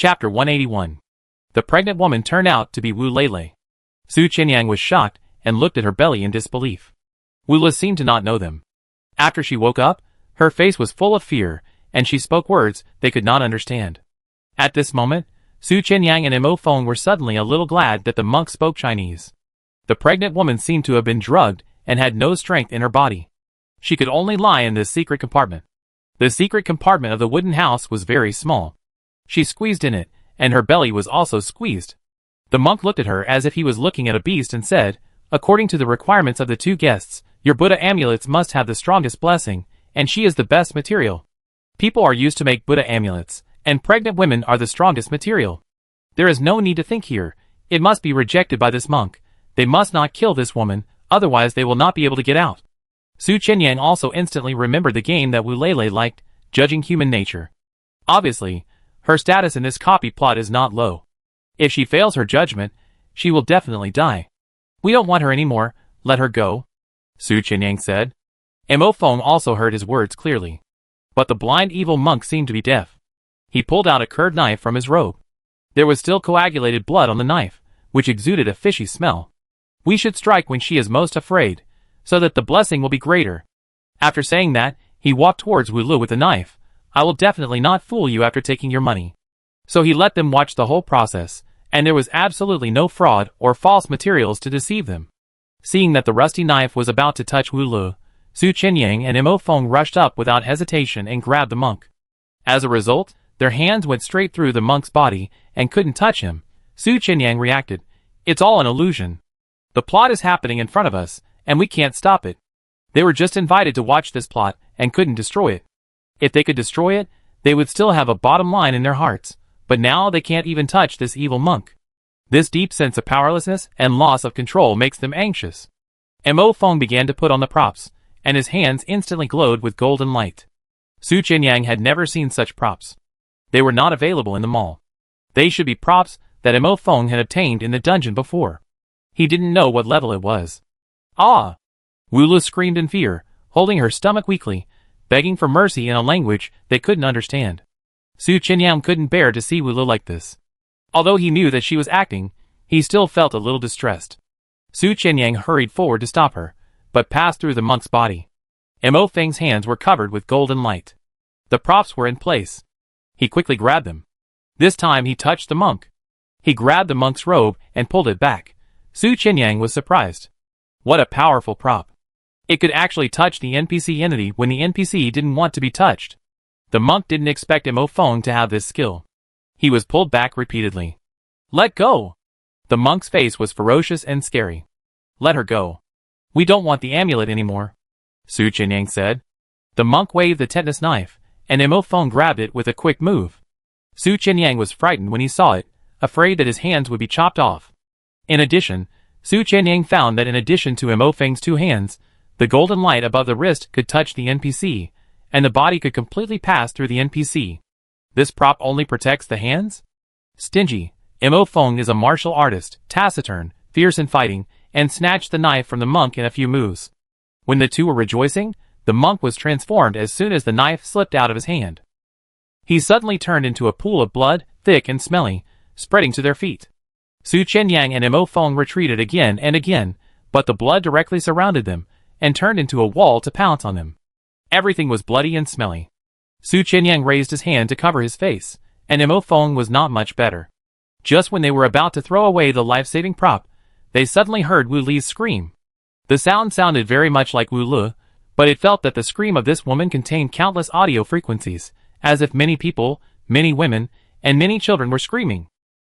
Chapter 181. The pregnant woman turned out to be Wu Lele. Su Qinyang was shocked and looked at her belly in disbelief. Wu Le seemed to not know them. After she woke up, her face was full of fear, and she spoke words they could not understand. At this moment, Su Qinyang and Mo Feng were suddenly a little glad that the monk spoke Chinese. The pregnant woman seemed to have been drugged and had no strength in her body. She could only lie in this secret compartment. The secret compartment of the wooden house was very small. She squeezed in it, and her belly was also squeezed. The monk looked at her as if he was looking at a beast and said, "According to the requirements of the two guests, your Buddha amulets must have the strongest blessing, and she is the best material. People are used to make Buddha amulets, and pregnant women are the strongest material. There is no need to think here. It must be rejected by this monk. They must not kill this woman, otherwise they will not be able to get out." Su Qinyang also instantly remembered the game that Wu Lele liked, judging human nature. Obviously, her status in this copy plot is not low. If she fails her judgment, she will definitely die. "We don't want her anymore, let her go," Su Qinyang said. Mo Feng also heard his words clearly. But the blind evil monk seemed to be deaf. He pulled out a curved knife from his robe. There was still coagulated blood on the knife, which exuded a fishy smell. "We should strike when she is most afraid, so that the blessing will be greater." After saying that, he walked towards Wu Lu with the knife. "I will definitely not fool you after taking your money." So he let them watch the whole process, and there was absolutely no fraud or false materials to deceive them. Seeing that the rusty knife was about to touch Wu Lu, Su Qinyang and Mo Feng rushed up without hesitation and grabbed the monk. As a result, their hands went straight through the monk's body and couldn't touch him. Su Qinyang reacted, "It's all an illusion. The plot is happening in front of us, and we can't stop it. They were just invited to watch this plot and couldn't destroy it. If they could destroy it, they would still have a bottom line in their hearts, but now they can't even touch this evil monk." This deep sense of powerlessness and loss of control makes them anxious. Mo Feng began to put on the props, and his hands instantly glowed with golden light. Su Qinyang had never seen such props. They were not available in the mall. They should be props that Mo Feng had obtained in the dungeon before. He didn't know what level it was. "Ah!" Wu Lu screamed in fear, holding her stomach weakly, begging for mercy in a language they couldn't understand. Su Qinyang couldn't bear to see Wu Lu like this. Although he knew that she was acting, he still felt a little distressed. Su Qinyang hurried forward to stop her, but passed through the monk's body. Mo Feng's hands were covered with golden light. The props were in place. He quickly grabbed them. This time he touched the monk. He grabbed the monk's robe and pulled it back. Su Qinyang was surprised. What a powerful prop. It could actually touch the NPC entity when the NPC didn't want to be touched. The monk didn't expect Mo Feng to have this skill. He was pulled back repeatedly. "Let go!" The monk's face was ferocious and scary. "Let her go. We don't want the amulet anymore," Su Qinyang said. The monk waved the tetanus knife, and Mo Feng grabbed it with a quick move. Su Qinyang was frightened when he saw it, afraid that his hands would be chopped off. In addition, Su Qinyang found that in addition to Mo Feng's two hands, the golden light above the wrist could touch the NPC, and the body could completely pass through the NPC. This prop only protects the hands? Stingy, Mo Feng is a martial artist, taciturn, fierce in fighting, and snatched the knife from the monk in a few moves. When the two were rejoicing, the monk was transformed as soon as the knife slipped out of his hand. He suddenly turned into a pool of blood, thick and smelly, spreading to their feet. Su Qinyang and Mo Feng retreated again and again, but the blood directly surrounded them, and turned into a wall to pounce on them. Everything was bloody and smelly. Su Qinyang raised his hand to cover his face, and Mo Feng was not much better. Just when they were about to throw away the life-saving prop, they suddenly heard Wu Li's scream. The sound sounded very much like Wu Lu, but it felt that the scream of this woman contained countless audio frequencies, as if many people, many women, and many children were screaming.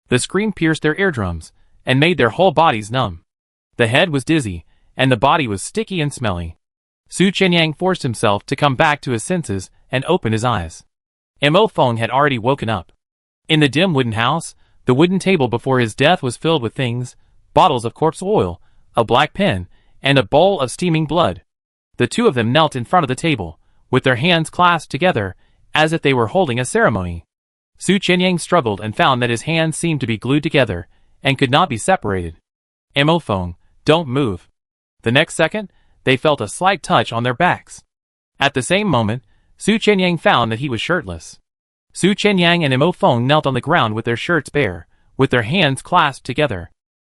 The scream pierced their eardrums, and made their whole bodies numb. The head was dizzy, and the body was sticky and smelly. Su Qinyang forced himself to come back to his senses and open his eyes. Mo Feng had already woken up. In the dim wooden house, the wooden table before his death was filled with things, bottles of corpse oil, a black pen, and a bowl of steaming blood. The two of them knelt in front of the table, with their hands clasped together, as if they were holding a ceremony. Su Qinyang struggled and found that his hands seemed to be glued together, and could not be separated. Mo Feng, don't move. The next second, they felt a slight touch on their backs. At the same moment, Su Qinyang found that he was shirtless. Su Qianyang and Mo Feng knelt on the ground with their shirts bare, with their hands clasped together.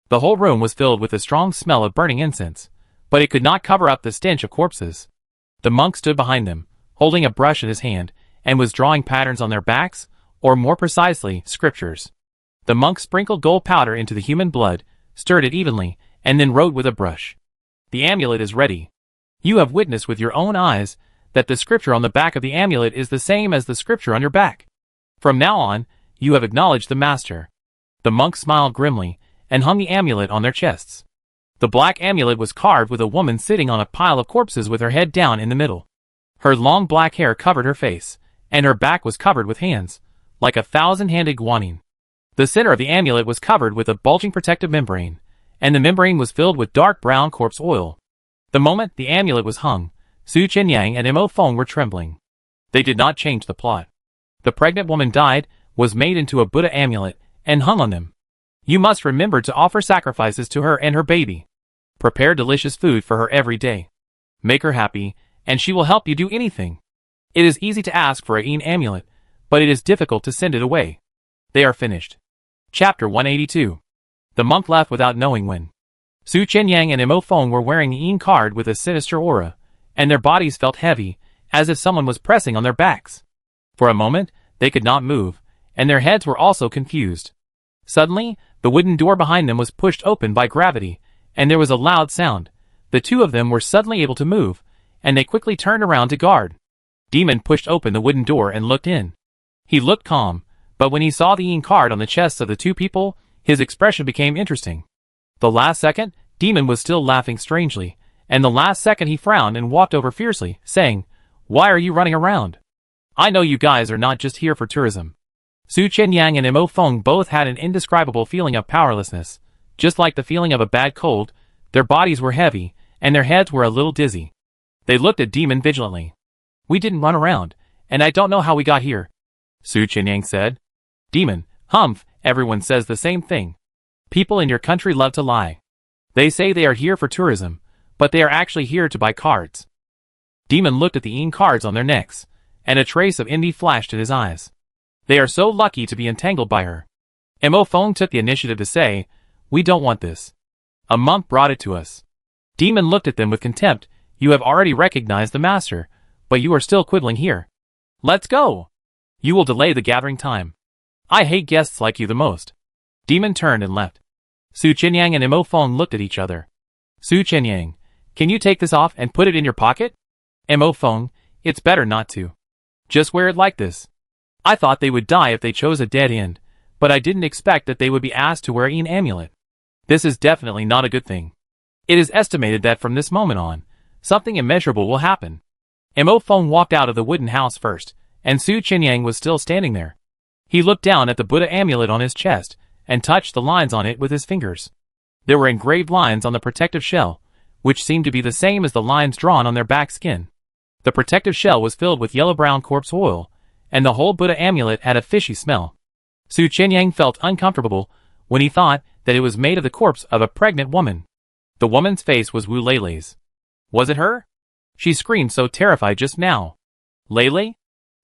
The whole room was filled with a strong smell of burning incense, but it could not cover up the stench of corpses. The monk stood behind them, holding a brush in his hand, and was drawing patterns on their backs, or more precisely, scriptures. The monk sprinkled gold powder into the human blood, stirred it evenly, and then wrote with a brush. The amulet is ready. You have witnessed with your own eyes that the scripture on the back of the amulet is the same as the scripture on your back. From now on, you have acknowledged the master. The monk smiled grimly, and hung the amulet on their chests. The black amulet was carved with a woman sitting on a pile of corpses with her head down in the middle. Her long black hair covered her face, and her back was covered with hands, like a 1,000-handed guanyin. The center of the amulet was covered with a bulging protective membrane, and the membrane was filled with dark brown corpse oil. The moment the amulet was hung, Su Qianyang and Mo Feng were trembling. They did not change the plot. The pregnant woman died, was made into a Buddha amulet, and hung on them. You must remember to offer sacrifices to her and her baby. Prepare delicious food for her every day. Make her happy, and she will help you do anything. It is easy to ask for a yin amulet, but it is difficult to send it away. They are finished. Chapter 182. The monk left without knowing when. Su Qianyang and Mo Feng were wearing the yin card with a sinister aura, and their bodies felt heavy, as if someone was pressing on their backs. For a moment, they could not move, and their heads were also confused. Suddenly, the wooden door behind them was pushed open by gravity, and there was a loud sound. The two of them were suddenly able to move, and they quickly turned around to guard. Demon pushed open the wooden door and looked in. He looked calm, but when he saw the yin card on the chests of the two people, his expression became interesting. The last second, Demon was still laughing strangely, and the last second he frowned and walked over fiercely, saying, "Why are you running around? I know you guys are not just here for tourism." Su Qianyang and Mo Feng both had an indescribable feeling of powerlessness. Just like the feeling of a bad cold, their bodies were heavy, and their heads were a little dizzy. They looked at Demon vigilantly. "We didn't run around, and I don't know how we got here," Su Qianyang said. Demon, "Humph, everyone says the same thing. People in your country love to lie. They say they are here for tourism, but they are actually here to buy cards." Demon looked at the yin cards on their necks, and a trace of envy flashed in his eyes. They are so lucky to be entangled by her. Mo Feng took the initiative to say, "We don't want this. A monk brought it to us." Demon looked at them with contempt. "You have already recognized the master, but you are still quibbling here. Let's go. You will delay the gathering time. I hate guests like you the most." Demon turned and left. Su Qianyang and Mo Feng looked at each other. Su Qianyang, "Can you take this off and put it in your pocket?" Mo Feng, "It's better not to. Just wear it like this. I thought they would die if they chose a dead end, but I didn't expect that they would be asked to wear an amulet. This is definitely not a good thing. It is estimated that from this moment on, something immeasurable will happen." Mo Feng walked out of the wooden house first, and Su Qianyang was still standing there. He looked down at the Buddha amulet on his chest, and touched the lines on it with his fingers. There were engraved lines on the protective shell, which seemed to be the same as the lines drawn on their back skin. The protective shell was filled with yellow-brown corpse oil, and the whole Buddha amulet had a fishy smell. Su Qianyang felt uncomfortable when he thought that it was made of the corpse of a pregnant woman. The woman's face was Wu Leilei's. Was it her? She screamed so terrified just now. "Leilei?"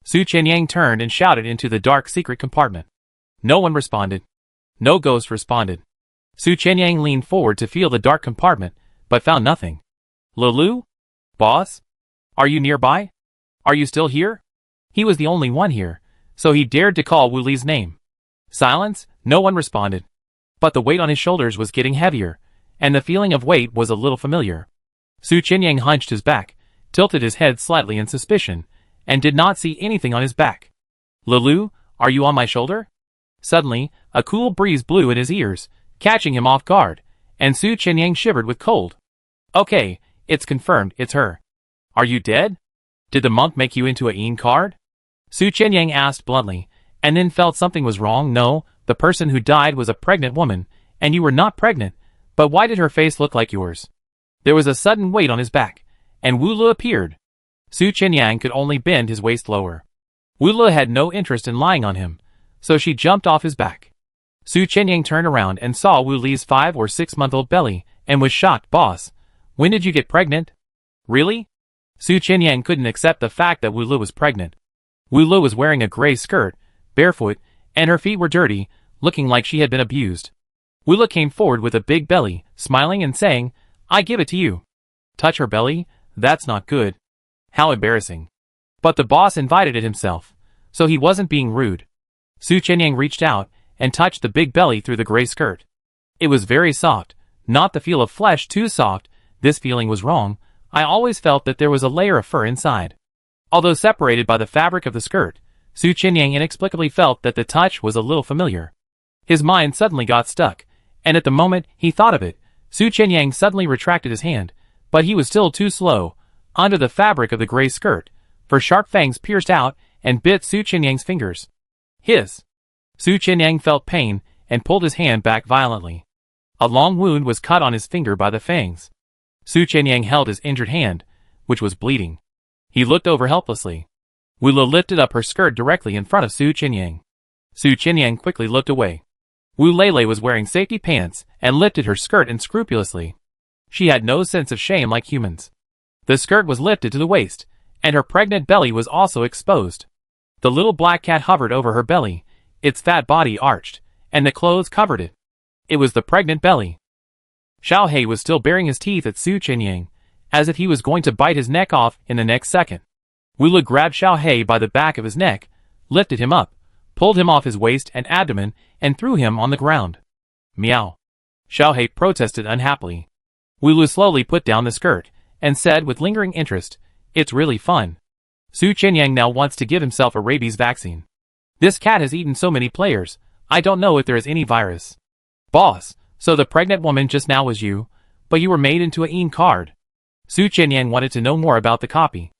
Su Qianyang turned and shouted into the dark secret compartment. No one responded. No ghost responded. Su Qianyang leaned forward to feel the dark compartment, but found nothing. "Lulu? Boss? Are you nearby? Are you still here?" He was the only one here, so he dared to call Wu Li's name. Silence, no one responded. But the weight on his shoulders was getting heavier, and the feeling of weight was a little familiar. Su Qianyang hunched his back, tilted his head slightly in suspicion, and did not see anything on his back. "Lulu, are you on my shoulder?" Suddenly, a cool breeze blew in his ears, catching him off guard, and Su Qianyang shivered with cold. "Okay, it's confirmed, it's her. Are you dead? Did the monk make you into a yin card?" Su Qianyang asked bluntly, and then felt something was wrong. "No, the person who died was a pregnant woman, and you were not pregnant, but why did her face look like yours?" There was a sudden weight on his back, and Wu Li appeared. Su Qianyang could only bend his waist lower. Wu Li had no interest in lying on him, so she jumped off his back. Su Qianyang turned around and saw Wu Li's 5 or 6-month-old belly, and was shocked. "Boss, when did you get pregnant?" "Really?" Su Qianyang couldn't accept the fact that Wu Li was pregnant. Wu Li was wearing a gray skirt, barefoot, and her feet were dirty, looking like she had been abused. Wula came forward with a big belly, smiling and saying, "I give it to you." Touch her belly? That's not good. How embarrassing. But the boss invited it himself, so he wasn't being rude. Su Qianyang reached out and touched the big belly through the gray skirt. It was very soft, not the feel of flesh too soft. This feeling was wrong. I always felt that there was a layer of fur inside. Although separated by the fabric of the skirt, Su Qianyang inexplicably felt that the touch was a little familiar. His mind suddenly got stuck, and at the moment he thought of it, Su Qianyang suddenly retracted his hand, but he was still too slow. Under the fabric of the gray skirt, for sharp fangs pierced out and bit Su Qianyang's fingers. Hiss! Su Qianyang felt pain and pulled his hand back violently. A long wound was cut on his finger by the fangs. Su Qianyang held his injured hand, which was bleeding. He looked over helplessly. Wula lifted up her skirt directly in front of Su Qianyang. Su Qianyang quickly looked away. Wu Lei was wearing safety pants and lifted her skirt unscrupulously. She had no sense of shame like humans. The skirt was lifted to the waist, and her pregnant belly was also exposed. The little black cat hovered over her belly, its fat body arched, and the clothes covered it. It was the pregnant belly. Xiao He was still baring his teeth at Su Qianyang, as if he was going to bite his neck off in the next second. Wula grabbed Xiao He by the back of his neck, lifted him up, pulled him off his waist and abdomen, and threw him on the ground. Meow. Xiao He protested unhappily. Wula slowly put down the skirt, and said with lingering interest, "It's really fun. Su Qianyang now wants to give himself a rabies vaccine. This cat has eaten so many players, I don't know if there is any virus." Boss, so the pregnant woman just now was you, but you were made into a EN card. Su Qianyang wanted to know more about the copy.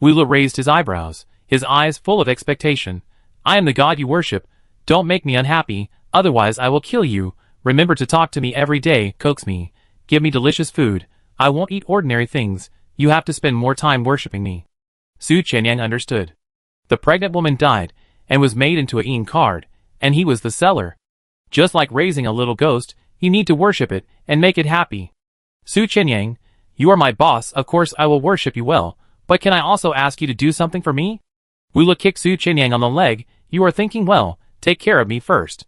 Wula raised his eyebrows, his eyes full of expectation. "I am the god you worship. Don't make me unhappy, otherwise I will kill you. Remember to talk to me every day, coax me, give me delicious food. I won't eat ordinary things. You have to spend more time worshipping me." Su Qianyang understood. The pregnant woman died, and was made into a EN card, and he was the seller. Just like raising a little ghost, you need to worship it, and make it happy. "Su Qianyang, you are my boss, of course I will worship you well, but can I also ask you to do something for me?" Wula kicked Su Qianyang on the leg. "You are thinking well, take care of me first."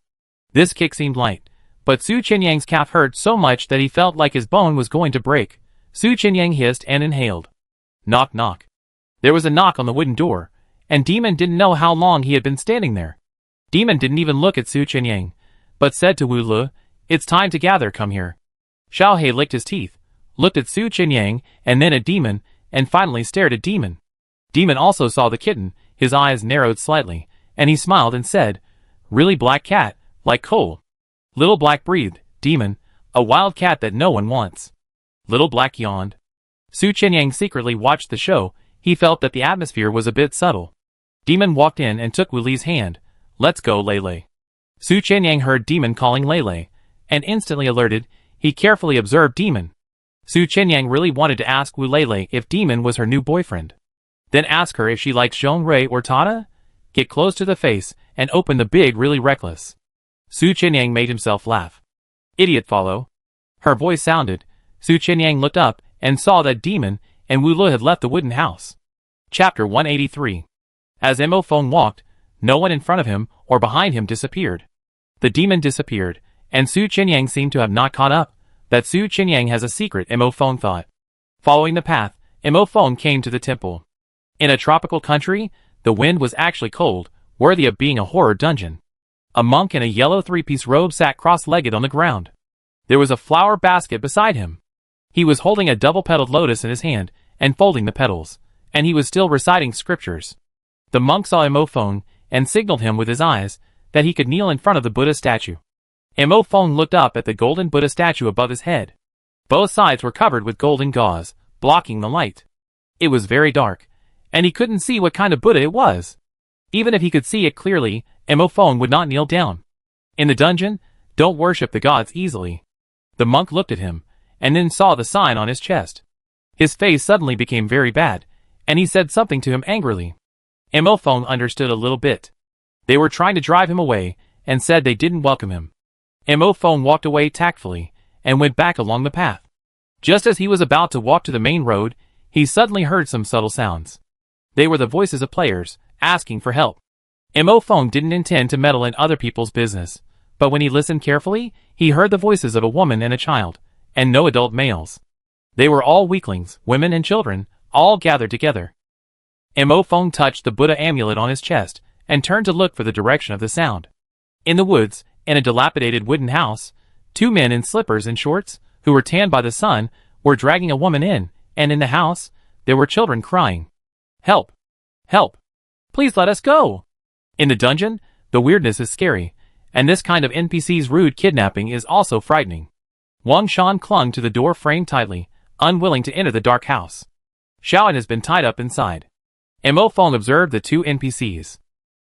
This kick seemed light, but Su Qianyang's calf hurt so much that he felt like his bone was going to break. Su Qianyang hissed and inhaled. Knock knock. There was a knock on the wooden door, and Demon didn't know how long he had been standing there. Demon didn't even look at Su Qianyang, but said to Wula, "It's time to gather, come here." Xiao He licked his teeth, looked at Su Qianyang and then at Demon, and finally stared at Demon. Demon also saw the kitten, his eyes narrowed slightly, and he smiled and said, "Really black cat, like coal." Little Black breathed, "Demon, a wild cat that no one wants." Little Black yawned. Su Qianyang secretly watched the show. He felt that the atmosphere was a bit subtle. Demon walked in and took Wuli's hand. "Let's go, Lei." Su Qianyang heard Demon calling Lei, and instantly alerted, he carefully observed Demon. Su Qianyang really wanted to ask Wu Lei if Demon was her new boyfriend. Then ask her if she liked Zhongrui or Tada? Get close to the face, and open the big really reckless. Su Qianyang made himself laugh. "Idiot follow." Her voice sounded. Su Qianyang looked up, and saw that Demon and Wu Lu had left the wooden house. Chapter 183. As Mo Feng walked, no one in front of him or behind him disappeared. The demon disappeared, and Su Qianyang seemed to have not caught up. That Su Qianyang has a secret, Mo Feng thought. Following the path, Mo Feng came to the temple. In a tropical country, the wind was actually cold, worthy of being a horror dungeon. A monk in a yellow three-piece robe sat cross-legged on the ground. There was a flower basket beside him. He was holding a double-petaled lotus in his hand, and folding the petals, and he was still reciting scriptures. The monk saw Mo Feng, and signaled him with his eyes, that he could kneel in front of the Buddha statue. Mo Feng looked up at the golden Buddha statue above his head. Both sides were covered with golden gauze, blocking the light. It was very dark, and he couldn't see what kind of Buddha it was. Even if he could see it clearly, Mo Feng would not kneel down. In the dungeon, don't worship the gods easily. The monk looked at him, and then saw the sign on his chest. His face suddenly became very bad, and he said something to him angrily. Mo Feng understood a little bit. They were trying to drive him away, and said they didn't welcome him. Mo Feng walked away tactfully, and went back along the path. Just as he was about to walk to the main road, he suddenly heard some subtle sounds. They were the voices of players, asking for help. Mo Feng didn't intend to meddle in other people's business, but when he listened carefully, he heard the voices of a woman and a child, and no adult males. They were all weaklings, women and children, all gathered together. Mo Feng touched the Buddha amulet on his chest, and turned to look for the direction of the sound. In the woods, in a dilapidated wooden house, 2 men in slippers and shorts, who were tanned by the sun, were dragging a woman in, and in the house, there were children crying. "Help! Help! Please let us go!" In the dungeon, the weirdness is scary, and this kind of NPC's rude kidnapping is also frightening. Wang Shan clung to the door frame tightly, unwilling to enter the dark house. Xiaoan has been tied up inside. Mo Feng observed the 2 NPCs.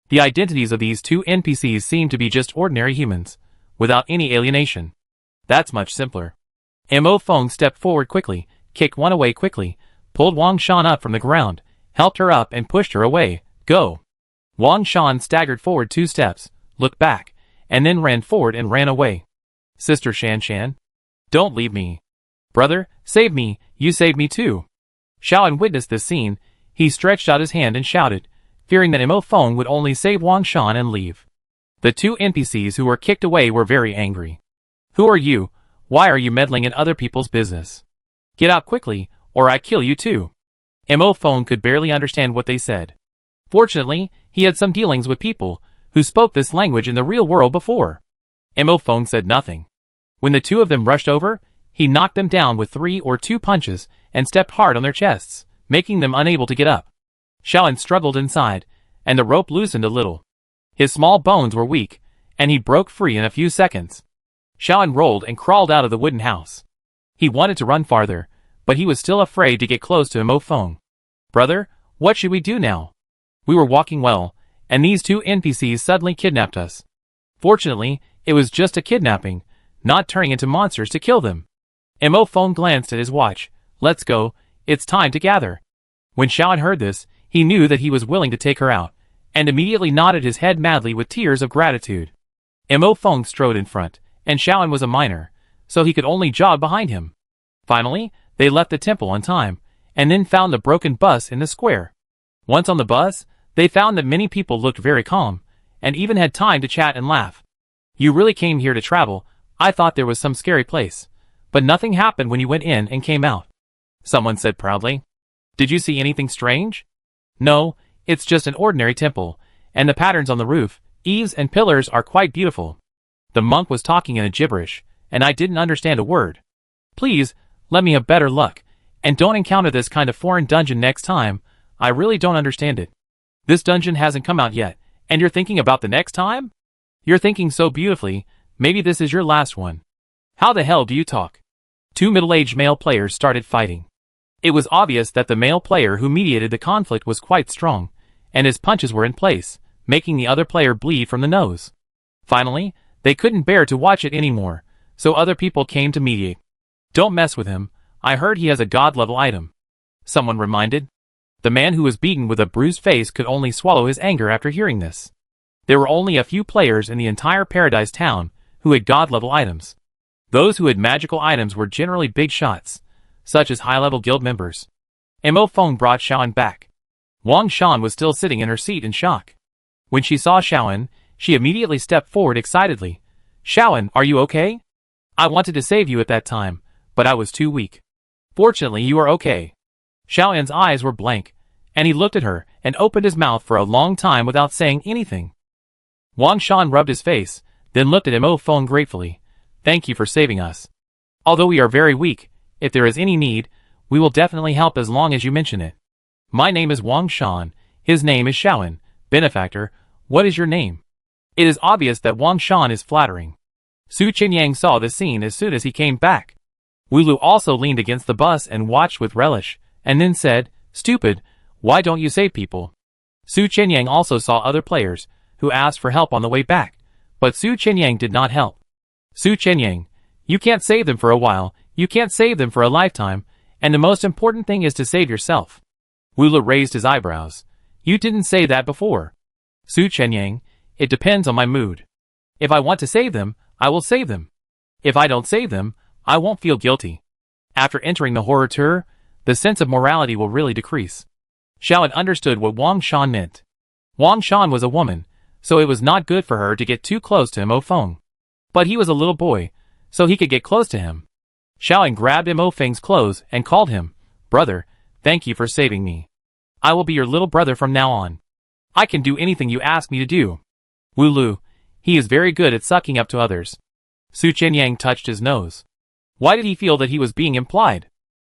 The identities of these 2 NPCs seem to be just ordinary humans, without any alienation. That's much simpler. Mo Feng stepped forward quickly, kicked one away quickly, pulled Wang Shan up from the ground, helped her up and pushed her away. "Go!" Wang Shan staggered forward 2 steps, looked back, and then ran forward and ran away. "Sister Shan Shan, don't leave me. Brother, save me, you saved me too." Xiaoan witnessed this scene. He stretched out his hand and shouted, fearing that Mo Feng would only save Wang Shan and leave. The 2 NPCs who were kicked away were very angry. "Who are you? Why are you meddling in other people's business? Get out quickly, or I kill you too." Mo Feng could barely understand what they said. Fortunately, he had some dealings with people who spoke this language in the real world before. Mo Feng said nothing. When the 2 of them rushed over, he knocked them down with 3 or 2 punches and stepped hard on their chests, making them unable to get up. Xiaoan struggled inside, and the rope loosened a little. His small bones were weak, and he broke free in a few seconds. Xiaoan rolled and crawled out of the wooden house. He wanted to run farther, but he was still afraid to get close to Mo Feng. "Brother, what should we do now? We were walking well, and these 2 NPCs suddenly kidnapped us. Fortunately, it was just a kidnapping, not turning into monsters to kill them." Mo Feng glanced at his watch. "Let's go, it's time to gather." When Xiaoan heard this, he knew that he was willing to take her out, and immediately nodded his head madly with tears of gratitude. Mo Feng strode in front, and Xiaoan was a minor, so he could only jog behind him. Finally, they left the temple on time, and then found the broken bus in the square. Once on the bus, they found that many people looked very calm, and even had time to chat and laugh. "You really came here to travel. I thought there was some scary place. But nothing happened when you went in and came out," someone said proudly. "Did you see anything strange?" "No, it's just an ordinary temple, and the patterns on the roof, eaves and pillars are quite beautiful." The monk was talking in a gibberish, and I didn't understand a word. "Please, let me have better luck, and don't encounter this kind of foreign dungeon next time. I really don't understand it. This dungeon hasn't come out yet, and you're thinking about the next time? You're thinking so beautifully, maybe this is your last one. How the hell do you talk?" 2 middle-aged male players started fighting. It was obvious that the male player who mediated the conflict was quite strong, and his punches were in place, making the other player bleed from the nose. Finally, they couldn't bear to watch it anymore, so other people came to mediate. "Don't mess with him, I heard he has a god-level item," someone reminded. The man who was beaten with a bruised face could only swallow his anger after hearing this. There were only a few players in the entire Paradise town who had god-level items. Those who had magical items were generally big shots, such as high-level guild members. Mo Feng brought Xiaoan back. Wang Shan was still sitting in her seat in shock. When she saw Xiaoan, she immediately stepped forward excitedly. "Xiaoan, are you okay? I wanted to save you at that time, but I was too weak. Fortunately, you are okay." Xiaoan's eyes were blank, and he looked at her and opened his mouth for a long time without saying anything. Wang Shan rubbed his face, then looked at Mo Feng gratefully. "Thank you for saving us. Although we are very weak, if there is any need, we will definitely help as long as you mention it. My name is Wang Shan, his name is Xiaoan. Benefactor, what is your name?" It is obvious that Wang Shan is flattering. Su Qinyang saw this scene as soon as he came back. Wu Lu also leaned against the bus and watched with relish, and then said, "Stupid, why don't you save people?" Su Qinyang also saw other players, who asked for help on the way back, but Su Qinyang did not help. "Su Qinyang, you can't save them for a while, you can't save them for a lifetime, and the most important thing is to save yourself." Wu Lu raised his eyebrows. "You didn't say that before." "Su Qinyang, it depends on my mood. If I want to save them, I will save them. If I don't save them, I won't feel guilty. After entering the horror tour, the sense of morality will really decrease." Xiaoan understood what Wang Shan meant. Wang Shan was a woman, so it was not good for her to get too close to Mo Feng. But he was a little boy, so he could get close to him. Xiaoying grabbed Mo Feng's clothes and called him, "Brother, thank you for saving me. I will be your little brother from now on. I can do anything you ask me to do." Wu Lu, he is very good at sucking up to others. Su Qianyang touched his nose. Why did he feel that he was being implied?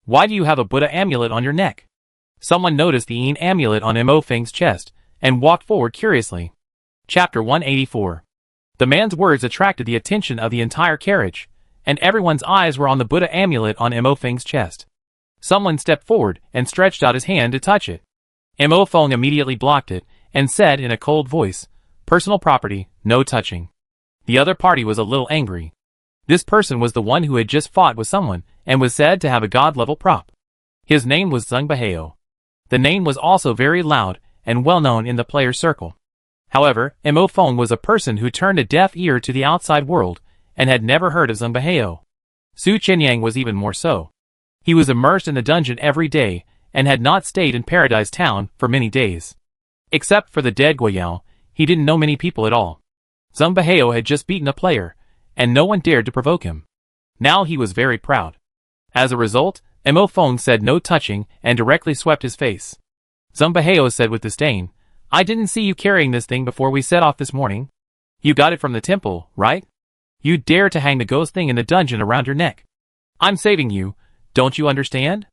Why do you have a Buddha amulet on your neck? Someone noticed the Yin amulet on Mo Feng's chest, and walked forward curiously. Chapter 184. The man's words attracted the attention of the entire carriage, and everyone's eyes were on the Buddha amulet on Mo Feng's chest. Someone stepped forward and stretched out his hand to touch it. Mo Feng immediately blocked it, and said in a cold voice, "Personal property, no touching." The other party was a little angry. This person was the one who had just fought with someone, and was said to have a god-level prop. His name was Zheng Baheo. The name was also very loud, and well known in the player's circle. However, Mo Feng was a person who turned a deaf ear to the outside world, and had never heard of Zheng Baheo. Su Qianyang was even more so. He was immersed in the dungeon every day, and had not stayed in Paradise Town for many days. Except for the dead Guoyao, he didn't know many people at all. Zheng Baheo had just beaten a player, and no one dared to provoke him. Now he was very proud. As a result, Mo Feng said no touching and directly swept his face. Zheng Baheo said with disdain, "I didn't see you carrying this thing before we set off this morning. You got it from the temple, right? You dare to hang the ghost thing in the dungeon around your neck. I'm saving you, don't you understand?"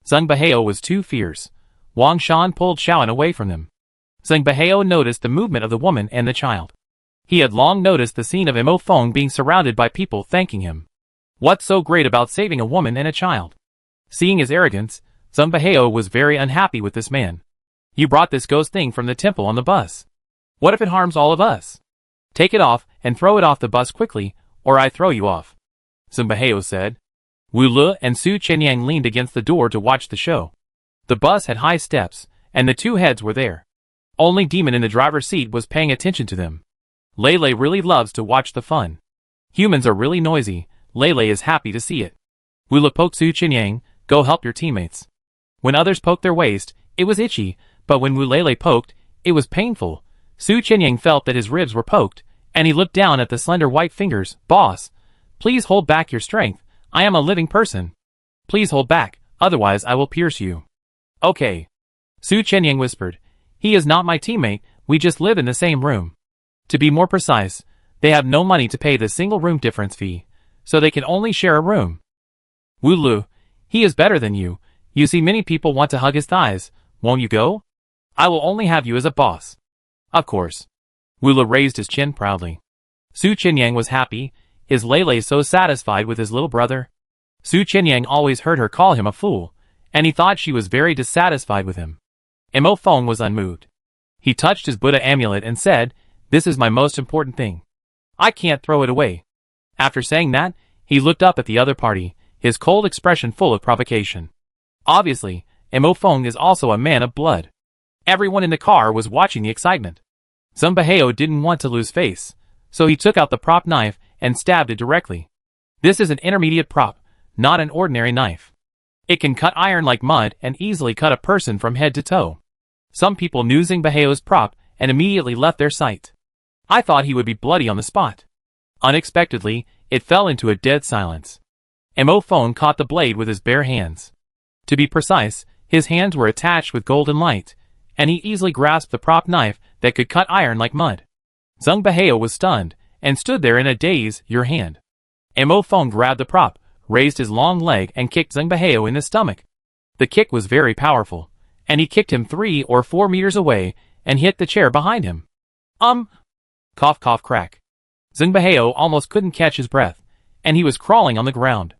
Zheng Baheo was too fierce. Wang Shan pulled Xiaoan away from them. Zheng Baheo noticed the movement of the woman and the child. He had long noticed the scene of Mo Feng being surrounded by people thanking him. What's so great about saving a woman and a child? Seeing his arrogance, Zheng Baheo was very unhappy with this man. "You brought this ghost thing from the temple on the bus. What if it harms all of us? Take it off and throw it off the bus quickly, or I throw you off," Zheng Baheo said. Wu Lu and Su Qianyang leaned against the door to watch the show. The bus had high steps, and the two heads were there. Only Demon in the driver's seat was paying attention to them. Lele really loves to watch the fun. Humans are really noisy. Lele is happy to see it. Wu Lu poked Su Qianyang, "Go help your teammates." When others poked their waist, it was itchy, but when Wu Lele poked, it was painful. Su Qianyang felt that his ribs were poked, and he looked down at the slender white fingers. "Boss, please hold back your strength. I am a living person. Please hold back, otherwise I will pierce you." "Okay." Su Qianyang whispered. "He is not my teammate, we just live in the same room. To be more precise, they have no money to pay the single room difference fee, so they can only share a room." Wu Lu, "He is better than you. You see many people want to hug his thighs. Won't you go? I will only have you as a boss." "Of course." Wu Lu raised his chin proudly. Su Qianyang was happy. Is Lele so satisfied with his little brother? Su Qianyang always heard her call him a fool, and he thought she was very dissatisfied with him. Mo Feng was unmoved. He touched his Buddha amulet and said, "This is my most important thing. I can't throw it away." After saying that, he looked up at the other party, his cold expression full of provocation. Obviously, Mo Feng is also a man of blood. Everyone in the car was watching the excitement. Zheng Baheo didn't want to lose face, so he took out the prop knife and stabbed it directly. This is an intermediate prop, not an ordinary knife. It can cut iron like mud and easily cut a person from head to toe. Some people knew Zheng Baheo's prop and immediately left their sight. I thought he would be bloody on the spot. Unexpectedly, it fell into a dead silence. Mo Feng caught the blade with his bare hands. To be precise, his hands were attached with golden light, and he easily grasped the prop knife that could cut iron like mud. Zheng Baheo was stunned, and stood there in a daze. "Your hand." Mo Feng grabbed the prop, raised his long leg and kicked Zheng Baheo in the stomach. The kick was very powerful, and he kicked him 3 or 4 meters away and hit the chair behind him. Cough cough crack. Zheng Baheo almost couldn't catch his breath, and he was crawling on the ground.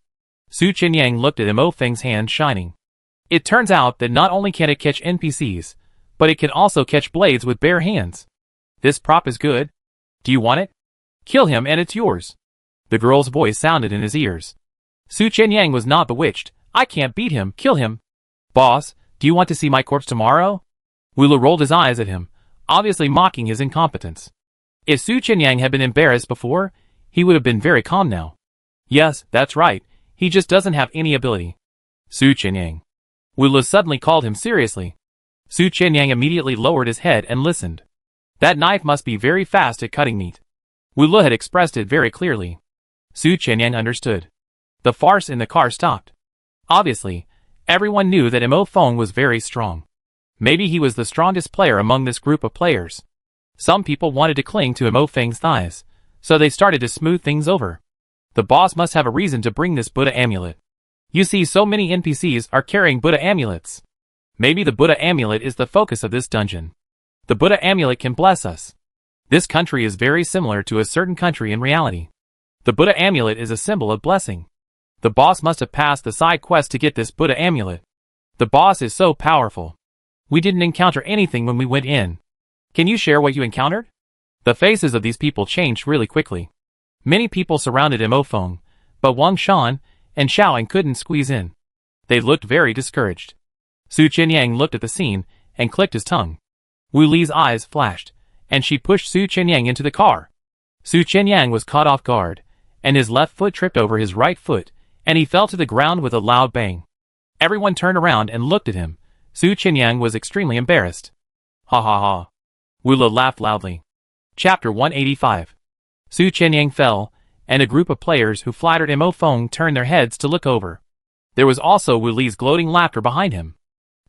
Su Qianyang looked at Mo Feng's hand shining. It turns out that not only can it catch NPCs, but it can also catch blades with bare hands. This prop is good. Do you want it? Kill him and it's yours. The girl's voice sounded in his ears. Su Qianyang was not bewitched. I can't beat him, kill him. Boss, do you want to see my corpse tomorrow? Wu Lu rolled his eyes at him, obviously mocking his incompetence. If Su Qianyang had been embarrassed before, he would have been very calm now. Yes, that's right, he just doesn't have any ability. Su Qianyang. Wu Lu suddenly called him seriously. Su Qianyang immediately lowered his head and listened. That knife must be very fast at cutting meat. Wu Le had expressed it very clearly. Su Qianyang understood. The farce in the car stopped. Obviously, everyone knew that Mo Feng was very strong. Maybe he was the strongest player among this group of players. Some people wanted to cling to Mo Feng's thighs, so they started to smooth things over. The boss must have a reason to bring this Buddha amulet. You see, so many NPCs are carrying Buddha amulets. Maybe the Buddha amulet is the focus of this dungeon. The Buddha amulet can bless us. This country is very similar to a certain country in reality. The Buddha amulet is a symbol of blessing. The boss must have passed the side quest to get this Buddha amulet. The boss is so powerful. We didn't encounter anything when we went in. Can you share what you encountered? The faces of these people changed really quickly. Many people surrounded Mo Feng, but Wang Shan and Xiaoying couldn't squeeze in. They looked very discouraged. Su Qianyang looked at the scene and clicked his tongue. Wu Li's eyes flashed, and she pushed Su Qianyang into the car. Su Qianyang was caught off guard, and his left foot tripped over his right foot, and he fell to the ground with a loud bang. Everyone turned around and looked at him. Su Qianyang was extremely embarrassed. Ha ha ha. Wu Le laughed loudly. Chapter 185. Su Qianyang fell, and a group of players who flattered Mo Feng turned their heads to look over. There was also Wu Li's gloating laughter behind him.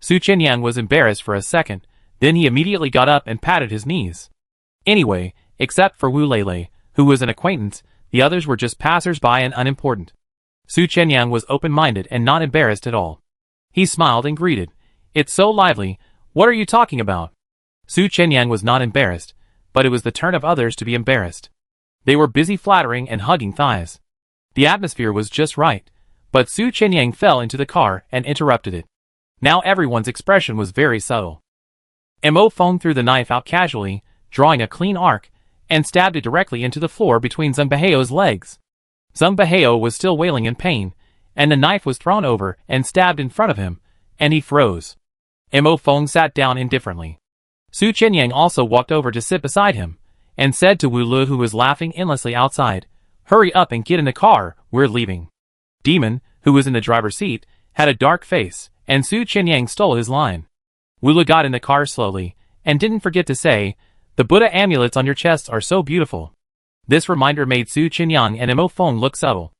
Su Qianyang was embarrassed for a second, then he immediately got up and patted his knees. Anyway, except for Wu Lei, who was an acquaintance, the others were just passers-by and unimportant. Su Qianyang was open-minded and not embarrassed at all. He smiled and greeted. It's so lively, what are you talking about? Su Qianyang was not embarrassed, but it was the turn of others to be embarrassed. They were busy flattering and hugging thighs. The atmosphere was just right, but Su Qianyang fell into the car and interrupted it. Now everyone's expression was very subtle. Mo Feng threw the knife out casually, drawing a clean arc, and stabbed it directly into the floor between Zheng Beheo's legs. Zheng Beheo was still wailing in pain, and the knife was thrown over and stabbed in front of him, and he froze. Mo Feng sat down indifferently. Su Qianyang also walked over to sit beside him, and said to Wu Le, who was laughing endlessly outside, "Hurry up and get in the car, we're leaving." Demon, who was in the driver's seat, had a dark face, and Su Qianyang stole his line. Wu Le got in the car slowly, and didn't forget to say, "The Buddha amulets on your chests are so beautiful." This reminder made Su Qianyang and Mo Feng look subtle.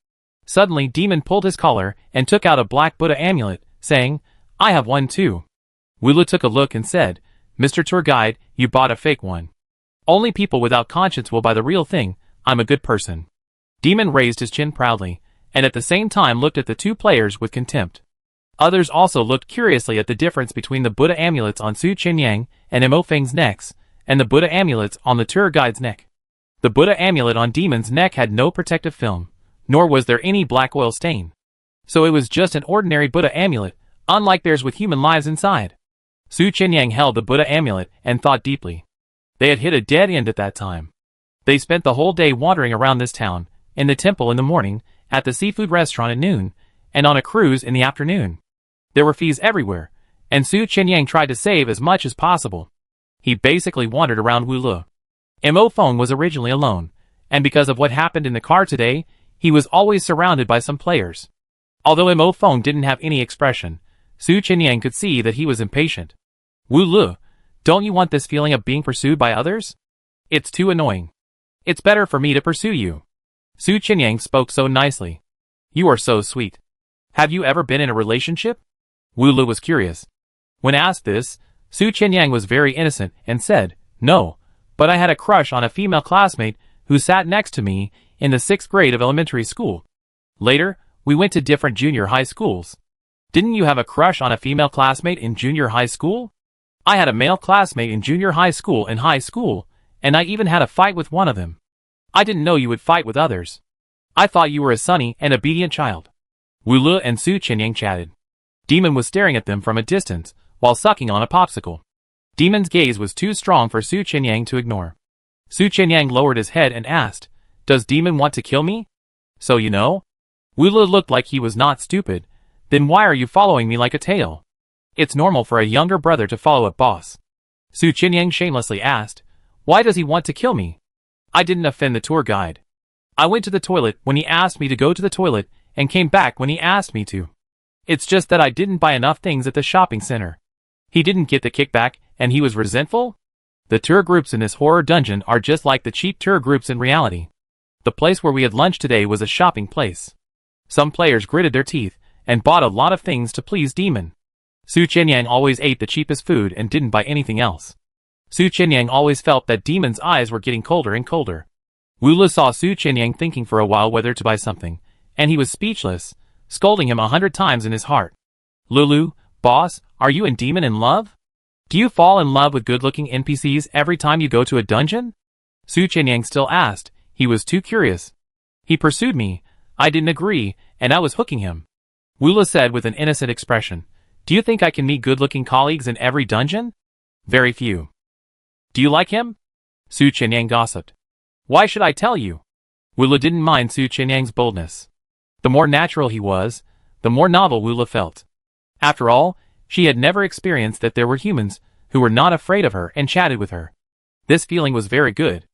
Suddenly Demon pulled his collar and took out a black Buddha amulet, saying, "I have one too." Wu Le took a look and said, "Mr. Tour Guide, you bought a fake one. Only people without conscience will buy the real thing, I'm a good person." Demon raised his chin proudly, and at the same time looked at the two players with contempt. Others also looked curiously at the difference between the Buddha amulets on Su Qianyang and Mo Feng's necks, and the Buddha amulets on the tour guide's neck. The Buddha amulet on Demon's neck had no protective film, nor was there any black oil stain. So it was just an ordinary Buddha amulet, unlike theirs with human lives inside. Su Qianyang held the Buddha amulet and thought deeply. They had hit a dead end at that time. They spent the whole day wandering around this town, in the temple in the morning, at the seafood restaurant at noon, and on a cruise in the afternoon. There were fees everywhere, and Su Qianyang tried to save as much as possible. He basically wandered around Wu Le. Mo Feng was originally alone, and because of what happened in the car today, he was always surrounded by some players. Although Mo Feng didn't have any expression, Su Qianyang could see that he was impatient. "Wu Le, don't you want this feeling of being pursued by others? It's too annoying. It's better for me to pursue you." Su Qianyang spoke so nicely. "You are so sweet. Have you ever been in a relationship?" Wu Le was curious. When asked this, Su Qianyang was very innocent and said, "No, but I had a crush on a female classmate who sat next to me in the 6th grade of elementary school. Later, we went to different junior high schools." "Didn't you have a crush on a female classmate in junior high school?" "I had a male classmate in junior high school and high school, and I even had a fight with one of them. I didn't know you would fight with others. I thought you were a sunny and obedient child." Wu Le and Su Qianyang chatted. Demon was staring at them from a distance, while sucking on a popsicle. Demon's gaze was too strong for Su Qianyang to ignore. Su Qianyang lowered his head and asked, "Does Demon want to kill me?" "So you know?" Wu Le looked like he was not stupid. "Then why are you following me like a tail?" "It's normal for a younger brother to follow a boss." Su Qianyang shamelessly asked, "Why does he want to kill me?" "I didn't offend the tour guide. I went to the toilet when he asked me to go to the toilet and came back when he asked me to. It's just that I didn't buy enough things at the shopping center. He didn't get the kickback and he was resentful?" The tour groups in this horror dungeon are just like the cheap tour groups in reality. The place where we had lunch today was a shopping place. Some players gritted their teeth and bought a lot of things to please Demon. Su Qianyang always ate the cheapest food and didn't buy anything else. Su Qianyang always felt that Demon's eyes were getting colder and colder. Wula saw Su Qianyang thinking for a while whether to buy something, and he was speechless, scolding him 100 times in his heart. Lulu, boss, are you and Demon in love? Do you fall in love with good-looking NPCs every time you go to a dungeon? Su Qianyang still asked. He was too curious. He pursued me. I didn't agree, and I was hooking him. Wula said with an innocent expression. Do you think I can meet good-looking colleagues in every dungeon? Very few. Do you like him? Su Qianyang gossiped. Why should I tell you? Wula didn't mind Su Qianyang's boldness. The more natural he was, the more novel Wula felt. After all, she had never experienced that there were humans who were not afraid of her and chatted with her. This feeling was very good.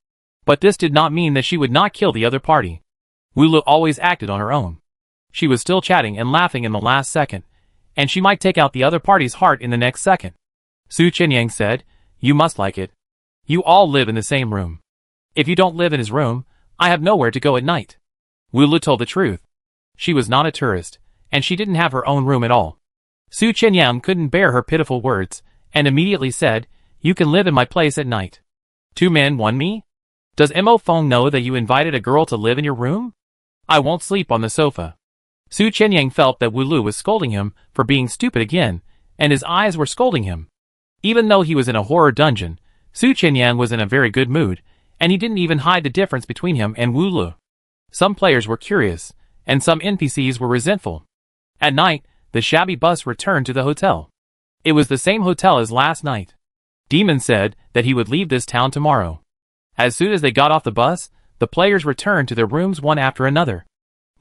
But this did not mean that she would not kill the other party. Wula always acted on her own. She was still chatting and laughing in the last second, and she might take out the other party's heart in the next second. Su Qianyang said, You must like it. You all live in the same room. If you don't live in his room, I have nowhere to go at night. Wula told the truth. She was not a tourist, and she didn't have her own room at all. Su Qianyang couldn't bear her pitiful words, and immediately said, You can live in my place at night. 2 men, 1 me? Does Mo Feng know that you invited a girl to live in your room? I won't sleep on the sofa. Su Qianyang felt that Wulu was scolding him for being stupid again, and his eyes were scolding him. Even though he was in a horror dungeon, Su Qianyang was in a very good mood, and he didn't even hide the difference between him and Wulu. Some players were curious, and some NPCs were resentful. At night, the shabby bus returned to the hotel. It was the same hotel as last night. Demon said that he would leave this town tomorrow. As soon as they got off the bus, the players returned to their rooms one after another.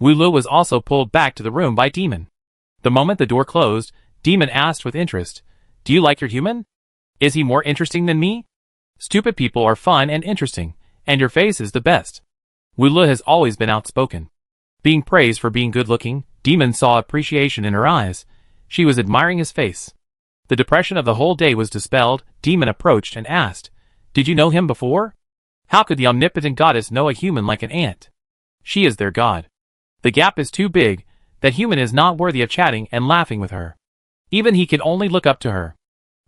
Wulu was also pulled back to the room by Demon. The moment the door closed, Demon asked with interest, Do you like your human? Is he more interesting than me? Stupid people are fun and interesting, and your face is the best. Wulu has always been outspoken. Being praised for being good-looking, Demon saw appreciation in her eyes. She was admiring his face. The depression of the whole day was dispelled. Demon approached and asked, Did you know him before? How could the omnipotent goddess know a human like an ant? She is their god. The gap is too big, that human is not worthy of chatting and laughing with her. Even he could only look up to her.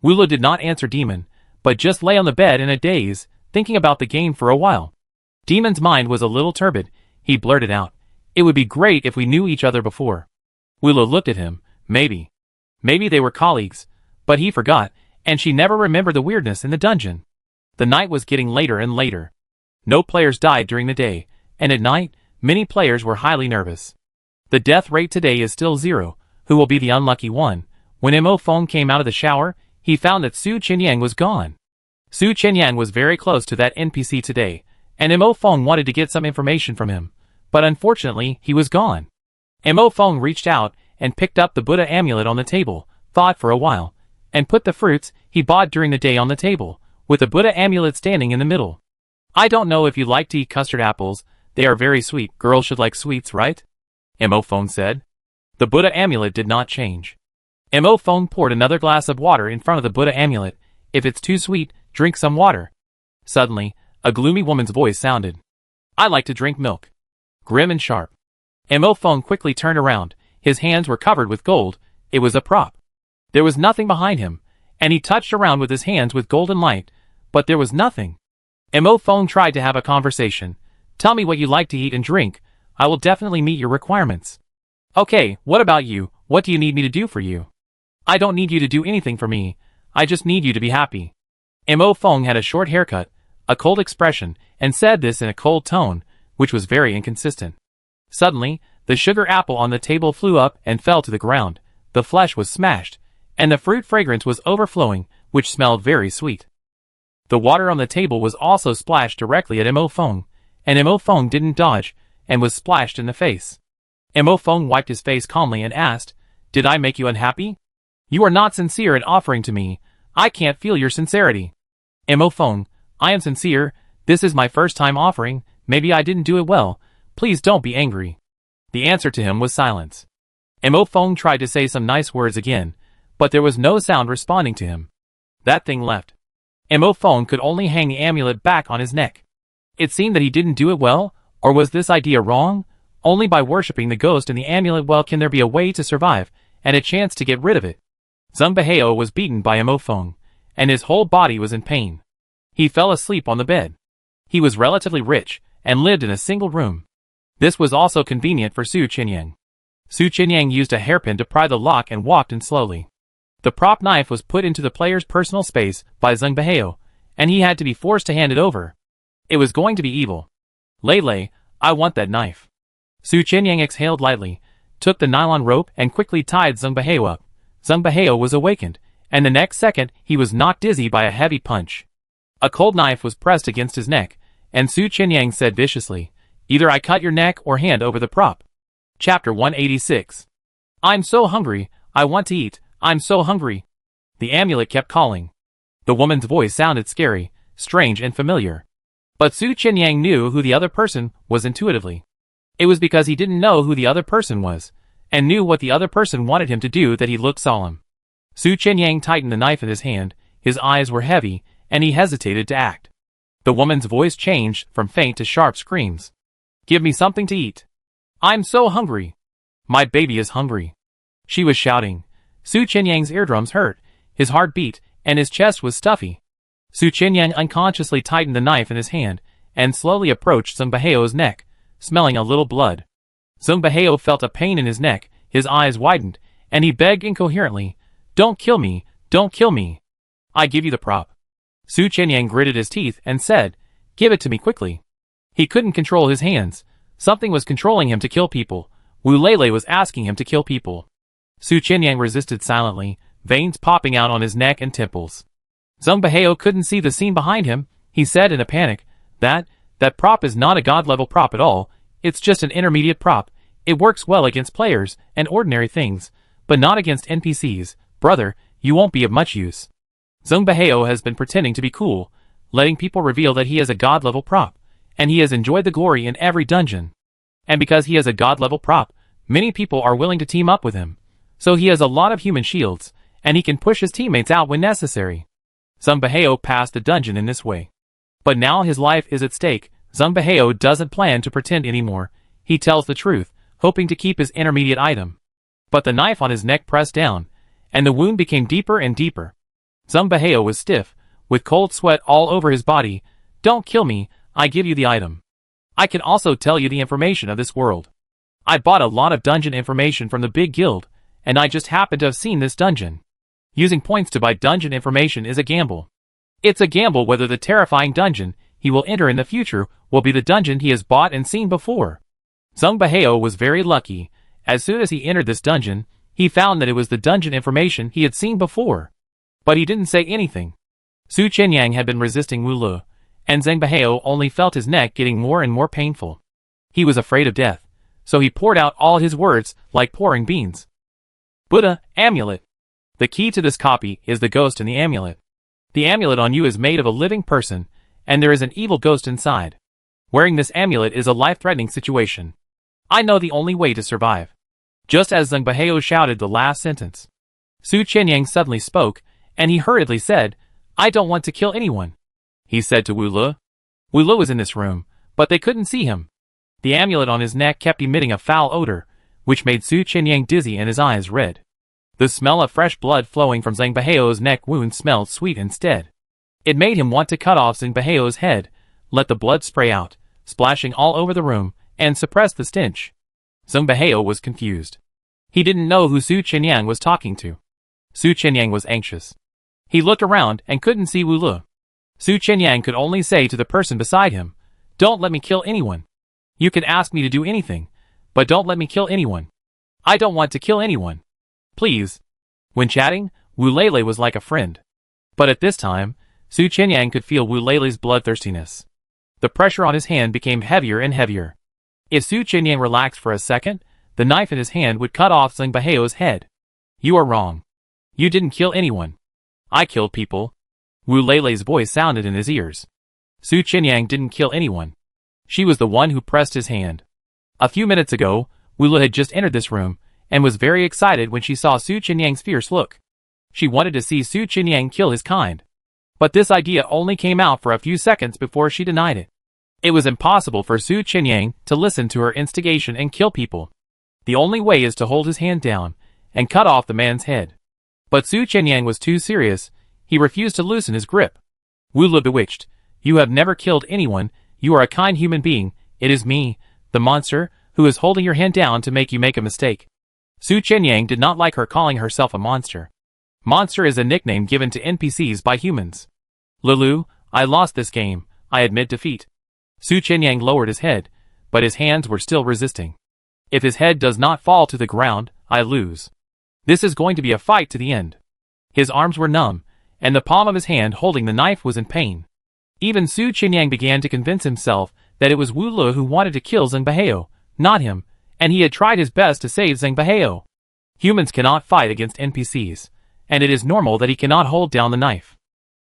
Wulu did not answer Demon, but just lay on the bed in a daze, thinking about the game for a while. Demon's mind was a little turbid. He blurted out, It would be great if we knew each other before. Wulu looked at him. Maybe. Maybe they were colleagues, but he forgot, and she never remembered the weirdness in the dungeon. The night was getting later and later. No players died during the day, and at night, many players were highly nervous. The death rate today is still 0. Who will be the unlucky one? When Mo Feng came out of the shower, he found that Su Qianyang was gone. Su Qianyang was very close to that NPC today, and Mo Feng wanted to get some information from him, but unfortunately, he was gone. Mo Feng reached out and picked up the Buddha amulet on the table, thought for a while, and put the fruits he bought during the day on the table, with the Buddha amulet standing in the middle. I don't know if you like to eat custard apples, they are very sweet. Girls should like sweets, right? Mo Feng said. The Buddha amulet did not change. Mo Feng poured another glass of water in front of the Buddha amulet. If it's too sweet, drink some water. Suddenly, a gloomy woman's voice sounded. I like to drink milk. Grim and sharp. Mo Feng quickly turned around. His hands were covered with gold. It was a prop. There was nothing behind him, and he touched around with his hands with golden light, but there was nothing. Mo Feng tried to have a conversation. Tell me what you like to eat and drink. I will definitely meet your requirements. Okay, what about you? What do you need me to do for you? I don't need you to do anything for me. I just need you to be happy. Mo Feng had a short haircut, a cold expression, and said this in a cold tone, which was very inconsistent. Suddenly, the sugar apple on the table flew up and fell to the ground. The flesh was smashed, and the fruit fragrance was overflowing, which smelled very sweet. The water on the table was also splashed directly at Mo Feng, and Mo Feng didn't dodge, and was splashed in the face. Mo Feng wiped his face calmly and asked, Did I make you unhappy? You are not sincere in offering to me. I can't feel your sincerity. Mo Feng, I am sincere. This is my first time offering. Maybe I didn't do it well. Please don't be angry. The answer to him was silence. Mo Feng tried to say some nice words again, but there was no sound responding to him. That thing left. Mo Feng could only hang the amulet back on his neck. It seemed that he didn't do it well, or was this idea wrong? Only by worshipping the ghost in the amulet well can there be a way to survive, and a chance to get rid of it. Zheng Beihao was beaten by Mo Feng, and his whole body was in pain. He fell asleep on the bed. He was relatively rich, and lived in a single room. This was also convenient for Su Qinyang. Su Qinyang used a hairpin to pry the lock and walked in slowly. The prop knife was put into the player's personal space by Zheng Beihao, and he had to be forced to hand it over. It was going to be evil. Lei, I want that knife. Su Qinyang exhaled lightly, took the nylon rope and quickly tied Zheng Beihao up. Zheng Beihao was awakened, and the next second he was knocked dizzy by a heavy punch. A cold knife was pressed against his neck, and Su Qinyang said viciously, "Either I cut your neck or hand over the prop." Chapter 186. I'm so hungry, I want to eat, I'm so hungry. The amulet kept calling. The woman's voice sounded scary, strange and familiar. But Su Qinyang knew who the other person was intuitively. It was because he didn't know who the other person was, and knew what the other person wanted him to do that he looked solemn. Su Qinyang tightened the knife in his hand, his eyes were heavy, and he hesitated to act. The woman's voice changed from faint to sharp screams. Give me something to eat. I'm so hungry. My baby is hungry. She was shouting. Su Qinyang's eardrums hurt, his heart beat, and his chest was stuffy. Su Qinyang unconsciously tightened the knife in his hand, and slowly approached Zheng Beihao's neck, smelling a little blood. Zheng Beihao felt a pain in his neck, his eyes widened, and he begged incoherently, Don't kill me, don't kill me. I give you the prop. Su Qinyang gritted his teeth and said, Give it to me quickly. He couldn't control his hands. Something was controlling him to kill people. Wu Lei was asking him to kill people. Su Qinyang resisted silently, veins popping out on his neck and temples. Zheng Beihao couldn't see the scene behind him. He said in a panic, That prop is not a god-level prop at all. It's just an intermediate prop. It works well against players and ordinary things, but not against NPCs. Brother, you won't be of much use. Zheng Beihao has been pretending to be cool, letting people reveal that he is a god-level prop, and he has enjoyed the glory in every dungeon. And because he is a god-level prop, many people are willing to team up with him. So he has a lot of human shields, and he can push his teammates out when necessary. Zheng Beihao passed the dungeon in this way. But now his life is at stake. Zheng Beihao doesn't plan to pretend anymore. He tells the truth, hoping to keep his intermediate item. But the knife on his neck pressed down, and the wound became deeper and deeper. Zheng Beihao was stiff, with cold sweat all over his body. Don't kill me, I give you the item. I can also tell you the information of this world. I bought a lot of dungeon information from the big guild, and I just happened to have seen this dungeon. Using points to buy dungeon information is a gamble. It's a gamble whether the terrifying dungeon he will enter in the future will be the dungeon he has bought and seen before. Zheng Beihao was very lucky. As soon as he entered this dungeon, he found that it was the dungeon information he had seen before. But he didn't say anything. Su Qinyang had been resisting Wu Lu, and Zheng Beihao only felt his neck getting more and more painful. He was afraid of death, so he poured out all his words like pouring beans. Buddha, amulet. The key to this copy is the ghost in the amulet. The amulet on you is made of a living person, and there is an evil ghost inside. Wearing this amulet is a life-threatening situation. I know the only way to survive. Just as Zheng Beihao shouted the last sentence, Su Qinyang suddenly spoke, and he hurriedly said, I don't want to kill anyone. He said to Wu Lu. Wu Lu was in this room, but they couldn't see him. The amulet on his neck kept emitting a foul odor, which made Su Qinyang dizzy and his eyes red. The smell of fresh blood flowing from Zheng Beihao's neck wound smelled sweet instead. It made him want to cut off Zheng Beihao's head, let the blood spray out, splashing all over the room, and suppress the stench. Zheng Beihao was confused. He didn't know who Su Qinyang was talking to. Su Qinyang was anxious. He looked around and couldn't see Wu Lu. Su Qinyang could only say to the person beside him, Don't let me kill anyone. You can ask me to do anything, but don't let me kill anyone. I don't want to kill anyone. Please. When chatting, Wu Lei was like a friend. But at this time, Su Qinyang could feel Wu Lei's bloodthirstiness. The pressure on his hand became heavier and heavier. If Su Qinyang relaxed for a second, the knife in his hand would cut off Zheng Beihao's head. You are wrong. You didn't kill anyone. I killed people. Wu Lei's voice sounded in his ears. Su Qinyang didn't kill anyone. She was the one who pressed his hand. A few minutes ago, Wu Lu had just entered this room, and was very excited when she saw Su Qinyang's fierce look. She wanted to see Su Qinyang kill his kind. But this idea only came out for a few seconds before she denied it. It was impossible for Su Qinyang to listen to her instigation and kill people. The only way is to hold his hand down and cut off the man's head. But Su Qinyang was too serious. He refused to loosen his grip. Wu Le bewitched. You have never killed anyone. You are a kind human being. It is me, the monster, who is holding your hand down to make you make a mistake. Su Qinyang did not like her calling herself a monster. Monster is a nickname given to NPCs by humans. Lulu, I lost this game. I admit defeat. Su Qinyang lowered his head, but his hands were still resisting. If his head does not fall to the ground, I lose. This is going to be a fight to the end. His arms were numb, and the palm of his hand holding the knife was in pain. Even Su Qinyang began to convince himself that it was Wu Le who wanted to kill Zheng Baihao, not him, and he had tried his best to save Zheng Baihao. Humans cannot fight against NPCs, and it is normal that he cannot hold down the knife.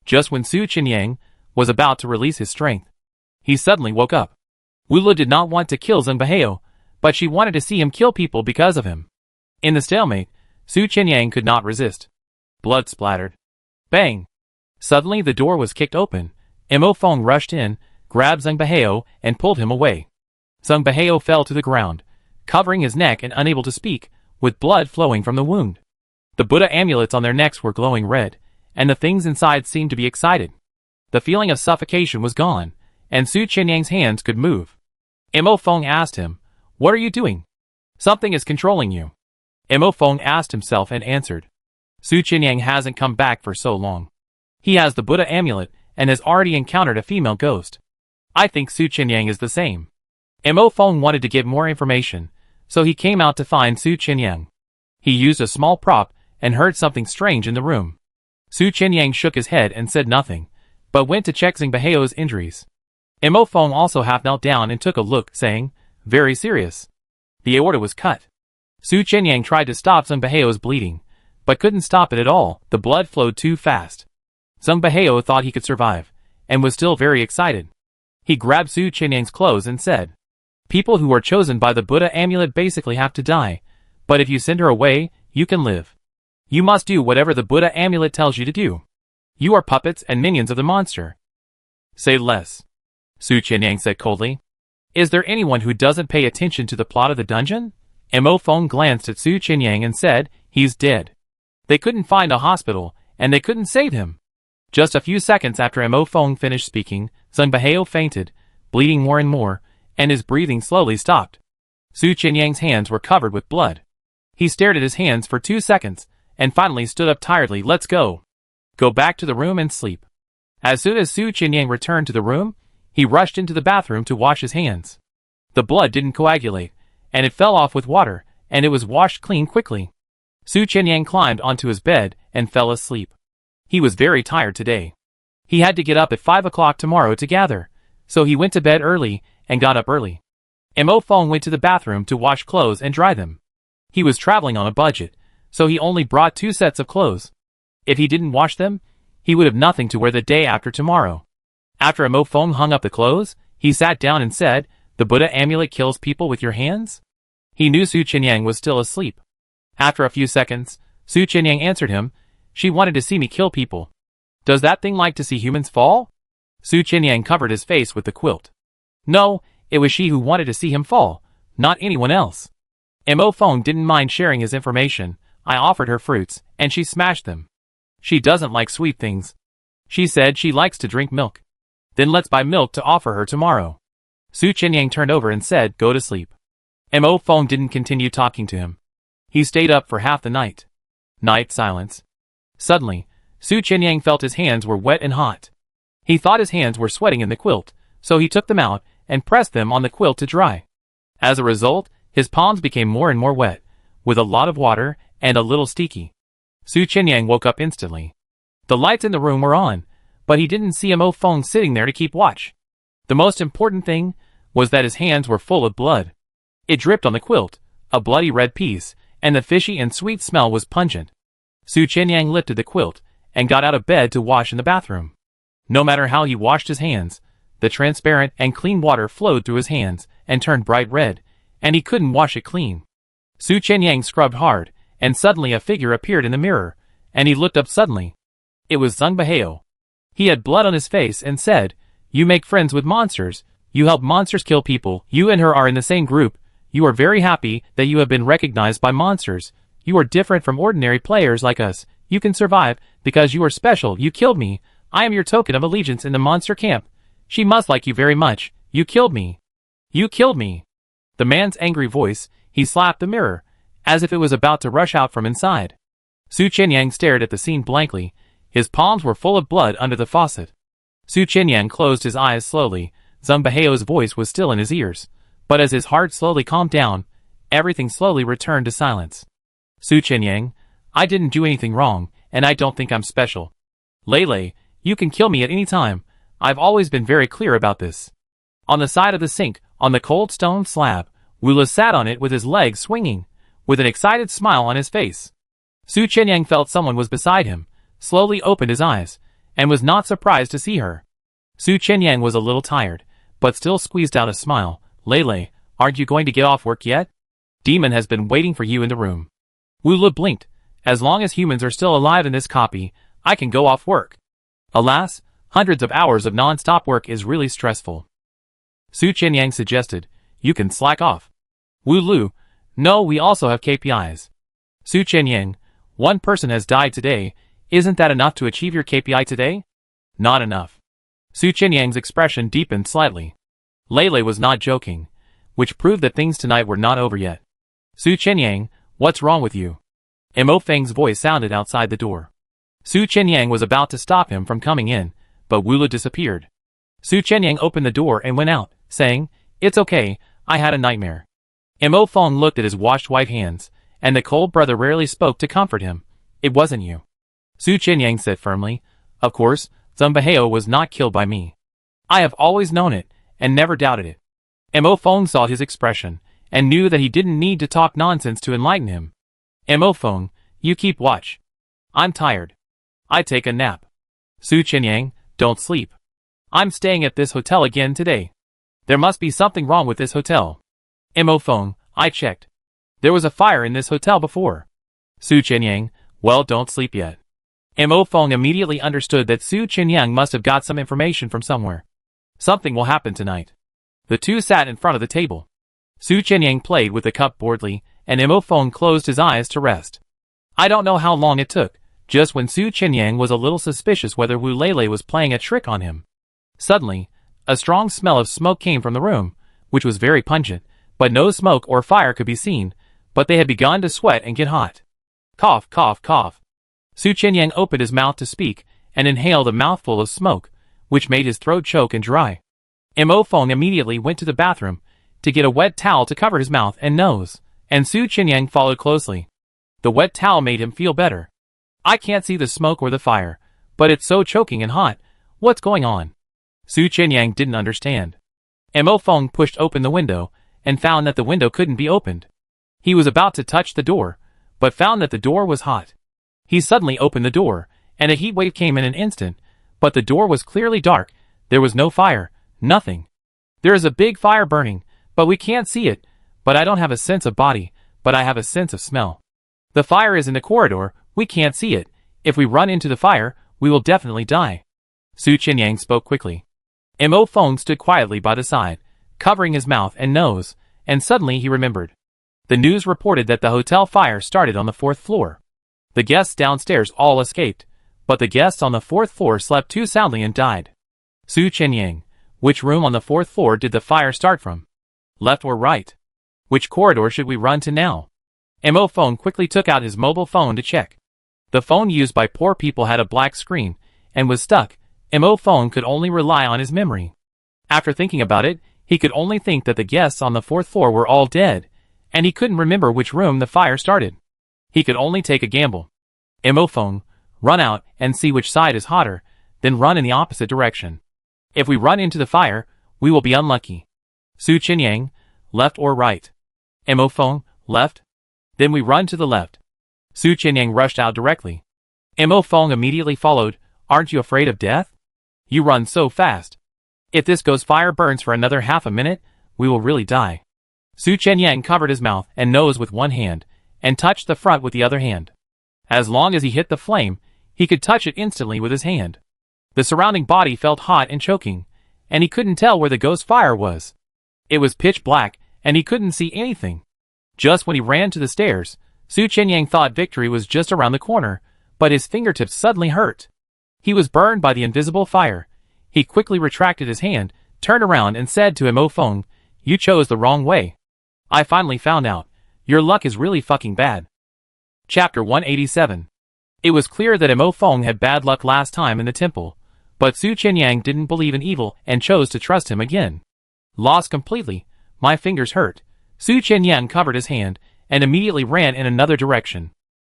Just when Su Qinyang was about to release his strength, he suddenly woke up. Wu Le did not want to kill Zheng Baihao, but she wanted to see him kill people because of him. In the stalemate, Su Qinyang could not resist. Blood splattered. Bang! Suddenly the door was kicked open. Mo Feng rushed in, grabbed Zheng Baihao, and pulled him away. Zheng Baihao fell to the ground, covering his neck and unable to speak, with blood flowing from the wound. The Buddha amulets on their necks were glowing red, and the things inside seemed to be excited. The feeling of suffocation was gone, and Su Qinyang's hands could move. Mo Feng asked him, "What are you doing?" "Something is controlling you." Mo Feng asked himself and answered. Su Qinyang hasn't come back for so long. He has the Buddha amulet and has already encountered a female ghost. I think Su Qinyang is the same. Mo Feng wanted to get more information, so he came out to find Su Qinyang. He used a small prop and heard something strange in the room. Su Qinyang shook his head and said nothing, but went to check Zheng Baihao's injuries. Mo Feng also half knelt down and took a look, saying, "Very serious." The aorta was cut. Su Qinyang tried to stop Zheng Baihao's bleeding, but couldn't stop it at all. The blood flowed too fast. Zheng Baihao thought he could survive, and was still very excited. He grabbed Su Qinyang's clothes and said, "People who are chosen by the Buddha amulet basically have to die, but if you send her away, you can live. You must do whatever the Buddha amulet tells you to do. You are puppets and minions of the monster." "Say less," Su Qinyang said coldly. "Is there anyone who doesn't pay attention to the plot of the dungeon?" Mo Feng glanced at Su Qinyang and said, "He's dead. They couldn't find a hospital, and they couldn't save him." Just a few seconds after Mo Feng finished speaking, Zheng Baihao fainted, bleeding more and more, and his breathing slowly stopped. Su Qinyang's hands were covered with blood. He stared at his hands for 2 seconds, and finally stood up tiredly. "Let's go. Go back to the room and sleep." As soon as Su Qinyang returned to the room, he rushed into the bathroom to wash his hands. The blood didn't coagulate, and it fell off with water, and it was washed clean quickly. Su Qinyang climbed onto his bed and fell asleep. He was very tired today. He had to get up at 5 o'clock tomorrow to gather, so he went to bed early and got up early. Mo Feng went to the bathroom to wash clothes and dry them. He was traveling on a budget, so he only brought 2 sets of clothes. If he didn't wash them, he would have nothing to wear the day after tomorrow. After Mo Feng hung up the clothes, he sat down and said, "The Buddha amulet kills people with your hands?" He knew Su Qinyang was still asleep. After a few seconds, Su Qinyang answered him, "She wanted to see me kill people." "Does that thing like to see humans fall?" Su Qinyang covered his face with the quilt. "No, it was she who wanted to see him fall, not anyone else." Mo Feng didn't mind sharing his information. "I offered her fruits, and she smashed them. She doesn't like sweet things. She said she likes to drink milk." "Then let's buy milk to offer her tomorrow." Su Qinyang turned over and said, "Go to sleep." Mo Feng didn't continue talking to him. He stayed up for half the night. Night silence. Suddenly, Su Qinyang felt his hands were wet and hot. He thought his hands were sweating in the quilt, so he took them out and pressed them on the quilt to dry. As a result, his palms became more and more wet, with a lot of water and a little sticky. Su Qinyang woke up instantly. The lights in the room were on, but he didn't see Mo Feng sitting there to keep watch. The most important thing was that his hands were full of blood. It dripped on the quilt, a bloody red piece, and the fishy and sweet smell was pungent. Su Qinyang lifted the quilt and got out of bed to wash in the bathroom. No matter how he washed his hands, the transparent and clean water flowed through his hands and turned bright red, and he couldn't wash it clean. Su Qinyang scrubbed hard, and suddenly a figure appeared in the mirror, and he looked up suddenly. It was Zheng Baihao. He had blood on his face and said, "You make friends with monsters. You help monsters kill people. You and her are in the same group. You are very happy that you have been recognized by monsters. You are different from ordinary players like us. You can survive because you are special. You killed me. I am your token of allegiance in the monster camp. She must like you very much. You killed me. You killed me." The man's angry voice, he slapped the mirror, as if it was about to rush out from inside. Su Qianyang stared at the scene blankly. His palms were full of blood under the faucet. Su Qianyang closed his eyes slowly. Zumbaheo's voice was still in his ears, but as his heart slowly calmed down, everything slowly returned to silence. "Su Qianyang, I didn't do anything wrong, and I don't think I'm special. Lele, you can kill me at any time. I've always been very clear about this." On the side of the sink, on the cold stone slab, Wula sat on it with his legs swinging, with an excited smile on his face. Su Qianyang felt someone was beside him, slowly opened his eyes, and was not surprised to see her. Su Qianyang was a little tired, but still squeezed out a smile. "Lele, aren't you going to get off work yet? Demon has been waiting for you in the room." Wula blinked. "As long as humans are still alive in this copy, I can go off work. Alas, hundreds of hours of non-stop work is really stressful." Su Qianyang suggested, "You can slack off." Wulu, "No, we also have KPIs." Su Qianyang, "One person has died today. Isn't that enough to achieve your KPI today?" "Not enough." Su Qianyang's expression deepened slightly. Lele was not joking, which proved that things tonight were not over yet. "Su Qianyang, what's wrong with you?" Mo Feng's voice sounded outside the door. Su Qianyang was about to stop him from coming in, but Wula disappeared. Su Qianyang opened the door and went out, saying, "It's okay, I had a nightmare." Mo Feng looked at his washed white hands, and the cold brother rarely spoke to comfort him. "It wasn't you," Su Qianyang said firmly. "Of course, Zumbaheo was not killed by me. I have always known it, and never doubted it." Mo Feng saw his expression, and knew that he didn't need to talk nonsense to enlighten him. "Mo Feng, you keep watch. I'm tired. I take a nap." "Su Qianyang, don't sleep. I'm staying at this hotel again today. There must be something wrong with this hotel." "Mo Feng, I checked. There was a fire in this hotel before." Su Qianyang, "Well, don't sleep yet." Mo Feng immediately understood that Su Qianyang must have got some information from somewhere. Something will happen tonight. The two sat in front of the table. Su Qianyang played with the cup boredly, and Mo Feng closed his eyes to rest. I don't know how long it took, just when Su Qianyang was a little suspicious whether Wu Lele was playing a trick on him. Suddenly, a strong smell of smoke came from the room, which was very pungent, but no smoke or fire could be seen, but they had begun to sweat and get hot. Cough, cough, cough. Su Qianyang opened his mouth to speak, and inhaled a mouthful of smoke, which made his throat choke and dry. Mo Feng immediately went to the bathroom to get a wet towel to cover his mouth and nose, and Su Qianyang followed closely. The wet towel made him feel better. "I can't see the smoke or the fire, but it's so choking and hot. What's going on?" Su Qianyang didn't understand. Mo Feng pushed open the window, and found that the window couldn't be opened. He was about to touch the door, but found that the door was hot. He suddenly opened the door, and a heat wave came in an instant, but the door was clearly dark. There was no fire, nothing. "There is a big fire burning, but we can't see it. But I don't have a sense of body, but I have a sense of smell. The fire is in the corridor, we can't see it. If we run into the fire, we will definitely die." Su Qianyang spoke quickly. Mo Feng stood quietly by the side, covering his mouth and nose, and suddenly he remembered. The news reported that the hotel fire started on the 4th floor. The guests downstairs all escaped, but the guests on the 4th floor slept too soundly and died. "Su Qianyang, which room on the 4th floor did the fire start from? Left or right? Which corridor should we run to now?" Mo Feng quickly took out his mobile phone to check. The phone used by poor people had a black screen, and was stuck. Mo Feng could only rely on his memory. After thinking about it, he could only think that the guests on the 4th floor were all dead, and he couldn't remember which room the fire started. He could only take a gamble. Mo Feng, run out and see which side is hotter, then run in the opposite direction. If we run into the fire, we will be unlucky. Su Qianyang, left or right? Mo Feng, left. Then we run to the left. Su Qianyang rushed out directly. Mo Feng immediately followed. "Aren't you afraid of death? You run so fast. If this goes fire burns for another half a minute, we will really die." Su Qianyang covered his mouth and nose with one hand, and touched the front with the other hand. As long as he hit the flame, he could touch it instantly with his hand. The surrounding body felt hot and choking, and he couldn't tell where the ghost fire was. It was pitch black, and he couldn't see anything. Just when he ran to the stairs, Su Qianyang thought victory was just around the corner, but his fingertips suddenly hurt. He was burned by the invisible fire. He quickly retracted his hand, turned around and said to Mo Feng, "You chose the wrong way. I finally found out. Your luck is really fucking bad." Chapter 187. It was clear that Mo Feng had bad luck last time in the temple, but Su Qianyang didn't believe in evil and chose to trust him again. Lost completely, my fingers hurt. Su Qianyang covered his hand and immediately ran in another direction.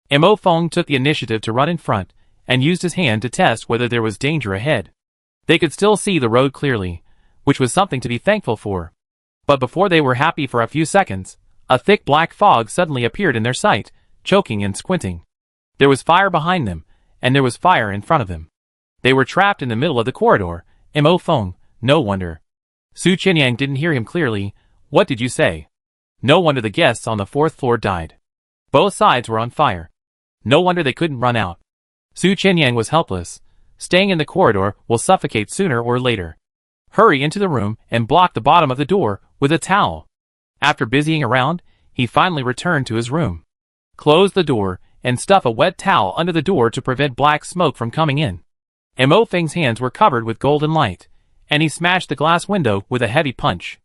Mo Feng took the initiative to run in front and used his hand to test whether there was danger ahead. They could still see the road clearly, which was something to be thankful for. But before they were happy for a few seconds, a thick black fog suddenly appeared in their sight, choking and squinting. There was fire behind them, and there was fire in front of them. They were trapped in the middle of the corridor. Mo Feng, no wonder. Su Qianyang didn't hear him clearly. What did you say? No wonder the guests on the 4th floor died. Both sides were on fire. No wonder they couldn't run out. Su Qianyang was helpless. Staying in the corridor will suffocate sooner or later. Hurry into the room and block the bottom of the door with a towel. After busying around, he finally returned to his room. Close the door and stuff a wet towel under the door to prevent black smoke from coming in. Mo Feng's hands were covered with golden light, and he smashed the glass window with a heavy punch.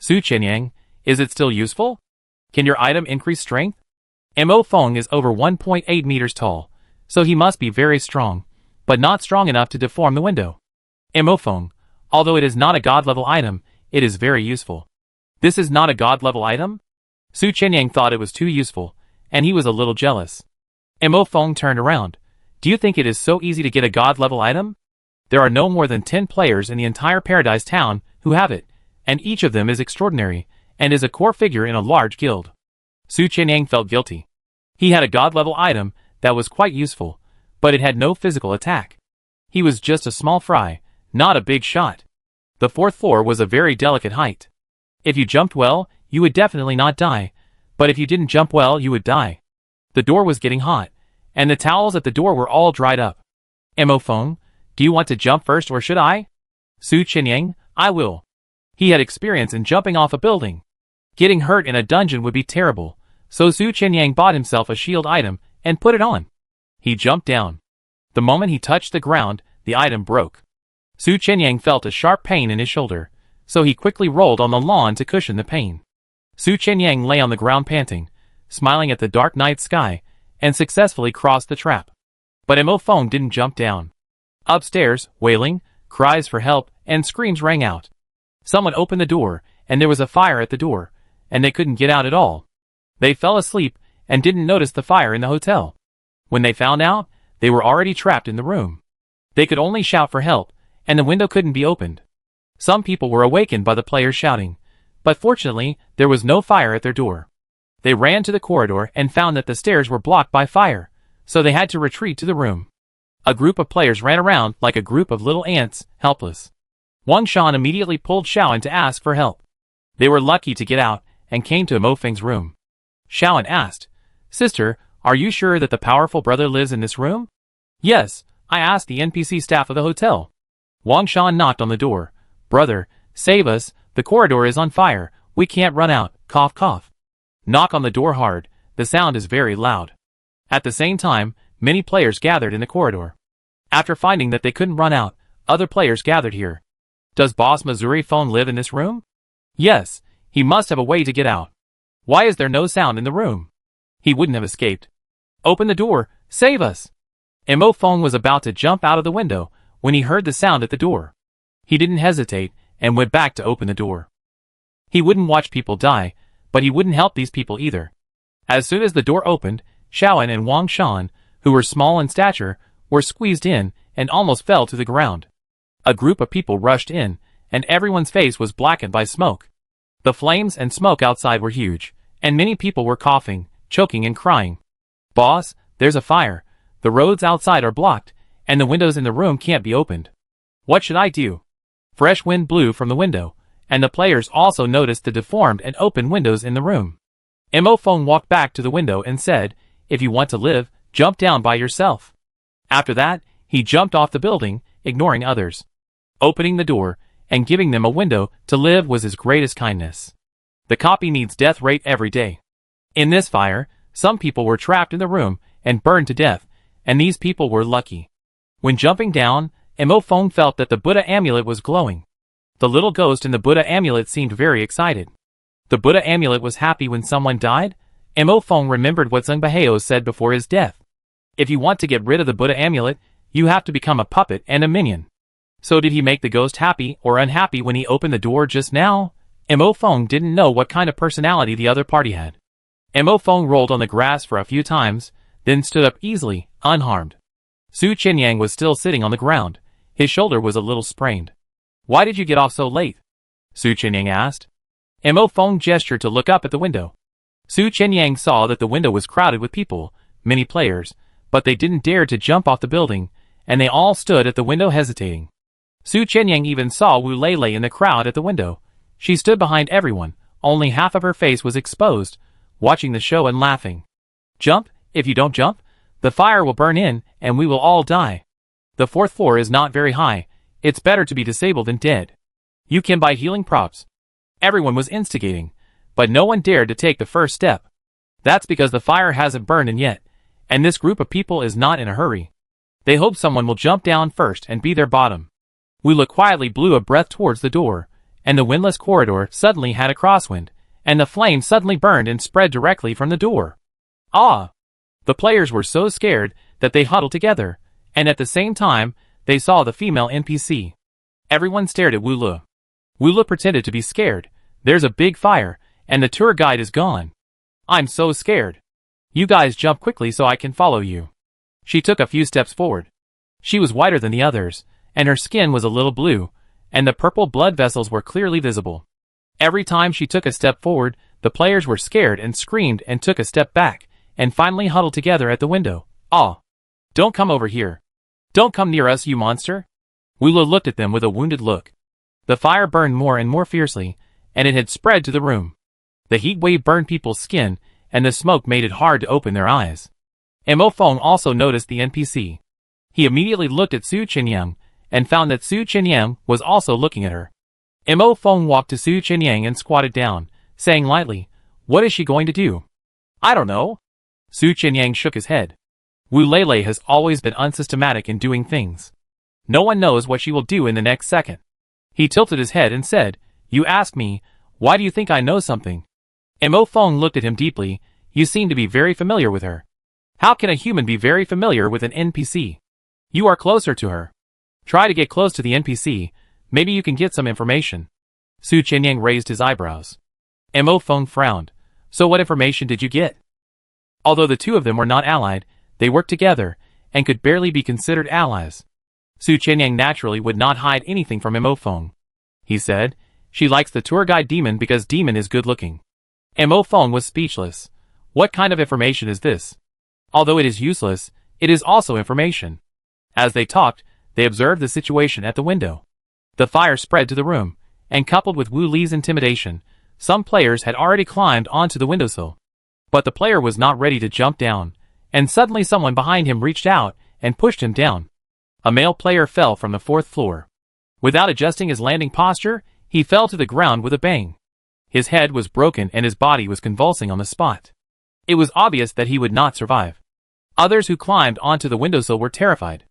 Su Qianyang, is it still useful? Can your item increase strength? Mo Feng is over 1.8 meters tall, so he must be very strong, but not strong enough to deform the window. Mo Feng, although it is not a god-level item, it is very useful. This is not a god-level item? Su Qianyang thought it was too useful, and he was a little jealous. Mo Feng turned around. Do you think it is so easy to get a god-level item? There are no more than 10 players in the entire Paradise Town who have it, and each of them is extraordinary, and is a core figure in a large guild. Su Qianyang felt guilty. He had a god-level item that was quite useful, but it had no physical attack. He was just a small fry, not a big shot. The 4th floor was a very delicate height. If you jumped well, you would definitely not die, but if you didn't jump well, you would die. The door was getting hot, and the towels at the door were all dried up. Mo Feng, do you want to jump first or should I? Su Qianyang, I will. He had experience in jumping off a building. Getting hurt in a dungeon would be terrible, so Su Qianyang bought himself a shield item and put it on. He jumped down. The moment he touched the ground, the item broke. Su Qianyang felt a sharp pain in his shoulder, so he quickly rolled on the lawn to cushion the pain. Su Qianyang lay on the ground panting, smiling at the dark night sky, and successfully crossed the trap. But Mo Feng didn't jump down. Upstairs, wailing, cries for help, and screams rang out. Someone opened the door, and there was a fire at the door, and they couldn't get out at all. They fell asleep and didn't notice the fire in the hotel. When they found out, they were already trapped in the room. They could only shout for help, and the window couldn't be opened. Some people were awakened by the players shouting, but fortunately, there was no fire at their door. They ran to the corridor and found that the stairs were blocked by fire, so they had to retreat to the room. A group of players ran around like a group of little ants, helpless. Wang Shan immediately pulled Xiaoan to ask for help. They were lucky to get out and came to Mo Feng's room. Xiaoan asked, "Sister, are you sure that the powerful brother lives in this room?" "Yes, I asked the NPC staff of the hotel." Wang Shan knocked on the door. "Brother, save us, the corridor is on fire, we can't run out, cough cough." Knock on the door hard, the sound is very loud. At the same time, many players gathered in the corridor. After finding that they couldn't run out, other players gathered here. "Does Boss Missouri Phone live in this room?" "Yes, he must have a way to get out." "Why is there no sound in the room?" "He wouldn't have escaped." "Open the door, save us." Mo Feng was about to jump out of the window when he heard the sound at the door. He didn't hesitate and went back to open the door. He wouldn't watch people die, but he wouldn't help these people either. As soon as the door opened, Xiaoan and Wang Shan, who were small in stature, were squeezed in and almost fell to the ground. A group of people rushed in, and everyone's face was blackened by smoke. The flames and smoke outside were huge, and many people were coughing, choking and crying. "Boss, there's a fire. The roads outside are blocked, and the windows in the room can't be opened. What should I do?" Fresh wind blew from the window, and the players also noticed the deformed and open windows in the room. Mo Feng walked back to the window and said, "If you want to live, jump down by yourself." After that, he jumped off the building ignoring others. Opening the door and giving them a window to live was his greatest kindness. The copy needs death rate every day. In this fire, some people were trapped in the room and burned to death, and these people were lucky. When jumping down, Emophone felt that the Buddha amulet was glowing. The little ghost in the Buddha amulet seemed very excited. The Buddha amulet was happy when someone died. Emophone remembered what Zungbaheo said before his death. If you want to get rid of the Buddha amulet, you have to become a puppet and a minion. So did he make the ghost happy or unhappy when he opened the door just now? Emophone didn't know what kind of personality the other party had. Emophone rolled on the grass for a few times, then stood up easily, unharmed. Su Qinyang was still sitting on the ground. His shoulder was a little sprained. "Why did you get off so late?" Su Qinyang asked. Emophone gestured to look up at the window. Su Qinyang saw that the window was crowded with people, many players, but they didn't dare to jump off the building, and they all stood at the window hesitating. Su Qinyang even saw Wu Lei in the crowd at the window. She stood behind everyone, only half of her face was exposed, watching the show and laughing. "Jump, if you don't jump, the fire will burn in, and we will all die. The 4th floor is not very high, it's better to be disabled than dead. You can buy healing props." Everyone was instigating, but no one dared to take the first step. That's because the fire hasn't burned in yet, and this group of people is not in a hurry. They hope someone will jump down first and be their bottom. Wula quietly blew a breath towards the door, and the windless corridor suddenly had a crosswind, and the flame suddenly burned and spread directly from the door. Ah! The players were so scared that they huddled together, and at the same time, they saw the female NPC. Everyone stared at Wula. Wula pretended to be scared. "There's a big fire, and the tour guide is gone. I'm so scared. You guys jump quickly so I can follow you." She took a few steps forward. She was whiter than the others, and her skin was a little blue, and the purple blood vessels were clearly visible. Every time she took a step forward, the players were scared and screamed and took a step back, and finally huddled together at the window. "Ah! Don't come over here. Don't come near us, you monster." Wula looked at them with a wounded look. The fire burned more and more fiercely, and it had spread to the room. The heat wave burned people's skin, and the smoke made it hard to open their eyes. Emophone also noticed the NPC. He immediately looked at Su Qinyang, and found that Su Qinyang was also looking at her. Emophone walked to Su Qinyang and squatted down, saying lightly, "What is she going to do?" "I don't know." Su Qinyang shook his head. Wu Lei has always been unsystematic in doing things. No one knows what she will do in the next second. He tilted his head and said, "You ask me, why do you think I know something?" Emophone looked at him deeply. "You seem to be very familiar with her." "How can a human be very familiar with an NPC? You are closer to her. Try to get close to the NPC, maybe you can get some information." Su Qinyang raised his eyebrows. Emophone frowned. "So what information did you get?" Although the two of them were not allied, they worked together, and could barely be considered allies. Su Qinyang naturally would not hide anything from Emophone. He said, "She likes the tour guide Demon because Demon is good looking." Emophone was speechless. What kind of information is this? Although it is useless, it is also information. As they talked, they observed the situation at the window. The fire spread to the room, and coupled with Wu Li's intimidation, some players had already climbed onto the windowsill. But the player was not ready to jump down, and suddenly someone behind him reached out and pushed him down. A male player fell from the 4th floor. Without adjusting his landing posture, he fell to the ground with a bang. His head was broken and his body was convulsing on the spot. It was obvious that he would not survive. Others who climbed onto the windowsill were terrified.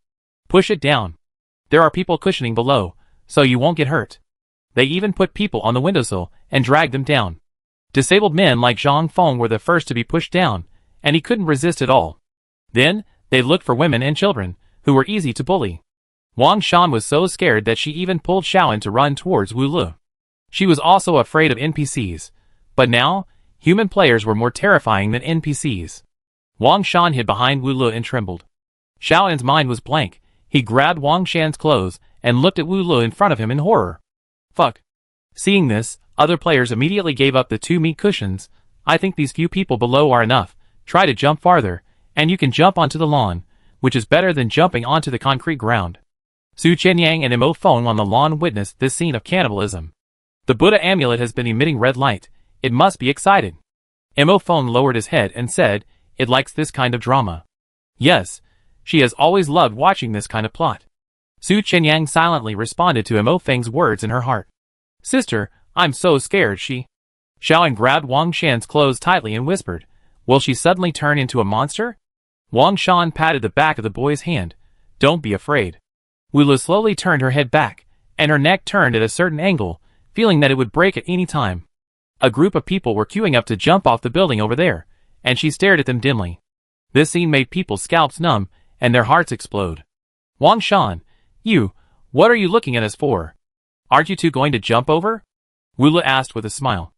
"Push it down. There are people cushioning below, so you won't get hurt." They even put people on the windowsill and dragged them down. Disabled men like Zhang Feng were the first to be pushed down, and he couldn't resist at all. Then, they looked for women and children, who were easy to bully. Wang Shan was so scared that she even pulled Xiaoan to run towards Wu Lu. She was also afraid of NPCs, but now, human players were more terrifying than NPCs. Wang Shan hid behind Wu Lu and trembled. Xiaoan's mind was blank. He grabbed Wang Shan's clothes and looked at Wu Lu in front of him in horror. "Fuck." Seeing this, other players immediately gave up the 2 meat cushions. "I think these few people below are enough. Try to jump farther, and you can jump onto the lawn, which is better than jumping onto the concrete ground." Su Qinyang and Emophone on the lawn witnessed this scene of cannibalism. The Buddha amulet has been emitting red light. It must be excited. Emophone lowered his head and said, "It likes this kind of drama." Yes, she has always loved watching this kind of plot. Su Qianyang silently responded to Mo Feng's words in her heart. Sister, I'm so scared, she. Xiaoan grabbed Wang Shan's clothes tightly and whispered, will she suddenly turn into a monster? Wang Shan patted the back of the boy's hand. Don't be afraid. Wula slowly turned her head back, and her neck turned at a certain angle, feeling that it would break at any time. A group of people were queuing up to jump off the building over there, and she stared at them dimly. This scene made people's scalps numb, and their hearts explode. Wang Shan, what are you looking at us for? Aren't you two going to jump over? Wula asked with a smile.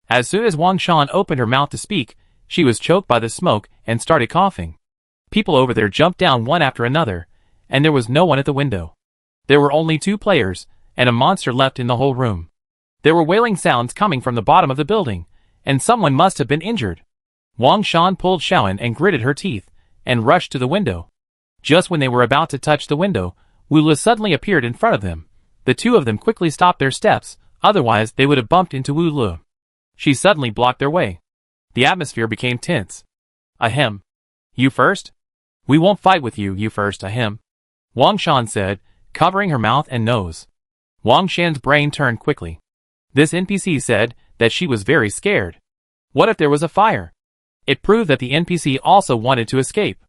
As soon as Wang Shan opened her mouth to speak, she was choked by the smoke and started coughing. People over there jumped down one after another, and there was no one at the window. There were only 2 players, and a monster left in the whole room. There were wailing sounds coming from the bottom of the building, and someone must have been injured. Wang Shan pulled Xiaoan and gritted her teeth, and rushed to the window. Just when they were about to touch the window, Wula suddenly appeared in front of them. The 2 of them quickly stopped their steps, otherwise they would have bumped into Wula. She suddenly blocked their way. The atmosphere became tense. Ahem. You first? We won't fight with you, you first, ahem. Wang Shan said, covering her mouth and nose. Wang Shan's brain turned quickly. This NPC said that she was very scared. What if there was a fire? It proved that the NPC also wanted to escape.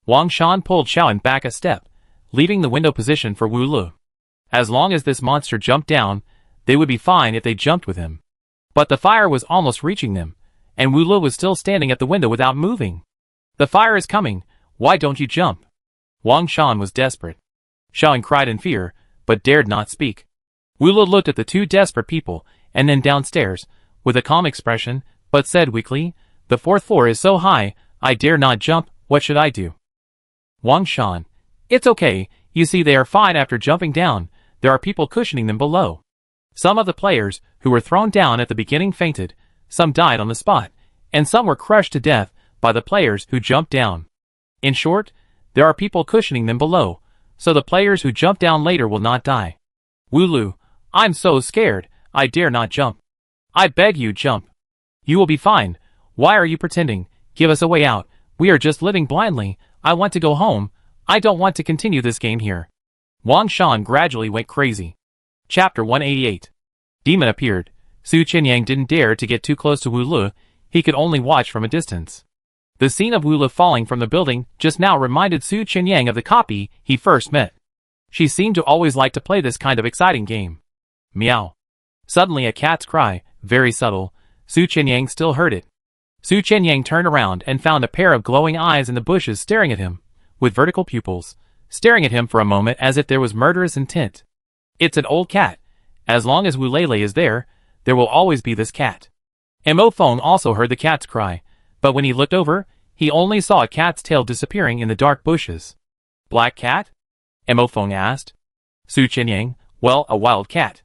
Wang Shan pulled Xiaoan back a step, leaving the window position for Wu Lu. As long as this monster jumped down, they would be fine if they jumped with him. But the fire was almost reaching them, and Wu Lu was still standing at the window without moving. The fire is coming, why don't you jump? Wang Shan was desperate. Xiaoan cried in fear, but dared not speak. Wu Lu looked at the 2 desperate people, and then downstairs, with a calm expression, but said weakly, the 4th floor is so high, I dare not jump, what should I do? Wang Shan, it's okay, you see they are fine after jumping down, there are people cushioning them below. Some of the players, who were thrown down at the beginning fainted, some died on the spot, and some were crushed to death by the players who jumped down. In short, there are people cushioning them below, so the players who jump down later will not die. Wu Lu, I'm so scared, I dare not jump. I beg you, jump. You will be fine. Why are you pretending? Give us a way out. We are just living blindly. I want to go home. I don't want to continue this game here. Wang Shan gradually went crazy. Chapter 188. Demon appeared. Su Qianyang didn't dare to get too close to Wu Lu. He could only watch from a distance. The scene of Wu Lu falling from the building just now reminded Su Qianyang of the copy he first met. She seemed to always like to play this kind of exciting game. Meow. Suddenly a cat's cry, very subtle. Su Qianyang still heard it. Su Qianyang turned around and found a pair of glowing eyes in the bushes staring at him, with vertical pupils, staring at him for a moment as if there was murderous intent. It's an old cat. As long as Wu Lei is there, there will always be this cat. Mo Feng also heard the cat's cry, but when he looked over, he only saw a cat's tail disappearing in the dark bushes. Black cat? Mo Feng asked. Su Qianyang, well, a wild cat.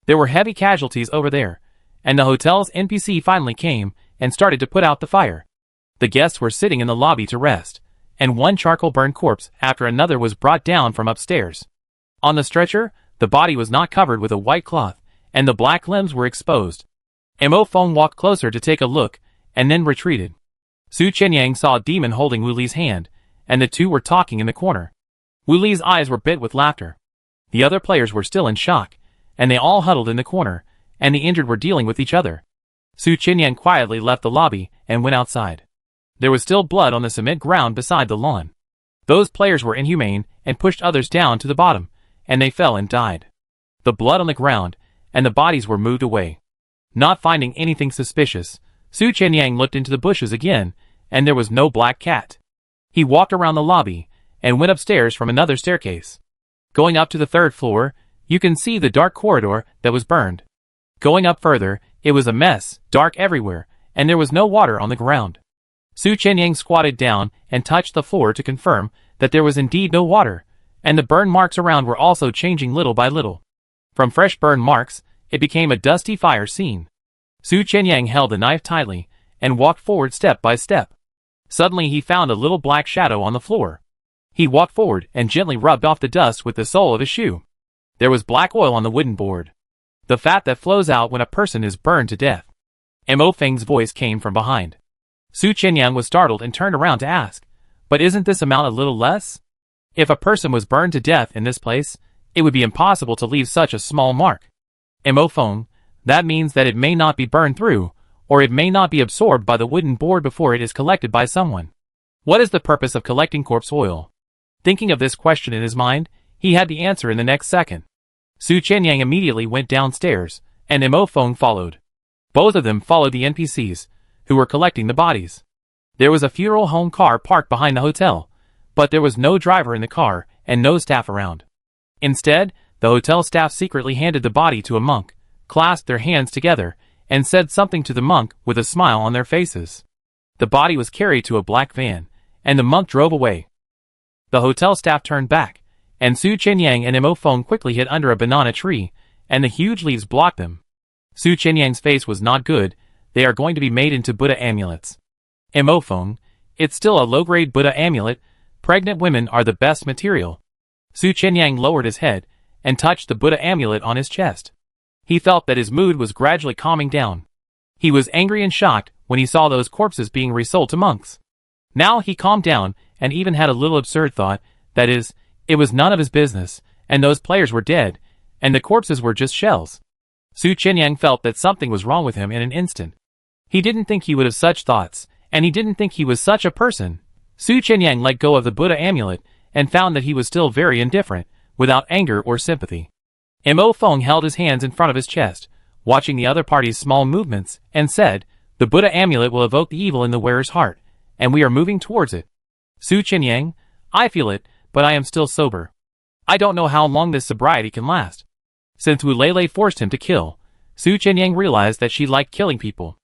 There were heavy casualties over there, and the hotel's NPC finally came and started to put out the fire. The guests were sitting in the lobby to rest, and one charcoal-burned corpse after another was brought down from upstairs. On the stretcher, the body was not covered with a white cloth, and the black limbs were exposed. Mo Feng walked closer to take a look, and then retreated. Su Qianyang saw a demon holding Wu Li's hand, and the 2 were talking in the corner. Wu Li's eyes were bit with laughter. The other players were still in shock, and they all huddled in the corner, and the injured were dealing with each other. Su Qianyang quietly left the lobby and went outside. There was still blood on the cement ground beside the lawn. Those players were inhumane and pushed others down to the bottom, and they fell and died. The blood on the ground, and the bodies were moved away. Not finding anything suspicious, Su Qianyang looked into the bushes again, and there was no black cat. He walked around the lobby, and went upstairs from another staircase. Going up to the 3rd floor, you can see the dark corridor that was burned. Going up further, it was a mess, dark everywhere, and there was no water on the ground. Su Qianyang squatted down and touched the floor to confirm that there was indeed no water, and the burn marks around were also changing little by little. From fresh burn marks, it became a dusty fire scene. Su Qianyang held the knife tightly and walked forward step by step. Suddenly he found a little black shadow on the floor. He walked forward and gently rubbed off the dust with the sole of his shoe. There was black oil on the wooden board. The fat that flows out when a person is burned to death. Mo Feng's voice came from behind. Su Qianyang was startled and turned around to ask, but isn't this amount a little less? If a person was burned to death in this place, it would be impossible to leave such a small mark. Emophone, that means that it may not be burned through, or it may not be absorbed by the wooden board before it is collected by someone. What is the purpose of collecting corpse oil? Thinking of this question in his mind, he had the answer in the next second. Su Chenyang immediately went downstairs, and Emophone followed. Both of them followed the NPCs, who were collecting the bodies. There was a funeral home car parked behind the hotel, but there was no driver in the car and no staff around. Instead, the hotel staff secretly handed the body to a monk, clasped their hands together, and said something to the monk with a smile on their faces. The body was carried to a black van, and the monk drove away. The hotel staff turned back, and Su Chenyang and Emophone quickly hid under a banana tree, and the huge leaves blocked them. Su Chenyang's face was not good. They are going to be made into Buddha amulets. Emophone, it's still a low-grade Buddha amulet. Pregnant women are the best material. Su Chenyang lowered his head and touched the Buddha amulet on his chest. He felt that his mood was gradually calming down. He was angry and shocked when he saw those corpses being resold to monks. Now he calmed down and even had a little absurd thought, that is, it was none of his business, and those players were dead, and the corpses were just shells. Su Chenyang felt that something was wrong with him in an instant. He didn't think he would have such thoughts, and he didn't think he was such a person. Su Chenyang let go of the Buddha amulet and found that he was still very indifferent, without anger or sympathy. Emophone held his hands in front of his chest, watching the other party's small movements, and said, "The Buddha amulet will evoke the evil in the wearer's heart, and we are moving towards it. Su Chenyang, I feel it, but I am still sober. I don't know how long this sobriety can last." Since Wu Lei forced him to kill, Su Chenyang realized that she liked killing people.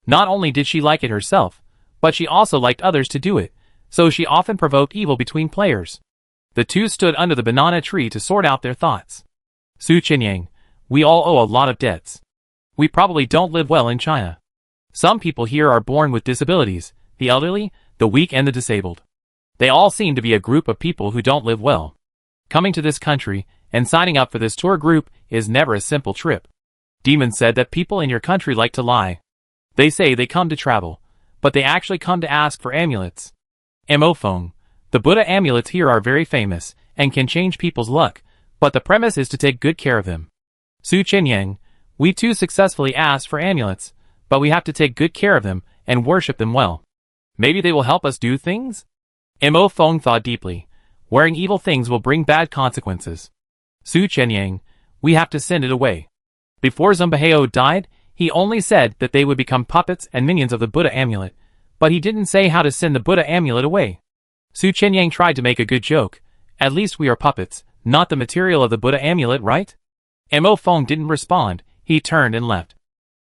Not only did she like it herself, but she also liked others to do it, so she often provoked evil between players. The two stood under the banana tree to sort out their thoughts. Su Chenyang, we all owe a lot of debts. We probably don't live well in China. Some people here are born with disabilities, the elderly, the weak and the disabled. They all seem to be a group of people who don't live well. Coming to this country and signing up for this tour group is never a simple trip. Demon said that people in your country like to lie. They say they come to travel, but they actually come to ask for amulets. Emophone, the Buddha amulets here are very famous and can change people's luck, but the premise is to take good care of them. Su Chenyang, we too successfully asked for amulets, but we have to take good care of them and worship them well. Maybe they will help us do things? Emophone thought deeply. Wearing evil things will bring bad consequences. Su Chenyang, we have to send it away. Before Zumbaheo died, he only said that they would become puppets and minions of the Buddha amulet, but he didn't say how to send the Buddha amulet away. Su Chenyang tried to make a good joke. At least we are puppets, not the material of the Buddha amulet, right? Emophone didn't respond. He turned and left.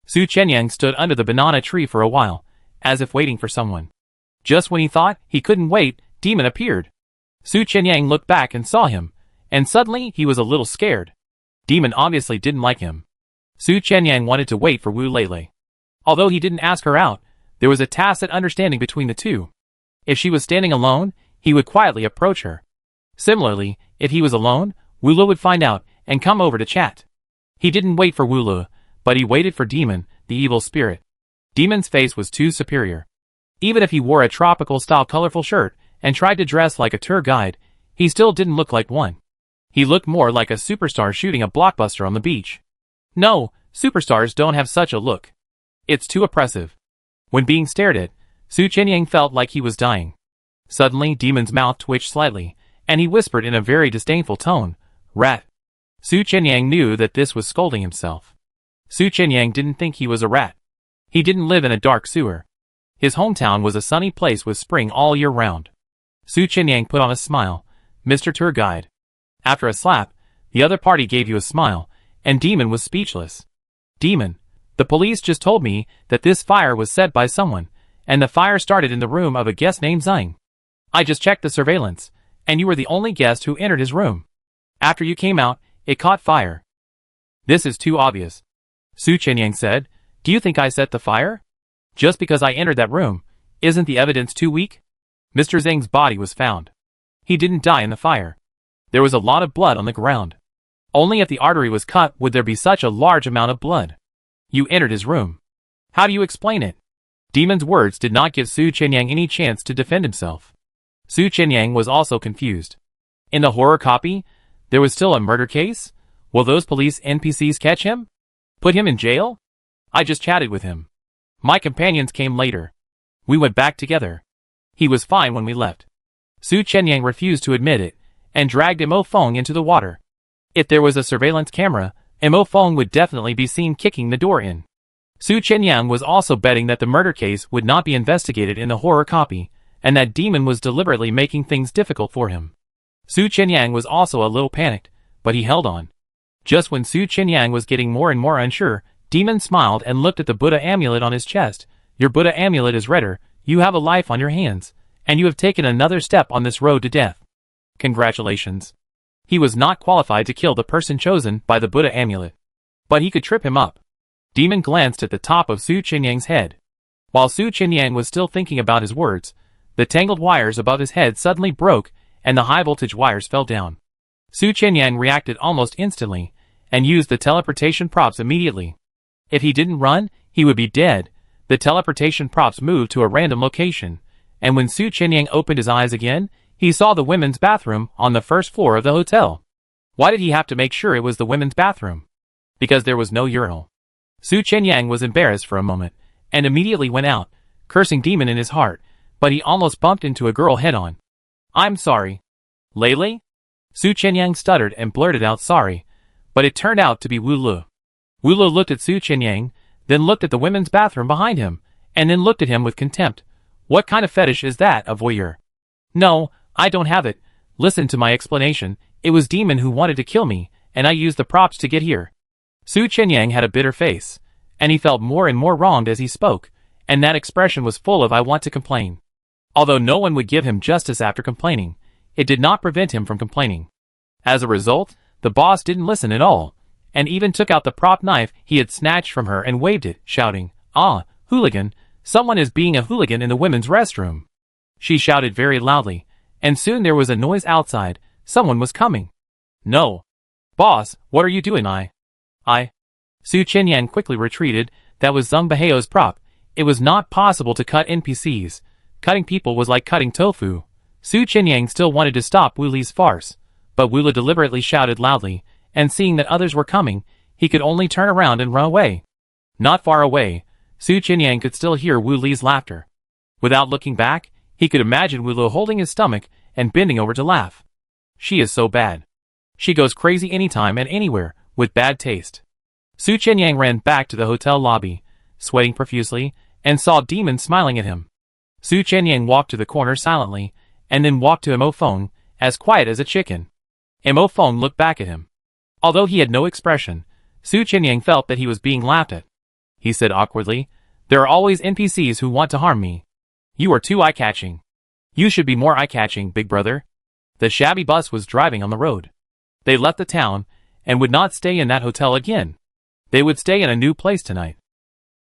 Su Chenyang stood under the banana tree for a while, as if waiting for someone. Just when he thought he couldn't wait, Demon appeared. Su Chenyang looked back and saw him, and suddenly he was a little scared. Demon obviously didn't like him. Su Chenyang wanted to wait for Wu Lei. Although he didn't ask her out, there was a tacit understanding between the two. If she was standing alone, he would quietly approach her. Similarly, if he was alone, Wu Lei would find out and come over to chat. He didn't wait for Wu Lei, but he waited for Demon, the evil spirit. Demon's face was too superior. Even if he wore a tropical-style colorful shirt and tried to dress like a tour guide, he still didn't look like one. He looked more like a superstar shooting a blockbuster on the beach. No, superstars don't have such a look. It's too oppressive. When being stared at, Su Chenyang felt like he was dying. Suddenly, Demon's mouth twitched slightly, and he whispered in a very disdainful tone, "Rat." Su Chenyang knew that this was scolding himself. Su Chenyang didn't think he was a rat. He didn't live in a dark sewer. His hometown was a sunny place with spring all year round. Su Chenyang put on a smile. "Mr. Tour Guide." After a slap, the other party gave you a smile, and Demon was speechless. "Demon, the police just told me that this fire was set by someone, and the fire started in the room of a guest named Zhang. I just checked the surveillance, and you were the only guest who entered his room. After you came out, it caught fire." "This is too obvious," Su Chenyang said. "Do you think I set the fire? Just because I entered that room, isn't the evidence too weak? Mr. Zhang's body was found. He didn't die in the fire. There was a lot of blood on the ground. Only if the artery was cut would there be such a large amount of blood. You entered his room. How do you explain it?" Demon's words did not give Su Chenyang any chance to defend himself. Su Chenyang was also confused. In the horror copy, there was still a murder case? Will those police NPCs catch him? Put him in jail? I just chatted with him. My companions came later. We went back together. He was fine when we left. Su Chenyang refused to admit it, and dragged Mo Feng into the water. If there was a surveillance camera, Mo Feng would definitely be seen kicking the door in. Su Chenyang was also betting that the murder case would not be investigated in the horror copy, and that Demon was deliberately making things difficult for him. Su Chenyang was also a little panicked, but he held on. Just when Su Chenyang was getting more and more unsure, Demon smiled and looked at the Buddha amulet on his chest. Your Buddha amulet is redder, you have a life on your hands, and you have taken another step on this road to death. Congratulations. He was not qualified to kill the person chosen by the Buddha amulet, but he could trip him up. Demon glanced at the top of Su Chenyang's head. While Su Chenyang was still thinking about his words, the tangled wires above his head suddenly broke, and the high-voltage wires fell down. Su Chenyang reacted almost instantly, and used the teleportation props immediately. If he didn't run, he would be dead. The teleportation props moved to a random location, and when Su Chenyang opened his eyes again, he saw the women's bathroom on the first floor of the hotel. Why did he have to make sure it was the women's bathroom? Because there was no urinal. Su Chenyang was embarrassed for a moment, and immediately went out, cursing Demon in his heart, but he almost bumped into a girl head-on. I'm sorry. Lele? Su Chenyang stuttered and blurted out sorry, but it turned out to be Wu Lu. Wu Lu looked at Su Chenyang, then looked at the women's bathroom behind him, and then looked at him with contempt. What kind of fetish is that, a voyeur? No, I don't have it. Listen to my explanation. It was Demon who wanted to kill me, and I used the props to get here. Su Chenyang had a bitter face, and he felt more and more wronged as he spoke, and that expression was full of I want to complain. Although no one would give him justice after complaining, it did not prevent him from complaining. As a result, the boss didn't listen at all, and even took out the prop knife he had snatched from her and waved it, shouting, "Ah, hooligan, someone is being a hooligan in the women's restroom." She shouted very loudly, and soon there was a noise outside. Someone was coming. No. Boss, what are you doing? Su Chenyang quickly retreated. That was Zheng Baheo's prop. It was not possible to cut NPCs. Cutting people was like cutting tofu. Su Chenyang still wanted to stop Wu Li's farce, but Wu Li deliberately shouted loudly, and seeing that others were coming, he could only turn around and run away. Not far away, Su Chenyang could still hear Wu Li's laughter. Without looking back, he could imagine Wu Li holding his stomach and bending over to laugh. She is so bad. She goes crazy anytime and anywhere, with bad taste. Su Chenyang ran back to the hotel lobby, sweating profusely, and saw Demon smiling at him. Su Chenyang walked to the corner silently, and then walked to Mo Feng, as quiet as a chicken. Mo Feng looked back at him. Although he had no expression, Su Chenyang felt that he was being laughed at. He said awkwardly, "There are always NPCs who want to harm me. You are too eye-catching. You should be more eye-catching, big brother." The shabby bus was driving on the road. They left the town, and would not stay in that hotel again. They would stay in a new place tonight.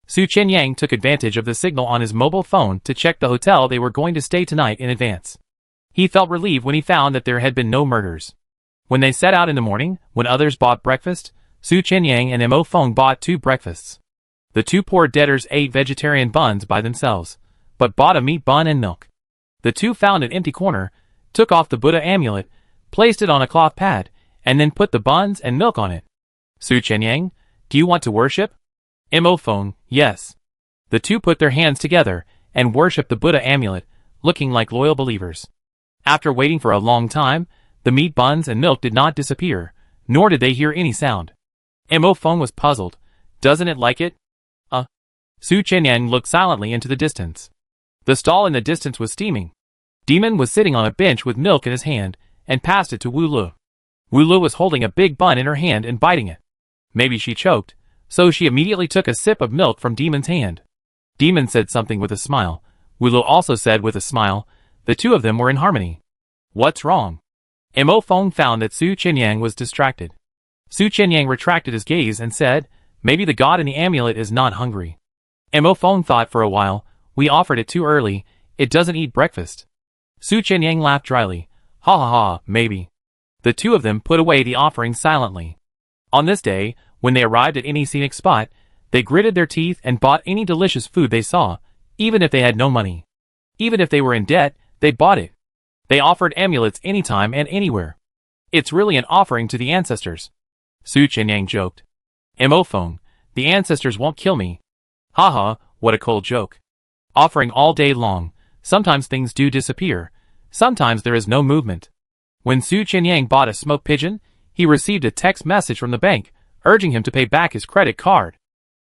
Su Chenyang took advantage of the signal on his mobile phone to check the hotel they were going to stay tonight in advance. He felt relieved when he found that there had been no murders. When they set out in the morning, when others bought breakfast, Su Chenyang and Mo Feng bought 2 breakfasts. The 2 poor debtors ate vegetarian buns by themselves, but bought a meat bun and milk. The 2 found an empty corner, took off the Buddha amulet, placed it on a cloth pad, and then put the buns and milk on it. Su Chenyang, do you want to worship? Mo Feng, yes. The 2 put their hands together and worshipped the Buddha amulet, looking like loyal believers. After waiting for a long time, the meat buns and milk did not disappear, nor did they hear any sound. Mo Feng was puzzled. Doesn't it like it? Su Chenyang looked silently into the distance. The stall in the distance was steaming. Demon was sitting on a bench with milk in his hand, and passed it to Wu Lu. Wu Lu was holding a big bun in her hand and biting it. Maybe she choked, so she immediately took a sip of milk from Demon's hand. Demon said something with a smile. Wu Lu also said with a smile. The 2 of them were in harmony. What's wrong? Mo Feng found that Su Chenyang was distracted. Su Chenyang retracted his gaze and said, "Maybe the god in the amulet is not hungry." Mo Feng thought for a while. "We offered it too early. It doesn't eat breakfast." Su Chenyang laughed dryly. "Ha ha ha, maybe." The 2 of them put away the offering silently. On this day, when they arrived at any scenic spot, they gritted their teeth and bought any delicious food they saw, even if they had no money. Even if they were in debt, they bought it. They offered amulets anytime and anywhere. It's really an offering to the ancestors. Su Qianyang joked. Mo Feng, the ancestors won't kill me. Haha, what a cold joke. Offering all day long, sometimes things do disappear, sometimes there is no movement. When Su Qianyang bought a smoked pigeon, he received a text message from the bank, urging him to pay back his credit card.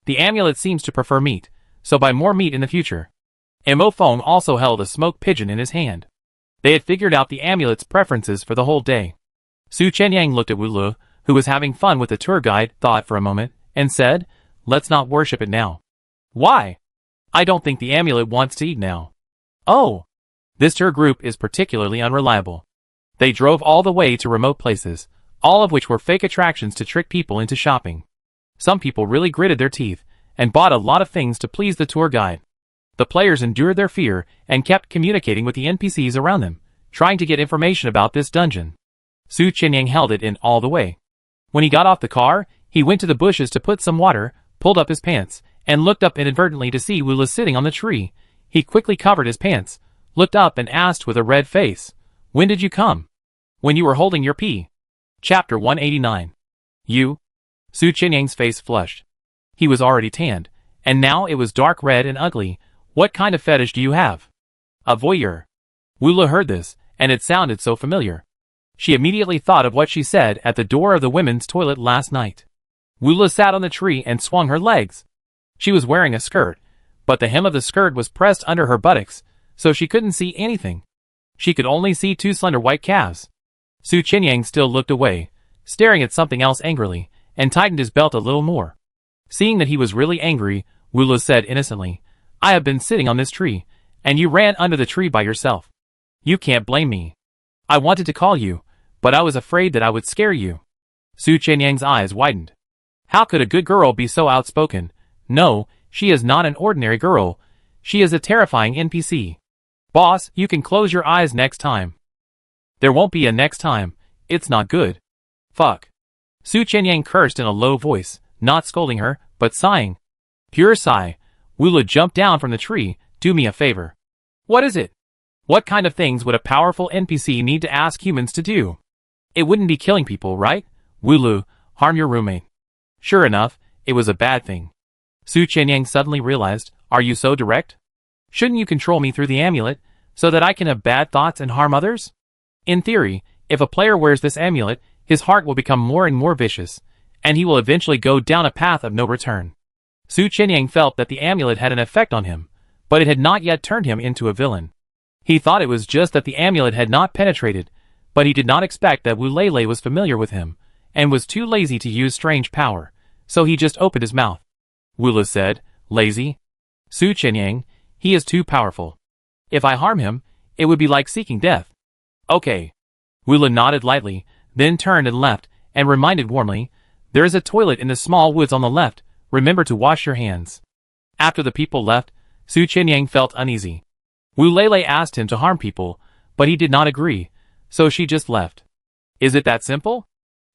The amulet seems to prefer meat, so buy more meat in the future. Mo Feng also held a smoked pigeon in his hand. They had figured out the amulet's preferences for the whole day. Su Qianyang looked at Wu Le, who was having fun with the tour guide, thought for a moment, and said, "Let's not worship it now." "Why?" "I don't think the amulet wants to eat now." "Oh." This tour group is particularly unreliable. They drove all the way to remote places, all of which were fake attractions to trick people into shopping. Some people really gritted their teeth and bought a lot of things to please the tour guide. The players endured their fear and kept communicating with the NPCs around them, trying to get information about this dungeon. Su Qianyang held it in all the way. When he got off the car, he went to the bushes to put some water, pulled up his pants, and looked up inadvertently to see Wu Le sitting on the tree. He quickly covered his pants, looked up and asked with a red face, "When did you come?" "When you were holding your pee." Chapter 189. You? Su Qianyang's face flushed. He was already tanned, and now it was dark red and ugly. "What kind of fetish do you have?" "A voyeur." Wu Le heard this, and it sounded so familiar. She immediately thought of what she said at the door of the women's toilet last night. Wu Le sat on the tree and swung her legs. She was wearing a skirt, but the hem of the skirt was pressed under her buttocks, so she couldn't see anything. She could only see two slender white calves. Su Qianyang still looked away, staring at something else angrily, and tightened his belt a little more. Seeing that he was really angry, Wu Le said innocently, "I have been sitting on this tree, and you ran under the tree by yourself. You can't blame me. I wanted to call you, but I was afraid that I would scare you." Su Qianyang's eyes widened. How could a good girl be so outspoken? No, she is not an ordinary girl. She is a terrifying NPC. "Boss, you can close your eyes next time." "There won't be a next time. It's not good." "Fuck." Su Qianyang cursed in a low voice, not scolding her, but sighing. Pure sigh. Wu Le jumped down from the tree. "Do me a favor." "What is it?" "What kind of things would a powerful NPC need to ask humans to do?" "It wouldn't be killing people, right?" "Wu Le, harm your roommate." Sure enough, it was a bad thing. Su Qianyang suddenly realized, "Are you so direct? Shouldn't you control me through the amulet, so that I can have bad thoughts and harm others?" In theory, if a player wears this amulet, his heart will become more and more vicious, and he will eventually go down a path of no return. Su Qianyang felt that the amulet had an effect on him, but it had not yet turned him into a villain. He thought it was just that the amulet had not penetrated, but he did not expect that Wu Lei was familiar with him, and was too lazy to use strange power, so he just opened his mouth. Wu Le said, "Lazy? Su Qianyang, he is too powerful. If I harm him, it would be like seeking death." "Okay." Wu Le nodded lightly, then turned and left, and reminded warmly, "There is a toilet in the small woods on the left. Remember to wash your hands." After the people left, Su Qianyang felt uneasy. Wu Lei asked him to harm people, but he did not agree, so she just left. Is it that simple?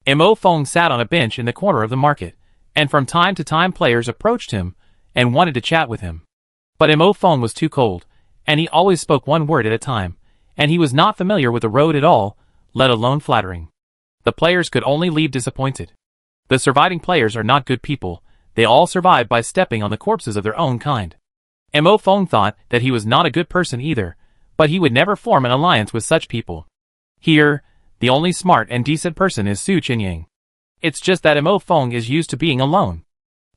Mo Feng sat on a bench in the corner of the market, and from time to time players approached him and wanted to chat with him. But Mo Feng was too cold, and he always spoke one word at a time, and he was not familiar with the road at all, let alone flattering. The players could only leave disappointed. The surviving players are not good people. They all survived by stepping on the corpses of their own kind. Mo Feng thought that he was not a good person either, but he would never form an alliance with such people. Here, the only smart and decent person is Su Qianyang. It's just that Mo Feng is used to being alone.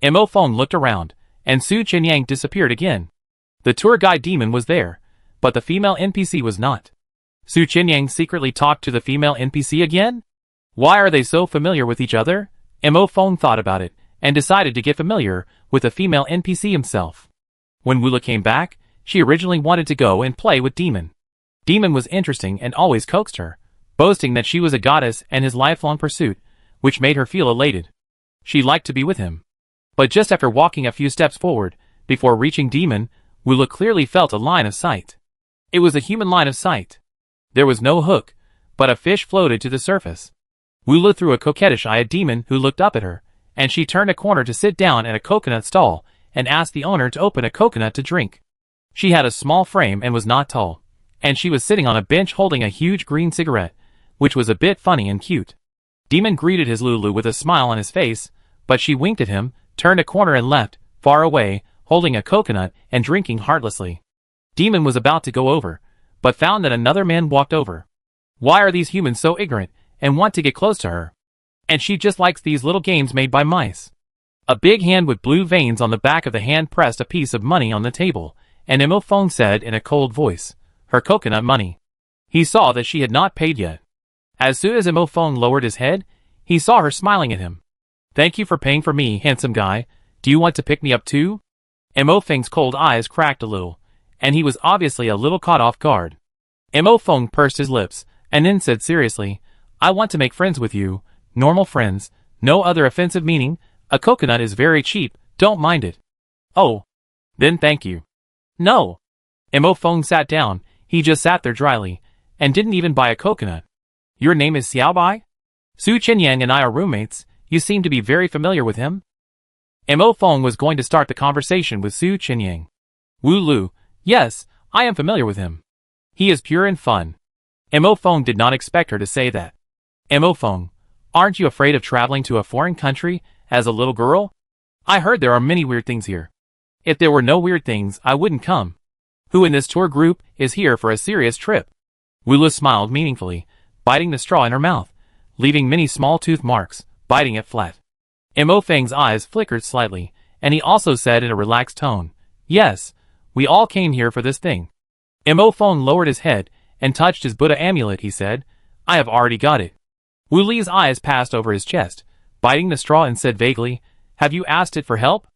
Mo Feng looked around, and Su Qianyang disappeared again. The tour guide demon was there, but the female NPC was not. Su Qianyang secretly talked to the female NPC again? Why are they so familiar with each other? Mo Feng thought about it, and decided to get familiar with the female NPC himself. When Wu Le came back, she originally wanted to go and play with Demon. Demon was interesting and always coaxed her, boasting that she was a goddess and his lifelong pursuit, which made her feel elated. She liked to be with him. But just after walking a few steps forward, before reaching Demon, Wu Le clearly felt a line of sight. It was a human line of sight. There was no hook, but a fish floated to the surface. Wu Le threw a coquettish eye at Demon, who looked up at her, and she turned a corner to sit down at a coconut stall and asked the owner to open a coconut to drink. She had a small frame and was not tall, and she was sitting on a bench holding a huge green cigarette, which was a bit funny and cute. Demon greeted his Lulu with a smile on his face, but she winked at him, turned a corner and left, far away, holding a coconut and drinking heartlessly. Demon was about to go over, but found that another man walked over. Why are these humans so ignorant and want to get close to her? And she just likes these little games made by mice. A big hand with blue veins on the back of the hand pressed a piece of money on the table, and Emophone said in a cold voice, her coconut money. He saw that she had not paid yet. As soon as Emophone lowered his head, he saw her smiling at him. Thank you for paying for me, handsome guy. Do you want to pick me up too? Emophone's cold eyes cracked a little, and he was obviously a little caught off guard. Emophone pursed his lips, and then said seriously, I want to make friends with you, normal friends, no other offensive meaning, a coconut is very cheap, don't mind it. Oh. Then thank you. No. Emophone sat down, he just sat there dryly, and didn't even buy a coconut. Your name is Xiaobai? Su Qinyang and I are roommates, you seem to be very familiar with him? Emophone was going to start the conversation with Su Qinyang. Wu Lu, yes, I am familiar with him. He is pure and fun. Emophone did not expect her to say that. Emophone, aren't you afraid of traveling to a foreign country as a little girl? I heard there are many weird things here. If there were no weird things, I wouldn't come. Who in this tour group is here for a serious trip? Wu Lu smiled meaningfully, biting the straw in her mouth, leaving many small tooth marks, biting it flat. Emophone's eyes flickered slightly, and he also said in a relaxed tone, yes, we all came here for this thing. Emophone lowered his head and touched his Buddha amulet. He said, I have already got it. Wu Li's eyes passed over his chest, biting the straw and said vaguely, have you asked it for help?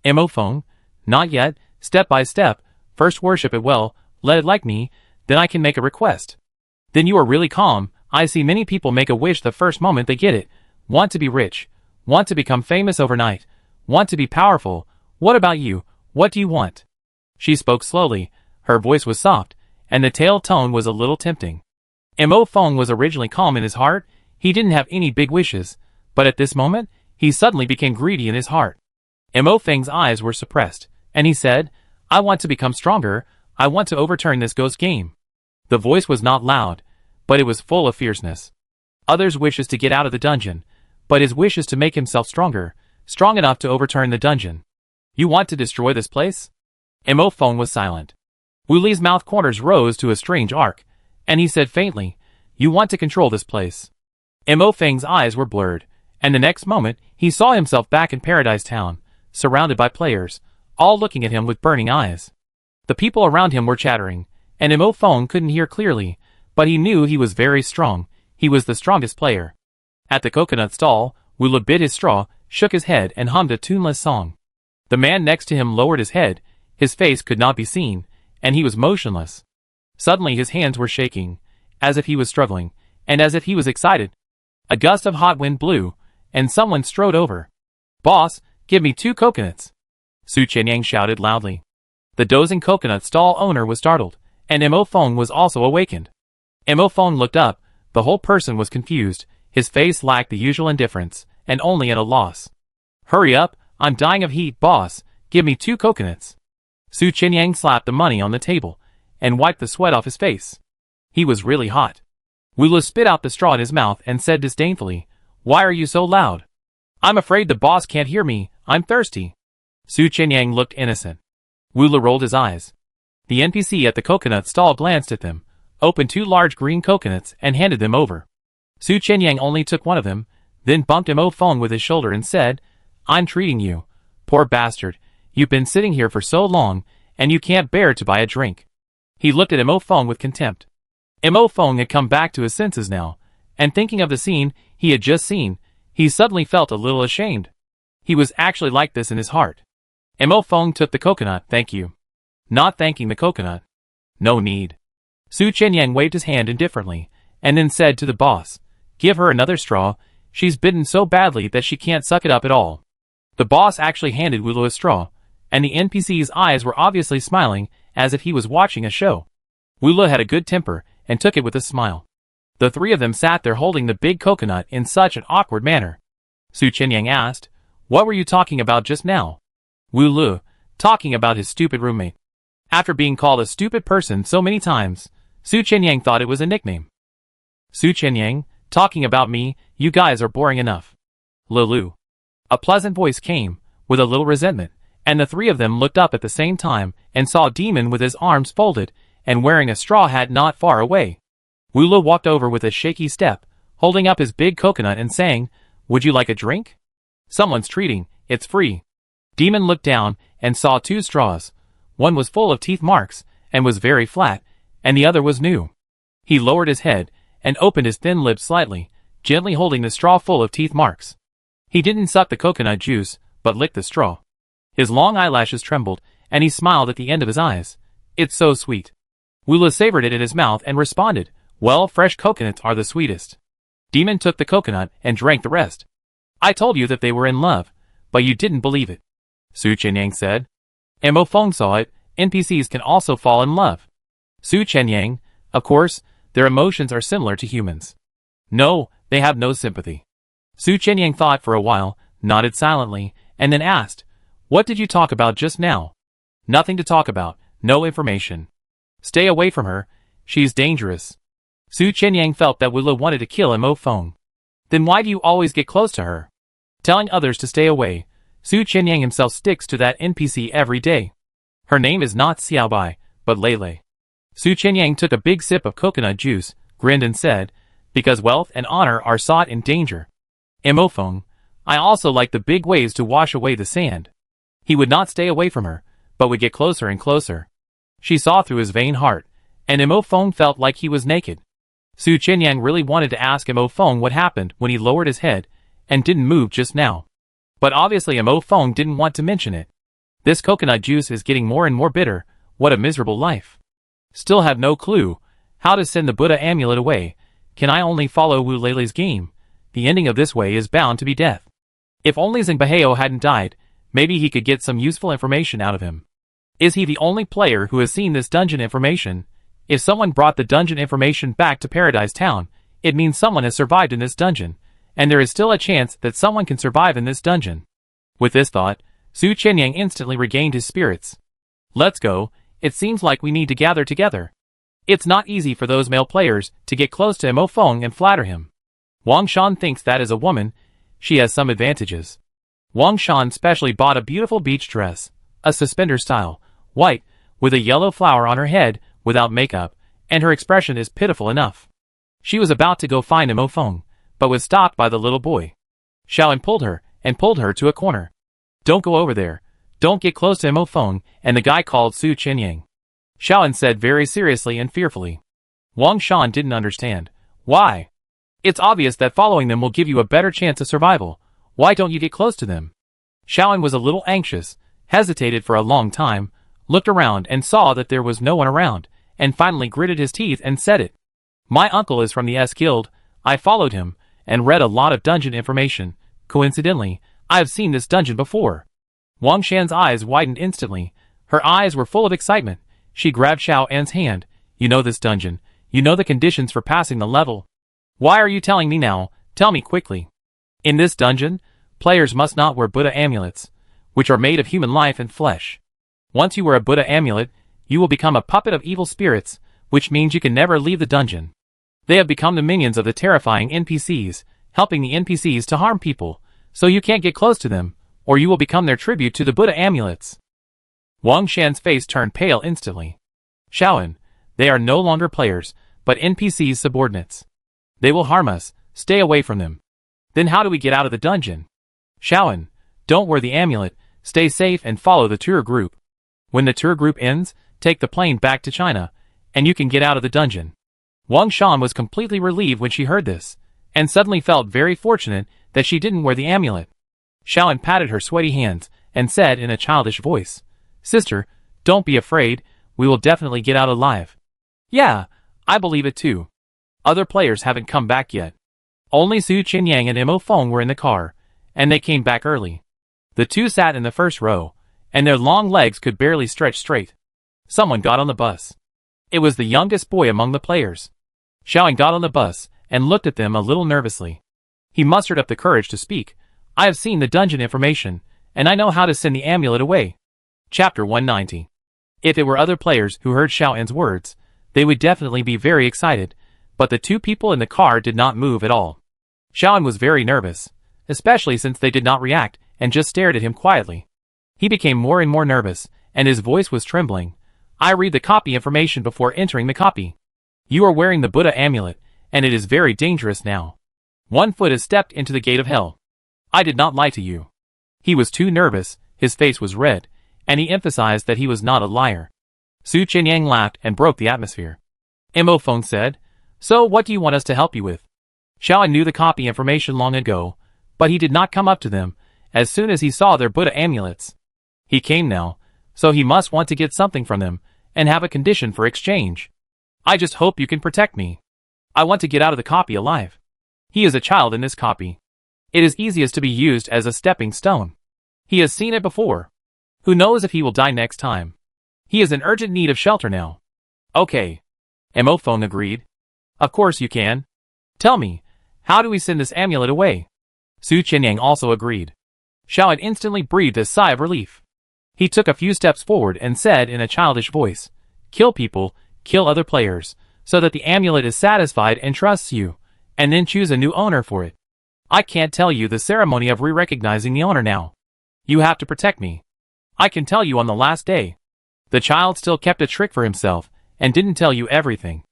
Emophone, not yet, step by step, first worship it well, let it like me, then I can make a request. Then you are really calm. I see many people make a wish the first moment they get it, want to be rich, want to become famous overnight, want to be powerful. What about you? What do you want? She spoke slowly, her voice was soft, and the tail tone was a little tempting. Emophone was originally calm in his heart, he didn't have any big wishes, but at this moment, he suddenly became greedy in his heart. Emophone's eyes were suppressed, and he said, I want to become stronger, I want to overturn this ghost game. The voice was not loud, but it was full of fierceness. Others' wishes to get out of the dungeon, but his wish is to make himself stronger, strong enough to overturn the dungeon. You want to destroy this place? Emophone was silent. Wu Li's mouth corners rose to a strange arc, and he said faintly, you want to control this place. Emophone's eyes were blurred, and the next moment, he saw himself back in Paradise Town, surrounded by players, all looking at him with burning eyes. The people around him were chattering, and Emophone couldn't hear clearly, but he knew he was very strong, he was the strongest player. At the coconut stall, Wu Li bit his straw, shook his head and hummed a tuneless song. The man next to him lowered his head, his face could not be seen, and he was motionless. Suddenly his hands were shaking, as if he was struggling, and as if he was excited. A gust of hot wind blew, and someone strode over. Boss, give me 2 coconuts. Su Qinyang shouted loudly. The dozing coconut stall owner was startled, and Emophone was also awakened. Emophone looked up, the whole person was confused, his face lacked the usual indifference, and only at a loss. Hurry up, I'm dying of heat, boss, give me 2 coconuts. Su Qinyang slapped the money on the table, and wiped the sweat off his face. He was really hot. Wu Li spit out the straw in his mouth and said disdainfully, why are you so loud? I'm afraid the boss can't hear me, I'm thirsty. Su Qinyang looked innocent. Wu Li rolled his eyes. The NPC at the coconut stall glanced at them, opened 2 large green coconuts and handed them over. Su Qinyang only took one of them, then bumped Emophone with his shoulder and said, I'm treating you. Poor bastard, you've been sitting here for so long, and you can't bear to buy a drink. He looked at Emophone with contempt. Emophone had come back to his senses now, and thinking of the scene he had just seen, he suddenly felt a little ashamed. He was actually like this in his heart. Emophone took the coconut, thank you. Not thanking the coconut. No need. Su Qinyang waved his hand indifferently, and then said to the boss, give her another straw, she's bitten so badly that she can't suck it up at all. The boss actually handed Wu Li a straw, and the NPC's eyes were obviously smiling as if he was watching a show. Wu Li had a good temper and took it with a smile. The 3 of them sat there holding the big coconut in such an awkward manner. Su Qinyang asked, what were you talking about just now? Wu Li, talking about his stupid roommate. After being called a stupid person so many times, Su Qianyang thought it was a nickname. Su Qianyang, talking about me, you guys are boring enough. Lulu. A pleasant voice came, with a little resentment, and the three of them looked up at the same time and saw Demon with his arms folded and wearing a straw hat not far away. Wula walked over with a shaky step, holding up his big coconut and saying, "Would you like a drink?" "Someone's treating, it's free." Demon looked down and saw two straws. One was full of teeth marks and was very flat, and the other was new. He lowered his head and opened his thin lips slightly, gently holding the straw full of teeth marks. He didn't suck the coconut juice, but licked the straw. His long eyelashes trembled, and he smiled at the end of his eyes. "It's so sweet." Wula savored it in his mouth and responded, "Well, fresh coconuts are the sweetest." Demon took the coconut and drank the rest. "I told you that they were in love, but you didn't believe it," Su Qianyang said. "Mo Feng saw it, NPCs can also fall in love." Su Qianyang, of course, their emotions are similar to humans. No, they have no sympathy. Su Qianyang thought for a while, nodded silently, and then asked, "What did you talk about just now?" "Nothing to talk about, no information. Stay away from her, she's dangerous." Su Qianyang felt that Wula wanted to kill Mo Feng. "Then why do you always get close to her?" Telling others to stay away, Su Qianyang himself sticks to that NPC every day. Her name is not Xiaobai, but Lele. Su Qianyang took a big sip of coconut juice, grinned and said, "Because wealth and honor are sought in danger. Mo Feng, I also like the big waves to wash away the sand." He would not stay away from her, but would get closer and closer. She saw through his vain heart, and Mo Feng felt like he was naked. Su Qianyang really wanted to ask Mo Feng what happened when he lowered his head and didn't move just now. But obviously Mo Feng didn't want to mention it. This coconut juice is getting more and more bitter, what a miserable life. Still have no clue how to send the Buddha amulet away. Can I only follow Wu Lele's game? The ending of this way is bound to be death. If only Zhengbaheo hadn't died, maybe he could get some useful information out of him. Is he the only player who has seen this dungeon information? If someone brought the dungeon information back to Paradise Town, it means someone has survived in this dungeon, and there is still a chance that someone can survive in this dungeon. With this thought, Su Qianyang instantly regained his spirits. "Let's go, it seems like we need to gather together." It's not easy for those male players to get close to Mo Feng and flatter him. Wang Shan thinks that as a woman, she has some advantages. Wang Shan specially bought a beautiful beach dress, a suspender style, white, with a yellow flower on her head, without makeup, and her expression is pitiful enough. She was about to go find Mo Feng, but was stopped by the little boy. Xiaoan pulled her to a corner. "Don't go over there. Don't get close to Mo Feng," and the guy called Su Qianyang. Xiaoan said very seriously and fearfully. Wang Shan didn't understand. "Why? It's obvious that following them will give you a better chance of survival. Why don't you get close to them?" Xiaoan was a little anxious, hesitated for a long time, looked around and saw that there was no one around, and finally gritted his teeth and said it. "My uncle is from the S Guild. I followed him, and read a lot of dungeon information. Coincidentally, I have seen this dungeon before." Wang Shan's eyes widened instantly. Her eyes were full of excitement. She grabbed Xiaoan's hand. "You know this dungeon. You know the conditions for passing the level. Why are you telling me now? Tell me quickly." "In this dungeon, players must not wear Buddha amulets, which are made of human life and flesh. Once you wear a Buddha amulet, you will become a puppet of evil spirits, which means you can never leave the dungeon. They have become the minions of the terrifying NPCs, helping the NPCs to harm people, so you can't get close to them, or you will become their tribute to the Buddha amulets." Wang Shan's face turned pale instantly. "Xiaoan, they are no longer players, but NPCs' subordinates. They will harm us, stay away from them." "Then how do we get out of the dungeon?" "Xiaoan, don't wear the amulet, stay safe and follow the tour group. When the tour group ends, take the plane back to China, and you can get out of the dungeon." Wang Shan was completely relieved when she heard this, and suddenly felt very fortunate that she didn't wear the amulet. Xiaoan patted her sweaty hands, and said in a childish voice, "Sister, don't be afraid, we will definitely get out alive." "Yeah, I believe it too. Other players haven't come back yet. Only Su Qianyang and Mo Feng were in the car, and they came back early. The two sat in the first row, and their long legs could barely stretch straight. Someone got on the bus. It was the youngest boy among the players. Xiaoan got on the bus, and looked at them a little nervously. He mustered up the courage to speak. "I have seen the dungeon information, and I know how to send the amulet away." Chapter 190. If it were other players who heard Xiaoan's words, They would definitely be very excited, but the two people in the car did not move at all. Xiaoan was very nervous, especially since they did not react and just stared at him quietly. He became more and more nervous, and his voice was trembling. I read the copy information before entering the copy. You are wearing the Buddha amulet, and it is very dangerous now. 1 foot has stepped into the gate of hell. I did not lie to you. He was too nervous, his face was red, and he emphasized that he was not a liar. Su Qianyang laughed and broke the atmosphere. Mo Feng said, "So what do you want us to help you with?" Xiaoan knew the copy information long ago, but he did not come up to them as soon as he saw their Buddha amulets. He came now, so he must want to get something from them and have a condition for exchange. I just hope you can protect me. I want to get out of the copy alive. He is a child in this copy. It is easiest to be used as a stepping stone. He has seen it before. Who knows if he will die next time. He is in urgent need of shelter now. Okay. Mo Feng agreed. Of course you can. Tell me, how do we send this amulet away? Su Qianyang also agreed. Xiaoan instantly breathed a sigh of relief. He took a few steps forward and said in a childish voice, "Kill people, kill other players, so that the amulet is satisfied and trusts you, and then choose a new owner for it. I can't tell you the ceremony of re-recognizing the owner now. You have to protect me. I can tell you on the last day." The child still kept a trick for himself, and didn't tell you everything.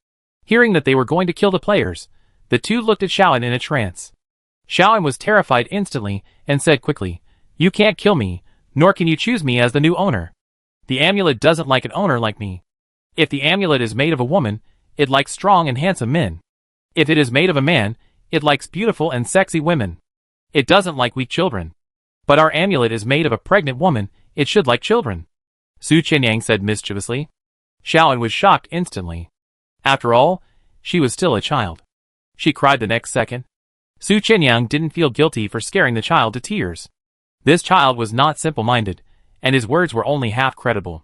Hearing that they were going to kill the players, the two looked at Xiaoan in a trance. Xiaoan was terrified instantly, and said quickly, "You can't kill me, nor can you choose me as the new owner. The amulet doesn't like an owner like me. If the amulet is made of a woman, it likes strong and handsome men. If it is made of a man, it likes beautiful and sexy women. It doesn't like weak children. But our amulet is made of a pregnant woman, it should like children," Su Qianyang said mischievously. Xiaoan was shocked instantly. After all, she was still a child. She cried the next second. Su Qianyang didn't feel guilty for scaring the child to tears. This child was not simple-minded, and his words were only half credible.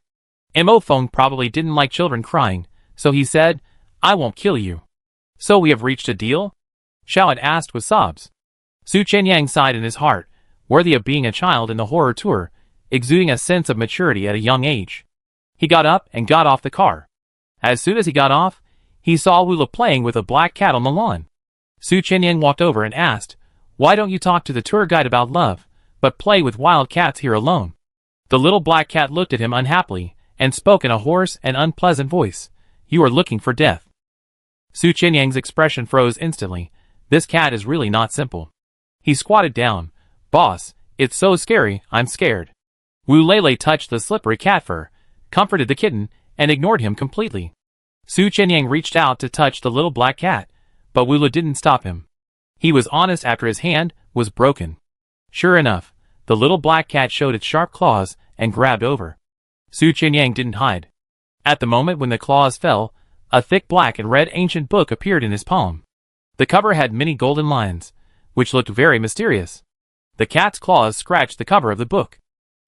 Mo Feng probably didn't like children crying, so he said, "I won't kill you." "So we have reached a deal?" Xiaoan asked with sobs. Su Qianyang sighed in his heart, worthy of being a child in the horror tour, exuding a sense of maturity at a young age. He got up and got off the car. As soon as he got off, he saw Lula playing with a black cat on the lawn. Su Qianyang walked over and asked, "Why don't you talk to the tour guide about love, but play with wild cats here alone?" The little black cat looked at him unhappily, and spoke in a hoarse and unpleasant voice, "You are looking for death." Su Qianyang's expression froze instantly. This cat is really not simple. He squatted down. "Boss, it's so scary, I'm scared." Wu Lele touched the slippery cat fur, comforted the kitten, and ignored him completely. Su Qianyang reached out to touch the little black cat, but Wula didn't stop him. He was honest after his hand was broken. Sure enough, the little black cat showed its sharp claws and grabbed over. Su Qianyang didn't hide. At the moment when the claws fell, a thick black and red ancient book appeared in his palm. The cover had many golden lines, which looked very mysterious. The cat's claws scratched the cover of the book.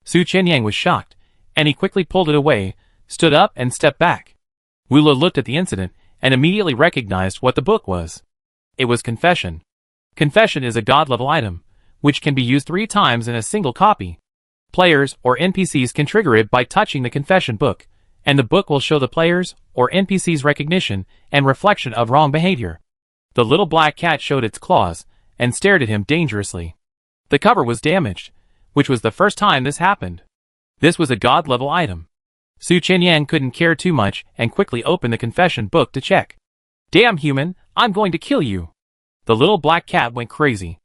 Su Qianyang was shocked, and he quickly pulled it away, stood up and stepped back. Wula looked at the incident and immediately recognized what the book was. It was Confession. Confession is a god-level item, which can be used 3 times in a single copy. Players or NPCs can trigger it by touching the Confession book, and the book will show the players or NPCs recognition and reflection of wrong behavior. The little black cat showed its claws and stared at him dangerously. The cover was damaged, which was the first time this happened. This was a god-level item. Su Qianyang couldn't care too much and quickly opened the Confession book to check. "Damn human, I'm going to kill you." The little black cat went crazy.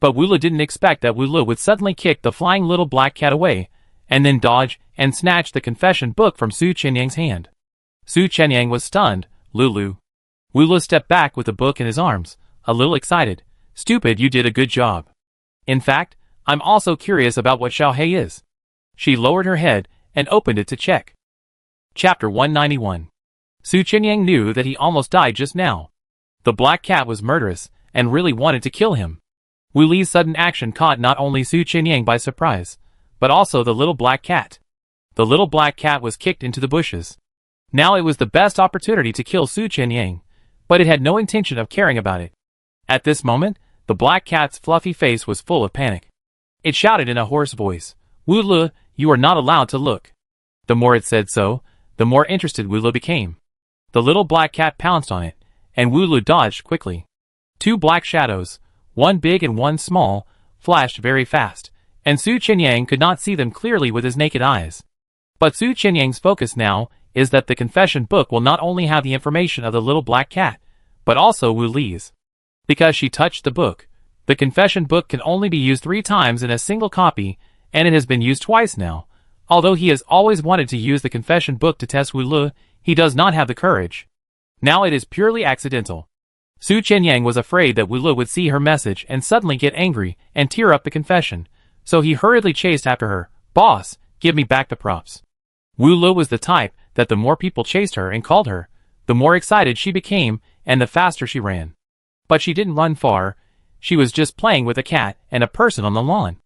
But Wula didn't expect that Wula would suddenly kick the flying little black cat away, and then dodge and snatch the Confession book from Su Qianyang's hand. Su Qianyang was stunned. "Lulu." Wula stepped back with the book in his arms, a little excited. "Stupid, you did a good job. In fact, I'm also curious about what Xiaohei is." She lowered her head and opened it to check. Chapter 191. Su Qianyang knew that he almost died just now. The black cat was murderous, and really wanted to kill him. Wu Li's sudden action caught not only Su Qianyang by surprise, but also the little black cat. The little black cat was kicked into the bushes. Now it was the best opportunity to kill Su Qianyang, but it had no intention of caring about it. At this moment, the black cat's fluffy face was full of panic. It shouted in a hoarse voice, "Wu Li, you are not allowed to look." The more it said so, the more interested Wu Li became. The little black cat pounced on it, and Wu Lu dodged quickly. Two black shadows, one big and one small, flashed very fast, and Su Qinyang could not see them clearly with his naked eyes. But Su Qinyang's focus now is that the confession book will not only have the information of the little black cat, but also Wu Li's. Because she touched the book, the confession book can only be used 3 times in a single copy, and it has been used twice now. Although he has always wanted to use the confession book to test Wu Lu, he does not have the courage. Now it is purely accidental. Su Qinyang was afraid that Wu Lu would see her message and suddenly get angry and tear up the confession, so he hurriedly chased after her. "Boss, give me back the props." Wu Lu was the type that the more people chased her and called her, the more excited she became and the faster she ran. But she didn't run far. She was just playing with a cat and a person on the lawn.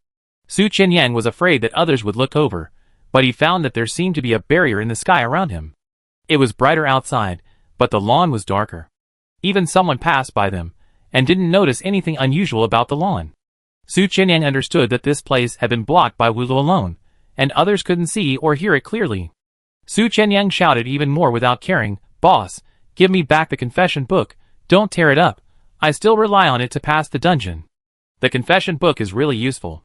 Su Qinyang was afraid that others would look over, but he found that there seemed to be a barrier in the sky around him. It was brighter outside, but the lawn was darker. Even someone passed by them, and didn't notice anything unusual about the lawn. Su Qinyang understood that this place had been blocked by Wu Lu alone, and others couldn't see or hear it clearly. Su Qinyang shouted even more without caring, "Boss, give me back the confession book, don't tear it up. I still rely on it to pass the dungeon." The confession book is really useful.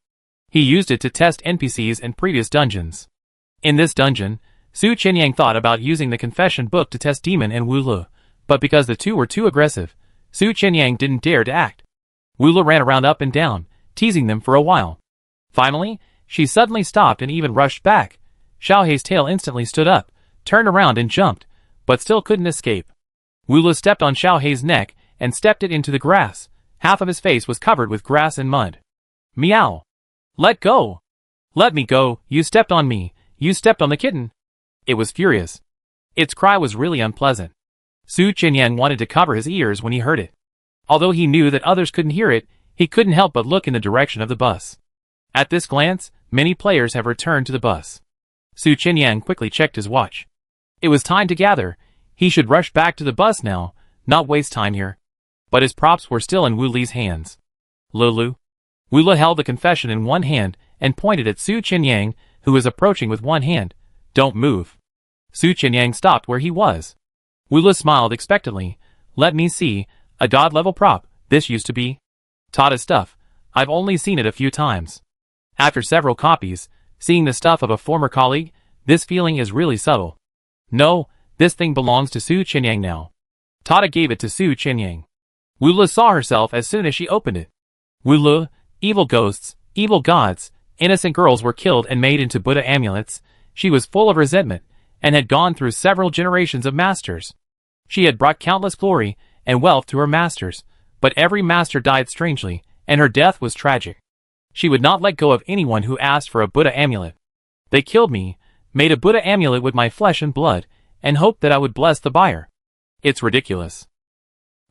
He used it to test NPCs in previous dungeons. In this dungeon, Su Qinyang thought about using the confession book to test Demon and Wu Lu, but because the two were too aggressive, Su Qinyang didn't dare to act. Wu Lu ran around up and down, teasing them for a while. Finally, she suddenly stopped and even rushed back. Xiao Hei's tail instantly stood up, turned around and jumped, but still couldn't escape. Wu Lu stepped on Xiao Hei's neck and stepped it into the grass. Half of his face was covered with grass and mud. "Meow! Let go! Let me go, you stepped on me, you stepped on the kitten!" It was furious. Its cry was really unpleasant. Su Qinyang wanted to cover his ears when he heard it. Although he knew that others couldn't hear it, he couldn't help but look in the direction of the bus. At this glance, many players have returned to the bus. Su Qinyang quickly checked his watch. It was time to gather. He should rush back to the bus now, not waste time here. But his props were still in Wu Li's hands. "Lulu." Wu Lu held the confession in one hand and pointed at Su Qinyang, who was approaching with one hand. "Don't move." Su Qinyang stopped where he was. Wu Lu smiled expectantly. "Let me see, a god-level prop, this used to be Tada's stuff. I've only seen it a few times." After several copies, seeing the stuff of a former colleague, this feeling is really subtle. No, this thing belongs to Su Qinyang now. Tada gave it to Su Qinyang. Wu Lu saw herself as soon as she opened it. Wu Lu, evil ghosts, evil gods, innocent girls were killed and made into Buddha amulets. She was full of resentment, and had gone through several generations of masters. She had brought countless glory and wealth to her masters, but every master died strangely, and her death was tragic. She would not let go of anyone who asked for a Buddha amulet. They killed me, made a Buddha amulet with my flesh and blood, and hoped that I would bless the buyer. It's ridiculous.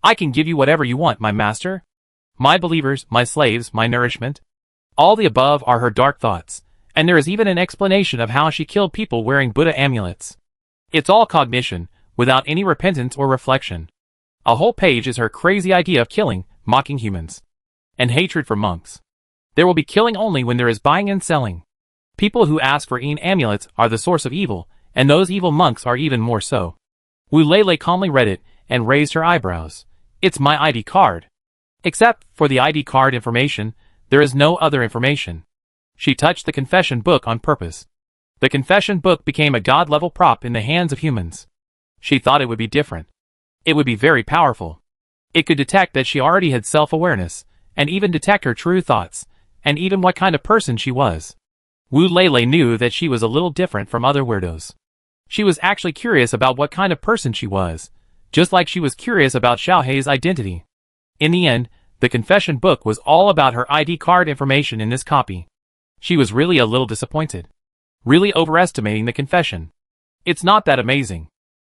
I can give you whatever you want, my master. My believers, my slaves, my nourishment. All the above are her dark thoughts, and there is even an explanation of how she killed people wearing Buddha amulets. It's all cognition, without any repentance or reflection. A whole page is her crazy idea of killing, mocking humans. And hatred for monks. There will be killing only when there is buying and selling. People who ask for amulets are the source of evil, and those evil monks are even more so. Wu Lei calmly read it, and raised her eyebrows. It's my ID card. Except for the ID card information, there is no other information. She touched the confession book on purpose. The confession book became a god-level prop in the hands of humans. She thought it would be different. It would be very powerful. It could detect that she already had self-awareness, and even detect her true thoughts, and even what kind of person she was. Wu Lei knew that she was a little different from other weirdos. She was actually curious about what kind of person she was, just like she was curious about Xiao Hei's identity. In the end, the confession book was all about her ID card information in this copy. She was really a little disappointed. Really overestimating the confession. It's not that amazing.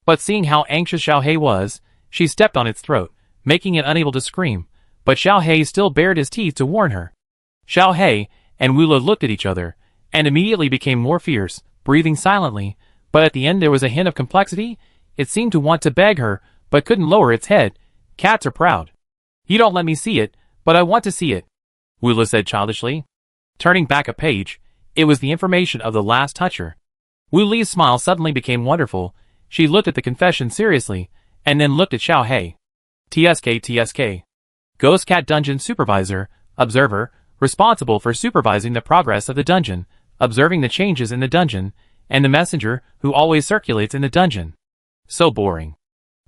But seeing how anxious Xiao Hei was, she stepped on its throat, making it unable to scream, but Xiao Hei still bared his teeth to warn her. Xiao Hei and Wu Lu looked at each other, and immediately became more fierce, breathing silently, but at the end there was a hint of complexity. It seemed to want to beg her, but couldn't lower its head. Cats are proud. You don't let me see it, but I want to see it, Wu Lu said childishly. Turning back a page, it was the information of the last toucher. Wu Li's smile suddenly became wonderful. She looked at the confession seriously, and then looked at Xiao Hei. TSK. Ghost Cat Dungeon Supervisor, Observer, responsible for supervising the progress of the dungeon, observing the changes in the dungeon, and the messenger who always circulates in the dungeon. So boring.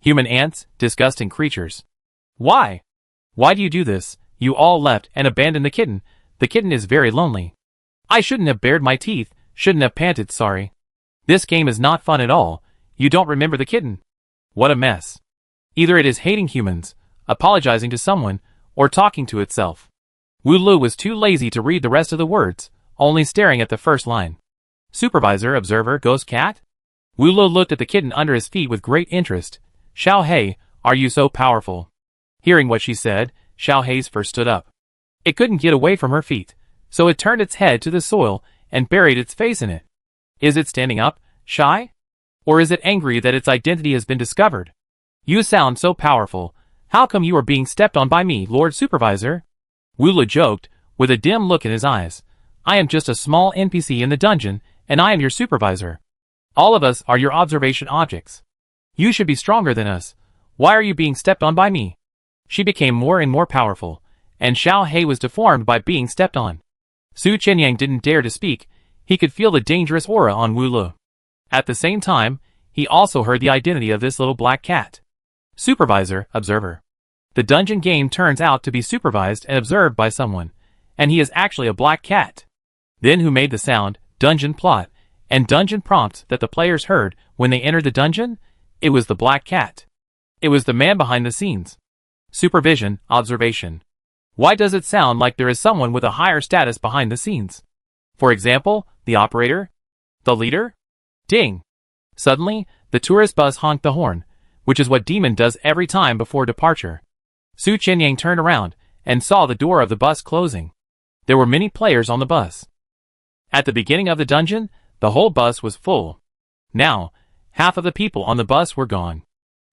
Human ants, disgusting creatures. Why? Why do you do this? You all left and abandoned the kitten. The kitten is very lonely. I shouldn't have bared my teeth, shouldn't have panted, sorry. This game is not fun at all. You don't remember the kitten. What a mess. Either it is hating humans, apologizing to someone, or talking to itself. Wu Lu was too lazy to read the rest of the words, only staring at the first line. Supervisor, Observer, Ghost Cat? Wu Lu looked at the kitten under his feet with great interest. Xiao Hei, are you so powerful? Hearing what she said, Xiao Hei's fur stood up. It couldn't get away from her feet, so it turned its head to the soil and buried its face in it. Is it standing up, shy? Or is it angry that its identity has been discovered? You sound so powerful. How come you are being stepped on by me, Lord Supervisor? Wu Lu joked, with a dim look in his eyes. I am just a small NPC in the dungeon, and I am your supervisor. All of us are your observation objects. You should be stronger than us. Why are you being stepped on by me? She became more and more powerful, and Xiao Hei was deformed by being stepped on. Su Qianyang didn't dare to speak. He could feel the dangerous aura on Wu Lu. At the same time, he also heard the identity of this little black cat. Supervisor, Observer. The dungeon game turns out to be supervised and observed by someone, and he is actually a black cat. Then who made the sound, dungeon plot, and dungeon prompts that the players heard when they entered the dungeon? It was the black cat. It was the man behind the scenes. Supervision, observation. Why does it sound like there is someone with a higher status behind the scenes? For example, the operator? The leader? Ding! Suddenly, the tourist bus honked the horn, which is what Demon does every time before departure. Su Qianyang turned around and saw the door of the bus closing. There were many players on the bus. At the beginning of the dungeon, the whole bus was full. Now, half of the people on the bus were gone.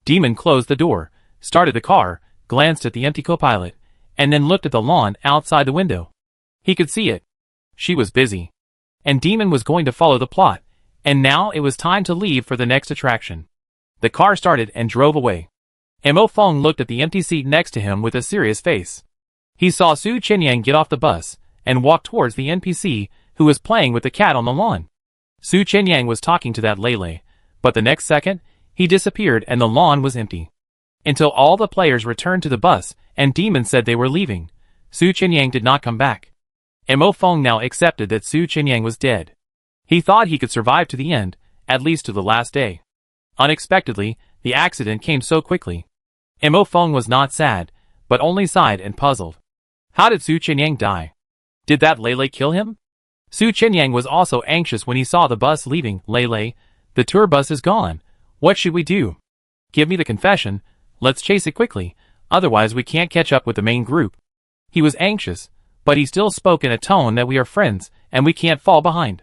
Demon closed the door, started the car, glanced at the empty co-pilot, and then looked at the lawn outside the window. He could see it. She was busy. And Demon was going to follow the plot, and now it was time to leave for the next attraction. The car started and drove away. Mo Feng looked at the empty seat next to him with a serious face. He saw Su Qianyang get off the bus and walk towards the NPC who was playing with the cat on the lawn. Su Qianyang was talking to that Lele, but the next second, he disappeared and the lawn was empty. Until all the players returned to the bus and Demon said they were leaving, Su Qianyang did not come back. Mo Feng now accepted that Su Qianyang was dead. He thought he could survive to the end, at least to the last day. Unexpectedly, the accident came so quickly. Mo Feng was not sad, but only sighed and puzzled. How did Su Qianyang die? Did that Lele kill him? Su Qianyang was also anxious when he saw the bus leaving. Lele, the tour bus is gone. What should we do? Give me the confession. Let's chase it quickly, otherwise we can't catch up with the main group. He was anxious, but he still spoke in a tone that we are friends, and we can't fall behind.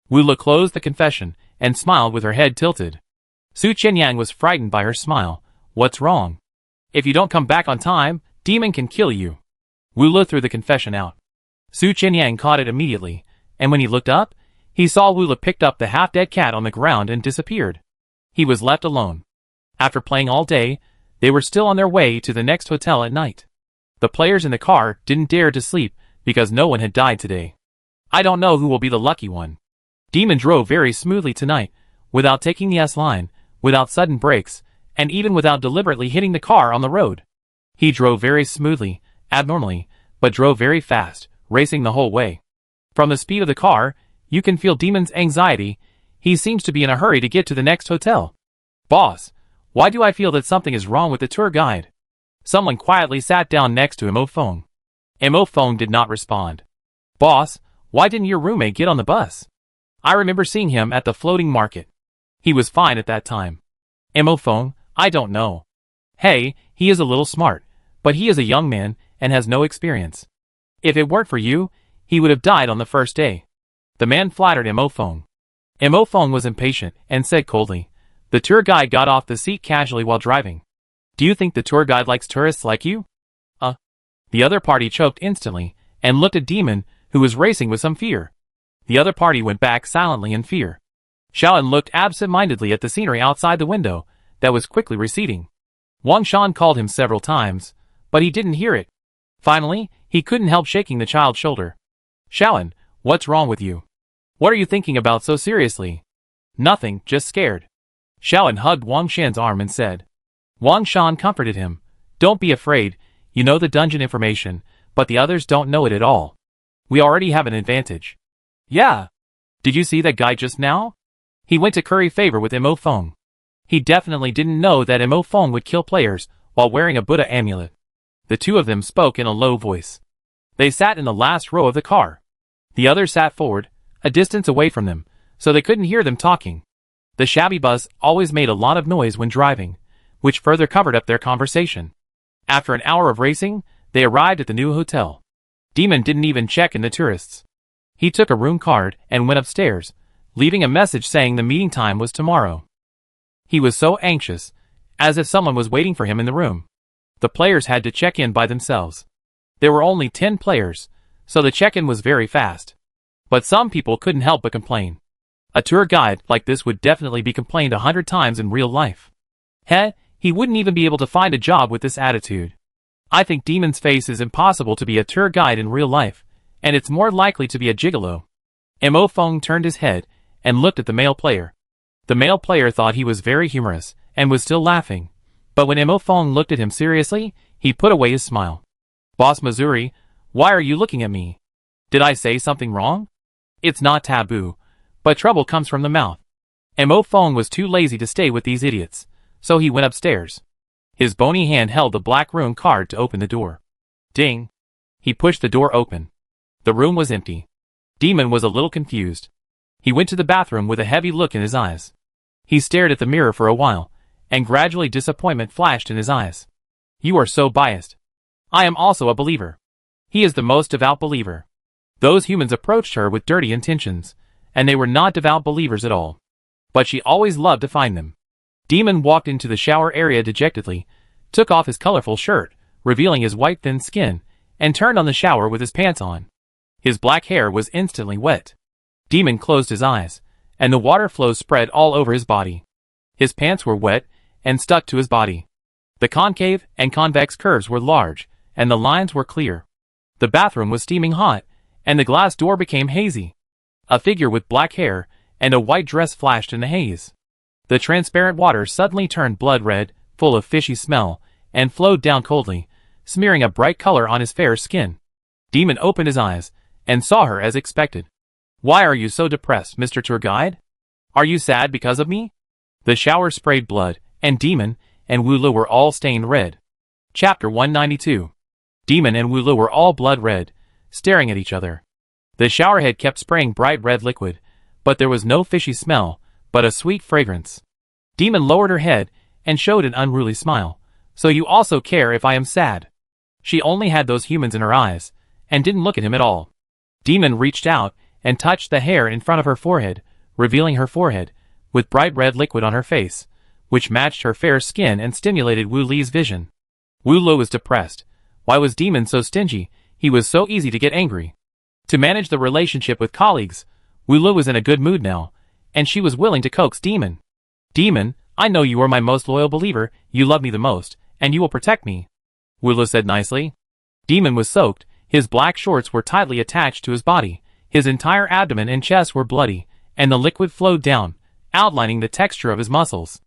Wu Lu closed the confession, and smiled with her head tilted. Su Qianyang was frightened by her smile. What's wrong? If you don't come back on time, Demon can kill you. Wu Lu threw the confession out. Su Qianyang caught it immediately, and when he looked up, he saw Wu Lu picked up the half-dead cat on the ground and disappeared. He was left alone. After playing all day, they were still on their way to the next hotel at night. The players in the car didn't dare to sleep because no one had died today. I don't know who will be the lucky one. Demon drove very smoothly tonight, without taking the S-line, without sudden brakes, and even without deliberately hitting the car on the road. He drove very smoothly, abnormally, but drove very fast, racing the whole way. From the speed of the car, you can feel Demon's anxiety. He seems to be in a hurry to get to the next hotel. Boss, why do I feel that something is wrong with the tour guide? Someone quietly sat down next to Mo Feng. Mo Feng did not respond. Boss, why didn't your roommate get on the bus? I remember seeing him at the floating market. He was fine at that time. Mo Feng, I don't know. Hey, he is a little smart, but he is a young man and has no experience. If it weren't for you, he would have died on the first day. The man flattered Mo Feng. Mo Feng was impatient and said coldly, the tour guide got off the seat casually while driving. Do you think the tour guide likes tourists like you? The other party choked instantly and looked at Demon, who was racing with some fear. The other party went back silently in fear. Xiaoan looked absent-mindedly at the scenery outside the window that was quickly receding. Wang Shan called him several times, but he didn't hear it. Finally, he couldn't help shaking the child's shoulder. Xiaoan, what's wrong with you? What are you thinking about so seriously? Nothing, just scared. Xiaoan hugged Wang Shan's arm and said. Wang Shan comforted him. Don't be afraid, you know the dungeon information, but the others don't know it at all. We already have an advantage. Yeah. Did you see that guy just now? He went to curry favor with Mo Feng. He definitely didn't know that Mo Feng would kill players while wearing a Buddha amulet. The two of them spoke in a low voice. They sat in the last row of the car. The others sat forward, a distance away from them, so they couldn't hear them talking. The shabby bus always made a lot of noise when driving, which further covered up their conversation. After an hour of racing, they arrived at the new hotel. Demon didn't even check in the tourists. He took a room card and went upstairs, leaving a message saying the meeting time was tomorrow. He was so anxious, as if someone was waiting for him in the room. The players had to check in by themselves. There were only 10 players, so the check-in was very fast. But some people couldn't help but complain. A tour guide like this would definitely be complained 100 times in real life. He wouldn't even be able to find a job with this attitude. I think Demon's face is impossible to be a tour guide in real life, and it's more likely to be a gigolo. Mo Feng turned his head and looked at the male player. The male player thought he was very humorous and was still laughing, but when Mo Feng looked at him seriously, he put away his smile. Boss Missouri, why are you looking at me? Did I say something wrong? It's not taboo, but trouble comes from the mouth. Mo Feng was too lazy to stay with these idiots, so he went upstairs. His bony hand held the black rune card to open the door. Ding! He pushed the door open. The room was empty. Demon was a little confused. He went to the bathroom with a heavy look in his eyes. He stared at the mirror for a while, and gradually disappointment flashed in his eyes. You are so biased. I am also a believer. He is the most devout believer. Those humans approached her with dirty intentions, and they were not devout believers at all. But she always loved to find them. Demon walked into the shower area dejectedly, took off his colorful shirt, revealing his white thin skin, and turned on the shower with his pants on. His black hair was instantly wet. Demon closed his eyes, and the water flow spread all over his body. His pants were wet and stuck to his body. The concave and convex curves were large, and the lines were clear. The bathroom was steaming hot, and the glass door became hazy. A figure with black hair and a white dress flashed in the haze. The transparent water suddenly turned blood red, full of fishy smell, and flowed down coldly, smearing a bright color on his fair skin. Demon opened his eyes, and saw her as expected. Why are you so depressed, Mr. Tour Guide? Are you sad because of me? The shower sprayed blood, and Demon and Wulu were all stained red. Chapter 192. Demon and Wulu were all blood red, staring at each other. The showerhead kept spraying bright red liquid, but there was no fishy smell, but a sweet fragrance. Demon lowered her head and showed an unruly smile. So you also care if I am sad? She only had those humans in her eyes, and didn't look at him at all. Demon reached out and touched the hair in front of her forehead, revealing her forehead, with bright red liquid on her face, which matched her fair skin and stimulated Wu Li's vision. Wu Lu was depressed. Why was Demon so stingy? He was so easy to get angry. To manage the relationship with colleagues, Wu Lu was in a good mood now, and she was willing to coax Demon. Demon, I know you are my most loyal believer, you love me the most, and you will protect me. Wu Lu said nicely. Demon was soaked, his black shorts were tightly attached to his body, his entire abdomen and chest were bloody, and the liquid flowed down, outlining the texture of his muscles.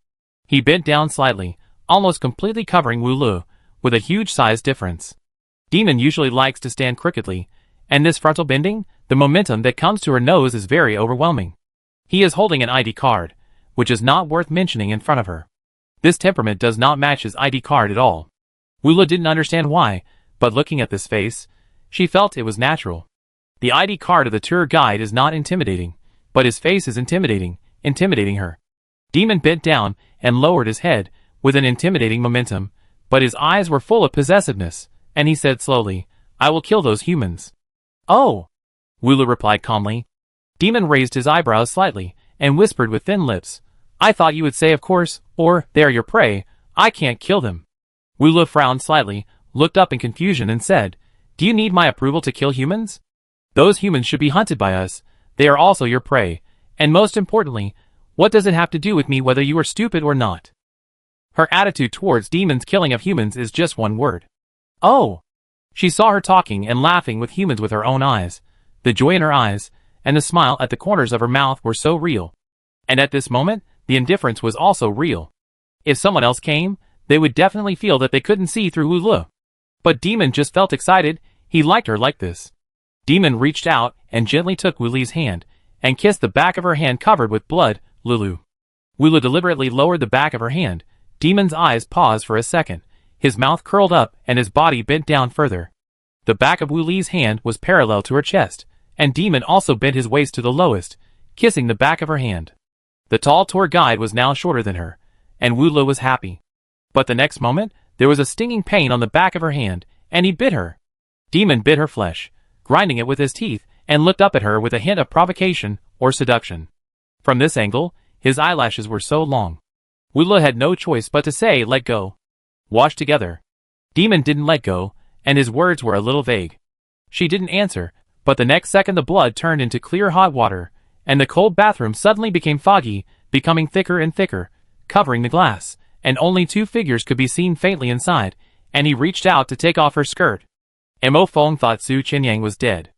He bent down slightly, almost completely covering Wu Lu, with a huge size difference. Demon usually likes to stand crookedly, and this frontal bending, the momentum that comes to her nose is very overwhelming. He is holding an ID card, which is not worth mentioning in front of her. This temperament does not match his ID card at all. Wu Lu didn't understand why, but looking at this face, she felt it was natural. The ID card of the tour guide is not intimidating, but his face is intimidating her. Demon bent down and lowered his head with an intimidating momentum, but his eyes were full of possessiveness, and he said slowly, I will kill those humans. Oh! Wu Lu replied calmly. Demon raised his eyebrows slightly and whispered with thin lips, I thought you would say of course, or, they are your prey, I can't kill them. Wu Lu frowned slightly, looked up in confusion and said, Do you need my approval to kill humans? Those humans should be hunted by us, they are also your prey, and most importantly, What does it have to do with me whether you are stupid or not? Her attitude towards demons' killing of humans is just one word. Oh! She saw her talking and laughing with humans with her own eyes. The joy in her eyes, and the smile at the corners of her mouth were so real. And at this moment, the indifference was also real. If someone else came, they would definitely feel that they couldn't see through Lulu. But Demon just felt excited, he liked her like this. Demon reached out and gently took Wuli's hand, and kissed the back of her hand covered with blood. Lulu. Wulu deliberately lowered the back of her hand. Demon's eyes paused for a second. His mouth curled up and his body bent down further. The back of Wuli's hand was parallel to her chest, and Demon also bent his waist to the lowest, kissing the back of her hand. The tall tour guide was now shorter than her, and Wulu was happy. But the next moment, there was a stinging pain on the back of her hand, and he bit her. Demon bit her flesh, grinding it with his teeth, and looked up at her with a hint of provocation or seduction. From this angle, his eyelashes were so long. Wulu had no choice but to say, "Let go." Wash together. Demon didn't let go, and his words were a little vague. She didn't answer, but the next second the blood turned into clear hot water, and the cold bathroom suddenly became foggy, becoming thicker and thicker, covering the glass, and only two figures could be seen faintly inside, and he reached out to take off her skirt. Mo Feng thought Su Qianyang was dead.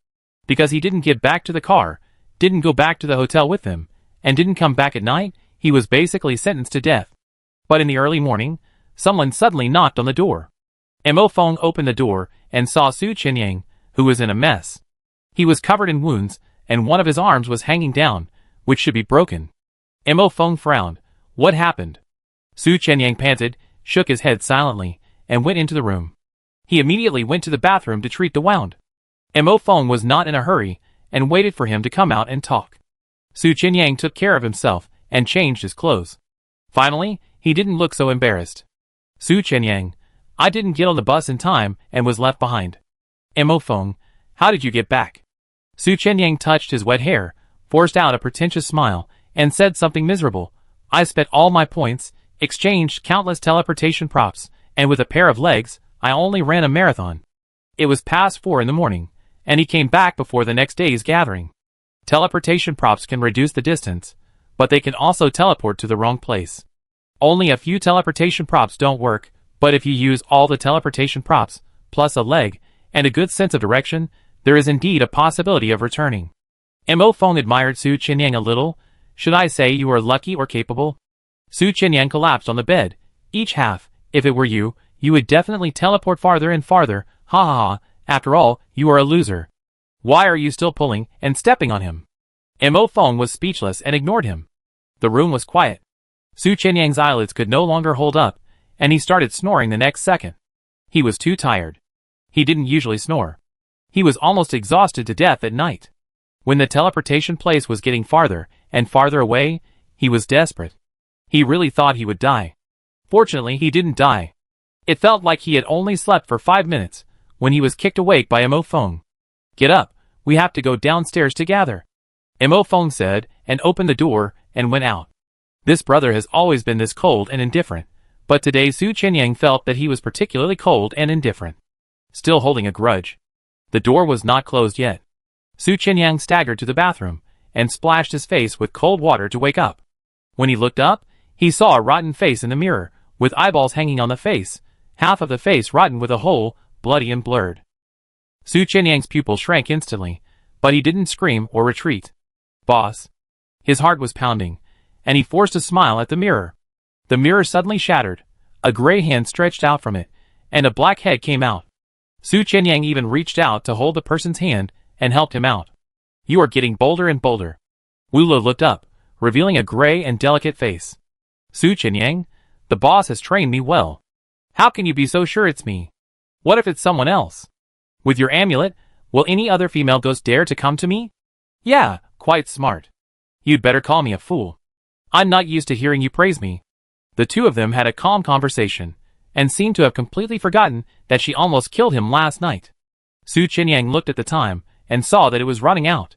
Because he didn't get back to the car, didn't go back to the hotel with them, and didn't come back at night, he was basically sentenced to death. But in the early morning, someone suddenly knocked on the door. Mo Feng opened the door and saw Su Qianyang, who was in a mess. He was covered in wounds, and one of his arms was hanging down, which should be broken. Mo Feng frowned. What happened? Su Qianyang panted, shook his head silently, and went into the room. He immediately went to the bathroom to treat the wound. Mo Feng was not in a hurry, and waited for him to come out and talk. Su Qianyang took care of himself, and changed his clothes. Finally, he didn't look so embarrassed. Su Qianyang, I didn't get on the bus in time, and was left behind. Mo Feng, how did you get back? Su Qianyang touched his wet hair, forced out a pretentious smile, and said something miserable. I spent all my points, exchanged countless teleportation props, and with a pair of legs, I only ran a marathon. It was past 4 in the morning, and he came back before the next day's gathering. Teleportation props can reduce the distance, but they can also teleport to the wrong place. Only a few teleportation props don't work, but if you use all the teleportation props, plus a leg, and a good sense of direction, there is indeed a possibility of returning. Mo Feng admired Su Qianyang a little. Should I say you are lucky or capable? Su Qianyang collapsed on the bed. Each half, if it were you, you would definitely teleport farther and farther. Ha ha ha, after all, you are a loser. Why are you still pulling and stepping on him? Mo Feng was speechless and ignored him. The room was quiet. Su Qianyang's eyelids could no longer hold up, and he started snoring the next second. He was too tired. He didn't usually snore. He was almost exhausted to death at night. When the teleportation place was getting farther and farther away, he was desperate. He really thought he would die. Fortunately, he didn't die. It felt like he had only slept for 5 minutes, when he was kicked awake by Mo Feng. Get up, we have to go downstairs together. Mo Feng said, and opened the door, and went out. This brother has always been this cold and indifferent, but today Su Qianyang felt that he was particularly cold and indifferent. Still holding a grudge. The door was not closed yet. Su Qianyang staggered to the bathroom, and splashed his face with cold water to wake up. When he looked up, he saw a rotten face in the mirror, with eyeballs hanging on the face, half of the face rotten with a hole, bloody and blurred. Su Qianyang's pupil shrank instantly, but he didn't scream or retreat. Boss. His heart was pounding, and he forced a smile at the mirror. The mirror suddenly shattered. A gray hand stretched out from it, and a black head came out. Su Qianyang even reached out to hold the person's hand, and helped him out. You are getting bolder and bolder. Wulu looked up, revealing a gray and delicate face. Su Qianyang, the boss has trained me well. How can you be so sure it's me? What if it's someone else? With your amulet, will any other female ghost dare to come to me? Yeah, quite smart. You'd better call me a fool. I'm not used to hearing you praise me. The two of them had a calm conversation, and seemed to have completely forgotten that she almost killed him last night. Su Qianyang looked at the time, and saw that it was running out.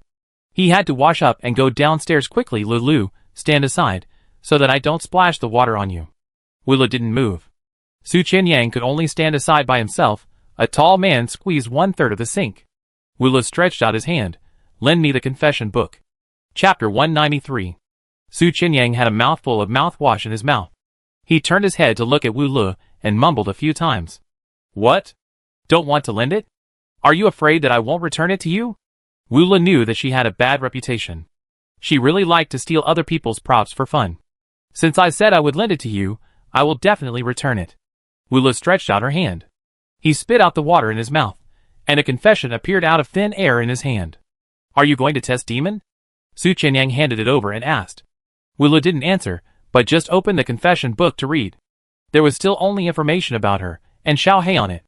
He had to wash up and go downstairs quickly. Lulu, stand aside, so that I don't splash the water on you. Wulu didn't move. Su Qianyang could only stand aside by himself. A tall man squeezed 1/3 of the sink. Wulu stretched out his hand. Lend me the confession book. Chapter 193. Su Qinyang had a mouthful of mouthwash in his mouth. He turned his head to look at Wu Lu and mumbled a few times. What? Don't want to lend it? Are you afraid that I won't return it to you? Wu Lu knew that she had a bad reputation. She really liked to steal other people's props for fun. Since I said I would lend it to you, I will definitely return it. Wu Lu stretched out her hand. He spit out the water in his mouth, and a confession appeared out of thin air in his hand. Are you going to test Demon? Su Qinyang handed it over and asked. Wu Lu didn't answer, but just opened the confession book to read. There was still only information about her, and Xiao He on it.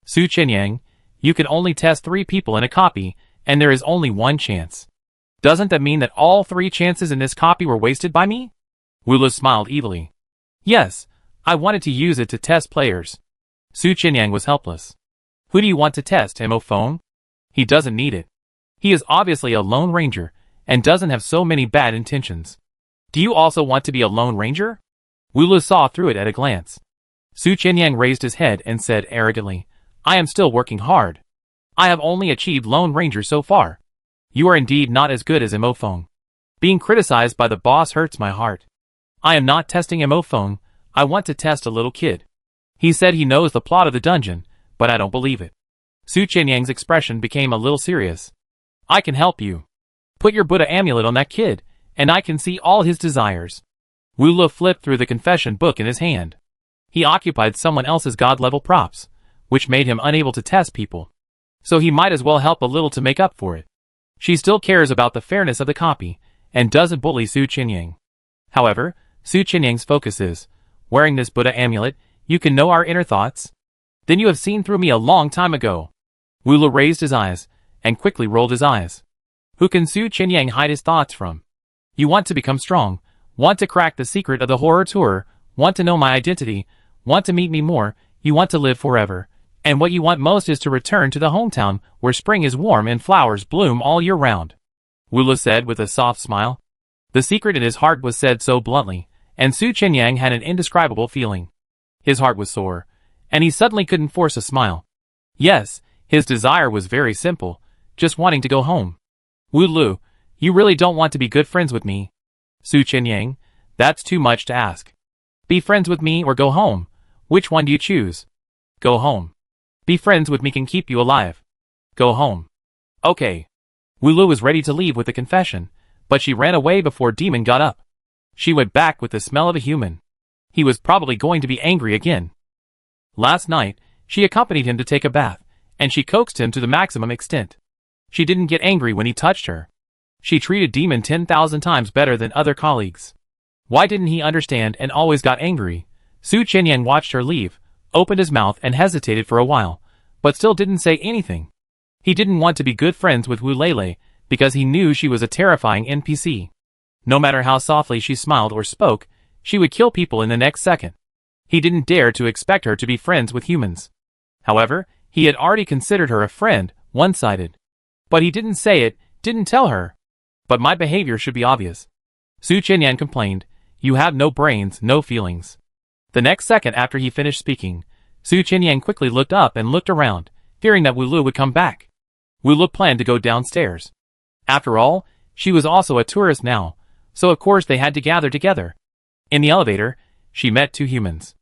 Su Qinyang, you can only test 3 people in a copy, and there is only 1 chance. Doesn't that mean that all 3 chances in this copy were wasted by me? Wu Lu smiled evilly. Yes, I wanted to use it to test players. Su Qinyang was helpless. Who do you want to test, Mo Feng? He doesn't need it. He is obviously a Lone Ranger, and doesn't have so many bad intentions. Do you also want to be a Lone Ranger? Wu Lu saw through it at a glance. Su Qinyang raised his head and said arrogantly, I am still working hard. I have only achieved Lone Ranger so far. You are indeed not as good as Mo Feng. Being criticized by the boss hurts my heart. I am not testing Mo Feng, I want to test a little kid. He said he knows the plot of the dungeon, but I don't believe it. Su Qinyang's expression became a little serious. I can help you. Put your Buddha amulet on that kid, and I can see all his desires. Wu Lu flipped through the confession book in his hand. He occupied someone else's god-level props, which made him unable to test people. So he might as well help a little to make up for it. She still cares about the fairness of the copy, and doesn't bully Su Qinyang. However, Su Qinyang's focus is, wearing this Buddha amulet, you can know our inner thoughts? Then you have seen through me a long time ago. Wu Lu raised his eyes, and quickly rolled his eyes. Who can Su Qinyang hide his thoughts from? You want to become strong, want to crack the secret of the horror tour, want to know my identity, want to meet me more, you want to live forever. And what you want most is to return to the hometown where spring is warm and flowers bloom all year round. Wu Lu said with a soft smile. The secret in his heart was said so bluntly, and Su Qinyang had an indescribable feeling. His heart was sore, and he suddenly couldn't force a smile. Yes, his desire was very simple, just wanting to go home. Wu Lu, you really don't want to be good friends with me? Su Qinyang, that's too much to ask. Be friends with me or go home. Which one do you choose? Go home. Be friends with me can keep you alive. Go home. Okay. Wu Lu was ready to leave with the confession, but she ran away before Demon got up. She went back with the smell of a human. He was probably going to be angry again. Last night, she accompanied him to take a bath, and she coaxed him to the maximum extent. She didn't get angry when he touched her. She treated Demon 10,000 times better than other colleagues. Why didn't he understand and always got angry? Su Qinyang watched her leave, opened his mouth and hesitated for a while, but still didn't say anything. He didn't want to be good friends with Wu Lele, because he knew she was a terrifying NPC. No matter how softly she smiled or spoke, she would kill people in the next second. He didn't dare to expect her to be friends with humans. However, he had already considered her a friend, one-sided. But he didn't say it, didn't tell her. But my behavior should be obvious. Su Qinyang complained, you have no brains, no feelings. The next second after he finished speaking, Su Qinyang quickly looked up and looked around, fearing that Wu Lu would come back. Wu Lu planned to go downstairs. After all, she was also a tourist now, so of course they had to gather together. In the elevator, she met 2 humans.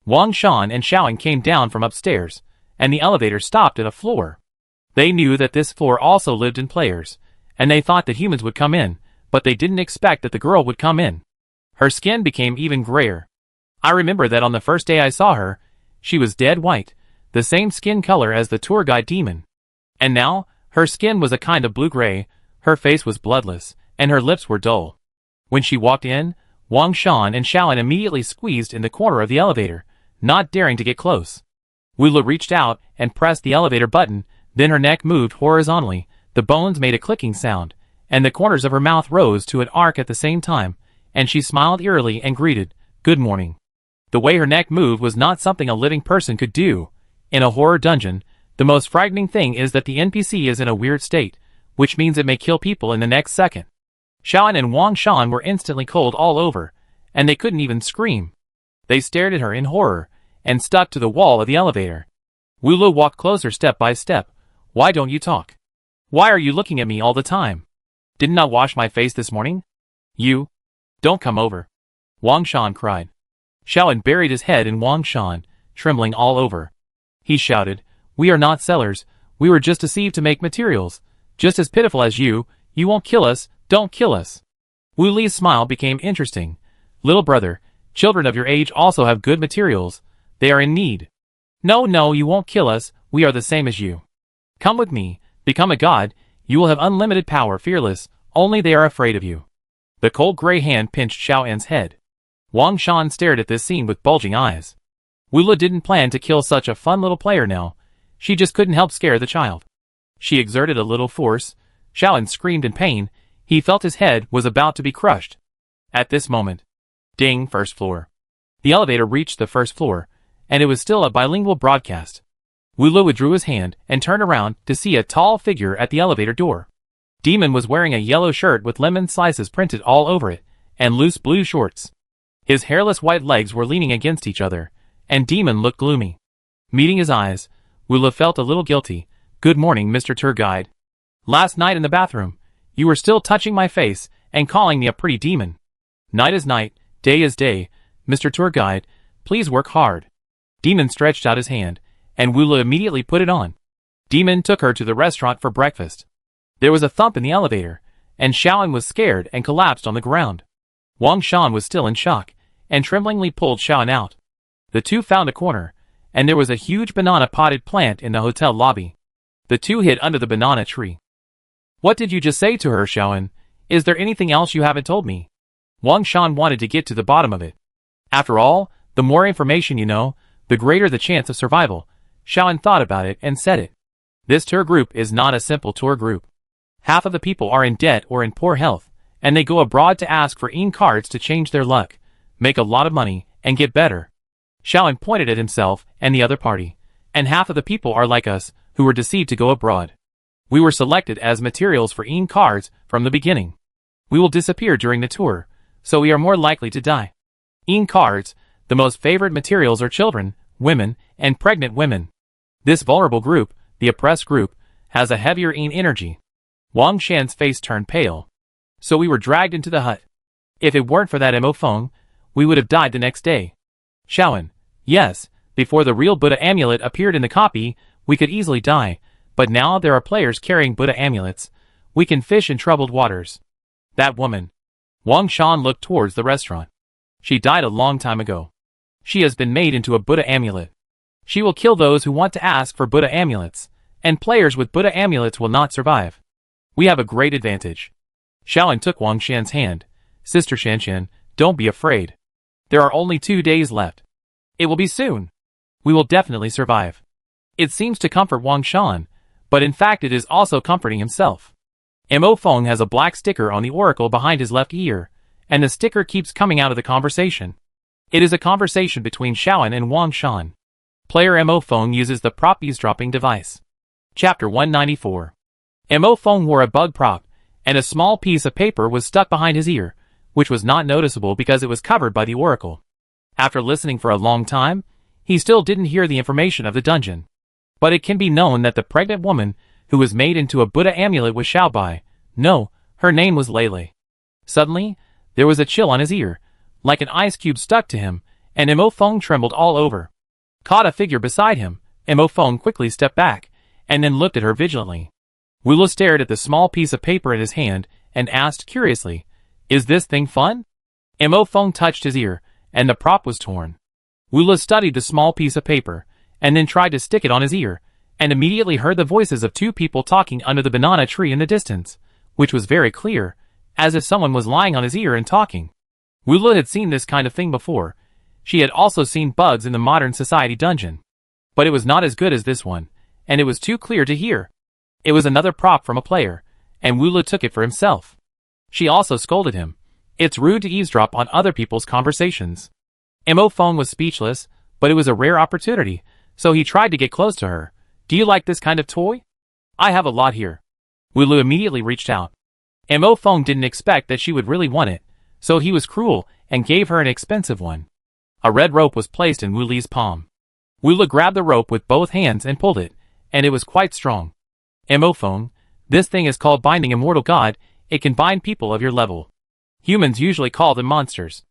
Wang Shan and Xiaoing came down from upstairs, and the elevator stopped at a floor. They knew that this floor also lived in players, and they thought that humans would come in, but they didn't expect that the girl would come in. Her skin became even grayer. I remember that on the first day I saw her, she was dead white, the same skin color as the tour guide Demon. And now, her skin was a kind of blue-gray, her face was bloodless, and her lips were dull. When she walked in, Wang Shan and Xiaoan immediately squeezed in the corner of the elevator, not daring to get close. Wu Lu reached out and pressed the elevator button, then her neck moved horizontally, the bones made a clicking sound, and the corners of her mouth rose to an arc at the same time, and she smiled eerily and greeted, "Good morning." The way her neck moved was not something a living person could do. In a horror dungeon, the most frightening thing is that the NPC is in a weird state, which means it may kill people in the next second. Xiaoan and Wang Shan were instantly cold all over, and they couldn't even scream. They stared at her in horror, and stuck to the wall of the elevator. Wu Lu walked closer step by step. Why don't you talk? Why are you looking at me all the time? Didn't I wash my face this morning? You Don't come over. Wang Shan cried. Xiaoan buried his head in Wang Shan, trembling all over. He shouted, "We are not sellers, we were just deceived to make materials. Just as pitiful as you won't kill us, don't kill us." Wu Li's smile became interesting. "Little brother, children of your age also have good materials. They are in need. No, you won't kill us, we are the same as you. Come with me, become a god, you will have unlimited power, fearless, only they are afraid of you." The cold gray hand pinched Xiaoan's head. Wang Shan stared at this scene with bulging eyes. Wu Li didn't plan to kill such a fun little player now. She just couldn't help scare the child. She exerted a little force. Xiaoan screamed in pain. He felt his head was about to be crushed. At this moment, ding, first floor. The elevator reached the first floor, and it was still a bilingual broadcast. Wu Li withdrew his hand and turned around to see a tall figure at the elevator door. Demon was wearing a yellow shirt with lemon slices printed all over it, and loose blue shorts. His hairless white legs were leaning against each other, and Demon looked gloomy. Meeting his eyes, Wu Li felt a little guilty. "Good morning, Mr. Tour Guide. Last night in the bathroom, you were still touching my face and calling me a pretty demon. Night is night, day is day. Mr. Tour Guide, please work hard." Demon stretched out his hand, and Wu Li immediately put it on. Demon took her to the restaurant for breakfast. There was a thump in the elevator, and Xiaoan was scared and collapsed on the ground. Wang Shan was still in shock, and tremblingly pulled Xiaoan out. The two found a corner, and there was a huge banana potted plant in the hotel lobby. The two hid under the banana tree. "What did you just say to her, Xiaoan? Is there anything else you haven't told me?" Wang Shan wanted to get to the bottom of it. After all, the more information you know, the greater the chance of survival. Xiaoan thought about it and said it. This tour group is not a simple tour group. Half of the people are in debt or in poor health, and they go abroad to ask for cards to change their luck, make a lot of money, and get better. Xiaoan pointed at himself and the other party. And half of the people are like us, who were deceived to go abroad. We were selected as materials for cards from the beginning. We will disappear during the tour, so we are more likely to die. Cards, the most favored materials are children, women, and pregnant women. This vulnerable group, the oppressed group, has a heavier energy. Wang Shan's face turned pale. So we were dragged into the hut. If it weren't for that MO phone, we would have died the next day. Xiaoan, yes, before the real Buddha amulet appeared in the copy, we could easily die, but now there are players carrying Buddha amulets. We can fish in troubled waters. That woman. Wang Shan looked towards the restaurant. She died a long time ago. She has been made into a Buddha amulet. She will kill those who want to ask for Buddha amulets, and players with Buddha amulets will not survive. We have a great advantage. Xiaoan took Wang Shan's hand. Sister Shanshan, don't be afraid. There are only 2 days left. It will be soon. We will definitely survive. It seems to comfort Wang Shan, but in fact it is also comforting himself. Mo Feng has a black sticker on the oracle behind his left ear, and the sticker keeps coming out of the conversation. It is a conversation between Xiaoan and Wang Shan. Player Mo Feng uses the prop eavesdropping device. Chapter 194. Mo Feng wore a bug prop, and a small piece of paper was stuck behind his ear, which was not noticeable because it was covered by the oracle. After listening for a long time, he still didn't hear the information of the dungeon. But it can be known that the pregnant woman, who was made into a Buddha amulet was Xiaobai. No, her name was Lele. Suddenly, there was a chill on his ear, like an ice cube stuck to him, and Mo Feng trembled all over. Caught a figure beside him, Mo Feng quickly stepped back, and then looked at her vigilantly. Wu Li stared at the small piece of paper in his hand, and asked curiously, "Is this thing fun?" Mo Feng touched his ear, and the prop was torn. Wu Li studied the small piece of paper, and then tried to stick it on his ear, and immediately heard the voices of 2 people talking under the banana tree in the distance, which was very clear, as if someone was lying on his ear and talking. Wu Li had seen this kind of thing before. She had also seen bugs in the modern society dungeon. But it was not as good as this one, and it was too clear to hear. It was another prop from a player, and Wu Li took it for himself. She also scolded him. It's rude to eavesdrop on other people's conversations. Mo Feng was speechless, but it was a rare opportunity, so he tried to get close to her. "Do you like this kind of toy? I have a lot here." Wu Li immediately reached out. Mo Feng didn't expect that she would really want it, so he was cruel and gave her an expensive one. A red rope was placed in Wu Li's palm. Wu Li grabbed the rope with both hands and pulled it, and it was quite strong. Mo Feng, this thing is called Binding Immortal God. It can bind people of your level. Humans usually call them monsters.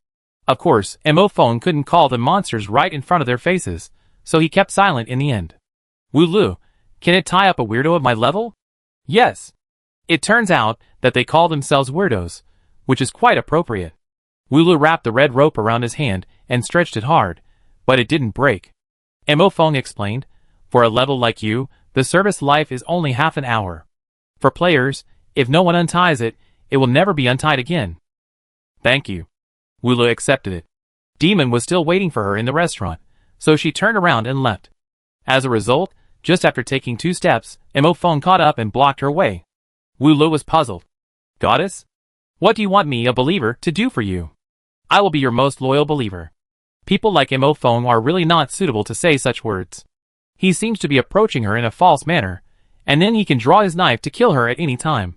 Of course, Mo Feng couldn't call them monsters right in front of their faces, so he kept silent in the end. Wu Lu, can it tie up a weirdo of my level? Yes. It turns out that they call themselves weirdos, which is quite appropriate. Wu Lu wrapped the red rope around his hand and stretched it hard, but it didn't break. Mo Feng explained, for a level like you, the service life is only half an hour. For players, if no one unties it, it will never be untied again. Thank you. Wu Lu accepted it. Demon was still waiting for her in the restaurant, so she turned around and left. As a result, just after taking 2 steps, Mo Feng caught up and blocked her way. Wu Lu was puzzled. Goddess? What do you want me, a believer, to do for you? I will be your most loyal believer. People like Mo Feng are really not suitable to say such words. He seems to be approaching her in a false manner, and then he can draw his knife to kill her at any time.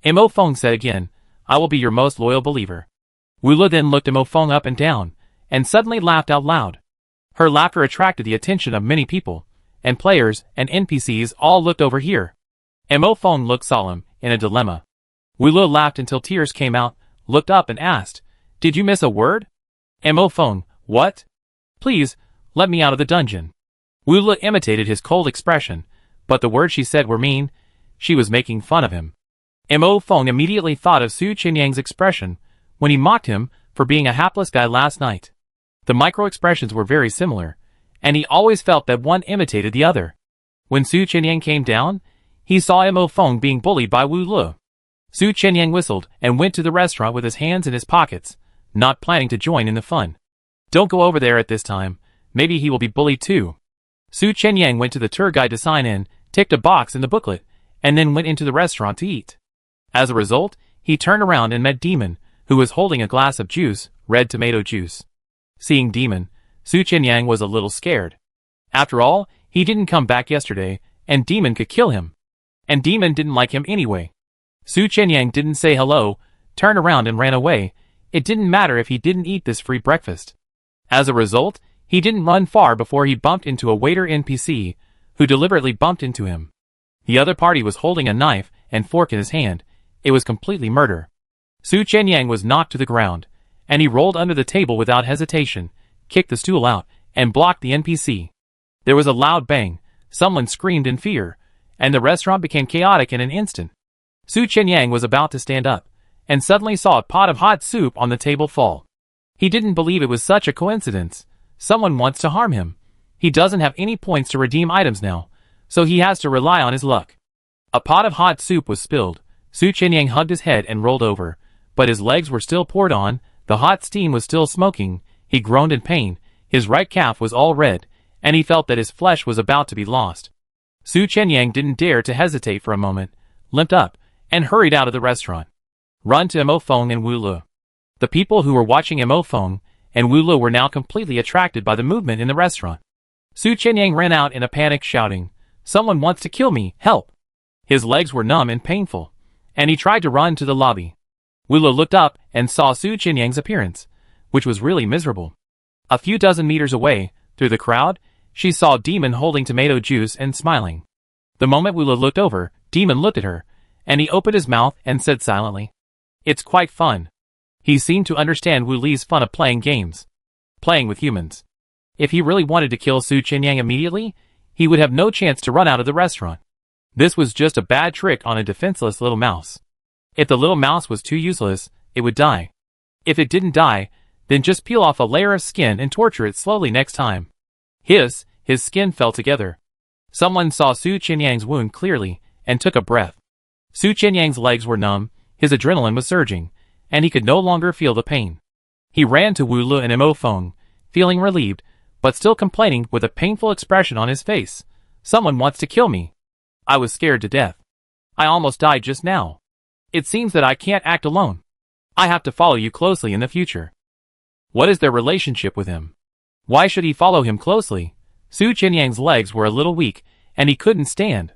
Mo Feng said again, I will be your most loyal believer. Wu Lu then looked Mo Feng up and down, and suddenly laughed out loud. Her laughter attracted the attention of many people, and players and NPCs all looked over here. Mo Feng looked solemn, in a dilemma. Wu Lu laughed until tears came out, looked up and asked, Did you miss a word? Mo Feng, what? Please, let me out of the dungeon. Wu Lu imitated his cold expression, but the words she said were mean. She was making fun of him. Mo Feng immediately thought of Su Qinyang's expression when he mocked him for being a hapless guy last night. The micro-expressions were very similar, and he always felt that one imitated the other. When Su Qinyang came down, he saw Mo Feng being bullied by Wu Lu. Su Qinyang whistled and went to the restaurant with his hands in his pockets, not planning to join in the fun. Don't go over there at this time, maybe he will be bullied too. Su Qinyang went to the tour guide to sign in, ticked a box in the booklet, and then went into the restaurant to eat. As a result, he turned around and met Demon, who was holding a glass of juice, red tomato juice. Seeing Demon, Su Qinyang was a little scared. After all, he didn't come back yesterday, and Demon could kill him. And Demon didn't like him anyway. Su Qinyang didn't say hello, turned around and ran away. It didn't matter if he didn't eat this free breakfast. As a result, he didn't run far before he bumped into a waiter NPC, who deliberately bumped into him. The other party was holding a knife and fork in his hand. It was completely murder. Su Qinyang was knocked to the ground, and he rolled under the table without hesitation, kicked the stool out, and blocked the NPC. There was a loud bang, someone screamed in fear, and the restaurant became chaotic in an instant. Su Qinyang was about to stand up, and suddenly saw a pot of hot soup on the table fall. He didn't believe it was such a coincidence. Someone wants to harm him. He doesn't have any points to redeem items now, so he has to rely on his luck. A pot of hot soup was spilled. Su Qinyang hugged his head and rolled over, but his legs were still poured on, the hot steam was still smoking, he groaned in pain, his right calf was all red, and he felt that his flesh was about to be lost. Su Qinyang didn't dare to hesitate for a moment, limped up, and hurried out of the restaurant. Run to Mo Feng and Wu Lu. The people who were watching Mo Feng and Wu Lu were now completely attracted by the movement in the restaurant. Su Qinyang ran out in a panic shouting, Someone wants to kill me, help! His legs were numb and painful, and he tried to run to the lobby. Wu Lu looked up and saw Su Qinyang's appearance, which was really miserable. A few dozen meters away, through the crowd, she saw Demon holding tomato juice and smiling. The moment Wu Lu looked over, Demon looked at her, and he opened his mouth and said silently, It's quite fun. He seemed to understand Wu Li's fun of playing games. Playing with humans. If he really wanted to kill Su Qinyang immediately, he would have no chance to run out of the restaurant. This was just a bad trick on a defenseless little mouse. If the little mouse was too useless, it would die. If it didn't die, then just peel off a layer of skin and torture it slowly next time. His skin fell together. Someone saw Su Qinyang's wound clearly, and took a breath. Su Qinyang's legs were numb, his adrenaline was surging, and he could no longer feel the pain. He ran to Wu Lu and Mo Feng, feeling relieved, but still complaining with a painful expression on his face. Someone wants to kill me. I was scared to death. I almost died just now. It seems that I can't act alone. I have to follow you closely in the future. What is their relationship with him? Why should he follow him closely? Su Qinyang's legs were a little weak, and he couldn't stand.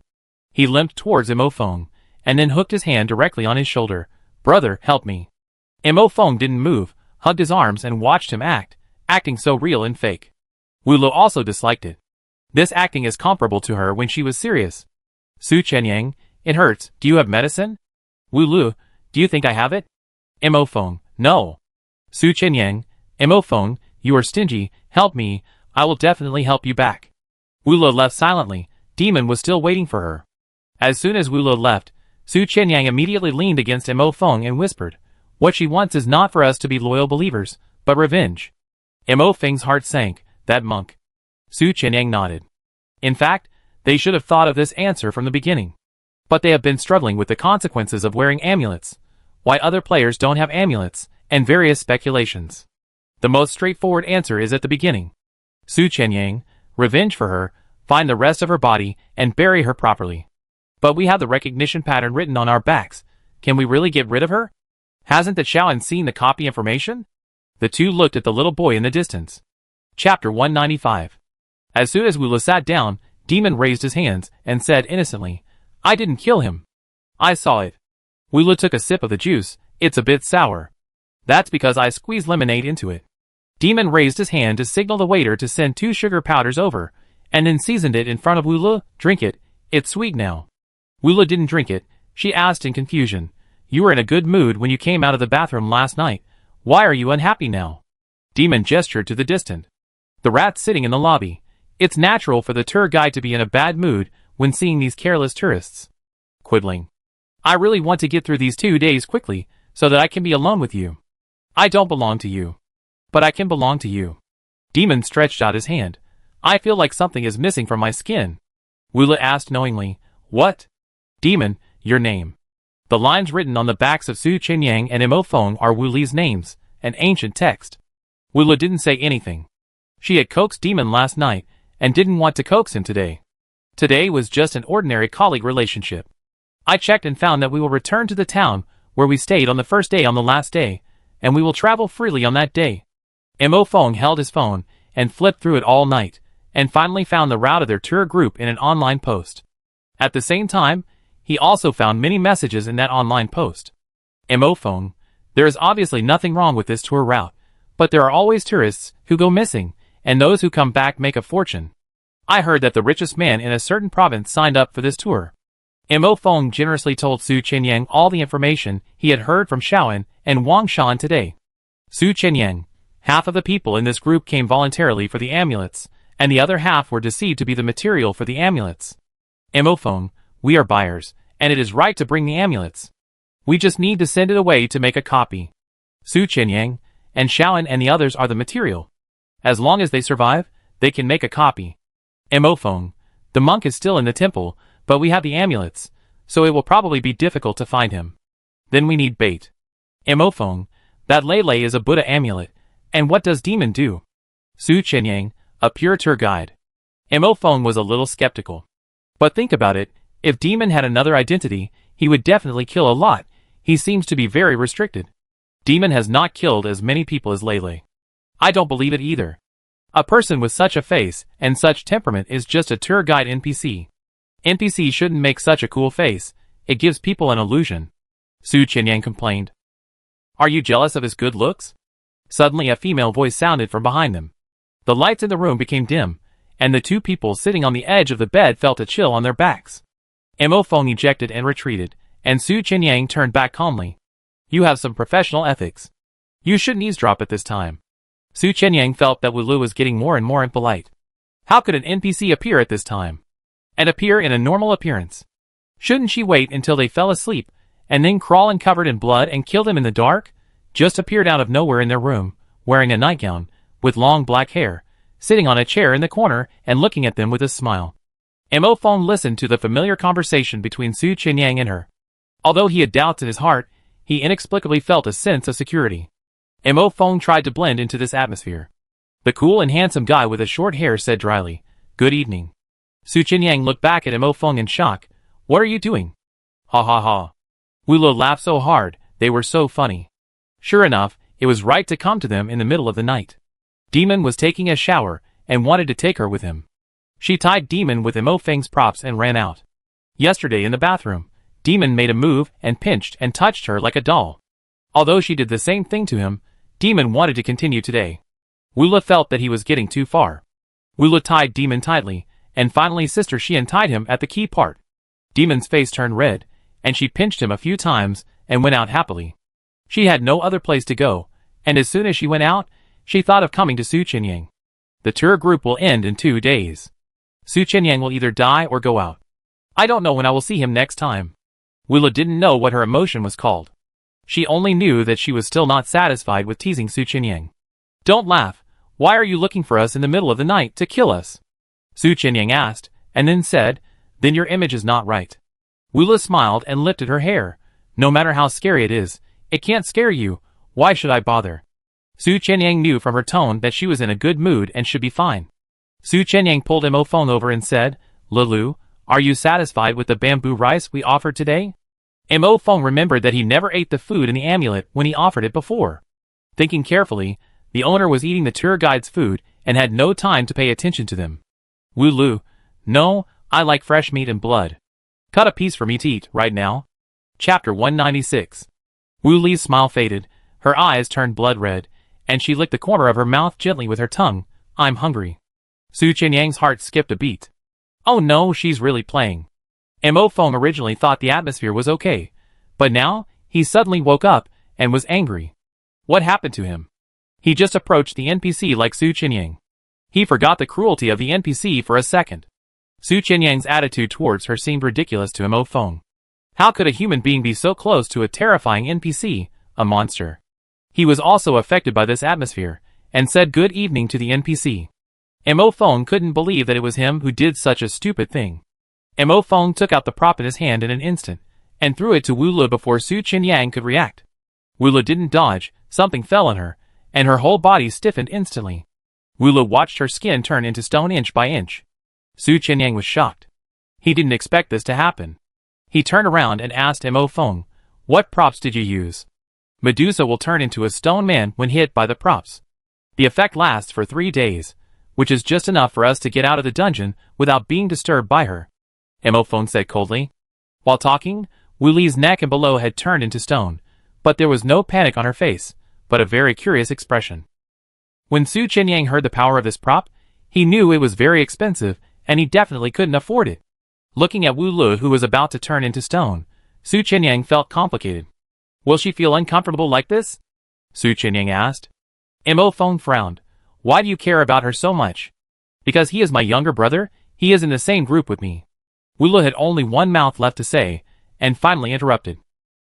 He limped towards Mo Feng, and then hooked his hand directly on his shoulder. Brother, help me. Mo Feng didn't move, hugged his arms and watched him acting so real and fake. Wu Lu also disliked it. This acting is comparable to her when she was serious. Su Qinyang, it hurts, do you have medicine? Wu Lu, do you think I have it? Mo Feng, No. Su Qianyang, Emophone, you are stingy, help me, I will definitely help you back. Wula left silently. Demon was still waiting for her. As soon as Wula left, Su Qianyang immediately leaned against Emophone and whispered, what she wants is not for us to be loyal believers, but revenge. Emophong's heart sank. That monk. Su Qianyang nodded. In fact, they should have thought of this answer from the beginning. But they have been struggling with the consequences of wearing amulets, why other players don't have amulets, and various speculations. The most straightforward answer is at the beginning. Su Qianyang, revenge for her, find the rest of her body, and bury her properly. But we have the recognition pattern written on our backs. Can we really get rid of her? Hasn't the Shaoan seen the copy information? The two looked at the little boy in the distance. Chapter 195. As soon as Wula sat down, Demon raised his hands and said innocently, I didn't kill him. I saw it. Wula took a sip of the juice. It's a bit sour. That's because I squeezed lemonade into it. Demon raised his hand to signal the waiter to send 2 sugar powders over, and then seasoned it in front of Wula. Drink it. It's sweet now. Wula didn't drink it. She asked in confusion. You were in a good mood when you came out of the bathroom last night. Why are you unhappy now? Demon gestured to the distant. The rat sitting in the lobby. It's natural for the tour guide to be in a bad mood when seeing these careless tourists. Quibbling. I really want to get through these 2 days quickly, so that I can be alone with you. I don't belong to you. But I can belong to you. Demon stretched out his hand. I feel like something is missing from my skin. Wula asked knowingly. What? Demon, your name. The lines written on the backs of Su Qianyang and Emophone are Wuli's names, an ancient text. Wula didn't say anything. She had coaxed Demon last night, and didn't want to coax him today. Today was just an ordinary colleague relationship. I checked and found that we will return to the town where we stayed on the first day on the last day, and we will travel freely on that day. Emophone held his phone and flipped through it all night, and finally found the route of their tour group in an online post. At the same time, he also found many messages in that online post. Emophone, there is obviously nothing wrong with this tour route, but there are always tourists who go missing, and those who come back make a fortune. I heard that the richest man in a certain province signed up for this tour. Emophone generously told Su Qianyang all the information he had heard from Shaoan and Wang Shan today. Su Qianyang, half of the people in this group came voluntarily for the amulets, and the other half were deceived to be the material for the amulets. Emophone, we are buyers, and it is right to bring the amulets. We just need to send it away to make a copy. Su Qianyang, and Shaoan and the others are the material. As long as they survive, they can make a copy. Emophone, the monk is still in the temple, but we have the amulets, so it will probably be difficult to find him. Then we need bait. Emophone, that Lele is a Buddha amulet, and what does Demon do? Su Qianyang, a pure tour guide. Emophone was a little skeptical. But think about it, if Demon had another identity, he would definitely kill a lot. He seems to be very restricted. Demon has not killed as many people as Lele. I don't believe it either. A person with such a face and such temperament is just a tour guide NPC. NPC shouldn't make such a cool face. It gives people an illusion. Su Qianyang complained. Are you jealous of his good looks? Suddenly a female voice sounded from behind them. The lights in the room became dim, and the 2 people sitting on the edge of the bed felt a chill on their backs. Emophone ejected and retreated, and Su Qianyang turned back calmly. You have some professional ethics. You shouldn't eavesdrop at this time. Su Qianyang felt that Wulu was getting more and more impolite. How could an NPC appear at this time? And appear in a normal appearance? Shouldn't she wait until they fell asleep, and then crawl and covered in blood and kill them in the dark? Just appeared out of nowhere in their room, wearing a nightgown, with long black hair, sitting on a chair in the corner and looking at them with a smile. Emophone listened to the familiar conversation between Su Qianyang and her. Although he had doubts in his heart, he inexplicably felt a sense of security. Emophone tried to blend into this atmosphere. The cool and handsome guy with the short hair said dryly, Good evening. Su Qianyang looked back at Emophone in shock. What are you doing? Ha ha ha. Wulu laughed so hard, they were so funny. Sure enough, it was right to come to them in the middle of the night. Demon was taking a shower, and wanted to take her with him. She tied Demon with Emophong's props and ran out. Yesterday in the bathroom, Demon made a move and pinched and touched her like a doll. Although she did the same thing to him, Demon wanted to continue today. Wula felt that he was getting too far. Wula tied Demon tightly, and finally Sister She untied him at the key part. Demon's face turned red, and she pinched him a few times, and went out happily. She had no other place to go, and as soon as she went out, she thought of coming to Su Qinyang. The tour group will end in 2 days. Su Qinyang will either die or go out. I don't know when I will see him next time. Wula didn't know what her emotion was called. She only knew that she was still not satisfied with teasing Su Qinyang. Don't laugh. Why are you looking for us in the middle of the night to kill us? Su Qinyang asked, and then said, then your image is not right. Wula smiled and lifted her hair. No matter how scary it is, it can't scare you. Why should I bother? Su Qinyang knew from her tone that she was in a good mood and should be fine. Su Qinyang pulled Mo Feng over and said, Lulu, are you satisfied with the bamboo rice we offered today? Mo Feng remembered that he never ate the food in the amulet when he offered it before. Thinking carefully, the owner was eating the tour guide's food and had no time to pay attention to them. Wu Lu, no, I like fresh meat and blood. Cut a piece for me to eat right now. Chapter 196. Wu Li's smile faded, her eyes turned blood red, and she licked the corner of her mouth gently with her tongue. I'm hungry. Su Qinyang's heart skipped a beat. Oh no, she's really playing. Mo Feng originally thought the atmosphere was okay, but now, he suddenly woke up and was angry. What happened to him? He just approached the NPC like Su Qinyang. He forgot the cruelty of the NPC for a second. Su Qinyang's attitude towards her seemed ridiculous to Mo Feng. How could a human being be so close to a terrifying NPC, a monster? He was also affected by this atmosphere, and said good evening to the NPC. Mo Feng couldn't believe that it was him who did such a stupid thing. Mo Feng took out the prop in his hand in an instant, and threw it to Wu Lu before Su Qinyang could react. Wu Lu didn't dodge, something fell on her, and her whole body stiffened instantly. Wu Lu watched her skin turn into stone inch by inch. Su Qinyang was shocked. He didn't expect this to happen. He turned around and asked Mo Feng, what props did you use? Medusa will turn into a stone man when hit by the props. The effect lasts for 3 days, which is just enough for us to get out of the dungeon without being disturbed by her. Mo Feng said coldly. While talking, Wu Li's neck and below had turned into stone, but there was no panic on her face, but a very curious expression. When Su Qinyang heard the power of this prop, he knew it was very expensive, and he definitely couldn't afford it. Looking at Wu Lu who was about to turn into stone, Su Qinyang felt complicated. Will she feel uncomfortable like this? Su Qinyang asked. Mo Feng frowned. Why do you care about her so much? Because he is my younger brother, he is in the same group with me. Wu Lu had only one mouth left to say, and finally interrupted.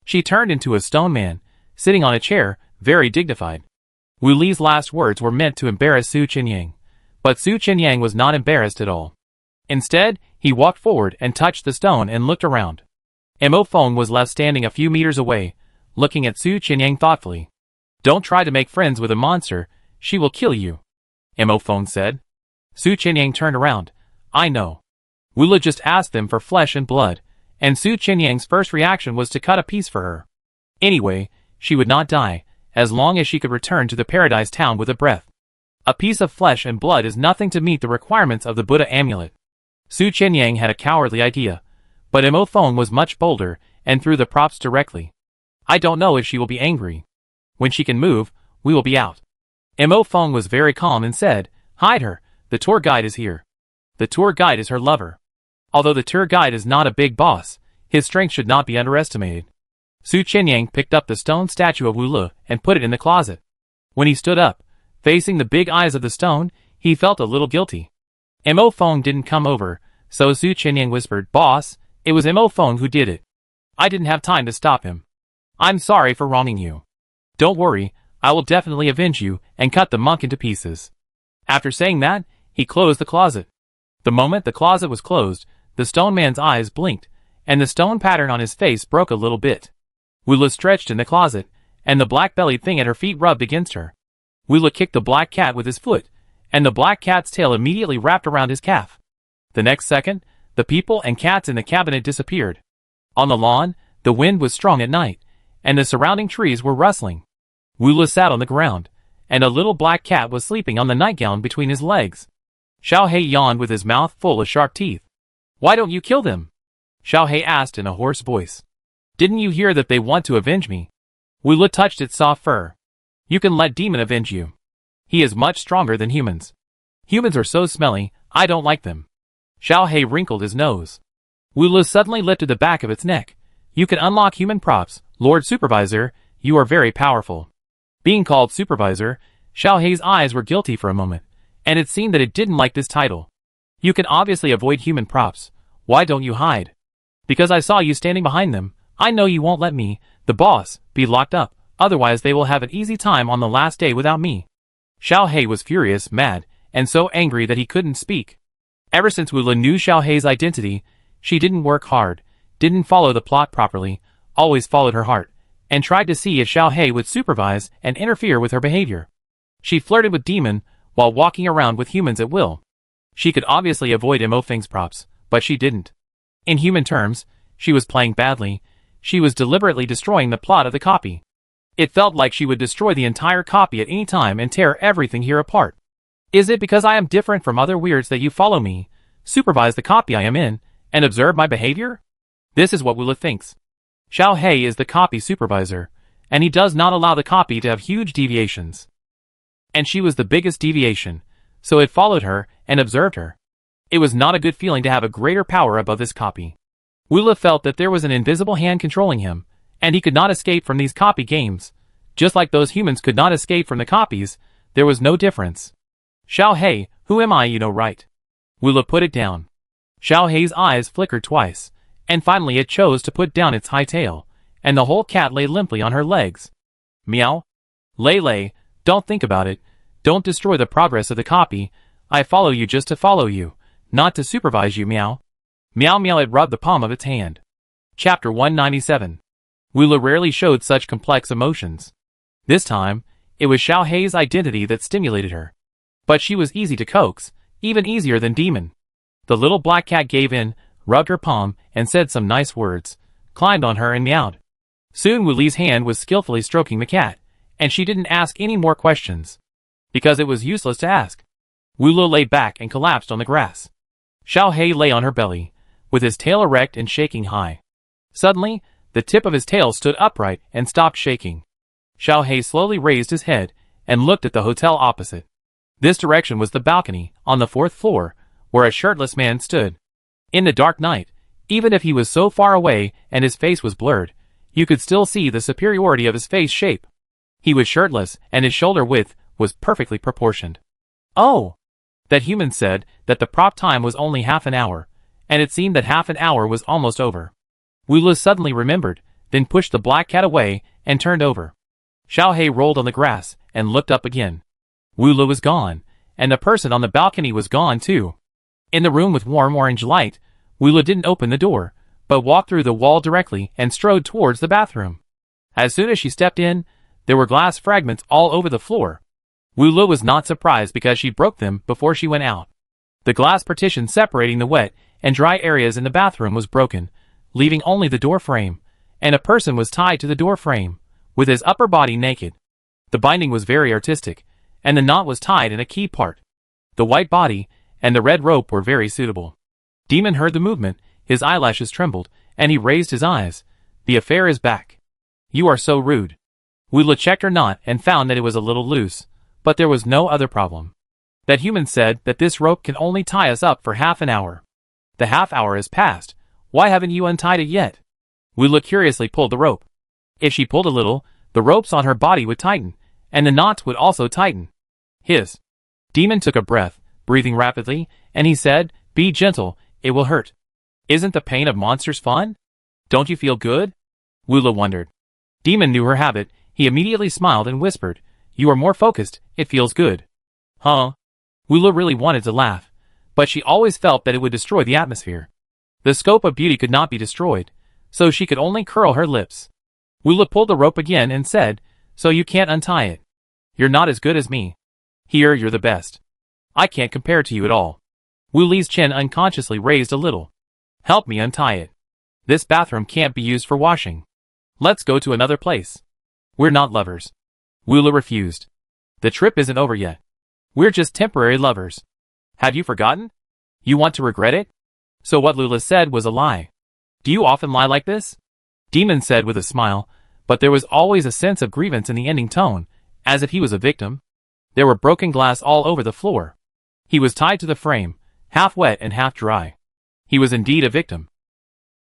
She turned into a stone man, sitting on a chair, very dignified. Wu Li's last words were meant to embarrass Su Qinyang, but Su Qinyang was not embarrassed at all. Instead, he walked forward and touched the stone and looked around. Mo Feng was left standing a few meters away, looking at Su Qinyang thoughtfully. Don't try to make friends with a monster, she will kill you. Mo Feng said. Su Qinyang turned around. I know. Wu Lu just asked them for flesh and blood, and Su Qinyang's first reaction was to cut a piece for her. Anyway, she would not die, as long as she could return to the paradise town with a breath. A piece of flesh and blood is nothing to meet the requirements of the Buddha amulet. Su Qinyang had a cowardly idea, but Mo Feng was much bolder and threw the props directly. I don't know if she will be angry. When she can move, we will be out. Mo Feng was very calm and said, hide her, the tour guide is here. The tour guide is her lover. Although the tour guide is not a big boss, his strength should not be underestimated. Su Qinyang picked up the stone statue of Wu Lu and put it in the closet. When he stood up, facing the big eyes of the stone, he felt a little guilty. Mo Feng didn't come over, so Su Qinyang whispered, Boss, it was Mo Feng who did it. I didn't have time to stop him. I'm sorry for wronging you. Don't worry, I will definitely avenge you and cut the monk into pieces. After saying that, he closed the closet. The moment the closet was closed, the stone man's eyes blinked, and the stone pattern on his face broke a little bit. Wu Lu stretched in the closet, and the black-bellied thing at her feet rubbed against her. Wu Lu kicked the black cat with his foot, and the black cat's tail immediately wrapped around his calf. The next second, the people and cats in the cabinet disappeared. On the lawn, the wind was strong at night, and the surrounding trees were rustling. Wu Lu sat on the ground, and a little black cat was sleeping on the nightgown between his legs. Xiao He yawned with his mouth full of sharp teeth. Why don't you kill them? Xiao He asked in a hoarse voice. Didn't you hear that they want to avenge me? Wu Lu touched its soft fur. You can let Demon avenge you. He is much stronger than humans. Humans are so smelly, I don't like them. Xiao He wrinkled his nose. Wu Lu suddenly lifted the back of its neck. You can unlock human props, Lord Supervisor, You are very powerful. Being called supervisor, Xiao Hei's eyes were guilty for a moment, and it seemed that it didn't like this title. You can obviously avoid human props. Why don't you hide? Because I saw you standing behind them. I know you won't let me, the boss, be locked up, otherwise they will have an easy time on the last day without me. Xiao Hei was furious, mad, and so angry that he couldn't speak. Ever since Wu Lin knew Xiao Hei's identity, she didn't work hard, didn't follow the plot properly, always followed her heart, and tried to see if Xiao Hei would supervise and interfere with her behavior. She flirted with Demon while walking around with humans at will. She could obviously avoid Mo Feng's props, but she didn't. In human terms, she was playing badly. She was deliberately destroying the plot of the copy. It felt like she would destroy the entire copy at any time and tear everything here apart. Is it because I am different from other weirds that you follow me, supervise the copy I am in, and observe my behavior? This is what Wula thinks. Xiao Hei is the copy supervisor, and he does not allow the copy to have huge deviations. And she was the biggest deviation, so it followed her and observed her. It was not a good feeling to have a greater power above this copy. Wula felt that there was an invisible hand controlling him, and he could not escape from these copy games. Just like those humans could not escape from the copies, there was no difference. Xiao Hei, who am I, you know, right? Wula put it down. Xiao Hei's eyes flickered twice, and finally it chose to put down its high tail, and the whole cat lay limply on her legs. Meow. Lei, don't think about it. Don't destroy the progress of the copy. I follow you just to follow you, not to supervise you, meow. Meow meow, it rubbed the palm of its hand. Chapter 197. Wula rarely showed such complex emotions. This time, it was Xiao Hei's identity that stimulated her. But she was easy to coax, even easier than Demon. The little black cat gave in, rubbed her palm, and said some nice words, climbed on her and meowed. Soon Wuli's hand was skillfully stroking the cat, and she didn't ask any more questions. Because it was useless to ask. Wula lay back and collapsed on the grass. Xiao Hei lay on her belly, with his tail erect and shaking high. Suddenly, the tip of his tail stood upright and stopped shaking. Xiao Hei slowly raised his head and looked at the hotel opposite. This direction was the balcony, on the 4th floor, where a shirtless man stood. In the dark night, even if he was so far away and his face was blurred, you could still see the superiority of his face shape. He was shirtless, and his shoulder width was perfectly proportioned. Oh! That human said that the prop time was only half an hour, and it seemed that half an hour was almost over. Wula suddenly remembered, then pushed the black cat away and turned over. Xiao Hei rolled on the grass and looked up again. Wula was gone, and the person on the balcony was gone too. In the room with warm orange light, Wula didn't open the door, but walked through the wall directly and strode towards the bathroom. As soon as she stepped in, there were glass fragments all over the floor. Wula was not surprised because she broke them before she went out. The glass partition separating the wet and dry areas in the bathroom was broken, leaving only the door frame, and a person was tied to the door frame, with his upper body naked. The binding was very artistic, and the knot was tied in a key part. The white body and the red rope were very suitable. Demon heard the movement, his eyelashes trembled, and he raised his eyes. The affair is back. You are so rude. Wula checked her knot and found that it was a little loose, but there was no other problem. That human said that this rope can only tie us up for half an hour. The half hour has passed. Why haven't you untied it yet? Wula curiously pulled the rope. If she pulled a little, the ropes on her body would tighten, and the knots would also tighten. His Demon took a breath, breathing rapidly, and he said, "Be gentle, it will hurt. Isn't the pain of monsters fun? Don't you feel good?" Wula wondered. Demon knew her habit. He immediately smiled and whispered, "You are more focused, it feels good." Huh? Wula really wanted to laugh, but she always felt that it would destroy the atmosphere. The scope of beauty could not be destroyed, so she could only curl her lips. Wula pulled the rope again and said, "So you can't untie it. You're not as good as me. Here you're the best. I can't compare to you at all." Wuli's chin unconsciously raised a little. "Help me untie it. This bathroom can't be used for washing. Let's go to another place. We're not lovers." Wula refused. "The trip isn't over yet. We're just temporary lovers. Have you forgotten? You want to regret it?" So what Lula said was a lie. "Do you often lie like this?" Demon said with a smile, but there was always a sense of grievance in the ending tone, as if he was a victim. There were broken glass all over the floor. He was tied to the frame, half wet and half dry. He was indeed a victim.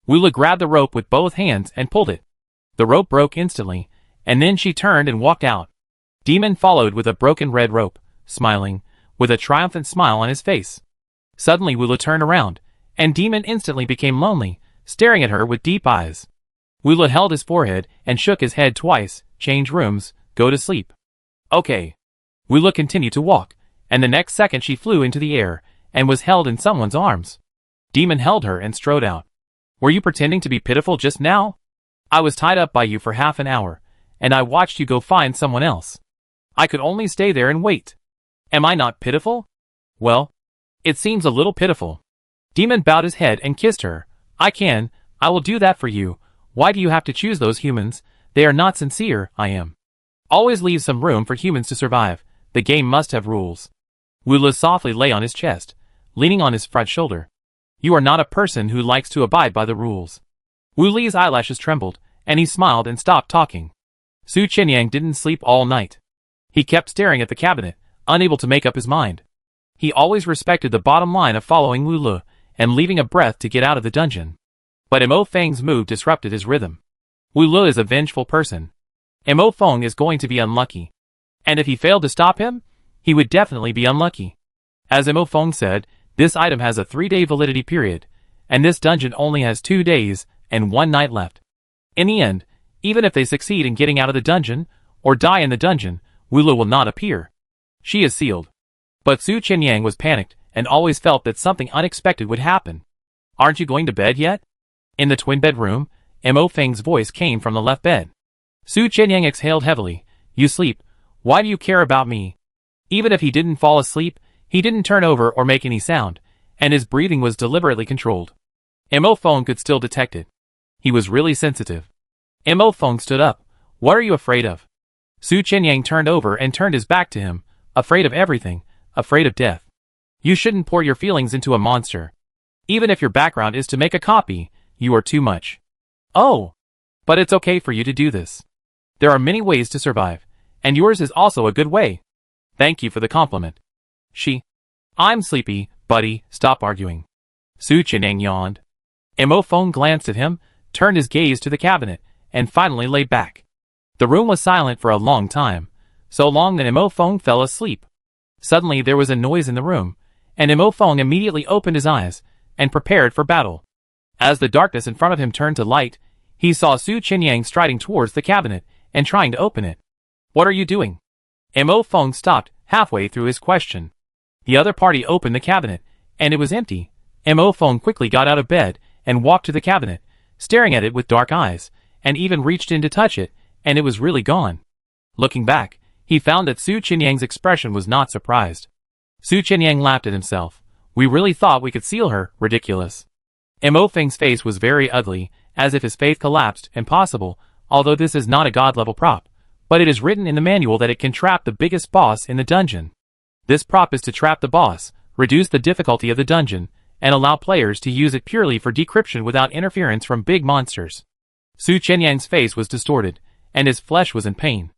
Wula grabbed the rope with both hands and pulled it. The rope broke instantly, and then she turned and walked out. Demon followed with a broken red rope, smiling, with a triumphant smile on his face. Suddenly Wula turned around, and Demon instantly became lonely, staring at her with deep eyes. Wula held his forehead and shook his head twice. Change rooms, go to sleep. Okay. Wula continued to walk, and the next second she flew into the air, and was held in someone's arms. Demon held her and strode out. Were you pretending to be pitiful just now? I was tied up by you for half an hour, and I watched you go find someone else. I could only stay there and wait. Am I not pitiful? Well, it seems a little pitiful. Demon bowed his head and kissed her. I will do that for you. Why do you have to choose those humans? They are not sincere. I am. Always leave some room for humans to survive. The game must have rules. Wula softly lay on his chest, leaning on his front shoulder. You are not a person who likes to abide by the rules. Wuli's eyelashes trembled, and he smiled and stopped talking. Su Qinyang didn't sleep all night. He kept staring at the cabinet, unable to make up his mind. He always respected the bottom line of following Wula and leaving a breath to get out of the dungeon. But Mo Feng's move disrupted his rhythm. Wula is a vengeful person. Mo Feng is going to be unlucky. And if he failed to stop him, he would definitely be unlucky. As Mo Feng said, this item has a 3-day validity period, and this dungeon only has 2 days and 1 night left. In the end, even if they succeed in getting out of the dungeon, or die in the dungeon, Wula will not appear. She is sealed. But Su Qinyang was panicked and always felt that something unexpected would happen. Aren't you going to bed yet? In the twin bedroom, Mo Feng's voice came from the left bed. Su Qinyang exhaled heavily. You sleep. Why do you care about me? Even if he didn't fall asleep, he didn't turn over or make any sound, and his breathing was deliberately controlled. Mo Feng could still detect it. He was really sensitive. Mo Feng stood up. What are you afraid of? Su Qinyang turned over and turned his back to him, afraid of everything, afraid of death. You shouldn't pour your feelings into a monster. Even if your background is to make a copy, you are too much. Oh! But it's okay for you to do this. There are many ways to survive, and yours is also a good way. Thank you for the compliment. I'm sleepy, buddy, stop arguing. Su Qinyang yawned. Mo Feng glanced at him, turned his gaze to the cabinet, and finally lay back. The room was silent for a long time, so long that Mo Feng fell asleep. Suddenly there was a noise in the room, and Mo Feng immediately opened his eyes, and prepared for battle. As the darkness in front of him turned to light, he saw Su Qinyang striding towards the cabinet, and trying to open it. What are you doing? Mo Feng stopped, halfway through his question. The other party opened the cabinet, and it was empty. Mo Feng quickly got out of bed, and walked to the cabinet, staring at it with dark eyes, and even reached in to touch it, and it was really gone. Looking back, he found that Su Qinyang's expression was not surprised. Su Qinyang laughed at himself. We really thought we could seal her, ridiculous. Mo Feng's face was very ugly, as if his faith collapsed, impossible, although this is not a god-level prop, but it is written in the manual that it can trap the biggest boss in the dungeon. This prop is to trap the boss, reduce the difficulty of the dungeon, and allow players to use it purely for decryption without interference from big monsters. Su Qinyang's face was distorted, and his flesh was in pain.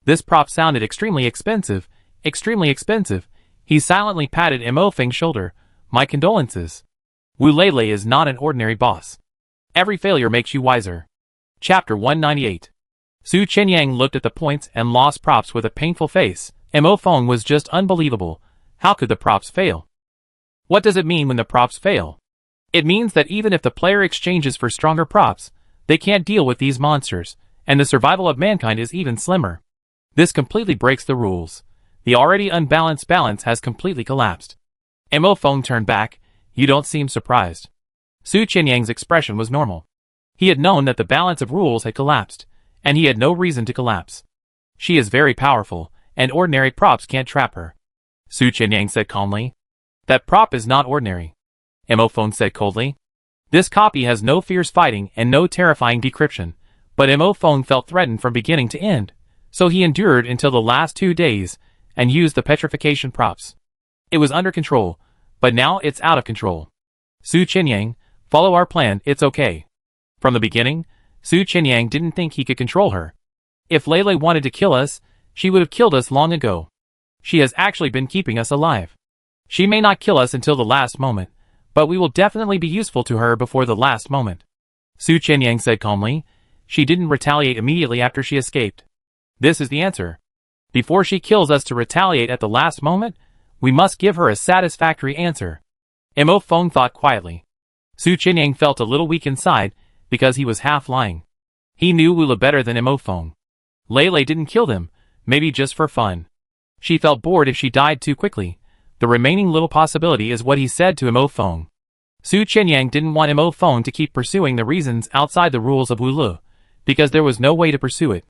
This prop sounded extremely expensive, extremely expensive. He silently patted Mo Feng's shoulder. My condolences. Wu Lei is not an ordinary boss. Every failure makes you wiser. Chapter 198. Su Qinyang looked at the points and lost props with a painful face. Mo Feng was just unbelievable. How could the props fail? What does it mean when the props fail? It means that even if the player exchanges for stronger props, they can't deal with these monsters, and the survival of mankind is even slimmer. This completely breaks the rules. The already unbalanced balance has completely collapsed. Mo Feng turned back. You don't seem surprised. Su Qinyang's expression was normal. He had known that the balance of rules had collapsed, and he had no reason to collapse. She is very powerful, and ordinary props can't trap her. Su Qinyang said calmly. That prop is not ordinary. Mo Feng said coldly. This copy has no fierce fighting and no terrifying decryption, but Mo Feng felt threatened from beginning to end, so he endured until the last 2 days, and used the petrification props. It was under control, but now it's out of control. Su Qinyang, follow our plan, it's okay. From the beginning, Su Qinyang didn't think he could control her. If Lei Lei wanted to kill us, she would have killed us long ago. She has actually been keeping us alive. She may not kill us until the last moment, but we will definitely be useful to her before the last moment. Su Qinyang said calmly. She didn't retaliate immediately after she escaped. This is the answer. Before she kills us to retaliate at the last moment, we must give her a satisfactory answer. Mo Feng thought quietly. Su Qinyang felt a little weak inside, because he was half lying. He knew Wula better than Mo Feng. Lei didn't kill them, maybe just for fun. She felt bored if she died too quickly. The remaining little possibility is what he said to Mo Feng. Su Qinyang didn't want Mo Feng to keep pursuing the reasons outside the rules of Wulu, because there was no way to pursue it.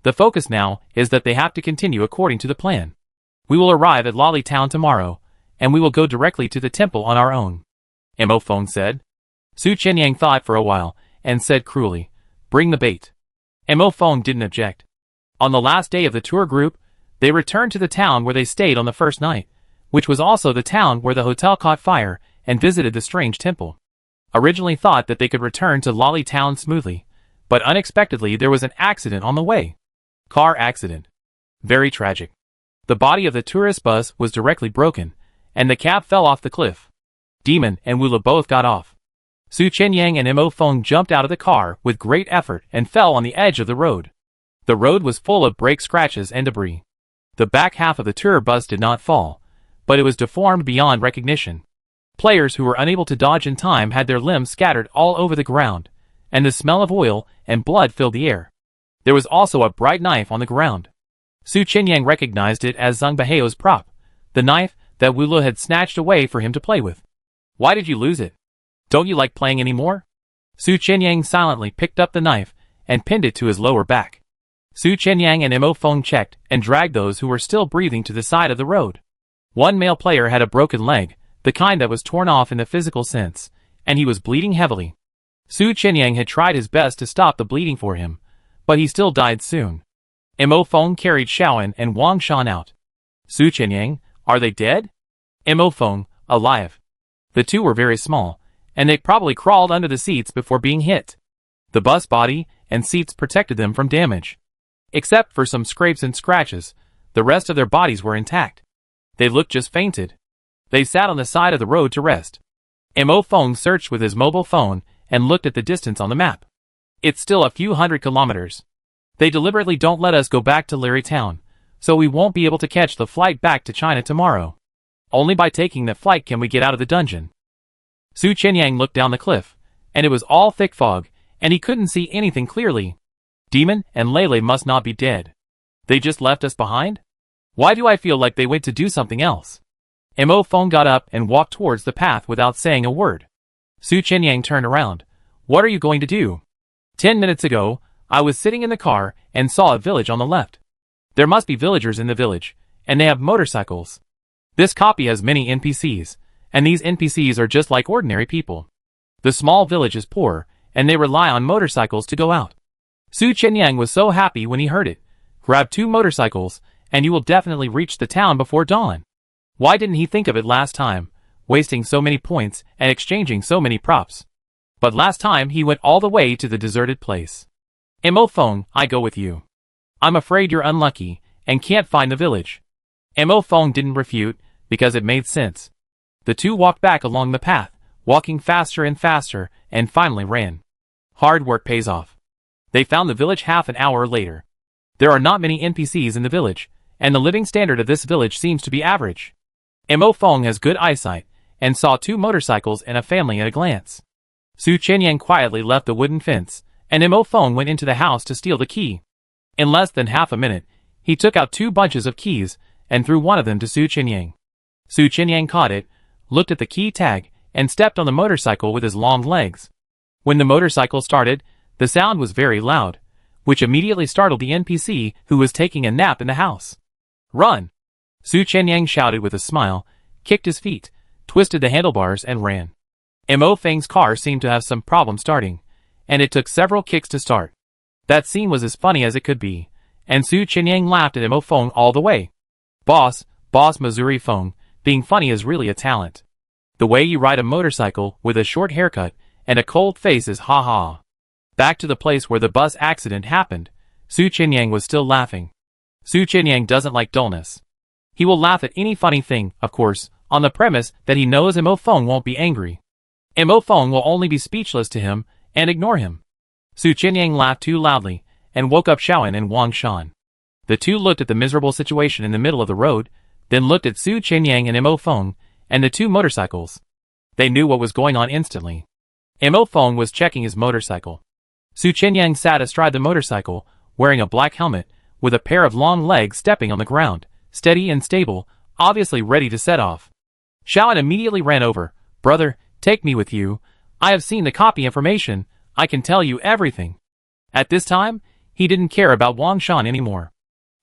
The focus now is that they have to continue according to the plan. We will arrive at Loli Town tomorrow, and we will go directly to the temple on our own. Mo Feng said. Su Qinyang thought for a while, and said cruelly, "Bring the bait." Mo Feng didn't object. On the last day of the tour group, they returned to the town where they stayed on the first night, which was also the town where the hotel caught fire, and visited the strange temple. Originally thought that they could return to Loli Town smoothly, but unexpectedly there was an accident on the way. Car accident. Very tragic. The body of the tourist bus was directly broken, and the cab fell off the cliff. Demon and Wula both got off. Su Qinyang and Mo Feng jumped out of the car with great effort and fell on the edge of the road. The road was full of brake scratches and debris. The back half of the tour bus did not fall, but it was deformed beyond recognition. Players who were unable to dodge in time had their limbs scattered all over the ground, and the smell of oil and blood filled the air. There was also a bright knife on the ground. Su Qinyang recognized it as Zhang Baheo's prop, the knife that Wulu had snatched away for him to play with. "Why did you lose it? Don't you like playing anymore?" Su Qinyang silently picked up the knife and pinned it to his lower back. Su Qinyang and Mo Feng checked and dragged those who were still breathing to the side of the road. One male player had a broken leg, the kind that was torn off in the physical sense, and he was bleeding heavily. Su Qinyang had tried his best to stop the bleeding for him, but he still died soon. Mo Feng carried Shaoan and Wang Shan out. Su Qinyang, are they dead? Mo Feng, alive. The two were very small, and they probably crawled under the seats before being hit. The bus body and seats protected them from damage. Except for some scrapes and scratches, the rest of their bodies were intact. They looked just fainted. They sat on the side of the road to rest. Mo Feng searched with his mobile phone and looked at the distance on the map. It's still a few hundred kilometers. They deliberately don't let us go back to Liri Town, so we won't be able to catch the flight back to China tomorrow. Only by taking that flight can we get out of the dungeon. Su Qinyang looked down the cliff, and it was all thick fog, and he couldn't see anything clearly. Demon and Lei must not be dead. They just left us behind? Why do I feel like they went to do something else? Mo Feng got up and walked towards the path without saying a word. Su Qinyang turned around. What are you going to do? 10 minutes ago, I was sitting in the car and saw a village on the left. There must be villagers in the village, and they have motorcycles. This copy has many NPCs, and these NPCs are just like ordinary people. The small village is poor, and they rely on motorcycles to go out. Su Qinyang was so happy when he heard it. Grab 2 motorcycles, and you will definitely reach the town before dawn. Why didn't he think of it last time, wasting so many points and exchanging so many props? But last time he went all the way to the deserted place. Mo Feng, I go with you. I'm afraid you're unlucky, and can't find the village. Mo Feng didn't refute, because it made sense. The two walked back along the path, walking faster and faster, and finally ran. Hard work pays off. They found the village half an hour later. There are not many NPCs in the village, and the living standard of this village seems to be average. Mo Feng has good eyesight, and saw 2 motorcycles and a family at a glance. Su Qinyang quietly left the wooden fence, and Mo Feng went into the house to steal the key. In less than half a minute, he took out 2 bunches of keys, and threw one of them to Su Qinyang. Su Qinyang caught it, looked at the key tag, and stepped on the motorcycle with his long legs. When the motorcycle started, the sound was very loud, which immediately startled the NPC who was taking a nap in the house. Run! Su Qinyang shouted with a smile, kicked his feet, twisted the handlebars and ran. Mo Feng's car seemed to have some problem starting, and it took several kicks to start. That scene was as funny as it could be, and Su Qinyang laughed at Mo Feng all the way. Boss Missouri Feng, being funny is really a talent. The way you ride a motorcycle with a short haircut and a cold face is ha-ha. Back to the place where the bus accident happened, Su Qinyang was still laughing. Su Qinyang doesn't like dullness. He will laugh at any funny thing, of course, on the premise that he knows Mo Feng won't be angry. Mo Feng will only be speechless to him and ignore him. Su Qinyang laughed too loudly and woke up Shaoan and Wang Shan. The two looked at the miserable situation in the middle of the road, then looked at Su Qianyang and Mo Feng, and the two motorcycles. They knew what was going on instantly. Mo Feng was checking his motorcycle. Su Qianyang sat astride the motorcycle, wearing a black helmet, with a pair of long legs stepping on the ground, steady and stable, obviously ready to set off. Xiaoan immediately ran over. "Brother, take me with you. I have seen the copy information. I can tell you everything." At this time, he didn't care about Wang Shan anymore.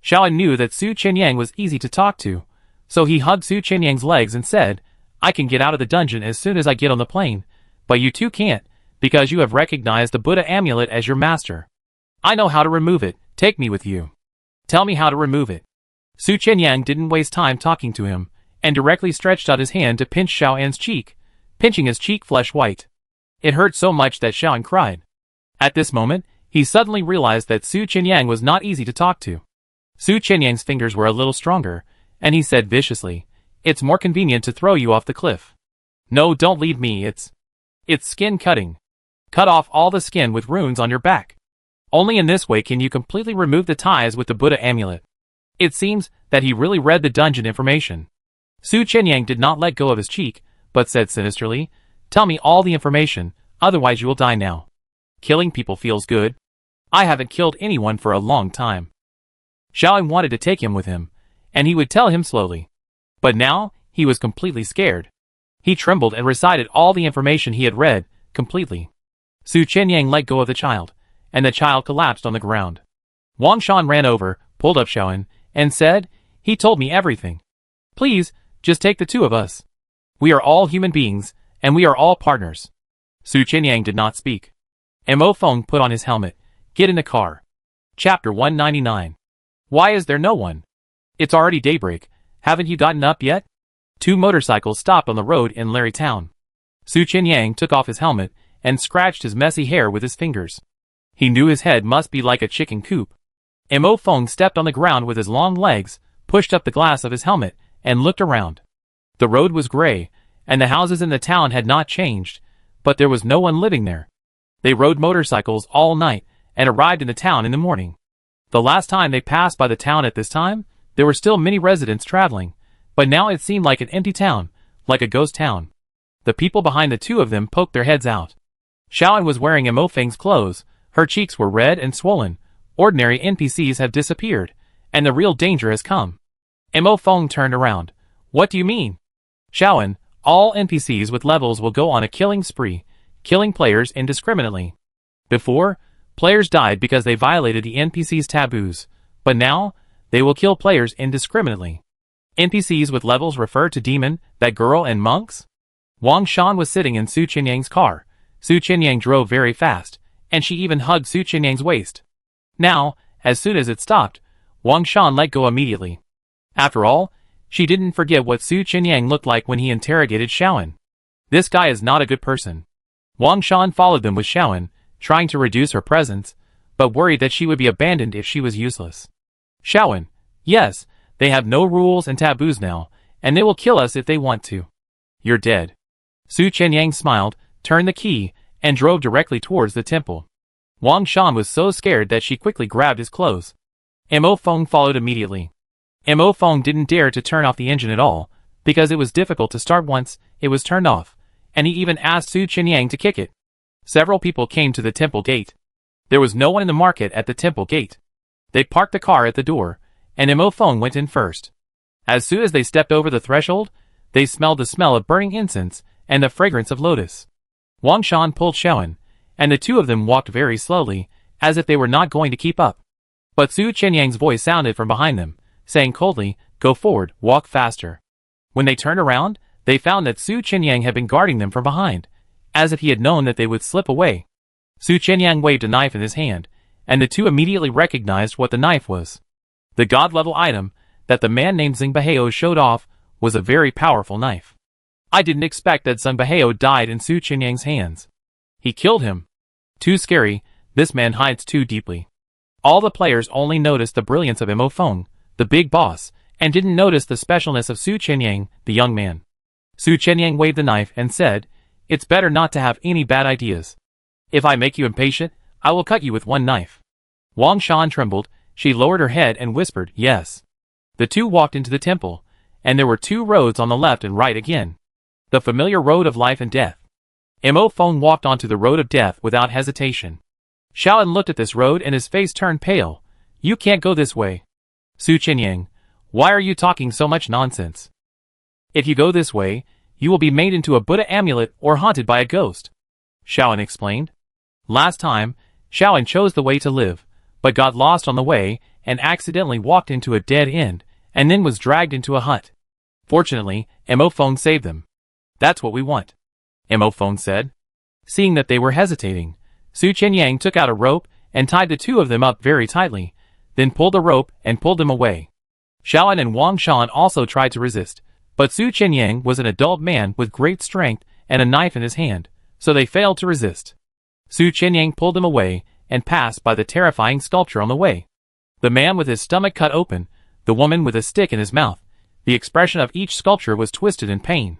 Xiaoan knew that Su Qianyang was easy to talk to, so he hugged Su Qianyang's legs and said, "I can get out of the dungeon as soon as I get on the plane, but you two can't, because you have recognized the Buddha amulet as your master. I know how to remove it. Take me with you. Tell me how to remove it." Su Qianyang didn't waste time talking to him, and directly stretched out his hand to pinch Xiaoan's cheek, pinching his cheek flesh white. It hurt so much that Xiaoan cried. At this moment, he suddenly realized that Su Qianyang was not easy to talk to. Su Qianyang's fingers were a little stronger, and he said viciously, "It's more convenient to throw you off the cliff. No, don't leave me, it's skin cutting. Cut off all the skin with runes on your back. Only in this way can you completely remove the ties with the Buddha amulet." It seems that he really read the dungeon information. Su Qianyang did not let go of his cheek, but said sinisterly, "Tell me all the information, otherwise you will die now. Killing people feels good. I haven't killed anyone for a long time." Xiaoan wanted to take him with him, and he would tell him slowly. But now, he was completely scared. He trembled and recited all the information he had read, completely. Su Qianyang let go of the child, and the child collapsed on the ground. Wang Shan ran over, pulled up Xiaoan, and said, "He told me everything. Please, just take the two of us. We are all human beings, and we are all partners." Su Qianyang did not speak. Mo Feng put on his helmet. "Get in the car." Chapter 199. Why is there no one? It's already daybreak. Haven't you gotten up yet? Two motorcycles stopped on the road in Larry Town. Su Qianyang took off his helmet and scratched his messy hair with his fingers. He knew his head must be like a chicken coop. Mo Feng stepped on the ground with his long legs, pushed up the glass of his helmet, and looked around. The road was gray, and the houses in the town had not changed, but there was no one living there. They rode motorcycles all night, and arrived in the town in the morning. The last time they passed by the town at this time, there were still many residents traveling, but now it seemed like an empty town, like a ghost town. The people behind the two of them poked their heads out. Xiaoan was wearing Mo Feng's clothes. Her cheeks were red and swollen. Ordinary NPCs have disappeared, and the real danger has come. Mo Feng turned around. "What do you mean?" "Xiaoan, all NPCs with levels will go on a killing spree, killing players indiscriminately. Before, players died because they violated the NPC's taboos, but now, they will kill players indiscriminately. NPCs with levels refer to demon, that girl and monks?" Wang Shan was sitting in Su Qianyang's car. Su Qianyang drove very fast, and she even hugged Su Qianyang's waist. Now, as soon as it stopped, Wang Shan let go immediately. After all, she didn't forget what Su Qianyang looked like when he interrogated Xiaoan. This guy is not a good person. Wang Shan followed them with Xiaoan, trying to reduce her presence, but worried that she would be abandoned if she was useless. "Xiaoan, yes, they have no rules and taboos now, and they will kill us if they want to. You're dead." Su Qianyang smiled, turned the key, and drove directly towards the temple. Wang Shan was so scared that she quickly grabbed his clothes. Mo Feng followed immediately. Mo Feng didn't dare to turn off the engine at all, because it was difficult to start once it was turned off, and he even asked Su Qianyang to kick it. Several people came to the temple gate. There was no one in the market at the temple gate. They parked the car at the door, and Mo Feng went in first. As soon as they stepped over the threshold, they smelled the smell of burning incense and the fragrance of lotus. Wang Shan pulled Xiaoan, and the two of them walked very slowly, as if they were not going to keep up. But Su Qianyang's voice sounded from behind them, saying coldly, "Go forward, walk faster." When they turned around, they found that Su Qianyang had been guarding them from behind, as if he had known that they would slip away. Su Qianyang waved a knife in his hand, and the two immediately recognized what the knife was. The god-level item that the man named Zhengbaheo showed off was a very powerful knife. I didn't expect that Zhengbaheo died in Su Qianyang's hands. He killed him. Too scary, this man hides too deeply. All the players only noticed the brilliance of Mo Feng, the big boss, and didn't notice the specialness of Su Qianyang, the young man. Su Qianyang waved the knife and said, "It's better not to have any bad ideas. If I make you impatient, I will cut you with one knife." Wang Shan trembled. She lowered her head and whispered, "Yes." The two walked into the temple, and there were two roads on the left and right again. The familiar road of life and death. Mo Feng walked onto the road of death without hesitation. Shaolin looked at this road and his face turned pale. "You can't go this way. Su Qinyang, why are you talking so much nonsense? If you go this way, you will be made into a Buddha amulet or haunted by a ghost," Shaolin explained. Last time, Shaolin chose the way to live, but got lost on the way and accidentally walked into a dead end, and then was dragged into a hut. Fortunately, Mo Feng saved them. "That's what we want," Mo Feng said. Seeing that they were hesitating, Su Qinyang took out a rope and tied the two of them up very tightly, then pulled the rope and pulled them away. Shaolin and Wang Shan also tried to resist, but Su Qinyang was an adult man with great strength and a knife in his hand, so they failed to resist. Su Qinyang pulled them away and passed by the terrifying sculpture on the way. The man with his stomach cut open, the woman with a stick in his mouth. The expression of each sculpture was twisted in pain.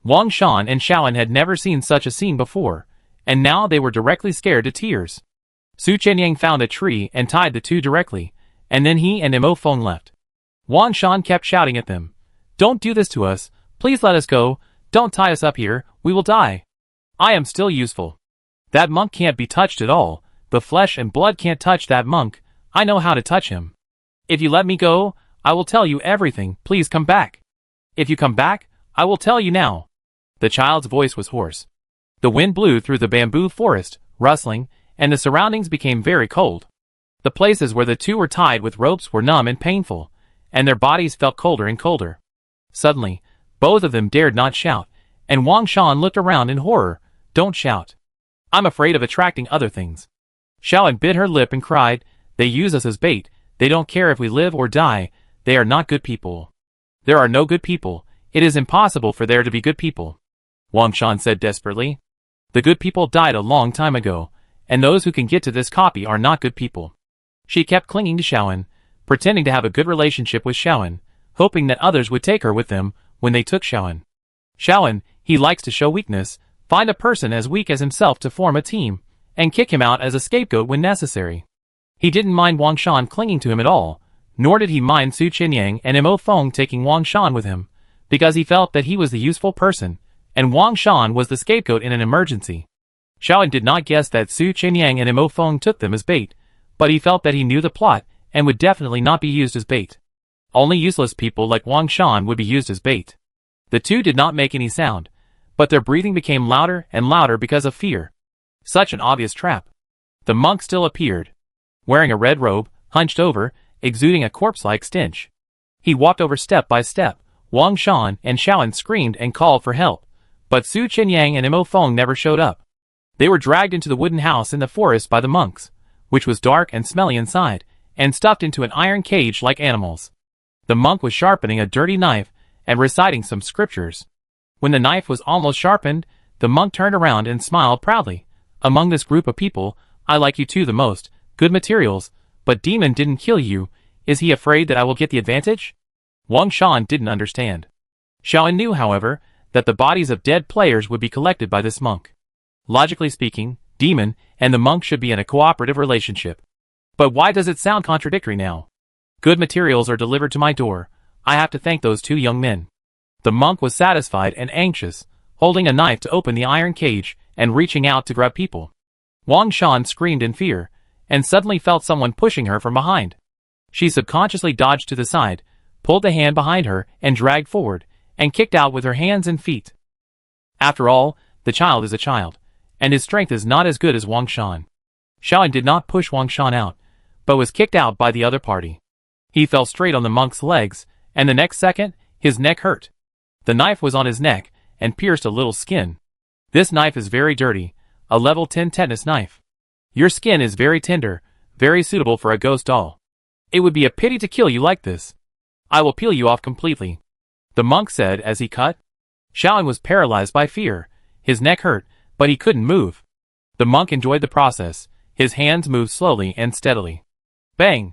Wang Shan and Shaolin had never seen such a scene before, and now they were directly scared to tears. Su Qinyang found a tree and tied the two directly, and then he and Mo Feng left. Wang Shan kept shouting at them, "Don't do this to us, please let us go, don't tie us up here, we will die. I am still useful. That monk can't be touched at all, the flesh and blood can't touch that monk, I know how to touch him. If you let me go, I will tell you everything, please come back. If you come back, I will tell you now." The child's voice was hoarse. The wind blew through the bamboo forest, rustling, and the surroundings became very cold. The places where the two were tied with ropes were numb and painful, and their bodies felt colder and colder. Suddenly, both of them dared not shout, and Wang Shan looked around in horror. "Don't shout. I'm afraid of attracting other things." Shaolin bit her lip and cried, "They use us as bait, they don't care if we live or die, they are not good people. There are no good people, it is impossible for there to be good people," Wang Shan said desperately. "The good people died a long time ago, and those who can get to this copy are not good people." She kept clinging to Shaolin, pretending to have a good relationship with Shaolin, hoping that others would take her with them when they took Shaolin. Shaolin, he likes to show weakness, find a person as weak as himself to form a team, and kick him out as a scapegoat when necessary. He didn't mind Wang Shan clinging to him at all, nor did he mind Su Qinyang and Mo Feng taking Wang Shan with him, because he felt that he was the useful person, and Wang Shan was the scapegoat in an emergency. Shaolin did not guess that Su Qinyang and Mo Feng took them as bait, but he felt that he knew the plot, and would definitely not be used as bait. Only useless people like Wang Shan would be used as bait. The two did not make any sound, but their breathing became louder and louder because of fear. Such an obvious trap. The monk still appeared, wearing a red robe, hunched over, exuding a corpse-like stench. He walked over step by step. Wang Shan and Shaolin screamed and called for help, but Su Qinyang and Mo Feng never showed up. They were dragged into the wooden house in the forest by the monks, which was dark and smelly inside, and stuffed into an iron cage like animals. The monk was sharpening a dirty knife and reciting some scriptures. When the knife was almost sharpened, the monk turned around and smiled proudly. "Among this group of people, I like you two the most, good materials, but Demon didn't kill you, is he afraid that I will get the advantage?" Wang Shan didn't understand. Shaolin knew, however, that the bodies of dead players would be collected by this monk. Logically speaking, Demon and the monk should be in a cooperative relationship. But why does it sound contradictory now? Good materials are delivered to my door, I have to thank those two young men. The monk was satisfied and anxious, holding a knife to open the iron cage and reaching out to grab people. Wang Shan screamed in fear, and suddenly felt someone pushing her from behind. She subconsciously dodged to the side, pulled the hand behind her and dragged forward, and kicked out with her hands and feet. After all, the child is a child, and his strength is not as good as Wang Shan. Shaolin did not push Wang Shan out, but was kicked out by the other party. He fell straight on the monk's legs, and the next second, his neck hurt. The knife was on his neck, and pierced a little skin. This knife is very dirty, a level 10 tetanus knife. Your skin is very tender, very suitable for a ghost doll. It would be a pity to kill you like this. I will peel you off completely, the monk said as he cut. Shaolin was paralyzed by fear. His neck hurt, but he couldn't move. The monk enjoyed the process. His hands moved slowly and steadily. Bang!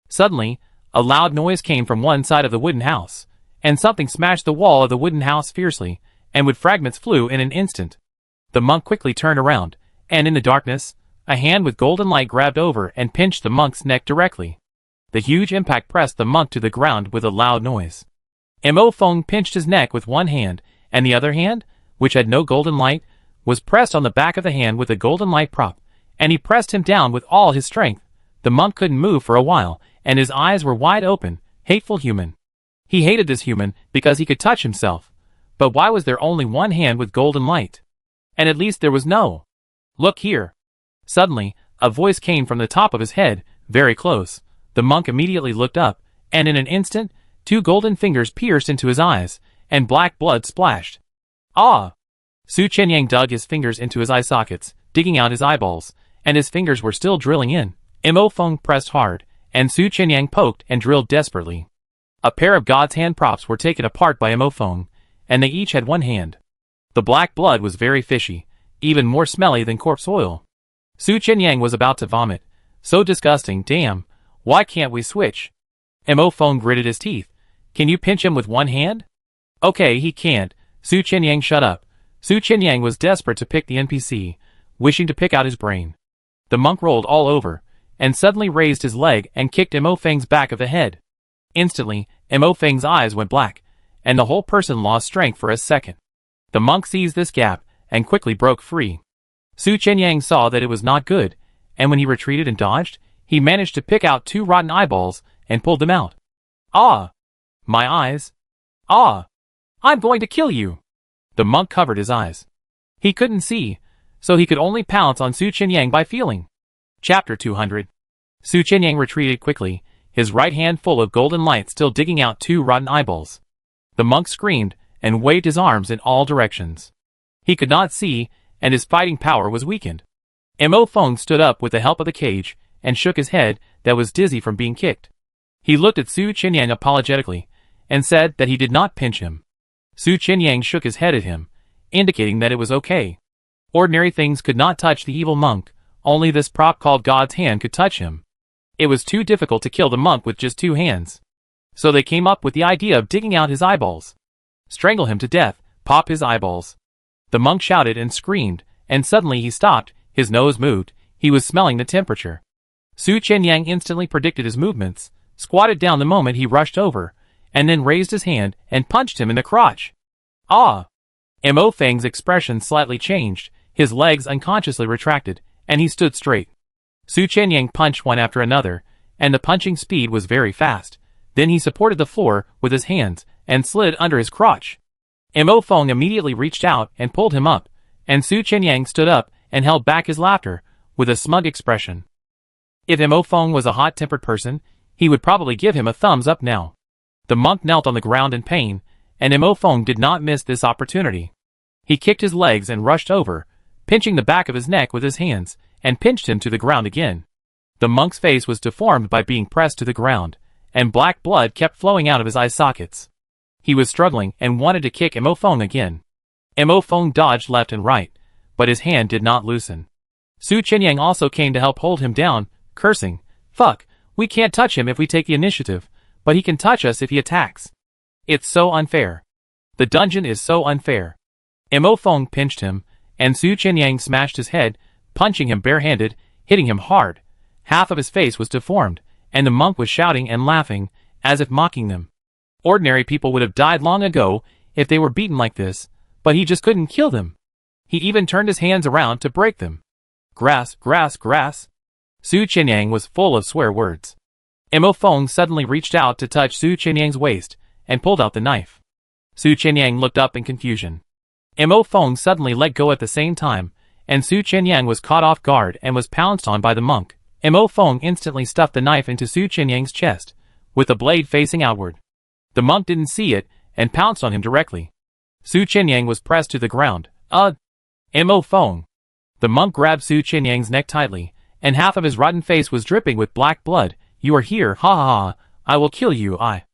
Suddenly, a loud noise came from one side of the wooden house, and something smashed the wall of the wooden house fiercely, and wood fragments flew in an instant. The monk quickly turned around, and in the darkness, a hand with golden light grabbed over and pinched the monk's neck directly. The huge impact pressed the monk to the ground with a loud noise. Mo Feng pinched his neck with one hand, and the other hand, which had no golden light, was pressed on the back of the hand with a golden light prop, and he pressed him down with all his strength. The monk couldn't move for a while, and his eyes were wide open. Hateful human. He hated this human because he could touch himself. But why was there only one hand with golden light? And at least there was no. Look here. Suddenly, a voice came from the top of his head, very close. The monk immediately looked up, and in an instant, 2 golden fingers pierced into his eyes, and black blood splashed. Ah! Su Qianyang dug his fingers into his eye sockets, digging out his eyeballs, and his fingers were still drilling in. Mo Feng pressed hard, and Su Qianyang poked and drilled desperately. A pair of God's hand props were taken apart by Mo Feng, and they each had one hand. The black blood was very fishy, even more smelly than corpse oil. Su Qianyang was about to vomit. So disgusting, damn. Why can't we switch? Mo Feng gritted his teeth. Can you pinch him with one hand? Okay, he can't. Su Qianyang shut up. Su Qianyang was desperate to pick the NPC, wishing to pick out his brain. The monk rolled all over, and suddenly raised his leg and kicked Mo Feng's back of the head. Instantly, Mo Feng's eyes went black, and the whole person lost strength for a second. The monk seized this gap, and quickly broke free. Su Qianyang saw that it was not good, and when he retreated and dodged, he managed to pick out 2 rotten eyeballs, and pulled them out. Ah! My eyes! Ah! I'm going to kill you! The monk covered his eyes. He couldn't see, so he could only pounce on Su Qianyang by feeling. Chapter 200. Su Qianyang retreated quickly, his right hand full of golden light still digging out 2 rotten eyeballs. The monk screamed, and waved his arms in all directions. He could not see, and his fighting power was weakened. Mo Feng stood up with the help of the cage, and shook his head, that was dizzy from being kicked. He looked at Su Qianyang apologetically, and said that he did not pinch him. Su Qianyang shook his head at him, indicating that it was okay. Ordinary things could not touch the evil monk, only this prop called God's hand could touch him. It was too difficult to kill the monk with just 2 hands. So they came up with the idea of digging out his eyeballs. Strangle him to death, pop his eyeballs. The monk shouted and screamed, and suddenly he stopped, his nose moved, he was smelling the temperature. Su Qianyang instantly predicted his movements, squatted down the moment he rushed over, and then raised his hand and punched him in the crotch. Ah! Mo Feng's expression slightly changed, his legs unconsciously retracted, and he stood straight. Su Qianyang punched one after another, and the punching speed was very fast. Then he supported the floor with his hands, and slid under his crotch. Mo Feng immediately reached out and pulled him up, and Su Qianyang stood up and held back his laughter, with a smug expression. If Mo Feng was a hot-tempered person, he would probably give him a thumbs up now. The monk knelt on the ground in pain, and Mo Feng did not miss this opportunity. He kicked his legs and rushed over, pinching the back of his neck with his hands, and pinched him to the ground again. The monk's face was deformed by being pressed to the ground, and black blood kept flowing out of his eye sockets. He was struggling and wanted to kick Mo Feng again. Mo Feng dodged left and right, but his hand did not loosen. Su Qianyang also came to help hold him down, cursing, "Fuck, we can't touch him if we take the initiative, but he can touch us if he attacks. It's so unfair. The dungeon is so unfair." Mo Feng pinched him, and Su Qianyang smashed his head, punching him barehanded, hitting him hard. Half of his face was deformed, and the monk was shouting and laughing, as if mocking them. Ordinary people would have died long ago if they were beaten like this, but he just couldn't kill them. He even turned his hands around to break them. Grass, grass, grass. Su Qianyang was full of swear words. Mo Feng suddenly reached out to touch Su Qianyang's waist, and pulled out the knife. Su Qianyang looked up in confusion. Mo Feng suddenly let go at the same time, and Su Qianyang was caught off guard and was pounced on by the monk. Mo Feng instantly stuffed the knife into Su Qianyang's chest, with the blade facing outward. The monk didn't see it, and pounced on him directly. Su Qianyang was pressed to the ground. Mo Feng. The monk grabbed Su Qianyang's neck tightly, and half of his rotten face was dripping with black blood. "You are here, ha ha ha, I will kill you, I."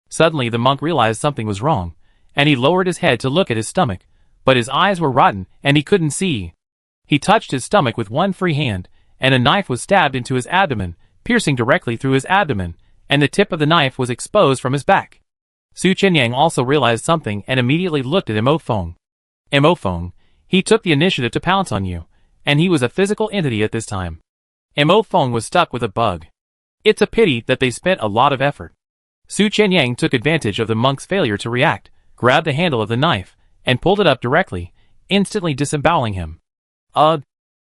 Suddenly the monk realized something was wrong, and he lowered his head to look at his stomach, but his eyes were rotten, and he couldn't see. He touched his stomach with one free hand, and a knife was stabbed into his abdomen, piercing directly through his abdomen, and the tip of the knife was exposed from his back. Su Qianyang also realized something and immediately looked at Mo Feng. Mo Feng, he took the initiative to pounce on you, and he was a physical entity at this time. Mo Feng was stuck with a bug. It's a pity that they spent a lot of effort. Su Chenyang took advantage of the monk's failure to react, grabbed the handle of the knife, and pulled it up directly, instantly disemboweling him. Ugh!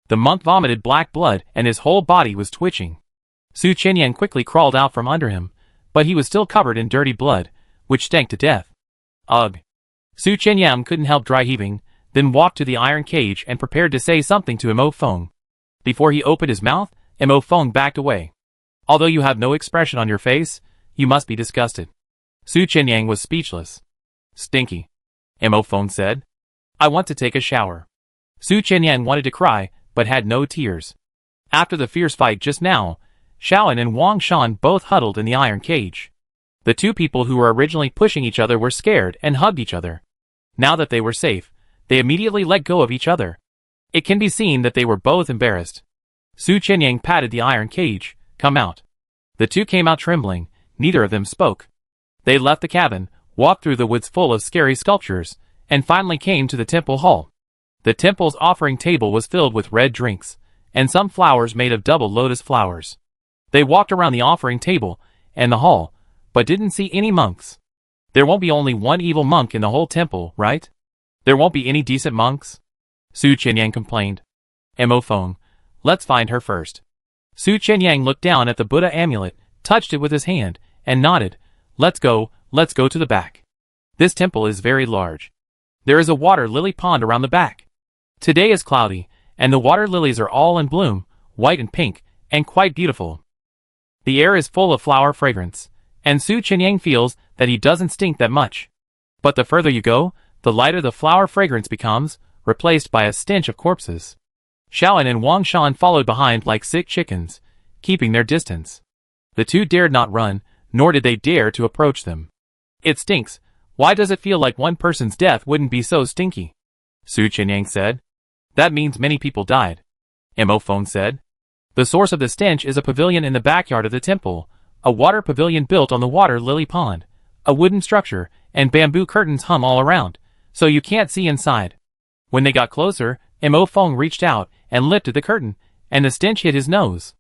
The monk vomited black blood and his whole body was twitching. Su Chenyang quickly crawled out from under him, but he was still covered in dirty blood, which stank to death. Ugh! Su Chenyang couldn't help dry heaving, then walked to the iron cage and prepared to say something to Mo Feng. Before he opened his mouth, Mo Feng backed away. Although you have no expression on your face, you must be disgusted. Su Chenyang was speechless. Stinky. Mo Feng said. I want to take a shower. Su Chenyang wanted to cry, but had no tears. After the fierce fight just now, Shaoan and Wang Shan both huddled in the iron cage. The two people who were originally pushing each other were scared and hugged each other. Now that they were safe, they immediately let go of each other. It can be seen that they were both embarrassed. Su Chenyang patted the iron cage. Come out. The two came out trembling, neither of them spoke. They left the cabin, walked through the woods full of scary sculptures, and finally came to the temple hall. The temple's offering table was filled with red drinks, and some flowers made of double lotus flowers. They walked around the offering table and the hall, but didn't see any monks. There won't be only one evil monk in the whole temple, right? There won't be any decent monks? Su Chenyang complained. Mo Feng, let's find her first. Su Chenyang looked down at the Buddha amulet, touched it with his hand, and nodded. Let's go to the back. This temple is very large. There is a water lily pond around the back. Today is cloudy, and the water lilies are all in bloom, white and pink, and quite beautiful. The air is full of flower fragrance, and Su Chenyang feels that he doesn't stink that much. But the further you go, the lighter the flower fragrance becomes, replaced by a stench of corpses. Shaoan and Wang Shan followed behind like sick chickens, keeping their distance. The two dared not run, nor did they dare to approach them. It stinks. Why does it feel like one person's death wouldn't be so stinky? Su Chenyang said. That means many people died. Mo Feng said. The source of the stench is a pavilion in the backyard of the temple, a water pavilion built on the water lily pond. A wooden structure, and bamboo curtains hum all around, so you can't see inside. When they got closer, Mo Feng reached out and lifted the curtain, and the stench hit his nose.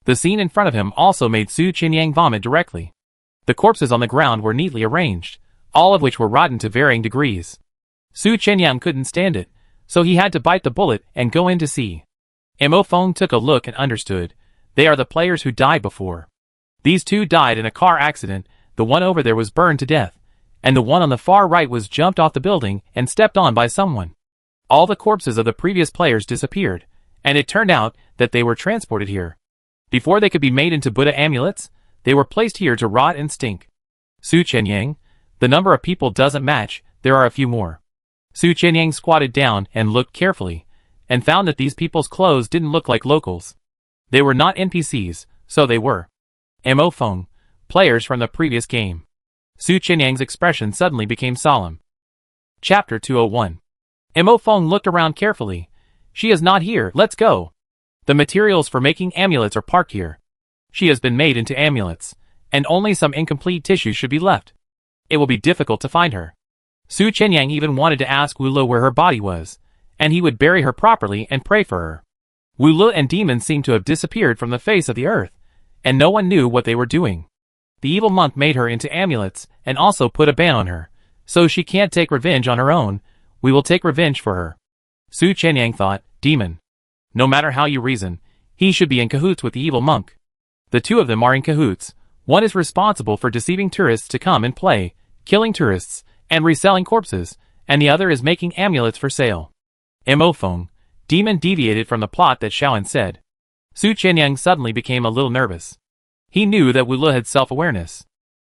The scene in front of him also made Su Chenyang vomit directly. The corpses on the ground were neatly arranged, all of which were rotten to varying degrees. Su Chenyang couldn't stand it, so he had to bite the bullet and go in to see. Mo Feng took a look and understood. They are the players who died before. These two died in a car accident, the one over there was burned to death, and the one on the far right was jumped off the building and stepped on by someone. All the corpses of the previous players disappeared, and it turned out that they were transported here. Before they could be made into Buddha amulets, they were placed here to rot and stink. Su Chenyang, the number of people doesn't match, there are a few more. Su Chenyang squatted down and looked carefully, and found that these people's clothes didn't look like locals. They were not NPCs, so they were Mo Feng, players from the previous game. Su Chenyang's expression suddenly became solemn. Chapter 201. Mo Feng looked around carefully. She is not here, let's go. The materials for making amulets are parked here. She has been made into amulets, and only some incomplete tissue should be left. It will be difficult to find her. Su Chenyang even wanted to ask Wu Le where her body was, and he would bury her properly and pray for her. Wu Le and demons seemed to have disappeared from the face of the earth, and no one knew what they were doing. The evil monk made her into amulets and also put a ban on her, so she can't take revenge on her own. We will take revenge for her. Su Chenyang thought, demon. No matter how you reason, he should be in cahoots with the evil monk. The two of them are in cahoots. One is responsible for deceiving tourists to come and play, killing tourists, and reselling corpses, and the other is making amulets for sale. Mo Feng, demon deviated from the plot that Shaoan said. Su Chenyang suddenly became a little nervous. He knew that Wu Le had self-awareness.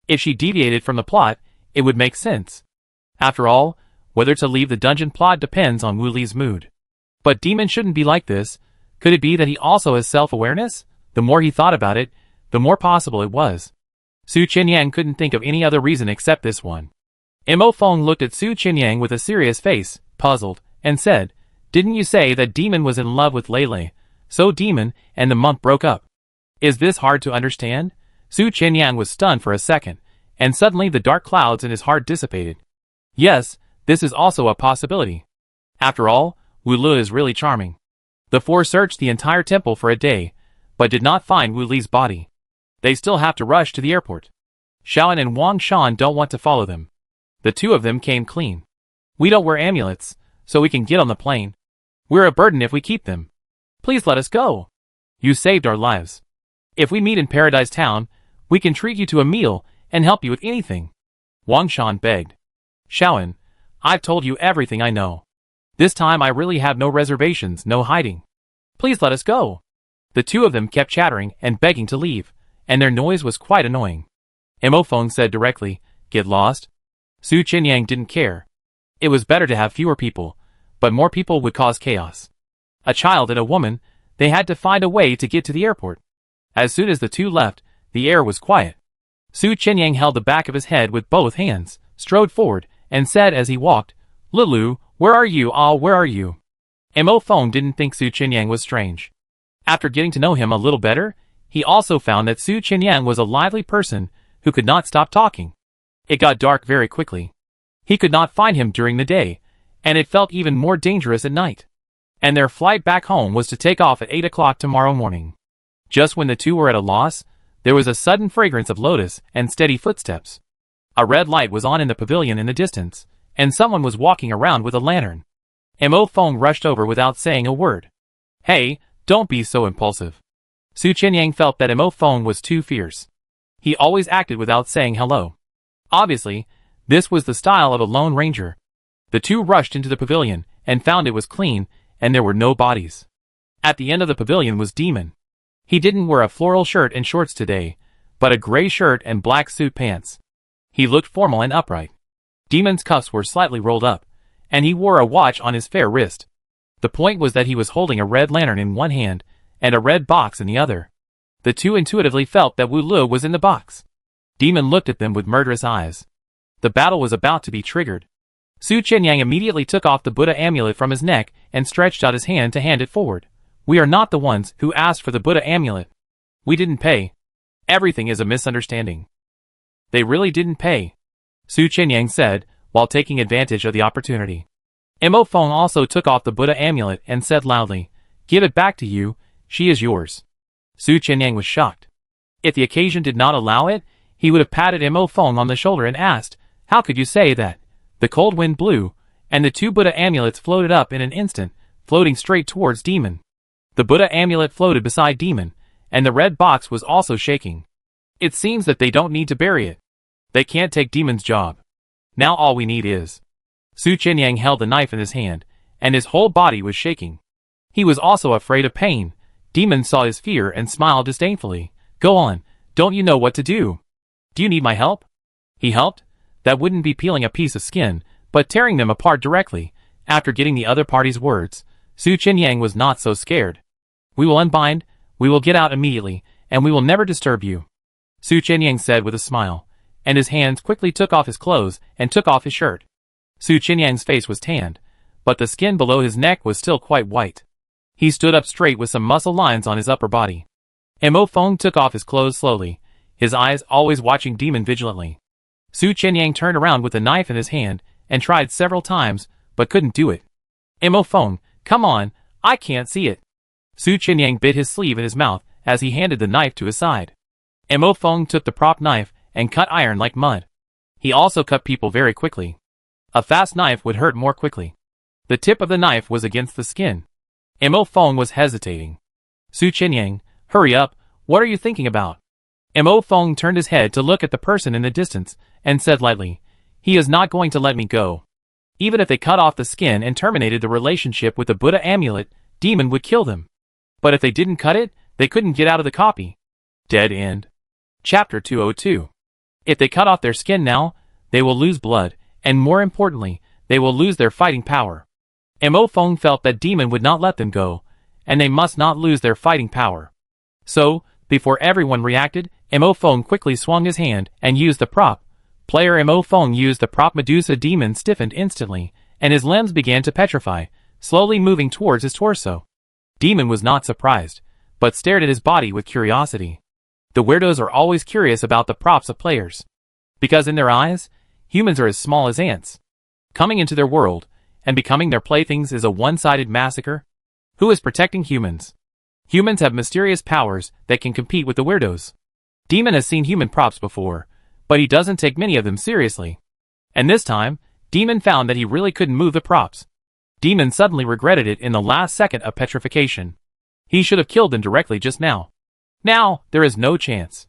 If she deviated from the plot, it would make sense. After all, whether to leave the dungeon plot depends on Wu Le's mood. But demon shouldn't be like this. Could it be that he also has self-awareness? The more he thought about it, the more possible it was. Su Chenyang couldn't think of any other reason except this one. Mo Feng looked at Su Chenyang with a serious face, puzzled, and said, didn't you say that demon was in love with Lele? So demon and the monk broke up. Is this hard to understand? Su Chenyang was stunned for a second, and suddenly the dark clouds in his heart dissipated. Yes, this is also a possibility. After all, Wu Le is really charming. The four searched the entire temple for a day, but did not find Wu Le's body. They still have to rush to the airport. Xiaoan and Wang Shan don't want to follow them. The two of them came clean. We don't wear amulets, so we can get on the plane. We're a burden if we keep them. Please let us go. You saved our lives. If we meet in Paradise Town, we can treat you to a meal and help you with anything. Wang Shan begged. Xiaoan, I've told you everything I know. This time I really have no reservations, no hiding. Please let us go. The two of them kept chattering and begging to leave, and their noise was quite annoying. Mo Feng said directly, get lost. Su Qinyang didn't care. It was better to have fewer people, but more people would cause chaos. A child and a woman, they had to find a way to get to the airport. As soon as the two left, the air was quiet. Su Qinyang held the back of his head with both hands, strode forward, and said as he walked, Lulu, where are you? Ah, where are you? Mo Feng didn't think Su Qinyang was strange. After getting to know him a little better, he also found that Su Qinyang was a lively person who could not stop talking. It got dark very quickly. He could not find him during the day, and it felt even more dangerous at night. And their flight back home was to take off at 8 o'clock tomorrow morning. Just when the two were at a loss, there was a sudden fragrance of lotus and steady footsteps. A red light was on in the pavilion in the distance, and someone was walking around with a lantern. Mo Feng rushed over without saying a word. Hey, don't be so impulsive. Su Qinyang felt that Mo Feng was too fierce. He always acted without saying hello. Obviously, this was the style of a lone ranger. The two rushed into the pavilion and found it was clean, and there were no bodies. At the end of the pavilion was Demon. He didn't wear a floral shirt and shorts today, but a gray shirt and black suit pants. He looked formal and upright. Demon's cuffs were slightly rolled up, and he wore a watch on his fair wrist. The point was that he was holding a red lantern in one hand and a red box in the other. The two intuitively felt that Wu Lu was in the box. Demon looked at them with murderous eyes. The battle was about to be triggered. Su Qinyang immediately took off the Buddha amulet from his neck and stretched out his hand to hand it forward. We are not the ones who asked for the Buddha amulet. We didn't pay. Everything is a misunderstanding. They really didn't pay, Su Qinyang said, while taking advantage of the opportunity. Mo Feng also took off the Buddha amulet and said loudly, Give it back to you, she is yours. Su Qinyang was shocked. If the occasion did not allow it, he would have patted Mo Feng on the shoulder and asked, How could you say that? The cold wind blew, and the two Buddha amulets floated up in an instant, floating straight towards Demon. The Buddha amulet floated beside Demon, and the red box was also shaking. It seems that they don't need to bury it. They can't take Demon's job. Now all we need is... Su Qinyang held the knife in his hand, and his whole body was shaking. He was also afraid of pain. Demon saw his fear and smiled disdainfully. Go on, don't you know what to do? Do you need my help? He helped? That wouldn't be peeling a piece of skin, but tearing them apart directly. After getting the other party's words, Su Qinyang was not so scared. We will unbind, we will get out immediately, and we will never disturb you, Su Qinyang said with a smile, and his hands quickly took off his clothes and took off his shirt. Su Qinyang's face was tanned, but the skin below his neck was still quite white. He stood up straight with some muscle lines on his upper body. Mo Feng took off his clothes slowly, his eyes always watching Demon vigilantly. Su Qinyang turned around with the knife in his hand and tried several times, but couldn't do it. Mo Feng, come on, I can't see it. Su Qinyang bit his sleeve in his mouth as he handed the knife to his side. Mo Feng took the prop knife and cut iron like mud. He also cut people very quickly. A fast knife would hurt more quickly. The tip of the knife was against the skin. Mo Feng was hesitating. Su Qinyang, hurry up, what are you thinking about? Mo Feng turned his head to look at the person in the distance and said lightly, He is not going to let me go. Even if they cut off the skin and terminated the relationship with the Buddha amulet, Demon would kill them. But if they didn't cut it, they couldn't get out of the copy. Dead end. Chapter 202. If they cut off their skin now, they will lose blood, and more importantly, they will lose their fighting power. Mo Feng felt that Demon would not let them go, and they must not lose their fighting power. So, before everyone reacted, Mo Feng quickly swung his hand and used the prop. Player Mo Feng used the prop. Medusa Demon stiffened instantly, and his limbs began to petrify, slowly moving towards his torso. Demon was not surprised, but stared at his body with curiosity. The weirdos are always curious about the props of players. Because in their eyes, humans are as small as ants. Coming into their world, and becoming their playthings is a one-sided massacre. Who is protecting humans? Humans have mysterious powers that can compete with the weirdos. Demon has seen human props before, but he doesn't take many of them seriously. And this time, Demon found that he really couldn't move the props. Demon suddenly regretted it in the last second of petrification. He should have killed them directly just now. Now, there is no chance.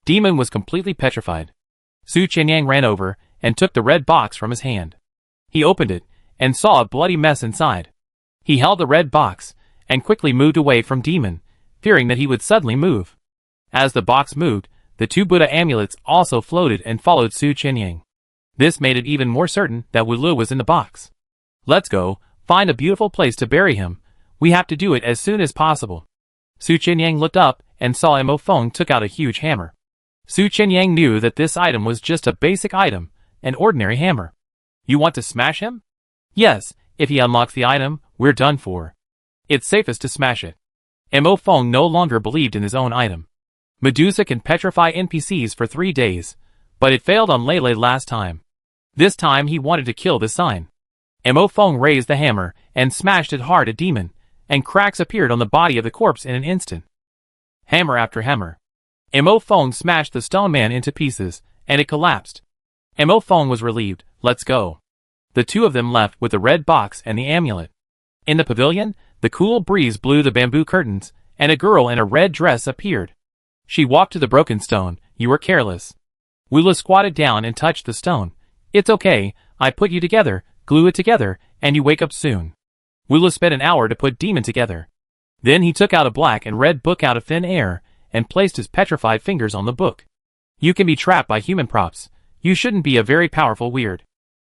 Demon was completely petrified. Su Qianyang ran over and took the red box from his hand. He opened it and saw a bloody mess inside. He held the red box and quickly moved away from Demon, fearing that he would suddenly move. As the box moved, the two Buddha amulets also floated and followed Su Qianyang. This made it even more certain that Wu Lu was in the box. Let's go, find a beautiful place to bury him. We have to do it as soon as possible. Su Qianyang looked up and saw Mo Feng took out a huge hammer. Su Qianyang knew that this item was just a basic item, an ordinary hammer. You want to smash him? Yes, if he unlocks the item, we're done for. It's safest to smash it. Mo Feng no longer believed in his own item. Medusa can petrify NPCs for 3 days, but it failed on Lele last time. This time he wanted to kill this sign. Mo Feng raised the hammer and smashed it hard at Demon, and cracks appeared on the body of the corpse in an instant. Hammer after hammer. Mo Feng smashed the stone man into pieces, and it collapsed. Mo Feng was relieved. Let's go. The two of them left with the red box and the amulet. In the pavilion, the cool breeze blew the bamboo curtains, and a girl in a red dress appeared. She walked to the broken stone. You were careless. Wu Lu squatted down and touched the stone. It's okay, I put you together, glue it together, and you wake up soon. Wu Lu spent an hour to put Demon together. Then he took out a black and red book out of thin air, and placed his petrified fingers on the book. You can be trapped by human props. You shouldn't be a very powerful weird.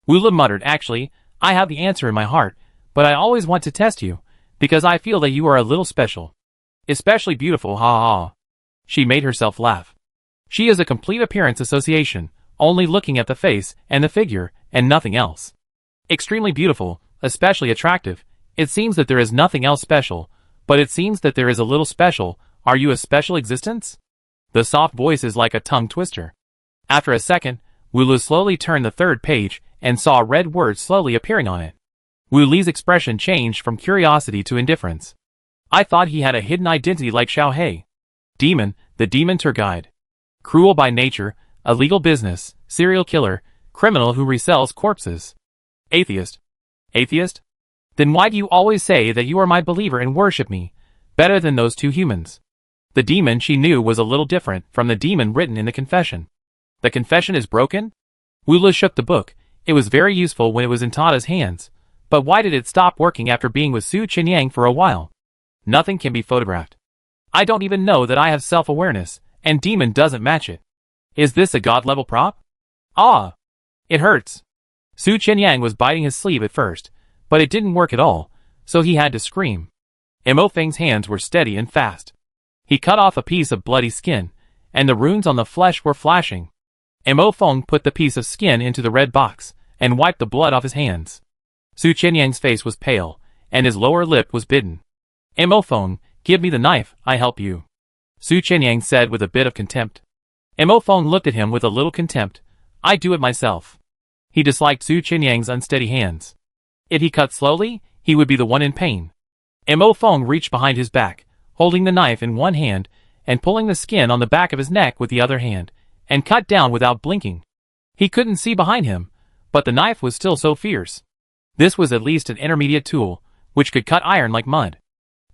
Wu Lu muttered, actually, I have the answer in my heart, but I always want to test you, because I feel that you are a little special. Especially beautiful, ha ha. She made herself laugh. She is a complete appearance association, only looking at the face and the figure, and nothing else. Extremely beautiful, especially attractive. It seems that there is nothing else special, but it seems that there is a little special. Are you a special existence? The soft voice is like a tongue twister. After a second, Wu Lu slowly turned the third page and saw red words slowly appearing on it. Wu Li's expression changed from curiosity to indifference. I thought he had a hidden identity like Xiao He. Demon, the demon tour guide. Cruel by nature, illegal business, serial killer, criminal who resells corpses. Atheist. Atheist? Then why do you always say that you are my believer and worship me, better than those two humans? The demon she knew was a little different from the demon written in the confession. The confession is broken? Wu Lu shook the book. It was very useful when it was in Tada's hands, but why did it stop working after being with Su Qianyang for a while? Nothing can be photographed. I don't even know that I have self-awareness, and demon doesn't match it. Is this a god-level prop? Ah! It hurts. Su Qianyang was biting his sleeve at first, but it didn't work at all, so he had to scream. Mo Feng's hands were steady and fast. He cut off a piece of bloody skin, and the runes on the flesh were flashing. Mo Feng put the piece of skin into the red box, and wiped the blood off his hands. Su Qianyang's face was pale, and his lower lip was bitten. Mo Feng, give me the knife, I help you. Su Qianyang said with a bit of contempt. Mo Feng looked at him with a little contempt. I do it myself. He disliked Su Qianyang's unsteady hands. If he cut slowly, he would be the one in pain. Mo Feng reached behind his back, holding the knife in one hand, and pulling the skin on the back of his neck with the other hand, and cut down without blinking. He couldn't see behind him, but the knife was still so fierce. This was at least an intermediate tool, which could cut iron like mud.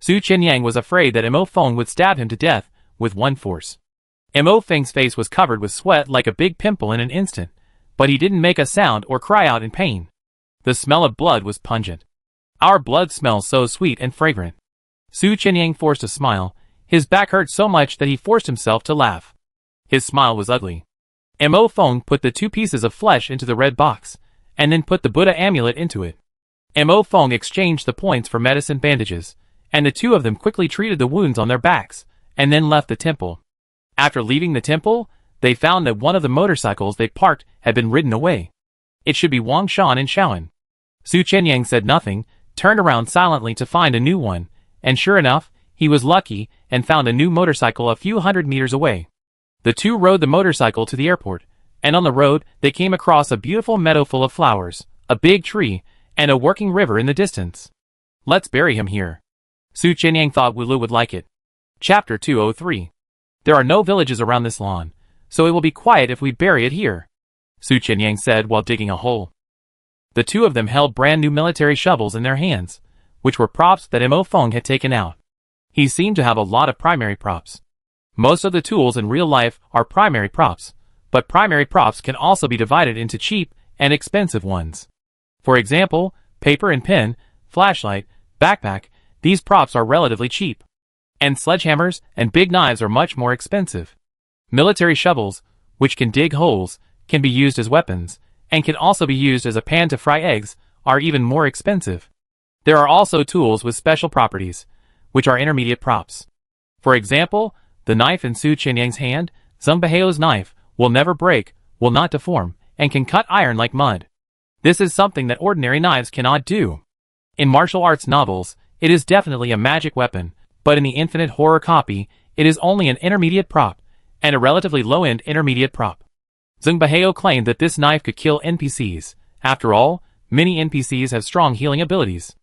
Su Qianyang was afraid that Mo Feng would stab him to death with one force. Mo Feng's face was covered with sweat like a big pimple in an instant, but he didn't make a sound or cry out in pain. The smell of blood was pungent. Our blood smells so sweet and fragrant. Su Qianyang forced a smile. His back hurt so much that he forced himself to laugh. His smile was ugly. Mo Feng put the 2 pieces of flesh into the red box, and then put the Buddha amulet into it. Mo Feng exchanged the points for medicine bandages, and the two of them quickly treated the wounds on their backs, and then left the temple. After leaving the temple, they found that one of the motorcycles they parked had been ridden away. It should be Wang Shan and Shaoan. Su Qianyang said nothing, turned around silently to find a new one, and sure enough, he was lucky and found a new motorcycle a few hundred meters away. The two rode the motorcycle to the airport, and on the road they came across a beautiful meadow full of flowers, a big tree, and a working river in the distance. Let's bury him here. Su Qianyang thought Wu Lu would like it. Chapter 203. There are no villages around this lawn, so it will be quiet if we bury it here, Su Qianyang said while digging a hole. The two of them held brand new military shovels in their hands, which were props that Mo Feng had taken out. He seemed to have a lot of primary props. Most of the tools in real life are primary props, but primary props can also be divided into cheap and expensive ones. For example, paper and pen, flashlight, backpack, these props are relatively cheap. And sledgehammers and big knives are much more expensive. Military shovels, which can dig holes, can be used as weapons, and can also be used as a pan to fry eggs, are even more expensive. There are also tools with special properties, which are intermediate props. For example, the knife in Su Qianyang's hand, Zheng Baiheo's knife, will never break, will not deform, and can cut iron like mud. This is something that ordinary knives cannot do. In martial arts novels, it is definitely a magic weapon, but in the Infinite Horror copy, it is only an intermediate prop, and a relatively low-end intermediate prop. Zheng Baiheo claimed that this knife could kill NPCs. After all, many NPCs have strong healing abilities.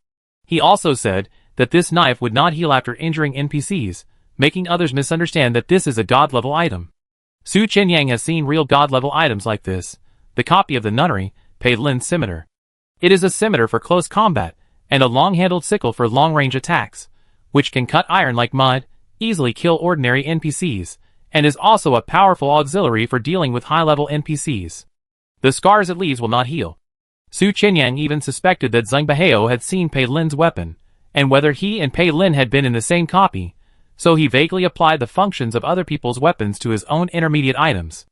He also said that this knife would not heal after injuring NPCs, making others misunderstand that this is a god-level item. Su Qianyang has seen real god-level items like this, the copy of the nunnery, Pei Lin's scimitar. It is a scimitar for close combat, and a long-handled sickle for long-range attacks, which can cut iron like mud, easily kill ordinary NPCs, and is also a powerful auxiliary for dealing with high-level NPCs. The scars it leaves will not heal. Su Qianyang even suspected that Zheng Baiheo had seen Pei Lin's weapon, and whether he and Pei Lin had been in the same copy, so he vaguely applied the functions of other people's weapons to his own intermediate items.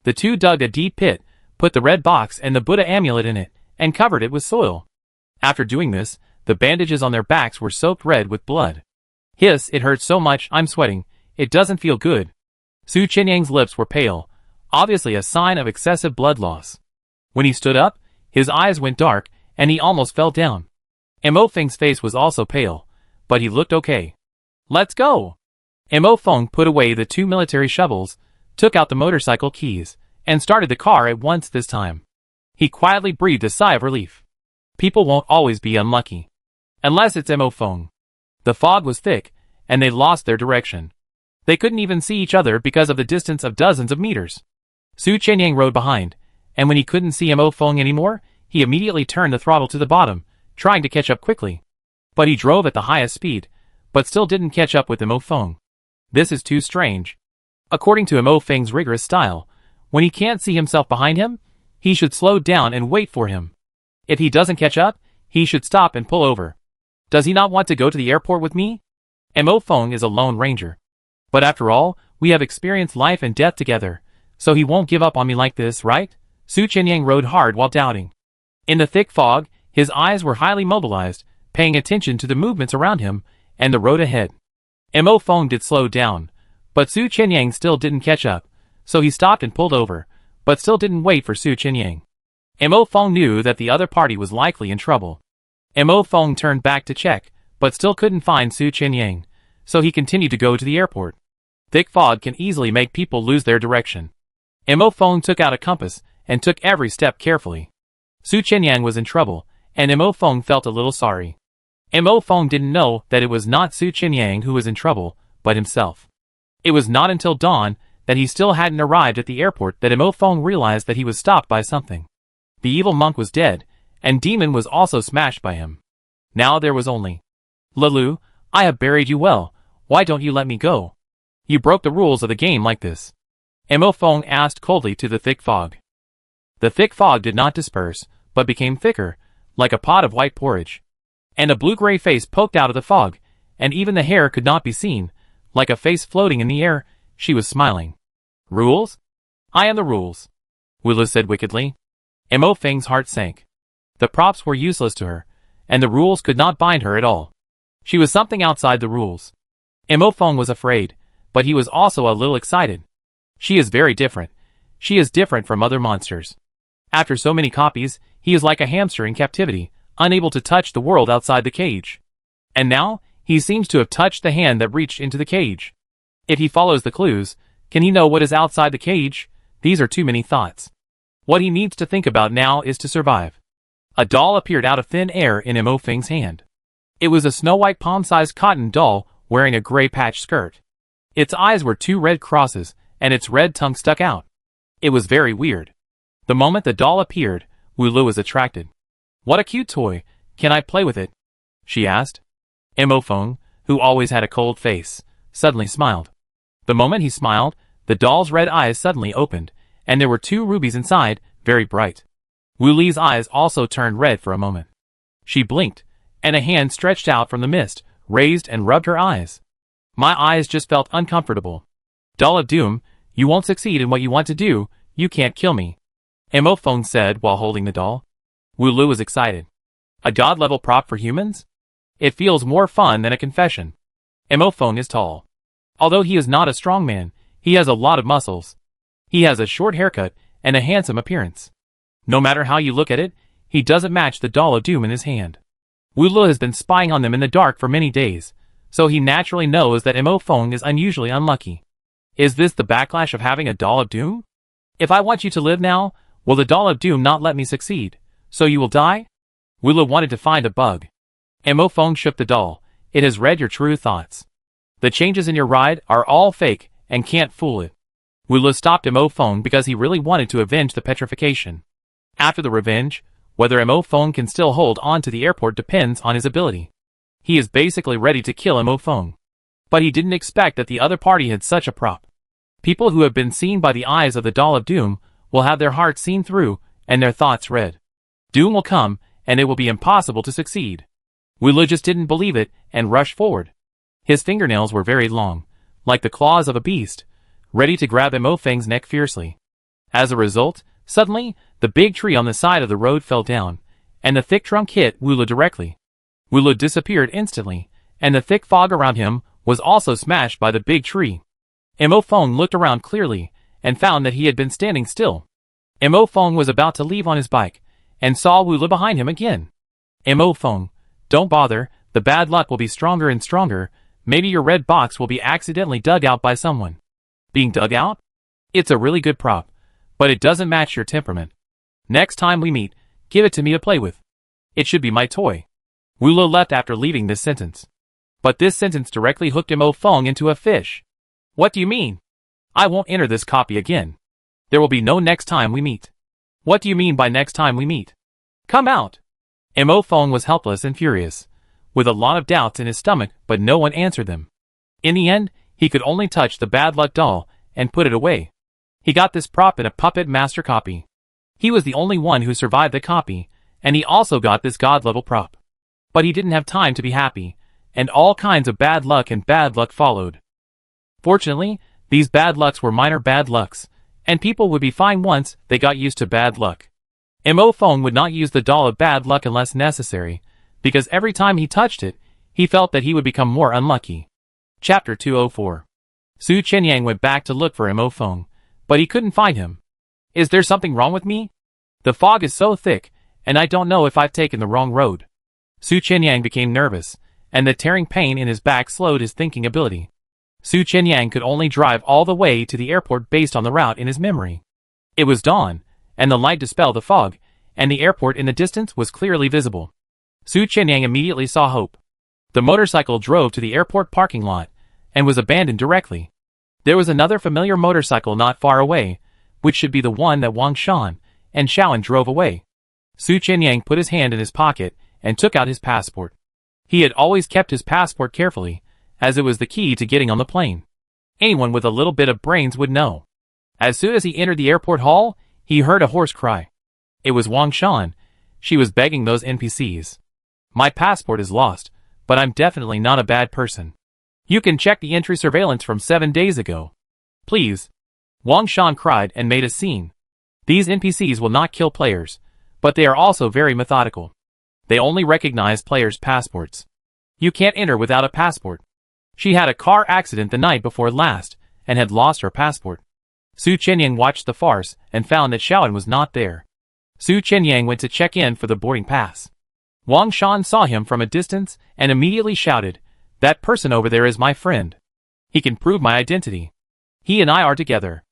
The two dug a deep pit, put the red box and the Buddha amulet in it, and covered it with soil. After doing this, the bandages on their backs were soaked red with blood. Hiss, it hurts so much, I'm sweating, it doesn't feel good. Su Qianyang's lips were pale, obviously a sign of excessive blood loss. When he stood up, his eyes went dark, and he almost fell down. Mo Feng's face was also pale, but he looked okay. Let's go! Mo Feng put away the two military shovels, took out the motorcycle keys, and started the car at once this time. He quietly breathed a sigh of relief. People won't always be unlucky. Unless it's Mo Feng. The fog was thick, and they lost their direction. They couldn't even see each other because of the distance of dozens of meters. Su Qianyang rode behind, and when he couldn't see Mo Feng anymore, he immediately turned the throttle to the bottom, trying to catch up quickly. But he drove at the highest speed, but still didn't catch up with Mo Feng. This is too strange. According to Mo Feng's rigorous style, when he can't see himself behind him, he should slow down and wait for him. If he doesn't catch up, he should stop and pull over. Does he not want to go to the airport with me? Mo Feng is a lone ranger. But after all, we have experienced life and death together, so he won't give up on me like this, right? Su Qianyang rode hard while doubting. In the thick fog, his eyes were highly mobilized, paying attention to the movements around him and the road ahead. Mo Feng did slow down, but Su Qianyang still didn't catch up, so he stopped and pulled over, but still didn't wait for Su Qianyang. Mo Feng knew that the other party was likely in trouble. Mo Feng turned back to check, but still couldn't find Su Qianyang, so he continued to go to the airport. Thick fog can easily make people lose their direction. Mo Feng took out a compass and took every step carefully. Su Qianyang was in trouble, and Mo Feng felt a little sorry. Mo Feng didn't know that it was not Su Qianyang who was in trouble, but himself. It was not until dawn that he still hadn't arrived at the airport that Mo Feng realized that he was stopped by something. The evil monk was dead, and Demon was also smashed by him. Now there was only Lalu. I have buried you well, why don't you let me go? You broke the rules of the game like this. Mo Feng asked coldly to the thick fog. The thick fog did not disperse, but became thicker, like a pot of white porridge. And a blue-gray face poked out of the fog, and even the hair could not be seen, like a face floating in the air. She was smiling. Rules? I am the rules, Wula said wickedly. Mo Feng's heart sank. The props were useless to her, and the rules could not bind her at all. She was something outside the rules. Mo Feng was afraid, but he was also a little excited. She is very different. She is different from other monsters. After so many copies, he is like a hamster in captivity, unable to touch the world outside the cage. And now, he seems to have touched the hand that reached into the cage. If he follows the clues, can he know what is outside the cage? These are too many thoughts. What he needs to think about now is to survive. A doll appeared out of thin air in Mo Feng's hand. It was a snow-white palm-sized cotton doll wearing a gray patch skirt. Its eyes were two red crosses, and its red tongue stuck out. It was very weird. The moment the doll appeared, Wulu was attracted. "What a cute toy. Can I play with it?" she asked. Emofeng, who always had a cold face, suddenly smiled. The moment he smiled, the doll's red eyes suddenly opened, and there were two rubies inside, very bright. Wuli's eyes also turned red for a moment. She blinked, and a hand stretched out from the mist, raised and rubbed her eyes. My eyes just felt uncomfortable. "Doll of Doom, you won't succeed in what you want to do, you can't kill me," Emofeng said while holding the doll. Wulu was excited. A god-level prop for humans? It feels more fun than a confession. Emofeng is tall. Although he is not a strong man, he has a lot of muscles. He has a short haircut and a handsome appearance. No matter how you look at it, he doesn't match the doll of doom in his hand. Wulu has been spying on them in the dark for many days, so he naturally knows that Emofeng is unusually unlucky. Is this the backlash of having a doll of doom? If I want you to live now, will the doll of doom not let me succeed, so you will die? Wulu wanted to find a bug. Emofeng shook the doll. It has read your true thoughts. The changes in your ride are all fake and can't fool it. Wulu stopped Emofeng because he really wanted to avenge the petrification. After the revenge, whether Emofeng can still hold on to the airport depends on his ability. He is basically ready to kill Emofeng. But he didn't expect that the other party had such a prop. People who have been seen by the eyes of the doll of doom will have their hearts seen through and their thoughts read. Doom will come, and it will be impossible to succeed. Wulu just didn't believe it and rushed forward. His fingernails were very long, like the claws of a beast, ready to grab Emofeng's neck fiercely. As a result, suddenly, the big tree on the side of the road fell down, and the thick trunk hit Wulu directly. Wulu disappeared instantly, and the thick fog around him was also smashed by the big tree. Emofeng looked around clearly, and found that he had been standing still. Emofeng was about to leave on his bike, and saw Wulu behind him again. "Emofeng, don't bother, the bad luck will be stronger and stronger, maybe your red box will be accidentally dug out by someone." Being dug out? It's a really good prop, but it doesn't match your temperament. Next time we meet, give it to me to play with. It should be my toy. Wulu left after leaving this sentence. But this sentence directly hooked Emofeng into a fish. What do you mean? I won't enter this copy again. There will be no next time we meet. What do you mean by next time we meet? Come out. Emofeng was helpless and furious, with a lot of doubts in his stomach, but no one answered them. In the end, he could only touch the bad luck doll and put it away. He got this prop in a puppet master copy. He was the only one who survived the copy, and he also got this god-level prop. But he didn't have time to be happy, and all kinds of bad luck and bad luck followed. Fortunately, these bad lucks were minor bad lucks, and people would be fine once they got used to bad luck. Emofeng would not use the doll of bad luck unless necessary, because every time he touched it, he felt that he would become more unlucky. Chapter 204. Su Qianyang went back to look for Emofeng, but he couldn't find him. Is there something wrong with me? The fog is so thick, and I don't know if I've taken the wrong road. Su Qianyang became nervous, and the tearing pain in his back slowed his thinking ability. Su Qianyang could only drive all the way to the airport based on the route in his memory. It was dawn, and the light dispelled the fog, and the airport in the distance was clearly visible. Su Qianyang immediately saw hope. The motorcycle drove to the airport parking lot, and was abandoned directly. There was another familiar motorcycle not far away, which should be the one that Wang Shan and Shaoan drove away. Su Qianyang put his hand in his pocket and took out his passport. He had always kept his passport carefully, as it was the key to getting on the plane. Anyone with a little bit of brains would know. As soon as he entered the airport hall, he heard a hoarse cry. It was Wang Shan. She was begging those NPCs. My passport is lost, but I'm definitely not a bad person. You can check the entry surveillance from 7 days ago. Please. Wang Shan cried and made a scene. These NPCs will not kill players, but they are also very methodical. They only recognize players' passports. You can't enter without a passport. She had a car accident the night before last, and had lost her passport. Su Qianyang watched the farce, and found that Shaoan was not there. Su Qianyang went to check in for the boarding pass. Wang Shan saw him from a distance, and immediately shouted, "That person over there is my friend. He can prove my identity. He and I are together."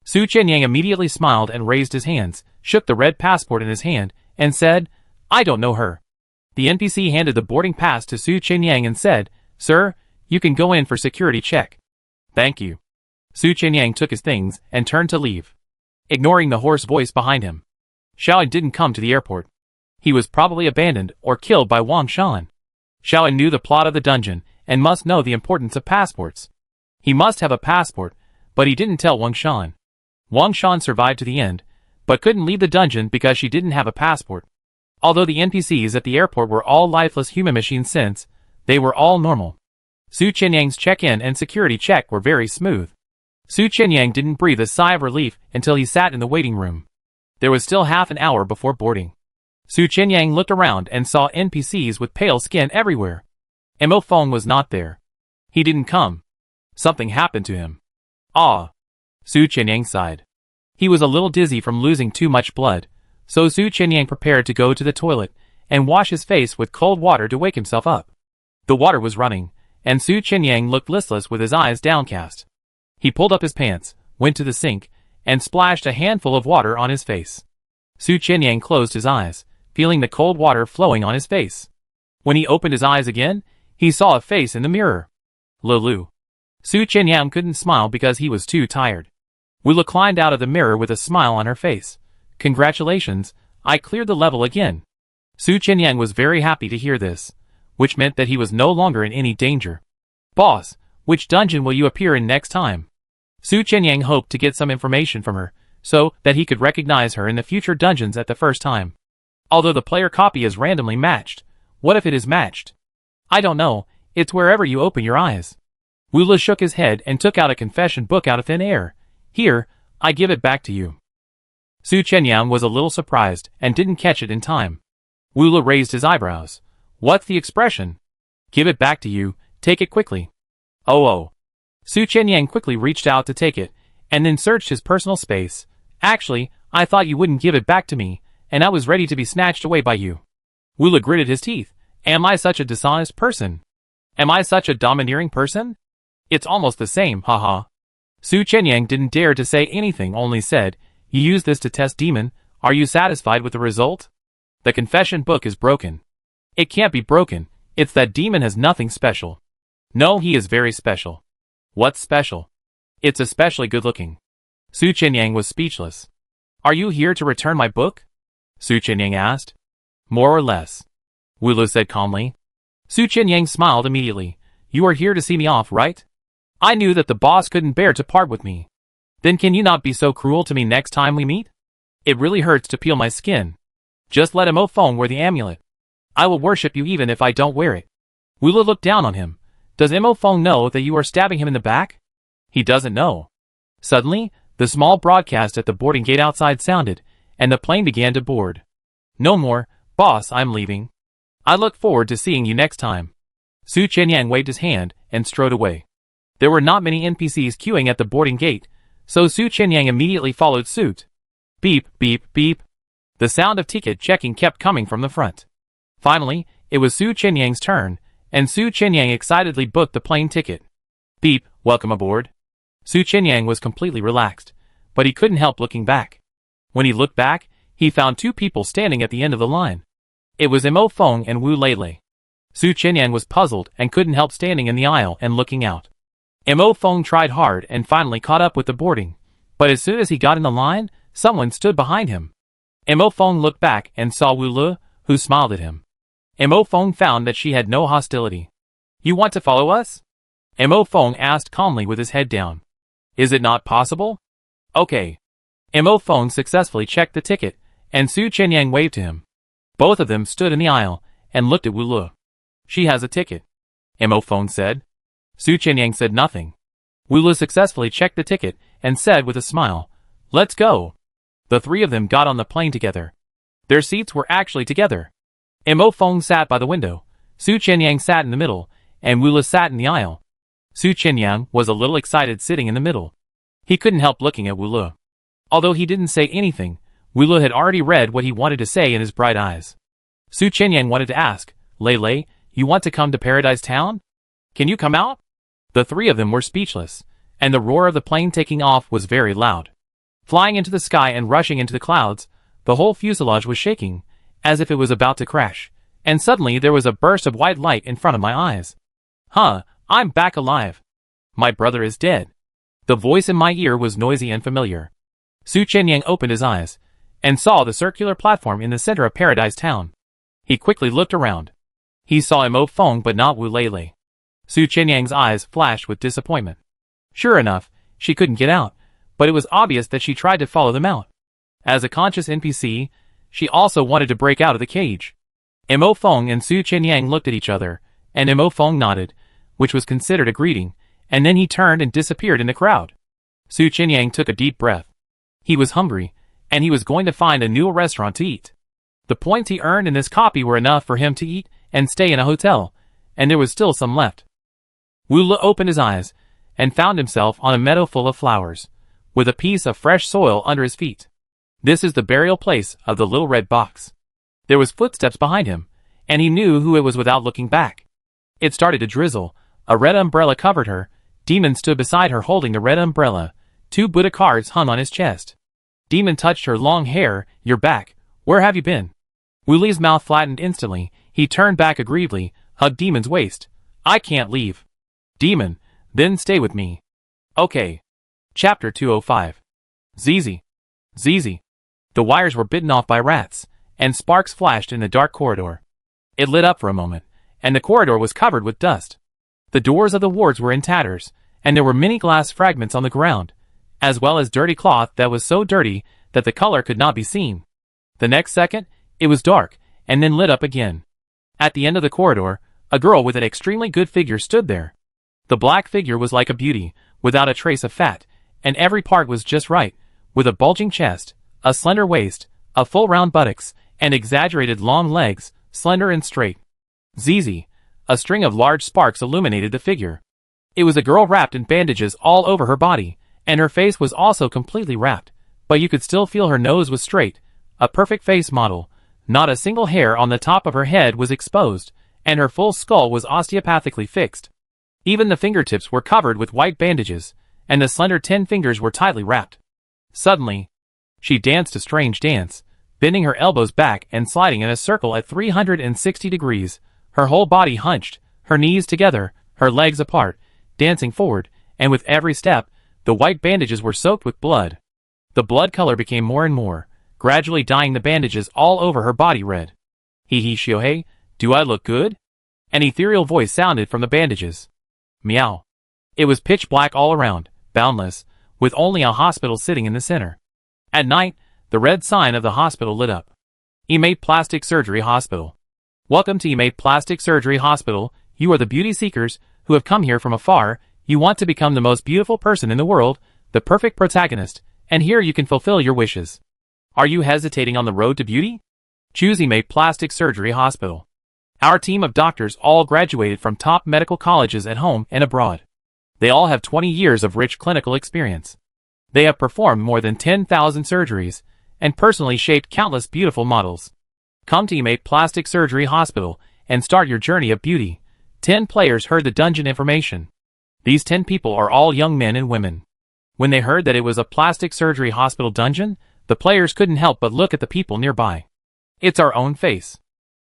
Su Qianyang immediately smiled and raised his hands, shook the red passport in his hand, and said, "I don't know her." The NPC handed the boarding pass to Su Qianyang and said, "Sir, you can go in for security check." Thank you. Su Qianyang took his things and turned to leave, ignoring the hoarse voice behind him. Xiaoyan didn't come to the airport. He was probably abandoned or killed by Wang Shan. Xiaoyan knew the plot of the dungeon and must know the importance of passports. He must have a passport, but he didn't tell Wang Shan. Wang Shan survived to the end, but couldn't leave the dungeon because she didn't have a passport. Although the NPCs at the airport were all lifeless human machines since, they were all normal. Su Qianyang's check-in and security check were very smooth. Su Qianyang didn't breathe a sigh of relief until he sat in the waiting room. There was still half an hour before boarding. Su Qianyang looked around and saw NPCs with pale skin everywhere. Mo Feng was not there. He didn't come. Something happened to him. Ah. Su Qianyang sighed. He was a little dizzy from losing too much blood, so Su Qianyang prepared to go to the toilet and wash his face with cold water to wake himself up. The water was running, and Su Qianyang looked listless with his eyes downcast. He pulled up his pants, went to the sink, and splashed a handful of water on his face. Su Qianyang closed his eyes, feeling the cold water flowing on his face. When he opened his eyes again, he saw a face in the mirror. Lulu. Su Qianyang couldn't smile because he was too tired. Wula climbed out of the mirror with a smile on her face. Congratulations, I cleared the level again. Su Qianyang was very happy to hear this, which meant that he was no longer in any danger. Boss, which dungeon will you appear in next time? Su Qianyang hoped to get some information from her, so that he could recognize her in the future dungeons at the first time. Although the player copy is randomly matched, what if it is matched? I don't know, it's wherever you open your eyes. Wula shook his head and took out a confession book out of thin air. Here, I give it back to you. Su Qianyang was a little surprised and didn't catch it in time. Wula raised his eyebrows. What's the expression? Give it back to you, take it quickly. Oh. Su Qianyang quickly reached out to take it, and then searched his personal space. Actually, I thought you wouldn't give it back to me, and I was ready to be snatched away by you. Wula gritted his teeth. Am I such a dishonest person? Am I such a domineering person? It's almost the same, haha. Su Qianyang didn't dare to say anything, only said, You used this to test demon, are you satisfied with the result? The confession book is broken. It can't be broken, it's that demon has nothing special. No, he is very special. What's special? It's especially good looking. Su Qianyang was speechless. Are you here to return my book? Su Qianyang asked. More or less. Wulu said calmly. Su Qianyang smiled immediately. You are here to see me off, right? I knew that the boss couldn't bear to part with me. Then can you not be so cruel to me next time we meet? It really hurts to peel my skin. Just let Mo Feng wear the amulet. I will worship you even if I don't wear it. Wula looked down on him. Does Mo Feng know that you are stabbing him in the back? He doesn't know. Suddenly, the small broadcast at the boarding gate outside sounded, and the plane began to board. No more, boss, I'm leaving. I look forward to seeing you next time. Su Qianyang waved his hand and strode away. There were not many NPCs queuing at the boarding gate, so Su Qianyang immediately followed suit. Beep, beep, beep. The sound of ticket checking kept coming from the front. Finally, it was Su Qianyang's turn, and Su Qianyang excitedly booked the plane ticket. Beep, welcome aboard. Su Qianyang was completely relaxed, but he couldn't help looking back. When he looked back, he found two people standing at the end of the line. It was Mo Feng and Wu Lele. Su Qianyang was puzzled and couldn't help standing in the aisle and looking out. Mo Feng tried hard and finally caught up with the boarding, but as soon as he got in the line, someone stood behind him. Mo Feng looked back and saw Wu Le, who smiled at him. Mo Feng found that she had no hostility. You want to follow us? Mo Feng asked calmly with his head down. Is it not possible? Okay. Mo Feng successfully checked the ticket, and Su Qianyang waved to him. Both of them stood in the aisle and looked at Wu Le. She has a ticket, Mo Feng said. Su Qianyang said nothing. Wu Le successfully checked the ticket and said with a smile, Let's go. The three of them got on the plane together. Their seats were actually together. Mo Feng sat by the window, Su Qianyang sat in the middle, and Wu Le sat in the aisle. Su Qianyang was a little excited sitting in the middle. He couldn't help looking at Wu Le. Although he didn't say anything, Wu Le had already read what he wanted to say in his bright eyes. Su Qianyang wanted to ask, Lele, you want to come to Paradise Town? Can you come out? The three of them were speechless, and the roar of the plane taking off was very loud. Flying into the sky and rushing into the clouds, the whole fuselage was shaking, as if it was about to crash, and suddenly there was a burst of white light in front of my eyes. Huh, I'm back alive. My brother is dead. The voice in my ear was noisy and familiar. Su Chenyang opened his eyes and saw the circular platform in the center of Paradise Town. He quickly looked around. He saw Mo Feng but not Wu Lei. Su Chenyang's eyes flashed with disappointment. Sure enough, she couldn't get out, but it was obvious that she tried to follow them out. As a conscious NPC, she also wanted to break out of the cage. Mo Feng and Su Chenyang looked at each other, and Mo Feng nodded, which was considered a greeting, and then he turned and disappeared in the crowd. Su Chenyang took a deep breath. He was hungry, and he was going to find a new restaurant to eat. The points he earned in this copy were enough for him to eat and stay in a hotel, and there was still some left. Wu Le opened his eyes and found himself on a meadow full of flowers, with a piece of fresh soil under his feet. This is the burial place of the little red box. There was footsteps behind him, and he knew who it was without looking back. It started to drizzle. A red umbrella covered her. Demon stood beside her holding the red umbrella. 2 Buddha cards hung on his chest. Demon touched her long hair. You're back. Where have you been? Wu Li's mouth flattened instantly. He turned back aggrievedly, hugged Demon's waist. I can't leave. Demon, then stay with me. Okay. Chapter 205. Zizi. Zizi. The wires were bitten off by rats, and sparks flashed in the dark corridor. It lit up for a moment, and the corridor was covered with dust. The doors of the wards were in tatters, and there were many glass fragments on the ground, as well as dirty cloth that was so dirty that the color could not be seen. The next second, it was dark, and then lit up again. At the end of the corridor, a girl with an extremely good figure stood there. The black figure was like a beauty, without a trace of fat, and every part was just right, with a bulging chest, a slender waist, a full round buttocks, and exaggerated long legs, slender and straight. Zizi. A string of large sparks illuminated the figure. It was a girl wrapped in bandages all over her body, and her face was also completely wrapped, but you could still feel her nose was straight, a perfect face model. Not a single hair on the top of her head was exposed, and her full skull was osteopathically fixed. Even the fingertips were covered with white bandages, and the slender 10 fingers were tightly wrapped. Suddenly, she danced a strange dance, bending her elbows back and sliding in a circle at 360 degrees, her whole body hunched, her knees together, her legs apart, dancing forward, and with every step, the white bandages were soaked with blood. The blood color became more and more, gradually dyeing the bandages all over her body red. Hee Shiohei, do I look good? An ethereal voice sounded from the bandages. Meow. It was pitch black all around, boundless, with only a hospital sitting in the center. At night, the red sign of the hospital lit up. Imate Plastic Surgery Hospital. Welcome to Imate Plastic Surgery Hospital. You are the beauty seekers who have come here from afar. You want to become the most beautiful person in the world, the perfect protagonist, and here you can fulfill your wishes. Are you hesitating on the road to beauty? Choose Imate Plastic Surgery Hospital. Our team of doctors all graduated from top medical colleges at home and abroad. They all have 20 years of rich clinical experience. They have performed more than 10,000 surgeries and personally shaped countless beautiful models. Come to Imate Plastic Surgery Hospital and start your journey of beauty. 10 players heard the dungeon information. These 10 people are all young men and women. When they heard that it was a plastic surgery hospital dungeon, the players couldn't help but look at the people nearby. It's our own face.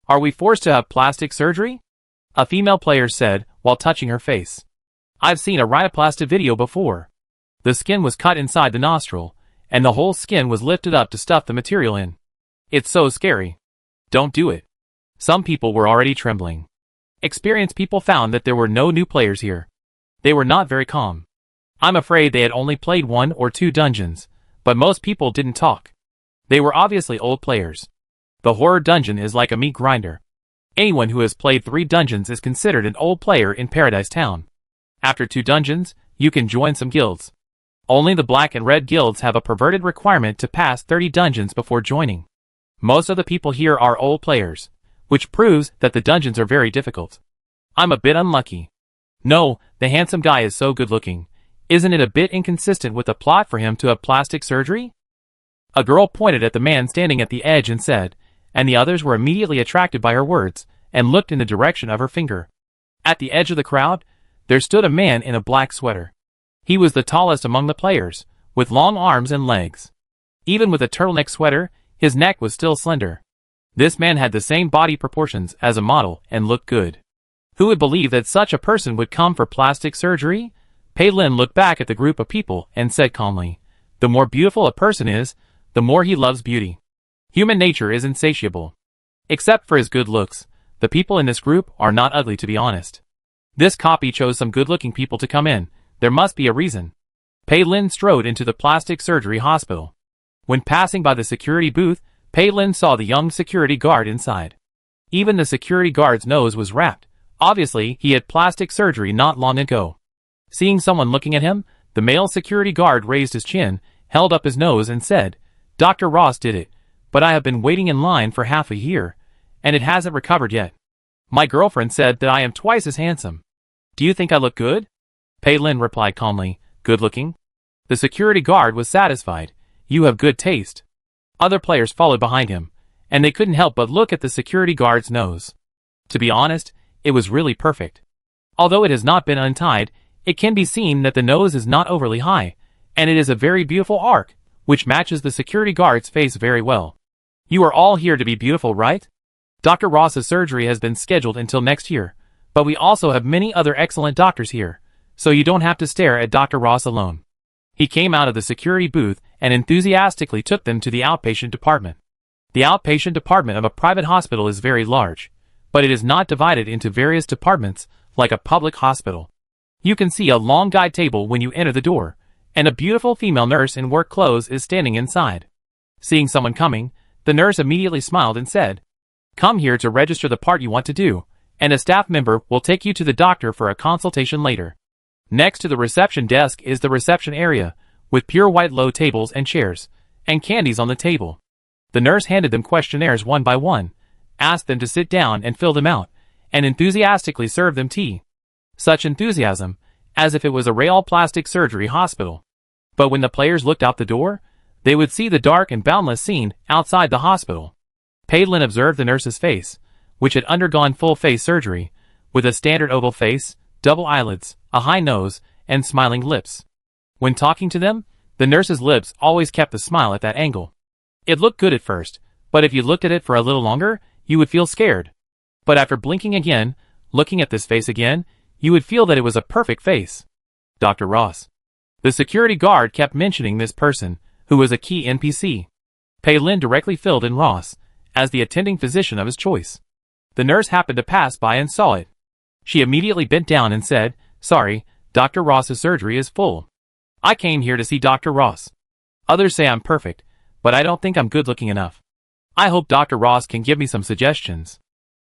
Are we forced to have plastic surgery? A female player said while touching her face. I've seen a rhinoplasty video before. The skin was cut inside the nostril, and the whole skin was lifted up to stuff the material in. It's so scary. Don't do it. Some people were already trembling. Experienced people found that there were no new players here. They were not very calm. I'm afraid they had only played 1 or 2 dungeons, but most people didn't talk. They were obviously old players. The horror dungeon is like a meat grinder. Anyone who has played 3 dungeons is considered an old player in Paradise Town. After 2 dungeons, you can join some guilds. Only the black and red guilds have a perverted requirement to pass 30 dungeons before joining. Most of the people here are old players, which proves that the dungeons are very difficult. I'm a bit unlucky. No, the handsome guy is so good looking. Isn't it a bit inconsistent with the plot for him to have plastic surgery? A girl pointed at the man standing at the edge and said, and the others were immediately attracted by her words and looked in the direction of her finger. At the edge of the crowd, there stood a man in a black sweater. He was the tallest among the players, with long arms and legs. Even with a turtleneck sweater, his neck was still slender. This man had the same body proportions as a model and looked good. Who would believe that such a person would come for plastic surgery? Pei Lin looked back at the group of people and said calmly, "The more beautiful a person is, the more he loves beauty. Human nature is insatiable. Except for his good looks, the people in this group are not ugly, to be honest. This copy chose some good-looking people to come in. There must be a reason." Pei Lin strode into the plastic surgery hospital. When passing by the security booth, Pei Lin saw the young security guard inside. Even the security guard's nose was wrapped. Obviously, he had plastic surgery not long ago. Seeing someone looking at him, the male security guard raised his chin, held up his nose and said, "Dr. Ross did it, but I have been waiting in line for half a year, and it hasn't recovered yet. My girlfriend said that I am twice as handsome. Do you think I look good?" Pei Lin replied calmly, "Good looking?" The security guard was satisfied. "You have good taste." Other players followed behind him, and they couldn't help but look at the security guard's nose. To be honest, it was really perfect. Although it has not been untied, it can be seen that the nose is not overly high, and it is a very beautiful arc, which matches the security guard's face very well. "You are all here to be beautiful, right? Dr. Ross's surgery has been scheduled until next year, but we also have many other excellent doctors here, so you don't have to stare at Dr. Ross alone." He came out of the security booth and enthusiastically took them to the outpatient department. The outpatient department of a private hospital is very large, but it is not divided into various departments like a public hospital. You can see a long guide table when you enter the door, and a beautiful female nurse in work clothes is standing inside. Seeing someone coming, the nurse immediately smiled and said, "Come here to register the part you want to do, and a staff member will take you to the doctor for a consultation later." Next to the reception desk is the reception area, with pure white low tables and chairs, and candies on the table. The nurse handed them questionnaires one by one, asked them to sit down and fill them out, and enthusiastically served them tea. Such enthusiasm, as if it was a real plastic surgery hospital. But when the players looked out the door, they would see the dark and boundless scene outside the hospital. Pei Lin observed the nurse's face, which had undergone full face surgery, with a standard oval face, double eyelids, a high nose, and smiling lips. When talking to them, the nurse's lips always kept a smile at that angle. It looked good at first, but if you looked at it for a little longer, you would feel scared. But after blinking again, looking at this face again, you would feel that it was a perfect face. Dr. Ross. The security guard kept mentioning this person, who was a key NPC. Pei Lin directly filled in Ross, as the attending physician of his choice. The nurse happened to pass by and saw it. She immediately bent down and said, "Sorry, Dr. Ross's surgery is full. I came here to see Dr. Ross. Others say I'm perfect, but I don't think I'm good looking enough. I hope Dr. Ross can give me some suggestions."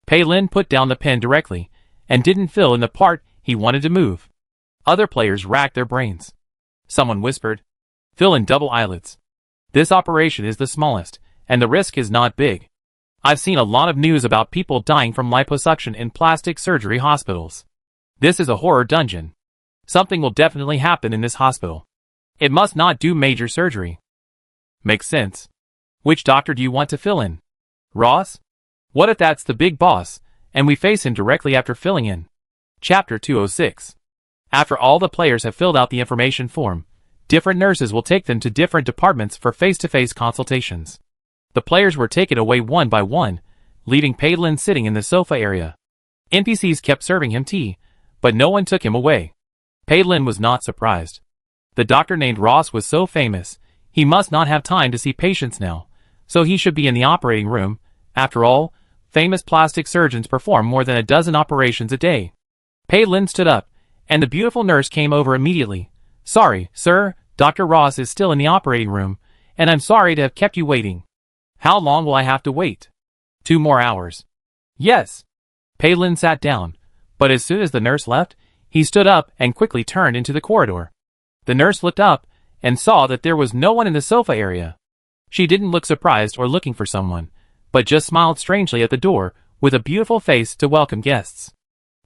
Pei Lin put down the pen directly, and didn't fill in the part he wanted to move. Other players racked their brains. Someone whispered, "Fill in double eyelids. This operation is the smallest, and the risk is not big. I've seen a lot of news about people dying from liposuction in plastic surgery hospitals. This is a horror dungeon. Something will definitely happen in this hospital. It must not do major surgery." Makes sense. Which doctor do you want to fill in? Ross? What if that's the big boss, and we face him directly after filling in? Chapter 206. After all the players have filled out the information form, different nurses will take them to different departments for face-to-face consultations. The players were taken away one by one, leaving Pei Lin sitting in the sofa area. NPCs kept serving him tea, but no one took him away. Pei Lin was not surprised. The doctor named Ross was so famous, he must not have time to see patients now, so he should be in the operating room. After all, famous plastic surgeons perform more than a dozen operations a day. Pei Lin stood up, and the beautiful nurse came over immediately. "Sorry, sir, Dr. Ross is still in the operating room, and I'm sorry to have kept you waiting. How long will I have to wait?" 2 more hours. "Yes." Pei Lin sat down, but as soon as the nurse left, he stood up and quickly turned into the corridor. The nurse looked up and saw that there was no one in the sofa area. She didn't look surprised or looking for someone, but just smiled strangely at the door with a beautiful face to welcome guests.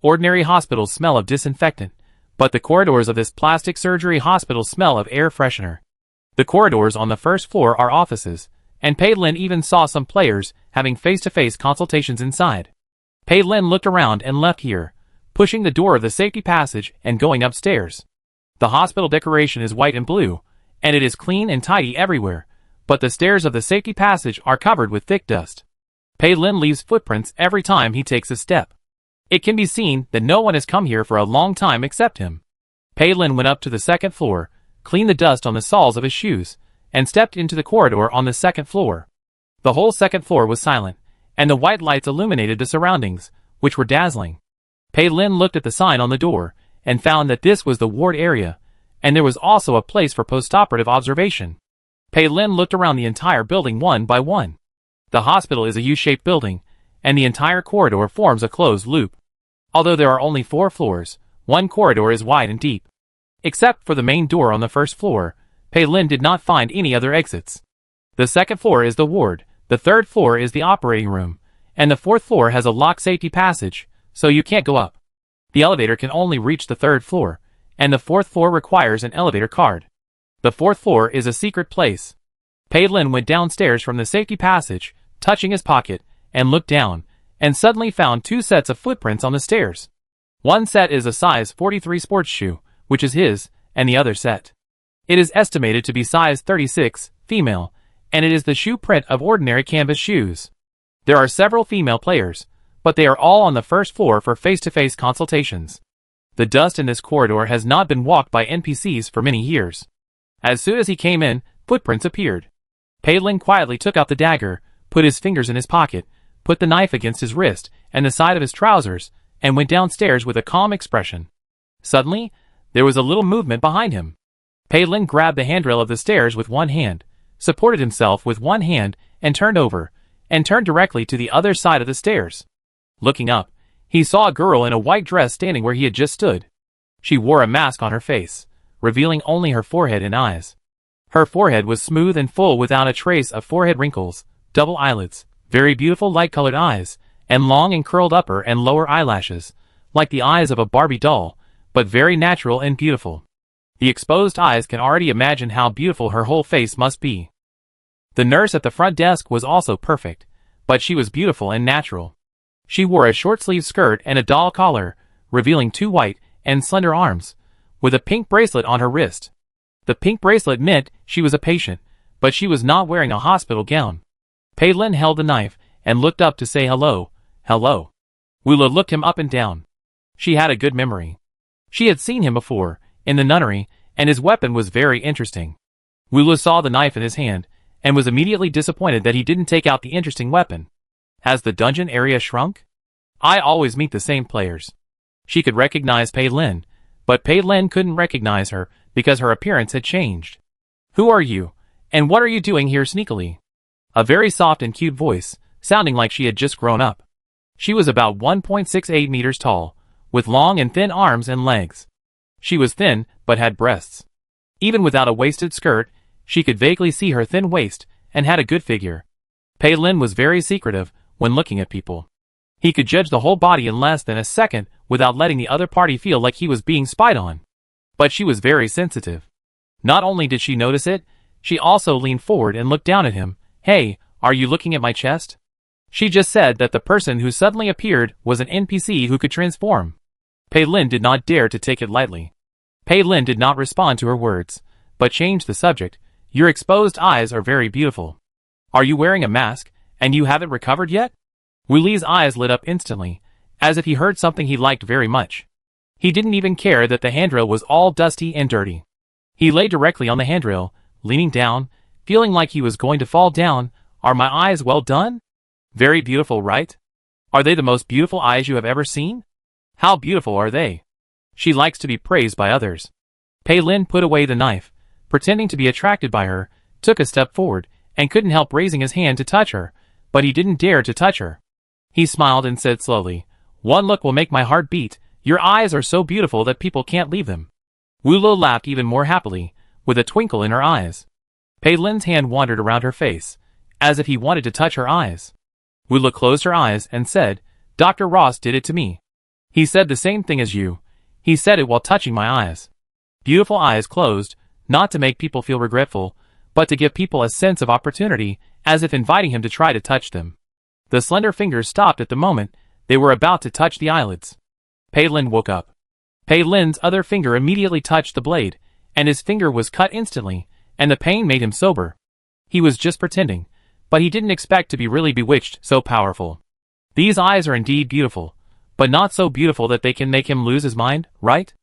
Ordinary hospitals smell of disinfectant, but the corridors of this plastic surgery hospital smell of air freshener. The corridors on the first floor are offices, and Pei Lin even saw some players having face-to-face consultations inside. Pei Lin looked around and left here, pushing the door of the safety passage and going upstairs. The hospital decoration is white and blue, and it is clean and tidy everywhere, but the stairs of the safety passage are covered with thick dust. Pei Lin leaves footprints every time he takes a step. It can be seen that no one has come here for a long time except him. Pei Lin went up to the second floor, cleaned the dust on the soles of his shoes, and stepped into the corridor on the second floor. The whole second floor was silent, and the white lights illuminated the surroundings, which were dazzling. Pei Lin looked at the sign on the door, and found that this was the ward area, and there was also a place for postoperative observation. Pei Lin looked around the entire building one by one. The hospital is a U-shaped building, and the entire corridor forms a closed loop. Although there are only 4 floors, one corridor is wide and deep. Except for the main door on the first floor, Pei Lin did not find any other exits. The second floor is the ward, the third floor is the operating room, and the fourth floor has a locked safety passage, so you can't go up. The elevator can only reach the third floor, and the fourth floor requires an elevator card. The fourth floor is a secret place. Pei Lin went downstairs from the safety passage, touching his pocket, and looked down, and suddenly found 2 sets of footprints on the stairs. One set is a size 43 sports shoe, which is his, and the other set. It is estimated to be size 36, female, and it is the shoe print of ordinary canvas shoes. There are several female players, but they are all on the first floor for face-to-face consultations. The dust in this corridor has not been walked by NPCs for many years. As soon as he came in, footprints appeared. Pei Lin quietly took out the dagger, put his fingers in his pocket, put the knife against his wrist and the side of his trousers, and went downstairs with a calm expression. Suddenly, there was a little movement behind him. Pei Lin grabbed the handrail of the stairs with one hand, supported himself with one hand, and turned directly to the other side of the stairs. Looking up, he saw a girl in a white dress standing where he had just stood. She wore a mask on her face, revealing only her forehead and eyes. Her forehead was smooth and full without a trace of forehead wrinkles, double eyelids, very beautiful light-colored eyes, and long and curled upper and lower eyelashes, like the eyes of a Barbie doll, but very natural and beautiful. The exposed eyes can already imagine how beautiful her whole face must be. The nurse at the front desk was also perfect, but she was beautiful and natural. She wore a short-sleeved skirt and a doll collar, revealing 2 white and slender arms, with a pink bracelet on her wrist. The pink bracelet meant she was a patient, but she was not wearing a hospital gown. Pei Lin held the knife and looked up to say hello, hello. Wula looked him up and down. She had a good memory. She had seen him before, in the nunnery, and his weapon was very interesting. Wula saw the knife in his hand, and was immediately disappointed that he didn't take out the interesting weapon. Has the dungeon area shrunk? I always meet the same players. She could recognize Pei Lin, but Pei Lin couldn't recognize her because her appearance had changed. Who are you, and what are you doing here sneakily? A very soft and cute voice, sounding like she had just grown up. She was about 1.68 meters tall, with long and thin arms and legs. She was thin, but had breasts. Even without a waisted skirt, she could vaguely see her thin waist, and had a good figure. Pei Lin was very secretive when looking at people. He could judge the whole body in less than a second without letting the other party feel like he was being spied on. But she was very sensitive. Not only did she notice it, she also leaned forward and looked down at him. Hey, are you looking at my chest? She just said that the person who suddenly appeared was an NPC who could transform. Pei Lin did not dare to take it lightly. Pei Lin did not respond to her words, but changed the subject. Your exposed eyes are very beautiful. Are you wearing a mask, and you haven't recovered yet? Wu Li's eyes lit up instantly, as if he heard something he liked very much. He didn't even care that the handrail was all dusty and dirty. He lay directly on the handrail, leaning down, feeling like he was going to fall down. Are my eyes well done? Very beautiful, right? Are they the most beautiful eyes you have ever seen? How beautiful are they? She likes to be praised by others. Pei Lin put away the knife, pretending to be attracted by her, took a step forward, and couldn't help raising his hand to touch her, but he didn't dare to touch her. He smiled and said slowly, "One look will make my heart beat. Your eyes are so beautiful that people can't leave them." Wu Lo laughed even more happily, with a twinkle in her eyes. Pei Lin's hand wandered around her face, as if he wanted to touch her eyes. Wu Lo closed her eyes and said, "Dr. Ross did it to me. He said the same thing as you. He said it while touching my eyes." Beautiful eyes closed, not to make people feel regretful, but to give people a sense of opportunity, as if inviting him to try to touch them. The slender fingers stopped at the moment they were about to touch the eyelids. Pei Lin woke up. Pei Lin's other finger immediately touched the blade, and his finger was cut instantly, and the pain made him sober. He was just pretending, but he didn't expect to be really bewitched so powerful. These eyes are indeed beautiful, but not so beautiful that they can make him lose his mind, right?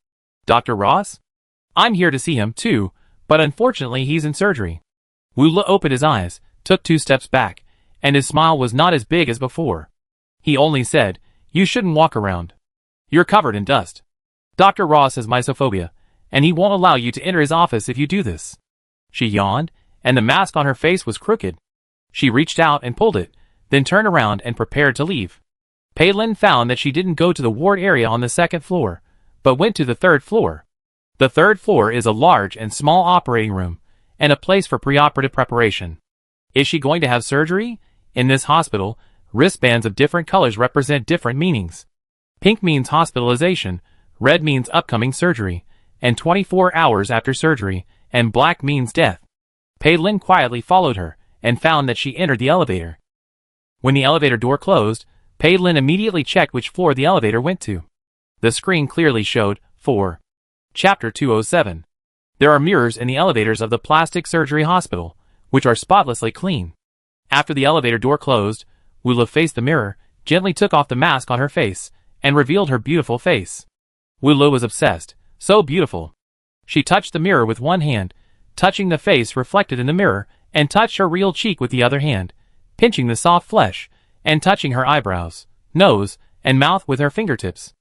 Dr. Ross? I'm here to see him, too, but unfortunately he's in surgery. Wula opened his eyes, took 2 steps back, and his smile was not as big as before. He only said, "You shouldn't walk around. You're covered in dust. Dr. Ross has mysophobia, and he won't allow you to enter his office if you do this." She yawned, and the mask on her face was crooked. She reached out and pulled it, then turned around and prepared to leave. Paylin found that she didn't go to the ward area on the 2nd floor, but went to the 3rd floor. The 3rd floor is a large and small operating room, and a place for preoperative preparation. Is she going to have surgery? In this hospital, wristbands of different colors represent different meanings. Pink means hospitalization, red means upcoming surgery, and 24 hours after surgery, and black means death. Paylin quietly followed her, and found that she entered the elevator. When the elevator door closed, Paylin immediately checked which floor the elevator went to. The screen clearly showed 4. Chapter 207. There are mirrors in the elevators of the plastic surgery hospital, which are spotlessly clean. After the elevator door closed, Wula faced the mirror, gently took off the mask on her face, and revealed her beautiful face. Wula was obsessed. So beautiful. She touched the mirror with one hand, touching the face reflected in the mirror, and touched her real cheek with the other hand, pinching the soft flesh, and touching her eyebrows, nose, and mouth with her fingertips.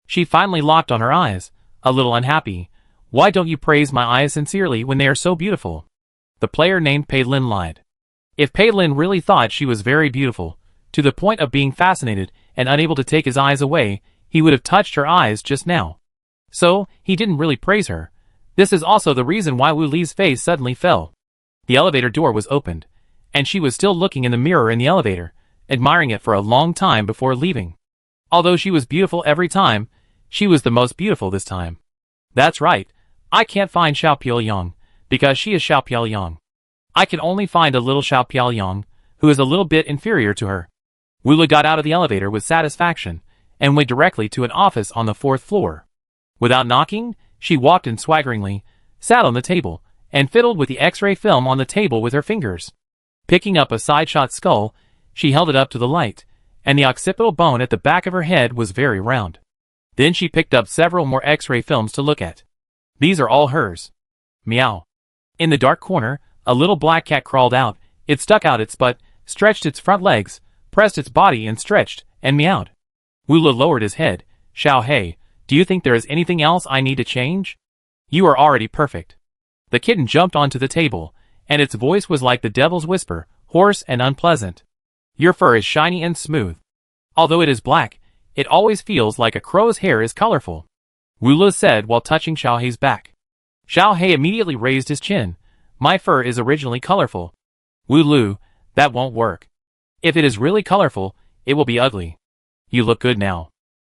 She finally locked on her eyes, a little unhappy. Why don't you praise my eyes sincerely when they are so beautiful? The player named Paylin lied. If Paylin really thought she was very beautiful, to the point of being fascinated and unable to take his eyes away, he would have touched her eyes just now. So, he didn't really praise her. This is also the reason why Wu Li's face suddenly fell. The elevator door was opened, and she was still looking in the mirror in the elevator, admiring it for a long time before leaving. Although she was beautiful every time, she was the most beautiful this time. That's right, I can't find Xiao Piaoyang, because she is Xiao Piaoyang. I can only find a little Xiao Piaoyang, who is a little bit inferior to her. Wula got out of the elevator with satisfaction, and went directly to an office on the 4th floor. Without knocking, she walked in swaggeringly, sat on the table, and fiddled with the X-ray film on the table with her fingers. Picking up a side-shot skull, she held it up to the light, and the occipital bone at the back of her head was very round. Then she picked up several more X-ray films to look at. These are all hers. Meow. In the dark corner, a little black cat crawled out. It stuck out its butt, stretched its front legs, pressed its body and stretched, and meowed. Wula lowered his head. Xiao Hei, do you think there is anything else I need to change? You are already perfect. The kitten jumped onto the table, and its voice was like the devil's whisper, hoarse and unpleasant. Your fur is shiny and smooth. Although it is black, it always feels like a crow's hair is colorful. Wula said while touching Xiao Hei's back. Xiao Hei immediately raised his chin. My fur is originally colorful. Wulu, that won't work. If it is really colorful, it will be ugly. You look good now.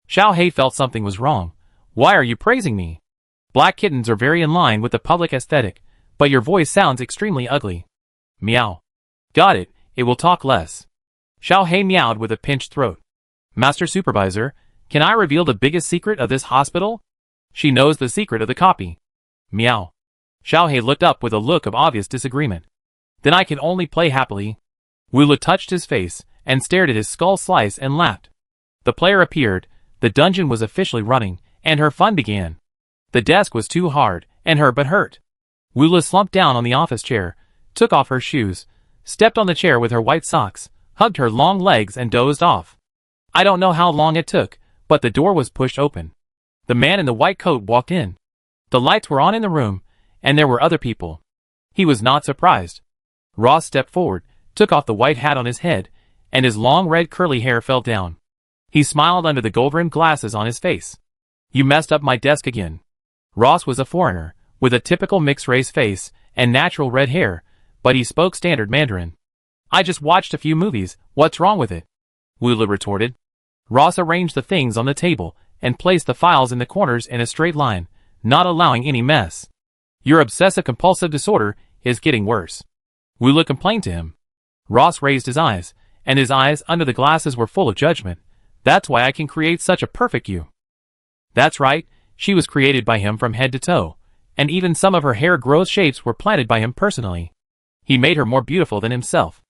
Xiao Hei felt something was wrong. Why are you praising me? Black kittens are very in line with the public aesthetic, but your voice sounds extremely ugly. Meow. Got it, it will talk less. Xiao Hei meowed with a pinched throat. Master Supervisor, can I reveal the biggest secret of this hospital? She knows the secret of the copy. Meow. Xiao Hei looked up with a look of obvious disagreement. Then I can only play happily. Wula touched his face, and stared at his skull slice and laughed. The player appeared, the dungeon was officially running, and her fun began. The desk was too hard, and her butt hurt. Wula slumped down on the office chair, took off her shoes, stepped on the chair with her white socks, hugged her long legs and dozed off. I don't know how long it took, but the door was pushed open. The man in the white coat walked in. The lights were on in the room, and there were other people. He was not surprised. Ross stepped forward, took off the white hat on his head, and his long red curly hair fell down. He smiled under the gold-rimmed glasses on his face. You messed up my desk again. Ross was a foreigner, with a typical mixed-race face and natural red hair, but he spoke standard Mandarin. I just watched a few movies, what's wrong with it? Wula retorted. Ross arranged the things on the table and placed the files in the corners in a straight line, not allowing any mess. Your obsessive-compulsive disorder is getting worse. Wula complained to him. Ross raised his eyes, and his eyes under the glasses were full of judgment. That's why I can create such a perfect you. That's right, she was created by him from head to toe, and even some of her hair growth shapes were planted by him personally. He made her more beautiful than himself.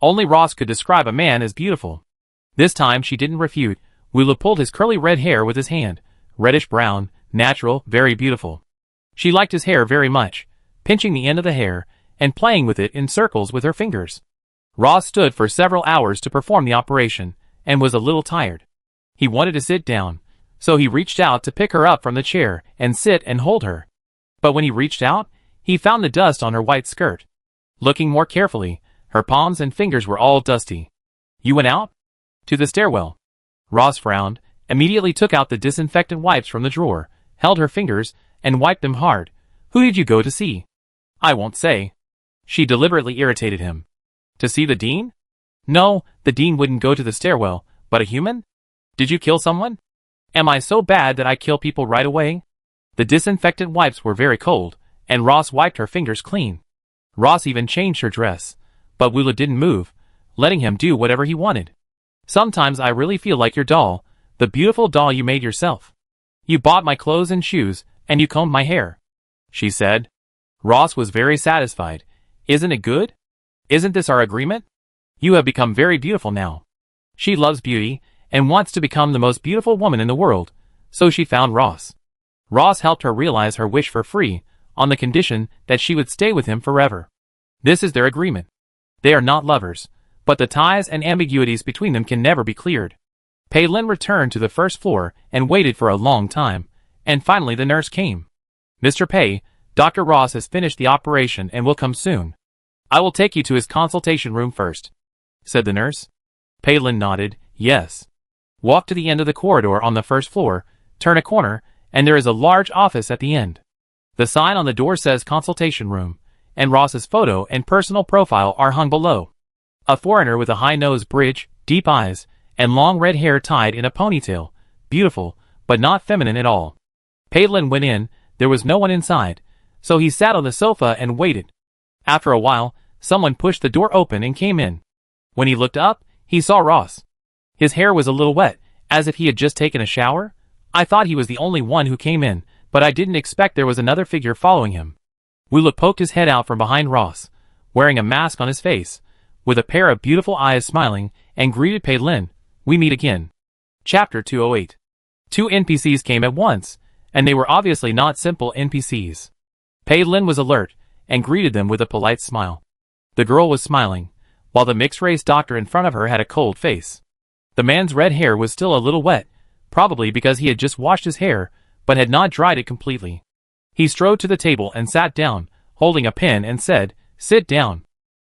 Only Ross could describe a man as beautiful. This time she didn't refute. Wula pulled his curly red hair with his hand, reddish-brown, natural, very beautiful. She liked his hair very much, pinching the end of the hair and playing with it in circles with her fingers. Ross stood for several hours to perform the operation and was a little tired. He wanted to sit down, so he reached out to pick her up from the chair and sit and hold her. But when he reached out, he found the dust on her white skirt. Looking more carefully, her palms and fingers were all dusty. "You went out?" "To the stairwell." Ross frowned, immediately took out the disinfectant wipes from the drawer, held her fingers, and wiped them hard. "Who did you go to see?" "I won't say." She deliberately irritated him. "To see the dean?" "No, the dean wouldn't go to the stairwell, but a human?" "Did you kill someone?" "Am I so bad that I kill people right away?" The disinfectant wipes were very cold, and Ross wiped her fingers clean. Ross even changed her dress, but Wula didn't move, letting him do whatever he wanted. "Sometimes I really feel like your doll, the beautiful doll you made yourself. You bought my clothes and shoes, and you combed my hair," she said. Ross was very satisfied. "Isn't it good? Isn't this our agreement? You have become very beautiful now." She loves beauty, and wants to become the most beautiful woman in the world, so she found Ross. Ross helped her realize her wish for free, on the condition that she would stay with him forever. This is their agreement. They are not lovers, but the ties and ambiguities between them can never be cleared. Pei Lin returned to the first floor and waited for a long time, and finally the nurse came. "Mr. Pei, Dr. Ross has finished the operation and will come soon. I will take you to his consultation room first," said the nurse. Pei Lin nodded, "Yes." Walk to the end of the corridor on the first floor, turn a corner, and there is a large office at the end. The sign on the door says consultation room, and Ross's photo and personal profile are hung below. A foreigner with a high nose bridge, deep eyes, and long red hair tied in a ponytail, beautiful, but not feminine at all. Pei Lin went in, there was no one inside, so he sat on the sofa and waited. After a while, someone pushed the door open and came in. When he looked up, he saw Ross. His hair was a little wet, as if he had just taken a shower. "I thought he was the only one who came in, but I didn't expect there was another figure following him." Wula poked his head out from behind Ross, wearing a mask on his face, with a pair of beautiful eyes smiling, and greeted Pei Lin. "We meet again." Chapter 208. Two NPCs came at once, and they were obviously not simple NPCs. Pei Lin was alert, and greeted them with a polite smile. The girl was smiling, while the mixed-race doctor in front of her had a cold face. The man's red hair was still a little wet, probably because he had just washed his hair, but had not dried it completely. He strode to the table and sat down, holding a pen, and said, "Sit down."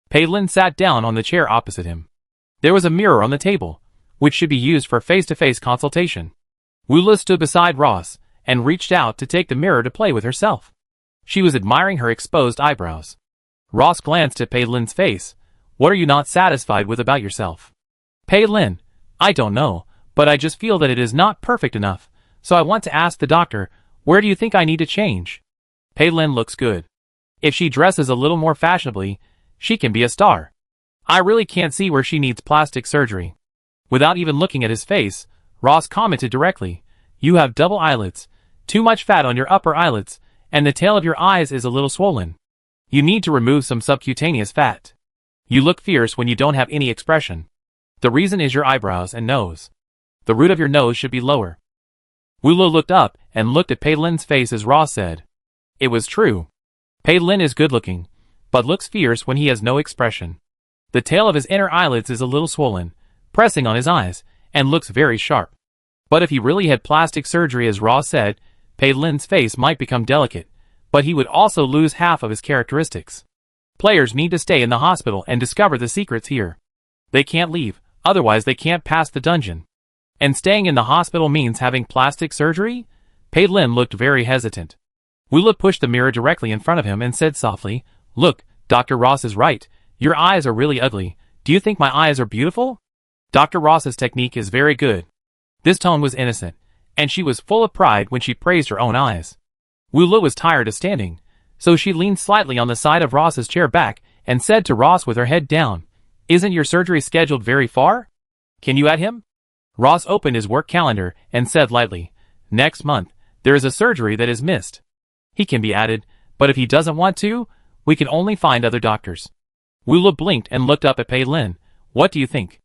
Pei Lin sat down on the chair opposite him. There was a mirror on the table, which should be used for face-to-face consultation. Wula stood beside Ross, and reached out to take the mirror to play with herself. She was admiring her exposed eyebrows. Ross glanced at Pei Lin's face. "What are you not satisfied with about yourself?" "Pei Lin, I don't know, but I just feel that it is not perfect enough, so I want to ask the doctor, where do you think I need to change?" Pei Lin looks good. If she dresses a little more fashionably, she can be a star. I really can't see where she needs plastic surgery. Without even looking at his face, Ross commented directly, "You have double eyelids, too much fat on your upper eyelids, and the tail of your eyes is a little swollen. You need to remove some subcutaneous fat. You look fierce when you don't have any expression. The reason is your eyebrows and nose. The root of your nose should be lower." Wula looked up and looked at Pei Lin's face as Ross said. It was true. Pei Lin is good-looking, but looks fierce when he has no expression. The tail of his inner eyelids is a little swollen, pressing on his eyes, and looks very sharp. But if he really had plastic surgery as Ross said, Pei Lin's face might become delicate, but he would also lose half of his characteristics. Players need to stay in the hospital and discover the secrets here. They can't leave, otherwise they can't pass the dungeon. And staying in the hospital means having plastic surgery? Pei Lin looked very hesitant. Wula pushed the mirror directly in front of him and said softly, "Look, Dr. Ross is right. Your eyes are really ugly. Do you think my eyes are beautiful?" Dr. Ross's technique is very good. This tone was innocent, and she was full of pride when she praised her own eyes. Wula was tired of standing, so she leaned slightly on the side of Ross's chair back and said to Ross with her head down, "Isn't your surgery scheduled very far? Can you add him?" Ross opened his work calendar and said lightly, "Next month, there is a surgery that is missed. He can be added, but if he doesn't want to, we can only find other doctors." Wula blinked and looked up at Pei Lin. "What do you think?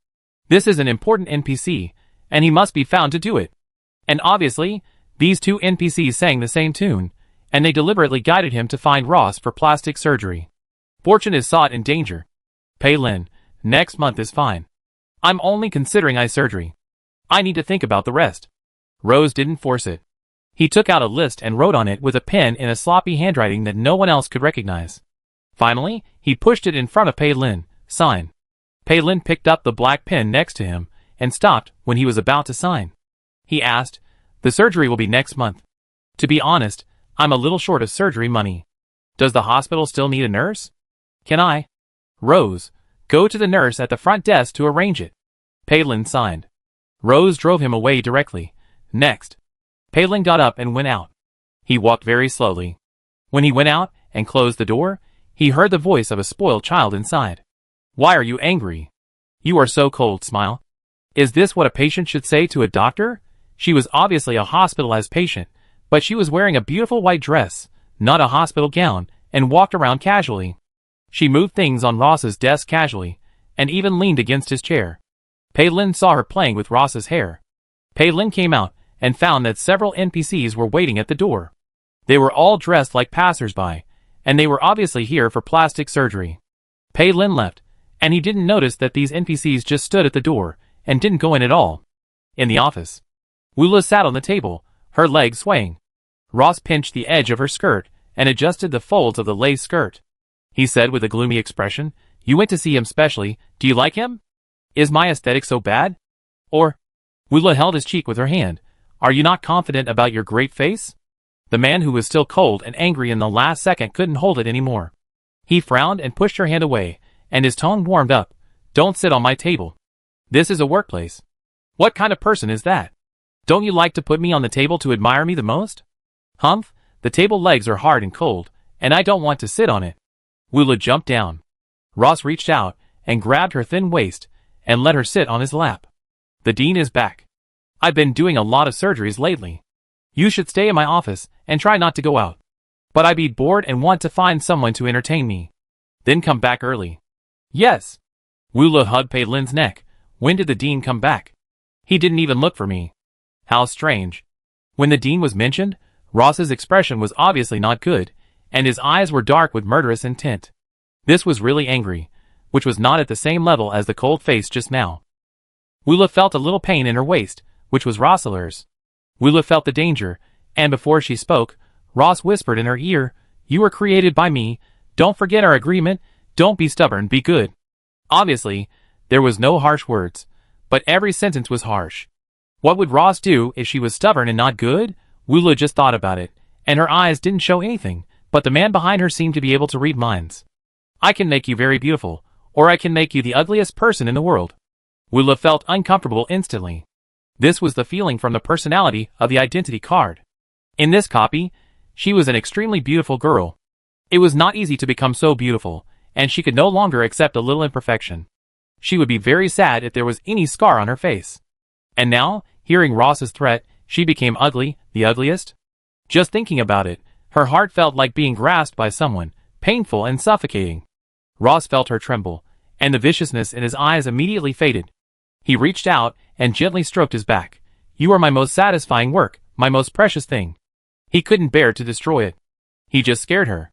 This is an important NPC, and he must be found to do it. And obviously, These two NPCs sang the same tune, and they deliberately guided him to find Ross for plastic surgery. Fortune is sought in danger. Pei Lin, next month is fine. I'm only considering eye surgery. I need to think about the rest. Rose didn't force it. He took out a list and wrote on it with a pen in a sloppy handwriting that no one else could recognize. Finally, he pushed it in front of Pei Lin. Sign. Pei Lin picked up the black pen next to him and stopped when he was about to sign. He asked, "The surgery will be next month. To be honest, I'm a little short of surgery money. Does the hospital still need a nurse? Can I?" Rose, go to the nurse at the front desk to arrange it. Pei Lin signed. Rose drove him away directly. Next. Pei Lin got up and went out. He walked very slowly. When he went out and closed the door, he heard the voice of a spoiled child inside. "Why are you angry? You are so cold, Smile." Is this what a patient should say to a doctor? She was obviously a hospitalized patient, but she was wearing a beautiful white dress, not a hospital gown, and walked around casually. She moved things on Ross's desk casually, and even leaned against his chair. Pei Lin saw her playing with Ross's hair. Pei Lin came out and found that several NPCs were waiting at the door. They were all dressed like passers-by, and they were obviously here for plastic surgery. Pei Lin left, and he didn't notice that these NPCs just stood at the door and didn't go in at all. In the office, Wula sat on the table, her legs swaying. Ross pinched the edge of her skirt and adjusted the folds of the lace skirt. He said with a gloomy expression, "You went to see him specially. Do you like him? Is my aesthetic so bad? Or?" Wula held his cheek with her hand. "Are you not confident about your great face?" The man, who was still cold and angry in the last second, couldn't hold it anymore. He frowned and pushed her hand away, and his tone warmed up. "Don't sit on my table. This is a workplace. What kind of person is that? Don't you like to put me on the table to admire me the most? Humph, the table legs are hard and cold, and I don't want to sit on it." Wula jumped down. Ross reached out and grabbed her thin waist and let her sit on his lap. "The dean is back. I've been doing a lot of surgeries lately. You should stay in my office and try not to go out. But I'd be bored and want to find someone to entertain me. Then come back early." "Yes." Wula hugged Pei Lin's neck. "When did the dean come back? He didn't even look for me. How strange." When the dean was mentioned, Ross's expression was obviously not good, and his eyes were dark with murderous intent. This was really angry, which was not at the same level as the cold face just now. Wula felt a little pain in her waist, which was Rossler's. Wula felt the danger, and before she spoke, Ross whispered in her ear, "You were created by me. Don't forget our agreement. Don't be stubborn, be good." Obviously, there was no harsh words, but every sentence was harsh. What would Ross do if she was stubborn and not good? Wula just thought about it, and her eyes didn't show anything, but the man behind her seemed to be able to read minds. "I can make you very beautiful, or I can make you the ugliest person in the world." Wula felt uncomfortable instantly. This was the feeling from the personality of the identity card. In this copy, she was an extremely beautiful girl. It was not easy to become so beautiful, and she could no longer accept a little imperfection. She would be very sad if there was any scar on her face. And now, hearing Ross's threat, she became ugly, the ugliest? Just thinking about it, her heart felt like being grasped by someone, painful and suffocating. Ross felt her tremble, and the viciousness in his eyes immediately faded. He reached out and gently stroked his back. "You are my most satisfying work, my most precious thing." He couldn't bear to destroy it. He just scared her.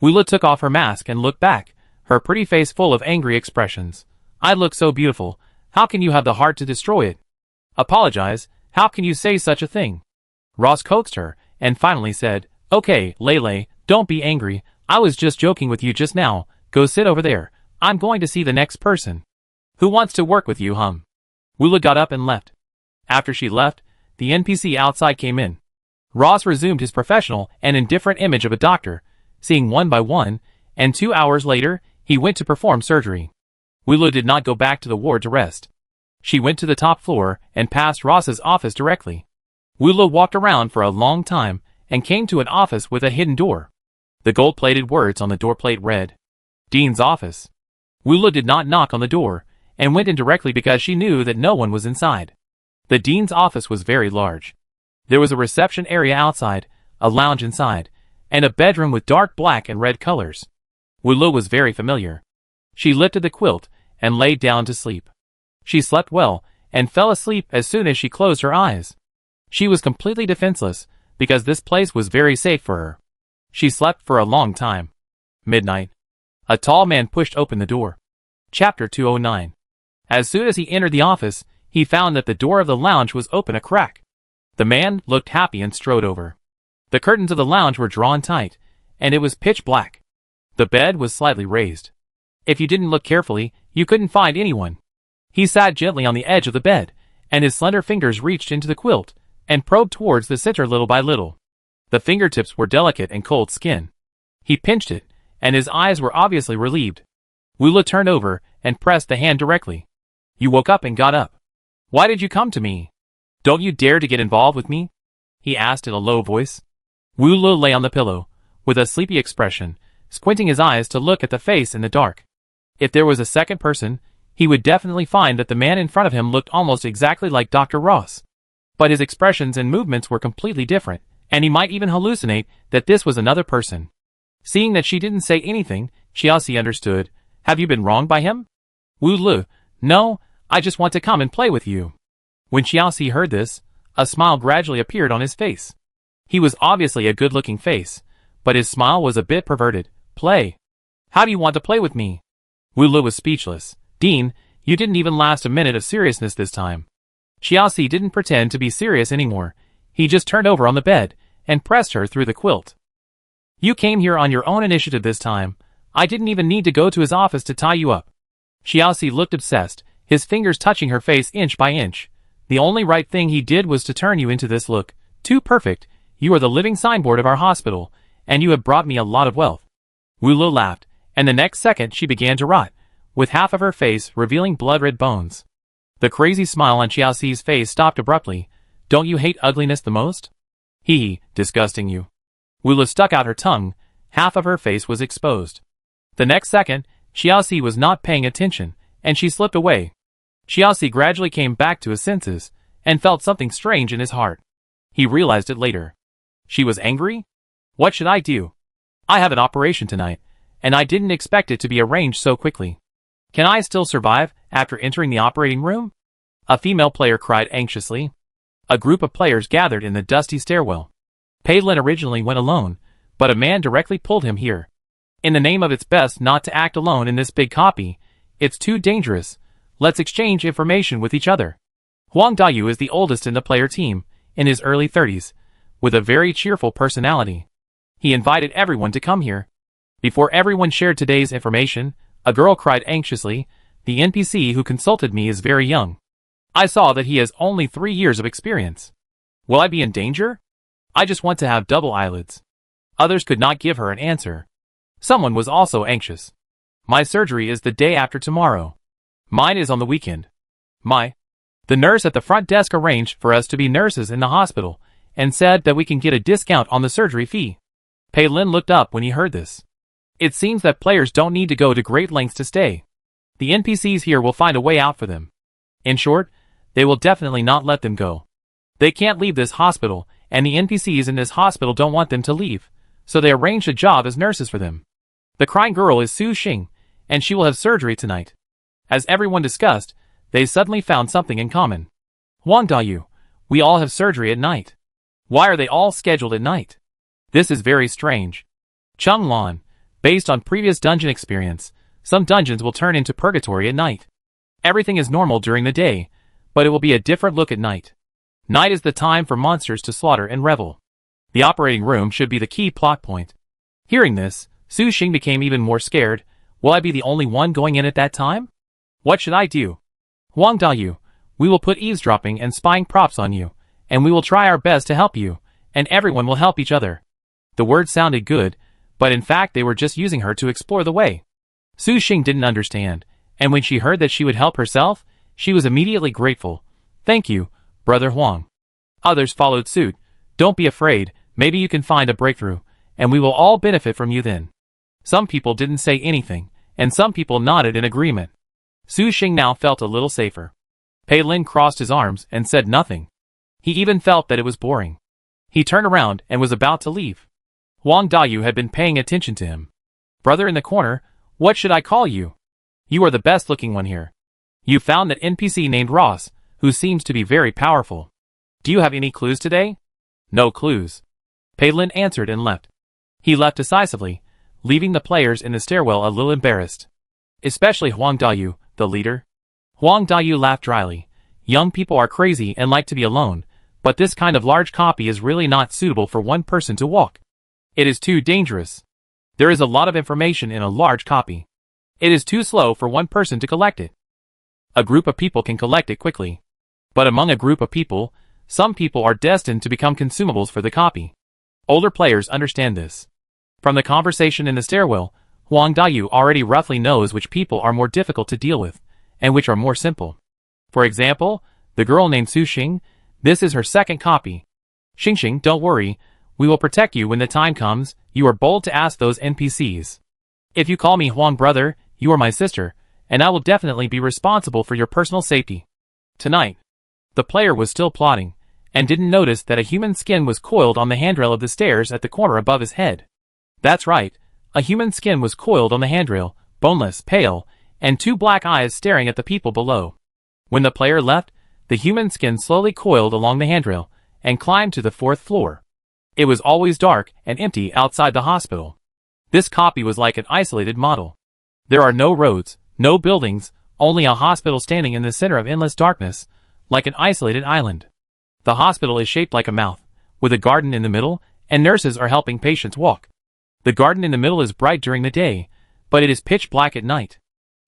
Wula took off her mask and looked back, her pretty face full of angry expressions. "I look so beautiful. How can you have the heart to destroy it? Apologize. How can you say such a thing?" Ross coaxed her, and finally said, "Okay, Lele, don't be angry. I was just joking with you just now. Go sit over there. I'm going to see the next person. Who wants to work with you, hum?" Wula got up and left. After she left, the NPC outside came in. Ross resumed his professional and indifferent image of a doctor, seeing one by one, and 2 hours later, he went to perform surgery. Wula did not go back to the ward to rest. She went to the top floor and passed Ross's office directly. Wula walked around for a long time and came to an office with a hidden door. The gold-plated words on the doorplate read, "Dean's office." Wula did not knock on the door, and went in directly because she knew that no one was inside. The dean's office was very large. There was a reception area outside, a lounge inside, and a bedroom with dark black and red colors. Wula was very familiar. She lifted the quilt and laid down to sleep. She slept well and fell asleep as soon as she closed her eyes. She was completely defenseless, because this place was very safe for her. She slept for a long time. Midnight. A tall man pushed open the door. Chapter 209. As soon as he entered the office, he found that the door of the lounge was open a crack. The man looked happy and strode over. The curtains of the lounge were drawn tight, and it was pitch black. The bed was slightly raised. If you didn't look carefully, you couldn't find anyone. He sat gently on the edge of the bed, and his slender fingers reached into the quilt, and probed towards the center little by little. The fingertips were delicate and cold skin. He pinched it, and his eyes were obviously relieved. Wula turned over, and pressed the hand directly. You woke up and got up. Why did you come to me? Don't you dare to get involved with me? He asked in a low voice. Wula lay on the pillow, with a sleepy expression, squinting his eyes to look at the face in the dark. If there was a second person, he would definitely find that the man in front of him looked almost exactly like Dr. Ross. But his expressions and movements were completely different, and he might even hallucinate that this was another person. Seeing that she didn't say anything, Xiaoxi understood. Have you been wronged by him? Wulu, no, I just want to come and play with you. When Xiaoxi heard this, a smile gradually appeared on his face. He was obviously a good-looking face, but his smile was a bit perverted. Play. How do you want to play with me? Wulu was speechless. Dean, you didn't even last a minute of seriousness this time. Xiaoxi didn't pretend to be serious anymore. He just turned over on the bed, and pressed her through the quilt. You came here on your own initiative this time. I didn't even need to go to his office to tie you up. Xiaoxi looked obsessed, his fingers touching her face inch by inch. The only right thing he did was to turn you into this look. Too perfect. You are the living signboard of our hospital, and you have brought me a lot of wealth. Wulu laughed, and the next second she began to rot, with half of her face revealing blood-red bones. The crazy smile on Xiaoxi's face stopped abruptly. Don't you hate ugliness the most? Hee, disgusting you. Wulu stuck out her tongue. Half of her face was exposed. The next second, Xiaoxi was not paying attention, and she slipped away. Xiaoxi gradually came back to his senses, and felt something strange in his heart. He realized it later. She was angry? What should I do? I have an operation tonight, and I didn't expect it to be arranged so quickly. Can I still survive after entering the operating room? A female player cried anxiously. A group of players gathered in the dusty stairwell. Pei Lin originally went alone, but a man directly pulled him here. In the name of it's best not to act alone in this big copy. It's too dangerous. Let's exchange information with each other. Huang Dayu is the oldest in the player team, in his early 30s, with a very cheerful personality. He invited everyone to come here. Before everyone shared today's information, a girl cried anxiously, the NPC who consulted me is very young. I saw that he has only 3 years of experience. Will I be in danger? I just want to have double eyelids. Others could not give her an answer. Someone was also anxious. My surgery is the day after tomorrow. Mine is on the weekend. The nurse at the front desk arranged for us to be nurses in the hospital, and said that we can get a discount on the surgery fee. Pei Lin looked up when he heard this. It seems that players don't need to go to great lengths to stay. The NPCs here will find a way out for them. In short, they will definitely not let them go. They can't leave this hospital, and the NPCs in this hospital don't want them to leave, so they arranged a job as nurses for them. The crying girl is Su Xing, and she will have surgery tonight. As everyone discussed, they suddenly found something in common. Huang Dayu, we all have surgery at night. Why are they all scheduled at night? This is very strange. Chung Lan, based on previous dungeon experience, some dungeons will turn into purgatory at night. Everything is normal during the day, but it will be a different look at night. Night is the time for monsters to slaughter and revel. The operating room should be the key plot point. Hearing this, Su Xing became even more scared. Will I be the only one going in at that time? What should I do? Huang Dayu, we will put eavesdropping and spying props on you, and we will try our best to help you, and everyone will help each other. The words sounded good, but in fact they were just using her to explore the way. Su Xing didn't understand, and when she heard that she would help herself, she was immediately grateful. Thank you, Brother Huang. Others followed suit. Don't be afraid, maybe you can find a breakthrough, and we will all benefit from you then. Some people didn't say anything, and some people nodded in agreement. Su Xing now felt a little safer. Pei Lin crossed his arms and said nothing. He even felt that it was boring. He turned around and was about to leave. Huang Dayu had been paying attention to him. Brother in the corner, what should I call you? You are the best looking one here. You found that NPC named Ross, who seems to be very powerful. Do you have any clues today? No clues. Palin answered and left. He left decisively, leaving the players in the stairwell a little embarrassed. Especially Huang Dayu, the leader. Huang Dayu laughed dryly. Young people are crazy and like to be alone, but this kind of large copy is really not suitable for one person to walk. It is too dangerous. There is a lot of information in a large copy. It is too slow for one person to collect it. A group of people can collect it quickly. But among a group of people, some people are destined to become consumables for the copy. Older players understand this. From the conversation in the stairwell, Huang Dayu already roughly knows which people are more difficult to deal with, and which are more simple. For example, the girl named Su Xing, this is her second copy. Xing, don't worry, we will protect you when the time comes. You are bold to ask those NPCs. If you call me Huang brother, you are my sister, and I will definitely be responsible for your personal safety. Tonight, the player was still plotting, and didn't notice that a human skin was coiled on the handrail of the stairs at the corner above his head. That's right, a human skin was coiled on the handrail, boneless, pale, and two black eyes staring at the people below. When the player left, the human skin slowly coiled along the handrail, and climbed to the 4th floor. It was always dark and empty outside the hospital. This copy was like an isolated model. There are no roads, no buildings, only a hospital standing in the center of endless darkness, like an isolated island. The hospital is shaped like a mouth, with a garden in the middle, and nurses are helping patients walk. The garden in the middle is bright during the day, but it is pitch black at night.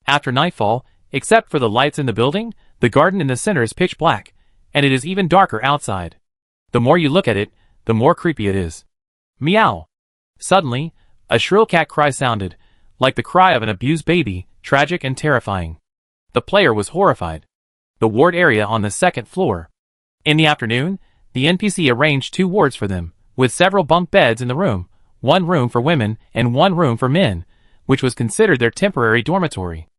After nightfall, except for the lights in the building, the garden in the center is pitch black, and it is even darker outside. The more you look at it, the more creepy it is. Meow! Suddenly, a shrill cat cry sounded, like the cry of an abused baby, tragic and terrifying. The player was horrified. The ward area on the 2nd floor. In the afternoon, the NPC arranged 2 wards for them, with several bunk beds in the room, 1 room for women and 1 room for men, which was considered their temporary dormitory.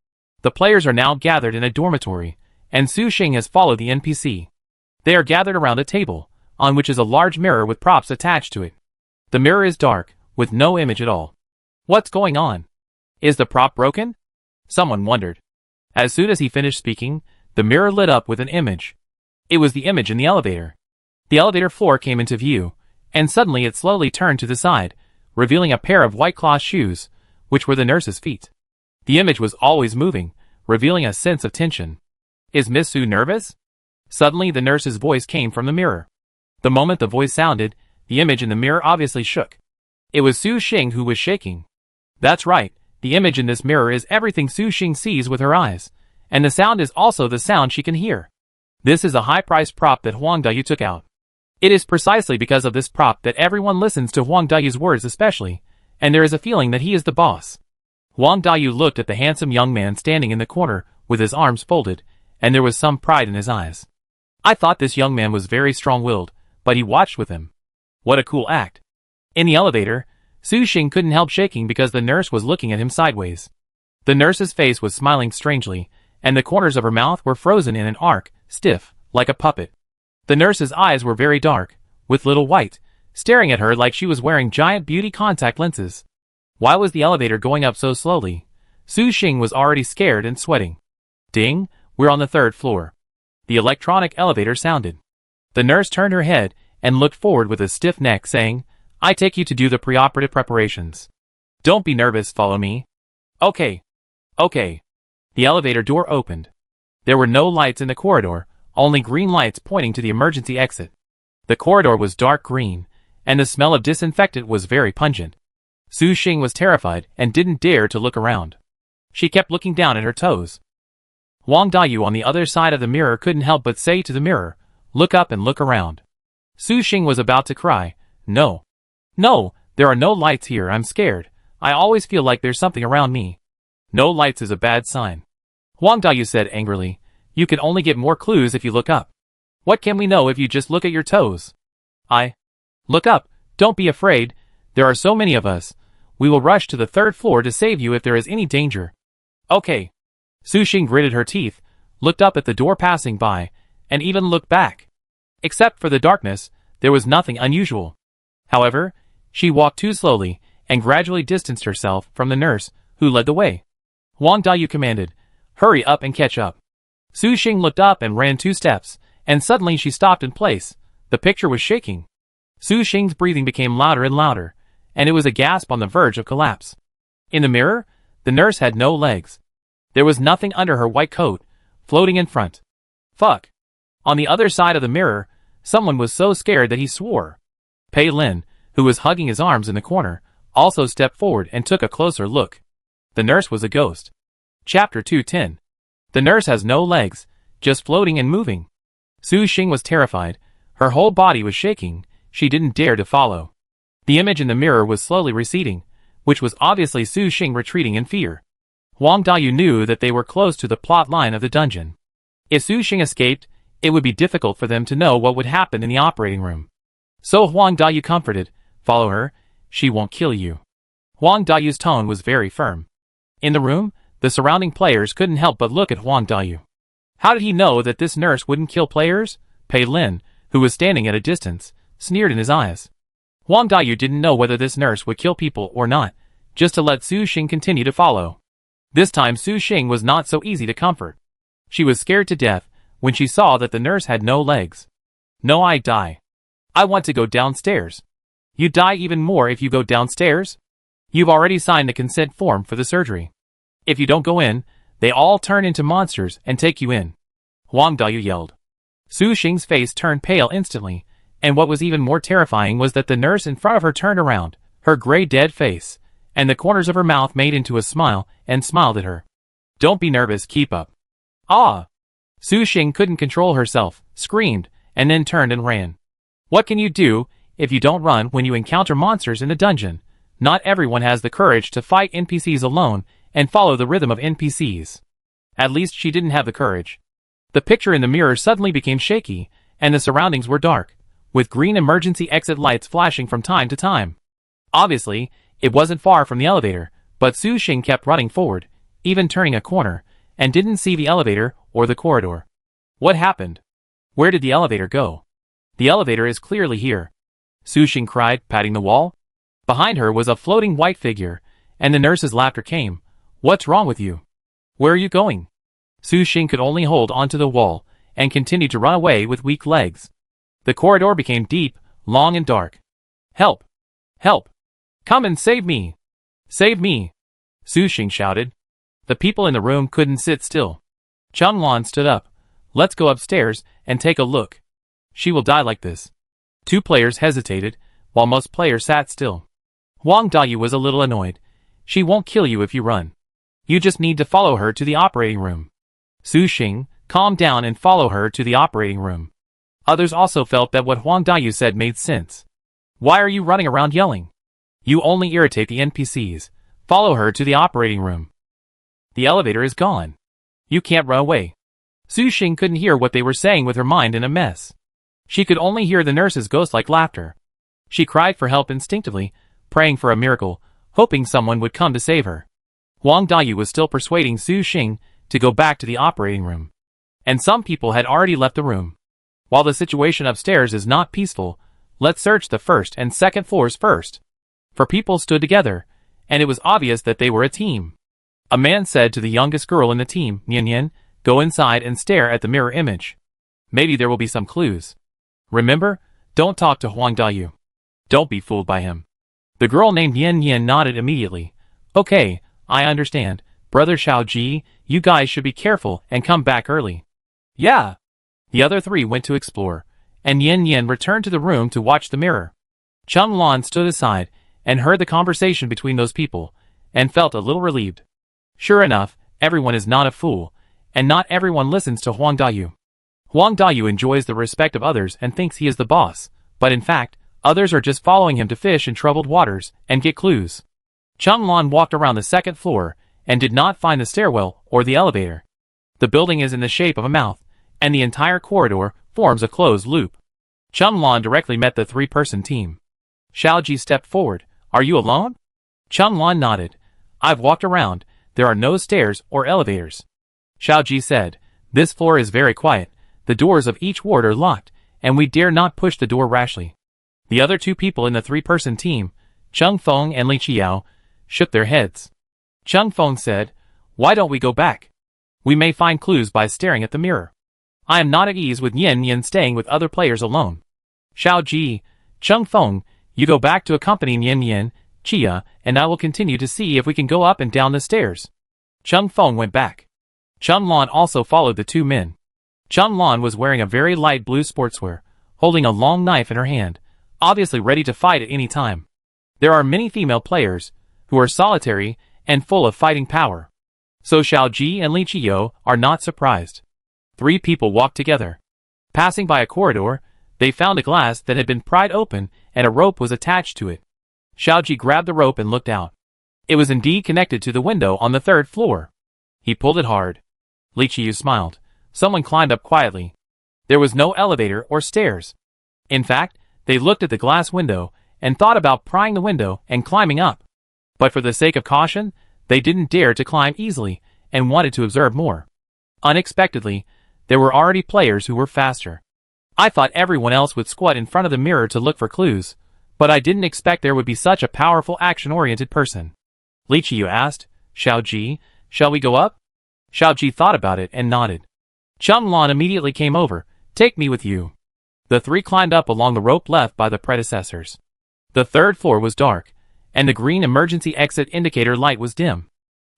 The players are now gathered in a dormitory, and Su Xing has followed the NPC. They are gathered around a table, on which is a large mirror with props attached to it. The mirror is dark, with no image at all. What's going on? Is the prop broken? Someone wondered. As soon as he finished speaking, the mirror lit up with an image. It was the image in the elevator. The elevator floor came into view, and suddenly it slowly turned to the side, revealing a pair of white cloth shoes, which were the nurse's feet. The image was always moving, revealing a sense of tension. Is Miss Su nervous? Suddenly the nurse's voice came from the mirror. The moment the voice sounded, the image in the mirror obviously shook. It was Su Xing who was shaking. That's right, the image in this mirror is everything Su Xing sees with her eyes, and the sound is also the sound she can hear. This is a high-priced prop that Huang Dayu took out. It is precisely because of this prop that everyone listens to Huang Dayu's words especially, and there is a feeling that he is the boss. Huang Dayu looked at the handsome young man standing in the corner with his arms folded, and there was some pride in his eyes. I thought this young man was very strong-willed, but he watched with him. What a cool act. In the elevator, Su Xing couldn't help shaking because the nurse was looking at him sideways. The nurse's face was smiling strangely, and the corners of her mouth were frozen in an arc, stiff, like a puppet. The nurse's eyes were very dark, with little white, staring at her like she was wearing giant beauty contact lenses. Why was the elevator going up so slowly? Su Xing was already scared and sweating. Ding, we're on the 3rd floor. The electronic elevator sounded. The nurse turned her head and looked forward with a stiff neck, saying, I take you to do the preoperative preparations. Don't be nervous, follow me. Okay. Okay. The elevator door opened. There were no lights in the corridor, only green lights pointing to the emergency exit. The corridor was dark green, and the smell of disinfectant was very pungent. Su Xing was terrified and didn't dare to look around. She kept looking down at her toes. Huang Dayu on the other side of the mirror couldn't help but say to the mirror, look up and look around. Su Xing was about to cry, No. No, there are no lights here, I'm scared. I always feel like there's something around me. No lights is a bad sign. Huang Dayu said angrily, You can only get more clues if you look up. What can we know if you just look at your toes? Look up, don't be afraid, there are so many of us. We will rush to the 3rd floor to save you if there is any danger. Okay. Su Xing gritted her teeth, looked up at the door passing by, and even looked back. Except for the darkness, there was nothing unusual. However, she walked too slowly, and gradually distanced herself from the nurse, who led the way. Huang Dayu commanded, Hurry up and catch up. Su Xing looked up and ran 2 steps, and suddenly she stopped in place, The picture was shaking. Su Xing's breathing became louder and louder, and it was a gasp on the verge of collapse. In the mirror, the nurse had no legs. There was nothing under her white coat, floating in front. Fuck. On the other side of the mirror, someone was so scared that he swore. Pei Lin, who was hugging his arms in the corner, also stepped forward and took a closer look. The nurse was a ghost. Chapter 210. The nurse has no legs, just floating and moving. Su Xing was terrified. Her whole body was shaking. She didn't dare to follow. The image in the mirror was slowly receding, which was obviously Su Xing retreating in fear. Huang Daju knew that they were close to the plot line of the dungeon. If Su Xing escaped, it would be difficult for them to know what would happen in the operating room. So Huang Daju comforted, "Follow her, she won't kill you." Huang Daju's tone was very firm. In the room, the surrounding players couldn't help but look at Huang Daju. How did he know that this nurse wouldn't kill players? Pei Lin, who was standing at a distance, sneered in his eyes. Huang Daju didn't know whether this nurse would kill people or not, just to let Su Xing continue to follow. This time Su Xing was not so easy to comfort. She was scared to death when she saw that the nurse had no legs. "No, I die. I want to go downstairs." "You die even more if you go downstairs? You've already signed the consent form for the surgery. If you don't go in, they all turn into monsters and take you in," Huang Daju yelled. Su Xing's face turned pale instantly, and what was even more terrifying was that the nurse in front of her turned around, her gray dead face, and the corners of her mouth made into a smile, and smiled at her. "Don't be nervous, keep up." "Ah!" Su Xing couldn't control herself, screamed, and then turned and ran. What can you do if you don't run when you encounter monsters in the dungeon? Not everyone has the courage to fight NPCs alone and follow the rhythm of NPCs. At least she didn't have the courage. The picture in the mirror suddenly became shaky, and the surroundings were dark, with green emergency exit lights flashing from time to time. Obviously, it wasn't far from the elevator, but Su Xing kept running forward, even turning a corner, and didn't see the elevator or the corridor. What happened? Where did the elevator go? "The elevator is clearly here," Su Xing cried, patting the wall. Behind her was a floating white figure, and the nurse's laughter came. "What's wrong with you? Where are you going?" Su Xing could only hold onto the wall, and continued to run away with weak legs. The corridor became deep, long and dark. "Help! Help! Come and save me! Save me!" Su Xing shouted. The people in the room couldn't sit still. Chun Lan stood up. "Let's go upstairs and take a look. She will die like this." Two players hesitated, while most players sat still. Huang Daju was a little annoyed. "She won't kill you if you run. You just need to follow her to the operating room." Su Xing, calm down and follow her to the operating room. Others also felt that what Huang Daju said made sense. "Why are you running around yelling? You only irritate the NPCs. Follow her to the operating room. The elevator is gone. You can't run away." Su Xing couldn't hear what they were saying with her mind in a mess. She could only hear the nurse's ghost-like laughter. She cried for help instinctively, praying for a miracle, hoping someone would come to save her. Huang Daju was still persuading Su Xing to go back to the operating room. And some people had already left the room. While the situation upstairs is not peaceful, let's search the first and second floors first. For people stood together, and it was obvious that they were a team. A man said to the youngest girl in the team, "Nian Nian, go inside and stare at the mirror image. Maybe there will be some clues. Remember, don't talk to Huang Daju. Don't be fooled by him." The girl named Nian Nian nodded immediately. "Okay, I understand. Brother Xiaoji, you guys should be careful and come back early." "Yeah." The other three went to explore, and Nian Nian returned to the room to watch the mirror. Chun Lan stood aside and heard the conversation between those people, and felt a little relieved. Sure enough, everyone is not a fool, and not everyone listens to Huang Daju. Huang Daju enjoys the respect of others and thinks he is the boss, but in fact, others are just following him to fish in troubled waters and get clues. Chun Lan walked around the second floor and did not find the stairwell or the elevator. The building is in the shape of a mouth, and the entire corridor forms a closed loop. Chun Lan directly met the three-person team. Xiaoji stepped forward. "Are you alone?" Chun Lan nodded. "I've walked around. There are no stairs or elevators." Xiaoji said, "This floor is very quiet. The doors of each ward are locked, and we dare not push the door rashly." The other two people in the three-person team, Chung Feng and Li Qiao, shook their heads. Chung Feng said, "Why don't we go back? We may find clues by staring at the mirror. I am not at ease with Yin Yin staying with other players alone." Xiao Ji, Chung Feng, you go back to accompany Nian Nian, Chia, and I will continue to see if we can go up and down the stairs. Chung Feng went back. Chun Lan also followed the two men. Chun Lan was wearing a very light blue sportswear, holding a long knife in her hand, obviously ready to fight at any time. There are many female players, who are solitary and full of fighting power. So Xiao Ji and Li Qiyo are not surprised. Three people walked together. Passing by a corridor, they found a glass that had been pried open and a rope was attached to it. Xiao Ji grabbed the rope and looked out. It was indeed connected to the window on the 3rd floor. He pulled it hard. Li Qiyu smiled. Someone climbed up quietly. There was no elevator or stairs. In fact, they looked at the glass window and thought about prying the window and climbing up. But for the sake of caution, they didn't dare to climb easily and wanted to observe more. Unexpectedly, there were already players who were faster. I thought everyone else would squat in front of the mirror to look for clues, but I didn't expect there would be such a powerful action-oriented person. Li Qiyu asked, Xiao Ji, shall we go up? Xiao Ji thought about it and nodded. Chun Lan immediately came over, take me with you. The three climbed up along the rope left by the predecessors. The 3rd floor was dark, and the green emergency exit indicator light was dim.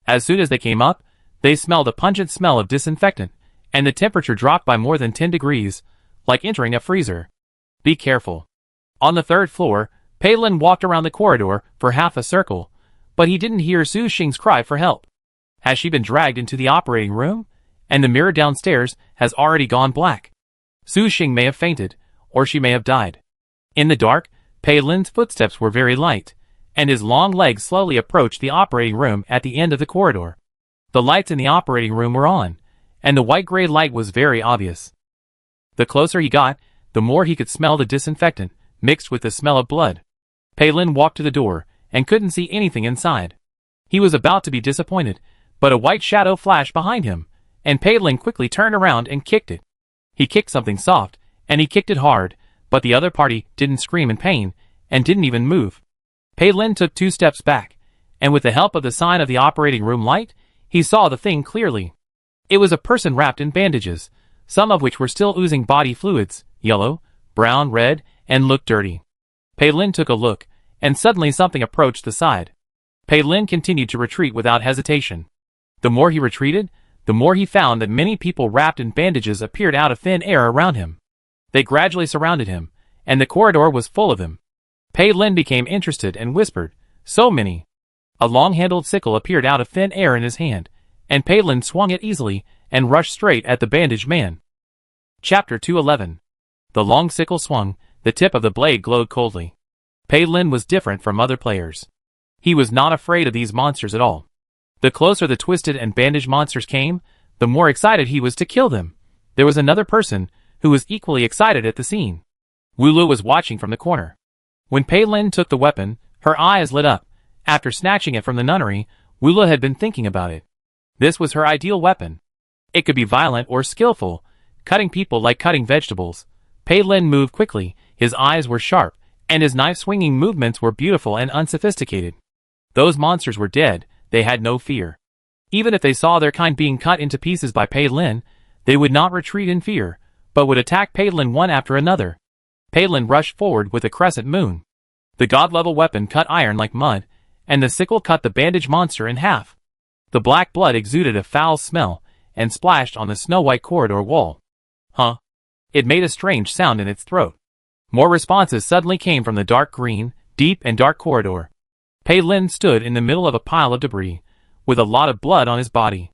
As soon as they came up, they smelled a pungent smell of disinfectant, and the temperature dropped by more than 10 degrees, like entering a freezer. Be careful. On the 3rd floor, Pei Lin walked around the corridor for half a circle, but he didn't hear Su Xing's cry for help. Has she been dragged into the operating room? And the mirror downstairs has already gone black. Su Xing may have fainted, or she may have died. In the dark, Pei Lin's footsteps were very light, and his long legs slowly approached the operating room at the end of the corridor. The lights in the operating room were on, and the white-gray light was very obvious. The closer he got, the more he could smell the disinfectant, mixed with the smell of blood. Pei Lin walked to the door, and couldn't see anything inside. He was about to be disappointed, but a white shadow flashed behind him, and Pei Lin quickly turned around and kicked it. He kicked something soft, and he kicked it hard, but the other party didn't scream in pain, and didn't even move. Pei Lin took 2 steps back, and with the help of the sign of the operating room light, he saw the thing clearly. It was a person wrapped in bandages, some of which were still oozing body fluids, yellow, brown, red, and looked dirty. Pei Lin took a look, and suddenly something approached the side. Pei Lin continued to retreat without hesitation. The more he retreated, the more he found that many people wrapped in bandages appeared out of thin air around him. They gradually surrounded him, and the corridor was full of them. Pei Lin became interested and whispered, so many. A long-handled sickle appeared out of thin air in his hand, and Pei Lin swung it easily and rushed straight at the bandaged man. Chapter 211. The long sickle swung, the tip of the blade glowed coldly. Pei Lin was different from other players. He was not afraid of these monsters at all. The closer the twisted and bandaged monsters came, the more excited he was to kill them. There was another person who was equally excited at the scene. Wu Lu was watching from the corner. When Pei Lin took the weapon, her eyes lit up. After snatching it from the nunnery, Wu Lu had been thinking about it. This was her ideal weapon. It could be violent or skillful, cutting people like cutting vegetables. Pei Lin moved quickly, his eyes were sharp, and his knife-swinging movements were beautiful and unsophisticated. Those monsters were dead, they had no fear. Even if they saw their kind being cut into pieces by Pei Lin, they would not retreat in fear, but would attack Pei Lin one after another. Pei Lin rushed forward with a crescent moon. The god-level weapon cut iron like mud, and the sickle cut the bandaged monster in half. The black blood exuded a foul smell, and splashed on the snow-white corridor wall. Huh? It made a strange sound in its throat. More responses suddenly came from the dark green, deep and dark corridor. Pei Lin stood in the middle of a pile of debris, with a lot of blood on his body.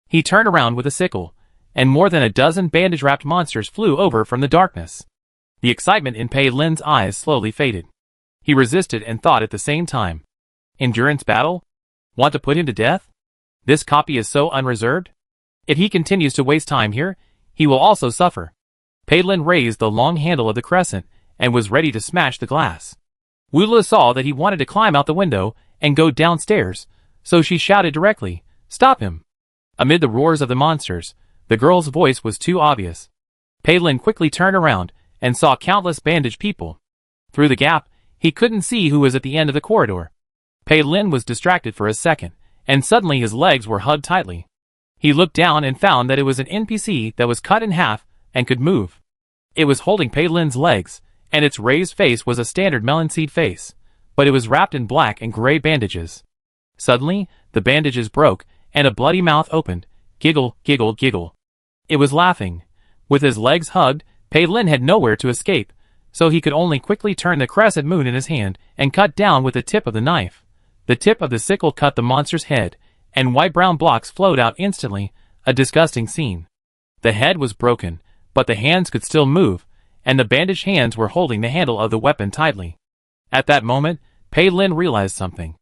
He turned around with a sickle, and more than a dozen bandage-wrapped monsters flew over from the darkness. The excitement in Pei Lin's eyes slowly faded. He resisted and thought at the same time. Endurance battle? Want to put him to death? This copy is so unreserved. If he continues to waste time here, he will also suffer. Pei Lin raised the long handle of the crescent, and was ready to smash the glass. Wu Lu saw that he wanted to climb out the window and go downstairs, so she shouted directly, "Stop him!" Amid the roars of the monsters, the girl's voice was too obvious. Pei Lin quickly turned around and saw countless bandaged people. Through the gap, he couldn't see who was at the end of the corridor. Pei Lin was distracted for a second, and suddenly his legs were hugged tightly. He looked down and found that it was an NPC that was cut in half and could move. It was holding Pei Lin's legs, and its raised face was a standard melon seed face, but it was wrapped in black and gray bandages. Suddenly, the bandages broke, and a bloody mouth opened. Giggle, giggle, giggle. It was laughing. With his legs hugged, Pei Lin had nowhere to escape, so he could only quickly turn the crescent moon in his hand and cut down with the tip of the knife. The tip of the sickle cut the monster's head, and white-brown blocks flowed out instantly, a disgusting scene. The head was broken, but the hands could still move, and the bandaged hands were holding the handle of the weapon tightly. At that moment, Pei Lin realized something.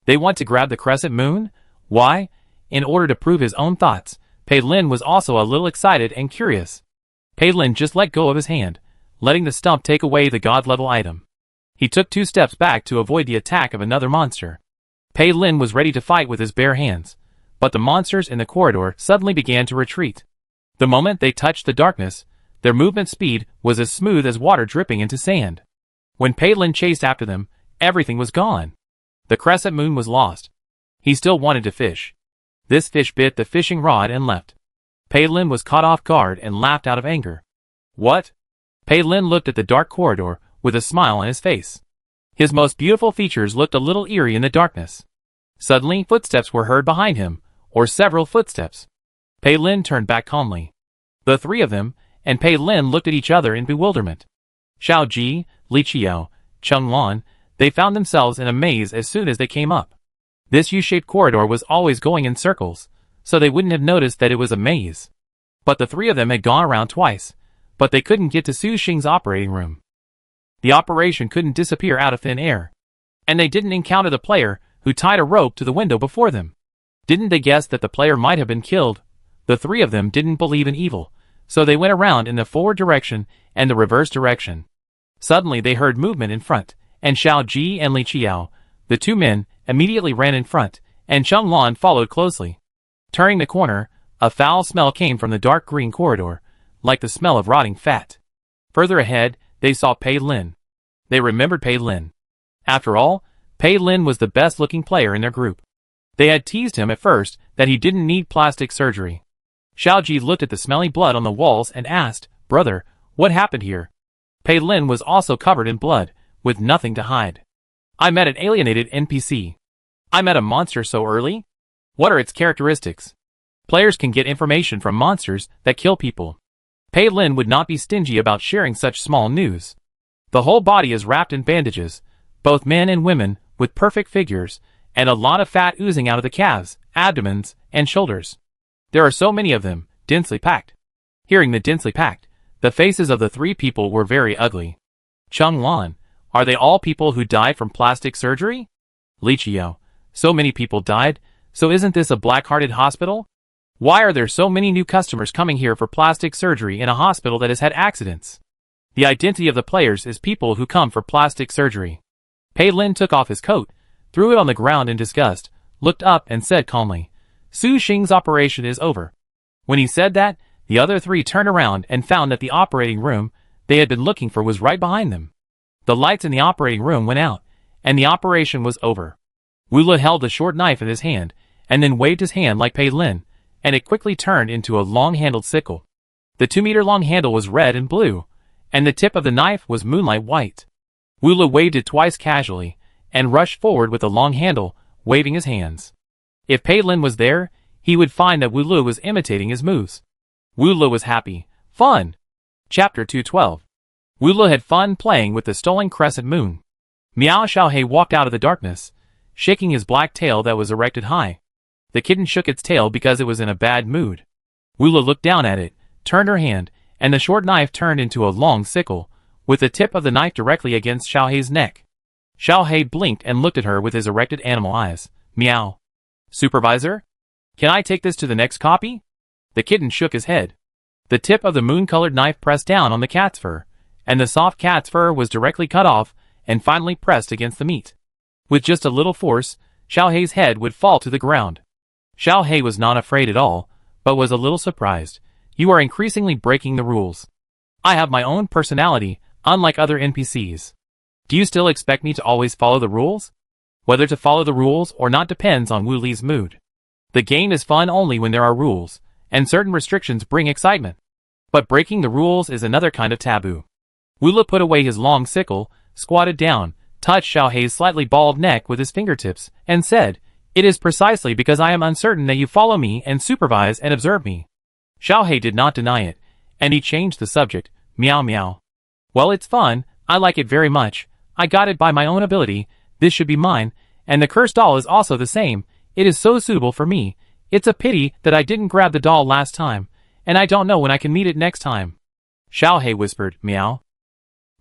They want to grab the crescent moon? Why? In order to prove his own thoughts, Pei Lin was also a little excited and curious. Pei Lin just let go of his hand, letting the stump take away the god-level item. He took 2 steps back to avoid the attack of another monster. Pei Lin was ready to fight with his bare hands, but the monsters in the corridor suddenly began to retreat. The moment they touched the darkness, their movement speed was as smooth as water dripping into sand. When Pei Lin chased after them, everything was gone. The crescent moon was lost. He still wanted to fish. This fish bit the fishing rod and left. Pei Lin was caught off guard and laughed out of anger. What? Pei Lin looked at the dark corridor with a smile on his face. His most beautiful features looked a little eerie in the darkness. Suddenly, footsteps were heard behind him, or several footsteps. Pei Lin turned back calmly. The 3 of them, and Pei Lin looked at each other in bewilderment. Xiao Ji, Li Qiao, Cheng Lan, they found themselves in a maze as soon as they came up. This U-shaped corridor was always going in circles, so they wouldn't have noticed that it was a maze. But the 3 of them had gone around twice, but they couldn't get to Su Xing's operating room. The operation couldn't disappear out of thin air. And they didn't encounter the player who tied a rope to the window before them. Didn't they guess that the player might have been killed? The 3 of them didn't believe in evil, so they went around in the forward direction and the reverse direction. Suddenly they heard movement in front, and Xiao Ji and Li Qiao, the 2 men, immediately ran in front, and Cheng Lan followed closely. Turning the corner, a foul smell came from the dark green corridor, like the smell of rotting fat. Further ahead, they saw Pei Lin. They remembered Pei Lin. After all, Pei Lin was the best-looking player in their group. They had teased him at first that he didn't need plastic surgery. Xiao Ji looked at the smelly blood on the walls and asked, "Brother, what happened here?" Pei Lin was also covered in blood, with nothing to hide. "I met an alienated NPC. I met a monster so early? What are its characteristics?" Players can get information from monsters that kill people. Pei Lin would not be stingy about sharing such small news. The whole body is wrapped in bandages, both men and women, with perfect figures, and a lot of fat oozing out of the calves, abdomens, and shoulders. There are so many of them, densely packed. Hearing the densely packed, the faces of the 3 people were very ugly. Cheng Lan, are they all people who died from plastic surgery? Li Qiao, so many people died, so isn't this a black-hearted hospital? Why are there so many new customers coming here for plastic surgery in a hospital that has had accidents? The identity of the players is people who come for plastic surgery. Pei Lin took off his coat, threw it on the ground in disgust, looked up and said calmly, "Su Xing's operation is over." When he said that, the other 3 turned around and found that the operating room they had been looking for was right behind them. The lights in the operating room went out, and the operation was over. Wu Le held the short knife in his hand, and then waved his hand like Pei Lin, and it quickly turned into a long-handled sickle. The 2-meter-long handle was red and blue, and the tip of the knife was moonlight white. Wu Le waved it twice casually, and rushed forward with the long handle, waving his hands. If Pei Lin was there, he would find that Wu Le was imitating his moves. Wu Le was happy. Fun! Chapter 212. Wu Le had fun playing with the stolen crescent moon. Miao Xiaohei walked out of the darkness, shaking his black tail that was erected high. The kitten shook its tail because it was in a bad mood. Wu Le looked down at it, turned her hand, and the short knife turned into a long sickle, with the tip of the knife directly against Xiaohei's neck. Xiaohei blinked and looked at her with his erected animal eyes. Meow. Supervisor? Can I take this to the next copy? The kitten shook his head. The tip of the moon-colored knife pressed down on the cat's fur, and the soft cat's fur was directly cut off and finally pressed against the meat. With just a little force, Xiaohei's head would fall to the ground. Xiaohei was not afraid at all, but was a little surprised. You are increasingly breaking the rules. I have my own personality, unlike other NPCs. Do you still expect me to always follow the rules? Whether to follow the rules or not depends on Wu Li's mood. The game is fun only when there are rules, and certain restrictions bring excitement. But breaking the rules is another kind of taboo. Wula put away his long sickle, squatted down, touched Xiaohei's slightly bald neck with his fingertips, and said, "It is precisely because I am uncertain that you follow me and supervise and observe me." Xiaohei did not deny it, and he changed the subject. Meow meow. "Well, it's fun, I like it very much. I got it by my own ability, this should be mine, and the cursed doll is also the same. It is so suitable for me. It's a pity that I didn't grab the doll last time, and I don't know when I can meet it next time." Xiaohei whispered, "Meow."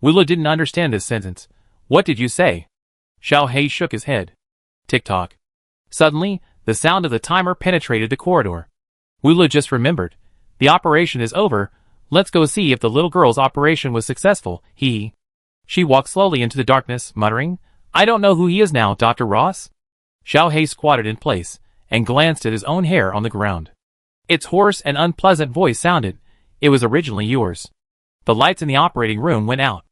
Wula didn't understand this sentence. "What did you say?" Xiaohei shook his head. Tick-tock. Suddenly, the sound of the timer penetrated the corridor. Wula just remembered. "The operation is over. Let's go see if the little girl's operation was successful, hee." She walked slowly into the darkness, muttering, "I don't know who he is now, Dr. Ross." Xiaohei squatted in place, and glanced at his own hair on the ground. Its hoarse and unpleasant voice sounded, "It was originally yours." The lights in the operating room went out.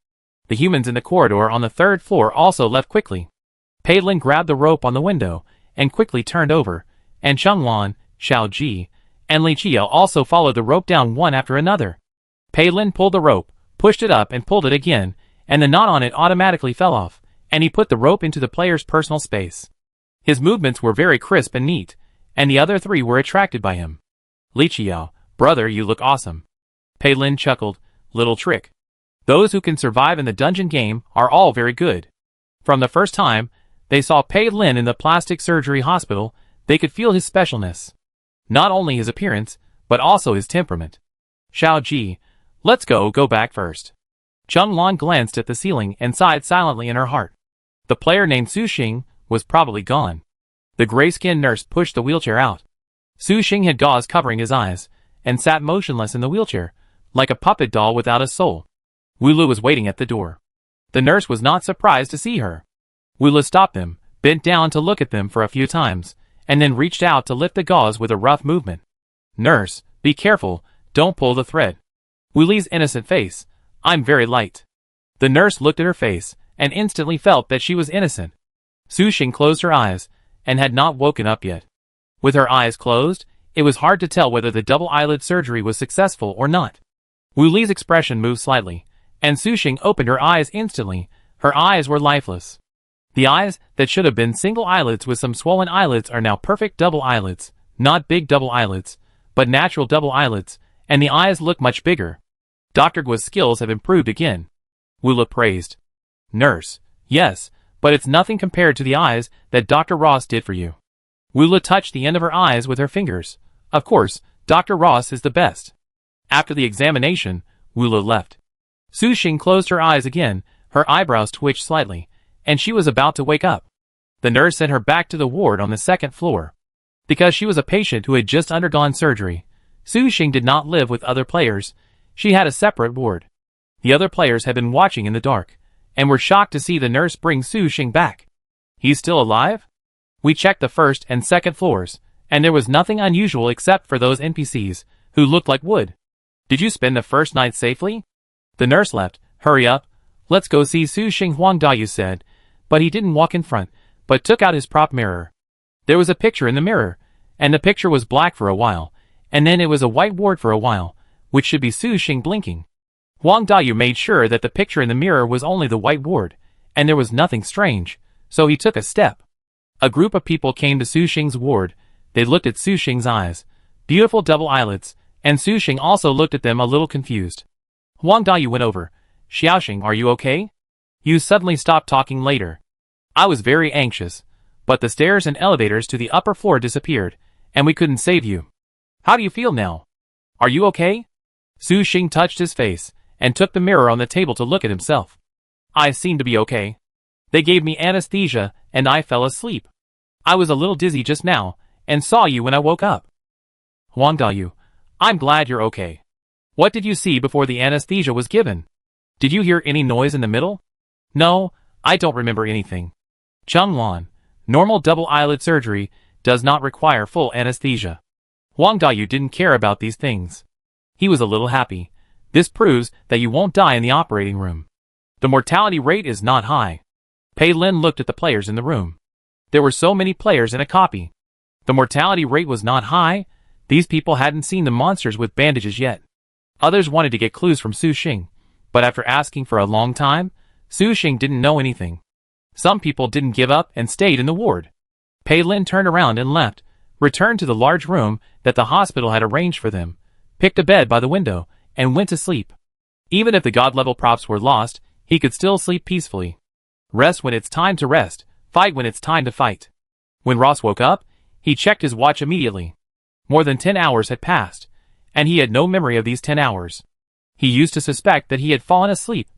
The humans in the corridor on the third floor also left quickly. Pei Lin grabbed the rope on the window, and quickly turned over, and Cheng Wan, Xiao Ji, and Li Qiao also followed the rope down one after another. Pei Lin pulled the rope, pushed it up and pulled it again, and the knot on it automatically fell off, and he put the rope into the player's personal space. His movements were very crisp and neat, and the other three were attracted by him. "Li Qiao, brother, you look awesome." Pei Lin chuckled, "Little trick. Those who can survive in the dungeon game are all very good." From the first time they saw Pei Lin in the plastic surgery hospital, they could feel his specialness. Not only his appearance, but also his temperament. "Xiao Ji, let's go back first." Cheng Lan glanced at the ceiling and sighed silently in her heart. The player named Su Xing was probably gone. The gray-skinned nurse pushed the wheelchair out. Su Xing had gauze covering his eyes, and sat motionless in the wheelchair, like a puppet doll without a soul. Wulu was waiting at the door. The nurse was not surprised to see her. Wulu stopped them, bent down to look at them for a few times, and then reached out to lift the gauze with a rough movement. "Nurse, be careful, don't pull the thread." Wuli's innocent face, "I'm very light." The nurse looked at her face, and instantly felt that she was innocent. Su Xing closed her eyes, and had not woken up yet. With her eyes closed, it was hard to tell whether the double eyelid surgery was successful or not. Wuli's expression moved slightly, and Su Xing opened her eyes instantly. Her eyes were lifeless. The eyes that should have been single eyelids with some swollen eyelids are now perfect double eyelids, not big double eyelids, but natural double eyelids, and the eyes look much bigger. Dr. Guo's skills have improved again. Wula praised. "Nurse, yes, but it's nothing compared to the eyes that Dr. Ross did for you." Wula touched the end of her eyes with her fingers. "Of course, Dr. Ross is the best." After the examination, Wula left. Su Xing closed her eyes again, her eyebrows twitched slightly, and she was about to wake up. The nurse sent her back to the ward on the second floor. Because she was a patient who had just undergone surgery, Su Xing did not live with other players. She had a separate ward. The other players had been watching in the dark, and were shocked to see the nurse bring Su Xing back. "He's still alive?" We checked the first and second floors, and there was nothing unusual except for those NPCs, who looked like wood. "Did you spend the first night safely?" The nurse left. "Hurry up. Let's go see Su Xing," Huang Dayu said, but he didn't walk in front, but took out his prop mirror. There was a picture in the mirror, and the picture was black for a while, and then it was a white ward for a while, which should be Su Xing blinking. Huang Dayu made sure that the picture in the mirror was only the white ward, and there was nothing strange, so he took a step. A group of people came to Su Xing's ward. They looked at Su Xing's eyes, beautiful double eyelids, and Su Xing also looked at them a little confused. Huang Dayu went over. "Xiaoxing, are you okay? You suddenly stopped talking later." "I was very anxious, but the stairs and elevators to the upper floor disappeared, and we couldn't save you. How do you feel now? Are you okay?" Su Xing touched his face, and took the mirror on the table to look at himself. "I seem to be okay. They gave me anesthesia, and I fell asleep. I was a little dizzy just now, and saw you when I woke up." Huang Dayu, "I'm glad you're okay. What did you see before the anesthesia was given? Did you hear any noise in the middle?" "No, I don't remember anything." Cheng Wan, "Normal double eyelid surgery does not require full anesthesia." Huang Dayu didn't care about these things. He was a little happy. This proves that you won't die in the operating room. The mortality rate is not high. Pei Lin looked at the players in the room. There were so many players in a copy. The mortality rate was not high. These people hadn't seen the monsters with bandages yet. Others wanted to get clues from Su Xing, But after asking for a long time, Su Xing didn't know anything. Some people didn't give up and stayed in the ward. Pei Lin turned around and left, returned to the large room that the hospital had arranged for them, picked a bed by the window, and went to sleep. Even if the god-level props were lost, he could still sleep peacefully. Rest when it's time to rest, fight when it's time to fight. When Ross woke up, he checked his watch immediately. More than 10 hours had passed, and he had no memory of these 10 hours. He used to suspect that he had fallen asleep,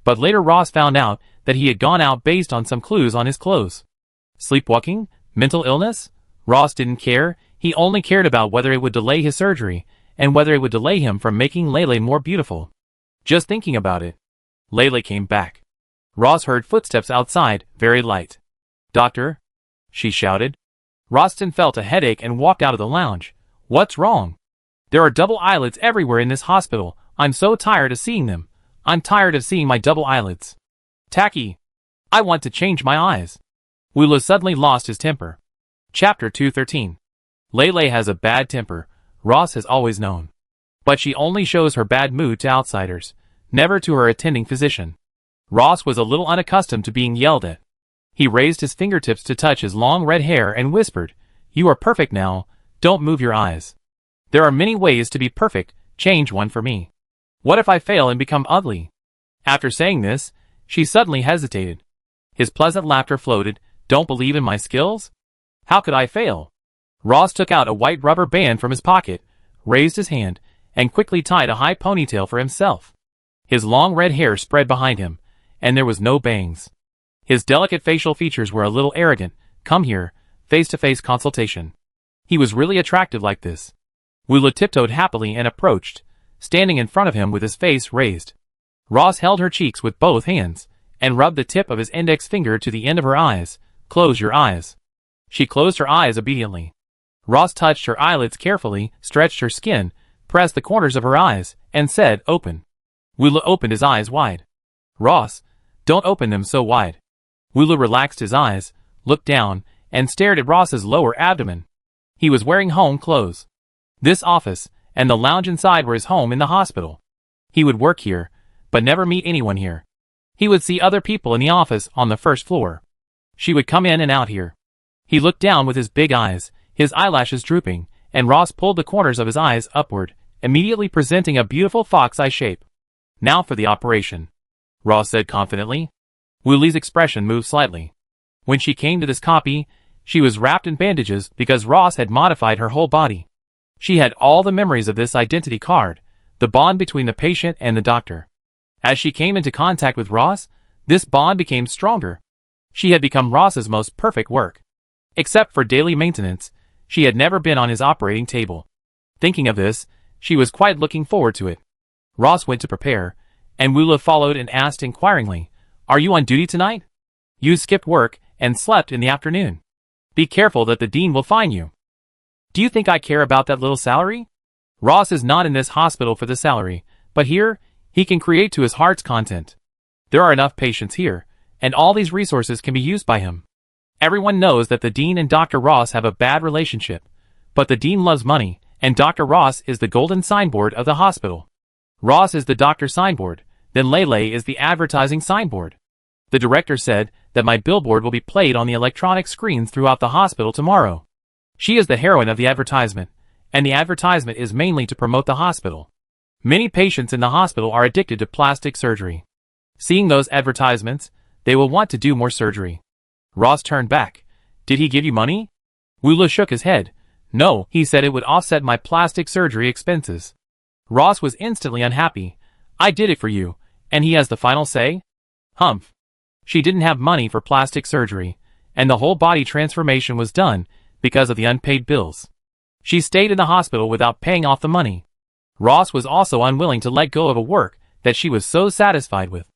but later Ross found out that he had gone out based on some clues on his clothes. Sleepwalking? Mental illness? Ross didn't care. He only cared about whether it would delay his surgery, and whether it would delay him from making Lele more beautiful. Just thinking about it. Lele came back. Ross heard footsteps outside, very light. "Doctor?" she shouted. Roston felt a headache and walked out of the lounge. "What's wrong?" "There are double eyelids everywhere in this hospital. I'm so tired of seeing them. I'm tired of seeing my double eyelids. Tacky. I want to change my eyes." Wula suddenly lost his temper. Chapter 213. Lele has a bad temper, Ross has always known. But she only shows her bad mood to outsiders, never to her attending physician. Ross was a little unaccustomed to being yelled at. He raised his fingertips to touch his long red hair and whispered, "You are perfect now, don't move your eyes. There are many ways to be perfect, change one for me. What if I fail and become ugly?" After saying this, she suddenly hesitated. His pleasant laughter floated, "Don't believe in my skills? How could I fail?" Ross took out a white rubber band from his pocket, raised his hand, and quickly tied a high ponytail for himself. His long red hair spread behind him, and there was no bangs. His delicate facial features were a little arrogant. "Come here, face-to-face consultation." He was really attractive like this. Wula tiptoed happily and approached, standing in front of him with his face raised. Ross held her cheeks with both hands, and rubbed the tip of his index finger to the end of her eyes. "Close your eyes." She closed her eyes obediently. Ross touched her eyelids carefully, stretched her skin, pressed the corners of her eyes, and said, "Open." Wula opened his eyes wide. "Ross, don't open them so wide." Wula relaxed his eyes, looked down, and stared at Ross's lower abdomen. He was wearing home clothes. This office, and the lounge inside were his home in the hospital. He would work here, but never meet anyone here. He would see other people in the office on the first floor. She would come in and out here. He looked down with his big eyes, his eyelashes drooping, and Ross pulled the corners of his eyes upward, immediately presenting a beautiful fox eye shape. "Now for the operation," Ross said confidently. Wuli's expression moved slightly. When she came to this copy, she was wrapped in bandages because Ross had modified her whole body. She had all the memories of this identity card, the bond between the patient and the doctor. As she came into contact with Ross, this bond became stronger. She had become Ross's most perfect work. Except for daily maintenance, she had never been on his operating table. Thinking of this, she was quite looking forward to it. Ross went to prepare, and Wula followed and asked inquiringly, "Are you on duty tonight? You skipped work and slept in the afternoon. Be careful that the dean will fine you." "Do you think I care about that little salary?" Ross is not in this hospital for the salary, but here, he can create to his heart's content. There are enough patients here, and all these resources can be used by him. Everyone knows that the dean and Dr. Ross have a bad relationship, but the dean loves money, and Dr. Ross is the golden signboard of the hospital. Ross is the doctor signboard, then Lele is the advertising signboard. The director said that my billboard will be played on the electronic screens throughout the hospital tomorrow. She is the heroine of the advertisement, and the advertisement is mainly to promote the hospital. Many patients in the hospital are addicted to plastic surgery. Seeing those advertisements, they will want to do more surgery. Ross turned back. "Did he give you money?" Wula shook his head. "No, he said it would offset my plastic surgery expenses." Ross was instantly unhappy. "I did it for you, and he has the final say?" Humph. She didn't have money for plastic surgery, and the whole body transformation was done because of the unpaid bills. She stayed in the hospital without paying off the money. Ross was also unwilling to let go of a work that she was so satisfied with.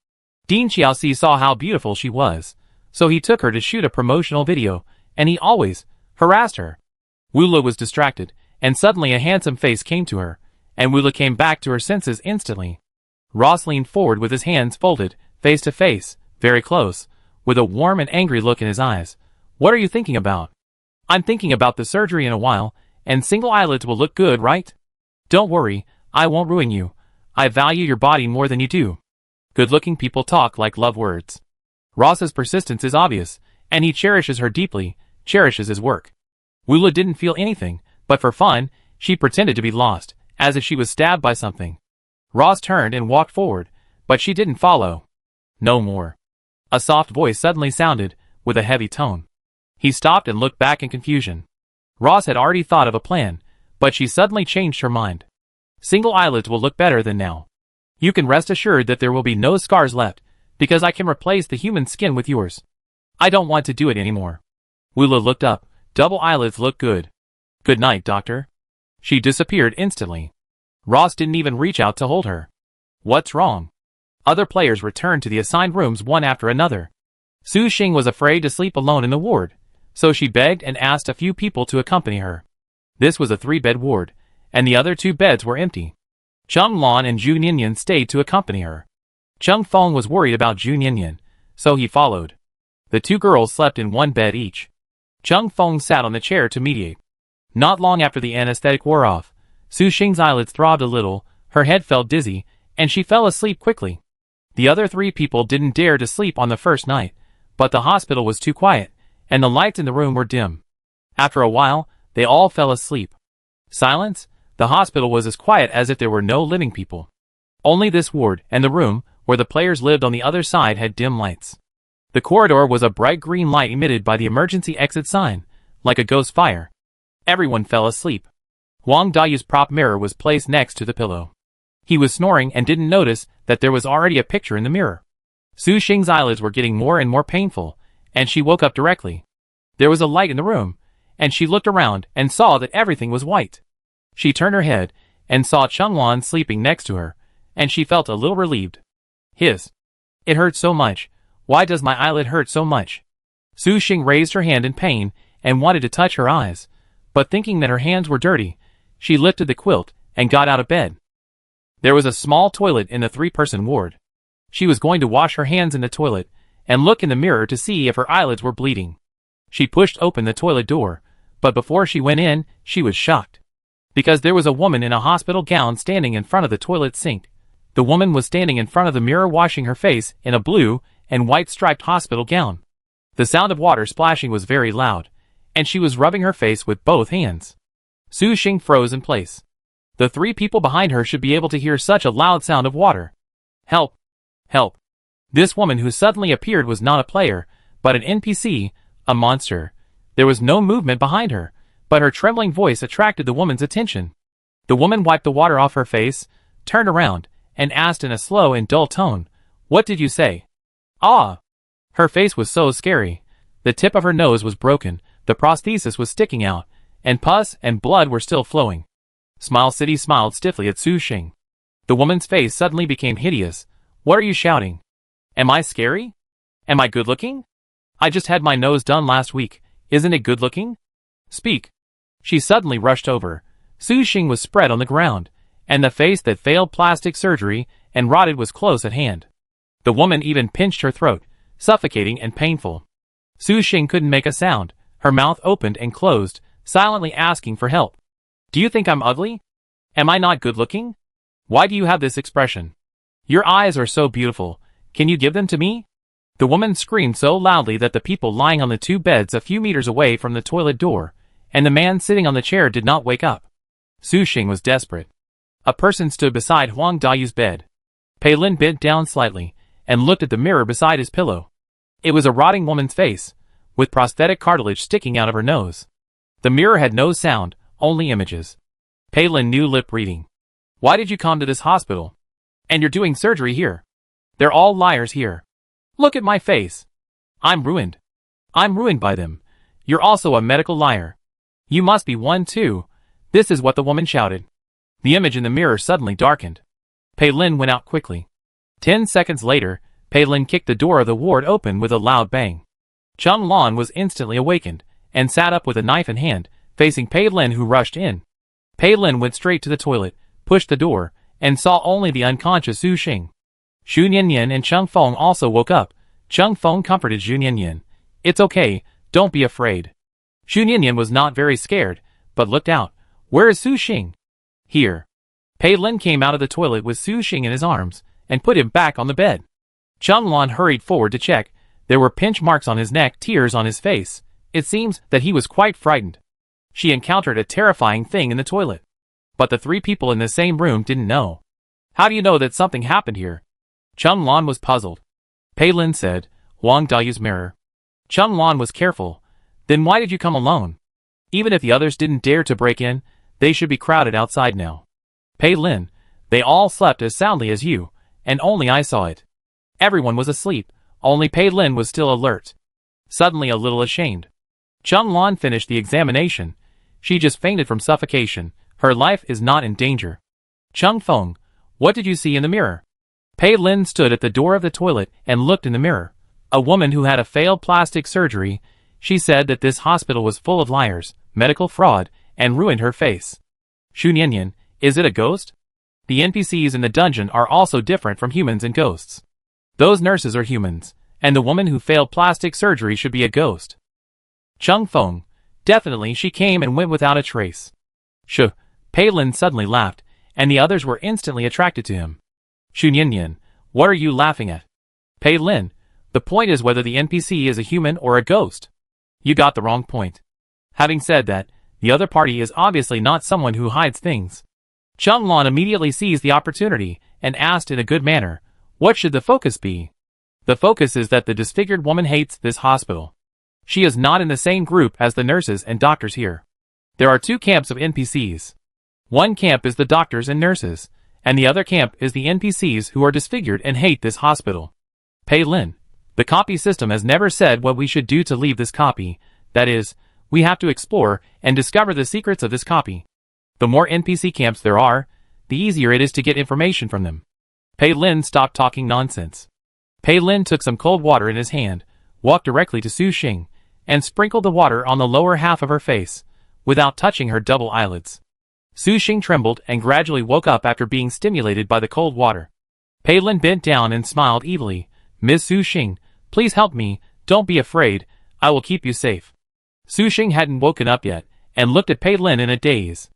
Dean Xiaoxi saw how beautiful she was, so he took her to shoot a promotional video, and he always harassed her. Wula was distracted, and suddenly a handsome face came to her, and Wula came back to her senses instantly. Ross leaned forward with his hands folded, face to face, very close, with a warm and angry look in his eyes. "What are you thinking about?" "I'm thinking about the surgery in a while, and single eyelids will look good, right? Don't worry, I won't ruin you. I value your body more than you do." Good-looking people talk like love words. Ross's persistence is obvious, and he cherishes her deeply, cherishes his work. Wula didn't feel anything, but for fun, she pretended to be lost, as if she was stabbed by something. Ross turned and walked forward, but she didn't follow. No more. A soft voice suddenly sounded, with a heavy tone. He stopped and looked back in confusion. Ross had already thought of a plan, but she suddenly changed her mind. Single eyelids will look better than now. You can rest assured that there will be no scars left, because I can replace the human skin with yours. I don't want to do it anymore. Wula looked up. Double eyelids look good. Good night, doctor. She disappeared instantly. Ross didn't even reach out to hold her. What's wrong? Other players returned to the assigned rooms one after another. Su Xing was afraid to sleep alone in the ward, so she begged and asked a few people to accompany her. This was a 3-bed ward, and the other 2 beds were empty. Chung Lan and Zhu Ninian stayed to accompany her. Chung Feng was worried about Zhu Ninian, so he followed. The 2 girls slept in 1 bed each. Chung Feng sat on the chair to mediate. Not long after the anesthetic wore off, Su Xing's eyelids throbbed a little, her head felt dizzy, and she fell asleep quickly. The other 3 people didn't dare to sleep on the first night, but the hospital was too quiet, and the lights in the room were dim. After a while, they all fell asleep. Silence? The hospital was as quiet as if there were no living people. Only this ward and the room, where the players lived on the other side, had dim lights. The corridor was a bright green light emitted by the emergency exit sign, like a ghost fire. Everyone fell asleep. Huang Dayu's prop mirror was placed next to the pillow. He was snoring and didn't notice that there was already a picture in the mirror. Su Xing's eyelids were getting more and more painful, and she woke up directly. There was a light in the room, and she looked around and saw that everything was white. She turned her head and saw Chung Lan sleeping next to her, and she felt a little relieved. It hurt so much. Why does my eyelid hurt so much? Su Xing raised her hand in pain and wanted to touch her eyes, but thinking that her hands were dirty, she lifted the quilt and got out of bed. There was a small toilet in the 3-person ward. She was going to wash her hands in the toilet and look in the mirror to see if her eyelids were bleeding. She pushed open the toilet door, but before she went in, she was shocked. Because there was a woman in a hospital gown standing in front of the toilet sink. The woman was standing in front of the mirror washing her face in a blue and white striped hospital gown. The sound of water splashing was very loud, and she was rubbing her face with both hands. Su Xing froze in place. The 3 people behind her should be able to hear such a loud sound of water. Help! Help! This woman who suddenly appeared was not a player, but an NPC, a monster. There was no movement behind her, but her trembling voice attracted the woman's attention. The woman wiped the water off her face, turned around, and asked in a slow and dull tone, "What did you say?" "Ah!" Her face was so scary. The tip of her nose was broken, the prosthesis was sticking out, and pus and blood were still flowing. Smile City smiled stiffly at Su Xing. The woman's face suddenly became hideous. "What are you shouting? Am I scary? Am I good-looking? I just had my nose done last week. Isn't it good-looking? Speak." She suddenly rushed over. Su Xing was spread on the ground, and the face that failed plastic surgery and rotted was close at hand. The woman even pinched her throat, suffocating and painful. Su Xing couldn't make a sound. Her mouth opened and closed, silently asking for help. "Do you think I'm ugly? Am I not good-looking? Why do you have this expression? Your eyes are so beautiful. Can you give them to me?" The woman screamed so loudly that the people lying on the 2 beds a few meters away from the toilet door, and the man sitting on the chair did not wake up. Su Xing was desperate. A person stood beside Huang Dayu's bed. Pei Lin bent down slightly, and looked at the mirror beside his pillow. It was a rotting woman's face, with prosthetic cartilage sticking out of her nose. The mirror had no sound, only images. Pei Lin knew lip reading. "Why did you come to this hospital? And you're doing surgery here. They're all liars here. Look at my face. I'm ruined. I'm ruined by them. You're also a medical liar. You must be one too." This is what the woman shouted. The image in the mirror suddenly darkened. Pei Lin went out quickly. 10 seconds later, Pei Lin kicked the door of the ward open with a loud bang. Chung Lan was instantly awakened, and sat up with a knife in hand, facing Pei Lin, who rushed in. Pei Lin went straight to the toilet, pushed the door, and saw only the unconscious Su Xing. Zhu Ninian and Chung Feng also woke up. Chung Feng comforted Zhu Ninian. "It's okay, don't be afraid." Zhu Ninian was not very scared, but looked out. "Where is Su Xing?" "Here." Pei Lin came out of the toilet with Su Xing in his arms, and put him back on the bed. Chung Lan hurried forward to check. There were pinch marks on his neck, tears on his face. It seems that he was quite frightened. She encountered a terrifying thing in the toilet. But the three people in the same room didn't know. How do you know that something happened here? Chung Lan was puzzled. Pei Lin said, Wang Dayu's mirror. Chung Lan was careful. Then why did you come alone? Even if the others didn't dare to break in, they should be crowded outside now. Pei Lin, they all slept as soundly as you, and only I saw it. Everyone was asleep, only Pei Lin was still alert. Suddenly a little ashamed. Chung Lan finished the examination. She just fainted from suffocation. Her life is not in danger. Chung Feng, what did you see in the mirror? Pei Lin stood at the door of the toilet and looked in the mirror. A woman who had a failed plastic surgery. She said that this hospital was full of liars, medical fraud, and ruined her face. Xu Nianyan, is it a ghost? The NPCs in the dungeon are also different from humans and ghosts. Those nurses are humans, and the woman who failed plastic surgery should be a ghost. Chung Feng, definitely she came and went without a trace. Shu, Pei Lin suddenly laughed, and the others were instantly attracted to him. Xu Nianyan, what are you laughing at? Pei Lin, the point is whether the NPC is a human or a ghost. You got the wrong point. Having said that, the other party is obviously not someone who hides things. Chung Lan immediately seized the opportunity and asked in a good manner, what should the focus be? The focus is that the disfigured woman hates this hospital. She is not in the same group as the nurses and doctors here. There are two camps of NPCs. One camp is the doctors and nurses, and the other camp is the NPCs who are disfigured and hate this hospital. Pei Lin, the copy system has never said what we should do to leave this copy. That is, we have to explore and discover the secrets of this copy. The more NPC camps there are, the easier it is to get information from them. Pei Lin stopped talking nonsense. Pei Lin took some cold water in his hand, walked directly to Su Xing, and sprinkled the water on the lower half of her face, without touching her double eyelids. Su Xing trembled and gradually woke up after being stimulated by the cold water. Pei Lin bent down and smiled evilly. Ms. Su Xing, please help me, don't be afraid, I will keep you safe. Su Xing hadn't woken up yet, and looked at Pei Lin in a daze.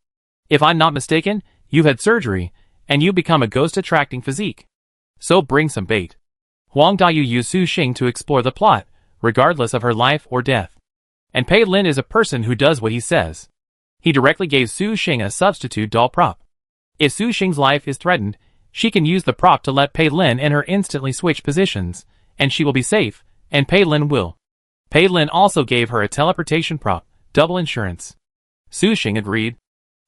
If I'm not mistaken, you've had surgery, and you become a ghost-attracting physique. So bring some bait. Huang Dayu used Su Xing to explore the plot, regardless of her life or death. And Pei Lin is a person who does what he says. He directly gave Su Xing a substitute doll prop. If Su Xing's life is threatened, she can use the prop to let Pei Lin and her instantly switch positions, and she will be safe, and Pei Lin will. Pei Lin also gave her a teleportation prop, double insurance. Su Xing agreed.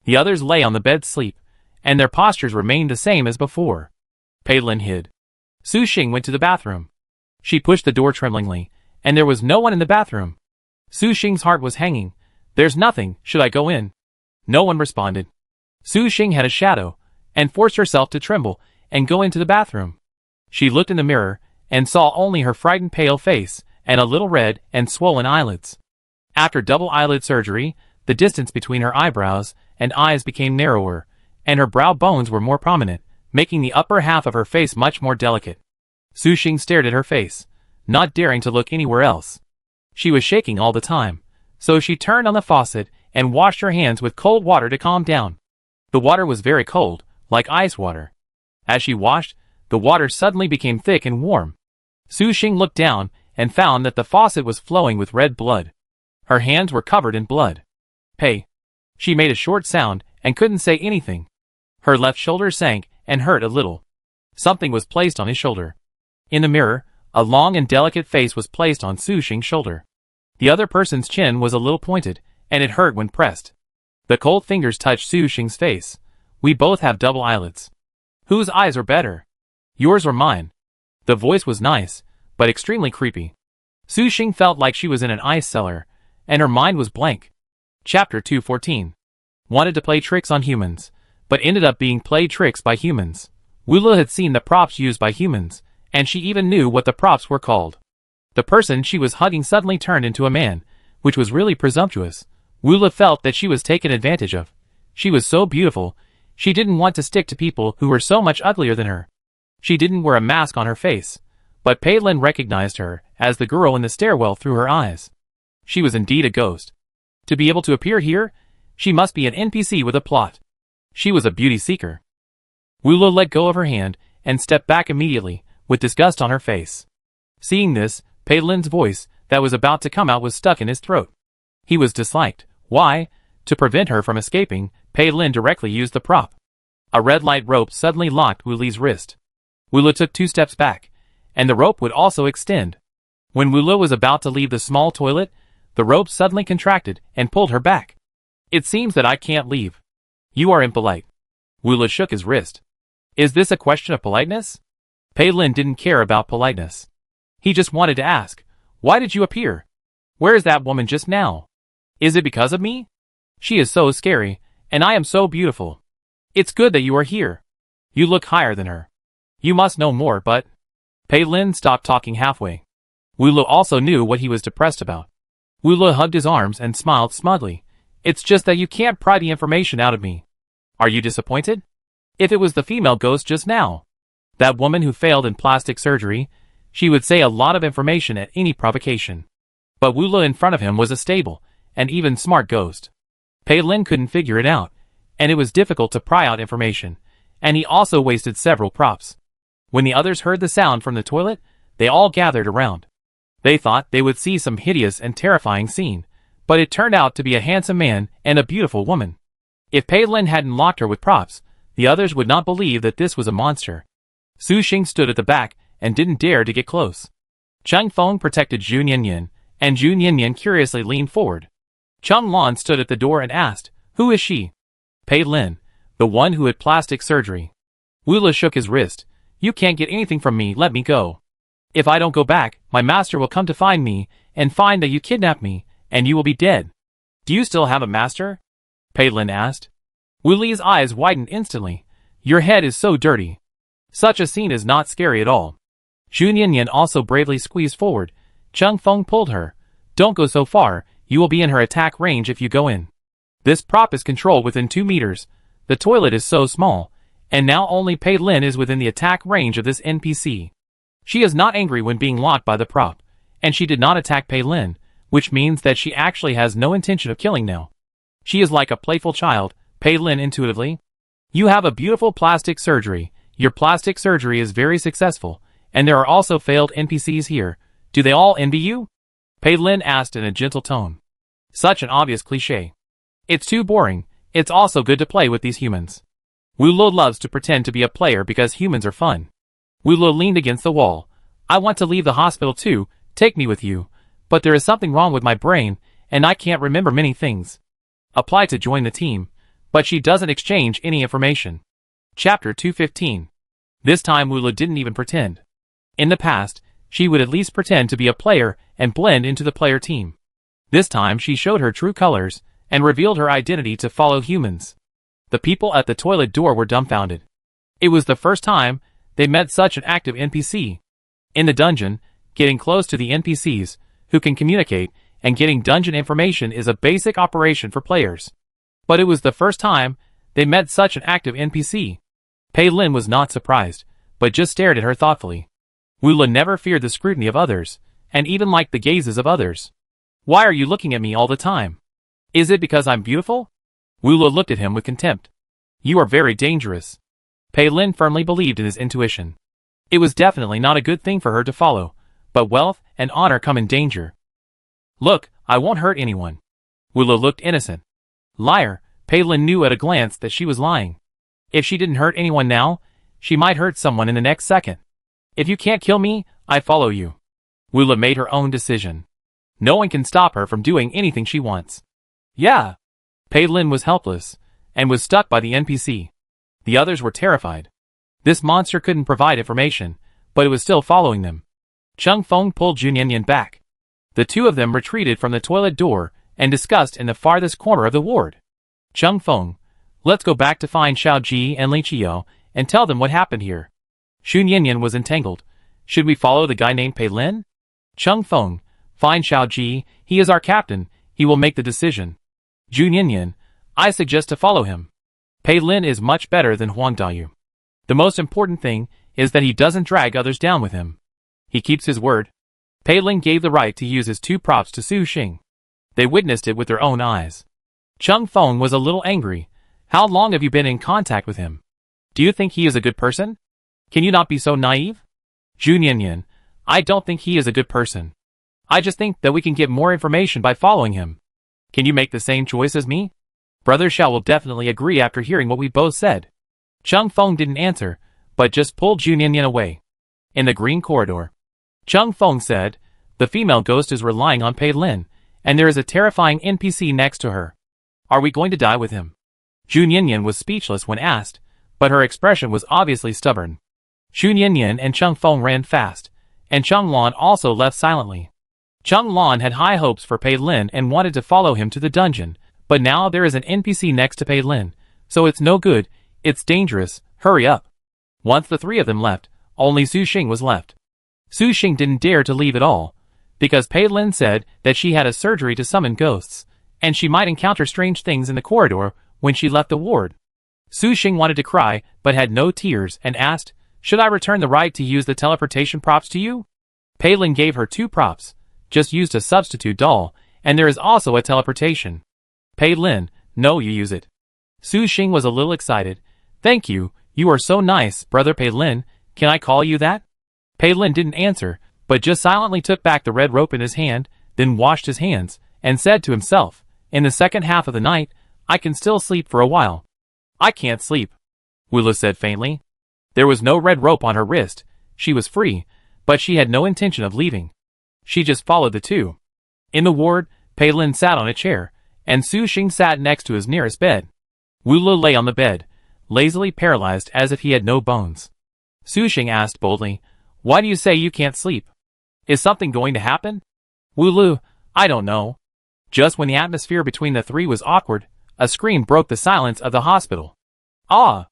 The others lay on the bed sleep, and their postures remained the same as before. Pei Lin hid. Su Xing went to the bathroom. She pushed the door tremblingly, and there was no one in the bathroom. Su Xing's heart was hanging. There's nothing, should I go in? No one responded. Su Xing had a shadow, and forced herself to tremble and go into the bathroom. She looked in the mirror, and saw only her frightened pale face, and a little red and swollen eyelids. After double eyelid surgery, the distance between her eyebrows and eyes became narrower, and her brow bones were more prominent, making the upper half of her face much more delicate. Su Xing stared at her face, not daring to look anywhere else. She was shaking all the time, so she turned on the faucet and washed her hands with cold water to calm down. The water was very cold, like ice water. As she washed, the water suddenly became thick and warm. Su Xing looked down and found that the faucet was flowing with red blood. Her hands were covered in blood. Hey! She made a short sound and couldn't say anything. Her left shoulder sank and hurt a little. Something was placed on his shoulder. In the mirror, a long and delicate face was placed on Su Xing's shoulder. The other person's chin was a little pointed, and it hurt when pressed. The cold fingers touched Su Xing's face. We both have double eyelids. Whose eyes are better? Yours or mine? The voice was nice, but extremely creepy. Su Xing felt like she was in an ice cellar, and her mind was blank. Chapter 214. Wanted to play tricks on humans, but ended up being played tricks by humans. Wula had seen the props used by humans, and she even knew what the props were called. The person she was hugging suddenly turned into a man, which was really presumptuous. Wula felt that she was taken advantage of. She was so beautiful, she didn't want to stick to people who were so much uglier than her. She didn't wear a mask on her face, but Pei Lin recognized her as the girl in the stairwell through her eyes. She was indeed a ghost. To be able to appear here, she must be an NPC with a plot. She was a beauty seeker. Wula let go of her hand and stepped back immediately, with disgust on her face. Seeing this, Pei Lin's voice, that was about to come out, was stuck in his throat. He was disliked. Why? To prevent her from escaping, Pei Lin directly used the prop. A red light rope suddenly locked Wu Li's wrist. Wu Li took 2 steps back, and the rope would also extend. When Wu Li was about to leave the small toilet, the rope suddenly contracted and pulled her back. It seems that I can't leave. You are impolite. Wu Li shook his wrist. Is this a question of politeness? Pei Lin didn't care about politeness. He just wanted to ask, why did you appear? Where is that woman just now? Is it because of me? She is so scary, and I am so beautiful. It's good that you are here. You look higher than her. You must know more, but... Pei Lin stopped talking halfway. Wu Li also knew what he was depressed about. Wu Li hugged his arms and smiled smugly. It's just that you can't pry the information out of me. Are you disappointed? If it was the female ghost just now, that woman who failed in plastic surgery, she would say a lot of information at any provocation. But Wu Li in front of him was a stable, and even smart ghost. Pei Lin couldn't figure it out, and it was difficult to pry out information, and he also wasted several props. When the others heard the sound from the toilet, they all gathered around. They thought they would see some hideous and terrifying scene, but it turned out to be a handsome man and a beautiful woman. If Pei Lin hadn't locked her with props, the others would not believe that this was a monster. Su Xing stood at the back and didn't dare to get close. Cheng Feng protected Zhu Nianyan, and Zhu Nianyan curiously leaned forward. Cheng Lan stood at the door and asked, who is she? Pei Lin, the one who had plastic surgery. Wu Li shook his wrist. You can't get anything from me, let me go. If I don't go back, my master will come to find me, and find that you kidnapped me, and you will be dead. Do you still have a master? Pei Lin asked. Wu Li's eyes widened instantly. Your head is so dirty. Such a scene is not scary at all. Zhu Nianyan also bravely squeezed forward. Cheng Feng pulled her. Don't go so far, you will be in her attack range if you go in. This prop is controlled within 2 meters. The toilet is so small, and now only Pei Lin is within the attack range of this NPC. She is not angry when being locked by the prop, and she did not attack Pei Lin, which means that she actually has no intention of killing now. She is like a playful child, Pei Lin intuitively. You have a beautiful plastic surgery. Your plastic surgery is very successful, and there are also failed NPCs here. Do they all envy you? Pei Lin asked in a gentle tone. Such an obvious cliché. It's too boring. It's also good to play with these humans. Wu Li loves to pretend to be a player because humans are fun. Wu Li leaned against the wall. I want to leave the hospital too, take me with you. But there is something wrong with my brain, and I can't remember many things. Apply to join the team, but she doesn't exchange any information. Chapter 215. This time Wu Li didn't even pretend. In the past, she would at least pretend to be a player and blend into the player team. This time she showed her true colors, and revealed her identity to follow humans. The people at the toilet door were dumbfounded. It was the first time they met such an active NPC. In the dungeon, getting close to the NPCs, who can communicate, and getting dungeon information is a basic operation for players. But it was the first time they met such an active NPC. Pei Lin was not surprised, but just stared at her thoughtfully. Wu Li never feared the scrutiny of others, and even liked the gazes of others. Why are you looking at me all the time? Is it because I'm beautiful? Wu Li looked at him with contempt. You are very dangerous. Pei Lin firmly believed in his intuition. It was definitely not a good thing for her to follow, but wealth and honor come in danger. Look, I won't hurt anyone. Wu Li looked innocent. Liar, Pei Lin knew at a glance that she was lying. If she didn't hurt anyone now, she might hurt someone in the next second. If you can't kill me, I follow you. Wu Li made her own decision. No one can stop her from doing anything she wants. Yeah. Pei Lin was helpless, and was stuck by the NPC. The others were terrified. This monster couldn't provide information, but it was still following them. Cheng Feng pulled Zhu Nianyan back. The two of them retreated from the toilet door, and discussed in the farthest corner of the ward. Cheng Feng, let's go back to find Xiao Ji and Li Qiao, and tell them what happened here. Zhu Nianyan was entangled. Should we follow the guy named Pei Lin? Cheng Feng, find Xiao Ji, he is our captain, he will make the decision. Zhu Nianyan, I suggest to follow him. Pei Lin is much better than Huang Dayu. The most important thing is that he doesn't drag others down with him. He keeps his word. Pei Lin gave the right to use his 2 props to Su Xing. They witnessed it with their own eyes. Cheng Feng was a little angry. How long have you been in contact with him? Do you think he is a good person? Can you not be so naive? Zhu Nianyan, I don't think he is a good person. I just think that we can get more information by following him. Can you make the same choice as me? Brother Xiao will definitely agree after hearing what we both said. Cheng Feng didn't answer, but just pulled Zhu Nianyan away. In the green corridor, Cheng Feng said, the female ghost is relying on Pei Lin, and there is a terrifying NPC next to her. Are we going to die with him? Zhu Nianyan was speechless when asked, but her expression was obviously stubborn. Zhu Nianyan and Cheng Feng ran fast, and Cheng Lan also left silently. Cheng Lan had high hopes for Pei Lin and wanted to follow him to the dungeon, but now there is an NPC next to Pei Lin, so it's no good, it's dangerous, hurry up. Once the three of them left, only Su Xing was left. Su Xing didn't dare to leave at all, because Pei Lin said that she had a surgery to summon ghosts, and she might encounter strange things in the corridor when she left the ward. Su Xing wanted to cry, but had no tears, and asked, should I return the right to use the teleportation props to you? Pei Lin gave her 2 props, just used a substitute doll, and there is also a teleportation. Pei Lin, no, you use it. Su Xing was a little excited. Thank you, you are so nice, brother Pei Lin, can I call you that? Pei Lin didn't answer, but just silently took back the red rope in his hand, then washed his hands, and said to himself, in the second half of the night, I can still sleep for a while. I can't sleep, Wula said faintly. There was no red rope on her wrist, she was free, but she had no intention of leaving. She just followed the two. In the ward, Pei Lin sat on a chair, and Su Xing sat next to his nearest bed. Wula lay on the bed, lazily paralyzed as if he had no bones. Su Xing asked boldly, why do you say you can't sleep? Is something going to happen? Wulu, I don't know. Just when the atmosphere between the three was awkward, a scream broke the silence of the hospital. Ah!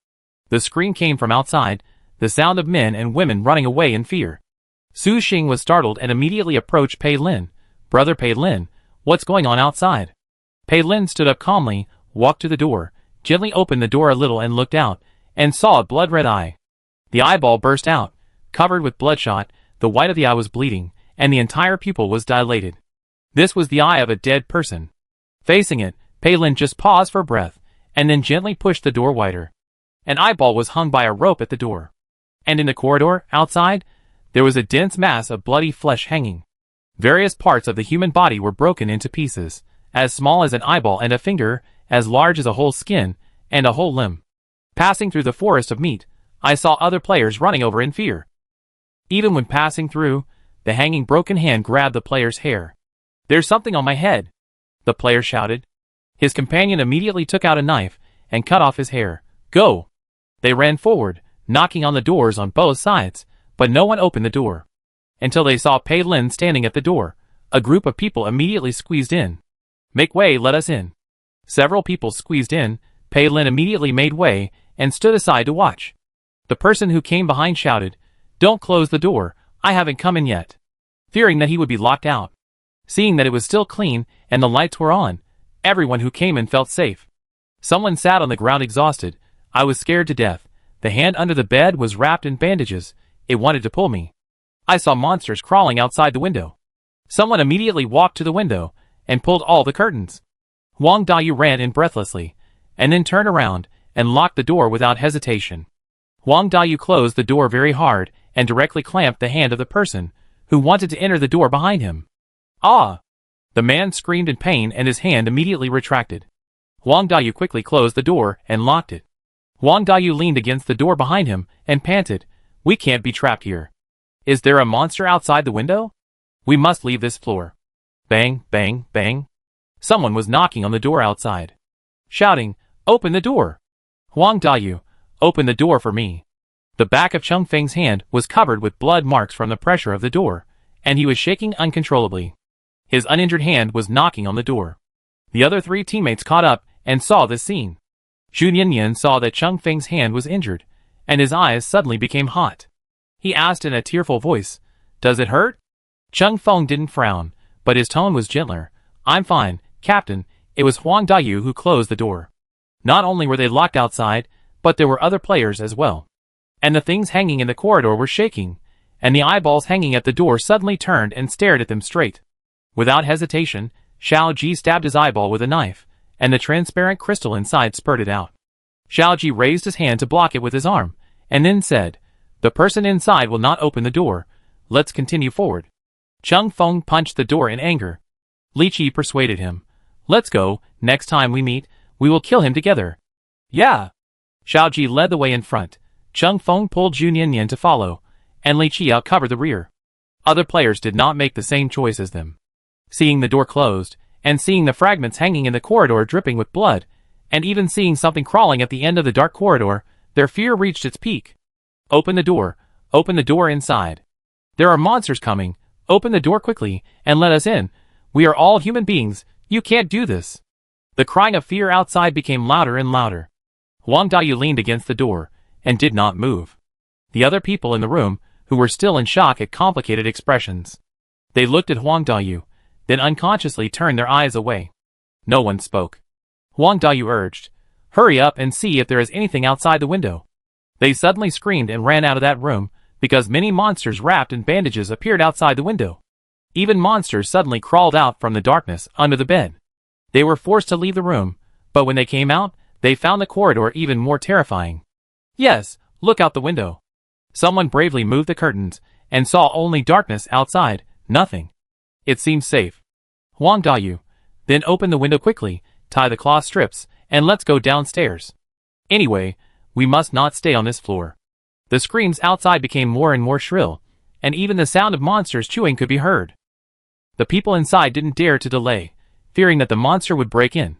The scream came from outside, the sound of men and women running away in fear. Su Xing was startled and immediately approached Pei Lin. Brother Pei Lin, what's going on outside? Pei Lin stood up calmly, walked to the door, gently opened the door a little and looked out, and saw a blood-red eye. The eyeball burst out, covered with bloodshot, the white of the eye was bleeding, and the entire pupil was dilated. This was the eye of a dead person. Facing it, Pei Lin just paused for breath, and then gently pushed the door wider. An eyeball was hung by a rope at the door. And in the corridor, outside, there was a dense mass of bloody flesh hanging. Various parts of the human body were broken into pieces, as small as an eyeball and a finger, as large as a whole skin, and a whole limb. Passing through the forest of meat, I saw other players running over in fear. Even when passing through, the hanging broken hand grabbed the player's hair. There's something on my head, the player shouted. His companion immediately took out a knife and cut off his hair. Go! They ran forward, knocking on the doors on both sides, but no one opened the door. Until they saw Pei Lin standing at the door, a group of people immediately squeezed in. Make way, let us in. Several people squeezed in, Pei Lin immediately made way and stood aside to watch. The person who came behind shouted, Don't close the door, I haven't come in yet. Fearing that he would be locked out. Seeing that it was still clean and the lights were on, everyone who came in felt safe. Someone sat on the ground exhausted. I was scared to death. The hand under the bed was wrapped in bandages. It wanted to pull me. I saw monsters crawling outside the window. Someone immediately walked to the window and pulled all the curtains. Huang Dayu ran in breathlessly, and then turned around and locked the door without hesitation. Huang Dayu closed the door very hard and directly clamped the hand of the person who wanted to enter the door behind him. Ah! The man screamed in pain and his hand immediately retracted. Huang Dayu quickly closed the door and locked it. Huang Dayu leaned against the door behind him and panted, We can't be trapped here. Is there a monster outside the window? We must leave this floor. Bang, bang, bang. Someone was knocking on the door outside. Shouting, Open the door! Huang Dayu, open the door for me. The back of Cheng Feng's hand was covered with blood marks from the pressure of the door, and he was shaking uncontrollably. His uninjured hand was knocking on the door. The other three teammates caught up and saw this scene. Zhu Nianyan saw that Cheng Feng's hand was injured, and his eyes suddenly became hot. He asked in a tearful voice, Does it hurt? Cheng Feng didn't frown, but his tone was gentler. I'm fine, Captain. It was Huang Dayu who closed the door. Not only were they locked outside, but there were other players as well. And the things hanging in the corridor were shaking, and the eyeballs hanging at the door suddenly turned and stared at them straight. Without hesitation, Xiao Ji stabbed his eyeball with a knife, and the transparent crystal inside spurted out. Xiao Ji raised his hand to block it with his arm, and then said, The person inside will not open the door. Let's continue forward. Chung Feng punched the door in anger. Li Qi persuaded him. Let's go, next time we meet, we will kill him together. Yeah. Xiaoji led the way in front. Chung Feng pulled Zhu Niannian to follow, and Li Qi covered the rear. Other players did not make the same choice as them. Seeing the door closed, and seeing the fragments hanging in the corridor dripping with blood, and even seeing something crawling at the end of the dark corridor, their fear reached its peak. Open the door inside. There are monsters coming, open the door quickly, and let us in. We are all human beings, you can't do this. The crying of fear outside became louder and louder. Huang Daju leaned against the door, and did not move. The other people in the room, who were still in shock at complicated expressions. They looked at Huang Daju, then unconsciously turned their eyes away. No one spoke. Huang Daju urged, hurry up and see if there is anything outside the window. They suddenly screamed and ran out of that room, because many monsters wrapped in bandages appeared outside the window. Even monsters suddenly crawled out from the darkness under the bed. They were forced to leave the room, but when they came out, they found the corridor even more terrifying. Yes, look out the window. Someone bravely moved the curtains, and saw only darkness outside, nothing. It seems safe. Huang Daju, then open the window quickly, tie the cloth strips, and let's go downstairs. Anyway, we must not stay on this floor. The screams outside became more and more shrill, and even the sound of monsters chewing could be heard. The people inside didn't dare to delay, fearing that the monster would break in.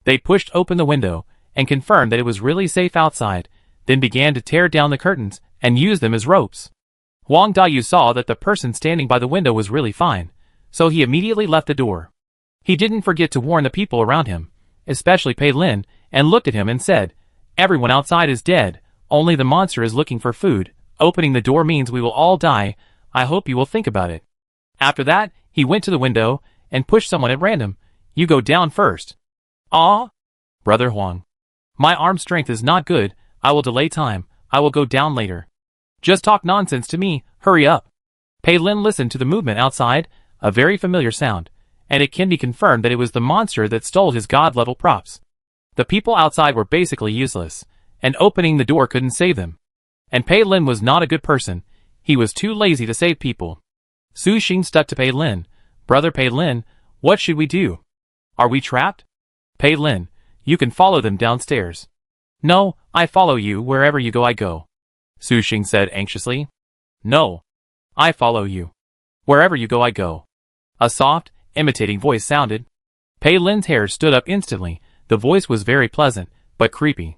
They pushed open the window, and confirmed that it was really safe outside, then began to tear down the curtains, and use them as ropes. Huang Daju saw that the person standing by the window was really fine, so he immediately left the door. He didn't forget to warn the people around him, especially Pei Lin, and looked at him and said, everyone outside is dead, only the monster is looking for food, opening the door means we will all die, I hope you will think about it. After that, he went to the window, and pushed someone at random, you go down first. Ah? Brother Huang. My arm strength is not good, I will delay time, I will go down later. Just talk nonsense to me, hurry up. Pei Lin listened to the movement outside, a very familiar sound, and it can be confirmed that it was the monster that stole his god-level props. The people outside were basically useless, and opening the door couldn't save them. And Pei Lin was not a good person, he was too lazy to save people. Su Xing stuck to Pei Lin. Brother Pei Lin, what should we do? Are we trapped? Pei Lin, you can follow them downstairs. No, I follow you, wherever you go I go. Su Xing said anxiously. No. I follow you. Wherever you go I go. A soft, imitating voice sounded. Pei Lin's hair stood up instantly, the voice was very pleasant, but creepy.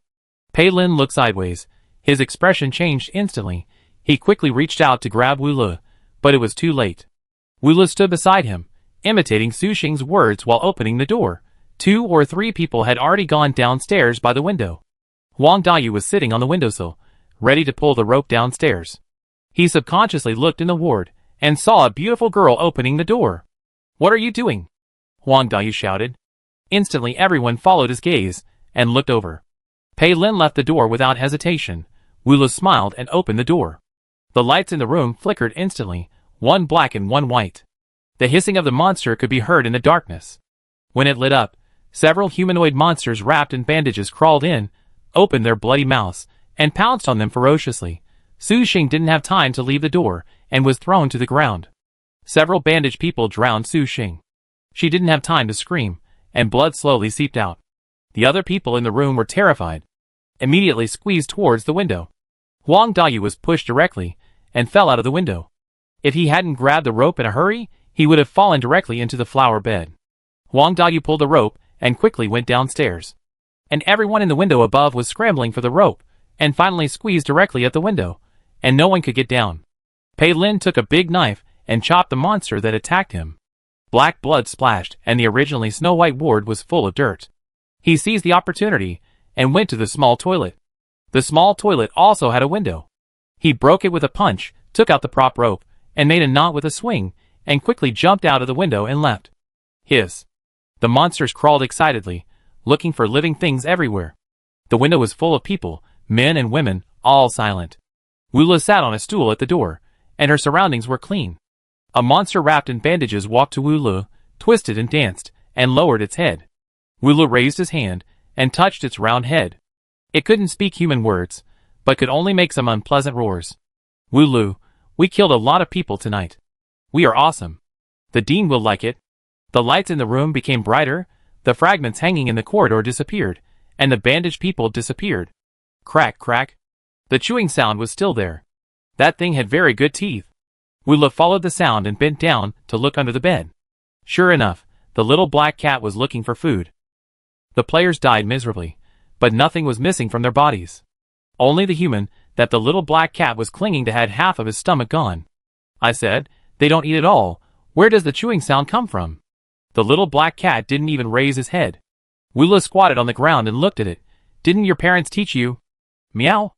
Pei Lin looked sideways, his expression changed instantly, he quickly reached out to grab Wu Le, but it was too late. Wu Le stood beside him, imitating Su Xing's words while opening the door. 2 or 3 people had already gone downstairs by the window. Huang Daju was sitting on the windowsill, ready to pull the rope downstairs. He subconsciously looked in the ward, and saw a beautiful girl opening the door. What are you doing? Huang Daju shouted. Instantly everyone followed his gaze, and looked over. Pei Lin left the door without hesitation. Wu Le smiled and opened the door. The lights in the room flickered instantly, one black and one white. The hissing of the monster could be heard in the darkness. When it lit up, several humanoid monsters wrapped in bandages crawled in, opened their bloody mouths, and pounced on them ferociously. Su Xing didn't have time to leave the door, and was thrown to the ground. Several bandaged people drowned Su Xing. She didn't have time to scream, and blood slowly seeped out. The other people in the room were terrified. Immediately squeezed towards the window. Huang Daju was pushed directly, and fell out of the window. If he hadn't grabbed the rope in a hurry, he would have fallen directly into the flower bed. Huang Daju pulled the rope, and quickly went downstairs. And everyone in the window above was scrambling for the rope, and finally squeezed directly at the window, and no one could get down. Pei Lin took a big knife, and chopped the monster that attacked him. Black blood splashed, and the originally snow-white ward was full of dirt. He seized the opportunity, and went to the small toilet. The small toilet also had a window. He broke it with a punch, took out the prop rope, and made a knot with a swing, and quickly jumped out of the window and left. Hiss. The monsters crawled excitedly, looking for living things everywhere. The window was full of people, men and women, all silent. Wu Le sat on a stool at the door, and her surroundings were clean. A monster wrapped in bandages walked to Wu Le, twisted and danced, and lowered its head. Wu Le raised his hand, and touched its round head. It couldn't speak human words, but could only make some unpleasant roars. Wulu, we killed a lot of people tonight. We are awesome. The dean will like it. The lights in the room became brighter, the fragments hanging in the corridor disappeared, and the bandaged people disappeared. Crack, crack. The chewing sound was still there. That thing had very good teeth. Wula followed the sound and bent down to look under the bed. Sure enough, the little black cat was looking for food. The players died miserably, but nothing was missing from their bodies. Only the human that the little black cat was clinging to had half of his stomach gone. I said, they don't eat at all. Where does the chewing sound come from? The little black cat didn't even raise his head. Wula squatted on the ground and looked at it. Didn't your parents teach you? Meow.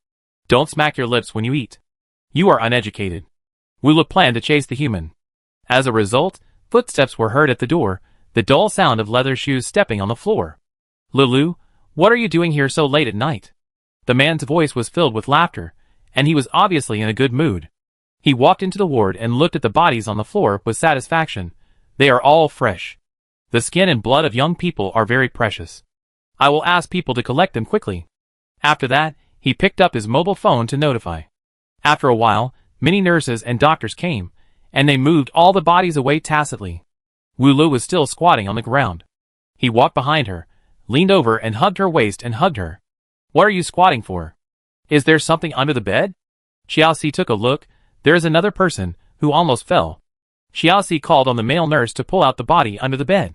Don't smack your lips when you eat. You are uneducated. Wula planned to chase the human. As a result, footsteps were heard at the door, the dull sound of leather shoes stepping on the floor. Lulu, what are you doing here so late at night? The man's voice was filled with laughter, and he was obviously in a good mood. He walked into the ward and looked at the bodies on the floor with satisfaction. They are all fresh. The skin and blood of young people are very precious. I will ask people to collect them quickly. After that, he picked up his mobile phone to notify. After a while, many nurses and doctors came, and they moved all the bodies away tacitly. Wulu was still squatting on the ground. He walked behind her, leaned over and hugged her waist and hugged her. What are you squatting for? Is there something under the bed? Xiaoxi took a look. There is another person, who almost fell. Xiaoxi called on the male nurse to pull out the body under the bed.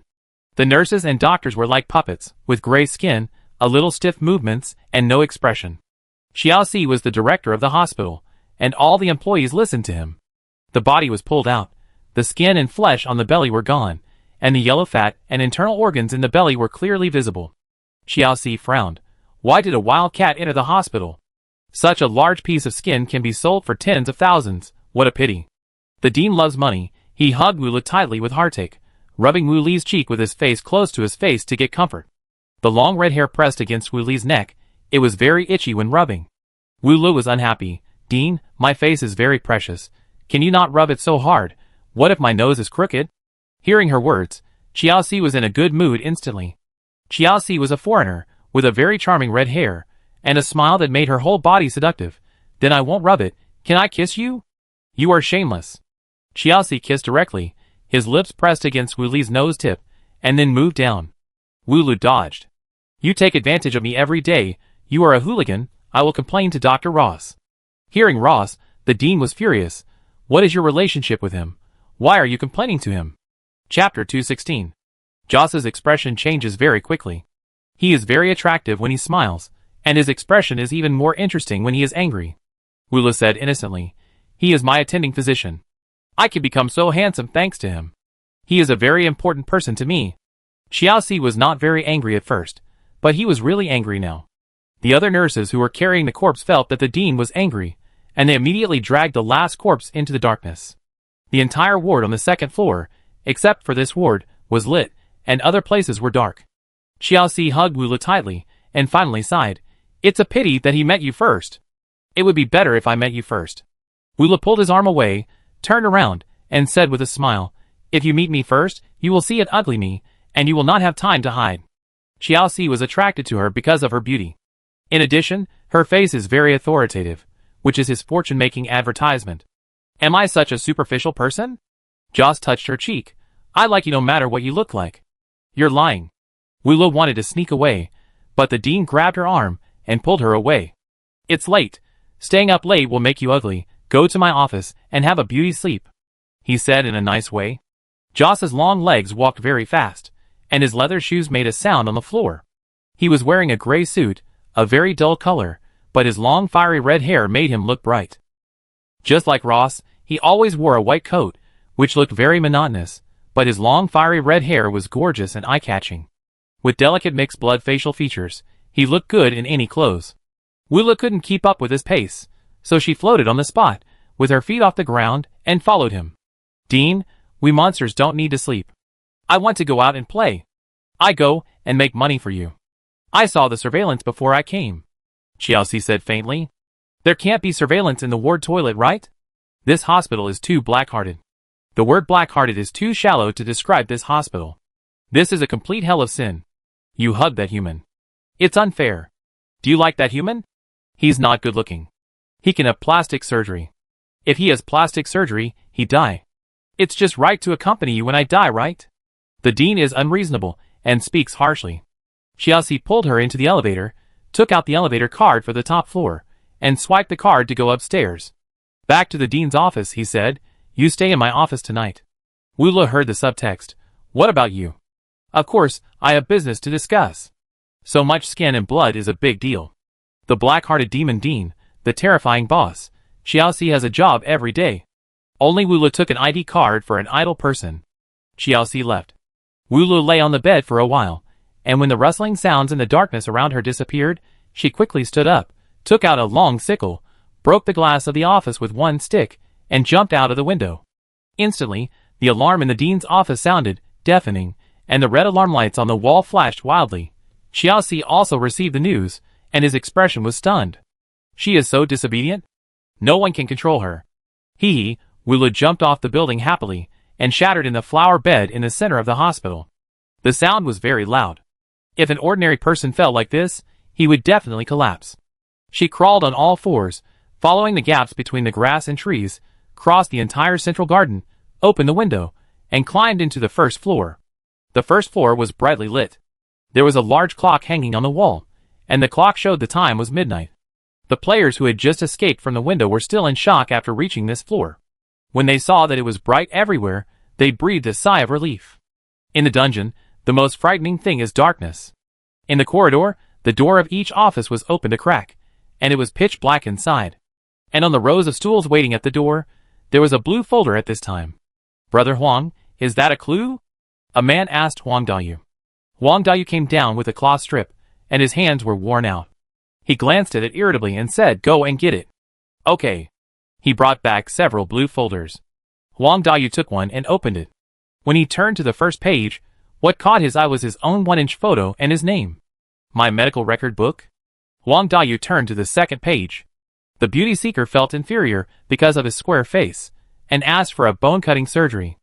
The nurses and doctors were like puppets, with gray skin, a little stiff movements, and no expression. Xiaoxi was the director of the hospital, and all the employees listened to him. The body was pulled out. The skin and flesh on the belly were gone, and the yellow fat and internal organs in the belly were clearly visible. Xiaoxi frowned. Why did a wild cat enter the hospital? Such a large piece of skin can be sold for tens of thousands. What a pity. The dean loves money. He hugged Wula tightly with heartache, rubbing Wuli's cheek with his face close to his face to get comfort. The long red hair pressed against Wuli's neck. It was very itchy when rubbing. Wulu was unhappy. Dean, my face is very precious. Can you not rub it so hard? What if my nose is crooked? Hearing her words, Xiaoxi was in a good mood instantly. Xiaoxi was a foreigner, with a very charming red hair, and a smile that made her whole body seductive. Then I won't rub it. Can I kiss you? You are shameless. Xiaoxi kissed directly, his lips pressed against Wuli's nose tip, and then moved down. Wulu dodged. You take advantage of me every day. You are a hooligan. I will complain to Dr. Ross. Hearing Ross, the dean was furious. What is your relationship with him? Why are you complaining to him? Chapter 216. Joss's expression changes very quickly. He is very attractive when he smiles, and his expression is even more interesting when he is angry. Wula said innocently. He is my attending physician. I can become so handsome thanks to him. He is a very important person to me. Xiaoxi was not very angry at first, but he was really angry now. The other nurses who were carrying the corpse felt that the dean was angry, and they immediately dragged the last corpse into the darkness. The entire ward on the second floor, except for this ward, was lit, and other places were dark. Xiaoxi hugged Wula tightly, and finally sighed. It's a pity that he met you first. It would be better if I met you first. Wula pulled his arm away, turned around, and said with a smile, If you meet me first, you will see an ugly me, and you will not have time to hide. Xiaoxi was attracted to her because of her beauty. In addition, her face is very authoritative, which is his fortune-making advertisement. Am I such a superficial person? Joss touched her cheek. I like you no matter what you look like. You're lying. Wula wanted to sneak away, but the dean grabbed her arm and pulled her away. It's late. Staying up late will make you ugly. Go to my office and have a beauty sleep, he said in a nice way. Joss's long legs walked very fast, and his leather shoes made a sound on the floor. He was wearing a gray suit, a very dull color, but his long fiery red hair made him look bright. Just like Ross, he always wore a white coat, which looked very monotonous, but his long fiery red hair was gorgeous and eye-catching. With delicate mixed blood facial features, he looked good in any clothes. Wula couldn't keep up with his pace, so she floated on the spot, with her feet off the ground, and followed him. Dean, we monsters don't need to sleep. I want to go out and play. I go and make money for you. I saw the surveillance before I came. Xiaoxi said faintly. There can't be surveillance in the ward toilet, right? This hospital is too black-hearted. The word black-hearted is too shallow to describe this hospital. This is a complete hell of sin. You hugged that human. It's unfair. Do you like that human? He's not good-looking. He can have plastic surgery. If he has plastic surgery, he die. It's just right to accompany you when I die, right? The dean is unreasonable and speaks harshly. Xiaoxi pulled her into the elevator, took out the elevator card for the top floor, and swiped the card to go upstairs. Back to the dean's office, he said, "You stay in my office tonight." Wu Le heard the subtext. "What about you?" "Of course, I have business to discuss." So much skin and blood is a big deal. The black-hearted demon dean, the terrifying boss, Xiaoxi has a job every day. Only Wu Le took an ID card for an idle person. Xiaoxi left. Wu Le lay on the bed for a while, and when the rustling sounds in the darkness around her disappeared, she quickly stood up, took out a long sickle, broke the glass of the office with one stick, and jumped out of the window. Instantly, the alarm in the dean's office sounded, deafening, and the red alarm lights on the wall flashed wildly. Xiaoxi also received the news, and his expression was stunned. She is so disobedient? No one can control her. Hee. Wu Le jumped off the building happily, and shattered in the flower bed in the center of the hospital. The sound was very loud. If an ordinary person fell like this, he would definitely collapse. She crawled on all fours, following the gaps between the grass and trees, crossed the entire central garden, opened the window, and climbed into the first floor. The first floor was brightly lit. There was a large clock hanging on the wall, and the clock showed the time was midnight. The players who had just escaped from the window were still in shock after reaching this floor. When they saw that it was bright everywhere, they breathed a sigh of relief. In the dungeon, the most frightening thing is darkness. In the corridor, the door of each office was opened a crack, and it was pitch black inside. And on the rows of stools waiting at the door, there was a blue folder at this time. "Brother Huang, is that a clue?" a man asked Huang Dayu. Huang Dayu came down with a cloth strip, and his hands were worn out. He glanced at it irritably and said, "Go and get it." "Okay." He brought back several blue folders. Huang Dayu took one and opened it. When he turned to the first page, what caught his eye was his own 1-inch photo and his name. "My medical record book?" Huang Dayu turned to the second page. The beauty seeker felt inferior because of his square face, and asked for a bone-cutting surgery.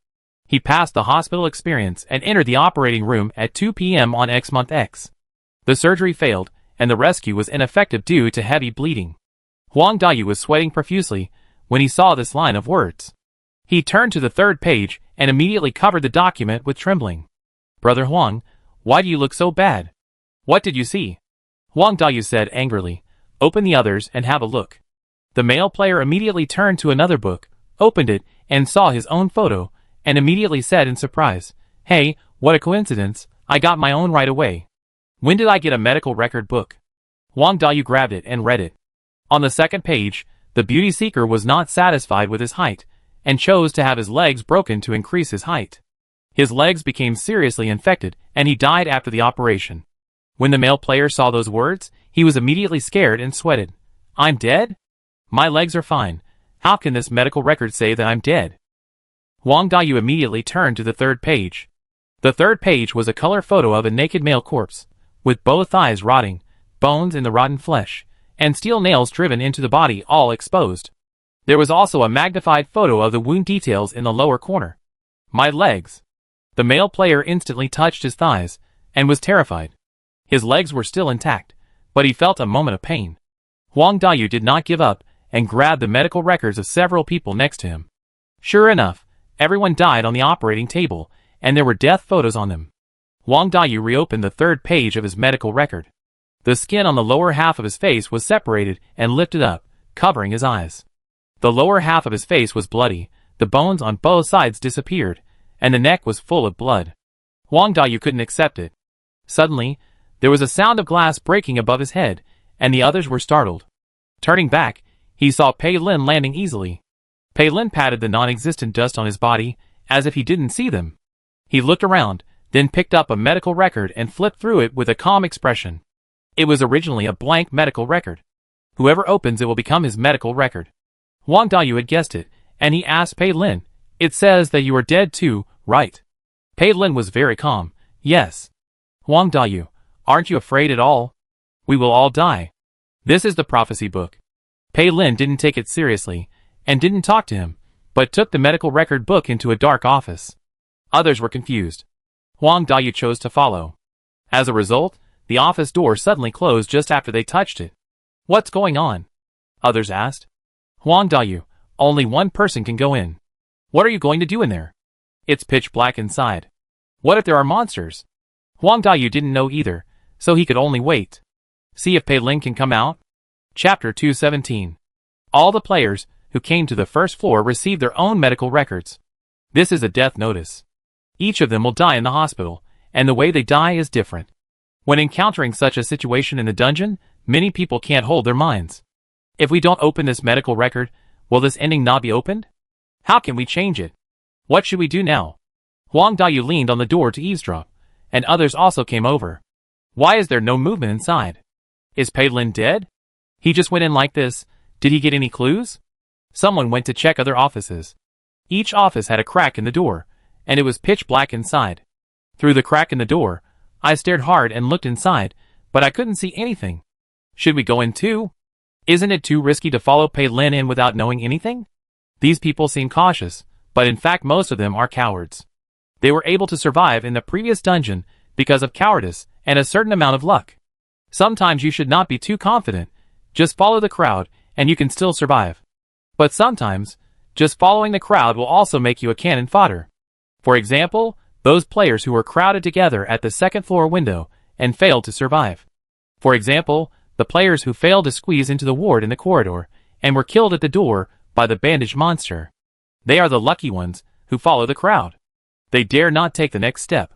He passed the hospital experience and entered the operating room at 2 p.m. on X month X. The surgery failed, and the rescue was ineffective due to heavy bleeding. Huang Dayu was sweating profusely when he saw this line of words. He turned to the third page and immediately covered the document with trembling. "Brother Huang, why do you look so bad? What did you see?" Huang Dayu said angrily, "Open the others and have a look." The male player immediately turned to another book, opened it, and saw his own photo, and immediately said in surprise, "Hey, what a coincidence, I got my own right away. When did I get a medical record book?" Huang Dayu grabbed it and read it. On the second page, the beauty seeker was not satisfied with his height, and chose to have his legs broken to increase his height. His legs became seriously infected, and he died after the operation. When the male player saw those words, he was immediately scared and sweated. "I'm dead? My legs are fine. How can this medical record say that I'm dead?" Huang Dayu immediately turned to the third page. The third page was a color photo of a naked male corpse, with both thighs rotting, bones in the rotten flesh, and steel nails driven into the body all exposed. There was also a magnified photo of the wound details in the lower corner. "My legs." The male player instantly touched his thighs, and was terrified. His legs were still intact, but he felt a moment of pain. Huang Dayu did not give up, and grabbed the medical records of several people next to him. Sure enough, everyone died on the operating table, and there were death photos on them. Huang Dayu reopened the third page of his medical record. The skin on the lower half of his face was separated and lifted up, covering his eyes. The lower half of his face was bloody, the bones on both sides disappeared, and the neck was full of blood. Huang Dayu couldn't accept it. Suddenly, there was a sound of glass breaking above his head, and the others were startled. Turning back, he saw Pei Lin landing easily. Pei Lin patted the non-existent dust on his body, as if he didn't see them. He looked around, then picked up a medical record and flipped through it with a calm expression. It was originally a blank medical record. Whoever opens it will become his medical record. Huang Dayu had guessed it, and he asked Pei Lin, "It says that you are dead too, right?" Pei Lin was very calm. "Yes." "Huang Dayu, aren't you afraid at all? We will all die. This is the prophecy book." Pei Lin didn't take it seriously, and didn't talk to him, but took the medical record book into a dark office. Others were confused. Huang Dayu chose to follow. As a result, the office door suddenly closed just after they touched it. "What's going on?" others asked. "Huang Dayu, Only one person can go in. What are you going to do in there? It's pitch black inside. What if there are monsters? Huang Daju didn't know either, so he could only wait. See if Pei Lin can come out? Chapter 217. All the players who came to the first floor received their own medical records. This is a death notice. Each of them will die in the hospital, and the way they die is different. When encountering such a situation in the dungeon, many people can't hold their minds. If we don't open this medical record, will this ending not be opened? How can we change it? What should we do now? Huang Daju leaned on the door to eavesdrop, and others also came over. Why is there no movement inside? Is Pei Lin dead? He just went in like this. Did he get any clues? Someone went to check other offices. Each office had a crack in the door, and it was pitch black inside. Through the crack in the door, I stared hard and looked inside, but I couldn't see anything. Should we go in too? Isn't it too risky to follow Pei Lin in without knowing anything? These people seem cautious, but in fact most of them are cowards. They were able to survive in the previous dungeon because of cowardice and a certain amount of luck. Sometimes you should not be too confident. Just follow the crowd and you can still survive. But sometimes, just following the crowd will also make you a cannon fodder. For example, those players who were crowded together at the second floor window and failed to survive. For example, the players who failed to squeeze into the ward in the corridor and were killed at the door by the bandaged monster. They are the lucky ones who follow the crowd. They dare not take the next step.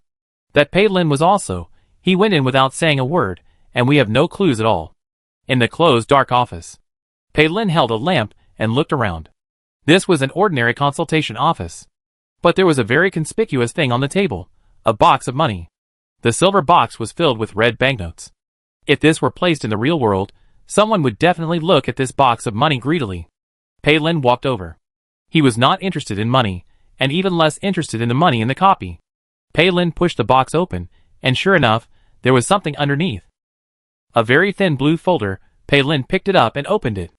That Pei Lin was also, he went in without saying a word, and we have no clues at all. In the closed dark office, Pei Lin held a lamp and looked around. This was an ordinary consultation office. But there was a very conspicuous thing on the table, a box of money. The silver box was filled with red banknotes. If this were placed in the real world, someone would definitely look at this box of money greedily. Pei Lin walked over. He was not interested in money, and even less interested in the money in the copy. Pei Lin pushed the box open, and sure enough, there was something underneath. A very thin blue folder. Pei Lin picked it up and opened it.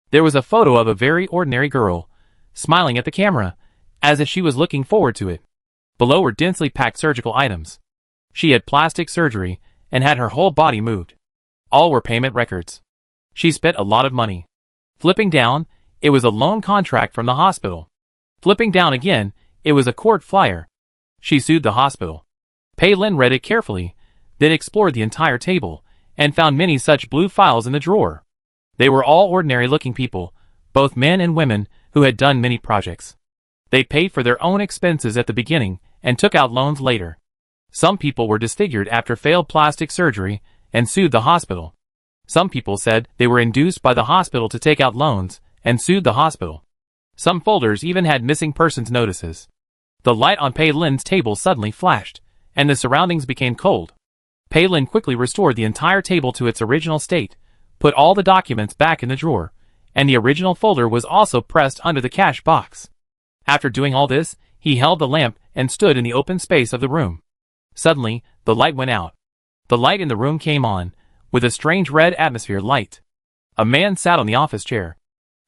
There was a photo of a very ordinary girl, smiling at the camera, as if she was looking forward to it. Below were densely packed surgical items. She had plastic surgery, and had her whole body moved. All were payment records. She spent a lot of money. Flipping down, it was a loan contract from the hospital. Flipping down again, it was a court flyer. She sued the hospital. Pei Lin read it carefully, then explored the entire table, and found many such blue files in the drawer. They were all ordinary-looking people, both men and women, who had done many projects. They paid for their own expenses at the beginning, and took out loans later. Some people were disfigured after failed plastic surgery, and sued the hospital. Some people said they were induced by the hospital to take out loans, and sued the hospital. Some folders even had missing persons notices. The light on Pei Lin's table suddenly flashed, and the surroundings became cold. Pei Lin quickly restored the entire table to its original state, put all the documents back in the drawer, and the original folder was also pressed under the cash box. After doing all this, he held the lamp and stood in the open space of the room. Suddenly, the light went out. The light in the room came on, with a strange red atmosphere light. A man sat on the office chair.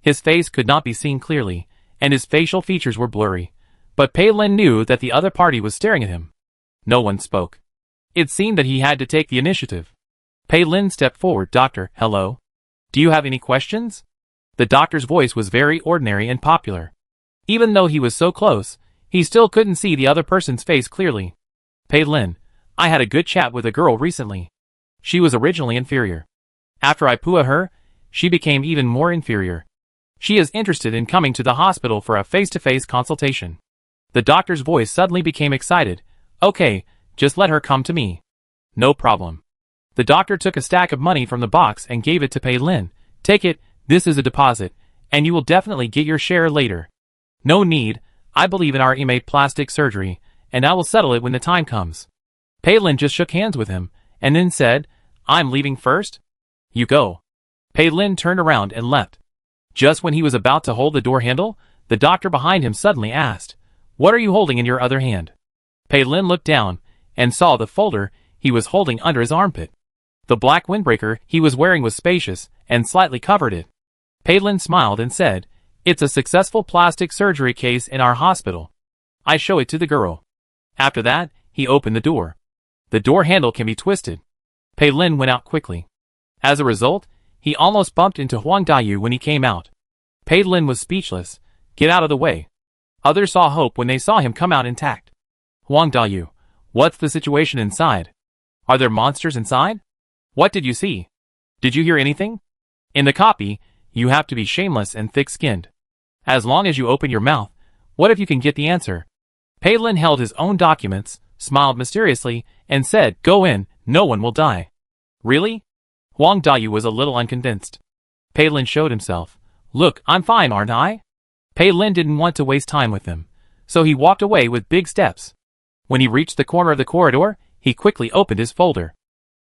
His face could not be seen clearly, and his facial features were blurry, but Pei Lin knew that the other party was staring at him. No one spoke. It seemed that he had to take the initiative. Pei Lin stepped forward. "Doctor, hello. Do you have any questions?" The doctor's voice was very ordinary and popular. Even though he was so close, he still couldn't see the other person's face clearly. "Pei Lin, I had a good chat with a girl recently. She was originally inferior. After I pua her, she became even more inferior. She is interested in coming to the hospital for a face-to-face consultation." The doctor's voice suddenly became excited. "Okay, just let her come to me." "No problem." The doctor took a stack of money from the box and gave it to Pei Lin. "Take it, this is a deposit, and you will definitely get your share later." "No need, I believe in our made plastic surgery, and I will settle it when the time comes." Pei Lin just shook hands with him, and then said, "I'm leaving first?" "You go." Pei Lin turned around and left. Just when he was about to hold the door handle, the doctor behind him suddenly asked, "What are you holding in your other hand?" Pei Lin looked down, and saw the folder he was holding under his armpit. The black windbreaker he was wearing was spacious, and slightly covered it. Pei Lin smiled and said, "It's a successful plastic surgery case in our hospital. I show it to the girl." After that, he opened the door. The door handle can be twisted. Pei Lin went out quickly. As a result, he almost bumped into Huang Daju when he came out. Pei Lin was speechless, Get out of the way. Others saw hope when they saw him come out intact. Wang Dayu, what's the situation inside? Are there monsters inside? What did you see? Did you hear anything? In the copy, you have to be shameless and thick-skinned. As long as you open your mouth, what if you can get the answer? Pei Lin held his own documents, smiled mysteriously, and said, "Go in, no one will die." Really? Wang Dayu was a little unconvinced. Pei Lin showed himself. "Look, I'm fine, aren't I?" Pei Lin didn't want to waste time with him, so he walked away with big steps. When he reached the corner of the corridor, he quickly opened his folder.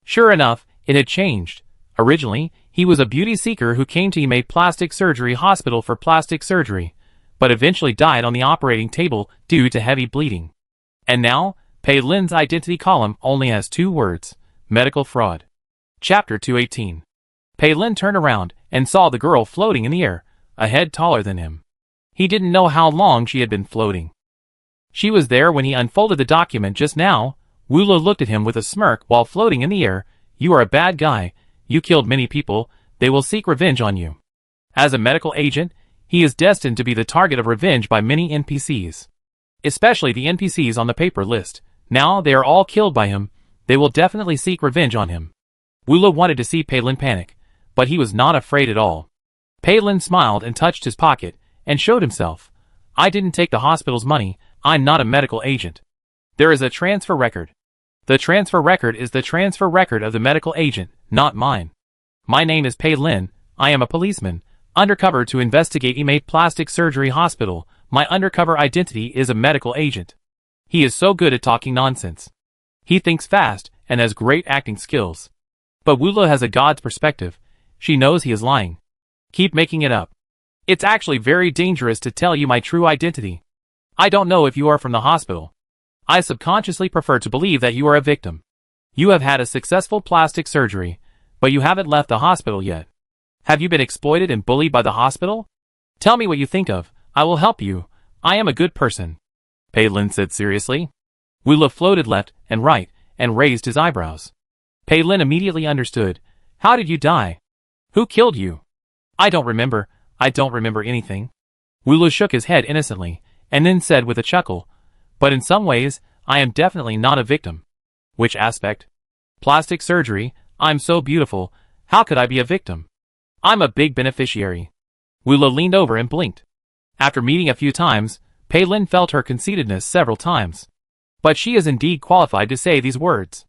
Sure enough, it had changed. Originally, he was a beauty seeker who came to a plastic surgery hospital for plastic surgery, but eventually died on the operating table due to heavy bleeding. And now, Pei Lin's identity column only has 2 words: medical fraud. Chapter 218. Pei Lin turned around and saw the girl floating in the air, a head taller than him. He didn't know how long she had been floating. She was there when he unfolded the document just now. Wu Lu looked at him with a smirk while floating in the air. "You are a bad guy. You killed many people. They will seek revenge on you." As a medical agent, he is destined to be the target of revenge by many NPCs. Especially the NPCs on the paper list. Now they are all killed by him. They will definitely seek revenge on him. Wu Lu wanted to see Pei Lin panic, but he was not afraid at all. Pei Lin smiled and touched his pocket, and showed himself. "I didn't take the hospital's money. I'm not a medical agent. There is a transfer record. The transfer record is the transfer record of the medical agent, not mine. My name is Pei Lin. I am a policeman, undercover to investigate a plastic surgery hospital. My undercover identity is a medical agent." He is so good at talking nonsense. He thinks fast and has great acting skills. But Wu Lu has a god's perspective. She knows he is lying. "Keep making it up. It's actually very dangerous to tell you my true identity. I don't know if you are from the hospital. I subconsciously prefer to believe that you are a victim. You have had a successful plastic surgery, but you haven't left the hospital yet. Have you been exploited and bullied by the hospital? Tell me what you think of. I will help you. I am a good person," Pei Lin said seriously. Wu Lu floated left and right and raised his eyebrows. Pei Lin immediately understood. "How did you die? Who killed you?" I don't remember anything." Wu Lu shook his head innocently, and then said with a chuckle, "But in some ways, I am definitely not a victim." "Which aspect?" "Plastic surgery. I'm so beautiful. How could I be a victim? I'm a big beneficiary." Wu Lu leaned over and blinked. After meeting a few times, Pei Lin felt her conceitedness several times. But she is indeed qualified to say these words.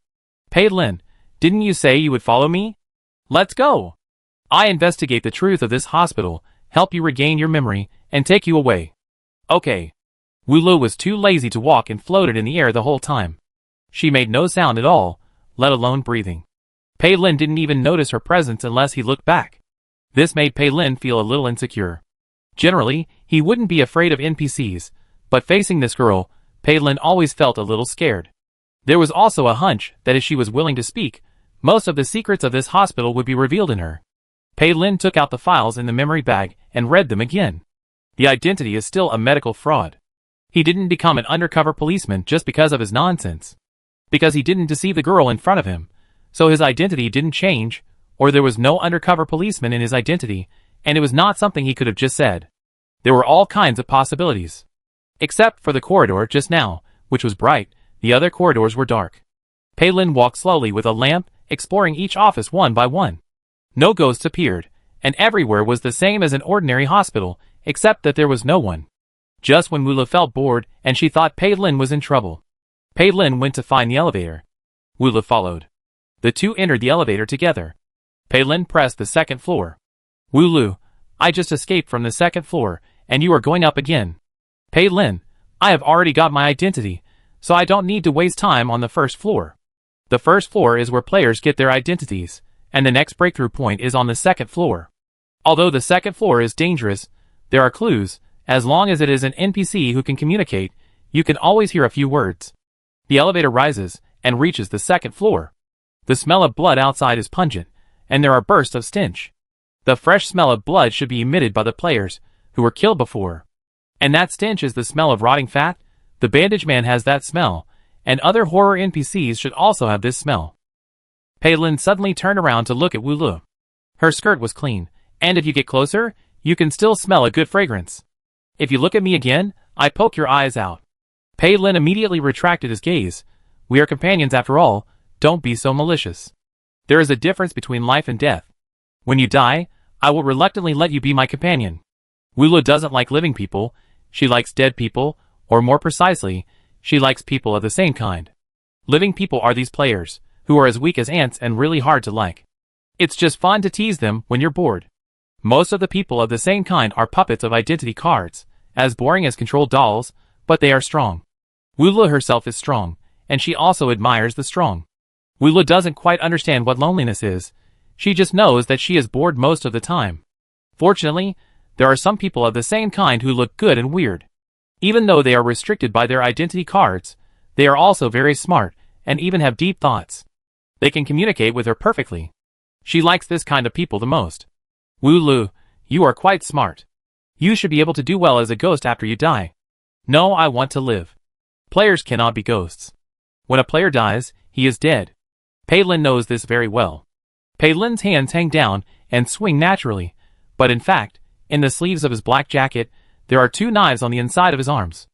"Pei Lin, didn't you say you would follow me? Let's go. I investigate the truth of this hospital, help you regain your memory, and take you away." "Okay." Wu Lu was too lazy to walk and floated in the air the whole time. She made no sound at all, let alone breathing. Pei Lin didn't even notice her presence unless he looked back. This made Pei Lin feel a little insecure. Generally, he wouldn't be afraid of NPCs, but facing this girl, Pei Lin always felt a little scared. There was also a hunch that if she was willing to speak, most of the secrets of this hospital would be revealed in her. Pei Lin took out the files in the memory bag and read them again. The identity is still a medical fraud. He didn't become an undercover policeman just because of his nonsense. Because he didn't deceive the girl in front of him, so his identity didn't change, or there was no undercover policeman in his identity, and it was not something he could have just said. There were all kinds of possibilities. Except for the corridor just now, which was bright, the other corridors were dark. Pei Lin walked slowly with a lamp, exploring each office one by one. No ghosts appeared, and everywhere was the same as an ordinary hospital, except that there was no one. Just when Wu Lu felt bored and she thought Pei Lin was in trouble, Pei Lin went to find the elevator. Wu Lu followed. The two entered the elevator together. Pei Lin pressed the second floor. "Wu Lu, I just escaped from the second floor, and you are going up again." "Pei Lin, I have already got my identity, so I don't need to waste time on the first floor. The first floor is where players get their identities, and the next breakthrough point is on the second floor. Although the second floor is dangerous, there are clues. As long as it is an NPC who can communicate, you can always hear a few words." The elevator rises and reaches the second floor. The smell of blood outside is pungent, and there are bursts of stench. The fresh smell of blood should be emitted by the players who were killed before. And that stench is the smell of rotting fat. The bandage man has that smell, and other horror NPCs should also have this smell. Pei Lin suddenly turned around to look at Wu Lu. Her skirt was clean, and if you get closer, you can still smell a good fragrance. If you look at me again, I poke your eyes out. Pei Lin immediately retracted his gaze. We are companions after all, don't be so malicious. There is a difference between life and death. When you die, I will reluctantly let you be my companion. Wula doesn't like living people, she likes dead people, or more precisely, she likes people of the same kind. Living people are these players, who are as weak as ants and really hard to like. It's just fun to tease them when you're bored. Most of the people of the same kind are puppets of identity cards, as boring as control dolls, but they are strong. Wula herself is strong, and she also admires the strong. Wula doesn't quite understand what loneliness is, she just knows that she is bored most of the time. Fortunately, there are some people of the same kind who look good and weird. Even though they are restricted by their identity cards, they are also very smart, and even have deep thoughts. They can communicate with her perfectly. She likes this kind of people the most. Wulu, you are quite smart. You should be able to do well as a ghost after you die. No, I want to live. Players cannot be ghosts. When a player dies, he is dead. Pei Lin knows this very well. Pei Lin's hands hang down and swing naturally, but in fact, in the sleeves of his black jacket, there are 2 knives on the inside of his arms.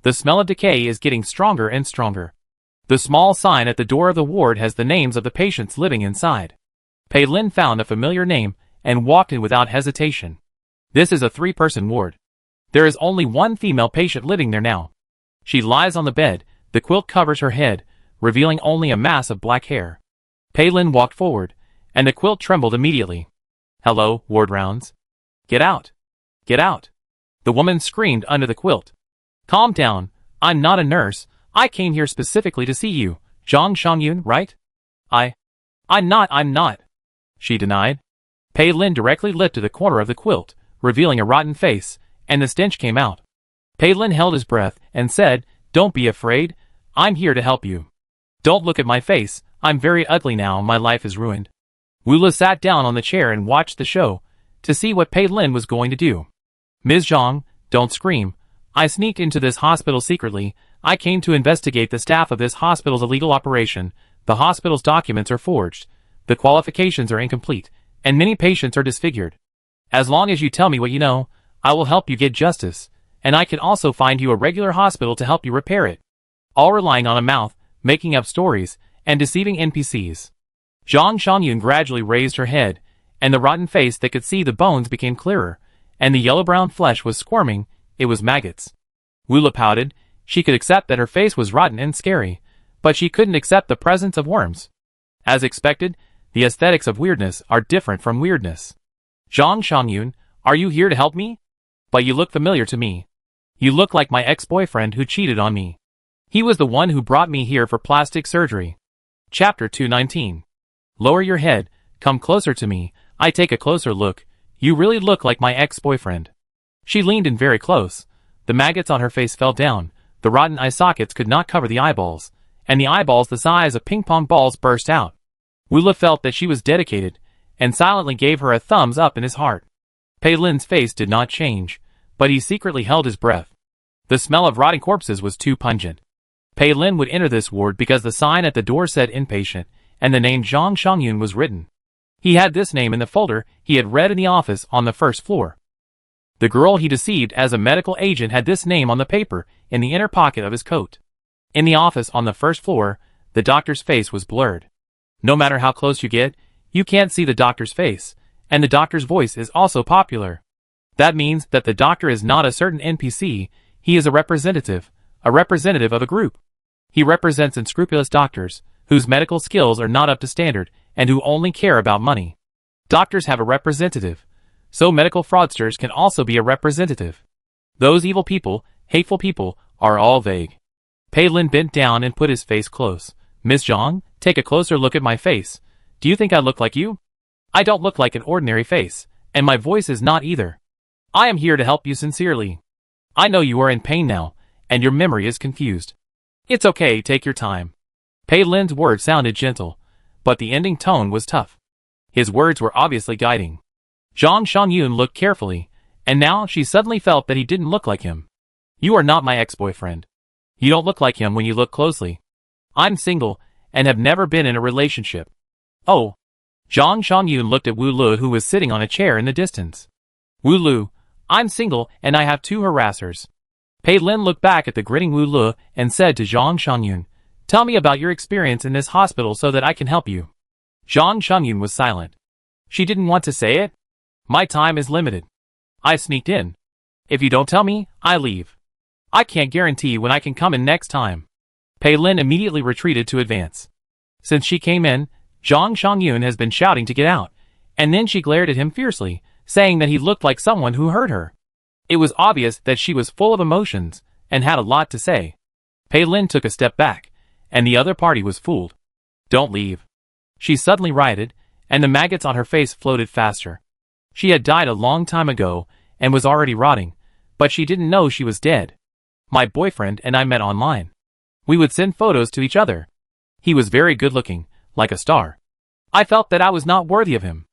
The smell of decay is getting stronger and stronger. The small sign at the door of the ward has the names of the patients living inside. Pei Lin found a familiar name and walked in without hesitation. This is a 3-person ward. There is only 1 female patient living there now. She lies on the bed, the quilt covers her head, revealing only a mass of black hair. Pei Lin walked forward, and the quilt trembled immediately. Hello, ward rounds. Get out. Get out. The woman screamed under the quilt. Calm down, I'm not a nurse, I came here specifically to see you, Zhang Shangyun, right? I'm not. She denied. Pei Lin directly lifted the corner of the quilt, revealing a rotten face, and the stench came out. Pei Lin held his breath and said, Don't be afraid, I'm here to help you. Don't look at my face, I'm very ugly now, my life is ruined. Wula sat down on the chair and watched the show, to see what Pei Lin was going to do. Ms. Zhang, don't scream. I sneaked into this hospital secretly. I came to investigate the staff of this hospital's illegal operation. The hospital's documents are forged. The qualifications are incomplete, and many patients are disfigured. As long as you tell me what you know, I will help you get justice, and I can also find you a regular hospital to help you repair it. All relying on a mouth, making up stories, and deceiving NPCs. Zhang Shangyun gradually raised her head, and the rotten face that could see the bones became clearer, and the yellow-brown flesh was squirming. It was maggots. Wula pouted. She could accept that her face was rotten and scary, but she couldn't accept the presence of worms. As expected, the aesthetics of weirdness are different from weirdness. Zhang Shangyun, are you here to help me? But you look familiar to me. You look like my ex-boyfriend who cheated on me. He was the one who brought me here for plastic surgery. Chapter 219. Lower your head, come closer to me, I take a closer look. You really look like my ex-boyfriend. She leaned in very close. The maggots on her face fell down, the rotten eye sockets could not cover the eyeballs, and the eyeballs the size of ping-pong balls burst out. Wula felt that she was dedicated, and silently gave her a thumbs up in his heart. Pei Lin's face did not change, but he secretly held his breath. The smell of rotting corpses was too pungent. Pei Lin would enter this ward because the sign at the door said inpatient, and the name Zhang Shangyun was written. He had this name in the folder he had read in the office on the first floor. The girl he deceived as a medical agent had this name on the paper in the inner pocket of his coat. In the office on the first floor, the doctor's face was blurred. No matter how close you get, you can't see the doctor's face, and the doctor's voice is also popular. That means that the doctor is not a certain NPC, he is a representative of a group. He represents unscrupulous doctors, whose medical skills are not up to standard, and who only care about money. Doctors have a representative, so medical fraudsters can also be a representative. Those evil people, hateful people, are all vague. Pei Lin bent down and put his face close. Miss Zhang, take a closer look at my face. Do you think I look like you? I don't look like an ordinary face, and my voice is not either. I am here to help you sincerely. I know you are in pain now, and your memory is confused. It's okay, take your time. Pei Lin's words sounded gentle, but the ending tone was tough. His words were obviously guiding. Zhang Shangyun looked carefully, and now she suddenly felt that he didn't look like him. You are not my ex-boyfriend. You don't look like him when you look closely. I'm single, and have never been in a relationship. Oh. Zhang Shangyun looked at Wu Lu, who was sitting on a chair in the distance. Wu Lu, I'm single and I have 2 harassers. Pei Lin looked back at the grinning Wu Lu and said to Zhang Shangyun, tell me about your experience in this hospital so that I can help you. Zhang Shangyun was silent. She didn't want to say it. My time is limited. I sneaked in. If you don't tell me, I leave. I can't guarantee when I can come in next time. Pei Lin immediately retreated to advance. Since she came in, Zhang Shangyun has been shouting to get out, and then she glared at him fiercely, saying that he looked like someone who hurt her. It was obvious that she was full of emotions and had a lot to say. Pei Lin took a step back, and the other party was fooled. Don't leave. She suddenly rioted, and the maggots on her face floated faster. She had died a long time ago and was already rotting, but she didn't know she was dead. My boyfriend and I met online. We would send photos to each other. He was very good looking, like a star. I felt that I was not worthy of him.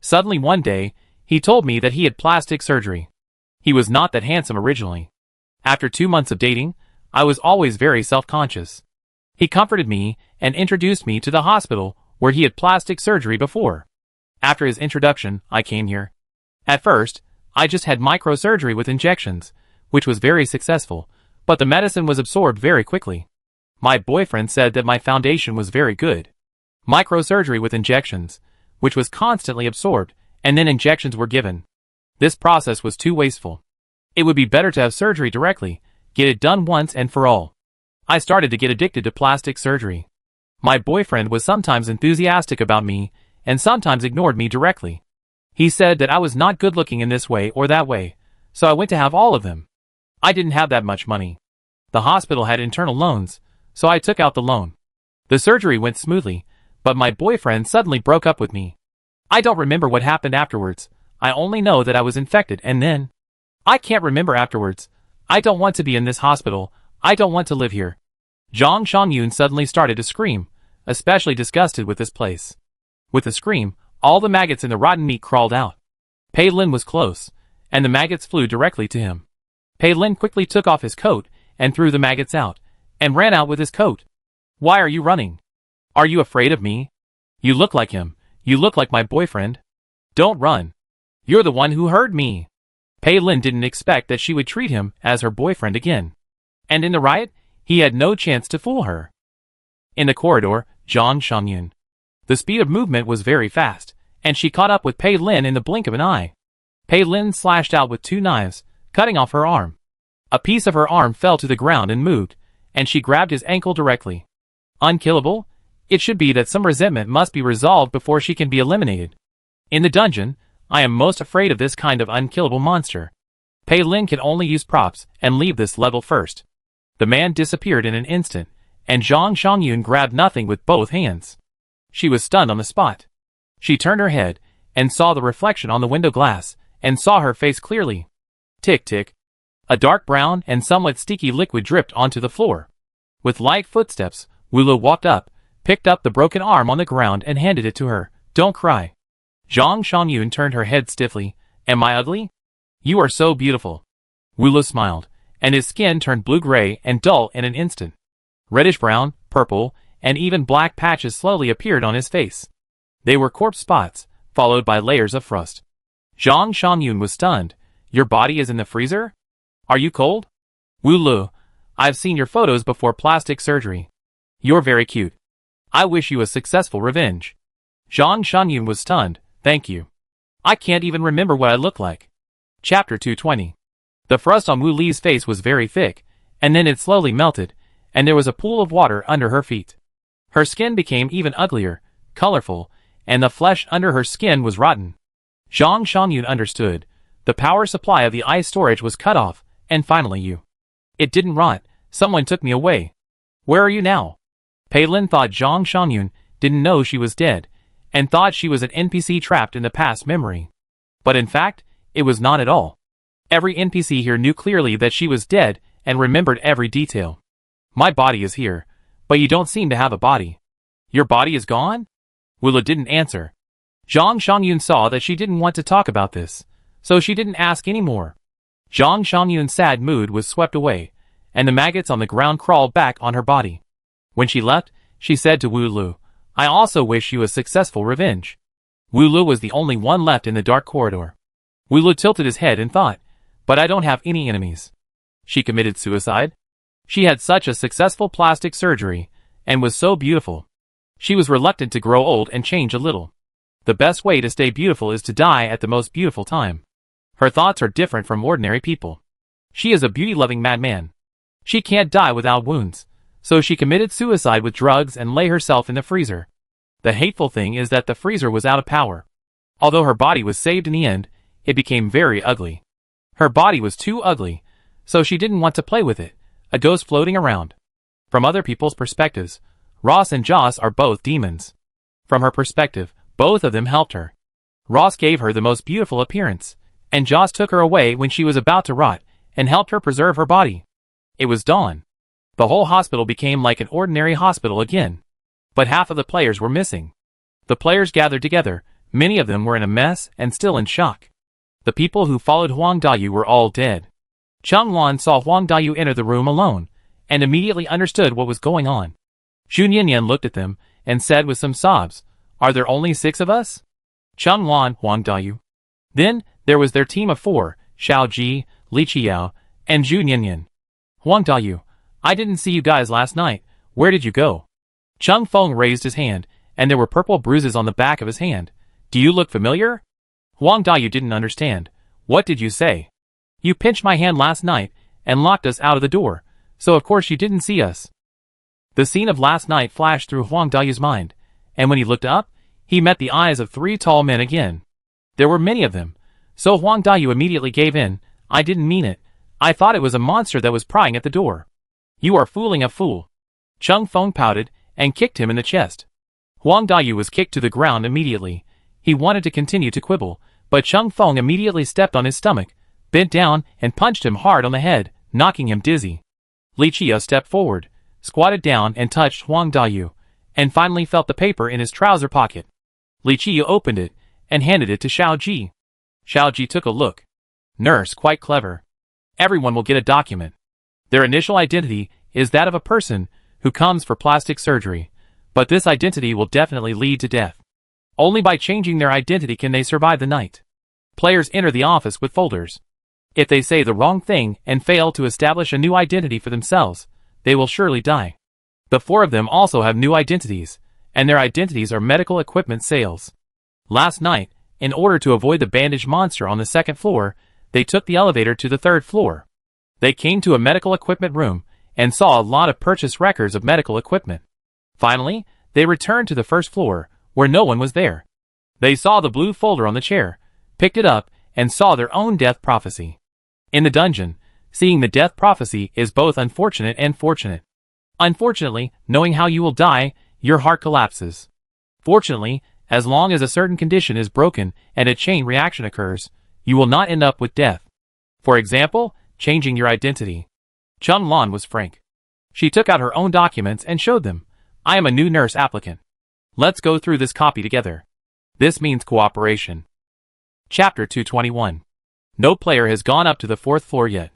Suddenly one day, he told me that he had plastic surgery. He was not that handsome originally. After 2 months of dating, I was always very self-conscious. He comforted me and introduced me to the hospital where he had plastic surgery before. After his introduction, I came here. At first, I just had microsurgery with injections, which was very successful, but the medicine was absorbed very quickly. My boyfriend said that my foundation was very good. Microsurgery with injections, which was constantly absorbed, and then injections were given. This process was too wasteful. It would be better to have surgery directly, get it done once and for all. I started to get addicted to plastic surgery. My boyfriend was sometimes enthusiastic about me, and sometimes ignored me directly. He said that I was not good looking in this way or that way, so I went to have all of them. I didn't have that much money. The hospital had internal loans, so I took out the loan. The surgery went smoothly, but my boyfriend suddenly broke up with me. I don't remember what happened afterwards. I only know that I was infected and then... I can't remember afterwards. I don't want to be in this hospital. I don't want to live here. Zhang Shangyun suddenly started to scream, especially disgusted with this place. With a scream, all the maggots in the rotten meat crawled out. Pei Lin was close, and the maggots flew directly to him. Pei Lin quickly took off his coat and threw the maggots out, and ran out with his coat. Why are you running? Are you afraid of me? You look like him. You look like my boyfriend. Don't run. You're the one who hurt me. Pei Lin didn't expect that she would treat him as her boyfriend again. And in the riot, he had no chance to fool her. In the corridor, Zhang Shangyun. The speed of movement was very fast, and she caught up with Pei Lin in the blink of an eye. Pei Lin slashed out with 2 knives, cutting off her arm. A piece of her arm fell to the ground and moved, and she grabbed his ankle directly. Unkillable? It should be that some resentment must be resolved before she can be eliminated. In the dungeon, I am most afraid of this kind of unkillable monster. Pei Lin can only use props and leave this level first. The man disappeared in an instant, and Zhang Shangyun grabbed nothing with both hands. She was stunned on the spot. She turned her head, and saw the reflection on the window glass, and saw her face clearly. Tick tick. A dark brown and somewhat sticky liquid dripped onto the floor. With light footsteps, Wulu walked up, picked up the broken arm on the ground and handed it to her. Don't cry. Zhang Shangyun turned her head stiffly. Am I ugly? You are so beautiful. Wulu smiled, and his skin turned blue-gray and dull in an instant. Reddish-brown, purple, and even black patches slowly appeared on his face. They were corpse spots, followed by layers of frost. Zhang Shangyun was stunned. Your body is in the freezer? Are you cold? Wu Lu, I've seen your photos before plastic surgery. You're very cute. I wish you a successful revenge. Zhang Shangyun was stunned. Thank you. I can't even remember what I look like. Chapter 220. The frost on Wu Li's face was very thick, and then it slowly melted, and there was a pool of water under her feet. Her skin became even uglier, colorful, and the flesh under her skin was rotten. Zhang Shangyun understood. The power supply of the ice storage was cut off, and finally you. It didn't rot. Someone took me away. Where are you now? Pei Lin thought Zhang Shangyun didn't know she was dead, and thought she was an NPC trapped in the past memory. But in fact, it was not at all. Every NPC here knew clearly that she was dead and remembered every detail. My body is here, but you don't seem to have a body. Your body is gone? Willa didn't answer. Zhang Shangyun saw that she didn't want to talk about this, so she didn't ask any more. Zhang Shangyun's sad mood was swept away, and the maggots on the ground crawled back on her body. When she left, she said to Wu Lu, I also wish you a successful revenge. Wu Lu was the only one left in the dark corridor. Wu Lu tilted his head and thought, But I don't have any enemies. She committed suicide? She had such a successful plastic surgery, and was so beautiful. She was reluctant to grow old and change a little. The best way to stay beautiful is to die at the most beautiful time. Her thoughts are different from ordinary people. She is a beauty-loving madman. She can't die without wounds, so she committed suicide with drugs and lay herself in the freezer. The hateful thing is that the freezer was out of power. Although her body was saved in the end, it became very ugly. Her body was too ugly, so she didn't want to play with it, a ghost floating around. From other people's perspectives, Ross and Joss are both demons. From her perspective, both of them helped her. Ross gave her the most beautiful appearance, and Joss took her away when she was about to rot, and helped her preserve her body. It was dawn. The whole hospital became like an ordinary hospital again. But half of the players were missing. The players gathered together, many of them were in a mess and still in shock. The people who followed Huang Dayu were all dead. Chung Lan saw Huang Dayu enter the room alone, and immediately understood what was going on. Xu Nianyan looked at them, and said with some sobs, "Are there only 6 of us?" Chung Lan, Huang Dayu. Then, there was their team of 4, Xiao Ji, Li Qiao, and Xu Nianyan. "Huang Dayu, I didn't see you guys last night. Where did you go?" Chung Feng raised his hand, and there were purple bruises on the back of his hand. "Do you look familiar?" Huang Dayu didn't understand. "What did you say?" "You pinched my hand last night, and locked us out of the door, so of course you didn't see us." The scene of last night flashed through Huang Dayu's mind, and when he looked up, he met the eyes of 3 tall men again. There were many of them, so Huang Dayu immediately gave in. "I didn't mean it. I thought it was a monster that was prying at the door." "You are fooling a fool." Chung Feng pouted, and kicked him in the chest. Huang Dayu was kicked to the ground immediately. He wanted to continue to quibble, but Chung Feng immediately stepped on his stomach, bent down, and punched him hard on the head, knocking him dizzy. Li Qiao stepped forward, squatted down and touched Huang Dayu, and finally felt the paper in his trouser pocket. Li Qiao opened it, and handed it to Xiao Ji. Xiao Ji took a look. "Nurse, quite clever. Everyone will get a document. Their initial identity is that of a person who comes for plastic surgery, but this identity will definitely lead to death. Only by changing their identity can they survive the night. Players enter the office with folders. If they say the wrong thing and fail to establish a new identity for themselves, they will surely die. The 4 of them also have new identities, and their identities are medical equipment sales. Last night, in order to avoid the bandaged monster on the 2nd floor, they took the elevator to the 3rd floor. They came to a medical equipment room, and saw a lot of purchase records of medical equipment. Finally, they returned to the 1st floor, where no one was there. They saw the blue folder on the chair, picked it up, and saw their own death prophecy. In the dungeon, seeing the death prophecy is both unfortunate and fortunate. Unfortunately, knowing how you will die, your heart collapses. Fortunately, as long as a certain condition is broken and a chain reaction occurs, you will not end up with death. For example, changing your identity. Chung Lan was frank. She took out her own documents and showed them. "I am a new nurse applicant. Let's go through this copy together. This means cooperation." Chapter 221. No player has gone up to the 4th floor yet.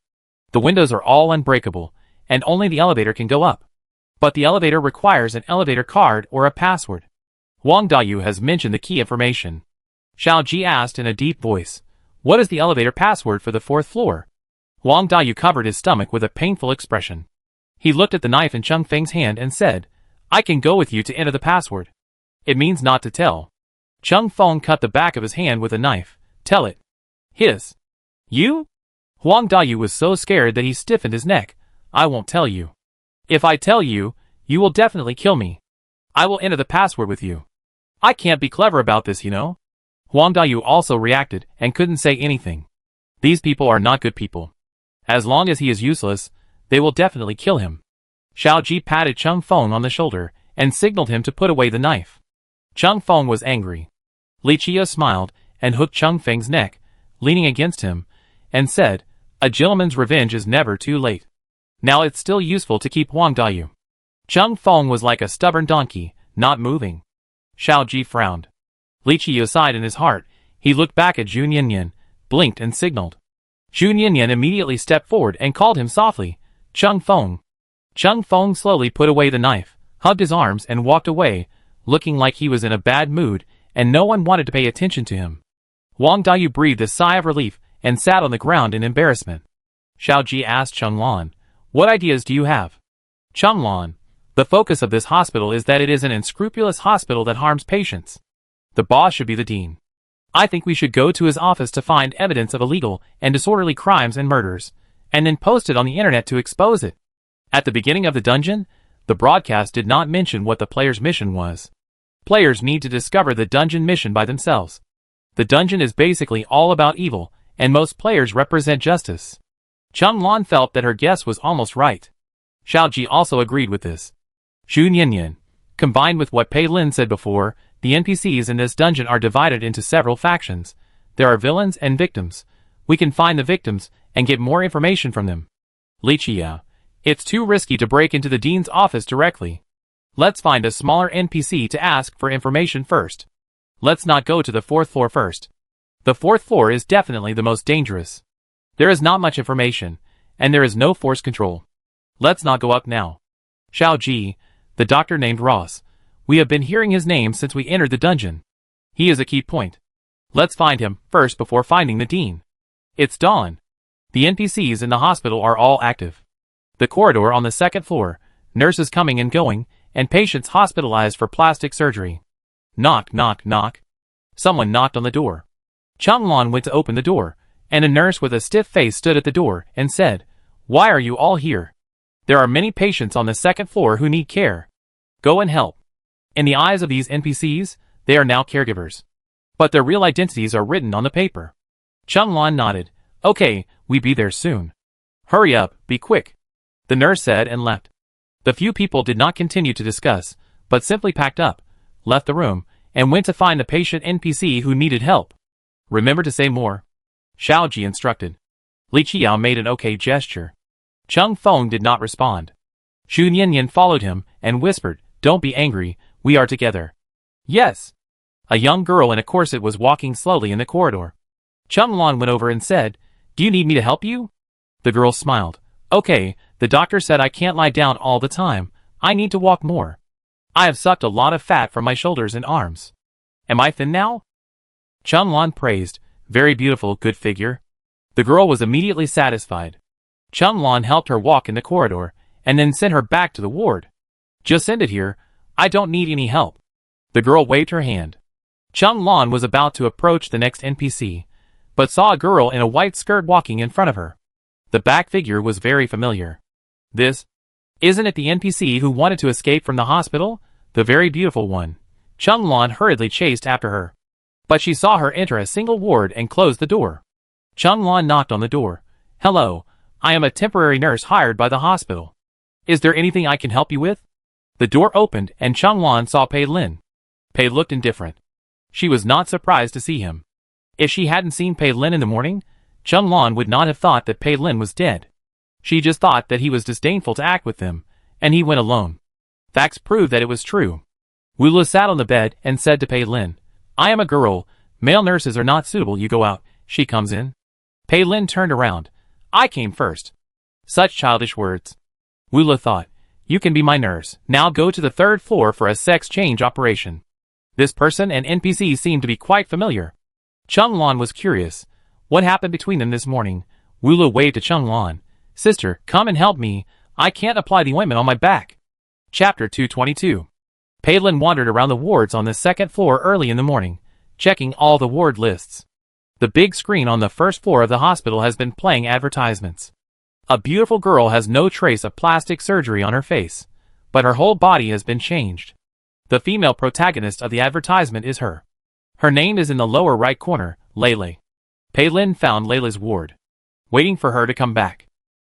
The windows are all unbreakable, and only the elevator can go up. But the elevator requires an elevator card or a password. Huang Dayu has mentioned the key information. Xiao Ji asked in a deep voice, "What is the elevator password for the 4th floor?" Huang Dayu covered his stomach with a painful expression. He looked at the knife in Chung Feng's hand and said, "I can go with you to enter the password. It means not to tell." Chung Feng cut the back of his hand with a knife. "Tell it." "His. You?" Huang Dayu was so scared that he stiffened his neck. "I won't tell you. If I tell you, you will definitely kill me. I will enter the password with you. I can't be clever about this, you know." Huang Dayu also reacted and couldn't say anything. These people are not good people. As long as he is useless, they will definitely kill him. Xiao Ji patted Chung Feng on the shoulder and signaled him to put away the knife. Chung Feng was angry. Li Qiao smiled and hooked Chung Feng's neck, leaning against him, and said, "A gentleman's revenge is never too late. Now it's still useful to keep Huang Dayu." Chung Feng was like a stubborn donkey, not moving. Xiao Ji frowned. Li Qiao sighed in his heart. He looked back at Xu Nianyan, blinked and signaled. Xu Nianyan immediately stepped forward and called him softly, "Chung Feng." Chung Feng slowly put away the knife, hugged his arms and walked away, looking like he was in a bad mood, and no one wanted to pay attention to him. Huang Dayu breathed a sigh of relief and sat on the ground in embarrassment. Xiao Ji asked Chung Lan, "What ideas do you have?" Chung Lan, "The focus of this hospital is that it is an unscrupulous hospital that harms patients. The boss should be the dean. I think we should go to his office to find evidence of illegal and disorderly crimes and murders, and then post it on the internet to expose it." At the beginning of the dungeon, the broadcast did not mention what the player's mission was. Players need to discover the dungeon mission by themselves. The dungeon is basically all about evil, and most players represent justice. Chung Lan felt that her guess was almost right. Xiao Ji also agreed with this. Xu Nianyan, combined with what Pei Lin said before, the NPCs in this dungeon are divided into several factions. There are villains and victims. We can find the victims and get more information from them. Li Qia, it's too risky to break into the dean's office directly. Let's find a smaller NPC to ask for information first. Let's not go to the 4th floor first. The 4th floor is definitely the most dangerous. There is not much information, and there is no force control. Let's not go up now. Xiao Ji, the doctor named Ross. We have been hearing his name since we entered the dungeon. He is a key point. Let's find him first before finding the dean. It's dawn. The NPCs in the hospital are all active. The corridor on the 2nd floor, nurses coming and going, and patients hospitalized for plastic surgery. Knock, knock, knock. Someone knocked on the door. Chung Lan went to open the door, and a nurse with a stiff face stood at the door and said, "Why are you all here? There are many patients on the 2nd floor who need care. Go and help." In the eyes of these NPCs, they are now caregivers. But their real identities are written on the paper. Chung Lan nodded. "Okay, we be there soon." "Hurry up, be quick," the nurse said and left. The few people did not continue to discuss, but simply packed up, left the room, and went to find the patient NPC who needed help. "Remember to say more," Xiao Ji instructed. Li Qiao made an okay gesture. Chung Feng did not respond. Xu Nianyan followed him and whispered, "Don't be angry, we are together." "Yes." A young girl in a corset was walking slowly in the corridor. Chung Lan went over and said, "Do you need me to help you?" The girl smiled. "Okay, the doctor said I can't lie down all the time, I need to walk more. I have sucked a lot of fat from my shoulders and arms. Am I thin now?" Chung Lan praised, "Very beautiful, good figure." The girl was immediately satisfied. Chung Lan helped her walk in the corridor, and then sent her back to the ward. "Just send it here, I don't need any help." The girl waved her hand. Chung Lan was about to approach the next NPC, but saw a girl in a white skirt walking in front of her. The back figure was very familiar. This, isn't it the NPC who wanted to escape from the hospital? The very beautiful one. Chung Lan hurriedly chased after her. But she saw her enter a single ward and close the door. Chung Lan knocked on the door. "Hello, I am a temporary nurse hired by the hospital. Is there anything I can help you with?" The door opened and Chung Lan saw Pei Lin. Pei looked indifferent. She was not surprised to see him. If she hadn't seen Pei Lin in the morning, Chung Lan would not have thought that Pei Lin was dead. She just thought that he was disdainful to act with them, and he went alone. Facts proved that it was true. Wu Le sat on the bed and said to Pei Lin, "I am a girl, male nurses are not suitable, you go out." She comes in. Pei Lin turned around. "I came first." Such childish words. Wu Le thought, "You can be my nurse, now go to the 3rd floor for a sex change operation." This person and NPC seemed to be quite familiar. Chung Lan was curious. What happened between them this morning? Wu Le waved to Chung Lan. "Sister, come and help me, I can't apply the ointment on my back." Chapter 222. Pei Lin wandered around the wards on the 2nd floor early in the morning, checking all the ward lists. The big screen on the 1st floor of the hospital has been playing advertisements. A beautiful girl has no trace of plastic surgery on her face, but her whole body has been changed. The female protagonist of the advertisement is her. Her name is in the lower right corner, Lele. Pei Lin found Lele's ward, waiting for her to come back.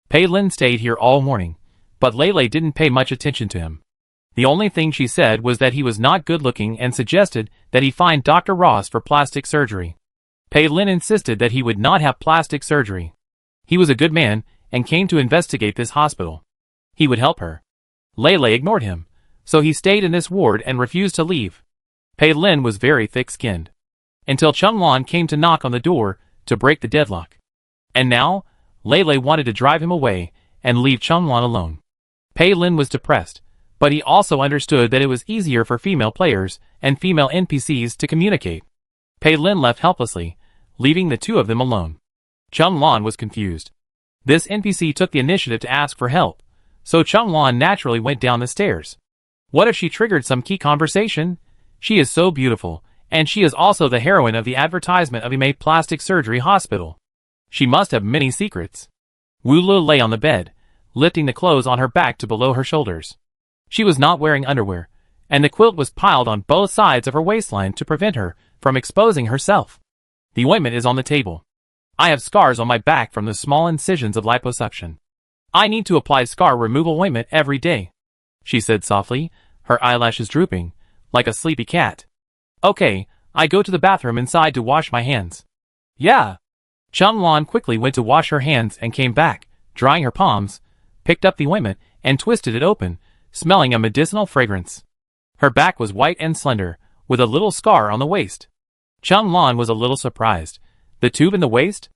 Pei Lin stayed here all morning, but Lele didn't pay much attention to him. The only thing she said was that he was not good looking and suggested that he find Dr. Ross for plastic surgery. Pei Lin insisted that he would not have plastic surgery. He was a good man and came to investigate this hospital. He would help her. Lele ignored him, so he stayed in this ward and refused to leave. Pei Lin was very thick-skinned. Until Chung Lan came to knock on the door to break the deadlock. And now, Lele wanted to drive him away and leave Chung Lan alone. Pei Lin was depressed, but he also understood that it was easier for female players and female NPCs to communicate. Pei Lin left helplessly, leaving the two of them alone. Chung Lan was confused. This NPC took the initiative to ask for help, so Chung Lan naturally went down the stairs. What if she triggered some key conversation? She is so beautiful, and she is also the heroine of the advertisement of a plastic surgery hospital. She must have many secrets. Wu Lu lay on the bed, lifting the clothes on her back to below her shoulders. She was not wearing underwear, and the quilt was piled on both sides of her waistline to prevent her from exposing herself. The ointment is on the table. I have scars on my back from the small incisions of liposuction. I need to apply scar removal ointment every day, she said softly, her eyelashes drooping, like a sleepy cat. Okay, I go to the bathroom inside to wash my hands. Yeah. Chung Lan quickly went to wash her hands and came back, drying her palms, picked up the ointment, and twisted it open, smelling a medicinal fragrance. Her back was white and slender, with a little scar on the waist. Chung Lan was a little surprised. The tube in the waist?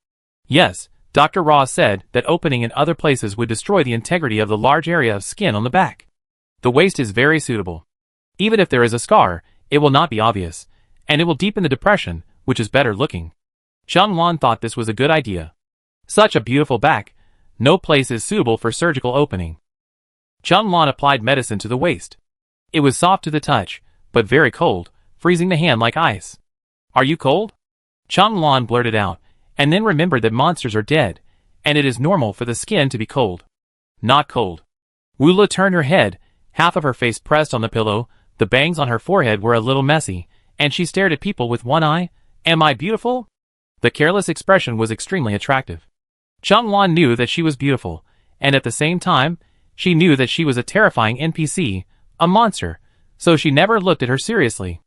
Yes, Dr. Ross said that opening in other places would destroy the integrity of the large area of skin on the back. The waist is very suitable. Even if there is a scar, it will not be obvious, and it will deepen the depression, which is better looking. Chung Lan thought this was a good idea. Such a beautiful back, no place is suitable for surgical opening. Chung Lan applied medicine to the waist. It was soft to the touch, but very cold, freezing the hand like ice. Are you cold? Chung Lan blurted out, and then remembered that monsters are dead, and it is normal for the skin to be cold. Not cold. Wu Lu turned her head, half of her face pressed on the pillow, the bangs on her forehead were a little messy, and she stared at people with one eye. Am I beautiful? The careless expression was extremely attractive. Chung Lan knew that she was beautiful, and at the same time, she knew that she was a terrifying NPC, a monster, so she never looked at her seriously.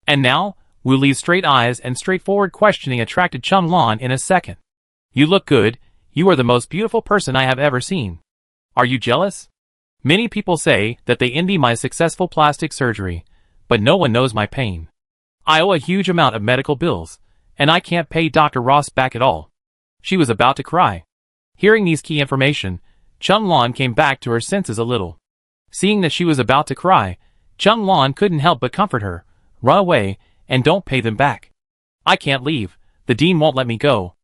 And now, Wu Li's straight eyes and straightforward questioning attracted Chung Lan in a second. You look good, you are the most beautiful person I have ever seen. Are you jealous? Many people say that they envy my successful plastic surgery, but no one knows my pain. I owe a huge amount of medical bills, and I can't pay Dr. Ross back at all. She was about to cry. Hearing these key information, Chung Lan came back to her senses a little. Seeing that she was about to cry, Chung Lan couldn't help but comfort her. Run away, and don't pay them back. I can't leave, the dean won't let me go.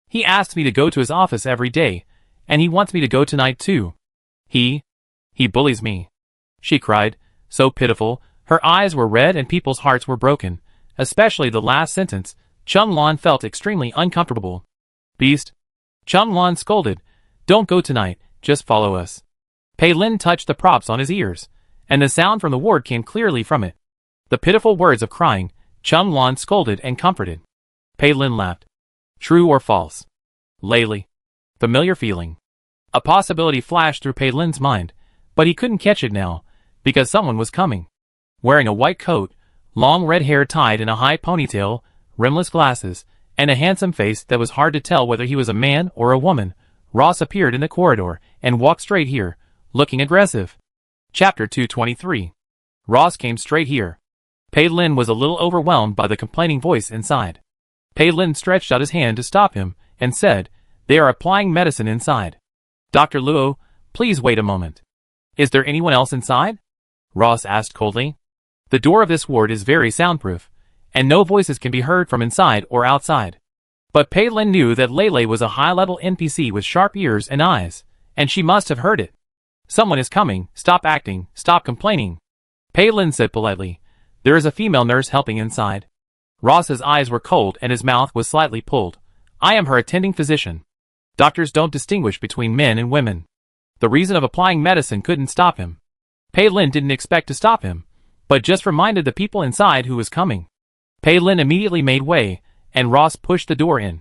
He asks me to go to his office every day, and he wants me to go tonight too. He bullies me. She cried, so pitiful, her eyes were red and people's hearts were broken, especially the last sentence. Chung Lan felt extremely uncomfortable. Beast. Chung Lan scolded, don't go tonight, just follow us. Pei Lin touched the props on his ears, and the sound from the ward came clearly from it. The pitiful words of crying, Chung Lan scolded and comforted. Pei Lin laughed. True or false? Lately. Familiar feeling. A possibility flashed through Pei Lin's mind, but he couldn't catch it now, because someone was coming. Wearing a white coat, long red hair tied in a high ponytail, rimless glasses, and a handsome face that was hard to tell whether he was a man or a woman, Ross appeared in the corridor and walked straight here, looking aggressive. Chapter 223. Ross came straight here. Pei Lin was a little overwhelmed by the complaining voice inside. Pei Lin stretched out his hand to stop him, and said, they are applying medicine inside. Dr. Luo, please wait a moment. Is there anyone else inside? Ross asked coldly. The door of this ward is very soundproof, and no voices can be heard from inside or outside. But Pei Lin knew that Lele was a high-level NPC with sharp ears and eyes, and she must have heard it. Someone is coming, stop acting, stop complaining. Pei Lin said politely, there is a female nurse helping inside. Ross's eyes were cold and his mouth was slightly pulled. I am her attending physician. Doctors don't distinguish between men and women. The reason of applying medicine couldn't stop him. Pei Lin didn't expect to stop him, but just reminded the people inside who was coming. Pei Lin immediately made way, and Ross pushed the door in.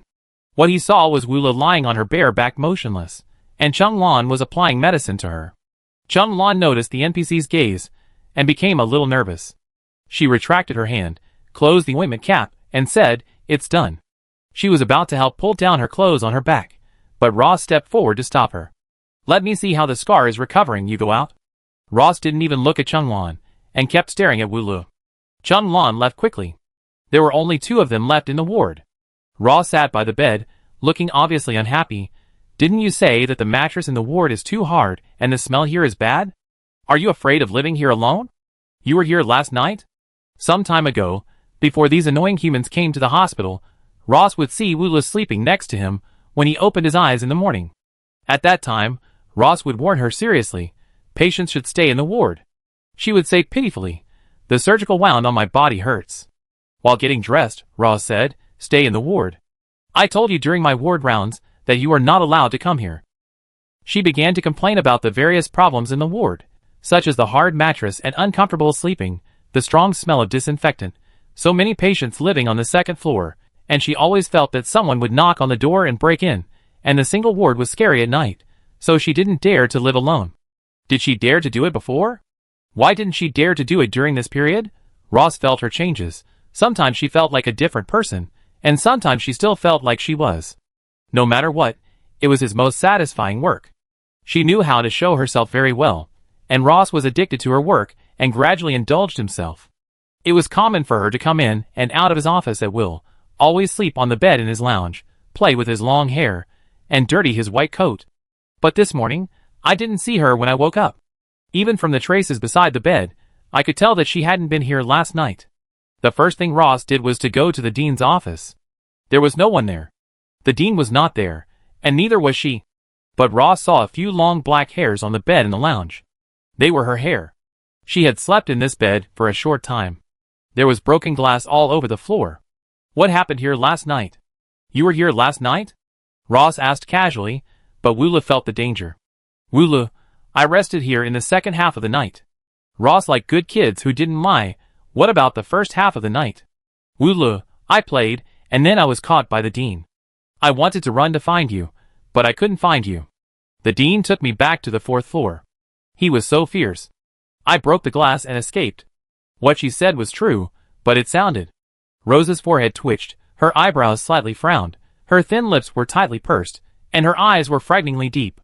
What he saw was Wu Lu lying on her bare back motionless, and Chung Lan was applying medicine to her. Chung Lan noticed the NPC's gaze, and became a little nervous. She retracted her hand, closed the ointment cap, and said, it's done. She was about to help pull down her clothes on her back, but Ross stepped forward to stop her. Let me see how the scar is recovering, you go out. Ross didn't even look at Chung Lan, and kept staring at Wu Lu. Chung Lan left quickly. There were only 2 of them left in the ward. Ross sat by the bed, looking obviously unhappy. Didn't you say that the mattress in the ward is too hard and the smell here is bad? Are you afraid of living here alone? You were here last night? Some time ago, before these annoying humans came to the hospital, Ross would see Wu Lu sleeping next to him, when he opened his eyes in the morning. At that time, Ross would warn her seriously, patients should stay in the ward. She would say pitifully, the surgical wound on my body hurts. While getting dressed, Ross said, stay in the ward. I told you during my ward rounds that you are not allowed to come here. She began to complain about the various problems in the ward, such as the hard mattress and uncomfortable sleeping, the strong smell of disinfectant, so many patients living on the second floor, and she always felt that someone would knock on the door and break in, and the single ward was scary at night, so she didn't dare to live alone. Did she dare to do it before? Why didn't she dare to do it during this period? Ross felt her changes. Sometimes she felt like a different person, and sometimes she still felt like she was. No matter what, it was his most satisfying work. She knew how to show herself very well, and Ross was addicted to her work and gradually indulged himself. It was common for her to come in and out of his office at will, always sleep on the bed in his lounge, play with his long hair, and dirty his white coat. But this morning, I didn't see her when I woke up. Even from the traces beside the bed, I could tell that she hadn't been here last night. The first thing Ross did was to go to the dean's office. There was no one there. The dean was not there, and neither was she. But Ross saw a few long black hairs on the bed in the lounge. They were her hair. She had slept in this bed for a short time. There was broken glass all over the floor. What happened here last night? You were here last night? Ross asked casually, but Woola felt the danger. Woola, I rested here in the second half of the night. Ross liked good kids who didn't lie. What about the first half of the night? Woola, I played, and then I was caught by the dean. I wanted to run to find you, but I couldn't find you. The dean took me back to the fourth floor. He was so fierce. I broke the glass and escaped. What she said was true, but it sounded. Rose's forehead twitched, her eyebrows slightly frowned, her thin lips were tightly pursed, and her eyes were frighteningly deep.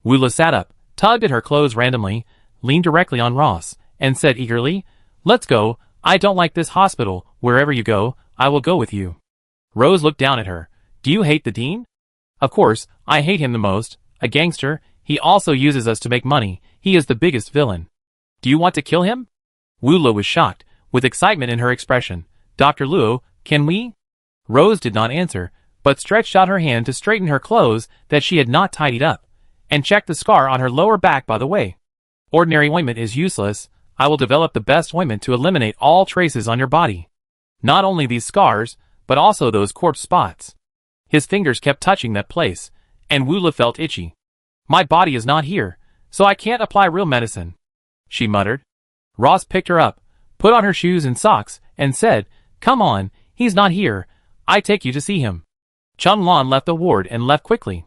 Woola sat up, tugged at her clothes randomly, leaned directly on Ross, and said eagerly, let's go, I don't like this hospital, wherever you go, I will go with you. Rose looked down at her. Do you hate the dean? Of course, I hate him the most, a gangster, he also uses us to make money, he is the biggest villain. Do you want to kill him? Woola was shocked, with excitement in her expression. Dr. Luo, can we? Rose did not answer, but stretched out her hand to straighten her clothes that she had not tidied up, and checked the scar on her lower back by the way. Ordinary ointment is useless, I will develop the best ointment to eliminate all traces on your body. Not only these scars, but also those corpse spots. His fingers kept touching that place, and Woola felt itchy. My body is not here, so I can't apply real medicine, she muttered. Ross picked her up, put on her shoes and socks, and said, come on, he's not here, I take you to see him. Chung Lan left the ward and left quickly.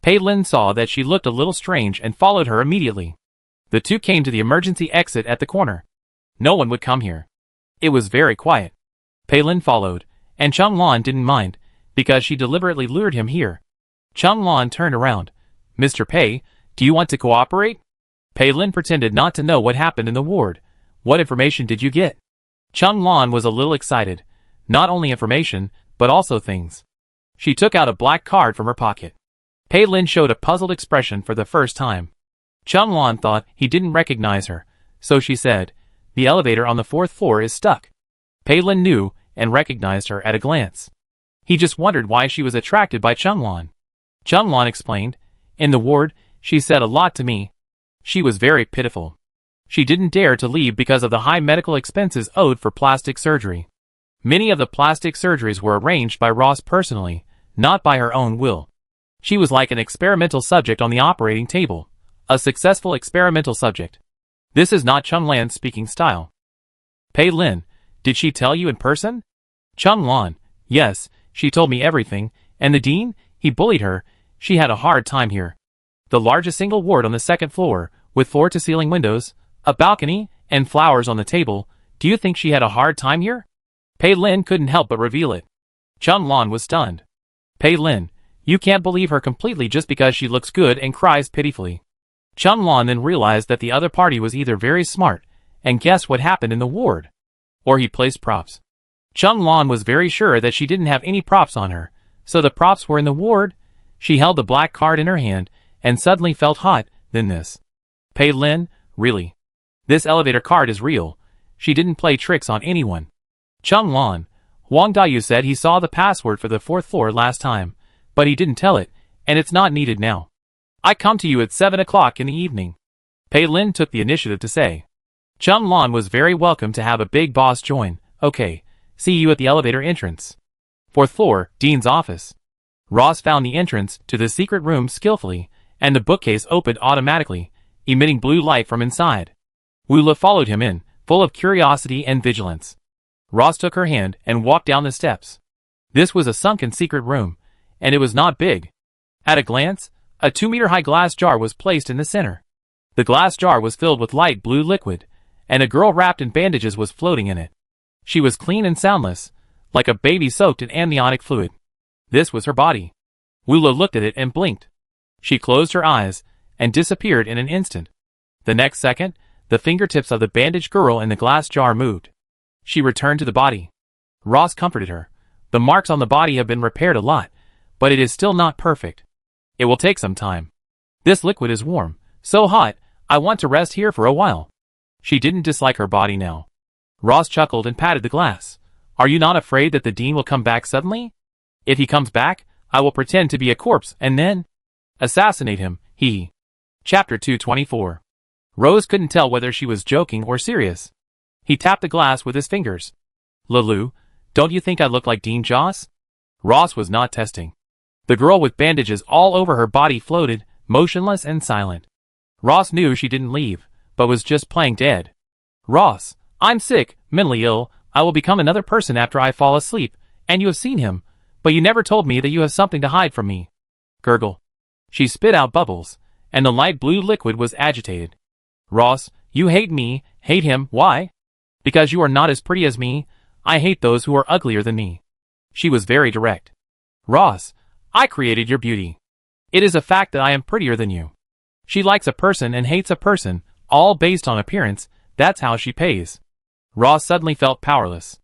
Pei Lin saw that she looked a little strange and followed her immediately. The two came to the emergency exit at the corner. No one would come here. It was very quiet. Pei Lin followed, and Chung Lan didn't mind, because she deliberately lured him here. Chung Lan turned around. Mr. Pei, do you want to cooperate? Pei Lin pretended not to know what happened in the ward. What information did you get? Chung Lan was a little excited. Not only information, but also things. She took out a black card from her pocket. Pei Lin showed a puzzled expression for the first time. Chung Lan thought he didn't recognize her, so she said, the elevator on the fourth floor is stuck. Pei Lin knew and recognized her at a glance. He just wondered why she was attracted by Chung Lan. Chung Lan explained, in the ward, she said a lot to me. She was very pitiful. She didn't dare to leave because of the high medical expenses owed for plastic surgery. Many of the plastic surgeries were arranged by Ross personally, not by her own will. She was like an experimental subject on the operating table, a successful experimental subject. This is not Chung Lan's speaking style. Pei Lin, did she tell you in person? Chung Lan, yes, she told me everything, and the dean, he bullied her, she had a hard time here. The largest single ward on the second floor, with floor-to-ceiling windows, a balcony, and flowers on the table, do you think she had a hard time here? Pei Lin couldn't help but reveal it. Chung Lan was stunned. Pei Lin, you can't believe her completely just because she looks good and cries pitifully. Chung Lan then realized that the other party was either very smart and guessed what happened in the ward, or he placed props. Chung Lan was very sure that she didn't have any props on her, so the props were in the ward. She held the black card in her hand and suddenly felt hot, then this. Pei Lin, really? This elevator card is real. She didn't play tricks on anyone. Chung Lan, Wang Dayu said he saw the password for the fourth floor last time, but he didn't tell it, and it's not needed now. I come to you at 7 o'clock in the evening. Pei Lin took the initiative to say. Chung Lan was very welcome to have a big boss join. Okay, see you at the elevator entrance. 4th floor, Dean's office. Ross found the entrance to the secret room skillfully, and the bookcase opened automatically, emitting blue light from inside. Wula followed him in, full of curiosity and vigilance. Ross took her hand and walked down the steps. This was a sunken secret room, and it was not big. At a glance, a 2-meter-high glass jar was placed in the center. The glass jar was filled with light blue liquid, and a girl wrapped in bandages was floating in it. She was clean and soundless, like a baby soaked in amniotic fluid. This was her body. Wula looked at it and blinked. She closed her eyes and disappeared in an instant. The next second, the fingertips of the bandaged girl in the glass jar moved. She returned to the body. Ross comforted her. The marks on the body have been repaired a lot, but it is still not perfect. It will take some time. This liquid is warm, so hot, I want to rest here for a while. She didn't dislike her body now. Ross chuckled and patted the glass. Are you not afraid that the Dean will come back suddenly? If he comes back, I will pretend to be a corpse and then assassinate him, he. Chapter 224. Rose couldn't tell whether she was joking or serious. He tapped the glass with his fingers. Lulu, don't you think I look like Dean Joss? Ross was not testing. The girl with bandages all over her body floated, motionless and silent. Ross knew she didn't leave, but was just playing dead. Ross, I'm sick, mentally ill, I will become another person after I fall asleep, and you have seen him, but you never told me that you have something to hide from me. Gurgle. She spit out bubbles, and the light blue liquid was agitated. Ross, you hate me, hate him, why? Because you are not as pretty as me, I hate those who are uglier than me. She was very direct. Ross, I created your beauty. It is a fact that I am prettier than you. She likes a person and hates a person, all based on appearance, that's how she pays. Ross suddenly felt powerless.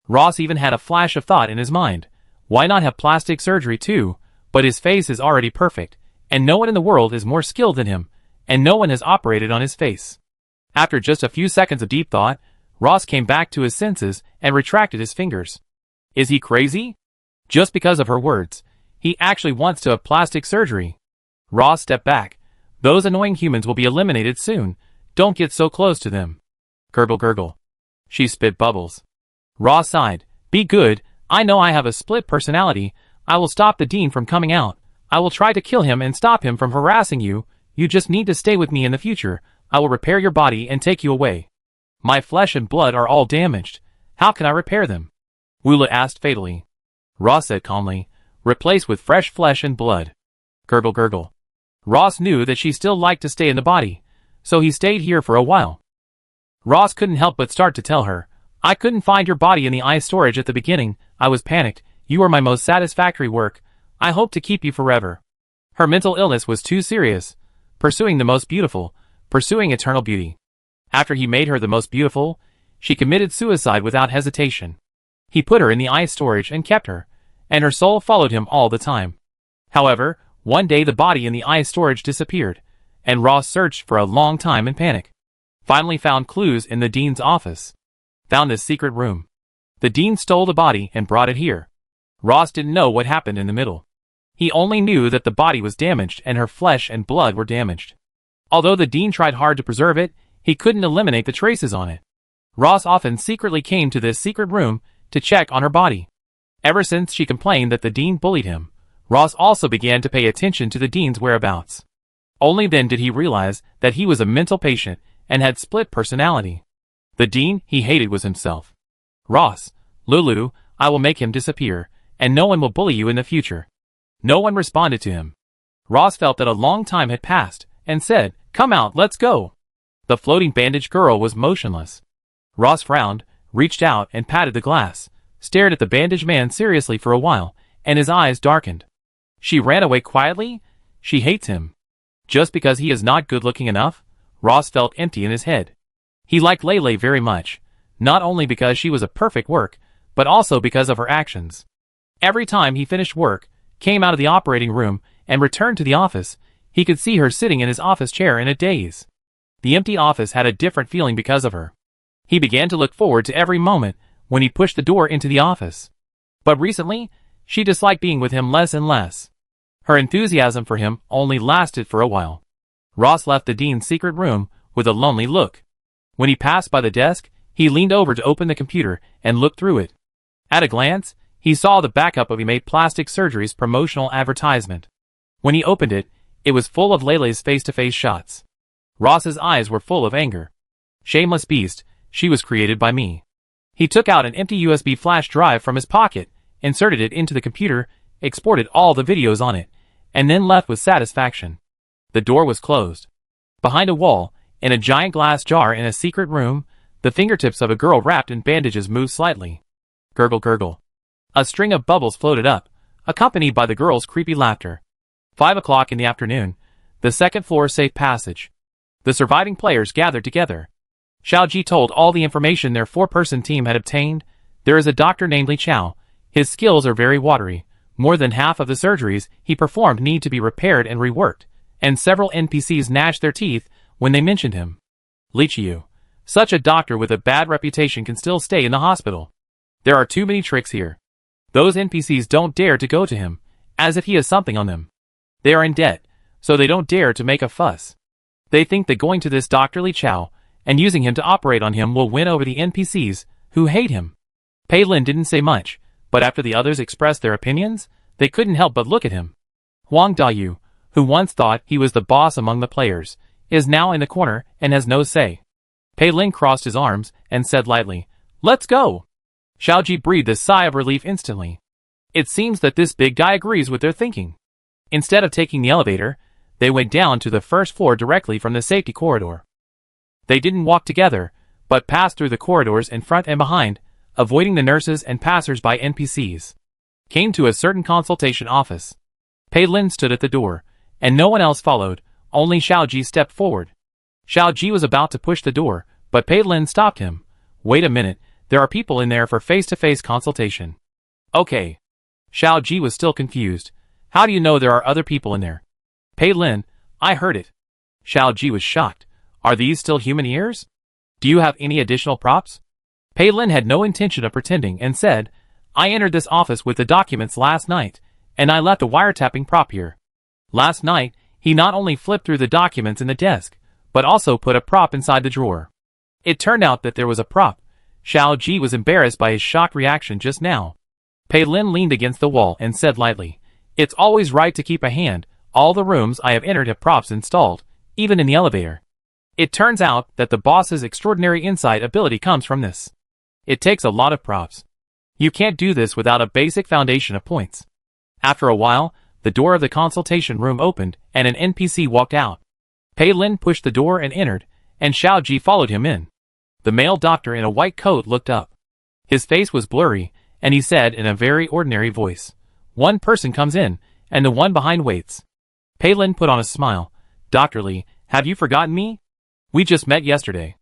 Ross even had a flash of thought in his mind. Why not have plastic surgery too? But his face is already perfect, and no one in the world is more skilled than him, and no one has operated on his face. After just a few seconds of deep thought, Ross came back to his senses and retracted his fingers. Is he crazy? Just because of her words, he actually wants to have plastic surgery. Ross stepped back. Those annoying humans will be eliminated soon. Don't get so close to them. Gurgle gurgle. She spit bubbles. Ross sighed. Be good, I know I have a split personality. I will stop the Dean from coming out. I will try to kill him and stop him from harassing you. You just need to stay with me in the future. I will repair your body and take you away. My flesh and blood are all damaged. How can I repair them? Wula asked fatally. Ross said calmly, replace with fresh flesh and blood. Gurgle gurgle. Ross knew that she still liked to stay in the body, so he stayed here for a while. Ross couldn't help but start to tell her, I couldn't find your body in the ice storage at the beginning. I was panicked. You are my most satisfactory work. I hope to keep you forever. Her mental illness was too serious. Pursuing the most beautiful, pursuing eternal beauty. After he made her the most beautiful, she committed suicide without hesitation. He put her in the ice storage and kept her, and her soul followed him all the time. However, one day the body in the ice storage disappeared, and Ross searched for a long time in panic. Finally found clues in the Dean's office. Found this secret room. The Dean stole the body and brought it here. Ross didn't know what happened in the middle. He only knew that the body was damaged and her flesh and blood were damaged. Although the Dean tried hard to preserve it, he couldn't eliminate the traces on it. Ross often secretly came to this secret room to check on her body. Ever since she complained that the Dean bullied him, Ross also began to pay attention to the Dean's whereabouts. Only then did he realize that he was a mental patient and had split personality. The Dean he hated was himself. Ross, Lulu, I will make him disappear, and no one will bully you in the future. No one responded to him. Ross felt that a long time had passed, and said, come out, let's go. The floating bandaged girl was motionless. Ross frowned, reached out and patted the glass, stared at the bandaged man seriously for a while, and his eyes darkened. She ran away quietly? She hates him. Just because he is not good-looking enough? Ross felt empty in his head. He liked Lele very much, not only because she was a perfect work, but also because of her actions. Every time he finished work, came out of the operating room, and returned to the office, he could see her sitting in his office chair in a daze. The empty office had a different feeling because of her. He began to look forward to every moment when he pushed the door into the office. But recently, she disliked being with him less and less. Her enthusiasm for him only lasted for a while. Ross left the dean's secret room with a lonely look. When he passed by the desk, he leaned over to open the computer and looked through it. At a glance, he saw the backup of Made Plastic Surgery's promotional advertisement. When he opened it, it was full of Lele's face-to-face shots. Ross's eyes were full of anger. Shameless beast, she was created by me. He took out an empty USB flash drive from his pocket, inserted it into the computer, exported all the videos on it, and then left with satisfaction. The door was closed. Behind a wall, in a giant glass jar in a secret room, the fingertips of a girl wrapped in bandages moved slightly. Gurgle gurgle. A string of bubbles floated up, accompanied by the girl's creepy laughter. 5 o'clock in the afternoon, the second floor safe passage. The surviving players gathered together. Xiaoji told all the information their 4-person team had obtained. There is a doctor named Li Chao. His skills are very watery. More than half of the surgeries he performed need to be repaired and reworked, and several NPCs gnashed their teeth when they mentioned him. Li Chiu. Such a doctor with a bad reputation can still stay in the hospital. There are too many tricks here. Those NPCs don't dare to go to him, as if he has something on them. They are in debt, so they don't dare to make a fuss. They think that going to this Dr. Li Chao and using him to operate on him will win over the NPCs who hate him. Pei Lin didn't say much, but after the others expressed their opinions, they couldn't help but look at him. Huang Dayu, who once thought he was the boss among the players, is now in the corner and has no say. Pei Lin crossed his arms and said lightly, "Let's go." Xiaoji breathed a sigh of relief instantly. It seems that this big guy agrees with their thinking. Instead of taking the elevator, they went down to the first floor directly from the safety corridor. They didn't walk together, but passed through the corridors in front and behind, avoiding the nurses and passers-by NPCs. Came to a certain consultation office. Pei Lin stood at the door, and no one else followed, only Xiaoji stepped forward. Xiaoji was about to push the door, but Pei Lin stopped him. "Wait a minute, there are people in there for face-to-face consultation." "Okay." Xiaoji was still confused. "How do you know there are other people in there?" "Pei Lin, I heard it." Xiaoji was shocked. "Are these still human ears? Do you have any additional props?" Pei Lin had no intention of pretending and said, "I entered this office with the documents last night, and I left a wiretapping prop here." Last night, he not only flipped through the documents in the desk, but also put a prop inside the drawer. It turned out that there was a prop. Xiaoji was embarrassed by his shocked reaction just now. Pei Lin leaned against the wall and said lightly, "It's always right to keep a hand. All the rooms I have entered have props installed, even in the elevator. It turns out that the boss's extraordinary insight ability comes from this. It takes a lot of props. You can't do this without a basic foundation of points." After a while, the door of the consultation room opened and an NPC walked out. Pei Lin pushed the door and entered, and Xiaoji followed him in. The male doctor in a white coat looked up. His face was blurry, and he said in a very ordinary voice, "One person comes in, and the one behind waits." Pei Lin put on a smile. "Dr. Li, have you forgotten me? We just met yesterday.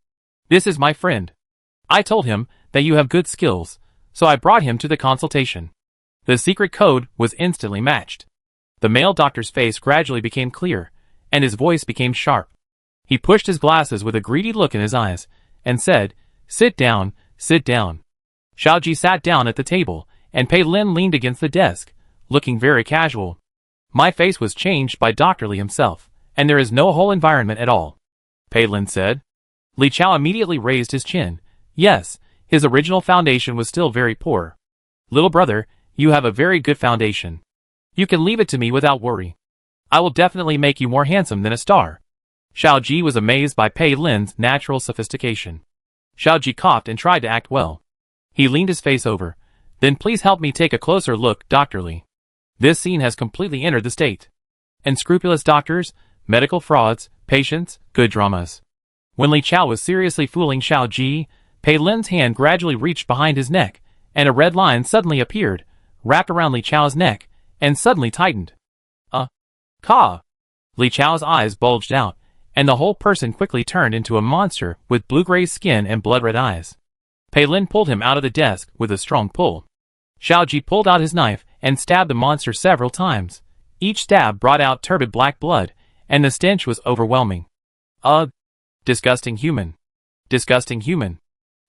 This is my friend. I told him that you have good skills, so I brought him to the consultation." The secret code was instantly matched. The male doctor's face gradually became clear, and his voice became sharp. He pushed his glasses with a greedy look in his eyes, and said, "Sit down, sit down." Xiaoji sat down at the table, and Pei Lin leaned against the desk, looking very casual. "My face was changed by Dr. Li himself, and there is no whole environment at all," Pei Lin said. Li Chao immediately raised his chin. Yes, his original foundation was still very poor. "Little brother, you have a very good foundation. You can leave it to me without worry. I will definitely make you more handsome than a star." Xiaoji was amazed by Pei Lin's natural sophistication. Xiaoji coughed and tried to act well. He leaned his face over. "Then please help me take a closer look, Dr. Li. This scene has completely entered the state. Unscrupulous doctors, medical frauds, patients, good dramas." When Li Chao was seriously fooling Xiaoji, Pei Lin's hand gradually reached behind his neck, and a red line suddenly appeared, wrapped around Li Chao's neck, and suddenly tightened. Ka! Li Chao's eyes bulged out, and the whole person quickly turned into a monster with blue-gray skin and blood-red eyes. Pei Lin pulled him out of the desk with a strong pull. Xiaoji pulled out his knife and stabbed the monster several times. Each stab brought out turbid black blood, and the stench was overwhelming. Ugh! Disgusting human. Disgusting human.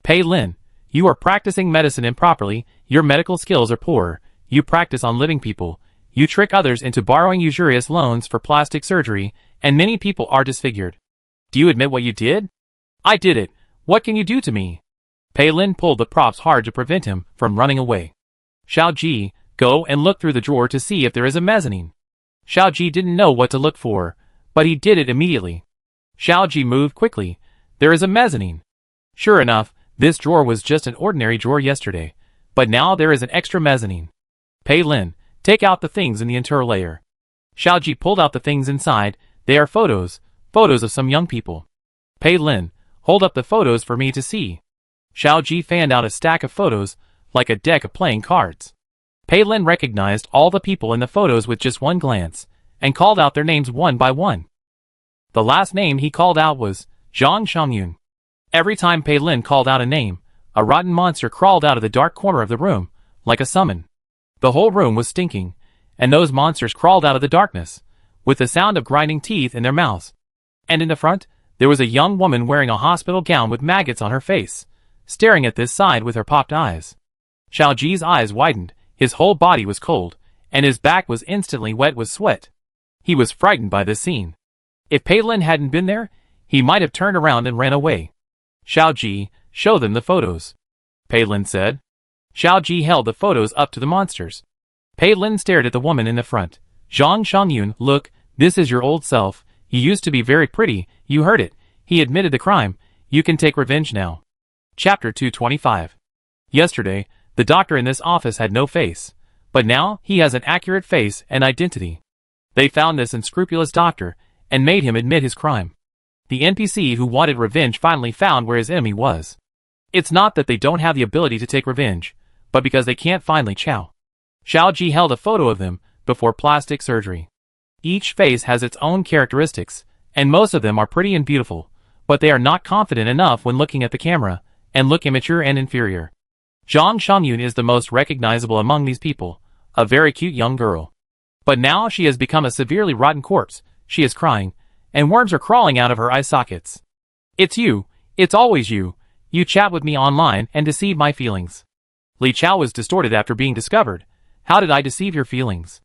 Pei Lin, you are practicing medicine improperly, your medical skills are poor, you practice on living people, You trick others into borrowing usurious loans for plastic surgery, and many people are disfigured. Do you admit what you did? I did it. What can you do to me? Pei Lin pulled the props hard to prevent him from running away. Xiao Ji, go and look through the drawer to see if there is a mezzanine. Xiao Ji didn't know what to look for, but he did it immediately. Xiao Ji moved quickly. There is a mezzanine. Sure enough, this drawer was just an ordinary drawer yesterday, but now there is an extra mezzanine. Pei Lin, take out the things in the interlayer. Xiao Ji pulled out the things inside. They are photos of some young people. Pei Lin, hold up the photos for me to see. Xiao Ji fanned out a stack of photos, like a deck of playing cards. Pei Lin recognized all the people in the photos with just one glance, and called out their names one by one. The last name he called out was Zhang Xiangyun. Every time Pei Lin called out a name, a rotten monster crawled out of the dark corner of the room, like a summon. The whole room was stinking, and those monsters crawled out of the darkness, with the sound of grinding teeth in their mouths. And in the front, there was a young woman wearing a hospital gown with maggots on her face, staring at this side with her popped eyes. Xiao Ji's eyes widened, his whole body was cold, and his back was instantly wet with sweat. He was frightened by this scene. If Pei Lin hadn't been there, he might have turned around and ran away. Xiao Ji, show them the photos. Pei Lin said. Xiao Ji held the photos up to the monsters. Pei Lin stared at the woman in the front. Zhang Xiangyun, look, this is your old self. You used to be very pretty, you heard it. He admitted the crime. You can take revenge now. Chapter 225. Yesterday, the doctor in this office had no face, but now he has an accurate face and identity. They found this unscrupulous doctor and made him admit his crime. The NPC who wanted revenge finally found where his enemy was. It's not that they don't have the ability to take revenge, but because they can't find Li Chao. Xiao Ji held a photo of them before plastic surgery. Each face has its own characteristics, and most of them are pretty and beautiful, but they are not confident enough when looking at the camera, and look immature and inferior. Zhang Xiangyun is the most recognizable among these people, a very cute young girl. But now she has become a severely rotten corpse, she is crying, and worms are crawling out of her eye sockets. It's you, it's always you. You chat with me online and deceive my feelings. Li Chao was distorted after being discovered. How did I deceive your feelings?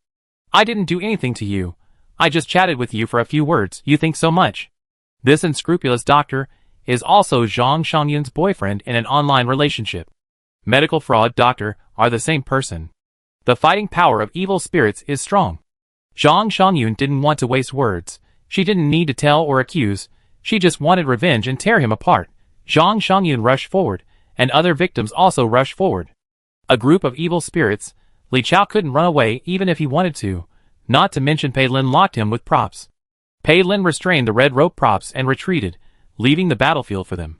I didn't do anything to you. I just chatted with you for a few words. You think so much. This unscrupulous doctor is also Zhang Xiangyun's boyfriend in an online relationship. Medical fraud doctor are the same person. The fighting power of evil spirits is strong. Zhang Xiangyun didn't want to waste words. She didn't need to tell or accuse. She just wanted revenge and tear him apart. Zhang Xiangyun rushed forward, and other victims also rushed forward. A group of evil spirits. Li Chao couldn't run away even if he wanted to, not to mention Pei Lin locked him with props. Pei Lin restrained the red rope props and retreated, leaving the battlefield for them.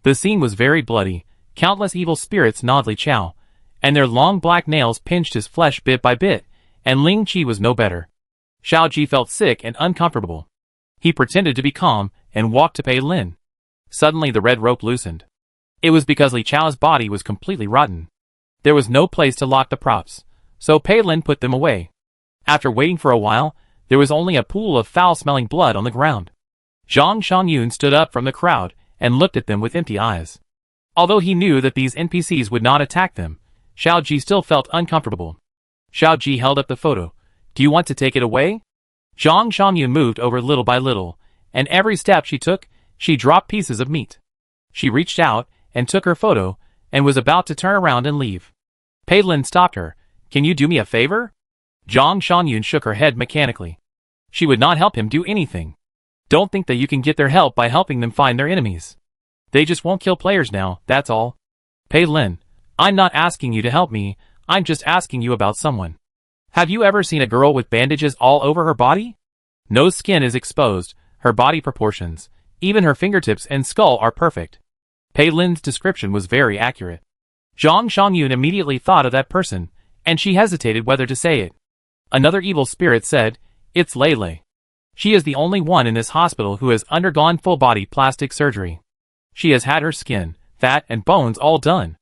The scene was very bloody. Countless evil spirits gnawed Li Chao, and their long black nails pinched his flesh bit by bit, and Ling Qi was no better. Xiao Ji felt sick and uncomfortable. He pretended to be calm and walked to Pei Lin. Suddenly the red rope loosened. It was because Li Chao's body was completely rotten. There was no place to lock the props, so Pei Lin put them away. After waiting for a while, there was only a pool of foul-smelling blood on the ground. Zhang Xiangyun stood up from the crowd and looked at them with empty eyes. Although he knew that these NPCs would not attack them, Xiao Ji still felt uncomfortable. Xiao Ji held up the photo. Do you want to take it away? Zhang Xiangyun moved over little by little, and every step she took, she dropped pieces of meat. She reached out and took her photo, and was about to turn around and leave. Pei Lin stopped her. Can you do me a favor? Zhang Xiangyun shook her head mechanically. She would not help him do anything. Don't think that you can get their help by helping them find their enemies. They just won't kill players now, that's all. Pei Lin, I'm not asking you to help me, I'm just asking you about someone. Have you ever seen a girl with bandages all over her body? No skin is exposed, her body proportions, even her fingertips and skull are perfect. Pei Lin's description was very accurate. Zhang Xiangyun immediately thought of that person, and she hesitated whether to say it. Another evil spirit said, It's Lele. She is the only one in this hospital who has undergone full-body plastic surgery. She has had her skin, fat and bones all done.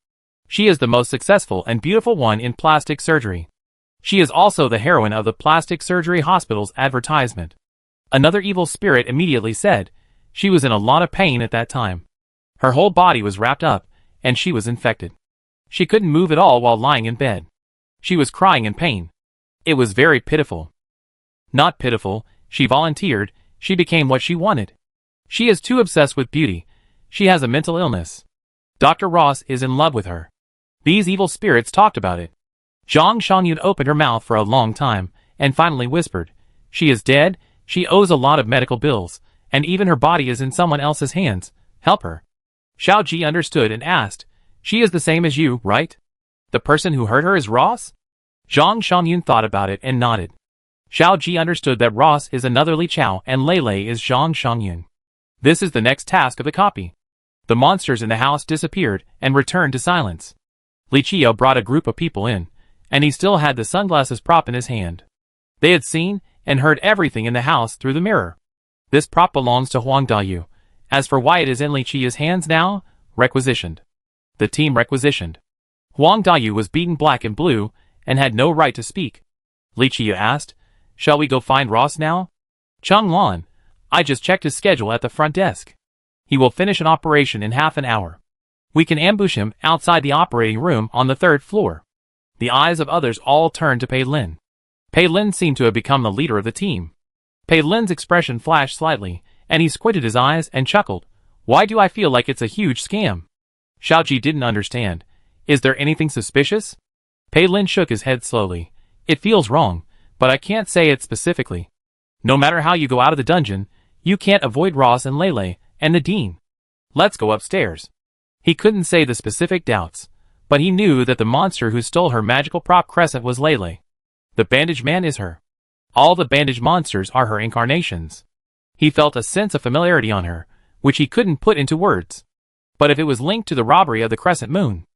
She is the most successful and beautiful one in plastic surgery. She is also the heroine of the plastic surgery hospital's advertisement. Another evil spirit immediately said, She was in a lot of pain at that time. Her whole body was wrapped up, and she was infected. She couldn't move at all while lying in bed. She was crying in pain. It was very pitiful. Not pitiful, she volunteered, she became what she wanted. She is too obsessed with beauty. She has a mental illness. Dr. Ross is in love with her. These evil spirits talked about it. Zhang Shangyun opened her mouth for a long time, and finally whispered, "She is dead, she owes a lot of medical bills, and even her body is in someone else's hands. Help her." Xiao Ji understood and asked, "She is the same as you, right? The person who hurt her is Ross?" Zhang Shangyun thought about it and nodded. Xiao Ji understood that Ross is another Li Chao and Lei Lei is Zhang Shangyun. This is the next task of the copy. The monsters in the house disappeared and returned to silence. Li Chao brought a group of people in, and he still had the sunglasses prop in his hand. They had seen and heard everything in the house through the mirror. This prop belongs to Huang Dayu. As for why it is in Li Chia's hands now, requisitioned. The team requisitioned. Huang Dayu was beaten black and blue and had no right to speak. Li Chia asked, "Shall we go find Ross now?" "Chung Lan, I just checked his schedule at the front desk. He will finish an operation in half an hour. We can ambush him outside the operating room on the 3rd floor." The eyes of others all turned to Pei Lin. Pei Lin seemed to have become the leader of the team. Pei Lin's expression flashed slightly, and he squinted his eyes and chuckled. "Why do I feel like it's a huge scam?" Xiao Ji didn't understand. "Is there anything suspicious?" Pei Lin shook his head slowly. "It feels wrong, but I can't say it specifically. No matter how you go out of the dungeon, you can't avoid Ross and Lei Lei and the Dean. Let's go upstairs." He couldn't say the specific doubts, but he knew that the monster who stole her magical prop crescent was Lei Lei. The bandage man is her. All the bandage monsters are her incarnations. He felt a sense of familiarity on her, which he couldn't put into words. But if it was linked to the robbery of the Crescent Moon,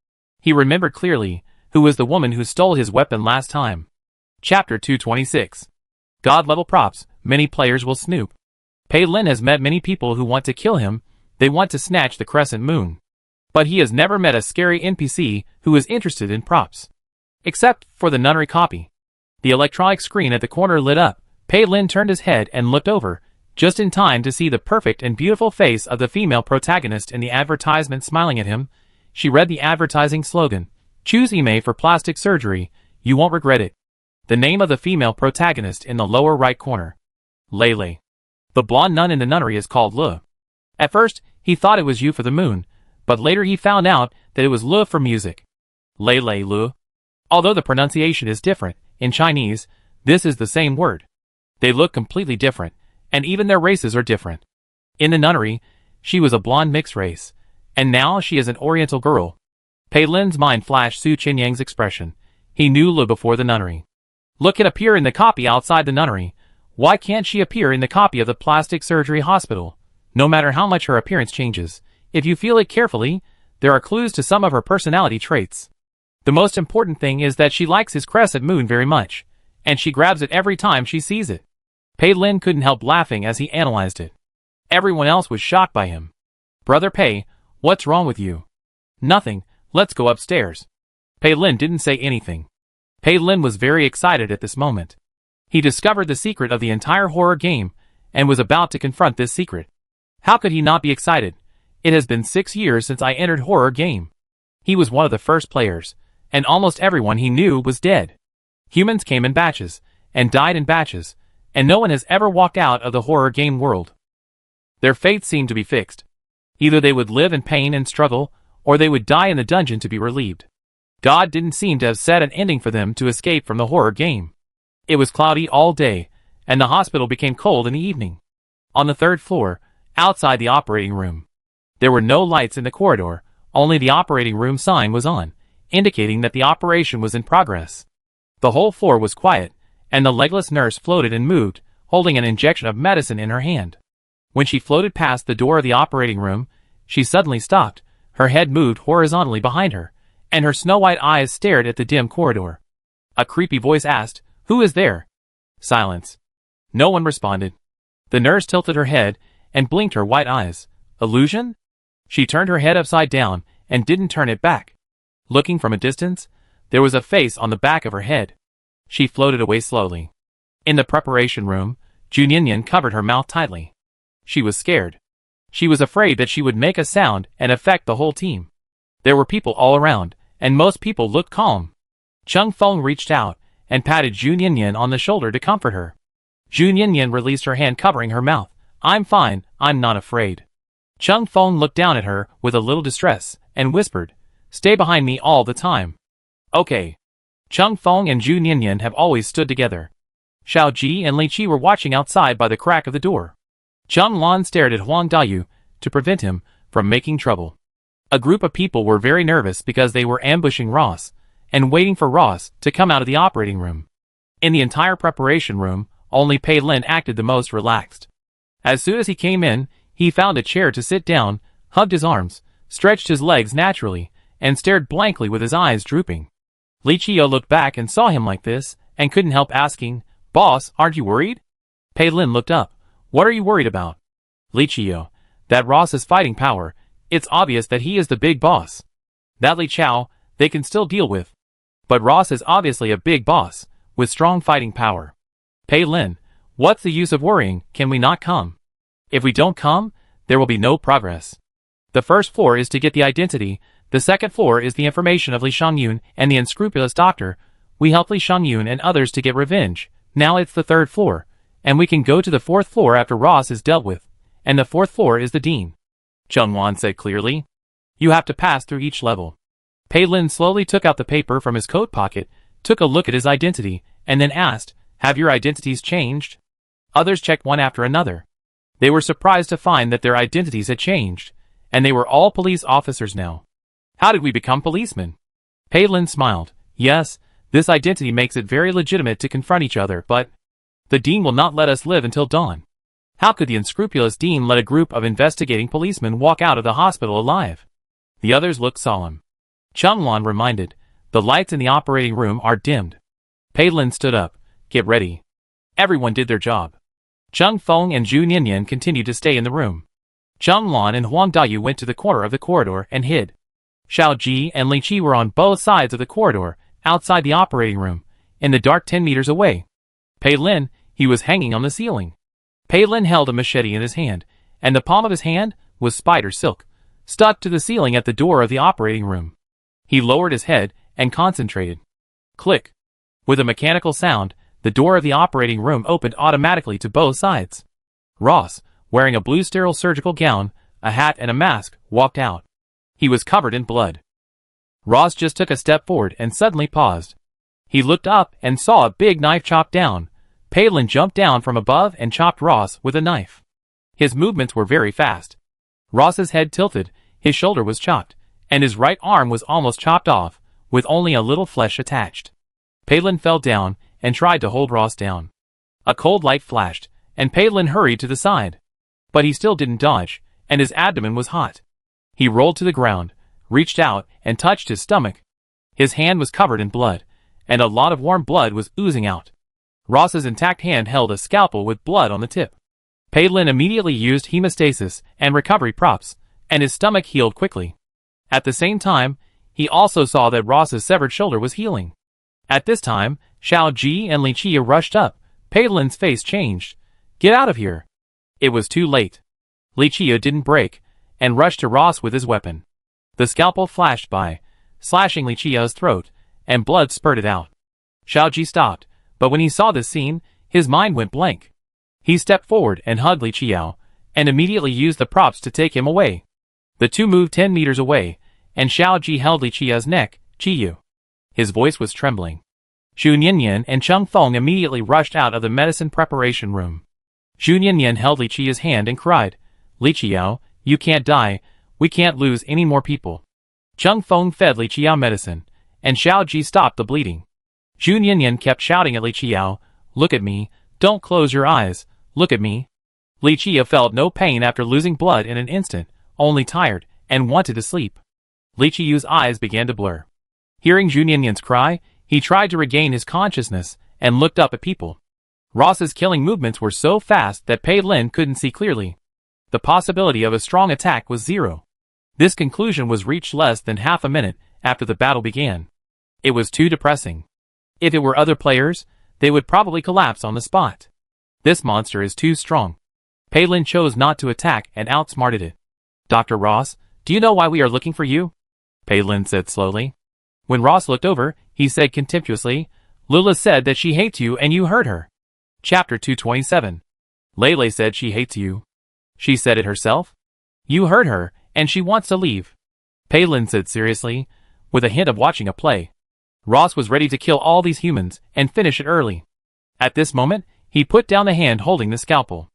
he remembered clearly who was the woman who stole his weapon last time. Chapter 226. God-level props, many players will snoop. Pei Lin has met many people who want to kill him, they want to snatch the Crescent Moon. But he has never met a scary NPC who is interested in props. Except for the nunnery copy. The electronic screen at the corner lit up. Pei Lin turned his head and looked over, just in time to see the perfect and beautiful face of the female protagonist in the advertisement smiling at him. She read the advertising slogan, "Choose Ime for plastic surgery, you won't regret it." The name of the female protagonist in the lower right corner. Lei Lei. The blonde nun in the nunnery is called Le. At first, he thought it was U for the moon, but later he found out that it was Le for music. Lei Lei Lu. Although the pronunciation is different, in Chinese, this is the same word. They look completely different, and even their races are different. In the nunnery, she was a blonde mixed race, and now she is an oriental girl. Pei Lin's mind flashed Su Qinyang's expression. He knew Le before the nunnery. Le can appear in the copy outside the nunnery. Why can't she appear in the copy of the plastic surgery hospital? No matter how much her appearance changes, if you feel it carefully, there are clues to some of her personality traits. The most important thing is that she likes his crescent moon very much, and she grabs it every time she sees it. Pei Lin couldn't help laughing as he analyzed it. Everyone else was shocked by him. "Brother Pei, what's wrong with you?" "Nothing, let's go upstairs." Pei Lin didn't say anything. Pei Lin was very excited at this moment. He discovered the secret of the entire horror game, and was about to confront this secret. How could he not be excited? It has been 6 years since I entered horror game. He was one of the first players, and almost everyone he knew was dead. Humans came in batches, and died in batches, and no one has ever walked out of the horror game world. Their fate seemed to be fixed. Either they would live in pain and struggle, or they would die in the dungeon to be relieved. God didn't seem to have set an ending for them to escape from the horror game. It was cloudy all day, and the hospital became cold in the evening. On the 3rd floor, outside the operating room, there were no lights in the corridor, only the operating room sign was on, indicating that the operation was in progress. The whole floor was quiet, and the legless nurse floated and moved, holding an injection of medicine in her hand. When she floated past the door of the operating room, she suddenly stopped, her head moved horizontally behind her, and her snow-white eyes stared at the dim corridor. A creepy voice asked, "Who is there?" Silence. No one responded. The nurse tilted her head and blinked her white eyes. Illusion? She turned her head upside down and didn't turn it back. Looking from a distance, there was a face on the back of her head. She floated away slowly. In the preparation room, Junyanyan covered her mouth tightly. She was scared. She was afraid that she would make a sound and affect the whole team. There were people all around, and most people looked calm. Chung Feng reached out and patted Zhu Yanyan on the shoulder to comfort her. Zhu Yanyan released her hand covering her mouth. I'm fine, I'm not afraid. Chung Feng looked down at her with a little distress and whispered, stay behind me all the time. Okay. Chung Feng and Zhu Yanyan have always stood together. Xiao Ji and Li Qi were watching outside by the crack of the door. Zhang Lan stared at Huang Dayu to prevent him from making trouble. A group of people were very nervous because they were ambushing Ross and waiting for Ross to come out of the operating room. In the entire preparation room, only Pei Lin acted the most relaxed. As soon as he came in, he found a chair to sit down, hugged his arms, stretched his legs naturally, and stared blankly with his eyes drooping. Li Qiu looked back and saw him like this, and couldn't help asking, Boss, aren't you worried? Pei Lin looked up. What are you worried about? Li Qiu, that Ross is fighting power. It's obvious that he is the big boss. That Li Chao, they can still deal with. But Ross is obviously a big boss, with strong fighting power. Pei Lin, what's the use of worrying? Can we not come? If we don't come, there will be no progress. The first floor is to get the identity, the second floor is the information of Li Shangyun and the unscrupulous doctor. We helped Li Shangyun and others to get revenge. Now it's the third floor, and we can go to the fourth floor after Ross is dealt with, and the fourth floor is the dean. Chung Wan said clearly. You have to pass through each level. Pei Lin slowly took out the paper from his coat pocket, took a look at his identity, and then asked, have your identities changed? Others checked one after another. They were surprised to find that their identities had changed, and they were all police officers now. How did we become policemen? Pei Lin smiled. Yes, this identity makes it very legitimate to confront each other, but the dean will not let us live until dawn. How could the unscrupulous dean let a group of investigating policemen walk out of the hospital alive? The others looked solemn. Chung Wan reminded, the lights in the operating room are dimmed. Pei Lin stood up. Get ready. Everyone did their job. Chung Feng and Zhu Yanyan continued to stay in the room. Zhang Lan and Huang Dayu went to the corner of the corridor and hid. Xiao Ji and Li Qi were on both sides of the corridor, outside the operating room, in the dark 10 meters away. Pei Lin, he was hanging on the ceiling. Pei Lin held a machete in his hand, and the palm of his hand was spider silk, stuck to the ceiling at the door of the operating room. He lowered his head and concentrated. Click. With a mechanical sound, the door of the operating room opened automatically to both sides. Ross, wearing a blue sterile surgical gown, a hat and a mask, walked out. He was covered in blood. Ross just took a step forward and suddenly paused. He looked up and saw a big knife chopped down. Pei Lin jumped down from above and chopped Ross with a knife. His movements were very fast. Ross's head tilted, his shoulder was chopped, and his right arm was almost chopped off, with only a little flesh attached. Pei Lin fell down and tried to hold Ross down. A cold light flashed, and Pei Lin hurried to the side. But he still didn't dodge, and his abdomen was hot. He rolled to the ground, reached out, and touched his stomach. His hand was covered in blood, and a lot of warm blood was oozing out. Ross's intact hand held a scalpel with blood on the tip. Pei Lin immediately used hemostasis and recovery props, and his stomach healed quickly. At the same time, he also saw that Ross's severed shoulder was healing. At this time, Xiao Ji and Li Qi rushed up. Pei Lin's face changed. Get out of here. It was too late. Li Qi didn't break, and rushed to Ross with his weapon. The scalpel flashed by, slashing Li Qi's throat, and blood spurted out. Xiao Ji stopped, but when he saw this scene, his mind went blank. He stepped forward and hugged Li Qiao, and immediately used the props to take him away. The two moved 10 meters away, and Xiao Ji held Li Qia's neck. Qiyu. His voice was trembling. Zhu Yanyan and Chung Feng immediately rushed out of the medicine preparation room. Zhu Yanyan held Li Qia's hand and cried, Li Qiao, you can't die, we can't lose any more people. Chung Feng fed Li Qiao medicine, and Xiao Ji stopped the bleeding. Zhu Yanyan kept shouting at Li Qiao, look at me, don't close your eyes, look at me. Li Qiao felt no pain after losing blood in an instant, only tired, and wanted to sleep. Li Qiao's eyes began to blur. Hearing Zhu Yanyan's cry, he tried to regain his consciousness, and looked up at people. Ross's killing movements were so fast that Pei Lin couldn't see clearly. The possibility of a strong attack was zero. This conclusion was reached less than half a minute after the battle began. It was too depressing. If it were other players, they would probably collapse on the spot. This monster is too strong. Pei Lin chose not to attack and outsmarted it. Dr. Ross, do you know why we are looking for you? Pei Lin said slowly. When Ross looked over, he said contemptuously, Lula said that she hates you and you hurt her. Chapter 227. Lele said she hates you. She said it herself? You hurt her, and she wants to leave. Palin said seriously, with a hint of watching a play. Ross was ready to kill all these humans and finish it early. At this moment, he put down the hand holding the scalpel.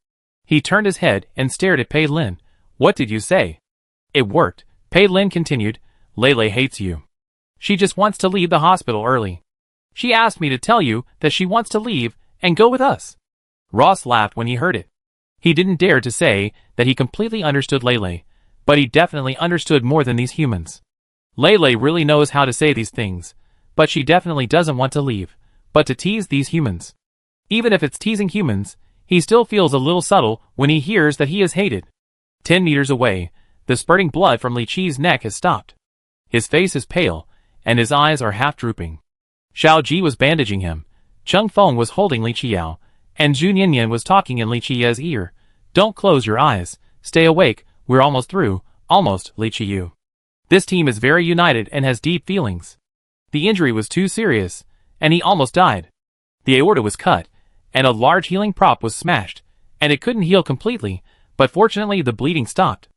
He turned his head and stared at Palin. What did you say? It worked, Palin continued. Lele hates you. She just wants to leave the hospital early. She asked me to tell you that she wants to leave and go with us. Ross laughed when he heard it. He didn't dare to say that he completely understood Lele, but he definitely understood more than these humans. Lele really knows how to say these things, but she definitely doesn't want to leave, but to tease these humans. Even if it's teasing humans, he still feels a little subtle when he hears that he is hated. 10 meters away, the spurting blood from Li Qi's neck has stopped. His face is pale, and his eyes are half drooping. Xiao Ji was bandaging him, Cheng Feng was holding Li Qiao, and Zhu Nianyan was talking in Li Qi's ear. Don't close your eyes, stay awake, we're almost through, almost, Li Qiyu. This team is very united and has deep feelings. The injury was too serious, and he almost died. The aorta was cut, and a large healing prop was smashed, and it couldn't heal completely, but fortunately the bleeding stopped.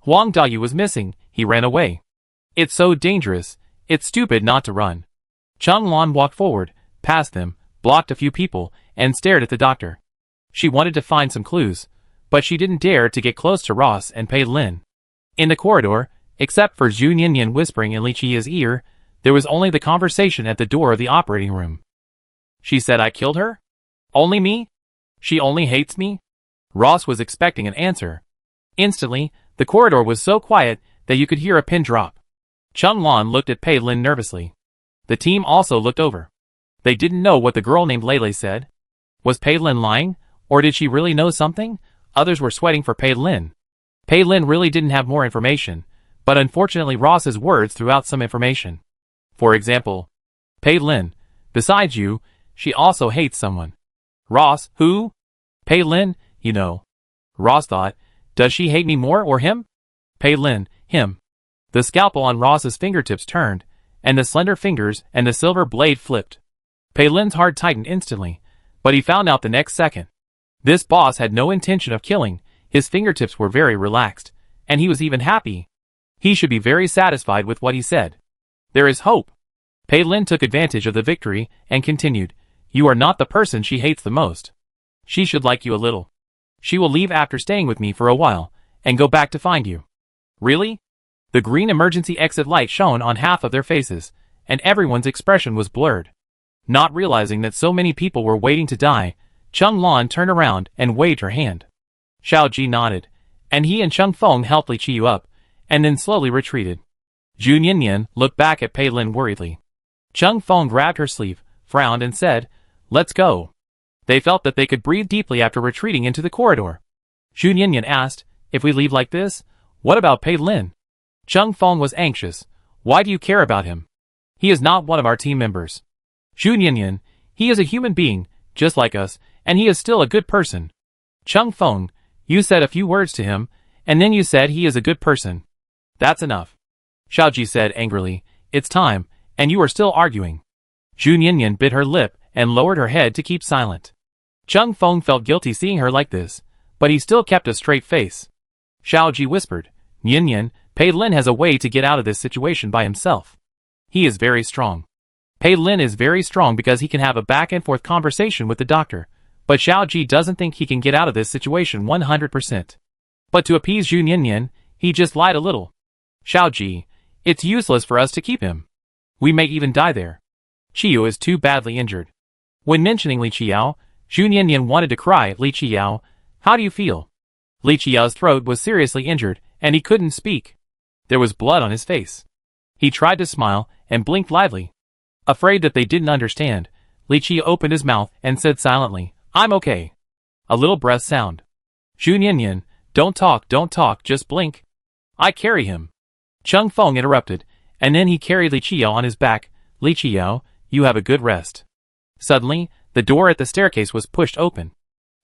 Huang Dayu was missing, he ran away. It's so dangerous, it's stupid not to run. Cheng Lan walked forward, past them, blocked a few people, and stared at the doctor. She wanted to find some clues, but she didn't dare to get close to Ross and Pei Lin. In the corridor, except for Zhu Nianyan whispering in Li Qi's ear, there was only the conversation at the door of the operating room. She said I killed her? Only me? She only hates me? Ross was expecting an answer. Instantly, the corridor was so quiet that you could hear a pin drop. Cheng Lan looked at Pei Lin nervously. The team also looked over. They didn't know what the girl named Lele said. Was Pei Lin lying, or did she really know something? Others were sweating for Pei Lin. Pei Lin really didn't have more information, but unfortunately Ross's words threw out some information. For example, Pei Lin, besides you, she also hates someone. Ross, who? Pei Lin, you know. Ross thought, does she hate me more or him? Pei Lin, him. The scalpel on Ross's fingertips turned, and the slender fingers and the silver blade flipped. Pei Lin's heart tightened instantly, but he found out the next second. This boss had no intention of killing, his fingertips were very relaxed, and he was even happy. He should be very satisfied with what he said. There is hope. Pei Lin took advantage of the victory and continued, you are not the person she hates the most. She should like you a little. She will leave after staying with me for a while, and go back to find you. Really? The green emergency exit light shone on half of their faces, and everyone's expression was blurred. Not realizing that so many people were waiting to die, Cheng Lan turned around and waved her hand. Xiao Ji nodded, and he and Cheng Feng helped Li Qiyu up, and then slowly retreated. Zhu Nianyan looked back at Pei Lin worriedly. Cheng Feng grabbed her sleeve, frowned and said, let's go. They felt that they could breathe deeply after retreating into the corridor. Zhu Nianyan asked, if we leave like this, what about Pei Lin? Cheng Feng was anxious. Why do you care about him? He is not one of our team members. Zhu Nianyan, he is a human being, just like us, and he is still a good person. Cheng Feng, you said a few words to him, and then you said he is a good person. That's enough. Xiao Ji said angrily, it's time, and you are still arguing. Zhu Nianyan bit her lip and lowered her head to keep silent. Cheng Feng felt guilty seeing her like this, but he still kept a straight face. Xiao Ji whispered, Nianyan, Pei Lin has a way to get out of this situation by himself. He is very strong. Pei Lin is very strong because he can have a back-and-forth conversation with the doctor, but Xiao Ji doesn't think he can get out of this situation 100%. But to appease Zhu Nianyan, he just lied a little. Xiao Ji, it's useless for us to keep him. We may even die there. Qiyu is too badly injured. When mentioning Li Qiao, Zhu Nianyan wanted to cry. Li Qiao, how do you feel? Li Qiao's throat was seriously injured, and he couldn't speak. There was blood on his face. He tried to smile and blinked lively. Afraid that they didn't understand, Li Qiao opened his mouth and said silently, I'm okay. A little breath sound. Zhu Nianyan, don't talk, just blink. I carry him. Cheng Feng interrupted, and then he carried Li Qiao on his back. Li Qiao, you have a good rest. Suddenly, the door at the staircase was pushed open.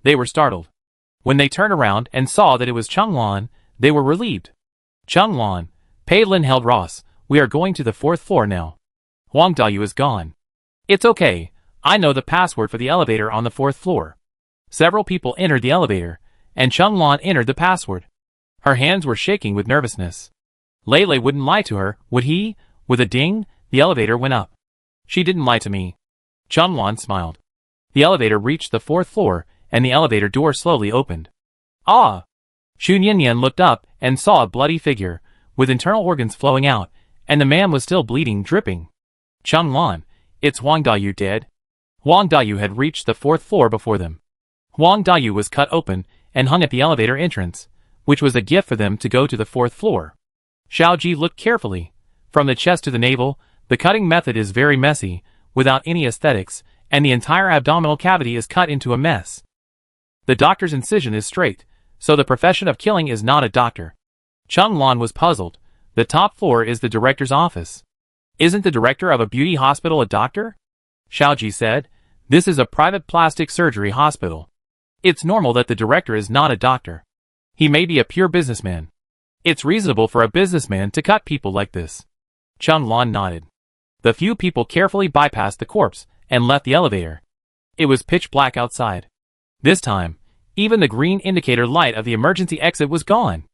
They were startled. When they turned around and saw that it was Cheng Lan, they were relieved. Cheng Lan, Pei Lin held Ross, we are going to the 4th floor now. Huang Dayu is gone. It's okay, I know the password for the elevator on the 4th floor. Several people entered the elevator, and Chunglon entered the password. Her hands were shaking with nervousness. Lele wouldn't lie to her, would he? With a ding, the elevator went up. She didn't lie to me. Chunglon smiled. The elevator reached the 4th floor, and the elevator door slowly opened. Ah! Xu Niannian looked up and saw a bloody figure, with internal organs flowing out, and the man was still bleeding, dripping. Chunglon, it's Huang Dayu dead. Huang Dayu had reached the 4th floor before them. Huang Dayu was cut open and hung at the elevator entrance, which was a gift for them to go to the 4th floor. Xiaoji looked carefully. From the chest to the navel, the cutting method is very messy, without any aesthetics, and the entire abdominal cavity is cut into a mess. The doctor's incision is straight, so the profession of killing is not a doctor. Chunglon was puzzled. The top floor is the director's office. Isn't the director of a beauty hospital a doctor? Xiaoji said. This is a private plastic surgery hospital. It's normal that the director is not a doctor. He may be a pure businessman. It's reasonable for a businessman to cut people like this. Chunglon nodded. The few people carefully bypassed the corpse and left the elevator. It was pitch black outside. This time, even the green indicator light of the emergency exit was gone.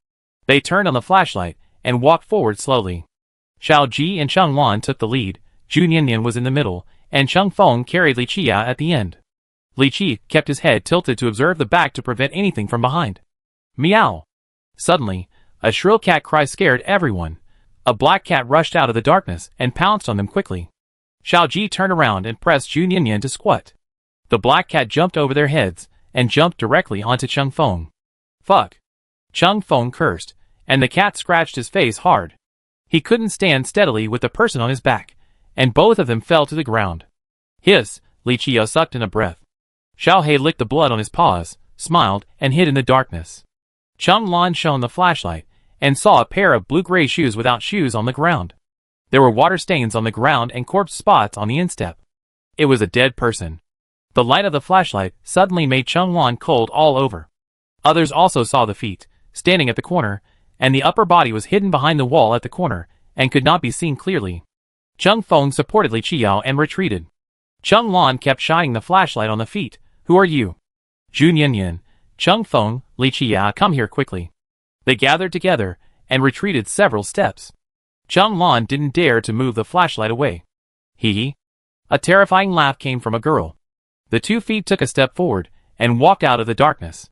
They turned on the flashlight and walked forward slowly. Xiaoji and Chunglon took the lead, Xu Niannian was in the middle, and Cheng Feng carried Li Qia at the end. Li Qi kept his head tilted to observe the back to prevent anything from behind. Meow! Suddenly, a shrill cat cry scared everyone. A black cat rushed out of the darkness and pounced on them quickly. Xiaoji turned around and pressed Xu Niannian to squat. The black cat jumped over their heads and jumped directly onto Cheng Feng. Fuck! Cheng Feng cursed, and the cat scratched his face hard. He couldn't stand steadily with the person on his back, and both of them fell to the ground. Hiss! Li Qia sucked in a breath. Xiao He licked the blood on his paws, smiled, and hid in the darkness. Chunglon shone the flashlight, and saw a pair of blue-gray shoes without shoes on the ground. There were water stains on the ground and corpse spots on the instep. It was a dead person. The light of the flashlight suddenly made Chunglon cold all over. Others also saw the feet, standing at the corner, and the upper body was hidden behind the wall at the corner, and could not be seen clearly. Cheng Feng supported Li Qiao and retreated. Chunglon kept shining the flashlight on the feet. Who are you? Xu Niannian, Cheng Feng, Li Qia, come here quickly. They gathered together and retreated several steps. Chunglon didn't dare to move the flashlight away. Hee. A terrifying laugh came from a girl. The 2 feet took a step forward and walked out of the darkness.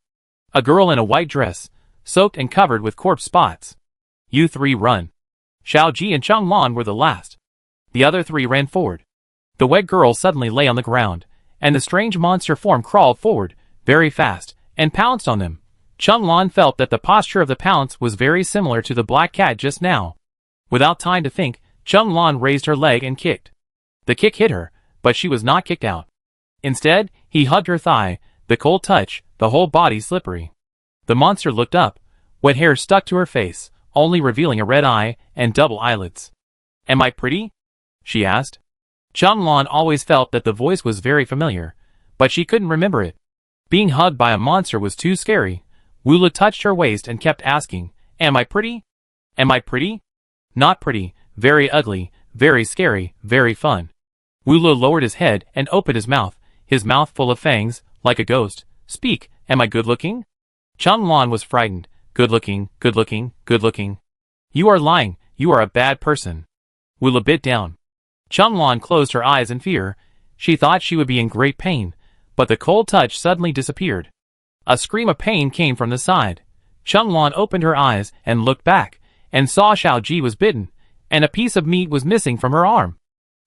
A girl in a white dress, soaked and covered with corpse spots. You 3 run. Xiaoji and Chunglon were the last. The other 3 ran forward. The wet girl suddenly lay on the ground, and the strange monster form crawled forward, very fast, and pounced on them. Chunglon felt that the posture of the pounce was very similar to the black cat just now. Without time to think, Chunglon raised her leg and kicked. The kick hit her, but she was not kicked out. Instead, he hugged her thigh, the cold touch, the whole body slippery. The monster looked up. Wet hair stuck to her face, only revealing a red eye and double eyelids. Am I pretty? She asked. Chunglon always felt that the voice was very familiar, but she couldn't remember it. Being hugged by a monster was too scary. Wula touched her waist and kept asking, Am I pretty? Am I pretty? Not pretty, very ugly, very scary, very fun. Wula lowered his head and opened his mouth full of fangs, like a ghost. Speak, am I good-looking? Chunglon was frightened. Good-looking, good-looking, good-looking. You are lying, you are a bad person. Wula bit down. Chunglon closed her eyes in fear. She thought she would be in great pain, but the cold touch suddenly disappeared. A scream of pain came from the side. Chunglon opened her eyes and looked back, and saw Xiaoji was bitten, and a piece of meat was missing from her arm.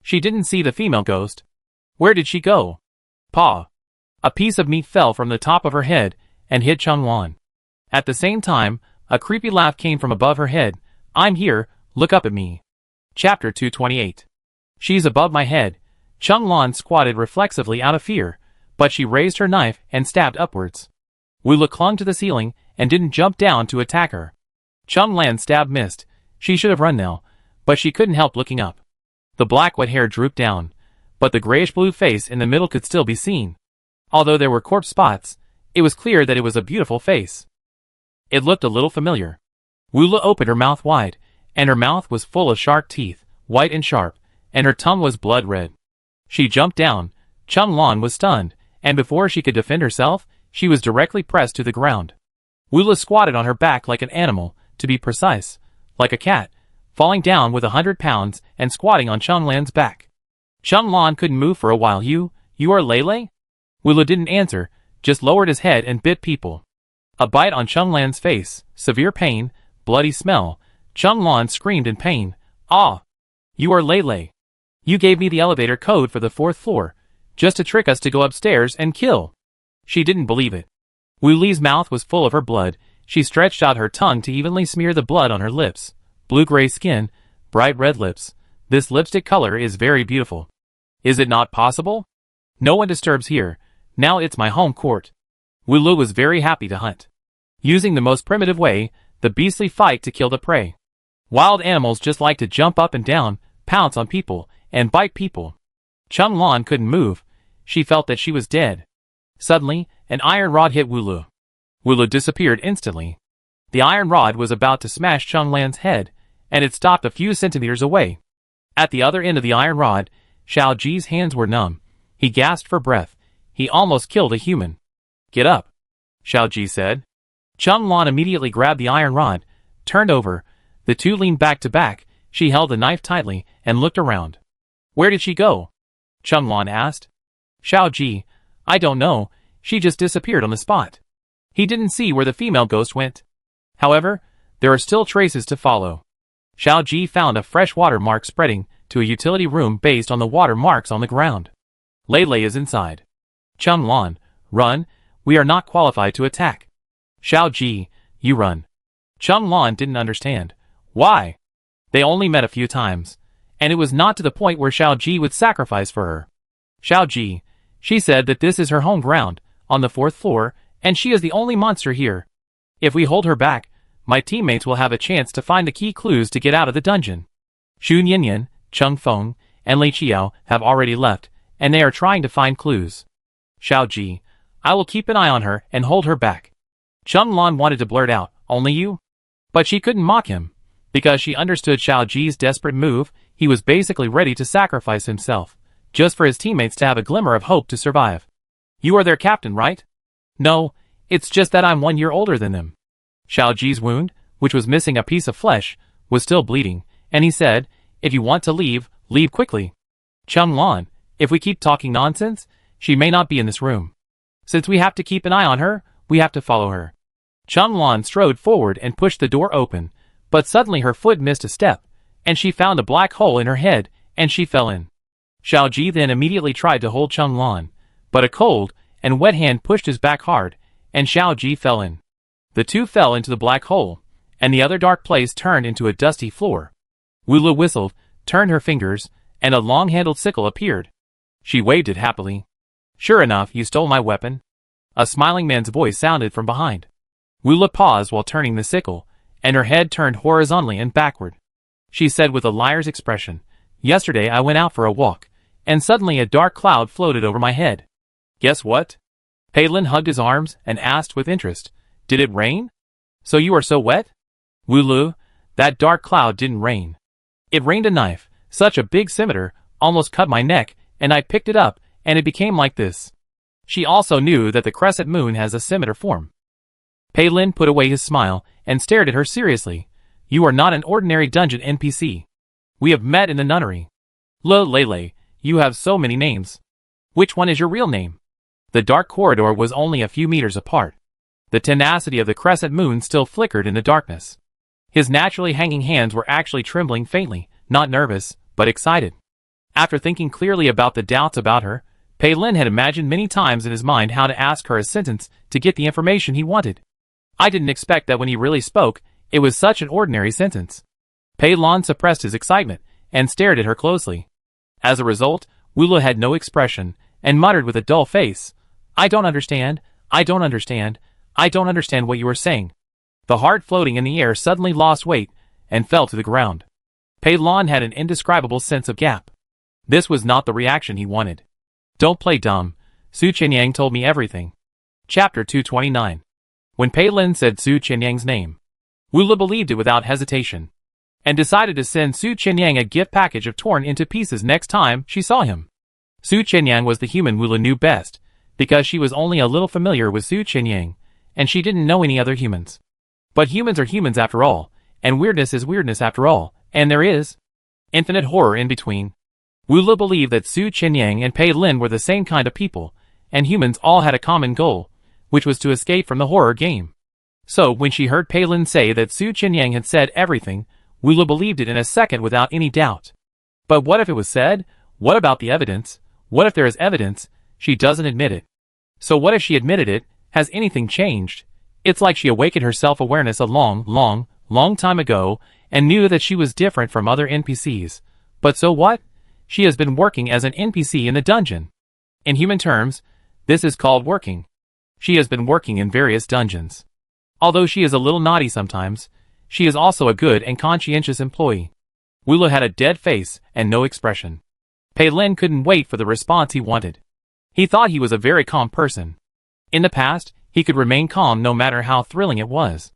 She didn't see the female ghost. Where did she go? Paw. A piece of meat fell from the top of her head and hit Chunglon. At the same time, a creepy laugh came from above her head. I'm here, look up at me. Chapter 228. She's above my head. Chunglon squatted reflexively out of fear, but she raised her knife and stabbed upwards. Wula clung to the ceiling and didn't jump down to attack her. Chunlan's stab missed. She should have run now, but she couldn't help looking up. The black wet hair drooped down, but the grayish-blue face in the middle could still be seen. Although there were corpse spots, it was clear that it was a beautiful face. It looked a little familiar. Wula opened her mouth wide, and her mouth was full of shark teeth, white and sharp, and her tongue was blood red. She jumped down. Chun Lan was stunned, and before she could defend herself, she was directly pressed to the ground. Wula squatted on her back like an animal, to be precise, like a cat, falling down with 100 pounds and squatting on Chun Lan's back. Chun Lan couldn't move for a while. You are Lele? Wula didn't answer, just lowered his head and bit people. A bite on Chun Lan's face, severe pain, bloody smell. Chun Lan screamed in pain. Ah! You are Lele. You gave me the elevator code for the 4th floor, just to trick us to go upstairs and kill. She didn't believe it. Wuli's mouth was full of her blood. She stretched out her tongue to evenly smear the blood on her lips. Blue-gray skin, bright red lips. This lipstick color is very beautiful. Is it not possible? No one disturbs here. Now it's my home court. Wulu was very happy to hunt. Using the most primitive way, the beastly fight to kill the prey. Wild animals just like to jump up and down, pounce on people, and bite people. Chun Lan couldn't move. She felt that she was dead. Suddenly, an iron rod hit Wulu. Wulu disappeared instantly. The iron rod was about to smash Chun Lan's head, and it stopped a few centimeters away. At the other end of the iron rod, Xiao Ji's hands were numb. He gasped for breath. He almost killed a human. Get up, Xiao Ji said. Chun Lan immediately grabbed the iron rod, turned over. The two leaned back to back. She held the knife tightly and looked around. Where did she go? Chun Lan asked. Xiao Ji, I don't know. She just disappeared on the spot. He didn't see where the female ghost went. However, there are still traces to follow. Xiao Ji found a fresh water mark spreading to a utility room based on the water marks on the ground. Lele is inside. Chun Lan, run. We are not qualified to attack. Xiao Ji, you run. Chun Lan didn't understand. Why? They only met a few times, and it was not to the point where Xiao Ji would sacrifice for her. Xiao Ji, she said that this is her home ground, on the 4th floor, and she is the only monster here. If we hold her back, my teammates will have a chance to find the key clues to get out of the dungeon. Xu Yanyan, Cheng Feng, and Lei Qiao have already left, and they are trying to find clues. Xiao Ji, I will keep an eye on her and hold her back. Chun Lan wanted to blurt out, only you? But she couldn't mock him. Because she understood Xiao Ji's desperate move, he was basically ready to sacrifice himself, just for his teammates to have a glimmer of hope to survive. You are their captain, right? No, it's just that I'm 1 year older than them. Xiao Ji's wound, which was missing a piece of flesh, was still bleeding, and he said, if you want to leave, leave quickly. Chun Lan, if we keep talking nonsense, she may not be in this room. Since we have to keep an eye on her, we have to follow her. Chun Lan strode forward and pushed the door open, but suddenly her foot missed a step, and she found a black hole in her head, and she fell in. Xiao Ji then immediately tried to hold Chun Lan, but a cold and wet hand pushed his back hard, and Xiao Ji fell in. The two fell into the black hole, and the other dark place turned into a dusty floor. Wula whistled, turned her fingers, and a long-handled sickle appeared. She waved it happily. Sure enough, you stole my weapon. A smiling man's voice sounded from behind. Wula paused while turning the sickle, and her head turned horizontally and backward. She said with a liar's expression, yesterday I went out for a walk, and suddenly a dark cloud floated over my head. Guess what? Palin hugged his arms and asked with interest, did it rain? So you are so wet? Wulu, that dark cloud didn't rain. It rained a knife, such a big scimitar, almost cut my neck, and I picked it up, and it became like this. She also knew that the crescent moon has a scimitar form. Palin put away his smile and stared at her seriously. You are not an ordinary dungeon NPC. We have met in the nunnery. Lele, you have so many names. Which one is your real name? The dark corridor was only a few meters apart. The tenacity of the crescent moon still flickered in the darkness. His naturally hanging hands were actually trembling faintly, not nervous, but excited. After thinking clearly about the doubts about her, Palin had imagined many times in his mind how to ask her a sentence to get the information he wanted. I didn't expect that when he really spoke, it was such an ordinary sentence. Palin suppressed his excitement and stared at her closely. As a result, Wula had no expression and muttered with a dull face, I don't understand, I don't understand, I don't understand what you are saying. The heart floating in the air suddenly lost weight and fell to the ground. Palin had an indescribable sense of gap. This was not the reaction he wanted. Don't play dumb. Su Qianyang told me everything. Chapter 229. When Palin said Su Qianyang's name, Wula believed it without hesitation, and decided to send Su Qianyang a gift package of torn into pieces next time she saw him. Su Qinyang was the human Wula knew best, because she was only a little familiar with Su Qinyang, and she didn't know any other humans. But humans are humans after all, and weirdness is weirdness after all, and there is infinite horror in between. Wula believed that Su Qinyang and Pei Lin were the same kind of people, and humans all had a common goal, which was to escape from the horror game. So when she heard Pei Lin say that Su Qinyang had said everything, Wula believed it in a second without any doubt. But what if it was said? What about the evidence? What if there is evidence? She doesn't admit it. So what if she admitted it? Has anything changed? It's like she awakened her self-awareness a long time ago, and knew that she was different from other NPCs. But so what? She has been working as an NPC in the dungeon. In human terms, this is called working. She has been working in various dungeons. Although she is a little naughty sometimes, she is also a good and conscientious employee. Wula had a dead face and no expression. Pei Lin couldn't wait for the response he wanted. He thought he was a very calm person. In the past, he could remain calm no matter how thrilling it was.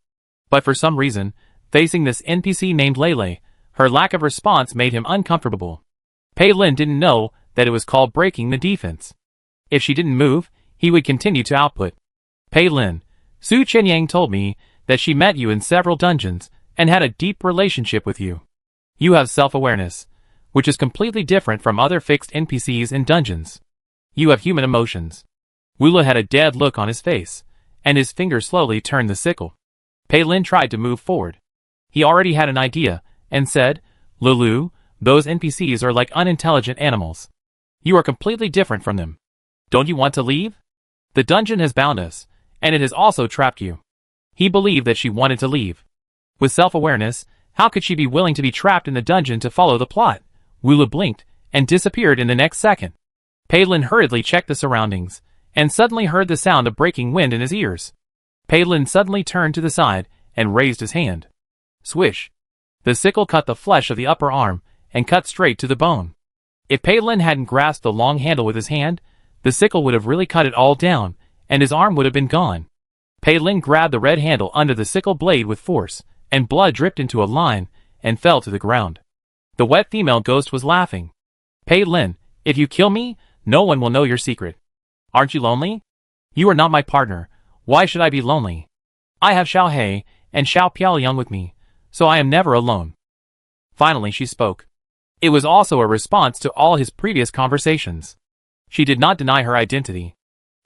But for some reason, facing this NPC named Lele, her lack of response made him uncomfortable. Pei Lin didn't know that it was called breaking the defense. If she didn't move, he would continue to output. Pei Lin, Su Qinyang told me that she met you in several dungeons and had a deep relationship with you. You have self-awareness, which is completely different from other fixed NPCs in dungeons. You have human emotions. Wula had a dead look on his face, and his finger slowly turned the sickle. Pei Lin tried to move forward. He already had an idea, and said, Lulu, those NPCs are like unintelligent animals. You are completely different from them. Don't you want to leave? The dungeon has bound us, and it has also trapped you. He believed that she wanted to leave. With self-awareness, how could she be willing to be trapped in the dungeon to follow the plot? Wula blinked, and disappeared in the next second. Pei Lin hurriedly checked the surroundings, and suddenly heard the sound of breaking wind in his ears. Pei Lin suddenly turned to the side, and raised his hand. Swish! The sickle cut the flesh of the upper arm, and cut straight to the bone. If Pei Lin hadn't grasped the long handle with his hand, the sickle would have really cut it all down, and his arm would have been gone. Pei Lin grabbed the red handle under the sickle blade with force, and blood dripped into a line, and fell to the ground. The wet female ghost was laughing. Pei Lin, if you kill me, no one will know your secret. Aren't you lonely? You are not my partner. Why should I be lonely? I have Xiao He and Xiao Piaoliang with me, so I am never alone. Finally she spoke. It was also a response to all his previous conversations. She did not deny her identity.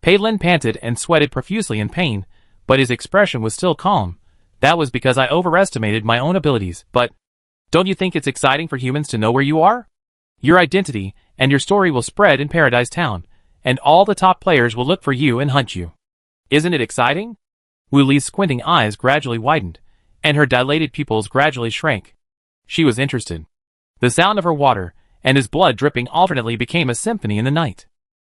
Pei Lin panted and sweated profusely in pain, but his expression was still calm. That was because I overestimated my own abilities, but don't you think it's exciting for humans to know where you are? Your identity and your story will spread in Paradise Town, and all the top players will look for you and hunt you. Isn't it exciting? Wu Li's squinting eyes gradually widened, and her dilated pupils gradually shrank. She was interested. The sound of her water and his blood dripping alternately became a symphony in the night.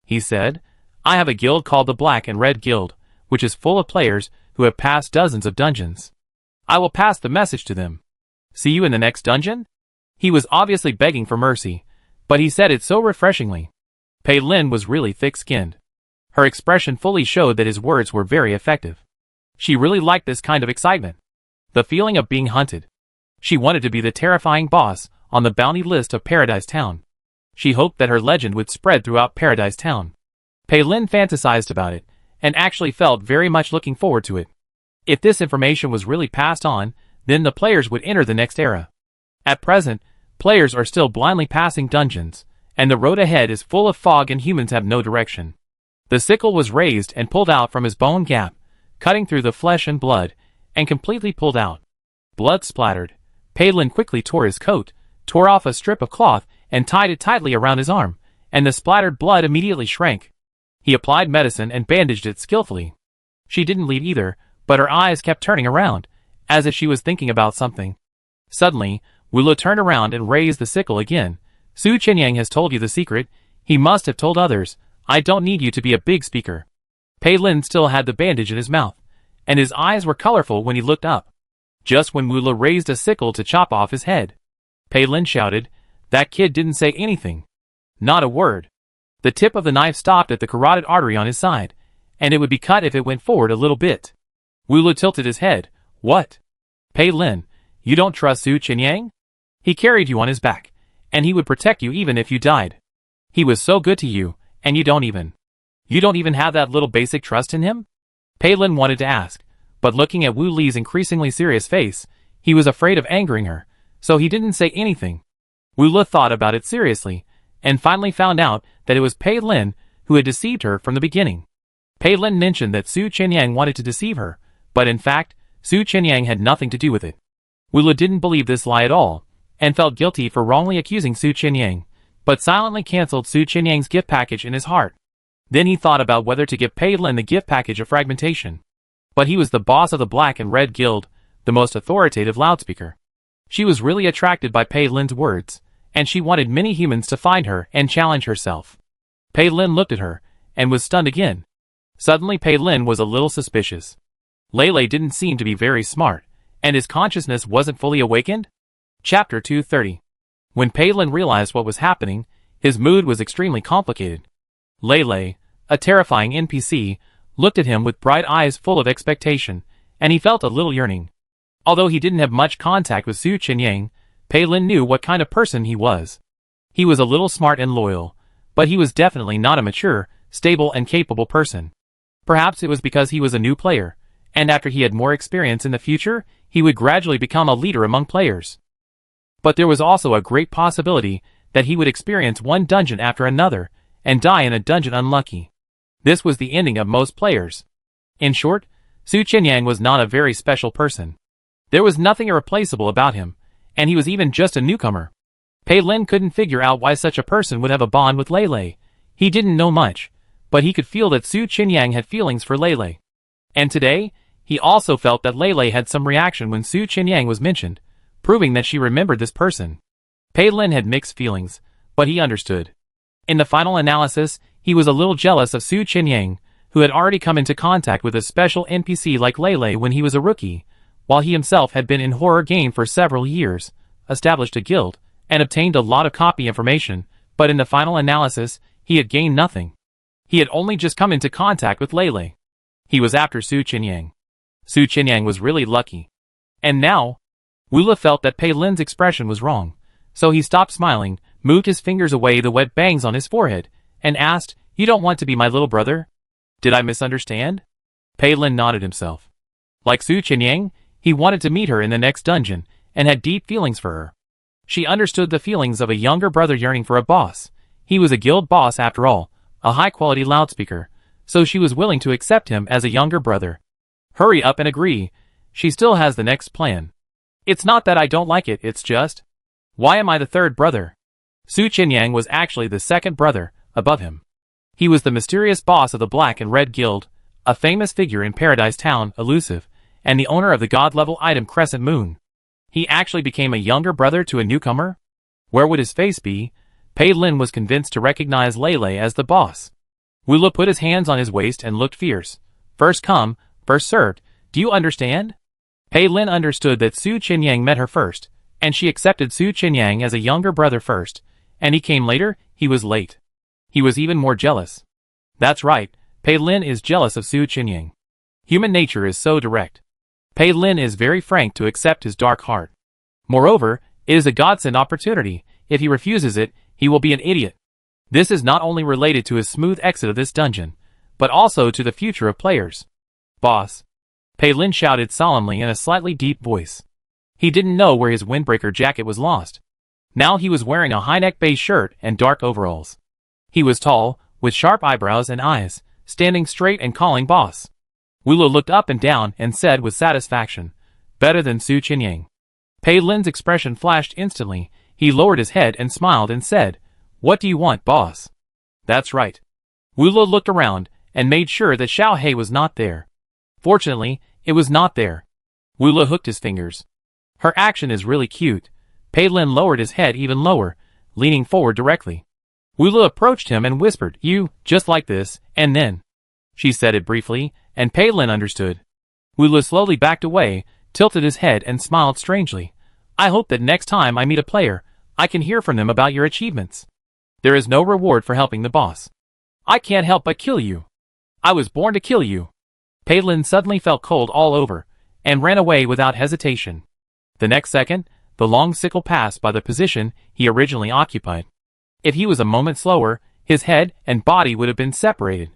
He said, I have a guild called the Black and Red Guild, which is full of players who have passed dozens of dungeons. I will pass the message to them. See you in the next dungeon? He was obviously begging for mercy, but he said it so refreshingly. Pei Lin was really thick-skinned. Her expression fully showed that his words were very effective. She really liked this kind of excitement. The feeling of being hunted. She wanted to be the terrifying boss on the bounty list of Paradise Town. She hoped that her legend would spread throughout Paradise Town. Pei Lin fantasized about it, and actually felt very much looking forward to it. If this information was really passed on, then the players would enter the next era. At present, players are still blindly passing dungeons, and the road ahead is full of fog and humans have no direction. The sickle was raised and pulled out from his bone gap, cutting through the flesh and blood, and completely pulled out. Blood splattered. Pei Lin quickly tore his coat, tore off a strip of cloth, and tied it tightly around his arm, and the splattered blood immediately shrank. He applied medicine and bandaged it skillfully. She didn't leave either, but her eyes kept turning around, as if she was thinking about something. Suddenly, Wula turned around and raised the sickle again. Su Qinyang has told you the secret. He must have told others. I don't need you to be a big speaker. Pei Lin still had the bandage in his mouth, and his eyes were colorful when he looked up. Just when Wula raised a sickle to chop off his head, Pei Lin shouted, That kid didn't say anything. Not a word. The tip of the knife stopped at the carotid artery on his side, and it would be cut if it went forward a little bit. Wula tilted his head. What? Pei Lin, you don't trust Su Qinyang? He carried you on his back, and he would protect you even if you died. He was so good to you, and you don't even have that little basic trust in him? Pei Lin wanted to ask, but looking at Wu Li's increasingly serious face, he was afraid of angering her, so he didn't say anything. Wu Li thought about it seriously, and finally found out that it was Pei Lin who had deceived her from the beginning. Pei Lin mentioned that Su Qinyang wanted to deceive her, but in fact, Su Qinyang had nothing to do with it. Wu Li didn't believe this lie at all, and felt guilty for wrongly accusing Su Qinyang, but silently cancelled Su Qinyang's gift package in his heart. Then he thought about whether to give Pei Lin the gift package of fragmentation. But he was the boss of the Black and Red Guild, the most authoritative loudspeaker. She was really attracted by Pei Lin's words, and she wanted many humans to find her and challenge herself. Pei Lin looked at her, and was stunned again. Suddenly Pei Lin was a little suspicious. Lei didn't seem to be very smart, and his consciousness wasn't fully awakened? Chapter 230. When Pei Lin realized what was happening, his mood was extremely complicated. Lei, a terrifying NPC, looked at him with bright eyes full of expectation, and he felt a little yearning. Although he didn't have much contact with Su Qinyang, Pei Lin knew what kind of person he was. He was a little smart and loyal, but he was definitely not a mature, stable and capable person. Perhaps it was because he was a new player, and after he had more experience in the future, he would gradually become a leader among players. But there was also a great possibility that he would experience one dungeon after another, and die in a dungeon unlucky. This was the ending of most players. In short, Su Qinyang was not a very special person. There was nothing irreplaceable about him, and he was even just a newcomer. Pei Lin couldn't figure out why such a person would have a bond with Lei. He didn't know much, but he could feel that Su Qinyang had feelings for Lei. And today, he also felt that Lei had some reaction when Su Qinyang was mentioned, proving that she remembered this person. Pei Lin had mixed feelings, but he understood. In the final analysis, he was a little jealous of Su Qinyang, who had already come into contact with a special NPC like Lei when he was a rookie, while he himself had been in horror game for several years, established a guild, and obtained a lot of copy information, but in the final analysis, he had gained nothing. He had only just come into contact with Lei. He was after Su Qinyang. Su Qinyang was really lucky. And now, Wu Li felt that Pei Lin's expression was wrong, so he stopped smiling, moved his fingers away the wet bangs on his forehead, and asked, "You don't want to be my little brother? Did I misunderstand?" Pei Lin nodded himself. Like Su Qinyang, he wanted to meet her in the next dungeon, and had deep feelings for her. She understood the feelings of a younger brother yearning for a boss. He was a guild boss after all, a high-quality loudspeaker, so she was willing to accept him as a younger brother. Hurry up and agree. She still has the next plan. It's not that I don't like it, it's just, why am I the third brother? Su Qinyang was actually the second brother, above him. He was the mysterious boss of the Black and Red Guild, a famous figure in Paradise Town, elusive, and the owner of the god-level item Crescent Moon. He actually became a younger brother to a newcomer? Where would his face be? Pei Lin was convinced to recognize Lei as the boss. Wu Li put his hands on his waist and looked fierce. First come, first served, do you understand? Pei Lin understood that Su Qinyang met her first, and she accepted Su Qinyang as a younger brother first, and he came later, he was late. He was even more jealous. That's right, Pei Lin is jealous of Su Qinyang. Human nature is so direct. Pei Lin is very frank to accept his dark heart. Moreover, it is a godsend opportunity. If he refuses it, he will be an idiot. This is not only related to his smooth exit of this dungeon, but also to the future of players. Boss. Pei Lin shouted solemnly in a slightly deep voice. He didn't know where his windbreaker jacket was lost. Now he was wearing a high-neck beige shirt and dark overalls. He was tall, with sharp eyebrows and eyes, standing straight and calling boss. Wu Li looked up and down and said with satisfaction, "Better than Su Qinyang." Pei Lin's expression flashed instantly. He lowered his head and smiled and said, "What do you want, boss?" That's right. Wu Li looked around and made sure that Xiao He was not there. Fortunately, it was not there. Wu Li hooked his fingers. Her action is really cute. Pei Lin lowered his head even lower, leaning forward directly. Wu Li approached him and whispered, "You, just like this, and then." She said it briefly, and Pei Lin understood. Wu Li slowly backed away, tilted his head and smiled strangely. "I hope that next time I meet a player, I can hear from them about your achievements. There is no reward for helping the boss. I can't help but kill you. I was born to kill you." Pei Lin suddenly felt cold all over, and ran away without hesitation. The next second, the long sickle passed by the position he originally occupied. If he was a moment slower, his head and body would have been separated.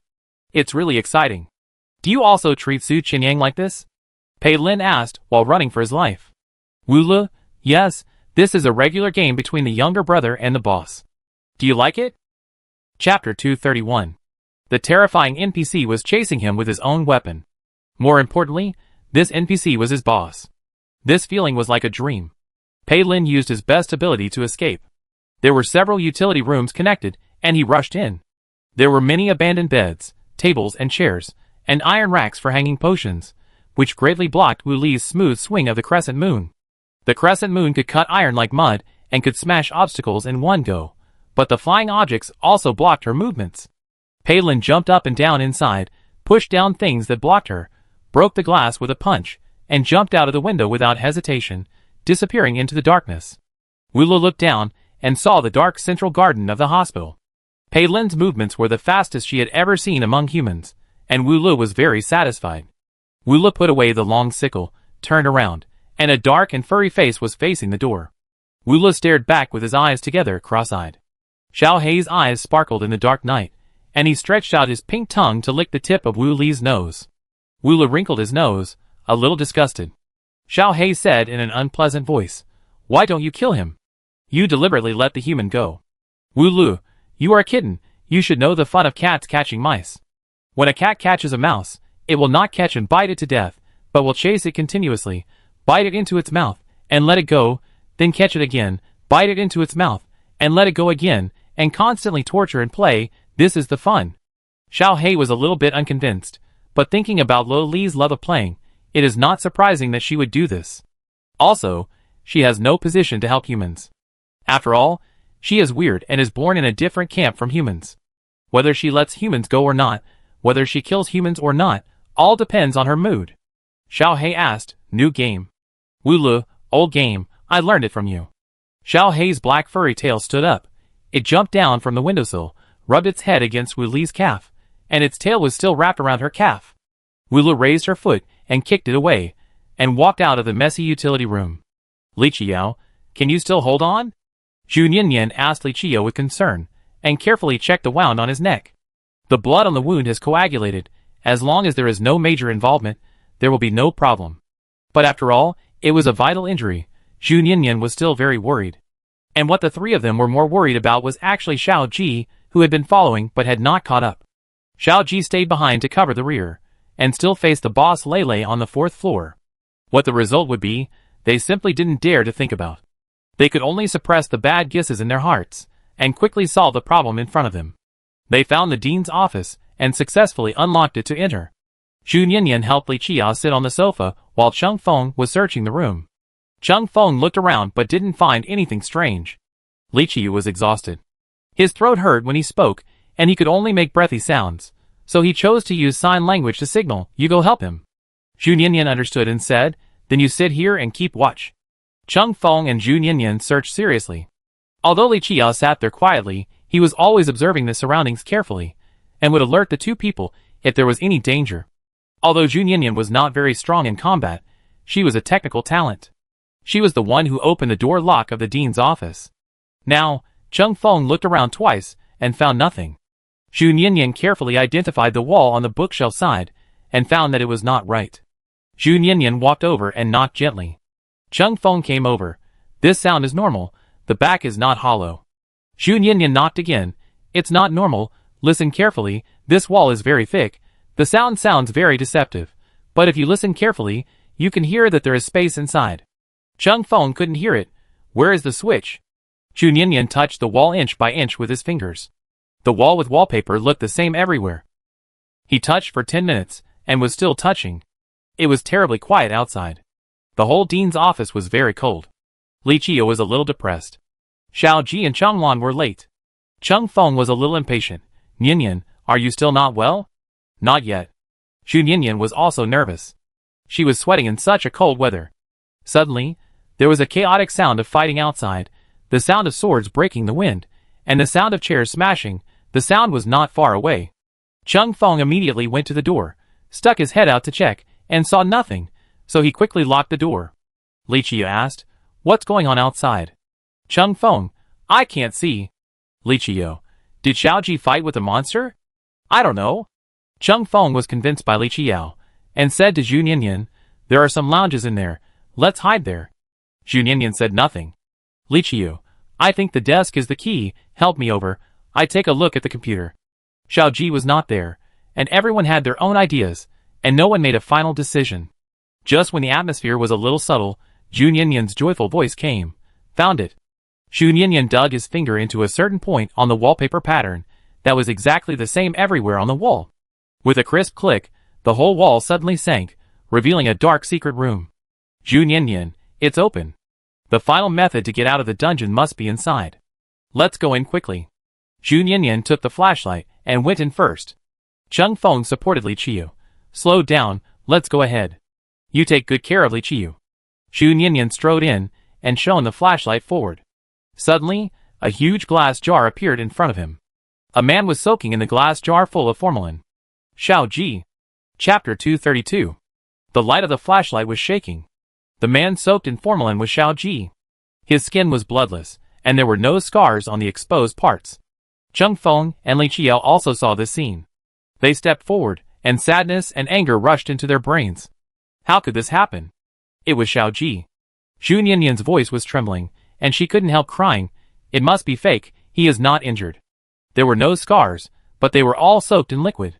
It's really exciting. Do you also treat Su Qinyang like this? Pei Lin asked while running for his life. Wu Le, yes, this is a regular game between the younger brother and the boss. Do you like it? Chapter 231. The terrifying NPC was chasing him with his own weapon. More importantly, this NPC was his boss. This feeling was like a dream. Pei Lin used his best ability to escape. There were several utility rooms connected, and he rushed in. There were many abandoned beds, tables and chairs, and iron racks for hanging potions, which greatly blocked Wu Li's smooth swing of the crescent moon. The crescent moon could cut iron like mud and could smash obstacles in one go, but the flying objects also blocked her movements. Pei Lin jumped up and down inside, pushed down things that blocked her, broke the glass with a punch, and jumped out of the window without hesitation, disappearing into the darkness. Wu Li looked down and saw the dark central garden of the hospital. Pei Lin's movements were the fastest she had ever seen among humans, and Wu Li was very satisfied. Wu Li put away the long sickle, turned around, and a dark and furry face was facing the door. Wu Li stared back with his eyes together, cross-eyed. Xiao Hei's eyes sparkled in the dark night, and he stretched out his pink tongue to lick the tip of Wu Li's nose. Wu Li wrinkled his nose, a little disgusted. Xiao Hei said in an unpleasant voice, "Why don't you kill him? You deliberately let the human go. Wu Li, you are a kitten, you should know the fun of cats catching mice. When a cat catches a mouse, it will not catch and bite it to death, but will chase it continuously, bite it into its mouth, and let it go, then catch it again, bite it into its mouth, and let it go again, and constantly torture and play. This is the fun." Xiao Hei was a little bit unconvinced, but thinking about Lo Li's love of playing, it is not surprising that she would do this. Also, she has no position to help humans. After all, she is weird and is born in a different camp from humans. Whether she lets humans go or not, whether she kills humans or not, all depends on her mood. Xiao Hei asked, "New game?" Wu Li, "Old game, I learned it from you." Xiao Hei's black furry tail stood up. It jumped down from the windowsill, rubbed its head against Wu Li's calf, and its tail was still wrapped around her calf. Wu Li raised her foot and kicked it away, and walked out of the messy utility room. "Li Qiao, can you still hold on?" Zhu Nianyan asked Li Qiao with concern, and carefully checked the wound on his neck. The blood on the wound has coagulated. As long as there is no major involvement, there will be no problem. But after all, it was a vital injury. Zhu Nianyan was still very worried. And what the three of them were more worried about was actually Xiao Ji, who had been following but had not caught up. Xiao Ji stayed behind to cover the rear, and still faced the boss Lei on the 4th floor. What the result would be, they simply didn't dare to think about. They could only suppress the bad guesses in their hearts, and quickly solve the problem in front of them. They found the dean's office, and successfully unlocked it to enter. Zhu Nianyan helped Li Qiao sit on the sofa, while Cheng Feng was searching the room. Cheng Feng looked around but didn't find anything strange. Li Qiao was exhausted. His throat hurt when he spoke, and he could only make breathy sounds, so he chose to use sign language to signal, "You go help him." Zhu Nianyan understood and said, "Then you sit here and keep watch." Cheng Feng and Zhu Nianyan searched seriously. Although Li Qiao sat there quietly, he was always observing the surroundings carefully, and would alert the two people if there was any danger. Although Zhu Nianyan was not very strong in combat, she was a technical talent. She was the one who opened the door lock of the dean's office. Now, Cheng Feng looked around twice, and found nothing. Zhu Nianyan carefully identified the wall on the bookshelf side, and found that it was not right. Zhu Nianyan walked over and knocked gently. Cheng Feng came over. "This sound is normal, the back is not hollow." Zhu Nianyan knocked again. "It's not normal, listen carefully, this wall is very thick, the sound sounds very deceptive, but if you listen carefully, you can hear that there is space inside." Cheng Feng couldn't hear it. "Where is the switch?" Zhu Nianyan touched the wall inch by inch with his fingers. The wall with wallpaper looked the same everywhere. He touched for 10 minutes, and was still touching. It was terribly quiet outside. The whole dean's office was very cold. Li Qiao was a little depressed. Xiao Ji and Cheng Lan were late. Cheng Feng was a little impatient. "Nianyan, are you still not well?" "Not yet." Zhu Nianyan was also nervous. She was sweating in such a cold weather. Suddenly, there was a chaotic sound of fighting outside, the sound of swords breaking the wind, and the sound of chairs smashing. The sound was not far away. Cheng Feng immediately went to the door, stuck his head out to check, and saw nothing, so he quickly locked the door. Li Qiao asked, "What's going on outside?" Cheng Feng, "I can't see." Li Qiu, did Xiao Ji fight with the monster? I don't know. Cheng Feng was convinced by Li Qiu, and said to Zhu Yanyan, there are some lounges in there, let's hide there. Zhu Yanyan said nothing. Li Qiu, I think the desk is the key, help me over, I take a look at the computer. Xiao Ji was not there, and everyone had their own ideas, and no one made a final decision. Just when the atmosphere was a little subtle, Zhu Yanyan's joyful voice came. Found it. Zhu Yanyan dug his finger into a certain point on the wallpaper pattern that was exactly the same everywhere on the wall. With a crisp click, the whole wall suddenly sank, revealing a dark secret room. Zhu Yanyan, it's open. The final method to get out of the dungeon must be inside. Let's go in quickly. Zhu Yanyan took the flashlight and went in first. Cheng Feng supported Li Qiu. Slow down, let's go ahead. You take good care of Li Qiu. Zhu Yanyan strode in and shone the flashlight forward. Suddenly, a huge glass jar appeared in front of him. A man was soaking in the glass jar full of formalin. Xiao Ji. Chapter 232. The light of the flashlight was shaking. The man soaked in formalin was Xiao Ji. His skin was bloodless, and there were no scars on the exposed parts. Cheng Feng and Li Qiu also saw this scene. They stepped forward, and sadness and anger rushed into their brains. How could this happen? It was Xiao Ji. Zhu Yanyan's voice was trembling, and she couldn't help crying. It must be fake, he is not injured. There were no scars, but they were all soaked in liquid.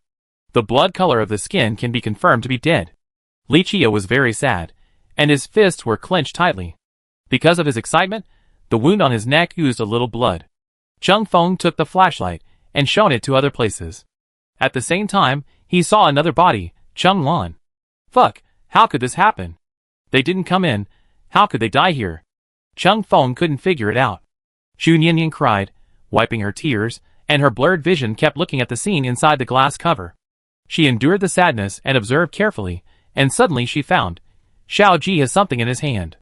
The blood color of the skin can be confirmed to be dead. Li Qiu was very sad, and his fists were clenched tightly. Because of his excitement, the wound on his neck oozed a little blood. Cheng Feng took the flashlight and shone it to other places. At the same time, he saw another body, Cheng Lan. Fuck, how could this happen? They didn't come in, how could they die here? Cheng Feng couldn't figure it out. Zhu Yanyan cried, wiping her tears, and her blurred vision kept looking at the scene inside the glass cover. She endured the sadness and observed carefully, and suddenly she found, Xiao Ji has something in his hand.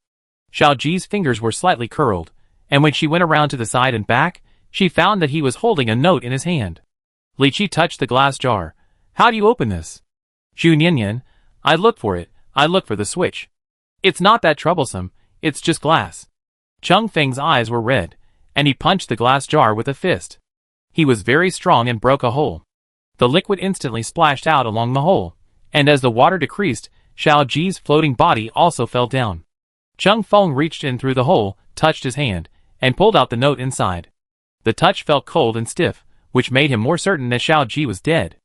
Xiao Ji's fingers were slightly curled, and when she went around to the side and back, she found that he was holding a note in his hand. Li Qi touched the glass jar. How do you open this? Zhu Yanyan, I look for it, I look for the switch. It's not that troublesome, it's just glass. Cheng Feng's eyes were red, and he punched the glass jar with a fist. He was very strong and broke a hole. The liquid instantly splashed out along the hole, and as the water decreased, Xiao Ji's floating body also fell down. Cheng Feng reached in through the hole, touched his hand, and pulled out the note inside. The touch felt cold and stiff, which made him more certain that Xiao Ji was dead.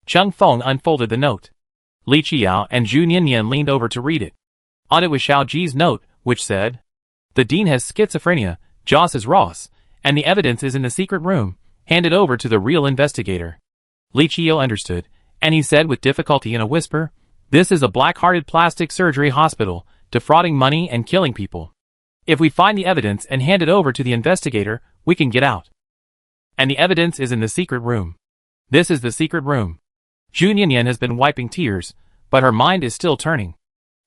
Cheng Feng unfolded the note. Li Qiu and Zhu Yanyan leaned over to read it. On it was Xiao Ji's note, which said, the dean has schizophrenia, Joss is Ross, and the evidence is in the secret room, hand it over to the real investigator. Li Qiu understood, and he said with difficulty in a whisper, this is a black-hearted plastic surgery hospital, defrauding money and killing people. If we find the evidence and hand it over to the investigator, we can get out. And the evidence is in the secret room. This is the secret room. Zhu Yanyan has been wiping tears, but her mind is still turning.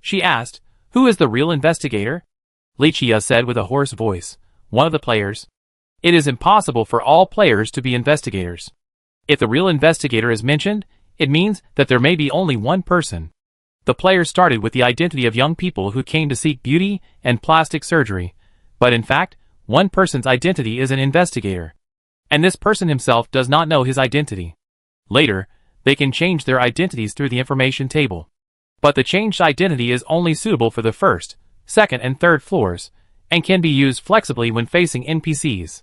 She asked, who is the real investigator? Li Qiu said with a hoarse voice, one of the players. It is impossible for all players to be investigators. If the real investigator is mentioned, it means that there may be only one person. The players started with the identity of young people who came to seek beauty and plastic surgery, but in fact, one person's identity is an investigator. And this person himself does not know his identity. Later, they can change their identities through the information table. But the changed identity is only suitable for the first, second and third floors, and can be used flexibly when facing NPCs.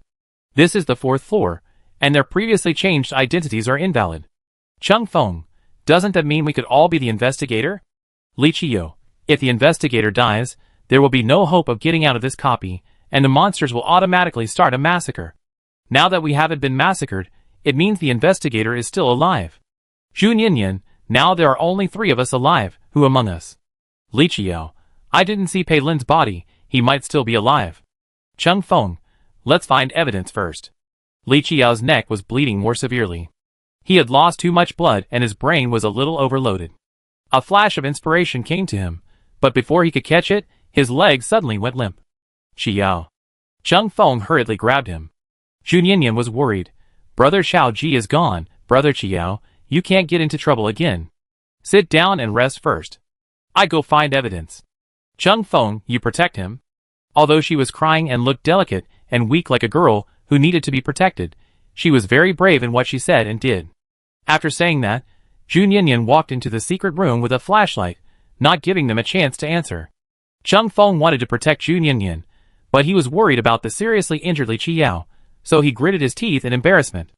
This is the fourth floor, and their previously changed identities are invalid. Cheng Feng, doesn't that mean we could all be the investigator? Li Qiu, if the investigator dies, there will be no hope of getting out of this copy, and the monsters will automatically start a massacre. Now that we haven't been massacred, it means the investigator is still alive. Zhu Yanyan, now there are only 3 of us alive, who among us? Li Qiu, I didn't see Pei Lin's body, he might still be alive. Cheng Feng, let's find evidence first. Li Qiu's neck was bleeding more severely. He had lost too much blood and his brain was a little overloaded. A flash of inspiration came to him, but before he could catch it, his leg suddenly went limp. Qiu. Cheng Feng hurriedly grabbed him. Zhu Yanyan was worried. Brother Xiao Ji is gone, Brother Qiu, you can't get into trouble again. Sit down and rest first. I go find evidence. Cheng Feng, you protect him? Although she was crying and looked delicate and weak like a girl who needed to be protected. She was very brave in what she said and did. After saying that, Jun Yinyan walked into the secret room with a flashlight, not giving them a chance to answer. Chung Feng wanted to protect Jun Yinyan, but he was worried about the seriously injured Li Qiao, so he gritted his teeth in embarrassment.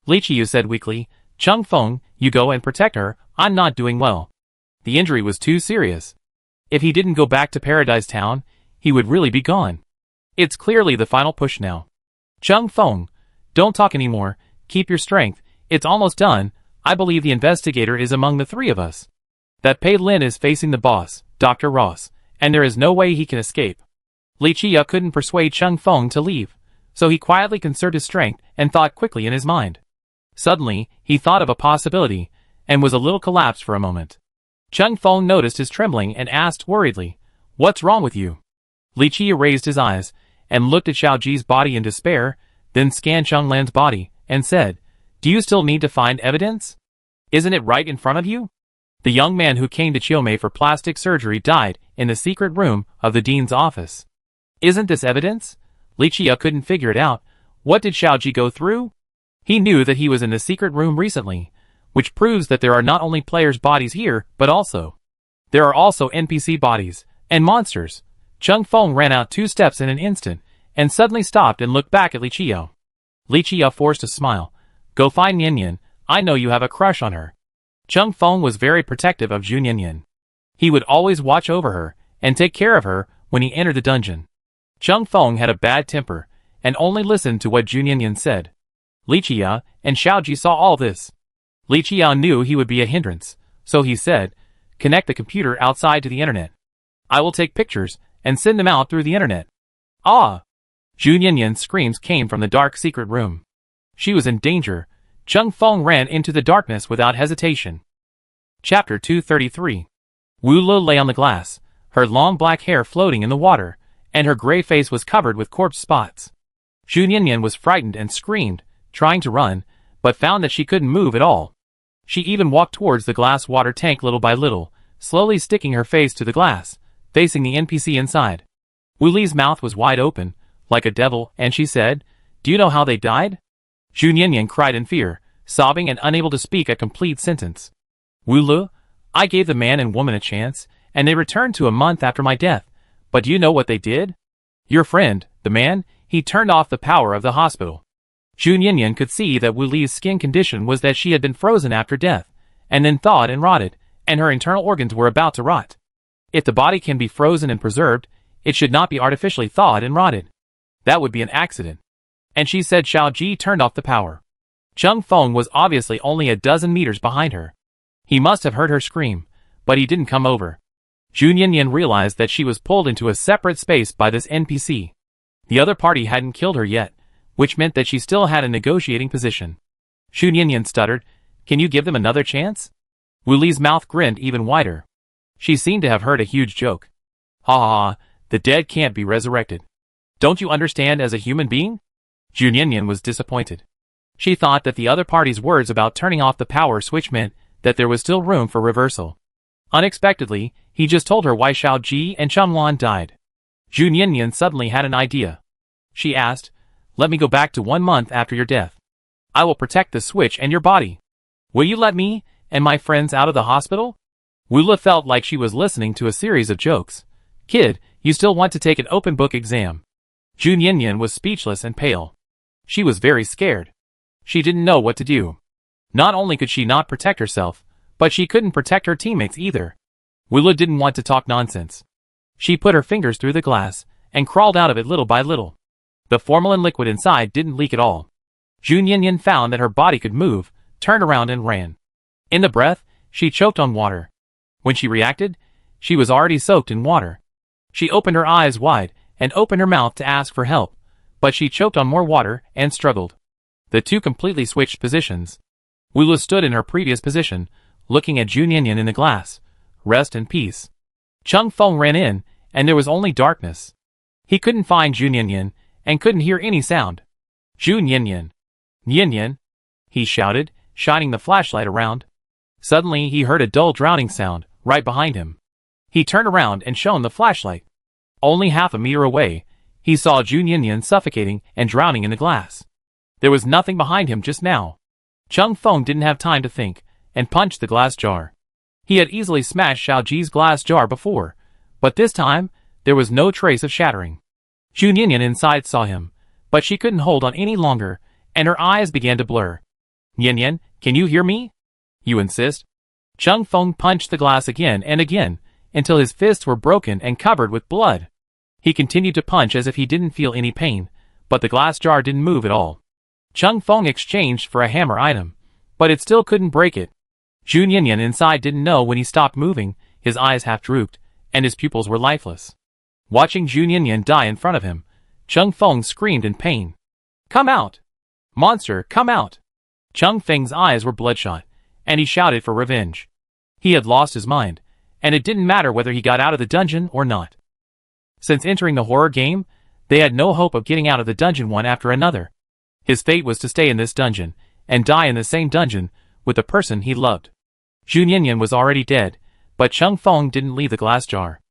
Li Qiao said weakly, "Chung Feng, you go and protect her, I'm not doing well." The injury was too serious. If he didn't go back to Paradise Town, he would really be gone. It's clearly the final push now. Chung Feng, don't talk anymore, keep your strength, it's almost done, I believe the investigator is among the three of us. That Pei Lin is facing the boss, Dr. Ross, and there is no way he can escape. Li Qiao couldn't persuade Chung Feng to leave, so he quietly conserved his strength and thought quickly in his mind. Suddenly, he thought of a possibility, and was a little collapsed for a moment. Chung Feng noticed his trembling and asked worriedly, "What's wrong with you?" Li Qiao raised his eyes, and looked at Xiao Ji's body in despair, then scanned Chung Lan's body, and said, "Do you still need to find evidence? Isn't it right in front of you?" The young man who came to Chiomei for plastic surgery died in the secret room of the dean's office. Isn't this evidence? Li Qiao couldn't figure it out. What did Xiao Ji go through? He knew that he was in the secret room recently, which proves that there are not only players' bodies here, but there are also NPC bodies, and monsters. Chung Feng ran out 2 steps in an instant, and suddenly stopped and looked back at Li Qiao. Li Qiao forced a smile. "Go find Yinyan, I know you have a crush on her." Chung Feng was very protective of Jun Yinyan. He would always watch over her, and take care of her when he entered the dungeon. Chung Feng had a bad temper, and only listened to what Jun Yinyan said. Li Qiao and Xiao Ji saw all this. Li Qiao knew he would be a hindrance, so he said, "Connect the computer outside to the internet. I will take pictures, and send them out through the internet." "Ah!" Jun Yinyan's screams came from the dark secret room. She was in danger. Chung Feng ran into the darkness without hesitation. Chapter 233. Wu Le lay on the glass, her long black hair floating in the water, and her gray face was covered with corpse spots. Jun Yinyan was frightened and screamed, trying to run, but found that she couldn't move at all. She even walked towards the glass water tank little by little, slowly sticking her face to the glass, facing the NPC inside. Wu Li's mouth was wide open, like a devil, and she said, "Do you know how they died?" Jun Yinyan cried in fear, sobbing and unable to speak a complete sentence. "Wu Li, I gave the man and woman a chance, and they returned to a month after my death, but do you know what they did? Your friend, the man, he turned off the power of the hospital." Jun Yinyan could see that Wu Li's skin condition was that she had been frozen after death, and then thawed and rotted, and her internal organs were about to rot. If the body can be frozen and preserved, it should not be artificially thawed and rotted. That would be an accident. And she said Xiao Ji turned off the power. Chung Feng was obviously only a dozen meters behind her. He must have heard her scream, but he didn't come over. Jun Yinyan realized that she was pulled into a separate space by this NPC. The other party hadn't killed her yet, which meant that she still had a negotiating position. Jun Yinyan stuttered, "Can you give them another chance?" Wu Li's mouth grinned even wider. She seemed to have heard a huge joke. "Ha ha ha, the dead can't be resurrected. Don't you understand as a human being?" Jun Yinyan was disappointed. She thought that the other party's words about turning off the power switch meant that there was still room for reversal. Unexpectedly, he just told her why Xiao Ji and Chun Lan died. Jun Yinyan suddenly had an idea. She asked, "Let me go back to 1 month after your death. I will protect the switch and your body. Will you let me and my friends out of the hospital?" Wu Le felt like she was listening to a series of jokes. "Kid, you still want to take an open book exam?" Jun Yinyan was speechless and pale. She was very scared. She didn't know what to do. Not only could she not protect herself, but she couldn't protect her teammates either. Wu Le didn't want to talk nonsense. She put her fingers through the glass, and crawled out of it little by little. The formalin liquid inside didn't leak at all. Jun Yinyan found that her body could move, turned around and ran. In the breath, she choked on water. When she reacted, she was already soaked in water. She opened her eyes wide, and opened her mouth to ask for help, but she choked on more water, and struggled. The two completely switched positions. Wu Le stood in her previous position, looking at Jun Yinyan in the glass. Rest in peace. Chung Feng ran in, and there was only darkness. He couldn't find Jun Yinyan, and couldn't hear any sound. "Jun Yinyan! Yinyan!" he shouted, shining the flashlight around. Suddenly he heard a dull drowning sound, right behind him. He turned around and shone the flashlight. Only half a meter away, He saw Jun Yinyan suffocating and drowning in the glass. There was nothing behind him just now. Chung Feng didn't have time to think, and punched the glass jar. He had easily smashed Xiao Ji's glass jar before, but this time, there was no trace of shattering. Jun Yinyan inside saw him, but she couldn't hold on any longer, and her eyes began to blur. Yinyan, can you hear me? You insist? Chung Feng punched the glass again and again, until his fists were broken and covered with blood. He continued to punch as if he didn't feel any pain, but the glass jar didn't move at all. Chung Feng exchanged for a hammer item, but it still couldn't break it. Jun Yinyan inside didn't know when he stopped moving, his eyes half drooped, and his pupils were lifeless. Watching Jun Yinyan die in front of him, Chung Feng screamed in pain. Come out! Monster, come out! Chung Feng's eyes were bloodshot, and he shouted for revenge. He had lost his mind, and it didn't matter whether he got out of the dungeon or not. Since entering the horror game, they had no hope of getting out of the dungeon one after another. His fate was to stay in this dungeon, and die in the same dungeon, with the person he loved. Jun Yinyan was already dead, but Chung Feng didn't leave the glass jar.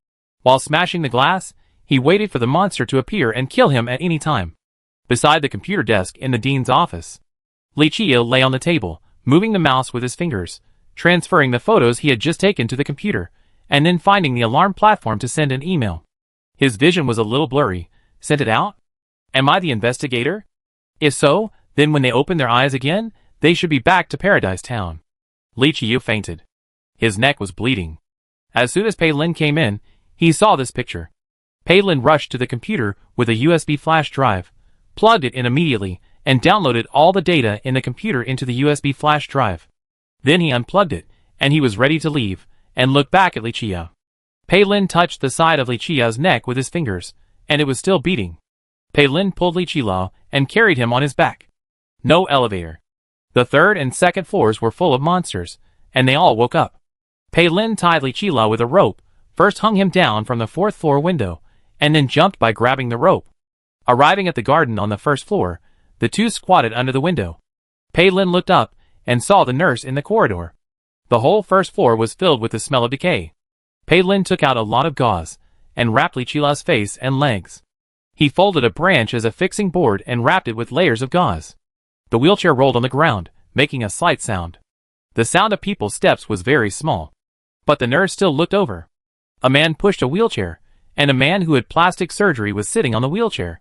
While smashing the glass, he waited for the monster to appear and kill him at any time. Beside the computer desk in the dean's office, Li Qiyu lay on the table, moving the mouse with his fingers, transferring the photos he had just taken to the computer, and then finding the alarm platform to send an email. His vision was a little blurry. Sent it out? Am I the investigator? If so, then when they open their eyes again, they should be back to Paradise Town. Li Qiyu fainted. His neck was bleeding. As soon as Pei Lin came in, he saw this picture. Pei Lin rushed to the computer with a USB flash drive, plugged it in immediately, and downloaded all the data in the computer into the USB flash drive. Then he unplugged it, and he was ready to leave, and looked back at Li Qiyu. Pei Lin touched the side of Li Qiyu's neck with his fingers, and it was still beating. Pei Lin pulled Li Qiyu and carried him on his back. No elevator. The third and second floors were full of monsters, and they all woke up. Pei Lin tied Li Qiyu with a rope, first hung him down from the fourth floor window, and then jumped by grabbing the rope. Arriving at the garden on the first floor, the two squatted under the window. Pei Lin looked up and saw the nurse in the corridor. The whole first floor was filled with the smell of decay. Pei Lin took out a lot of gauze and wrapped Li Qiyu's face and legs. He folded a branch as a fixing board and wrapped it with layers of gauze. The wheelchair rolled on the ground, making a slight sound. The sound of people's steps was very small. But the nurse still looked over. A man pushed a wheelchair, and a man who had plastic surgery was sitting on the wheelchair.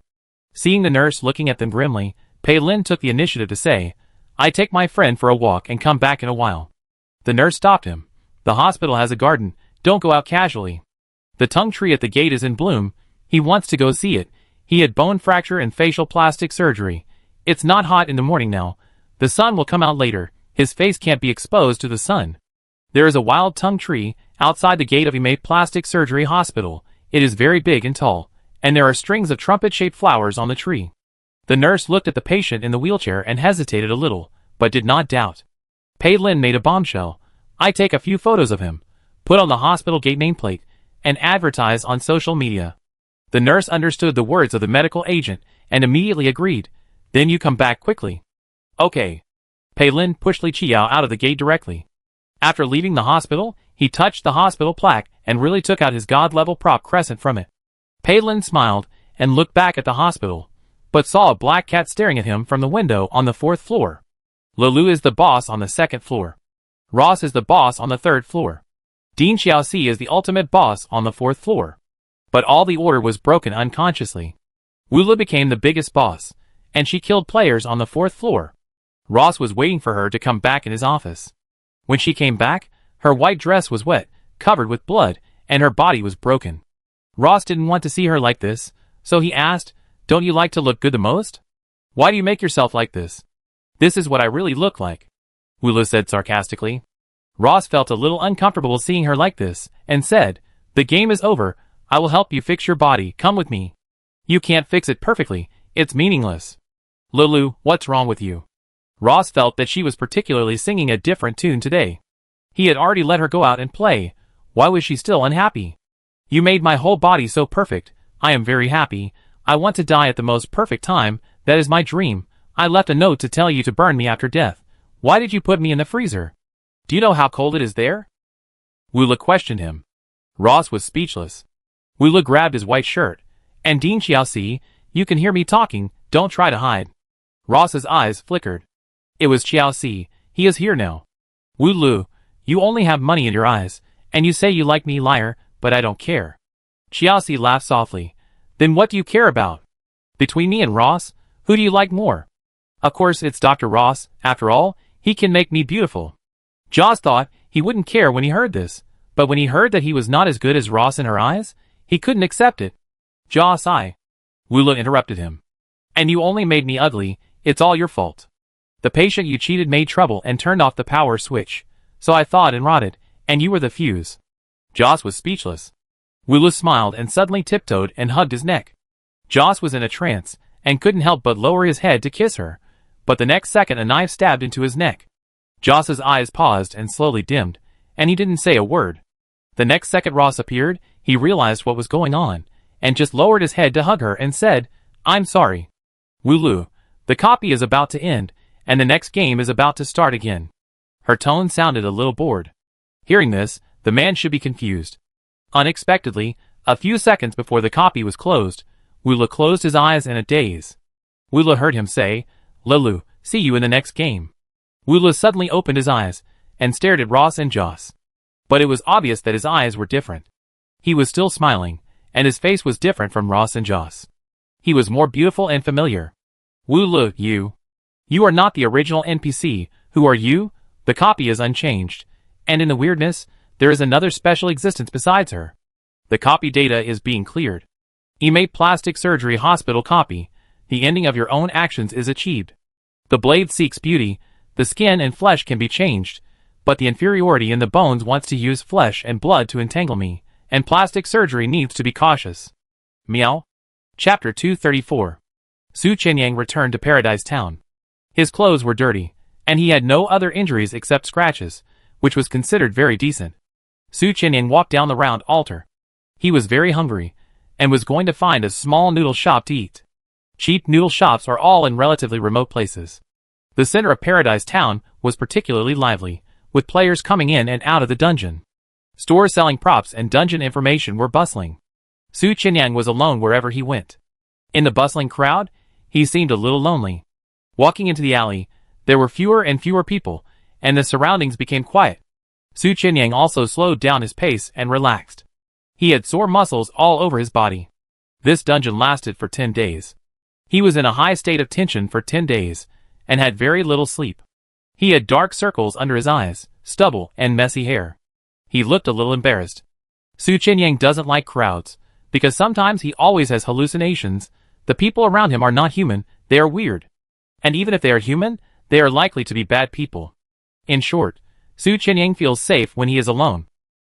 Seeing the nurse looking at them grimly, Pei Lin took the initiative to say, "I take my friend for a walk and come back in a while." The nurse stopped him. "The hospital has a garden, don't go out casually. The tongue tree at the gate is in bloom, he wants to go see it. He had bone fracture and facial plastic surgery. It's not hot in the morning now. The sun will come out later, his face can't be exposed to the sun. There is a wild tongue tree outside the gate of Imei Plastic Surgery Hospital. It is very big and tall, and there are strings of trumpet-shaped flowers on the tree." The nurse looked at the patient in the wheelchair and hesitated a little, but did not doubt. Pei Lin made a bombshell. "I take a few photos of him, put on the hospital gate nameplate, and advertise on social media." The nurse understood the words of the medical agent and immediately agreed. "Then you come back quickly." "Okay." Pei Lin pushed Li Qiyu out of the gate directly. After leaving the hospital, he touched the hospital plaque and really took out his god-level prop crescent from it. Pei Lin smiled and looked back at the hospital, but saw a black cat staring at him from the window on the fourth floor. Lulu is the boss on the second floor. Ross is the boss on the third floor. Dean Xiaoxi is the ultimate boss on the fourth floor. But all the order was broken unconsciously. Wula became the biggest boss, and she killed players on the fourth floor. Ross was waiting for her to come back in his office. When she came back, her white dress was wet, covered with blood, and her body was broken. Ross didn't want to see her like this, so he asked, "Don't you like to look good the most? Why do you make yourself like this?" "This is what I really look like," Wula said sarcastically. Ross felt a little uncomfortable seeing her like this, and said, "The game is over, I will help you fix your body, come with me." "You can't fix it perfectly, it's meaningless." "Lulu, what's wrong with you?" Ross felt that she was particularly singing a different tune today. He had already let her go out and play, why was she still unhappy? "You made my whole body so perfect, I am very happy, I want to die at the most perfect time, that is my dream, I left a note to tell you to burn me after death. Why did you put me in the freezer? Do you know how cold it is there?" Wula questioned him. Ross was speechless. Wula grabbed his white shirt, And Dean Xiaoxi, you can hear me talking, don't try to hide. Ross's eyes flickered. It was Xiaoxi, he is here now. Wu Lu, you only have money in your eyes, and you say you like me, liar, but I don't care. Xiaoxi laughed softly. Then what do you care about? Between me and Ross, who do you like more? Of course it's Dr. Ross, after all, he can make me beautiful. Jaws thought he wouldn't care when he heard this, but when he heard that he was not as good as Ross in her eyes, he couldn't accept it. Jaws sighed. Wu Lu interrupted him. And you only made me ugly, it's all your fault. The patient you cheated made trouble and turned off the power switch, so I thawed and rotted, and you were the fuse. Joss was speechless. Wu Lu smiled and suddenly tiptoed and hugged his neck. Joss was in a trance, and couldn't help but lower his head to kiss her, but the next second a knife stabbed into his neck. Joss's eyes paused and slowly dimmed, and he didn't say a word. The next second Ross appeared, he realized what was going on, and just lowered his head to hug her and said, I'm sorry. Wu Lu, the copy is about to end, and the next game is about to start again. Her tone sounded a little bored. Hearing this, the man should be confused. Unexpectedly, a few seconds before the copy was closed, Wu Lu closed his eyes in a daze. Wu Lu heard him say, Lulu, see you in the next game. Wu Lu suddenly opened his eyes, and stared at Ross and Joss. But it was obvious that his eyes were different. He was still smiling, and his face was different from Ross and Joss. He was more beautiful and familiar. Wu Lu, you are not the original NPC, who are you? The copy is unchanged, and in the weirdness, there is another special existence besides her. The copy data is being cleared. You made plastic surgery hospital copy, the ending of your own actions is achieved. The blade seeks beauty, the skin and flesh can be changed, but the inferiority in the bones wants to use flesh and blood to entangle me, and plastic surgery needs to be cautious. Meow. Chapter 234. Su Qianyang returned to Paradise Town. His clothes were dirty, and he had no other injuries except scratches, which was considered very decent. Su Qianyang walked down the round altar. He was very hungry, and was going to find a small noodle shop to eat. Cheap noodle shops are all in relatively remote places. The center of Paradise Town was particularly lively, with players coming in and out of the dungeon. Stores selling props and dungeon information were bustling. Su Qianyang was alone wherever he went. In the bustling crowd, he seemed a little lonely. Walking into the alley, there were fewer and fewer people, and the surroundings became quiet. Su Qianyang also slowed down his pace and relaxed. He had sore muscles all over his body. This dungeon lasted for 10 days. He was in a high state of tension for 10 days, and had very little sleep. He had dark circles under his eyes, stubble, and messy hair. He looked a little embarrassed. Su Qianyang doesn't like crowds, because sometimes he always has hallucinations. The people around him are not human, they are weird. And even if they are human, they are likely to be bad people. In short, Su Qianyang feels safe when he is alone.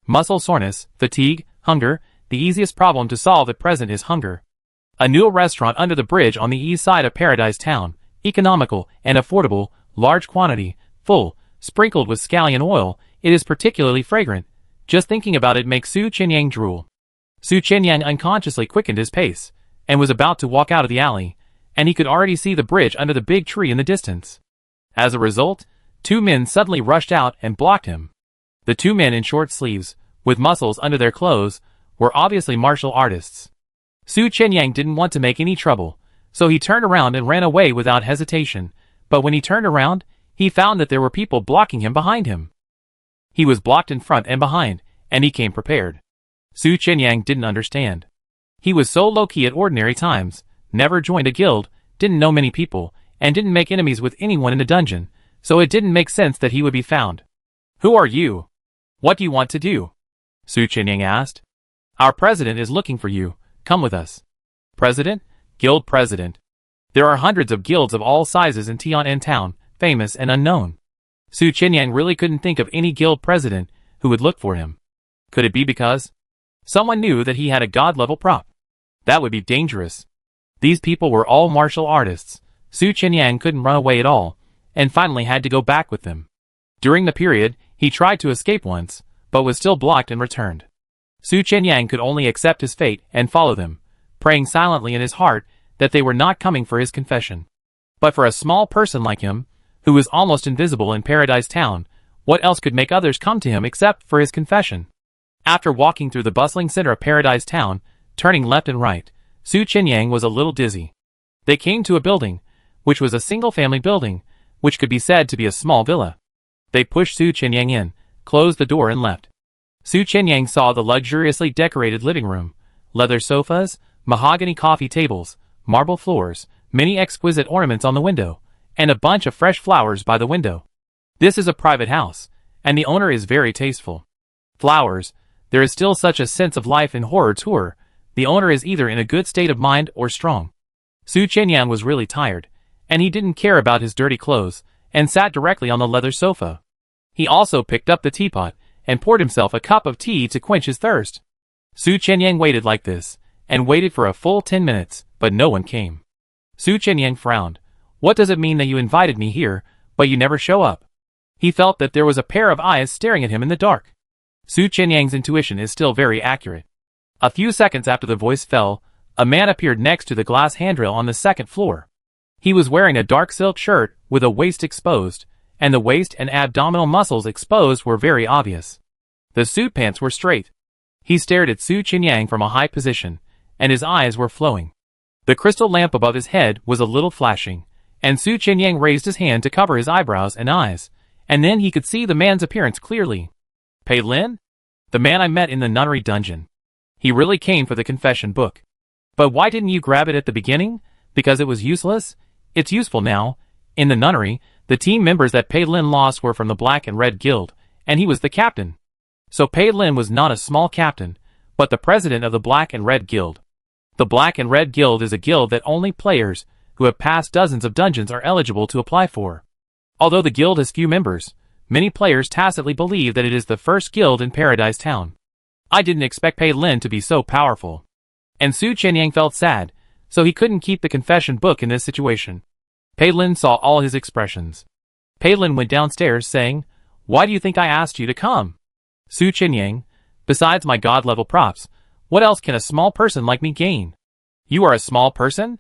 Muscle soreness, fatigue, hunger, the easiest problem to solve at present is hunger. A new restaurant under the bridge on the east side of Paradise Town, economical and affordable, large quantity, full, sprinkled with scallion oil, it is particularly fragrant. Just thinking about it makes Su Qianyang drool. Su Qianyang unconsciously quickened his pace, and was about to walk out of the alley, and he could already see the bridge under the big tree in the distance. As a result, 2 men suddenly rushed out and blocked him. The 2 men in short sleeves, with muscles under their clothes, were obviously martial artists. Su Qianyang didn't want to make any trouble, so he turned around and ran away without hesitation, but when he turned around, he found that there were people blocking him behind him. He was blocked in front and behind, and he came prepared. Su Qianyang didn't understand. He was so low-key at ordinary times, never joined a guild, didn't know many people, and didn't make enemies with anyone in the dungeon, so it didn't make sense that he would be found. Who are you? What do you want to do? Su Qianyang asked. Our president is looking for you, come with us. President? Guild president. There are hundreds of guilds of all sizes in Tian'an town, famous and unknown. Su Qianyang really couldn't think of any guild president who would look for him. Could it be because someone knew that he had a god-level prop? That would be dangerous. These people were all martial artists. Su Qianyang couldn't run away at all, and finally had to go back with them. During the period, he tried to escape once, but was still blocked and returned. Su Qianyang could only accept his fate and follow them, praying silently in his heart that they were not coming for his confession. But for a small person like him, who was almost invisible in Paradise Town, what else could make others come to him except for his confession? After walking through the bustling center of Paradise Town, turning left and right, Su Qinyang was a little dizzy. They came to a building, which was a single-family building, which could be said to be a small villa. They pushed Su Qinyang in, closed the door and left. Su Qinyang saw the luxuriously decorated living room, leather sofas, mahogany coffee tables, marble floors, many exquisite ornaments on the window, and a bunch of fresh flowers by the window. This is a private house, and the owner is very tasteful. Flowers, there is still such a sense of life in horror tour. The owner is either in a good state of mind or strong. Su Qinyang was really tired, and he didn't care about his dirty clothes, and sat directly on the leather sofa. He also picked up the teapot, and poured himself a cup of tea to quench his thirst. Su Qinyang waited like this, and waited for a full 10 minutes, but no one came. Su Qinyang frowned. What does it mean that you invited me here, but you never show up? He felt that there was a pair of eyes staring at him in the dark. Su Qinyang's intuition is still very accurate. A few seconds after the voice fell, a man appeared next to the glass handrail on the second floor. He was wearing a dark silk shirt with a waist exposed, and the waist and abdominal muscles exposed were very obvious. The suit pants were straight. He stared at Su Qinyang from a high position, and his eyes were flowing. The crystal lamp above his head was a little flashing, and Su Qinyang raised his hand to cover his eyebrows and eyes, and then he could see the man's appearance clearly. Pei Lin? The man I met in the nunnery dungeon. He really came for the confession book. But why didn't you grab it at the beginning? Because it was useless? It's useful now. In the nunnery, the team members that Pei Lin lost were from the Black and Red Guild, and he was the captain. So Pei Lin was not a small captain, but the president of the Black and Red Guild. The Black and Red Guild is a guild that only players who have passed dozens of dungeons are eligible to apply for. Although the guild has few members, many players tacitly believe that it is the first guild in Paradise Town. I didn't expect Pei Lin to be so powerful. And Su Qinyang felt sad, so he couldn't keep the confession book in this situation. Pei Lin saw all his expressions. Pei Lin went downstairs saying, "Why do you think I asked you to come?" Su Qinyang, "Besides my god-level props, what else can a small person like me gain?" "You are a small person?"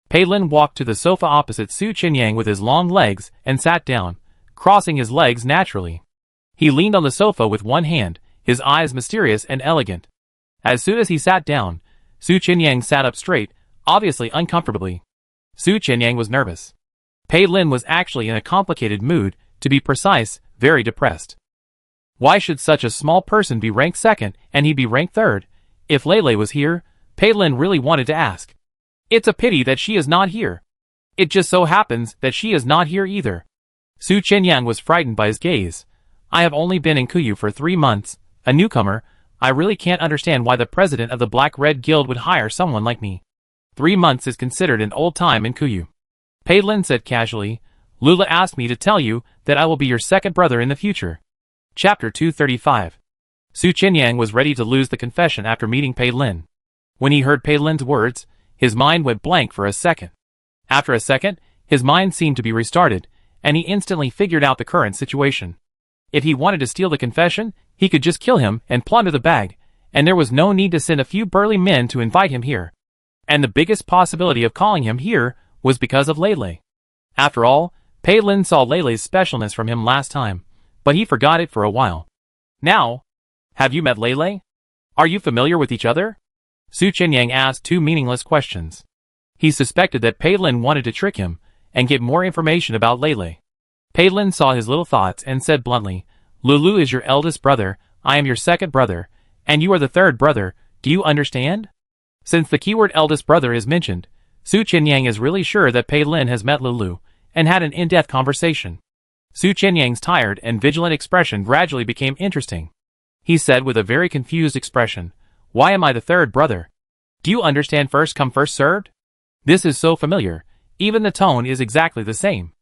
Pei Lin walked to the sofa opposite Su Qinyang with his long legs and sat down, crossing his legs naturally. He leaned on the sofa with one hand, his eyes mysterious and elegant. As soon as he sat down, Su Qinyang sat up straight, obviously uncomfortably. Su Qinyang was nervous. Pei Lin was actually in a complicated mood, to be precise, very depressed. Why should such a small person be ranked second and he be ranked third? If Lele was here, Pei Lin really wanted to ask. It's a pity that she is not here. It just so happens that she is not here either. Su Qinyang was frightened by his gaze. I have only been in Kuyu for 3 months, a newcomer. I really can't understand why the president of the Black-Red Guild would hire someone like me. 3 months is considered an old time in Kuyu. Pei Lin said casually, Lula asked me to tell you that I will be your second brother in the future. Chapter 235. Su Qinyang was ready to lose the confession after meeting Pei Lin. When he heard Pei Lin's words, his mind went blank for a second. After a second, his mind seemed to be restarted, and he instantly figured out the current situation. If he wanted to steal the confession, he could just kill him and plunder the bag, and there was no need to send a few burly men to invite him here. And the biggest possibility of calling him here was because of Lele. After all, Pei Lin saw Lele's specialness from him last time, but he forgot it for a while. Now, have you met Lele? Are you familiar with each other? Su Qinyang asked 2 meaningless questions. He suspected that Pei Lin wanted to trick him and get more information about Lele. Pei Lin saw his little thoughts and said bluntly, Lulu is your eldest brother, I am your second brother, and you are the third brother, do you understand? Since the keyword eldest brother is mentioned, Su Qinyang is really sure that Pei Lin has met Lulu and had an in-depth conversation. Su Qinyang's tired and vigilant expression gradually became interesting. He said with a very confused expression, Why am I the third brother? Do you understand first come first served? This is so familiar, even the tone is exactly the same.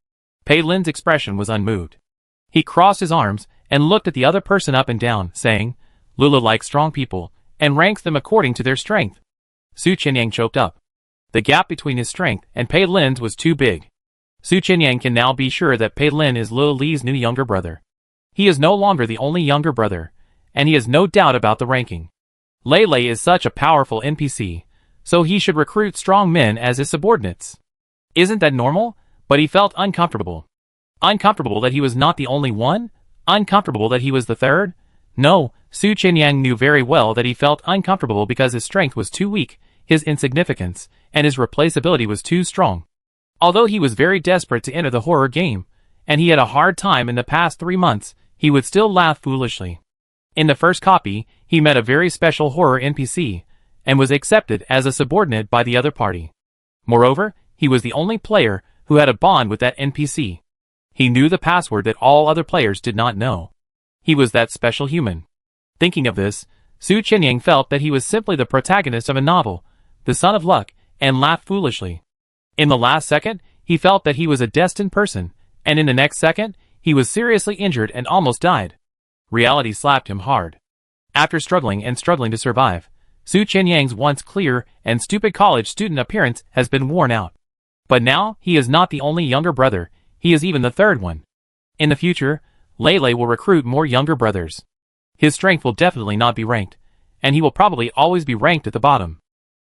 Pei Lin's expression was unmoved. He crossed his arms and looked at the other person up and down, saying, Lulu likes strong people, and ranks them according to their strength. Su Qinyang choked up. The gap between his strength and Pei Lin's was too big. Su Qinyang can now be sure that Pei Lin is Lil Li's new younger brother. He is no longer the only younger brother, and he has no doubt about the ranking. Lele is such a powerful NPC, so he should recruit strong men as his subordinates. Isn't that normal? But he felt uncomfortable. Uncomfortable that he was not the only one? Uncomfortable that he was the third? No, Su Qinyang knew very well that he felt uncomfortable because his strength was too weak. his insignificance, and his replaceability was too strong. Although he was very desperate to enter the horror game, and he had a hard time in the past 3 months, he would still laugh foolishly. In the first copy, he met a very special horror NPC, and was accepted as a subordinate by the other party. Moreover, he was the only player who had a bond with that NPC. He knew the password that all other players did not know. He was that special human. Thinking of this, Su Qinyang felt that he was simply the protagonist of a novel, the son of luck, and laughed foolishly. In the last second, he felt that he was a destined person, and in the next second, he was seriously injured and almost died. Reality slapped him hard. After struggling to survive, Su Qinyang's once clear and stupid college student appearance has been worn out. But now, he is not the only younger brother, he is even the third one. In the future, Lei will recruit more younger brothers. His strength will definitely not be ranked, and he will probably always be ranked at the bottom.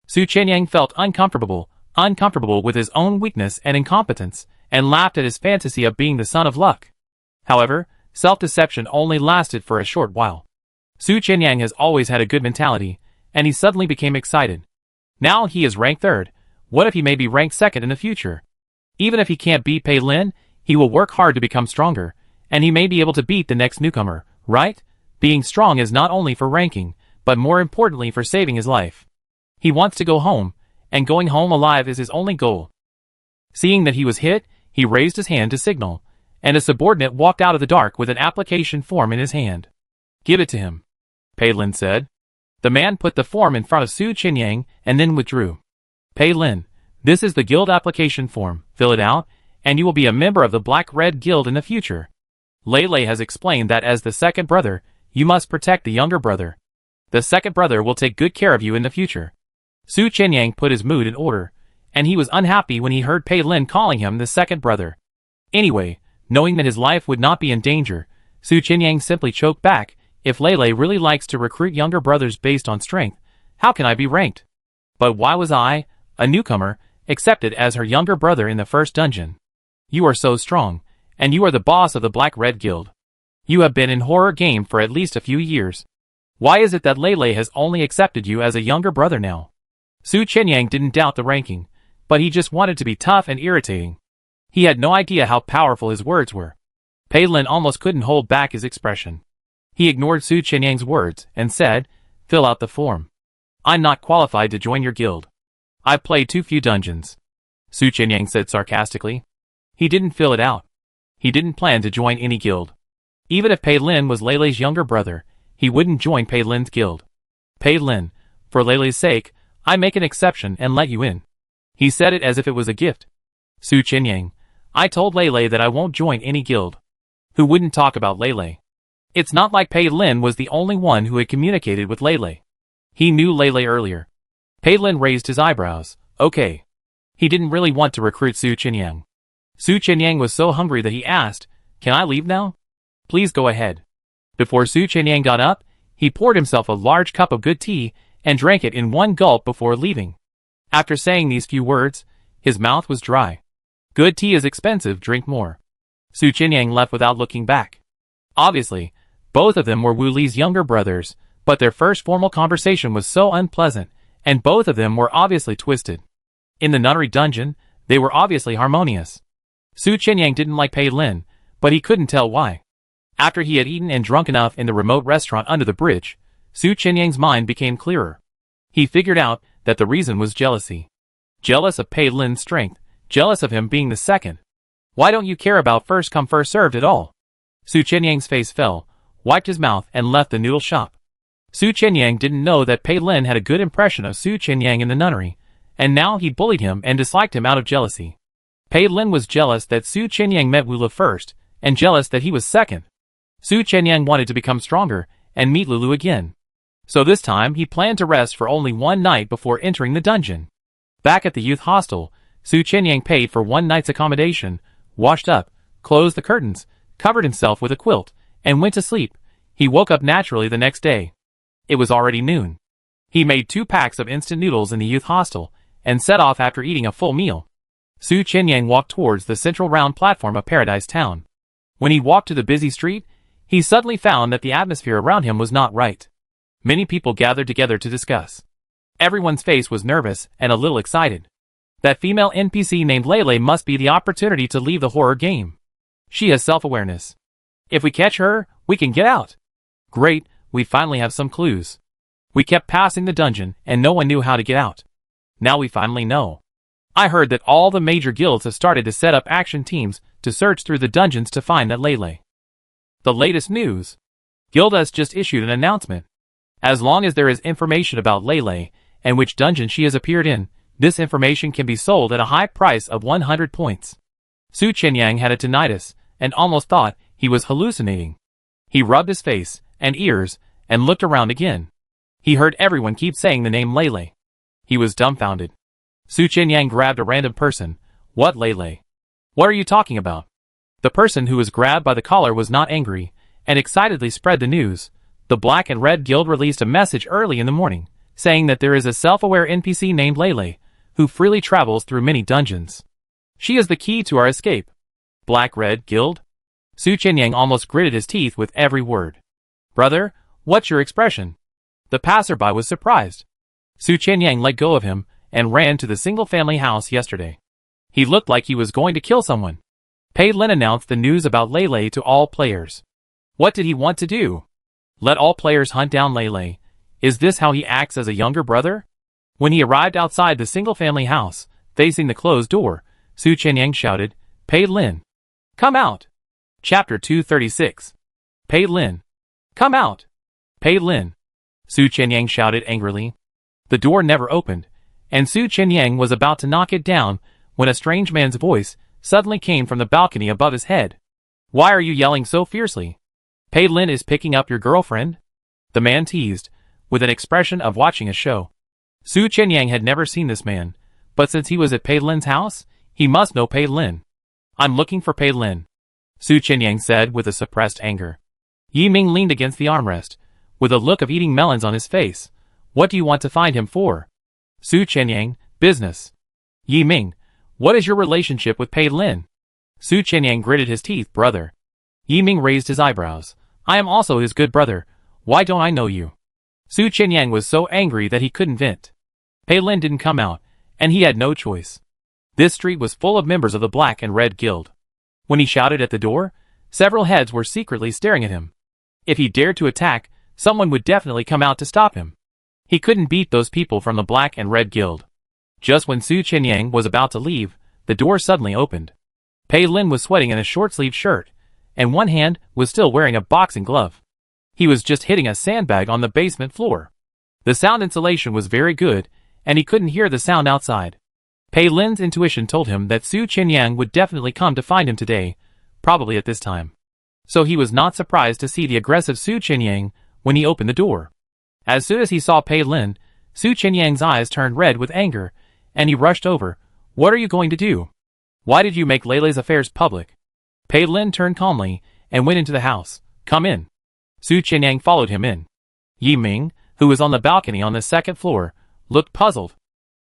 Su Qinyang felt uncomfortable with his own weakness and incompetence, and laughed at his fantasy of being the son of luck. However, self-deception only lasted for a short while. Su Qinyang has always had a good mentality, and he suddenly became excited. Now he is ranked third. What if he may be ranked second in the future? Even if he can't beat Pei Lin, he will work hard to become stronger, and he may be able to beat the next newcomer, right? Being strong is not only for ranking, but more importantly for saving his life. He wants to go home, and going home alive is his only goal. Seeing that he was hit, he raised his hand to signal, and a subordinate walked out of the dark with an application form in his hand. "Give it to him," Pei Lin said. The man put the form in front of Su Qinyang and then withdrew. "Pei Lin, this is the guild application form, fill it out, and you will be a member of the Black-Red Guild in the future. Lei has explained that as the second brother, you must protect the younger brother. The second brother will take good care of you in the future." Su Qinyang put his mood in order, and he was unhappy when he heard Pei Lin calling him the second brother. Anyway, knowing that his life would not be in danger, Su Qinyang simply choked back. If Lei really likes to recruit younger brothers based on strength, how can I be ranked? But why was I, a newcomer, accepted as her younger brother in the first dungeon? You are so strong, and you are the boss of the Black-Red Guild. You have been in horror game for at least a few years. Why is it that Lei has only accepted you as a younger brother now? Su Qinyang didn't doubt the ranking, but he just wanted to be tough and irritating. He had no idea how powerful his words were. Pei Lin almost couldn't hold back his expression. He ignored Su Qinyang's words and said, "Fill out the form. I'm not qualified to join your guild. I've played too few dungeons," Su Qinyang said sarcastically. He didn't fill it out. He didn't plan to join any guild. Even if Pei Lin was Lei's younger brother, he wouldn't join Pei Lin's guild. "Pei Lin, for Lei's sake, I make an exception and let you in." He said it as if it was a gift. "Su Qinyang, I told Lei that I won't join any guild." Who wouldn't talk about Lei? It's not like Pei Lin was the only one who had communicated with Lei. He knew Lei earlier. Pei Lin raised his eyebrows. Okay. He didn't really want to recruit Su Qinyang. Su Qinyang was so hungry that he asked, "Can I leave now?" "Please go ahead." Before Su Qinyang got up, he poured himself a large cup of good tea and drank it in one gulp before leaving. After saying these few words, his mouth was dry. Good tea is expensive, drink more. Su Qinyang left without looking back. Obviously, both of them were Wu Li's younger brothers, but their first formal conversation was so unpleasant, and both of them were obviously twisted. In the nunnery dungeon, they were obviously harmonious. Su Qinyang didn't like Pei Lin, but he couldn't tell why. After he had eaten and drunk enough in the remote restaurant under the bridge, Su Qinyang's mind became clearer. He figured out that the reason was jealousy. Jealous of Pei Lin's strength, jealous of him being the second. Why don't you care about first come first served at all? Su Qinyang's face fell, wiped his mouth and left the noodle shop. Su Qinyang didn't know that Pei Lin had a good impression of Su Qinyang in the nunnery, and now he bullied him and disliked him out of jealousy. Pei Lin was jealous that Su Qinyang met Wu Li first, and jealous that he was second. Su Qinyang wanted to become stronger and meet Lulu again. So this time he planned to rest for only one night before entering the dungeon. Back at the youth hostel, Su Qinyang paid for one night's accommodation, washed up, closed the curtains, covered himself with a quilt, and went to sleep. He woke up naturally the next day. It was already noon. He made 2 packs of instant noodles in the youth hostel, and set off after eating a full meal. Su Qinyang walked towards the central round platform of Paradise Town. When he walked to the busy street, he suddenly found that the atmosphere around him was not right. Many people gathered together to discuss. Everyone's face was nervous and a little excited. That female NPC named Lele must be the opportunity to leave the horror game. She has self-awareness. If we catch her, we can get out. Great, we finally have some clues. We kept passing the dungeon and no one knew how to get out. Now we finally know. I heard that all the major guilds have started to set up action teams to search through the dungeons to find that Lele. The latest news. Guild has just issued an announcement. As long as there is information about Lele and which dungeon she has appeared in, this information can be sold at a high price of 100 points. Su Qinyang had a tinnitus and almost thought he was hallucinating. He rubbed his face and ears and looked around again. He heard everyone keep saying the name Lele. He was dumbfounded. Su Qinyang grabbed a random person. What Lele? What are you talking about? The person who was grabbed by the collar was not angry and excitedly spread the news. The Black and Red Guild released a message early in the morning, saying that there is a self-aware NPC named Lele, who freely travels through many dungeons. She is the key to our escape. Black Red Guild? Su Qinyang almost gritted his teeth with every word. Brother, what's your expression? The passerby was surprised. Su Qinyang let go of him and ran to the single-family house yesterday. He looked like he was going to kill someone. Pei Lin announced the news about Lele to all players. What did he want to do? Let all players hunt down Lele. Is this how he acts as a younger brother? When he arrived outside the single-family house, facing the closed door, Su Qinyang shouted, Pei Lin, come out! Chapter 236. Pei Lin, come out! Pei Lin, Su Qinyang shouted angrily. The door never opened, and Su Qinyang was about to knock it down when a strange man's voice suddenly came from the balcony above his head. Why are you yelling so fiercely? Pei Lin is picking up your girlfriend? The man teased, with an expression of watching a show. Su Qinyang had never seen this man, but since he was at Pei Lin's house, he must know Pei Lin. I'm looking for Pei Lin, Su Qinyang said with a suppressed anger. Yi Ming leaned against the armrest, with a look of eating melons on his face. What do you want to find him for? Su Qinyang, business. Yi Ming, what is your relationship with Pei Lin? Su Qinyang gritted his teeth. Brother. Yi Ming raised his eyebrows. I am also his good brother. Why don't I know you? Su Qinyang was so angry that he couldn't vent. Pei Lin didn't come out, and he had no choice. This street was full of members of the Black and Red Guild. When he shouted at the door, several heads were secretly staring at him. If he dared to attack, someone would definitely come out to stop him. He couldn't beat those people from the Black and Red Guild. Just when Su Qinyang was about to leave, the door suddenly opened. Pei Lin was sweating in a short-sleeved shirt, and one hand was still wearing a boxing glove. He was just hitting a sandbag on the basement floor. The sound insulation was very good, and he couldn't hear the sound outside. Pei Lin's intuition told him that Su Qinyang would definitely come to find him today, probably at this time. So he was not surprised to see the aggressive Su Qinyang when he opened the door. As soon as he saw Pei Lin, Su Qinyang's eyes turned red with anger, and he rushed over. What are you going to do? Why did you make Lele's affairs public? Pei Lin turned calmly and went into the house. Come in. Su Qinyang followed him in. Yi Ming, who was on the balcony on the second floor, looked puzzled.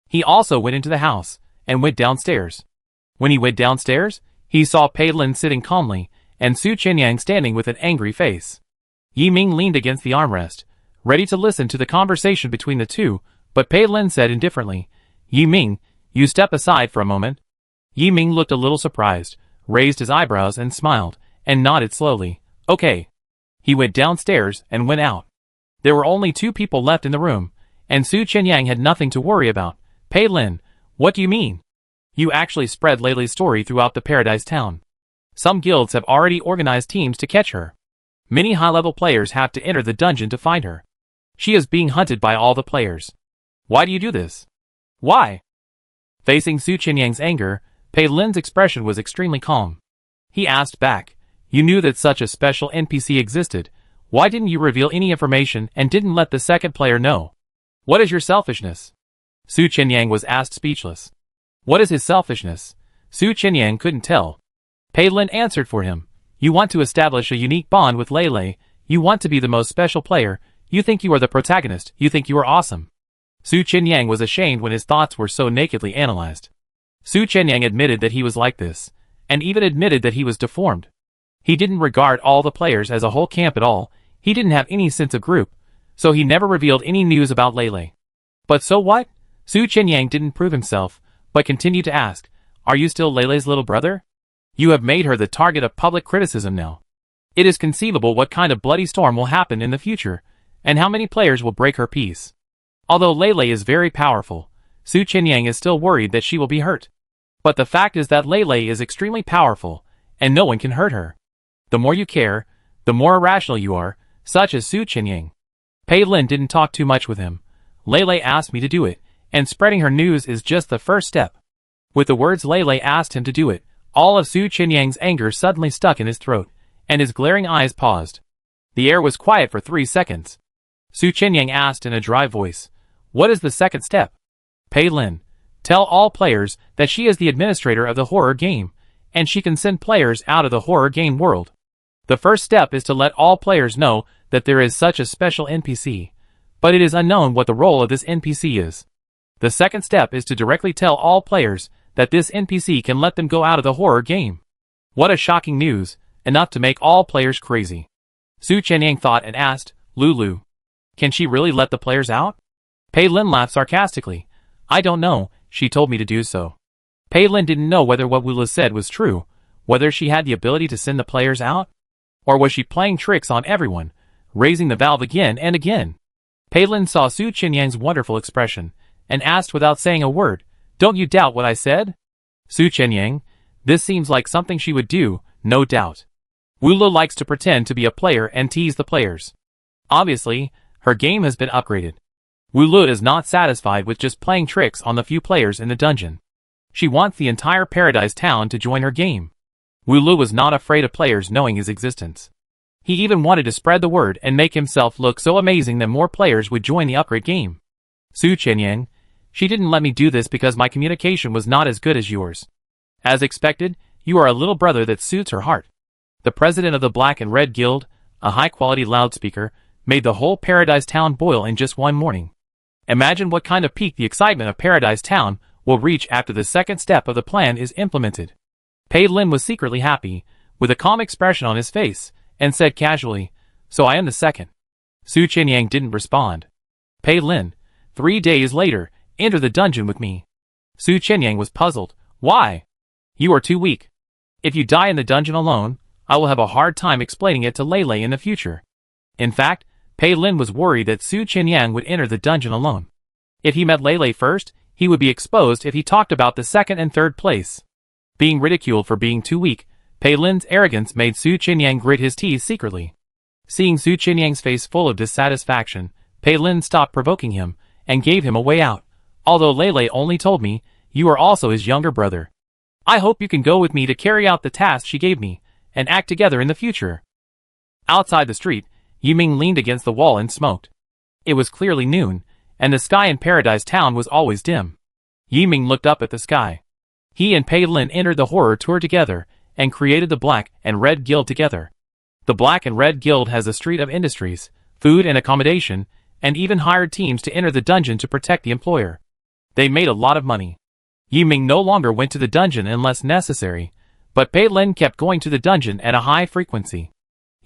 He also went into the house and went downstairs. When he went downstairs, he saw Pei Lin sitting calmly and Su Qinyang standing with an angry face. Yi Ming leaned against the armrest, ready to listen to the conversation between the two, but Pei Lin said indifferently, Yi Ming, you step aside for a moment. Yi Ming looked a little surprised, raised his eyebrows and smiled, and nodded slowly. Okay. He went downstairs and went out. There were only two people left in the room, and Su Qinyang had nothing to worry about. Pei Lin, what do you mean? You actually spread Lele's story throughout the Paradise Town. Some guilds have already organized teams to catch her. Many high-level players have to enter the dungeon to find her. She is being hunted by all the players. Why do you do this? Why? Facing Su Qinyang's anger, Pei Lin's expression was extremely calm. He asked back, you knew that such a special NPC existed. Why didn't you reveal any information and didn't let the second player know? What is your selfishness? Su Qinyang was asked speechless. What is his selfishness? Su Qinyang couldn't tell. Pei Lin answered for him. You want to establish a unique bond with Lele. You want to be the most special player. You think you are the protagonist. You think you are awesome. Su Qinyang was ashamed when his thoughts were so nakedly analyzed. Su Qinyang admitted that he was like this, and even admitted that he was deformed. He didn't regard all the players as a whole camp at all. He didn't have any sense of group, so he never revealed any news about Lele. But so what? Su Qinyang didn't prove himself, but continued to ask, "Are you still Leilei's little brother? You have made her the target of public criticism now. It is conceivable what kind of bloody storm will happen in the future, and how many players will break her peace. Although Leilei is very powerful, Su Qinyang is still worried that she will be hurt. But the fact is that Leilei is extremely powerful, and no one can hurt her. The more you care, the more irrational you are, such as Su Qinyang." Pei Lin didn't talk too much with him. "Leilei asked me to do it, and spreading her news is just the first step." With the words Leilei asked him to do it, all of Su Qinyang's anger suddenly stuck in his throat, and his glaring eyes paused. The air was quiet for 3 seconds. Su Qinyang asked in a dry voice, "What is the second step?" "Pei Lin, tell all players that she is the administrator of the horror game, and she can send players out of the horror game world. The first step is to let all players know that there is such a special NPC, but it is unknown what the role of this NPC is. The second step is to directly tell all players that this NPC can let them go out of the horror game." What a shocking news, enough to make all players crazy. Su Qinyang thought and asked, "Lulu, can she really let the players out?" Pei Lin laughed sarcastically. "I don't know, she told me to do so." Pei Lin didn't know whether what Wula said was true, whether she had the ability to send the players out, or was she playing tricks on everyone, raising the valve again and again. Pei Lin saw Su Qinyang's wonderful expression, and asked without saying a word, "Don't you doubt what I said?" "Su Qinyang, this seems like something she would do, no doubt. Wula likes to pretend to be a player and tease the players. Obviously, her game has been upgraded. Wula is not satisfied with just playing tricks on the few players in the dungeon. She wants the entire Paradise Town to join her game." Wula was not afraid of players knowing his existence. He even wanted to spread the word and make himself look so amazing that more players would join the upgrade game. "Su Qinyang, she didn't let me do this because my communication was not as good as yours. As expected, you are a little brother that suits her heart." The president of the Black and Red Guild, a high-quality loudspeaker, made the whole Paradise Town boil in just one morning. Imagine what kind of peak the excitement of Paradise Town will reach after the second step of the plan is implemented. Pei Lin was secretly happy, with a calm expression on his face, and said casually, "So I am the second." Su Qinyang didn't respond. "Pei Lin, 3 days later, enter the dungeon with me." Su Qinyang was puzzled. "Why?" "You are too weak. If you die in the dungeon alone, I will have a hard time explaining it to Leilei in the future." In fact, Pei Lin was worried that Su Qinyang would enter the dungeon alone. If he met Leilei first, he would be exposed if he talked about the second and third place. Being ridiculed for being too weak, Pei Lin's arrogance made Su Qinyang grit his teeth secretly. Seeing Su Qinyang's face full of dissatisfaction, Pei Lin stopped provoking him, and gave him a way out. "Although Leilei only told me, you are also his younger brother. I hope you can go with me to carry out the task she gave me, and act together in the future." Outside the street, Yiming leaned against the wall and smoked. It was clearly noon, and the sky in Paradise Town was always dim. Yiming looked up at the sky. He and Pei Lin entered the horror tour together, and created the Black and Red Guild together. The Black and Red Guild has a street of industries, food and accommodation, and even hired teams to enter the dungeon to protect the employer. They made a lot of money. Yiming no longer went to the dungeon unless necessary, but Pei Lin kept going to the dungeon at a high frequency.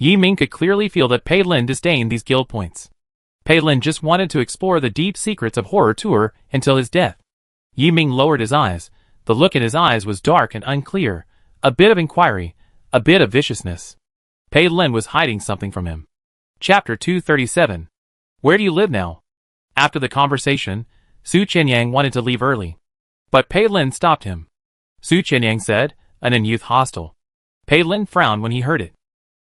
Yiming could clearly feel that Pei Lin disdained these guild points. Pei Lin just wanted to explore the deep secrets of horror tour until his death. Yiming lowered his eyes. The look in his eyes was dark and unclear, a bit of inquiry, a bit of viciousness. Pei Lin was hiding something from him. Chapter 237. Where do you live now? After the conversation, Su Qinyang wanted to leave early. But Pei Lin stopped him. Su Qinyang said, "An youth hostel." Pei Lin frowned when he heard it.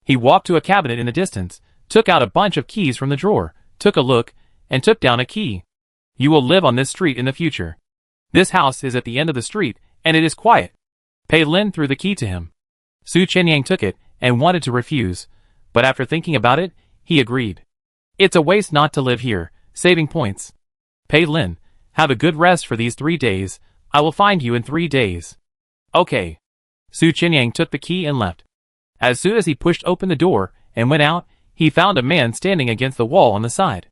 He walked to a cabinet in the distance, took out a bunch of keys from the drawer, took a look, and took down a key. "You will live on this street in the future. This house is at the end of the street, and it is quiet." Pei Lin threw the key to him. Su Qinyang took it, and wanted to refuse, but after thinking about it, he agreed. "It's a waste not to live here, saving points. Pei Lin, have a good rest for these 3 days, I will find you in 3 days." "Okay." Su Qinyang took the key and left. As soon as he pushed open the door, and went out, he found a man standing against the wall on the side.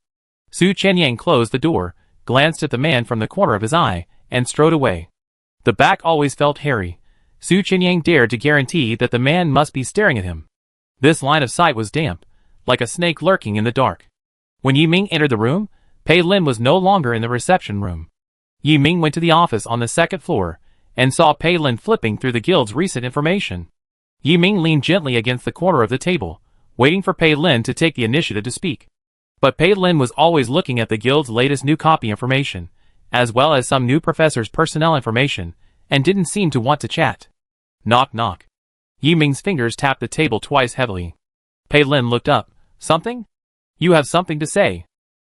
Su Qinyang closed the door, glanced at the man from the corner of his eye, and strode away. The back always felt hairy. Su Qinyang dared to guarantee that the man must be staring at him. This line of sight was damp, like a snake lurking in the dark. When Yiming entered the room, Pei Lin was no longer in the reception room. Yi Ming went to the office on the second floor and saw Pei Lin flipping through the guild's recent information. Yi Ming leaned gently against the corner of the table, waiting for Pei Lin to take the initiative to speak. But Pei Lin was always looking at the guild's latest new copy information, as well as some new professor's personnel information, and didn't seem to want to chat. Knock knock. Yi Ming's fingers tapped the table twice heavily. Pei Lin looked up. Something? You have something to say.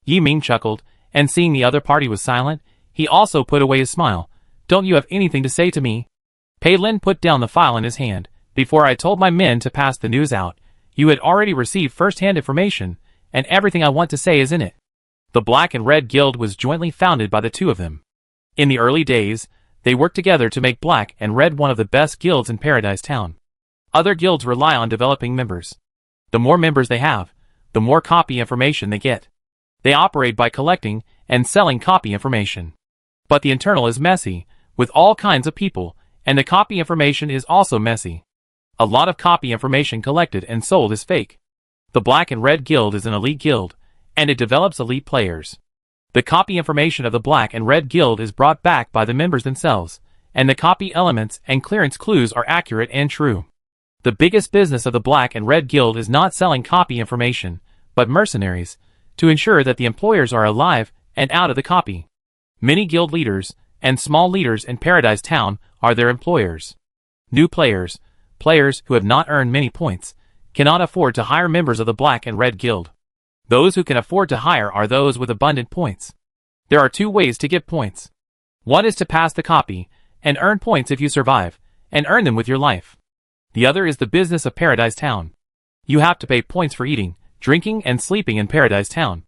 Yi Ming chuckled, and seeing the other party was silent, he also put away his smile. Don't you have anything to say to me? Pei Lin put down the file in his hand. Before I told my men to pass the news out, you had already received first-hand information, and everything I want to say is in it. The Black and Red Guild was jointly founded by the two of them. In the early days, they worked together to make Black and Red one of the best guilds in Paradise Town. Other guilds rely on developing members. The more members they have, the more copy information they get. They operate by collecting and selling copy information. But the internal is messy, with all kinds of people, and the copy information is also messy. A lot of copy information collected and sold is fake. The Black and Red Guild is an elite guild, and it develops elite players. The copy information of the Black and Red Guild is brought back by the members themselves, and the copy elements and clearance clues are accurate and true. The biggest business of the Black and Red Guild is not selling copy information, but mercenaries, to ensure that the employers are alive and out of the copy. Many guild leaders and small leaders in Paradise Town are their employers. New players, players who have not earned many points, cannot afford to hire members of the Black and Red Guild. Those who can afford to hire are those with abundant points. There are two ways to get points. One is to pass the copy, and earn points if you survive, and earn them with your life. The other is the business of Paradise Town. You have to pay points for eating, drinking, and sleeping in Paradise Town.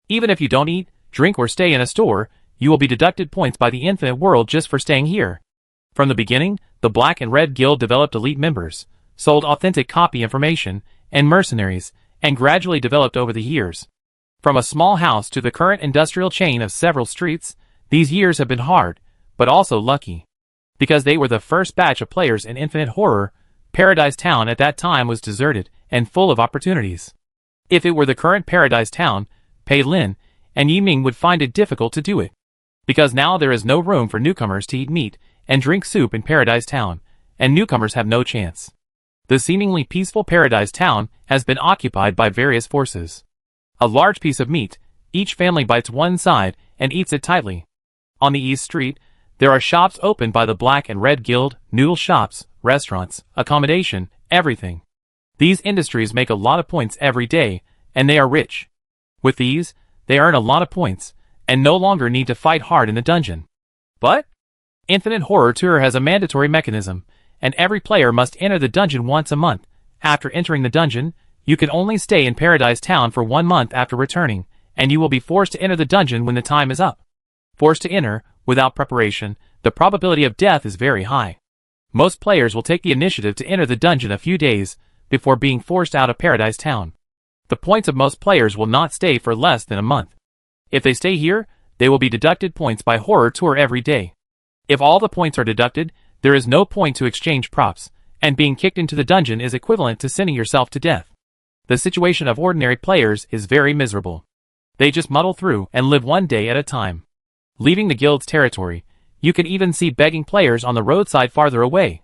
Even if you don't eat, drink, or stay in a store, you will be deducted points by the Infinite World just for staying here. From the beginning, the Black and Red Guild developed elite members, sold authentic copy information, and mercenaries, and gradually developed over the years. From a small house to the current industrial chain of several streets, these years have been hard, but also lucky. Because they were the first batch of players in Infinite Horror, Paradise Town at that time was deserted and full of opportunities. If it were the current Paradise Town, Pei Lin and Yi Ming would find it difficult to do it. Because now there is no room for newcomers to eat meat and drink soup in Paradise Town, and newcomers have no chance. The seemingly peaceful Paradise Town has been occupied by various forces. A large piece of meat, each family bites one side and eats it tightly. On the East Street, there are shops opened by the Black and Red Guild, noodle shops, restaurants, accommodation, everything. These industries make a lot of points every day, and they are rich. With these, they earn a lot of points, and no longer need to fight hard in the dungeon. But Infinite Horror Tour has a mandatory mechanism, and every player must enter the dungeon once a month. After entering the dungeon, you can only stay in Paradise Town for 1 month after returning, and you will be forced to enter the dungeon when the time is up. Forced to enter, without preparation, the probability of death is very high. Most players will take the initiative to enter the dungeon a few days before being forced out of Paradise Town. The points of most players will not stay for less than a month. If they stay here, they will be deducted points by Horror Tour every day. If all the points are deducted, there is no point to exchange props, and being kicked into the dungeon is equivalent to sending yourself to death. The situation of ordinary players is very miserable. They just muddle through and live one day at a time. Leaving the guild's territory, you can even see begging players on the roadside farther away.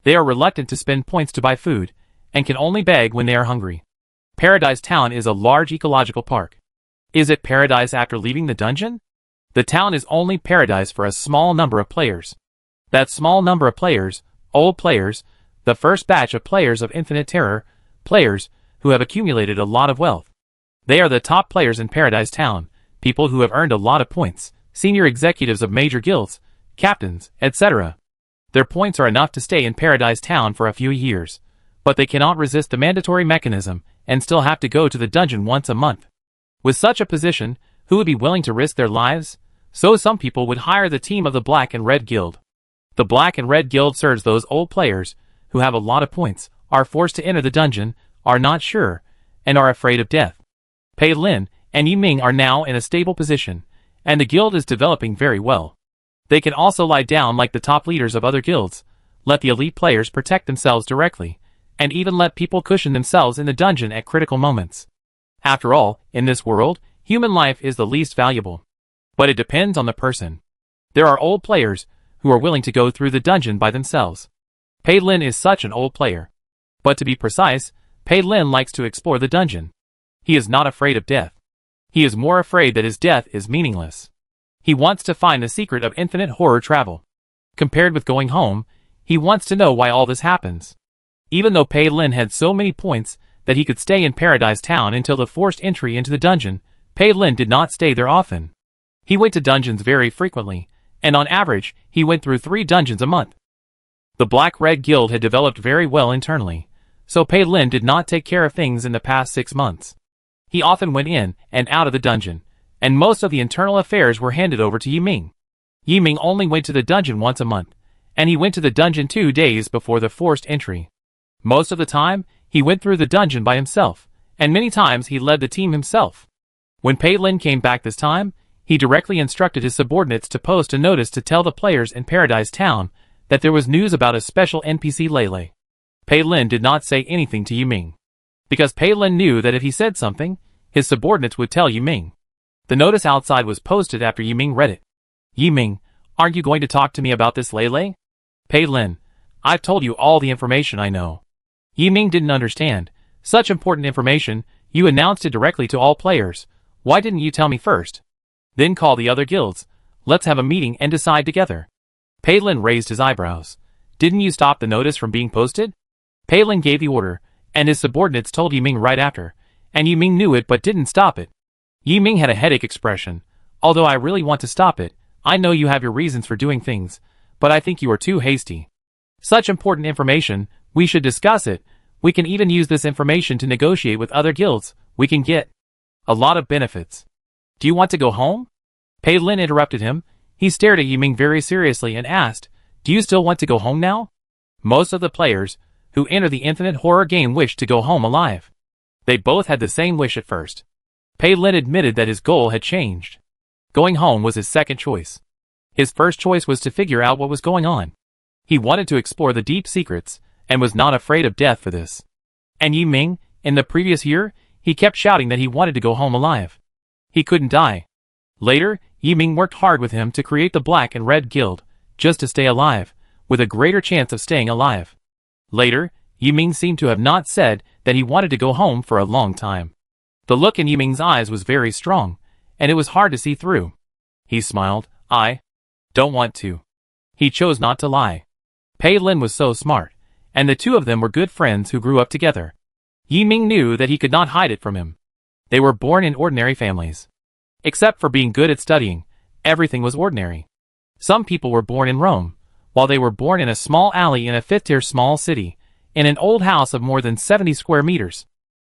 They are reluctant to spend points to buy food, and can only beg when they are hungry. Paradise Town is a large ecological park. Is it paradise after leaving the dungeon? The town is only paradise for a small number of players. That small number of players, old players, the first batch of players of Infinite Terror, players who have accumulated a lot of wealth. They are the top players in Paradise Town, people who have earned a lot of points, senior executives of major guilds, captains, etc. Their points are enough to stay in Paradise Town for a few years, but they cannot resist the mandatory mechanism and still have to go to the dungeon once a month. With such a position, who would be willing to risk their lives? So some people would hire the team of the Black and Red Guild. The Black and Red Guild serves those old players who have a lot of points, are forced to enter the dungeon, are not sure, and are afraid of death. Pei Lin and Yi Ming are now in a stable position, and the guild is developing very well. They can also lie down like the top leaders of other guilds, let the elite players protect themselves directly, and even let people cushion themselves in the dungeon at critical moments. After all, in this world, Human life is the least valuable. But it depends on the person. There are old players who are willing to go through the dungeon by themselves. Pei Lin is such an old player. But to be precise, Pei Lin likes to explore the dungeon. He is not afraid of death. He is more afraid that his death is meaningless. He wants to find the secret of infinite horror travel. Compared with going home, he wants to know why all this happens. Even though Pei Lin had so many points that he could stay in Paradise Town until the forced entry into the dungeon, Pei Lin did not stay there often. He went to dungeons very frequently, and on average, he went through 3 dungeons a month. The Black-Red Guild had developed very well internally, so Pei Lin did not take care of things in the past 6 months. He often went in and out of the dungeon, and most of the internal affairs were handed over to Yiming. Yiming only went to the dungeon once a month, and he went to the dungeon 2 days before the forced entry. Most of the time, he went through the dungeon by himself, and many times he led the team himself. When Pei Lin came back this time, he directly instructed his subordinates to post a notice to tell the players in Paradise Town that there was news about a special NPC Lele. Pei Lin did not say anything to Yiming, because Pei Lin knew that if he said something, his subordinates would tell Yiming. The notice outside was posted after Yiming read it. Yiming, aren't you going to talk to me about this Lele? Pei Lin, I've told you all the information I know. Yiming didn't understand. Such important information, you announced it directly to all players. Why didn't you tell me first? Then call the other guilds. Let's have a meeting and decide together. Pei Lin raised his eyebrows. Didn't you stop the notice from being posted? Pei Lin gave the order, and his subordinates told Yiming right after, and Yiming knew it but didn't stop it. Yiming had a headache expression. Although I really want to stop it, I know you have your reasons for doing things, but I think you are too hasty. Such important information, we should discuss it. We can even use this information to negotiate with other guilds. We can get a lot of benefits. Do you want to go home? Pei Lin interrupted him. He stared at Yiming very seriously and asked, do you still want to go home now? Most of the players who enter the Infinite Horror game wished to go home alive. They both had the same wish at first. Pei Lin admitted that his goal had changed. Going home was his second choice. His first choice was to figure out what was going on. He wanted to explore the deep secrets, and was not afraid of death for this. And Yiming, in the previous year, he kept shouting that he wanted to go home alive. He couldn't die. Later, Yiming worked hard with him to create the Black and Red Guild, just to stay alive, with a greater chance of staying alive. Later, Yiming seemed to have not said that he wanted to go home for a long time. The look in Yiming's eyes was very strong, and it was hard to see through. He smiled. I don't want to. He chose not to lie. Pei Lin was so smart, and the two of them were good friends who grew up together. Yiming knew that he could not hide it from him. They were born in ordinary families. Except for being good at studying, everything was ordinary. Some people were born in Rome, while they were born in a small alley in a fifth-tier small city, in an old house of more than 70 square meters.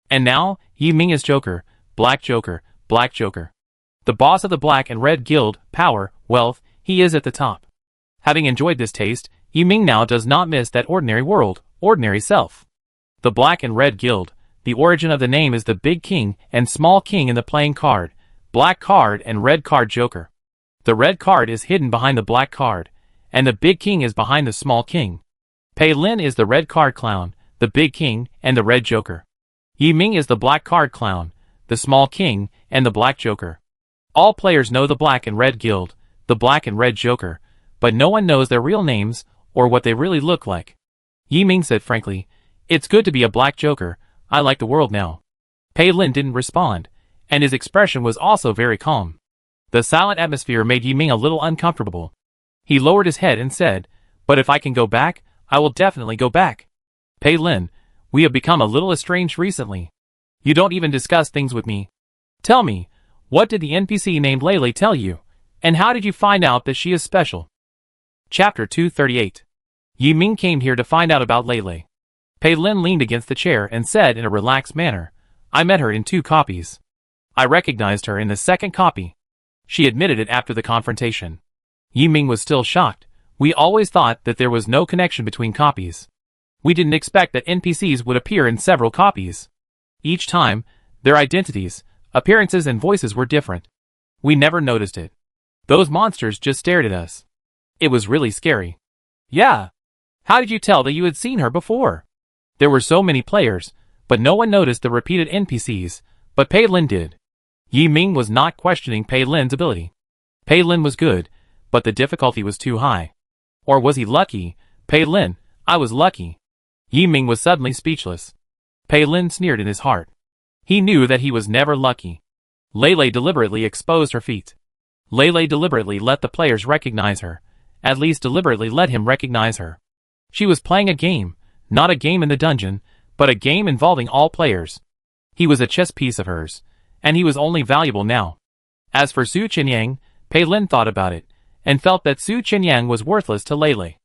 And now, Yiming is Joker, Black Joker, Black Joker. The boss of the Black and Red Guild, power, wealth, he is at the top. Having enjoyed this taste, Yiming now does not miss that ordinary world, ordinary self. The Black and Red Guild, the origin of the name is the Big King and Small King in the playing card, Black card and Red card Joker. The Red card is hidden behind the Black card, and the Big King is behind the Small King. Pei Lin is the Red card Clown, the Big King, and the Red Joker. Yiming is the Black card Clown, the Small King, and the Black Joker. All players know the Black and Red Guild, the Black and Red Joker, but no one knows their real names or what they really look like. Yiming said frankly, it's good to be a Black Joker, I like the world now. Pei Lin didn't respond, and his expression was also very calm. The silent atmosphere made Yiming a little uncomfortable. He lowered his head and said, but if I can go back, I will definitely go back. Pei Lin, we have become a little estranged recently. You don't even discuss things with me. Tell me, what did the NPC named Lele tell you, and how did you find out that she is special? Chapter 238. Yiming came here to find out about Lele. Pei Lin leaned against the chair and said in a relaxed manner, I met her in 2 copies. I recognized her in the second copy. She admitted it after the confrontation. Yiming was still shocked. We always thought that there was no connection between copies. We didn't expect that NPCs would appear in several copies. Each time, their identities, appearances and voices were different. We never noticed it. Those monsters just stared at us. It was really scary. Yeah. How did you tell that you had seen her before? There were so many players, but no one noticed the repeated NPCs, but Pei Lin did. Yi Ming was not questioning Pei Lin's ability. Pei Lin was good, but the difficulty was too high. Or was he lucky? Pei Lin, I was lucky. Yi Ming was suddenly speechless. Pei Lin sneered in his heart. He knew that he was never lucky. Lei deliberately exposed her feat. Lei deliberately let the players recognize her, at least deliberately let him recognize her. She was playing a game, not a game in the dungeon, but a game involving all players. He was a chess piece of hers, and he was only valuable now. As for Su Qinyang, Pei Lin thought about it, and felt that Su Qinyang was worthless to Lei.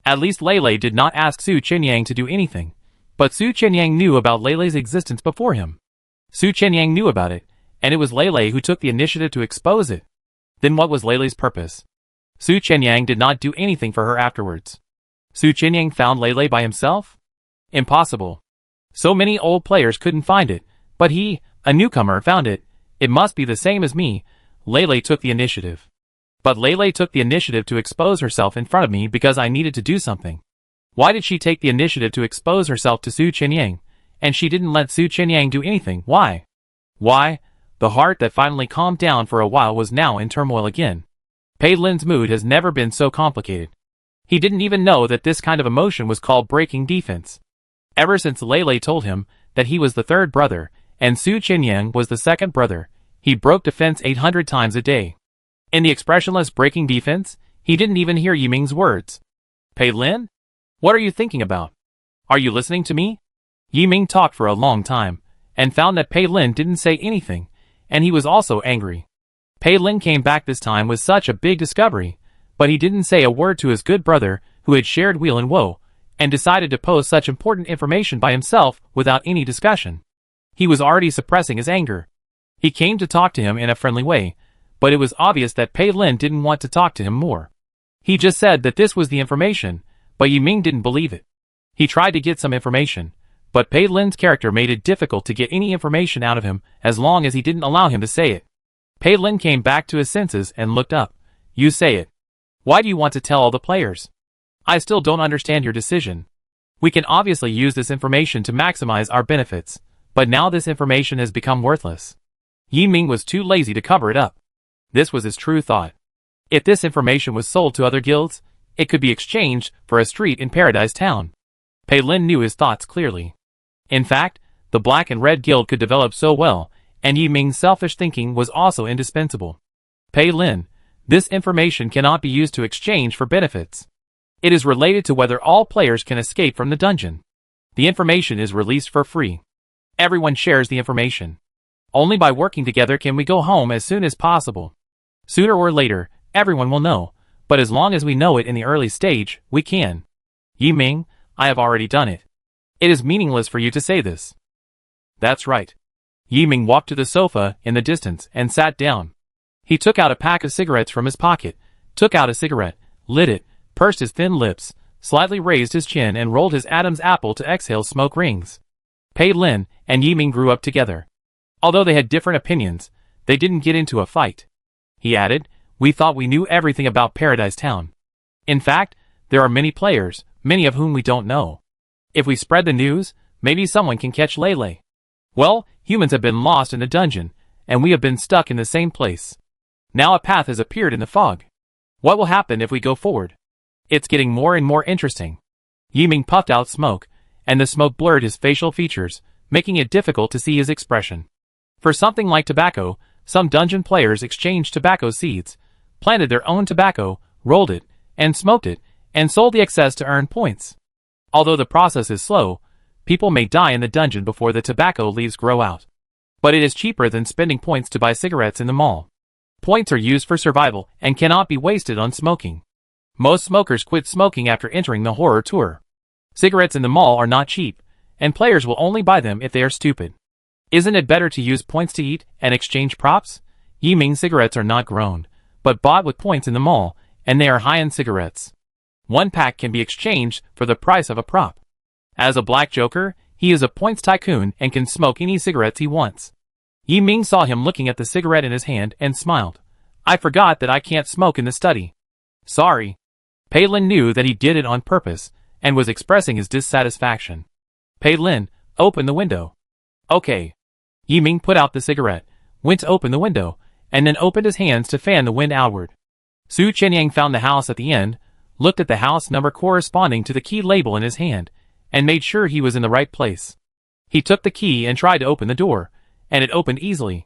At least Lei did not ask Su Qinyang to do anything, but Su Qinyang knew about Lei's existence before him. Su Qinyang knew about it, and it was Lei who took the initiative to expose it. Then what was Lei's purpose? Su Qinyang did not do anything for her afterwards. Su Qinyang found Lei by himself? Impossible. So many old players couldn't find it, but he, a newcomer, found it. It must be the same as me. Lei took the initiative. But Lei took the initiative to expose herself in front of me because I needed to do something. Why did she take the initiative to expose herself to Su Qinyang, and she didn't let Su Qinyang do anything? Why? Why? The heart that finally calmed down for a while was now in turmoil again. Pei Lin's mood has never been so complicated. He didn't even know that this kind of emotion was called breaking defense. Ever since Lei told him that he was the third brother, and Su Qinyang was the second brother, he broke defense 800 times a day. In the expressionless breaking defense, he didn't even hear Yi Ming's words. Pei Lin? What are you thinking about? Are you listening to me? Yi Ming talked for a long time, and found that Pei Lin didn't say anything, and he was also angry. Pei Lin came back this time with such a big discovery, but he didn't say a word to his good brother, who had shared weal and woe, and decided to post such important information by himself without any discussion. He was already suppressing his anger. He came to talk to him in a friendly way, but it was obvious that Pei Lin didn't want to talk to him more. He just said that this was the information, but Yi Ming didn't believe it. He tried to get some information, but Pei Lin's character made it difficult to get any information out of him as long as he didn't allow him to say it. Pei Lin came back to his senses and looked up. You say it. Why do you want to tell all the players? I still don't understand your decision. We can obviously use this information to maximize our benefits, but now this information has become worthless. Yi Ming was too lazy to cover it up. This was his true thought. If this information was sold to other guilds, it could be exchanged for a street in Paradise Town. Pei Lin knew his thoughts clearly. In fact, the Black and Red Guild could develop so well, and Yi Ming's selfish thinking was also indispensable. Pei Lin, this information cannot be used to exchange for benefits. It is related to whether all players can escape from the dungeon. The information is released for free. Everyone shares the information. Only by working together can we go home as soon as possible. Sooner or later, everyone will know, but as long as we know it in the early stage, we can. Yi Ming, I have already done it. It is meaningless for you to say this. That's right. Yi Ming walked to the sofa in the distance and sat down. He took out a pack of cigarettes from his pocket, took out a cigarette, lit it, pursed his thin lips, slightly raised his chin and rolled his Adam's apple to exhale smoke rings. Pei Lin and Yi Ming grew up together. Although they had different opinions, they didn't get into a fight. He added, we thought we knew everything about Paradise Town. In fact, there are many players, many of whom we don't know. If we spread the news, maybe someone can catch Lei. Well, humans have been lost in the dungeon, and we have been stuck in the same place. Now a path has appeared in the fog. What will happen if we go forward? It's getting more and more interesting. Yi Ming puffed out smoke, and the smoke blurred his facial features, making it difficult to see his expression. For something like tobacco, some dungeon players exchanged tobacco seeds, planted their own tobacco, rolled it, and smoked it, and sold the excess to earn points. Although the process is slow, people may die in the dungeon before the tobacco leaves grow out. But it is cheaper than spending points to buy cigarettes in the mall. Points are used for survival and cannot be wasted on smoking. Most smokers quit smoking after entering the horror tour. Cigarettes in the mall are not cheap, and players will only buy them if they are stupid. Isn't it better to use points to eat and exchange props? Yi Ming cigarettes are not grown, but bought with points in the mall, and they are high-end cigarettes. One pack can be exchanged for the price of a prop. As a black joker, he is a points tycoon and can smoke any cigarettes he wants. Yi Ming saw him looking at the cigarette in his hand and smiled. I forgot that I can't smoke in the study. Sorry. Pei Lin knew that he did it on purpose, and was expressing his dissatisfaction. Pei Lin, open the window. Okay. Yi Ming put out the cigarette, went to open the window, and then opened his hands to fan the wind outward. Su Qianyang found the house at the end, looked at the house number corresponding to the key label in his hand, and made sure he was in the right place. He took the key and tried to open the door, and it opened easily.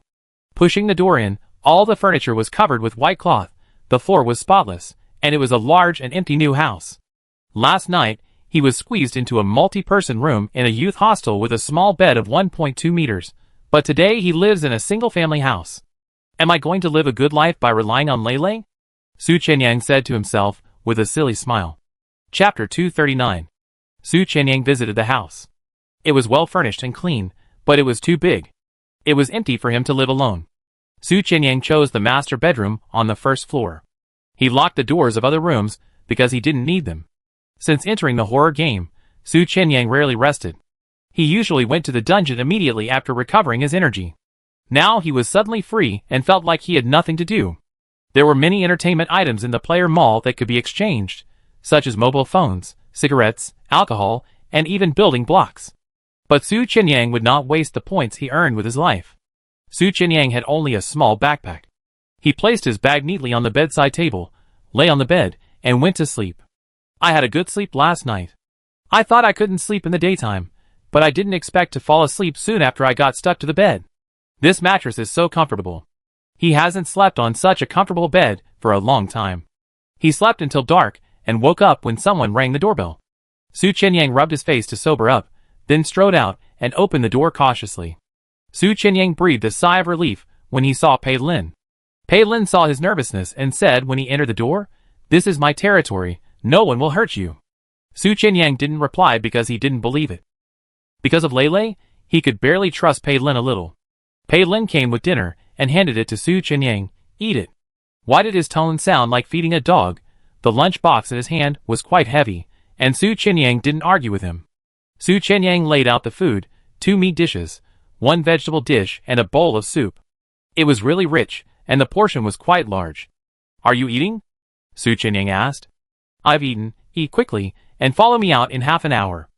Pushing the door in, all the furniture was covered with white cloth, the floor was spotless, and it was a large and empty new house. Last night, he was squeezed into a multi-person room in a youth hostel with a small bed of 1.2 meters, but today he lives in a single-family house. Am I going to live a good life by relying on Lele? Su Qianyang said to himself, with a silly smile. Chapter 239. Su Qianyang visited the house. It was well furnished and clean, but it was too big. It was empty for him to live alone. Su Qianyang chose the master bedroom on the first floor. He locked the doors of other rooms because he didn't need them. Since entering the horror game, Su Qianyang rarely rested. He usually went to the dungeon immediately after recovering his energy. Now he was suddenly free and felt like he had nothing to do. There were many entertainment items in the player mall that could be exchanged, such as mobile phones, cigarettes, alcohol, and even building blocks. But Su Qianyang would not waste the points he earned with his life. Su Qianyang had only a small backpack. He placed his bag neatly on the bedside table, lay on the bed, and went to sleep. I had a good sleep last night. I thought I couldn't sleep in the daytime, but I didn't expect to fall asleep soon after I got stuck to the bed. This mattress is so comfortable. He hasn't slept on such a comfortable bed for a long time. He slept until dark and woke up when someone rang the doorbell. Su Qianyang rubbed his face to sober up, then strode out and opened the door cautiously. Su Qianyang breathed a sigh of relief when he saw Pei Lin. Pei Lin saw his nervousness and said when he entered the door, "This is my territory, no one will hurt you." Su Qianyang didn't reply because he didn't believe it. Because of Lele, he could barely trust Pei Lin a little. Pei Lin came with dinner and handed it to Su Qianyang. "Eat it." Why did his tone sound like feeding a dog? The lunch box in his hand was quite heavy, and Su Qianyang didn't argue with him. Su Qianyang laid out the food, 2 meat dishes, 1 vegetable dish, and a bowl of soup. It was really rich, and the portion was quite large. "Are you eating?" Su Qianyang asked. "I've eaten, eat quickly, and follow me out in half an hour."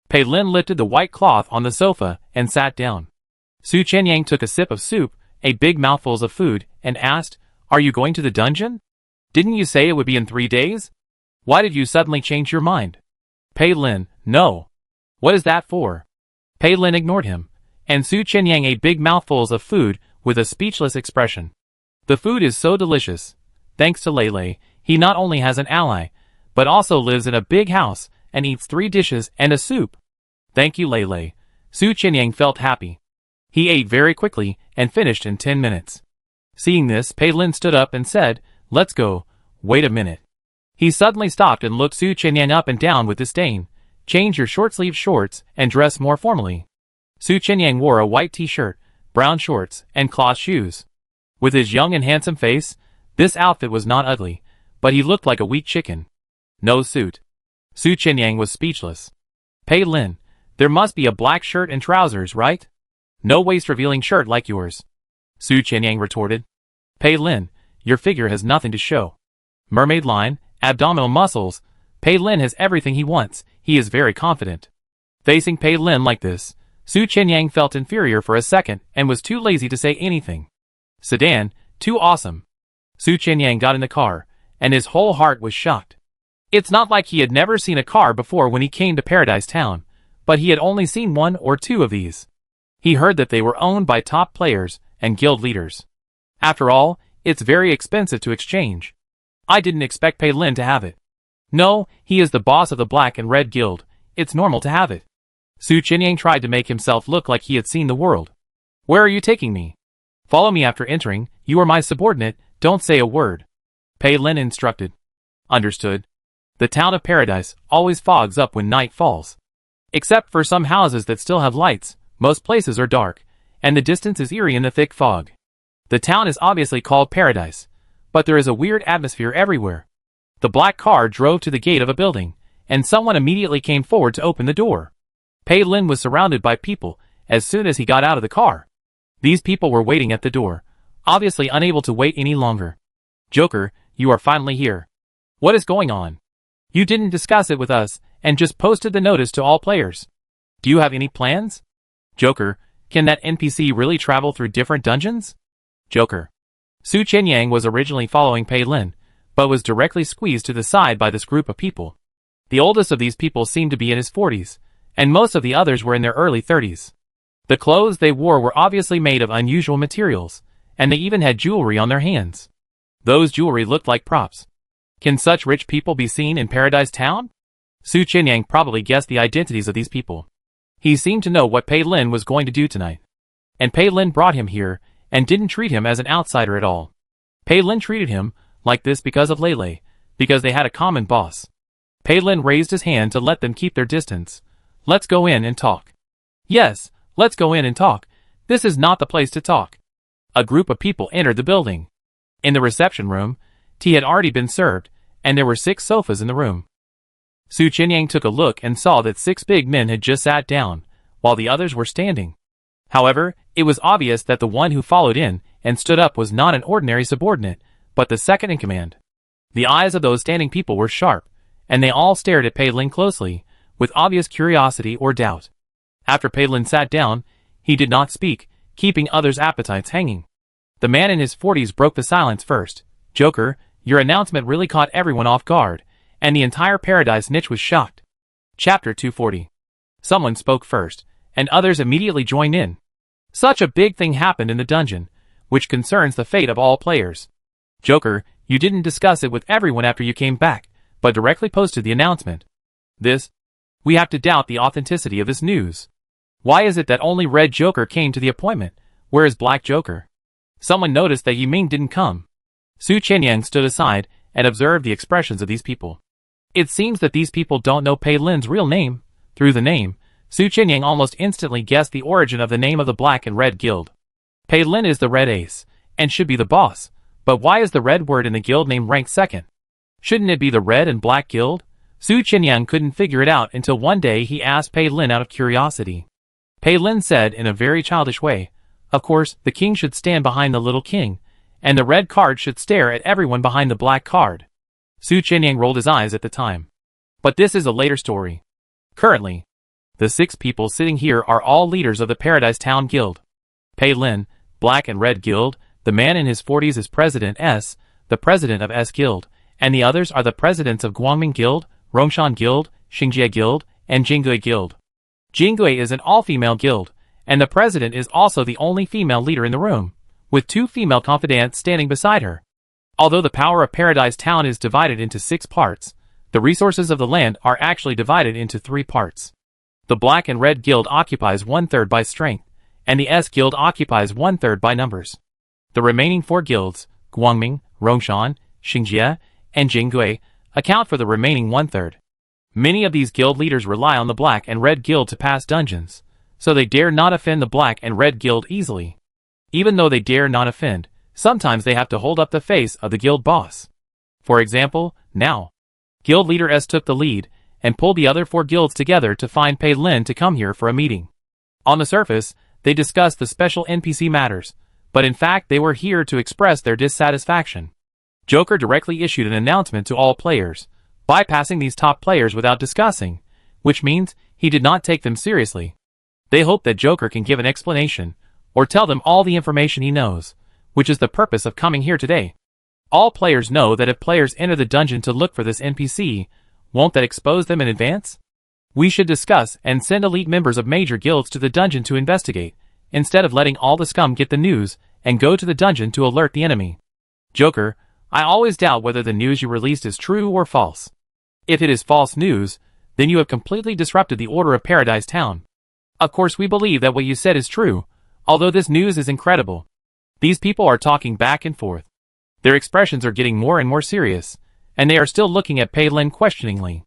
Pei Lin lifted the white cloth on the sofa and sat down. Su Qianyang took a sip of soup, ate big mouthfuls of food, and asked, "Are you going to the dungeon? Didn't you say it would be in 3 days? Why did you suddenly change your mind?" Pei Lin, "No." "What is that for?" Pei Lin ignored him, and Su Qianyang ate big mouthfuls of food with a speechless expression. The food is so delicious. Thanks to Lele, he not only has an ally, but also lives in a big house and eats 3 dishes and a soup. Thank you, Lele. Su Qianyang felt happy. He ate very quickly and finished in 10 minutes. Seeing this, Pei Lin stood up and said, "Let's go." "Wait a minute." He suddenly stopped and looked Su Qianyang up and down with disdain. "Change your short-sleeved shorts and dress more formally." Su Qianyang wore a white t-shirt, brown shorts, and cloth shoes. With his young and handsome face, this outfit was not ugly, but he looked like a weak chicken. No suit. Su Qianyang was speechless. "Pei Lin, there must be a black shirt and trousers, right? No waist-revealing shirt like yours." Su Qianyang retorted. "Pei Lin, your figure has nothing to show. Mermaid line, abdominal muscles. Pei Lin has everything he wants. He is very confident." Facing Pei Lin like this, Su Qianyang felt inferior for a second and was too lazy to say anything. Sedan, too awesome. Su Qianyang got in the car, and his whole heart was shocked. It's not like he had never seen a car before when he came to Paradise Town, but he had only seen 1 or 2 of these. He heard that they were owned by top players and guild leaders. After all, it's very expensive to exchange. I didn't expect Pei Lin to have it. No, he is the boss of the Black and Red Guild. It's normal to have it. Su Qianyang tried to make himself look like he had seen the world. "Where are you taking me?" "Follow me after entering. You are my subordinate. Don't say a word." Pei Lin instructed. "Understood." The town of Paradise always fogs up when night falls. Except for some houses that still have lights, most places are dark, and the distance is eerie in the thick fog. The town is obviously called Paradise, but there is a weird atmosphere everywhere. The black car drove to the gate of a building, and someone immediately came forward to open the door. Pei Lin was surrounded by people as soon as he got out of the car. These people were waiting at the door, obviously unable to wait any longer. "Joker, you are finally here. What is going on? You didn't discuss it with us, and just posted the notice to all players. Do you have any plans? Joker, can that NPC really travel through different dungeons?" Joker. Su Qianyang was originally following Pei Lin, but was directly squeezed to the side by this group of people. The oldest of these people seemed to be in his 40s, and most of the others were in their early 30s. The clothes they wore were obviously made of unusual materials, and they even had jewelry on their hands. Those jewelry looked like props. Can such rich people be seen in Paradise Town? Su Qianyang probably guessed the identities of these people. He seemed to know what Pei Lin was going to do tonight. And Pei Lin brought him here, and didn't treat him as an outsider at all. Pei Lin treated him like this because of Lele, because they had a common boss. Pei Lin raised his hand to let them keep their distance. Let's go in and talk. Yes, let's go in and talk. This is not the place to talk. A group of people entered the building. In the reception room, tea had already been served, and there were 6 sofas in the room. Su Qianyang took a look and saw that 6 big men had just sat down, while the others were standing. However, it was obvious that the one who followed in and stood up was not an ordinary subordinate, but the second in command. The eyes of those standing people were sharp, and they all stared at Pei Lin closely, with obvious curiosity or doubt. After Pei Lin sat down, he did not speak, keeping others' appetites hanging. The man in his 40s broke the silence first. Joker, your announcement really caught everyone off guard, and the entire Paradise niche was shocked. Chapter 240. Someone spoke first, and others immediately joined in. Such a big thing happened in the dungeon, which concerns the fate of all players. Joker, you didn't discuss it with everyone after you came back, but directly posted the announcement. We have to doubt the authenticity of this news. Why is it that only Red Joker came to the appointment, whereas Black Joker? Someone noticed that Yiming didn't come. Su Qianyang stood aside and observed the expressions of these people. It seems that these people don't know Pei Lin's real name. Through the name, Su Qianyang almost instantly guessed the origin of the name of the Black and Red Guild. Pei Lin is the Red Ace, and should be the boss, but why is the Red word in the guild name ranked second? Shouldn't it be the Red and Black Guild? Su Qianyang couldn't figure it out until one day he asked Pei Lin out of curiosity. Pei Lin said in a very childish way, of course, the king should stand behind the little king, and the red card should stare at everyone behind the black card. Su Qianyang rolled his eyes at the time. But this is a later story. Currently, the 6 people sitting here are all leaders of the Paradise Town Guild. Pei Lin, Black and Red Guild, the man in his 40s is President S, the President of S Guild, and the others are the presidents of Guangming Guild, Rongshan Guild, Xingjie Guild, and Jinggui Guild. Jinggui is an all-female guild, and the president is also the only female leader in the room, with 2 female confidants standing beside her. Although the power of Paradise Town is divided into 6 parts, the resources of the land are actually divided into 3 parts. The Black and Red Guild occupies 1/3 by strength, and the S Guild occupies 1/3 by numbers. The remaining 4 guilds, Guangming, Rongshan, Xingjie, and Jinggui, account for the remaining 1/3. Many of these guild leaders rely on the Black and Red Guild to pass dungeons, so they dare not offend the Black and Red Guild easily. Even though they dare not offend, sometimes they have to hold up the face of the guild boss. For example, now, Guild Leader S took the lead, and pulled the other 4 guilds together to find Pei Lin to come here for a meeting. On the surface, they discussed the special NPC matters, but in fact they were here to express their dissatisfaction. Joker directly issued an announcement to all players, bypassing these top players without discussing, which means he did not take them seriously. They hope that Joker can give an explanation, or tell them all the information he knows, which is the purpose of coming here today. All players know that if players enter the dungeon to look for this NPC, won't that expose them in advance? We should discuss and send elite members of major guilds to the dungeon to investigate, instead of letting all the scum get the news and go to the dungeon to alert the enemy. Joker, I always doubt whether the news you released is true or false. If it is false news, then you have completely disrupted the order of Paradise Town. Of course we believe that what you said is true, although this news is incredible. These people are talking back and forth. Their expressions are getting more and more serious, and they are still looking at Pei Lin questioningly.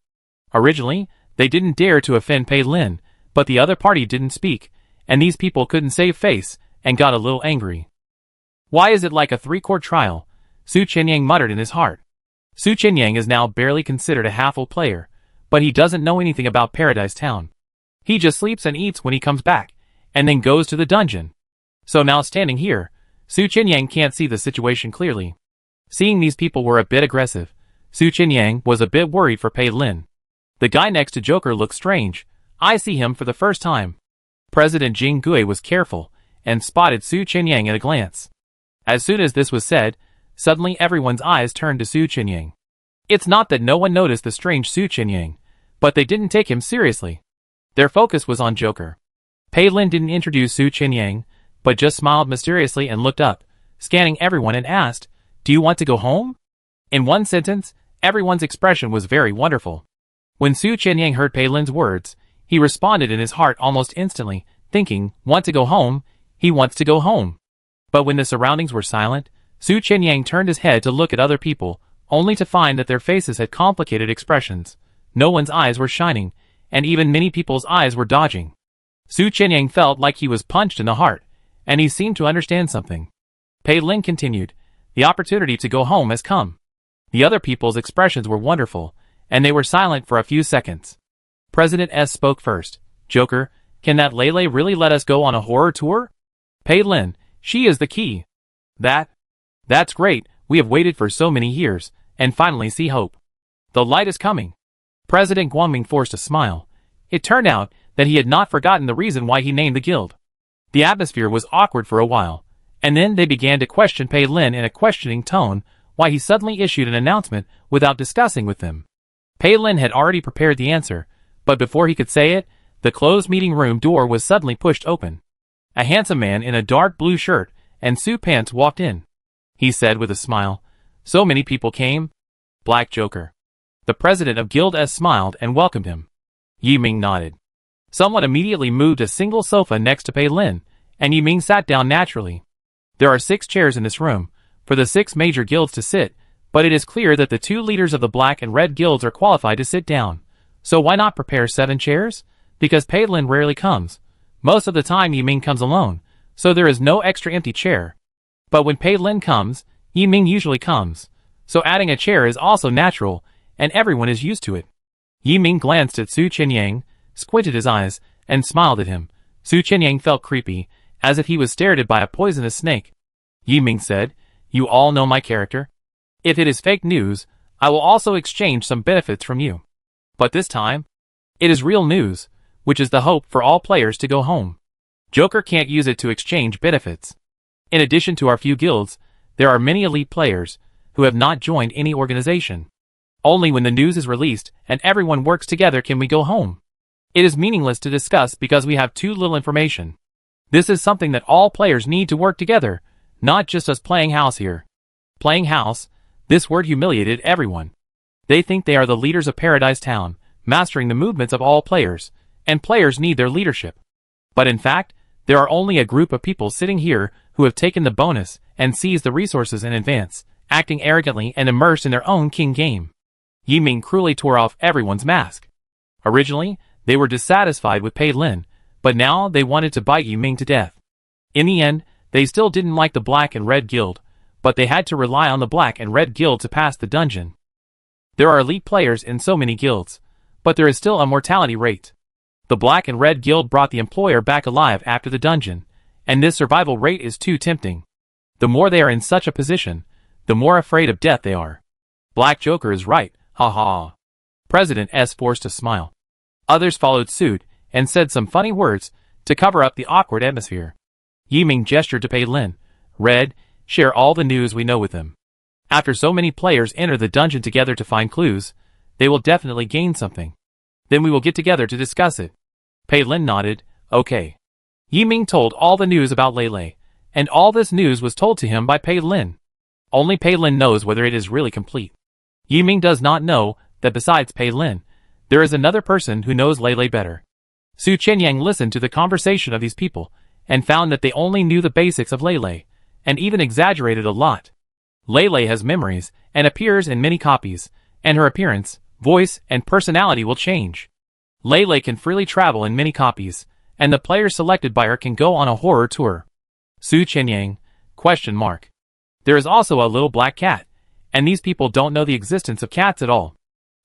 Originally, they didn't dare to offend Pei Lin, but the other party didn't speak, and these people couldn't save face, and got a little angry. Why is it like a 3-court trial? Su Qianyang muttered in his heart. Su Qianyang is now barely considered a half-full player, but he doesn't know anything about Paradise Town. He just sleeps and eats when he comes back, and then goes to the dungeon. So now standing here, Su Qianyang can't see the situation clearly. Seeing these people were a bit aggressive, Su Qianyang was a bit worried for Pei Lin. The guy next to Joker looked strange. I see him for the first time. President Jinggui was careful, and spotted Su Qianyang at a glance. As soon as this was said, suddenly everyone's eyes turned to Su Qinying. It's not that no one noticed the strange Su Qinying, but they didn't take him seriously. Their focus was on Joker. Pei Lin didn't introduce Su Qinying, but just smiled mysteriously and looked up, scanning everyone and asked, "Do you want to go home?" In one sentence, everyone's expression was very wonderful. When Su Qinying heard Pei Lin's words, he responded in his heart almost instantly, thinking, "Want to go home? He wants to go home." But when the surroundings were silent, Su Qinying turned his head to look at other people, only to find that their faces had complicated expressions. No one's eyes were shining, and even many people's eyes were dodging. Su Qinying felt like he was punched in the heart, and he seemed to understand something. Pei Lin continued, "The opportunity to go home has come." The other people's expressions were wonderful, and they were silent for a few seconds. President S spoke first. "Joker, can that Lele really let us go on a horror tour?" "Pei Lin, she is the key." That's great, we have waited for so many years, and finally see hope. The light is coming." President Guangming forced a smile. It turned out that he had not forgotten the reason why he named the guild. The atmosphere was awkward for a while, and then they began to question Pei Lin in a questioning tone why he suddenly issued an announcement without discussing with them. Pei Lin had already prepared the answer, but before he could say it, the closed meeting room door was suddenly pushed open. A handsome man in a dark blue shirt and suit pants walked in. He said with a smile, "So many people came?" "Black Joker." The president of Guild S smiled and welcomed him. Yi Ming nodded. Someone immediately moved a single sofa next to Pei Lin, and Yi Ming sat down naturally. There are 6 chairs in this room, for the 6 major guilds to sit, but it is clear that the 2 leaders of the black and red guilds are qualified to sit down. So why not prepare 7 chairs? Because Pei Lin rarely comes. Most of the time Yi Ming comes alone, so there is no extra empty chair. But when Pei Lin comes, Yi Ming usually comes, so adding a chair is also natural, and everyone is used to it. Yi Ming glanced at Su Qinying, squinted his eyes, and smiled at him. Su Qinying felt creepy, as if he was stared at by a poisonous snake. Yi Ming said, "You all know my character. If it is fake news, I will also exchange some benefits from you. But this time, it is real news, which is the hope for all players to go home. Joker can't use it to exchange benefits. In addition to our few guilds, there are many elite players who have not joined any organization. Only when the news is released and everyone works together can we go home. It is meaningless to discuss because we have too little information. This is something that all players need to work together, not just us playing house here." Playing house, this word humiliated everyone. They think they are the leaders of Paradise Town, mastering the movements of all players, and players need their leadership. But in fact, there are only a group of people sitting here who have taken the bonus and seized the resources in advance, acting arrogantly and immersed in their own king game. Yi Ming cruelly tore off everyone's mask. Originally, they were dissatisfied with Pei Lin, but now they wanted to bite Yi Ming to death. In the end, they still didn't like the Black and Red Guild, but they had to rely on the Black and Red Guild to pass the dungeon. There are elite players in so many guilds, but there is still a mortality rate. The Black and Red Guild brought the employer back alive after the dungeon, and this survival rate is too tempting. The more they are in such a position, the more afraid of death they are. Black Joker is right, ha ha. President S forced a smile. Others followed suit and said some funny words to cover up the awkward atmosphere. Yi Ming gestured to Pei Lin. "Red, share all the news we know with them. After so many players enter the dungeon together to find clues, they will definitely gain something. Then we will get together to discuss it." Pei Lin nodded, "Okay." Yi Ming told all the news about Lele, and all this news was told to him by Pei Lin. Only Pei Lin knows whether it is really complete. Yi Ming does not know that besides Pei Lin, there is another person who knows Lele better. Su Qinying listened to the conversation of these people, and found that they only knew the basics of Lele, and even exaggerated a lot. Lele has memories, and appears in many copies, and her appearance, voice, and personality will change. Lele can freely travel in many copies, and the players selected by her can go on a horror tour. Su Qinying, ? There is also a little black cat, and these people don't know the existence of cats at all.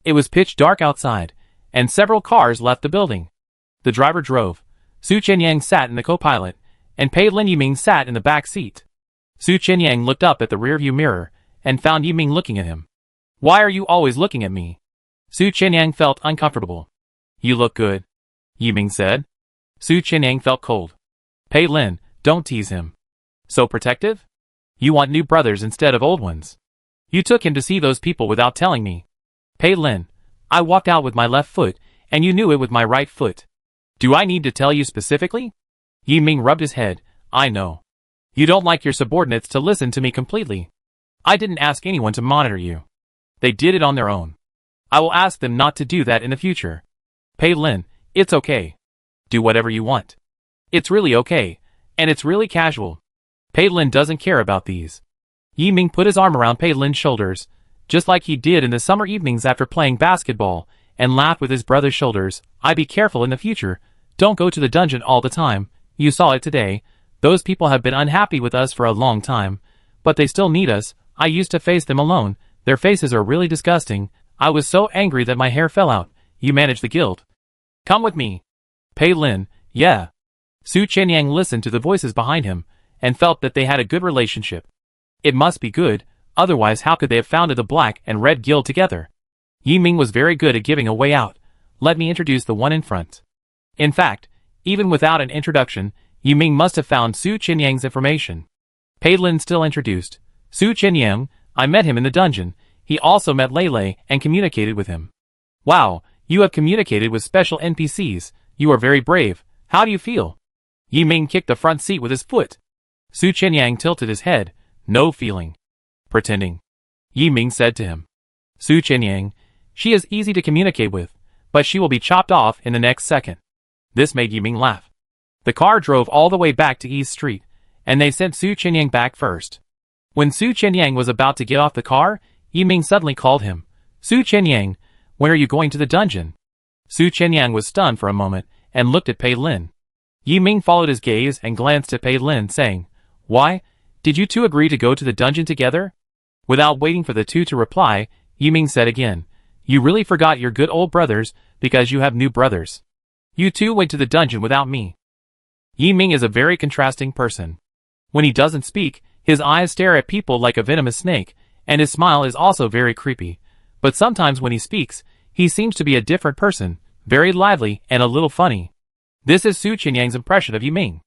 It was pitch dark outside, and several cars left the building. The driver drove. Su Qinying sat in the co-pilot, and Pei Lin Yi Ming sat in the back seat. Su Qinying looked up at the rearview mirror, and found Yi Ming looking at him. "Why are you always looking at me?" Su Qinying felt uncomfortable. "You look good," Yi Ming said. Su Qinying felt cold. "Pei Lin, don't tease him." "So protective?" You want new brothers instead of old ones. You took him to see those people without telling me. Pei Lin, I walked out with my left foot, and you knew it with my right foot. Do I need to tell you specifically? Yi Ming rubbed his head. I know. You don't like your subordinates to listen to me completely. I didn't ask anyone to monitor you. They did it on their own. I will ask them not to do that in the future. Pei Lin, it's okay. Do whatever you want. It's really okay, and it's really casual. Pei Lin doesn't care about these. Yi Ming put his arm around Pei Lin's shoulders, just like he did in the summer evenings after playing basketball, and laughed with his brother's shoulders. I be careful in the future. Don't go to the dungeon all the time. You saw it today. Those people have been unhappy with us for a long time, but they still need us. I used to face them alone. Their faces are really disgusting. I was so angry that my hair fell out. You manage the guild. Come with me. Pei Lin, yeah. Su Qianyang listened to the voices behind him, and felt that they had a good relationship. It must be good, otherwise how could they have founded the Black and Red Guild together? Yi Ming was very good at giving a way out. Let me introduce the one in front. In fact, even without an introduction, Yi Ming must have found Su Qianyang's information. Pei Lin still introduced. Su Qianyang, I met him in the dungeon. He also met Lei Lei and communicated with him. Wow, you have communicated with special NPCs. You are very brave. How do you feel? Yi Ming kicked the front seat with his foot. Su Qianyang tilted his head. No feeling. Pretending. Yi Ming said to him. Su Qianyang, she is easy to communicate with, but she will be chopped off in the next second. This made Yi Ming laugh. The car drove all the way back to East Street, and they sent Su Qianyang back first. When Su Qianyang was about to get off the car, Yi Ming suddenly called him. Su Qianyang, when are you going to the dungeon? Su Qianyang was stunned for a moment, and looked at Pei Lin. Yi Ming followed his gaze and glanced at Pei Lin, saying, Why? Did you two agree to go to the dungeon together? Without waiting for the two to reply, Yi Ming said again, You really forgot your good old brothers, because you have new brothers. You two went to the dungeon without me. Yi Ming is a very contrasting person. When he doesn't speak, his eyes stare at people like a venomous snake, and his smile is also very creepy. But sometimes when he speaks, he seems to be a different person, very lively and a little funny. This is Su Qianyang's impression of Yi Ming.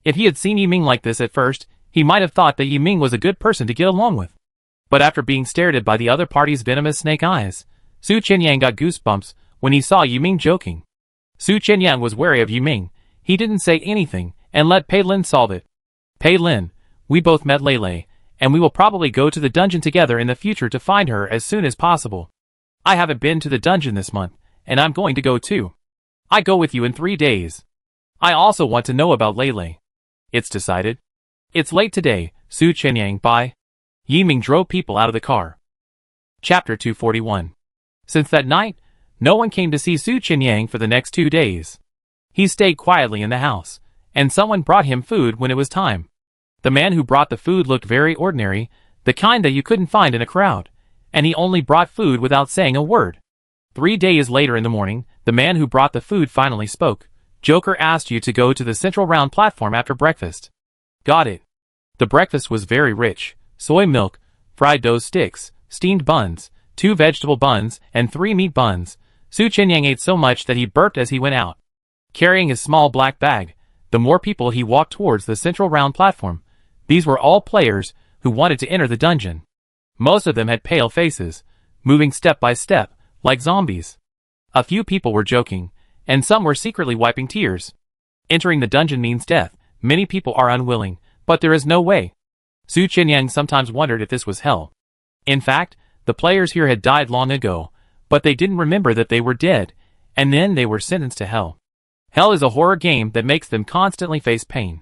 If he had seen Yi Ming like this at first, he might have thought that Yi Ming was a good person to get along with. But after being stared at by the other party's venomous snake eyes, Su Qianyang got goosebumps when he saw Yi Ming joking. Su Qianyang was wary of Yi Ming. He didn't say anything, and let Pei Lin solve it. Pei Lin, we both met Lei Lei, and we will probably go to the dungeon together in the future to find her as soon as possible. I haven't been to the dungeon this month, and I'm going to go too. I go with you in 3 days. I also want to know about Lei Lei. It's decided. It's late today, Su Qianyang, bye. Yi Ming drove people out of the car. Chapter 241. Since that night, no one came to see Su Qianyang for the next 2 days. He stayed quietly in the house, and someone brought him food when it was time. The man who brought the food looked very ordinary, the kind that you couldn't find in a crowd, and he only brought food without saying a word. 3 days later in the morning, the man who brought the food finally spoke. Joker asked you to go to the central round platform after breakfast. Got it. The breakfast was very rich. Soy milk, fried dough sticks, steamed buns, 2 vegetable buns, and 3 meat buns. Su Qianyang ate so much that he burped as he went out. Carrying his small black bag, the more people he walked towards the central round platform. These were all players who wanted to enter the dungeon. Most of them had pale faces, moving step by step, like zombies. A few people were joking, and some were secretly wiping tears. Entering the dungeon means death. Many people are unwilling, but there is no way. Su Qianyang sometimes wondered if this was hell. In fact, the players here had died long ago, but they didn't remember that they were dead, and then they were sentenced to hell. Hell is a horror game that makes them constantly face pain.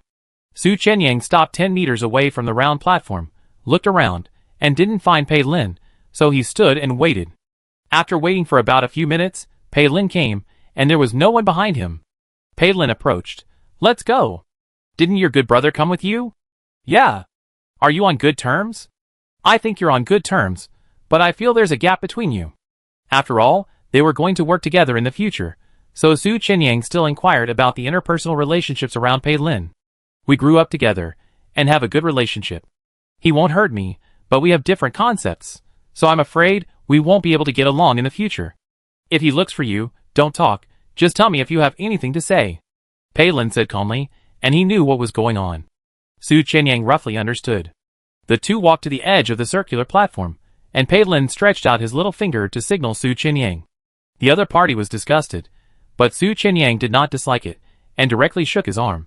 Su Qianyang stopped 10 meters away from the round platform, looked around, and didn't find Pei Lin, so he stood and waited. After waiting for about a few minutes, Pei Lin came, and there was no one behind him. Pei Lin approached. Let's go. Didn't your good brother come with you? Yeah. Are you on good terms? I think you're on good terms, but I feel there's a gap between you. After all, they were going to work together in the future, so Su Qianyang still inquired about the interpersonal relationships around Pei Lin. We grew up together, and have a good relationship. He won't hurt me, but we have different concepts, so I'm afraid we won't be able to get along in the future. If he looks for you, don't talk, just tell me if you have anything to say. Pei Lin said calmly, and he knew what was going on. Su Qianyang roughly understood. The two walked to the edge of the circular platform, and Pei Lin stretched out his little finger to signal Su Qinyang. The other party was disgusted, but Su Qinyang did not dislike it, and directly shook his arm.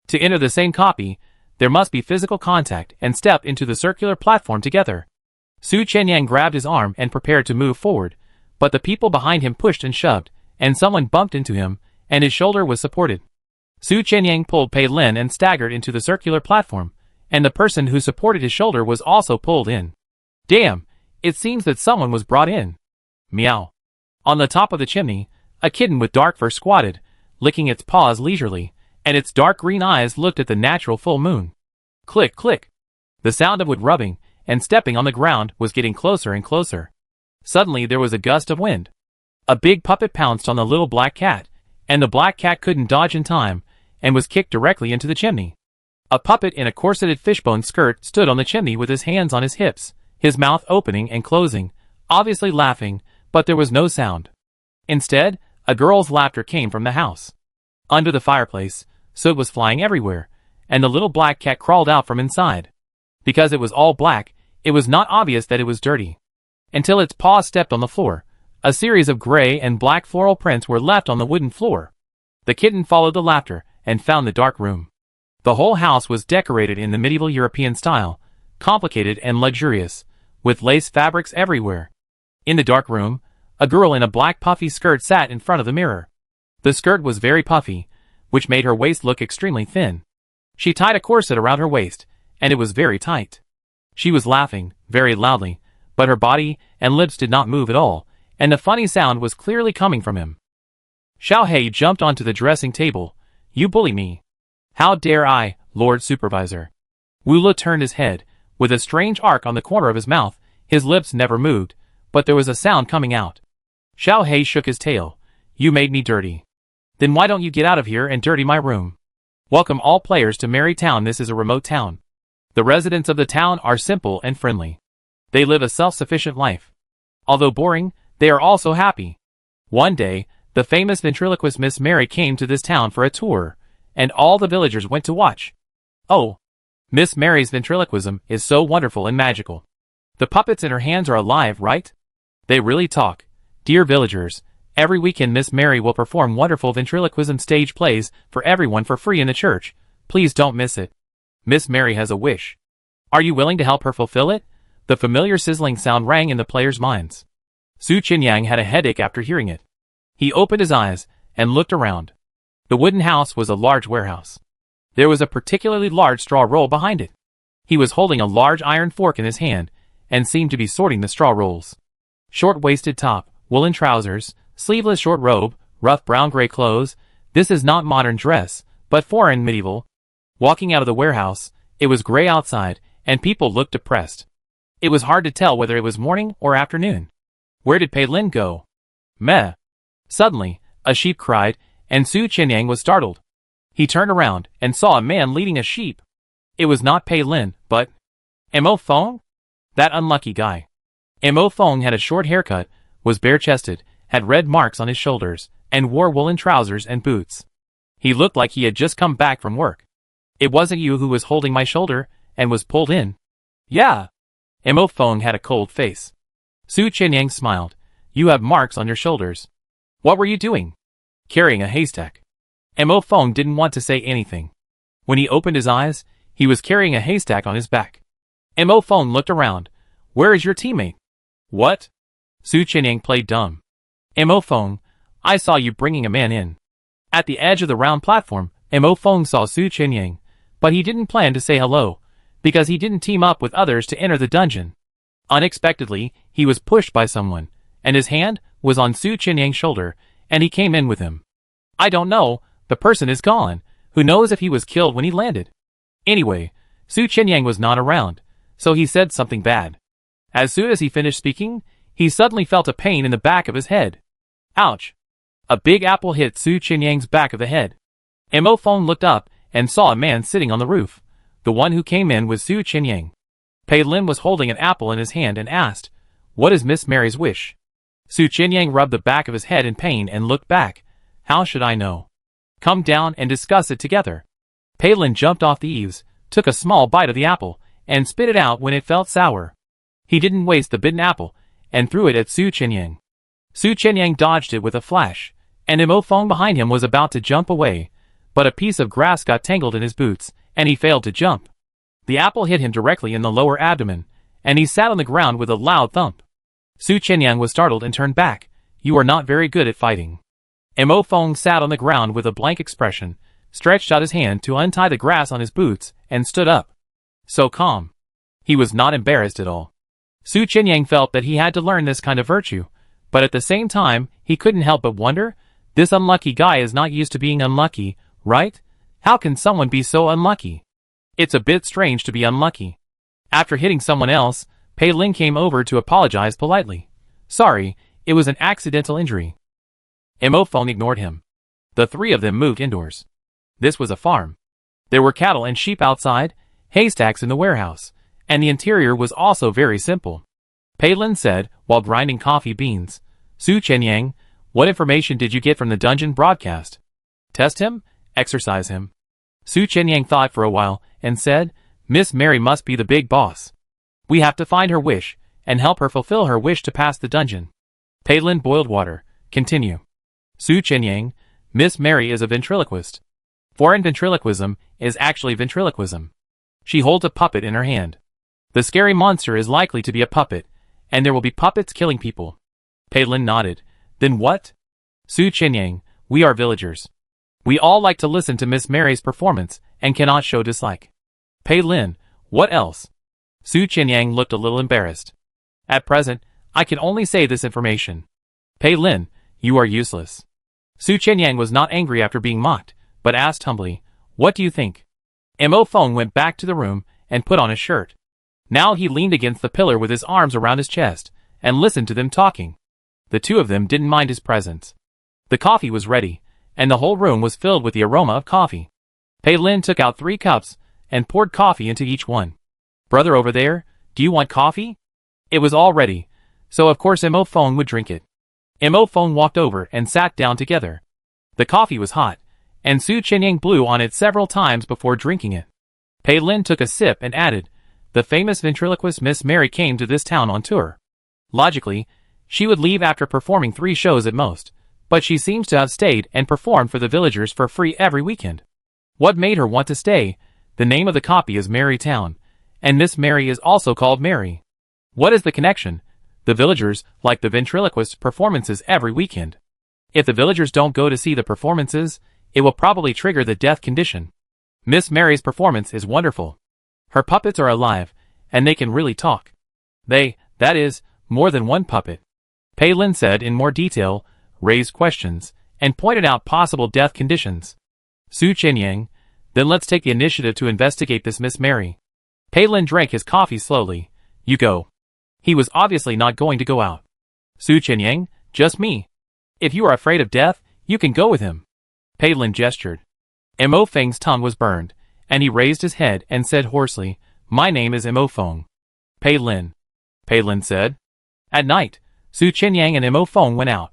To enter the same copy, there must be physical contact and step into the circular platform together. Su Qinyang grabbed his arm and prepared to move forward, but the people behind him pushed and shoved, and someone bumped into him, and his shoulder was supported. Su Qinyang pulled Pei Lin and staggered into the circular platform, and the person who supported his shoulder was also pulled in. Damn, it seems that someone was brought in. Meow. On the top of the chimney, a kitten with dark fur squatted, licking its paws leisurely, and its dark green eyes looked at the natural full moon. Click, click. The sound of wood rubbing and stepping on the ground was getting closer and closer. Suddenly there was a gust of wind. A big puppet pounced on the little black cat, and the black cat couldn't dodge in time, and was kicked directly into the chimney. A puppet in a corseted fishbone skirt stood on the chimney with his hands on his hips, his mouth opening and closing, obviously laughing, but there was no sound. Instead, a girl's laughter came from the house. Under the fireplace, soot was flying everywhere, and the little black cat crawled out from inside. Because it was all black, it was not obvious that it was dirty. Until its paws stepped on the floor, a series of gray and black floral prints were left on the wooden floor. The kitten followed the laughter and found the dark room. The whole house was decorated in the medieval European style, complicated and luxurious, with lace fabrics everywhere. In the dark room, a girl in a black puffy skirt sat in front of the mirror. The skirt was very puffy, which made her waist look extremely thin. She tied a corset around her waist, and it was very tight. She was laughing, very loudly, but her body and lips did not move at all, and the funny sound was clearly coming from him. Xiao Hei jumped onto the dressing table. You bully me. How dare I, Lord Supervisor? Wu Le turned his head, with a strange arc on the corner of his mouth. His lips never moved, but there was a sound coming out. Xiao Hei shook his tail. You made me dirty. Then why don't you get out of here and dirty my room? Welcome all players to Merry Town. This is a remote town. The residents of the town are simple and friendly. They live a self-sufficient life. Although boring, they are also happy. One day, the famous ventriloquist Miss Mary came to this town for a tour, and all the villagers went to watch. Oh, Miss Mary's ventriloquism is so wonderful and magical. The puppets in her hands are alive, right? They really talk. Dear villagers, every weekend Miss Mary will perform wonderful ventriloquism stage plays for everyone for free in the church. Please don't miss it. Miss Mary has a wish. Are you willing to help her fulfill it? The familiar sizzling sound rang in the players' minds. Su Qinyang had a headache after hearing it. He opened his eyes and looked around. The wooden house was a large warehouse. There was a particularly large straw roll behind it. He was holding a large iron fork in his hand and seemed to be sorting the straw rolls. Short-waisted top, woolen trousers, sleeveless short robe, rough brown-gray clothes. This is not modern dress, but foreign medieval. Walking out of the warehouse, it was gray outside, and people looked depressed. It was hard to tell whether it was morning or afternoon. Where did Pei Lin go? Meh. Suddenly, a sheep cried, and Su Qinyang was startled. He turned around and saw a man leading a sheep. It was not Pei Lin, but Mo Feng? That unlucky guy. Mo Feng had a short haircut, was bare-chested, had red marks on his shoulders, and wore woolen trousers and boots. He looked like he had just come back from work. It wasn't you who was holding my shoulder and was pulled in? Yeah. Mo Feng had a cold face. Su Qinyang smiled. You have marks on your shoulders. What were you doing? Carrying a haystack. Mo Feng didn't want to say anything. When he opened his eyes, he was carrying a haystack on his back. Mo Feng looked around. Where is your teammate? What? Su Qinyang played dumb. Mo Feng, I saw you bringing a man in. At the edge of the round platform, Mo Feng saw Su Qinyang, but he didn't plan to say hello, because he didn't team up with others to enter the dungeon. Unexpectedly, he was pushed by someone, and his hand was on Su Qinyang's shoulder, and he came in with him. I don't know, the person is gone. Who knows if he was killed when he landed? Anyway, Su Qinyang was not around, so he said something bad. As soon as he finished speaking, he suddenly felt a pain in the back of his head. Ouch! A big apple hit Su Qinyang's back of the head. Mo Feng looked up and saw a man sitting on the roof. The one who came in was Su Qinyang. Pei Lin was holding an apple in his hand and asked, What is Miss Mary's wish? Su Qinyang rubbed the back of his head in pain and looked back. How should I know? Come down and discuss it together. Pei Lin jumped off the eaves, took a small bite of the apple, and spit it out when it felt sour. He didn't waste the bitten apple, and threw it at Su Qianyang. Su Qianyang dodged it with a flash, and Mo Feng behind him was about to jump away, but a piece of grass got tangled in his boots, and he failed to jump. The apple hit him directly in the lower abdomen, and he sat on the ground with a loud thump. Su Qianyang was startled and turned back. "You are not very good at fighting." Mo Feng sat on the ground with a blank expression, stretched out his hand to untie the grass on his boots, and stood up. So calm. He was not embarrassed at all. Su Qianyang felt that he had to learn this kind of virtue, but at the same time, he couldn't help but wonder, this unlucky guy is not used to being unlucky, right? How can someone be so unlucky? It's a bit strange to be unlucky. After hitting someone else, Pei Lin came over to apologize politely. "Sorry, it was an accidental injury." Mo Feng ignored him. The three of them moved indoors. This was a farm. There were cattle and sheep outside, haystacks in the warehouse, and the interior was also very simple. Pei Lin said, while grinding coffee beans, "Su Qianyang, what information did you get from the dungeon broadcast? Test him? Exercise him?" Su Qianyang thought for a while, and said, "Miss Mary must be the big boss. We have to find her wish, and help her fulfill her wish to pass the dungeon." Pei Lin boiled water. Continue. "Su Qianyang, Miss Mary is a ventriloquist. Foreign ventriloquism is actually ventriloquism. She holds a puppet in her hand. The scary monster is likely to be a puppet, and there will be puppets killing people." Pei Lin nodded. "Then what?" "Su Qianyang, we are villagers. We all like to listen to Miss Mary's performance and cannot show dislike." Pei Lin, "What else?" Su Qianyang looked a little embarrassed. "At present, I can only say this information." Pei Lin, "You are useless." Su Qianyang was not angry after being mocked, but asked humbly, "What do you think?" Mo Feng went back to the room and put on his shirt. Now he leaned against the pillar with his arms around his chest, and listened to them talking. The two of them didn't mind his presence. The coffee was ready, and the whole room was filled with the aroma of coffee. Pei Lin took out 3 cups, and poured coffee into each one. "Brother over there, do you want coffee?" It was all ready, so of course Mo Feng would drink it. Mo Feng walked over and sat down together. The coffee was hot, and Su Qianyang blew on it several times before drinking it. Pei Lin took a sip and added, "The famous ventriloquist Miss Mary came to this town on tour. Logically, she would leave after performing 3 shows at most, but she seems to have stayed and performed for the villagers for free every weekend. What made her want to stay? The name of the copy is Mary Town, and Miss Mary is also called Mary. What is the connection? The villagers like the ventriloquist performances every weekend. If the villagers don't go to see the performances, it will probably trigger the death condition. Miss Mary's performance is wonderful. Her puppets are alive, and they can really talk. That is, more than one puppet." Pei Lin said in more detail, raised questions, and pointed out possible death conditions. "Su Qianyang, then let's take the initiative to investigate this Miss Mary." Pei Lin drank his coffee slowly. "You go." He was obviously not going to go out. "Su Qianyang, just me. If you are afraid of death, you can go with him." Pei Lin gestured. Mo Feng's tongue was burned, and he raised his head and said hoarsely, "My name is Mo Feng." "Pei Lin," Pei Lin said. At night, Su Qianyang and Mo Feng went out.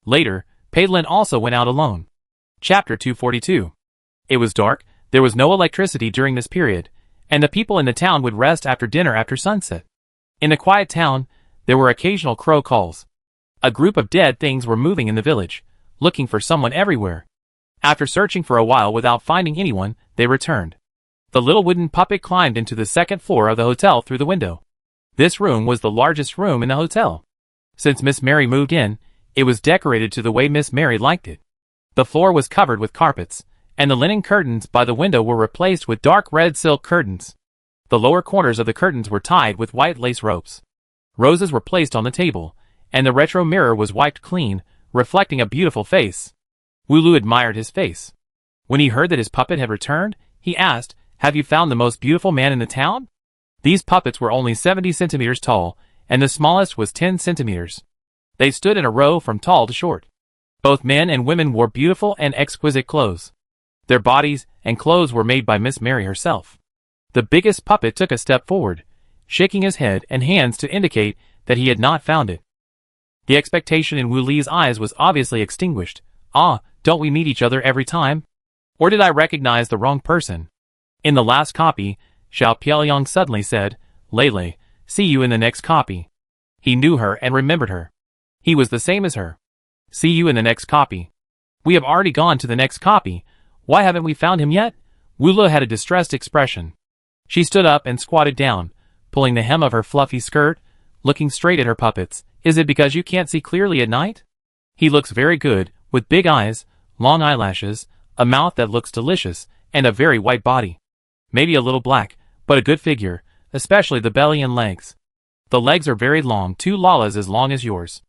Later, Pei Lin also went out alone. Chapter 242. It was dark, there was no electricity during this period, and the people in the town would rest after dinner after sunset. In the quiet town, there were occasional crow calls. A group of dead things were moving in the village, looking for someone everywhere. After searching for a while without finding anyone, they returned. The little wooden puppet climbed into the 2nd floor of the hotel through the window. This room was the largest room in the hotel. Since Miss Mary moved in, it was decorated to the way Miss Mary liked it. The floor was covered with carpets, and the linen curtains by the window were replaced with dark red silk curtains. The lower corners of the curtains were tied with white lace ropes. Roses were placed on the table, and the retro mirror was wiped clean, reflecting a beautiful face. Wulu admired his face. When he heard that his puppet had returned, he asked, "Have you found the most beautiful man in the town?" These puppets were only 70 centimeters tall, and the smallest was 10 centimeters. They stood in a row from tall to short. Both men and women wore beautiful and exquisite clothes. Their bodies and clothes were made by Miss Mary herself. The biggest puppet took a step forward, shaking his head and hands to indicate that he had not found it. The expectation in Wu Li's eyes was obviously extinguished. "Ah, don't we meet each other every time? Or did I recognize the wrong person?" In the last copy, Xiao Piaoyang suddenly said, Lele, see you in the next copy. He knew her and remembered her. He was the same as her. See you in the next copy. We have already gone to the next copy. Why haven't we found him yet? Wula had a distressed expression. She stood up and squatted down, pulling the hem of her fluffy skirt, looking straight at her puppets. Is it because you can't see clearly at night? He looks very good, with big eyes, long eyelashes, a mouth that looks delicious, and a very white body. Maybe a little black, but a good figure, especially the belly and legs. The legs are very long, 2 Lalas as long as yours.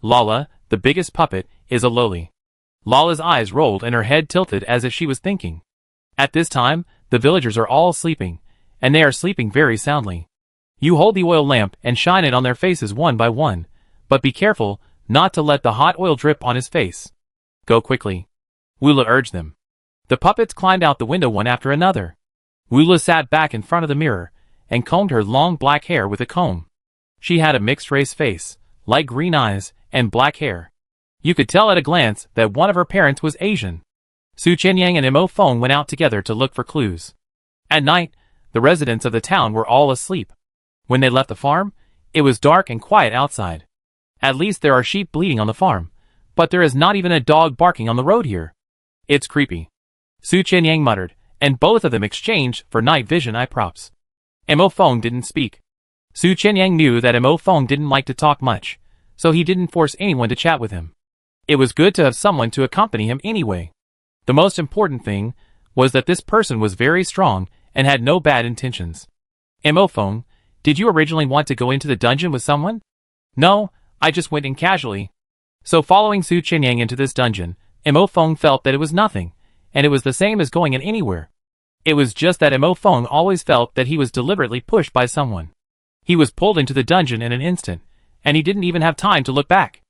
Lala, the biggest puppet, is a loli. Lala's eyes rolled and her head tilted as if she was thinking. At this time, the villagers are all sleeping, and they are sleeping very soundly. You hold the oil lamp and shine it on their faces one by one, but be careful not to let the hot oil drip on his face. Go quickly. Wula urged them. The puppets climbed out the window one after another. Wula sat back in front of the mirror and combed her long black hair with a comb. She had a mixed-race face, light green eyes, and black hair. You could tell at a glance that one of her parents was Asian. Su Qianyang and Mo Feng went out together to look for clues. At night, the residents of the town were all asleep. When they left the farm, it was dark and quiet outside. At least there are sheep bleating on the farm, but there is not even a dog barking on the road here. It's creepy. Su Qianyang muttered, and both of them exchanged for night vision eye props. Mo Feng didn't speak. Su Qianyang knew that Mo Feng didn't like to talk much, so he didn't force anyone to chat with him. It was good to have someone to accompany him anyway. The most important thing was that this person was very strong and had no bad intentions. Mo Feng, did you originally want to go into the dungeon with someone? No, I just went in casually. So following Su Qianyang into this dungeon, Mo Feng felt that it was nothing, and it was the same as going in anywhere. It was just that Mo Feng always felt that he was deliberately pushed by someone. He was pulled into the dungeon in an instant, and he didn't even have time to look back.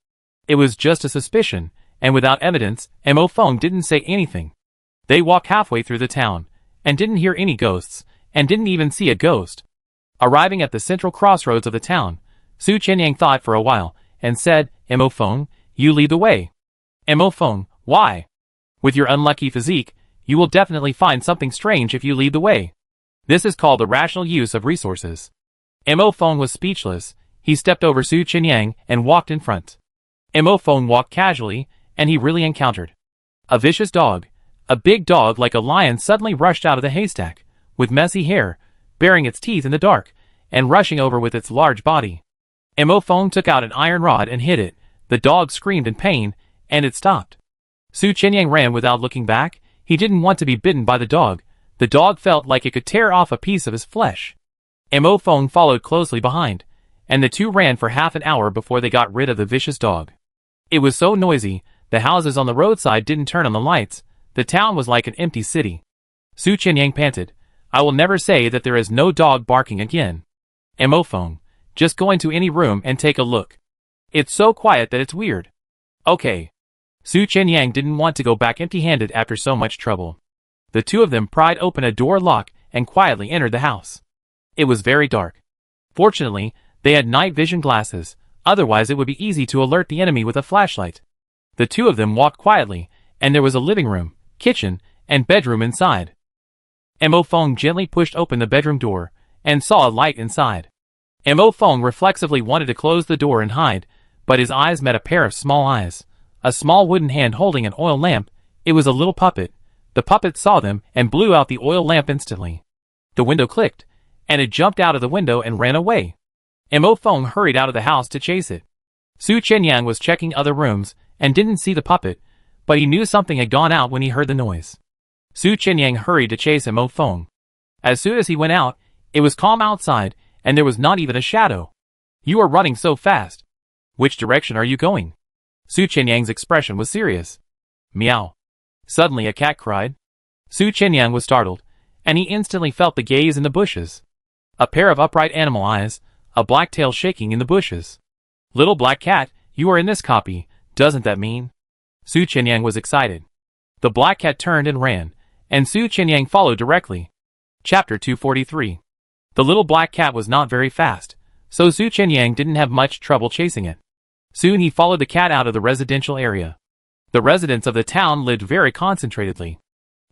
It was just a suspicion, and without evidence, Mo Feng didn't say anything. They walked halfway through the town, and didn't hear any ghosts, and didn't even see a ghost. Arriving at the central crossroads of the town, Su Qianyang thought for a while, and said, Mo Feng, you lead the way. Mo Feng, why? With your unlucky physique, you will definitely find something strange if you lead the way. This is called the rational use of resources. Mo Feng was speechless. He stepped over Su Qianyang and walked in front. Mo Feng walked casually, and he really encountered a vicious dog. A big dog like a lion suddenly rushed out of the haystack, with messy hair, baring its teeth in the dark, and rushing over with its large body. Mo Feng took out an iron rod and hit it. The dog screamed in pain, and it stopped. Su Qianyang ran without looking back. He didn't want to be bitten by the dog. The dog felt like it could tear off a piece of his flesh. Mo Feng followed closely behind, and the two ran for half an hour before they got rid of the vicious dog. It was so noisy, the houses on the roadside didn't turn on the lights. The town was like an empty city. Su Qianyang panted, I will never say that there is no dog barking again. Mo Feng, just go into any room and take a look. It's so quiet that it's weird. Okay. Su Qianyang didn't want to go back empty-handed after so much trouble. The two of them pried open a door lock and quietly entered the house. It was very dark. Fortunately, they had night vision glasses, otherwise it would be easy to alert the enemy with a flashlight. The two of them walked quietly, and there was a living room, kitchen, and bedroom inside. Mo Feng gently pushed open the bedroom door, and saw a light inside. Mo Feng reflexively wanted to close the door and hide, but his eyes met a pair of small eyes. A small wooden hand holding an oil lamp. It was a little puppet. The puppet saw them and blew out the oil lamp instantly. The window clicked, and it jumped out of the window and ran away. Mo Feng hurried out of the house to chase it. Su Qianyang was checking other rooms and didn't see the puppet, but he knew something had gone out when he heard the noise. Su Qianyang hurried to chase Mo Feng. As soon as he went out, it was calm outside, and there was not even a shadow. You are running so fast. Which direction are you going? Su Qianyang's expression was serious. Meow. Suddenly a cat cried. Su Qianyang was startled, and he instantly felt the gaze in the bushes. A pair of upright animal eyes, a black tail shaking in the bushes. Little black cat, you are in this copy, doesn't that mean? Su Qianyang was excited. The black cat turned and ran, and Su Qianyang followed directly. Chapter 243. The little black cat was not very fast, so Su Qianyang didn't have much trouble chasing it. Soon he followed the cat out of the residential area. The residents of the town lived very concentratedly.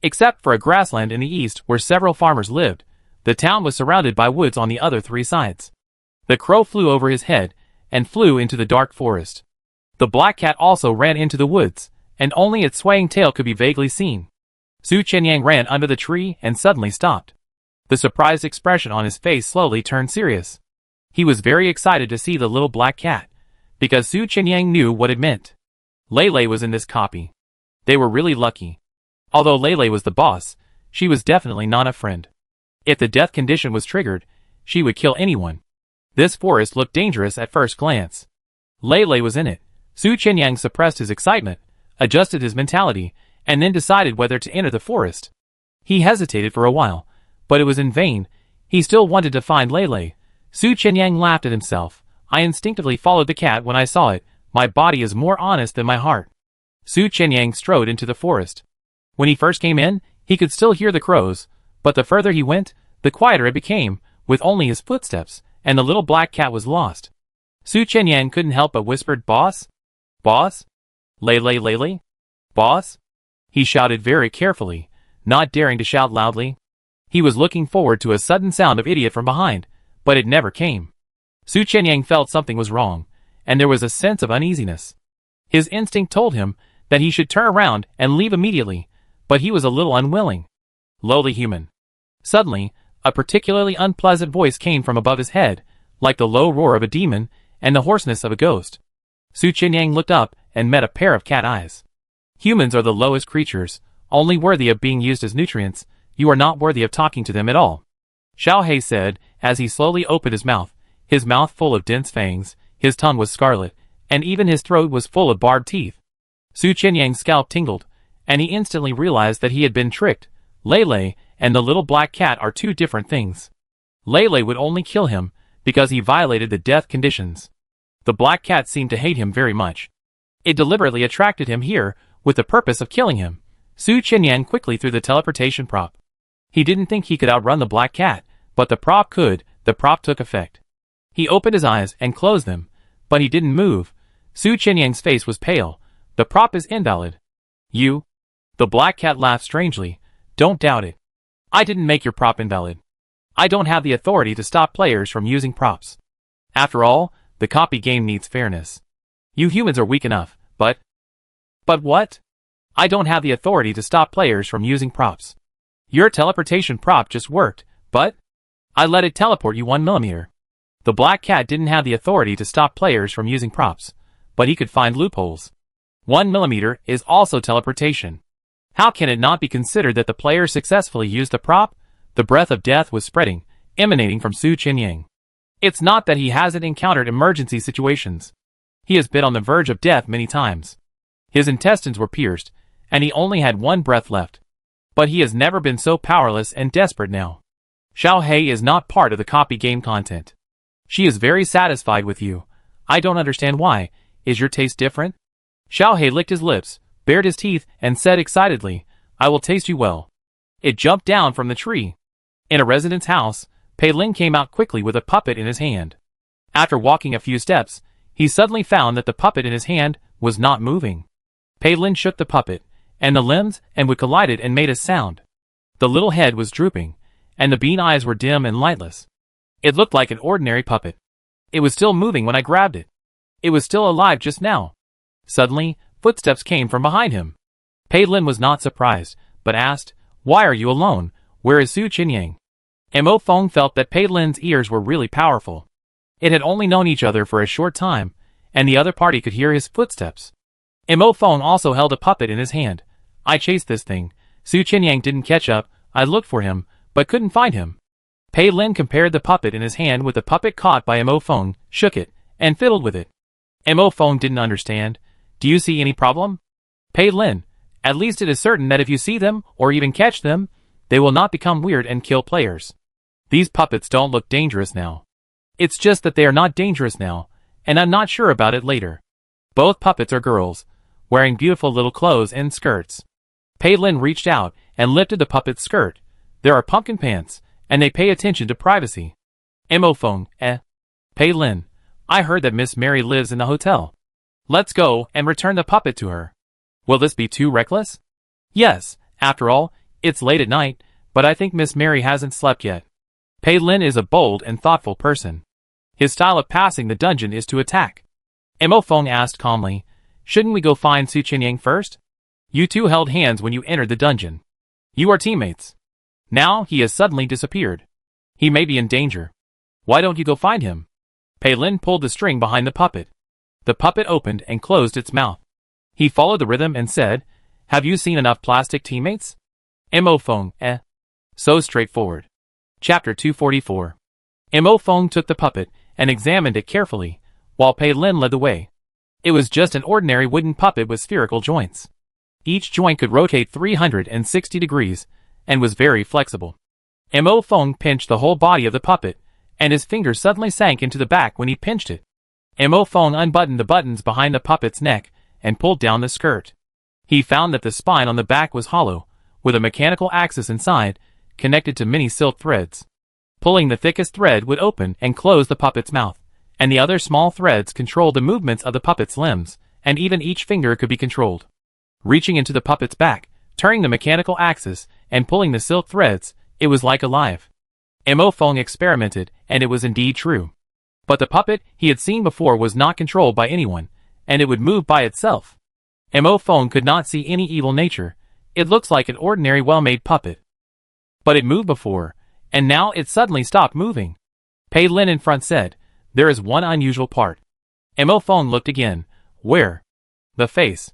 Except for a grassland in the east where several farmers lived, The town was surrounded by woods on the other 3 sides. The crow flew over his head and flew into the dark forest. The black cat also ran into the woods, and only its swaying tail could be vaguely seen. Su Qianyang ran under the tree and suddenly stopped. The surprised expression on his face slowly turned serious. He was very excited to see the little black cat, because Su Qianyang knew what it meant. Lei was in this copy. They were really lucky. Although Lei was the boss, she was definitely not a friend. If the death condition was triggered, she would kill anyone. This forest looked dangerous at first glance. Lei was in it. Su Qianyang suppressed his excitement, adjusted his mentality, and then decided whether to enter the forest. He hesitated for a while, but it was in vain. He still wanted to find Lei. Su Qianyang laughed at himself. I instinctively followed the cat when I saw it. My body is more honest than my heart. Su Qianyang strode into the forest. When he first came in, he could still hear the crows, but the further he went, the quieter it became, with only his footsteps, and the little black cat was lost. Su Qianyang couldn't help but whispered, "Boss? Boss? Lei? Boss?" He shouted very carefully, not daring to shout loudly. He was looking forward to a sudden sound of idiot from behind, but it never came. Su Qianyang felt something was wrong, and there was a sense of uneasiness. His instinct told him that he should turn around and leave immediately, but he was a little unwilling. Lowly human. Suddenly, a particularly unpleasant voice came from above his head, like the low roar of a demon and the hoarseness of a ghost. Su Qianyang looked up and met a pair of cat eyes. Humans are the lowest creatures, only worthy of being used as nutrients. You are not worthy of talking to them at all. Xiao He said, as he slowly opened his mouth full of dense fangs, his tongue was scarlet, and even his throat was full of barbed teeth. Su Qianyang's scalp tingled, and he instantly realized that he had been tricked. Lei and the little black cat are 2 different things. Lei would only kill him because he violated the death conditions. The black cat seemed to hate him very much. It deliberately attracted him here with the purpose of killing him. Su Qianyang quickly threw the teleportation prop. He didn't think he could outrun the black cat, but the prop could. The prop took effect. He opened his eyes and closed them, but he didn't move. Su Qianyang's face was pale. The prop is invalid. You? The black cat laughed strangely. Don't doubt it. I didn't make your prop invalid. I don't have the authority to stop players from using props. After all, the copy game needs fairness. You humans are weak enough, but what? I don't have the authority to stop players from using props. Your teleportation prop just worked, but I let it teleport you 1 millimeter. The black cat didn't have the authority to stop players from using props, but he could find loopholes. 1 millimeter is also teleportation. How can it not be considered that the player successfully used the prop? The breath of death was spreading, emanating from Su Qianyang. It's not that he hasn't encountered emergency situations. He has been on the verge of death many times. His intestines were pierced, and he only had 1 breath left. But he has never been so powerless and desperate now. Xiao He is not part of the copy game content. She is very satisfied with you. I don't understand why. Is your taste different? Xiao He licked his lips, bared his teeth, and said excitedly, I will taste you well. It jumped down from the tree. In a resident's house, Pei Lin came out quickly with a puppet in his hand. After walking a few steps, he suddenly found that the puppet in his hand was not moving. Pei Lin shook the puppet, and the limbs and wood collided and made a sound. The little head was drooping, and the bean eyes were dim and lightless. It looked like an ordinary puppet. It was still moving when I grabbed it. It was still alive just now. Suddenly, footsteps came from behind him. Pei Lin was not surprised, but asked, Why are you alone? Where is Su Qianyang? Mo Feng felt that Pei Lin's ears were really powerful. It had only known each other for a short time, and the other party could hear his footsteps. Mo Feng also held a puppet in his hand. I chased this thing. Su Qianyang didn't catch up. I looked for him, but couldn't find him. Pei Lin compared the puppet in his hand with the puppet caught by Mo Feng, shook it, and fiddled with it. Mo Feng didn't understand. Do you see any problem? Pei Lin, at least it is certain that if you see them, or even catch them, they will not become weird and kill players. These puppets don't look dangerous now. It's just that they are not dangerous now, and I'm not sure about it later. Both puppets are girls, wearing beautiful little clothes and skirts. Pei Lin reached out and lifted the puppet's skirt. There are pumpkin pants, and they pay attention to privacy. Mo Feng, Pei Lin, I heard that Miss Mary lives in the hotel. Let's go and return the puppet to her. Will this be too reckless? Yes, after all, it's late at night, but I think Miss Mary hasn't slept yet. Pei Lin is a bold and thoughtful person. His style of passing the dungeon is to attack. Mo Feng asked calmly, "Shouldn't we go find Su Qianyang first? You two held hands when you entered the dungeon. You are teammates. Now he has suddenly disappeared. He may be in danger. Why don't you go find him?" Pei Lin pulled the string behind the puppet. The puppet opened and closed its mouth. He followed the rhythm and said, "Have you seen enough plastic teammates?" Mo Feng, So straightforward. Chapter 244. Mo Feng took the puppet and examined it carefully, while Pei Lin led the way. It was just an ordinary wooden puppet with spherical joints. Each joint could rotate 360 degrees and was very flexible. Mo Feng pinched the whole body of the puppet, and his fingers suddenly sank into the back when he pinched it. Mo Feng unbuttoned the buttons behind the puppet's neck and pulled down the skirt. He found that the spine on the back was hollow, with a mechanical axis inside, connected to many silk threads. Pulling the thickest thread would open and close the puppet's mouth, and the other small threads controlled the movements of the puppet's limbs, and even each finger could be controlled. Reaching into the puppet's back, turning the mechanical axis, and pulling the silk threads, it was like alive. Mo Feng experimented, and it was indeed true. But the puppet he had seen before was not controlled by anyone, and it would move by itself. Mo Feng could not see any evil nature. It looks like an ordinary well-made puppet. But it moved before, and now it suddenly stopped moving. Pei Lin in front said, "There is one unusual part." Mo Feng looked again. "Where?" "The face."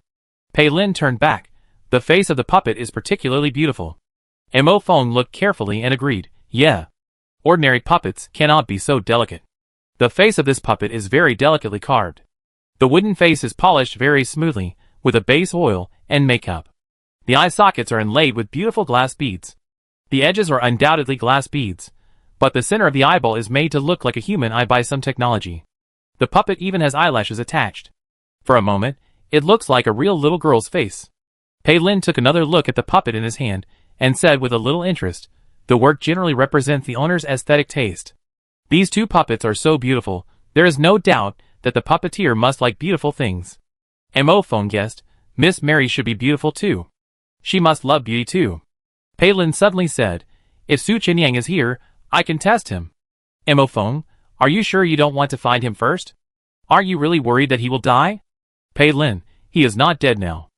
Pei Lin turned back. "The face of the puppet is particularly beautiful." Mo Feng looked carefully and agreed, "Yeah. Ordinary puppets cannot be so delicate. The face of this puppet is very delicately carved. The wooden face is polished very smoothly, with a base oil and makeup. The eye sockets are inlaid with beautiful glass beads. The edges are undoubtedly glass beads, but the center of the eyeball is made to look like a human eye by some technology. The puppet even has eyelashes attached. For a moment, it looks like a real little girl's face." Pei Lin took another look at the puppet in his hand, and said with a little interest, "The work generally represents the owner's aesthetic taste. These two puppets are so beautiful, there is no doubt that the puppeteer must like beautiful things." Mo Feng guessed, "Miss Mary should be beautiful too. She must love beauty too." Pei Lin suddenly said, "If Su Qianyang is here, I can test him." Mo Feng, "Are you sure you don't want to find him first? Are you really worried that he will die?" Pei Lin, "He is not dead now."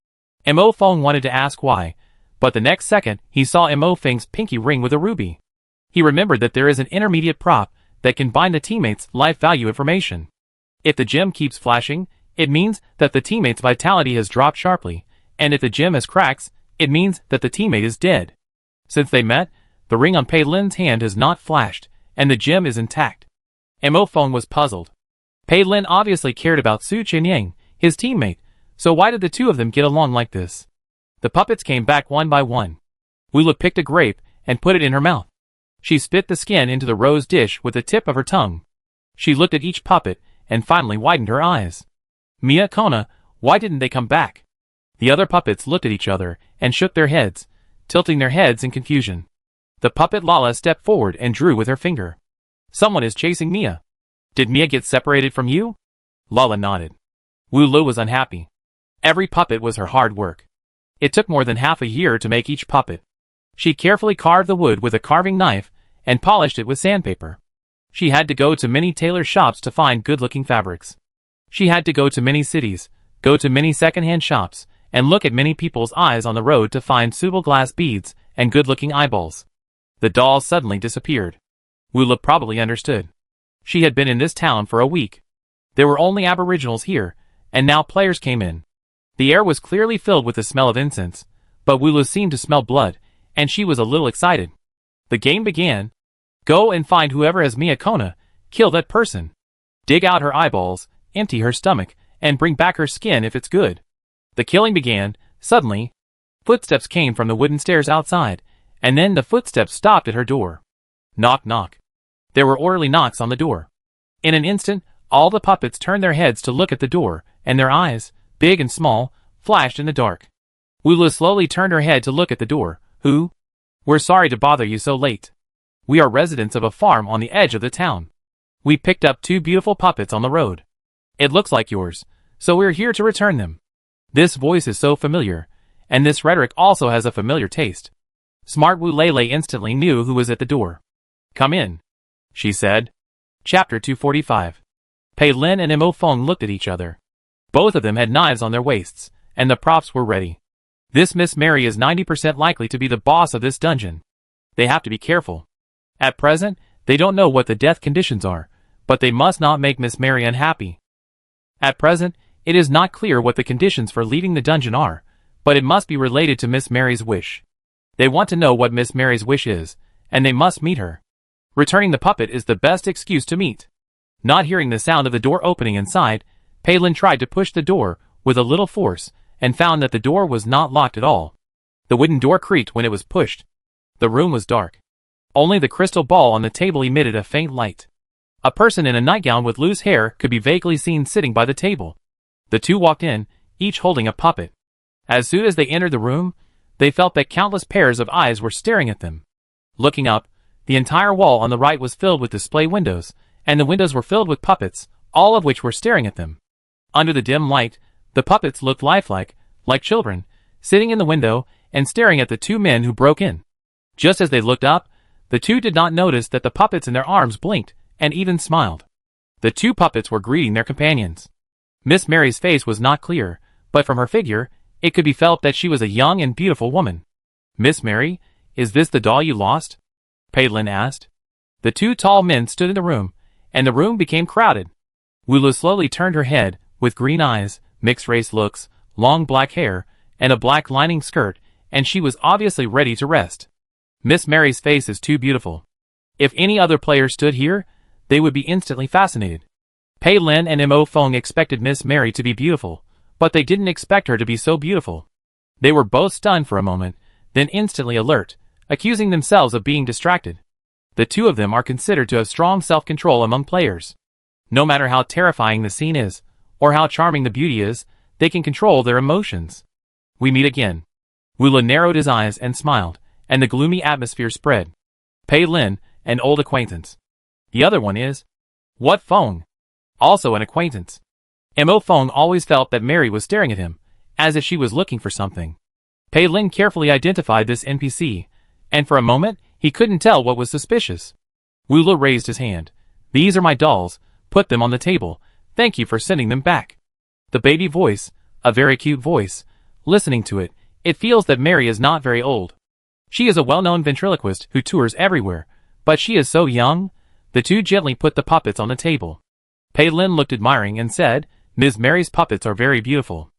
Mo Feng wanted to ask why, but the next second he saw Mo Feng's pinky ring with a ruby. He remembered that there is an intermediate prop that can bind the teammates' life value information. If the gem keeps flashing, it means that the teammate's vitality has dropped sharply, and if the gem has cracks, it means that the teammate is dead. Since they met, the ring on Pei Lin's hand has not flashed, and the gem is intact. Mo Feng was puzzled. Pei Lin obviously cared about Su Qianyang, his teammate, so why did the two of them get along like this? The puppets came back one by one. Wula picked a grape and put it in her mouth. She spit the skin into the rose dish with the tip of her tongue. She looked at each puppet and finally widened her eyes. "Mia, Kona, why didn't they come back?" The other puppets looked at each other and shook their heads, tilting their heads in confusion. The puppet Lala stepped forward and drew with her finger. "Someone is chasing Mia. Did Mia get separated from you?" Lala nodded. Wu Lu was unhappy. Every puppet was her hard work. It took more than half a year to make each puppet. She carefully carved the wood with a carving knife and polished it with sandpaper. She had to go to many tailor shops to find good-looking fabrics. She had to go to many cities, go to many second-hand shops, and look at many people's eyes on the road to find suitable glass beads and good-looking eyeballs. The dolls suddenly disappeared. Wula probably understood. She had been in this town for a week. There were only aboriginals here, and now players came in. The air was clearly filled with the smell of incense, but Wula seemed to smell blood, and she was a little excited. The game began. Go and find whoever has Mia Kona, kill that person. Dig out her eyeballs, empty her stomach, and bring back her skin if it's good. The killing began. Suddenly, footsteps came from the wooden stairs outside, and then the footsteps stopped at her door. Knock, knock. There were orderly knocks on the door. In an instant, all the puppets turned their heads to look at the door, and their eyes, big and small, flashed in the dark. Wula slowly turned her head to look at the door. "Who?" "We're sorry to bother you so late. We are residents of a farm on the edge of the town. We picked up 2 beautiful puppets on the road. It looks like yours, so we're here to return them." This voice is so familiar, and this rhetoric also has a familiar taste. Smart Wu Lele instantly knew who was at the door. "Come in," she said. Chapter 245. Pei Lin and Mo Feng looked at each other. Both of them had knives on their waists, and the props were ready. This Miss Mary is 90% likely to be the boss of this dungeon. They have to be careful. At present, they don't know what the death conditions are, but they must not make Miss Mary unhappy. At present, it is not clear what the conditions for leaving the dungeon are, but it must be related to Miss Mary's wish. They want to know what Miss Mary's wish is, and they must meet her. Returning the puppet is the best excuse to meet. Not hearing the sound of the door opening inside, Pei Lin tried to push the door with a little force, and found that the door was not locked at all. The wooden door creaked when it was pushed. The room was dark. Only the crystal ball on the table emitted a faint light. A person in a nightgown with loose hair could be vaguely seen sitting by the table. The two walked in, each holding a puppet. As soon as they entered the room, they felt that countless pairs of eyes were staring at them. Looking up, the entire wall on the right was filled with display windows, and the windows were filled with puppets, all of which were staring at them. Under the dim light, the puppets looked lifelike, like children, sitting in the window and staring at the two men who broke in. Just as they looked up, the two did not notice that the puppets in their arms blinked and even smiled. The two puppets were greeting their companions. Miss Mary's face was not clear, but from her figure, it could be felt that she was a young and beautiful woman. "Miss Mary, is this the doll you lost?" Pei Lin asked. The two tall men stood in the room, and the room became crowded. Wulu slowly turned her head, with green eyes, mixed-race looks, long black hair, and a black lining skirt, and she was obviously ready to rest. Miss Mary's face is too beautiful. If any other player stood here, they would be instantly fascinated. Pei Lin and Mo Feng expected Miss Mary to be beautiful, but they didn't expect her to be so beautiful. They were both stunned for a moment, then instantly alert, accusing themselves of being distracted. The two of them are considered to have strong self-control among players. No matter how terrifying the scene is, or how charming the beauty is, they can control their emotions. "We meet again." Wula narrowed his eyes and smiled, and the gloomy atmosphere spread. Pei Lin, an old acquaintance. The other one is What Feng? Also an acquaintance. Mo Feng always felt that Mary was staring at him, as if she was looking for something. Pei Lin carefully identified this NPC, and for a moment, he couldn't tell what was suspicious. Wula raised his hand. "These are my dolls, put them on the table, thank you for sending them back." The baby voice, a very cute voice, listening to it, it feels that Mary is not very old. She is a well-known ventriloquist who tours everywhere, but she is so young. The two gently put the puppets on the table. Pei Lin looked admiring and said, "Ms. Mary's puppets are very beautiful."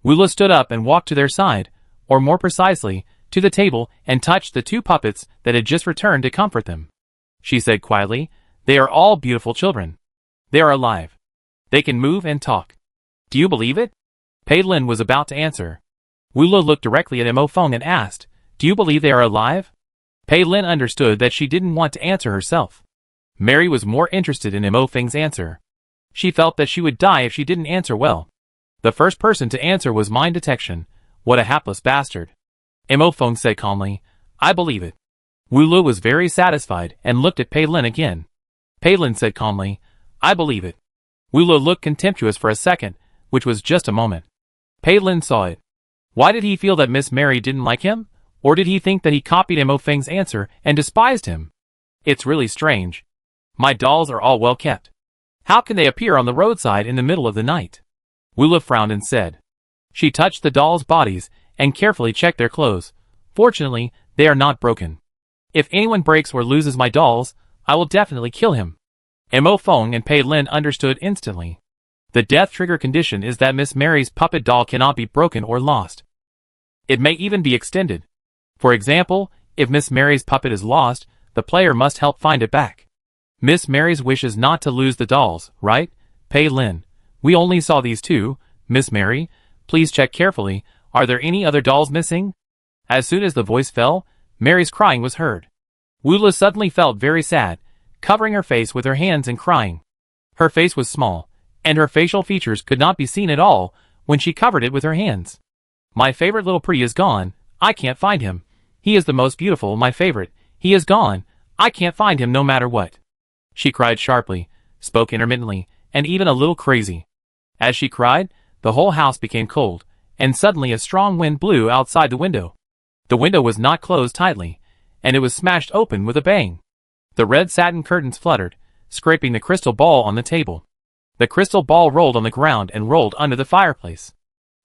Wula stood up and walked to their side, or more precisely, to the table and touched the two puppets that had just returned to comfort them. She said quietly, "They are all beautiful children. They are alive. They can move and talk. Do you believe it?" Pei Lin was about to answer. Wula looked directly at Mo Feng and asked, "Do you believe they are alive?" Pei Lin understood that she didn't want to answer herself. Mary was more interested in Mo Feng's answer. She felt that she would die if she didn't answer well. The first person to answer was mind detection. What a hapless bastard. Mo Feng said calmly, "I believe it." Wulu was very satisfied and looked at Pei Lin again. Pei Lin said calmly, "I believe it." Wulu looked contemptuous for a second, which was just a moment. Pei Lin saw it. Why did he feel that Miss Mary didn't like him? Or did he think that he copied Mo Feng's answer and despised him? It's really strange. My dolls are all well kept. How can they appear on the roadside in the middle of the night? Wula frowned and said. She touched the dolls' bodies and carefully checked their clothes. Fortunately, they are not broken. If anyone breaks or loses my dolls, I will definitely kill him. Mo Feng and Pei Lin understood instantly. The death trigger condition is that Miss Mary's puppet doll cannot be broken or lost. It may even be extended. For example, if Miss Mary's puppet is lost, the player must help find it back. Miss Mary's wish is not to lose the dolls, right? Pei Lin. We only saw these two. Miss Mary, please check carefully. Are there any other dolls missing? As soon as the voice fell, Mary's crying was heard. Wula suddenly felt very sad, covering her face with her hands and crying. Her face was small, and her facial features could not be seen at all when she covered it with her hands. My favorite little pretty is gone. I can't find him. He is the most beautiful, my favorite. He is gone. I can't find him no matter what. She cried sharply, spoke intermittently, and even a little crazy. As she cried, the whole house became cold, and suddenly a strong wind blew outside the window. The window was not closed tightly, and it was smashed open with a bang. The red satin curtains fluttered, scraping the crystal ball on the table. The crystal ball rolled on the ground and rolled under the fireplace.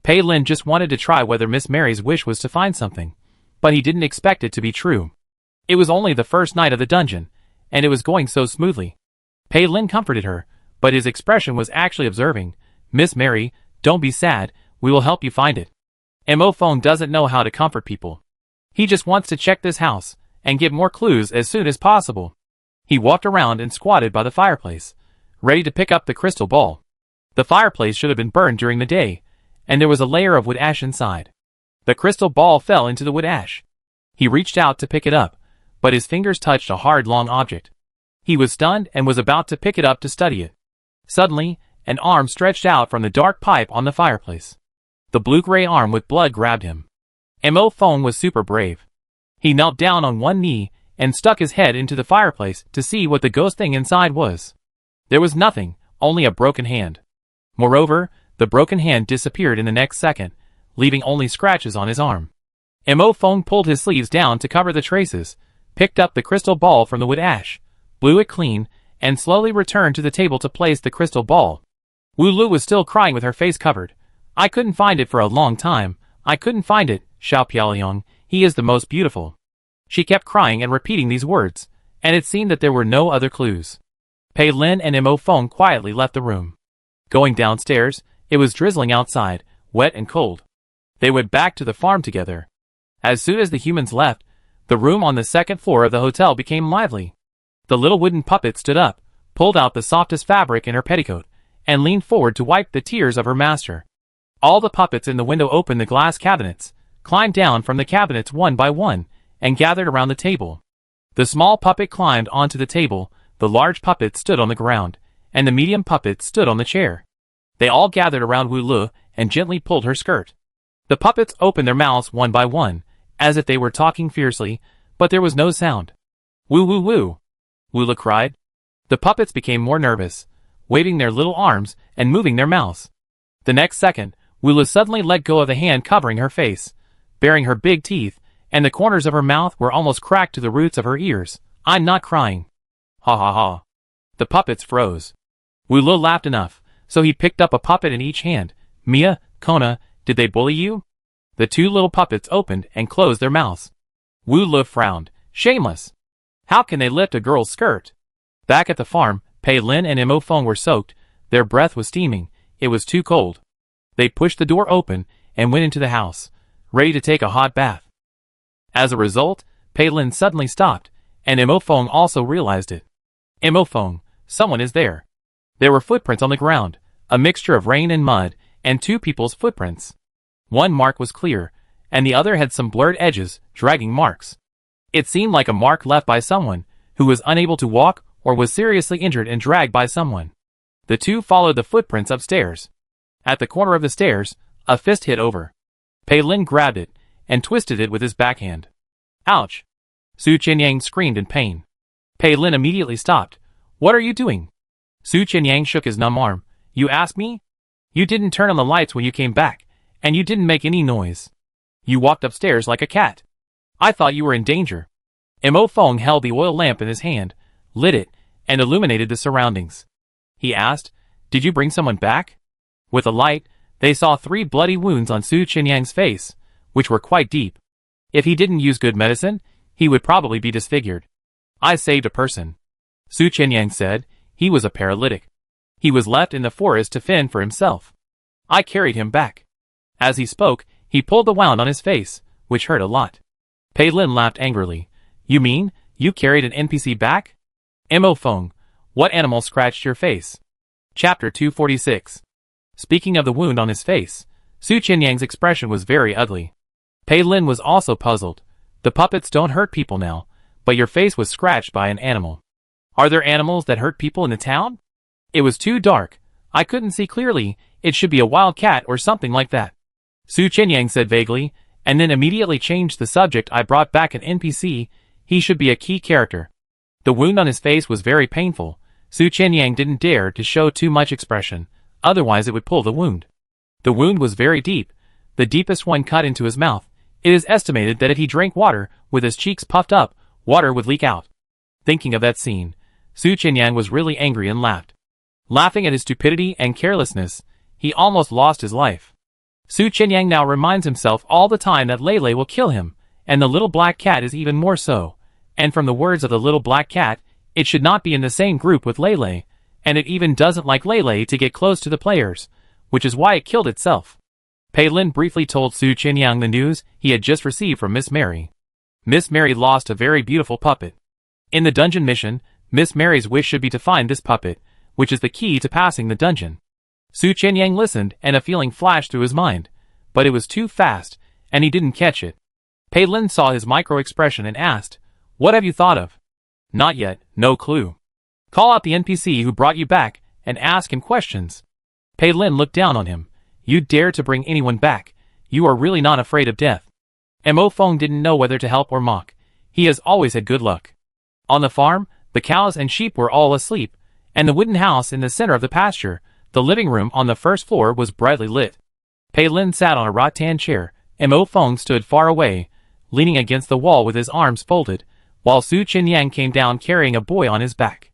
Pei Lin just wanted to try whether Miss Mary's wish was to find something, but he didn't expect it to be true. It was only the first night of the dungeon, and it was going so smoothly. Pei Lin comforted her, but his expression was actually observing. Miss Mary, don't be sad, we will help you find it. Mo Feng doesn't know how to comfort people. He just wants to check this house, and get more clues as soon as possible. He walked around and squatted by the fireplace, ready to pick up the crystal ball. The fireplace should have been burned during the day, and there was a layer of wood ash inside. The crystal ball fell into the wood ash. He reached out to pick it up, but his fingers touched a hard long object. He was stunned and was about to pick it up to study it. Suddenly, an arm stretched out from the dark pipe on the fireplace. The blue-gray arm with blood grabbed him. Mo Feng was super brave. He knelt down on one knee and stuck his head into the fireplace to see what the ghost thing inside was. There was nothing, only a broken hand. Moreover, the broken hand disappeared in the next second, leaving only scratches on his arm. Mo Feng pulled his sleeves down to cover the traces, picked up the crystal ball from the wood ash, blew it clean, and slowly returned to the table to place the crystal ball. Wu Lu was still crying with her face covered. I couldn't find it for a long time. I couldn't find it, Xiao Piaoliang, he is the most beautiful. She kept crying and repeating these words, and it seemed that there were no other clues. Pei Lin and Mo Feng quietly left the room. Going downstairs, it was drizzling outside, wet and cold. They went back to the farm together. As soon as the humans left, the room on the second floor of the hotel became lively. The little wooden puppet stood up, pulled out the softest fabric in her petticoat, and leaned forward to wipe the tears of her master. All the puppets in the window opened the glass cabinets, climbed down from the cabinets one by one, and gathered around the table. The small puppet climbed onto the table, the large puppet stood on the ground, and the medium puppet stood on the chair. They all gathered around Wu Lu and gently pulled her skirt. The puppets opened their mouths one by one, as if they were talking fiercely, but there was no sound. Woo woo woo! Wu Lu cried. The puppets became more nervous, waving their little arms and moving their mouths. The next second, Wu Lu suddenly let go of the hand covering her face, baring her big teeth, and the corners of her mouth were almost cracked to the roots of her ears. I'm not crying. Ha ha ha. The puppets froze. Wu Lu laughed enough, so he picked up a puppet in each hand. Mia, Kona, did they bully you? The two little puppets opened and closed their mouths. Wu Lu frowned. Shameless. How can they lift a girl's skirt? Back at the farm, Pei Lin and Mo Feng were soaked. Their breath was steaming. It was too cold. They pushed the door open and went into the house, ready to take a hot bath. As a result, Pei Lin suddenly stopped, and Mo Feng also realized it. Mo Feng, someone is there. There were footprints on the ground, a mixture of rain and mud, and two people's footprints. One mark was clear, and the other had some blurred edges, dragging marks. It seemed like a mark left by someone who was unable to walk or was seriously injured and dragged by someone. The two followed the footprints upstairs. At the corner of the stairs, a fist hit over. Pei Lin grabbed it and twisted it with his backhand. Ouch! Su Qianyang screamed in pain. Pei Lin immediately stopped. What are you doing? Su Qianyang shook his numb arm. You asked me? You didn't turn on the lights when you came back, and you didn't make any noise. You walked upstairs like a cat. I thought you were in danger. Mo Feng held the oil lamp in his hand, lit it, and illuminated the surroundings. He asked, Did you bring someone back? With the light, they saw 3 bloody wounds on Su Qianyang's face, which were quite deep. If he didn't use good medicine, he would probably be disfigured. I saved a person. Su Qianyang said. He was a paralytic. He was left in the forest to fend for himself. I carried him back. As he spoke, he pulled the wound on his face, which hurt a lot. Pei Lin laughed angrily. You mean, you carried an NPC back? Mo Feng, what animal scratched your face? Chapter 246. Speaking of the wound on his face, Su Qianyang's expression was very ugly. Pei Lin was also puzzled. The puppets don't hurt people now, but your face was scratched by an animal. Are there animals that hurt people in the town? It was too dark. I couldn't see clearly. It should be a wild cat or something like that. Su Qianyang said vaguely, and then immediately changed the subject. I brought back an NPC. He should be a key character. The wound on his face was very painful. Su Qianyang didn't dare to show too much expression, otherwise it would pull the wound. The wound was very deep, the deepest one cut into his mouth. It is estimated that if he drank water with his cheeks puffed up, water would leak out. Thinking of that scene, Su Qinyang was really angry and laughed. Laughing at his stupidity and carelessness, he almost lost his life. Su Qinyang now reminds himself all the time that Lei Lei will kill him, and the little black cat is even more so. And from the words of the little black cat, it should not be in the same group with Lei Lei, and it even doesn't like Lei Lei to get close to the players, which is why it killed itself. Pei Lin briefly told Su Qinyang the news he had just received from Miss Mary. Miss Mary lost a very beautiful puppet. In the dungeon mission, Miss Mary's wish should be to find this puppet, which is the key to passing the dungeon. Su Qinyang listened and a feeling flashed through his mind, but it was too fast, and he didn't catch it. Pei Lin saw his micro-expression and asked, "What have you thought of?" "Not yet, no clue." "Call out the NPC who brought you back, and ask him questions." Pei Lin looked down on him. "You dare to bring anyone back? You are really not afraid of death." Mo Feng didn't know whether to help or mock. He has always had good luck. On the farm, the cows and sheep were all asleep, and the wooden house in the center of the pasture, the living room on the first floor, was brightly lit. Pei Lin sat on a rattan chair, and Mo Feng stood far away, leaning against the wall with his arms folded, while Su Qinyang came down carrying a boy on his back.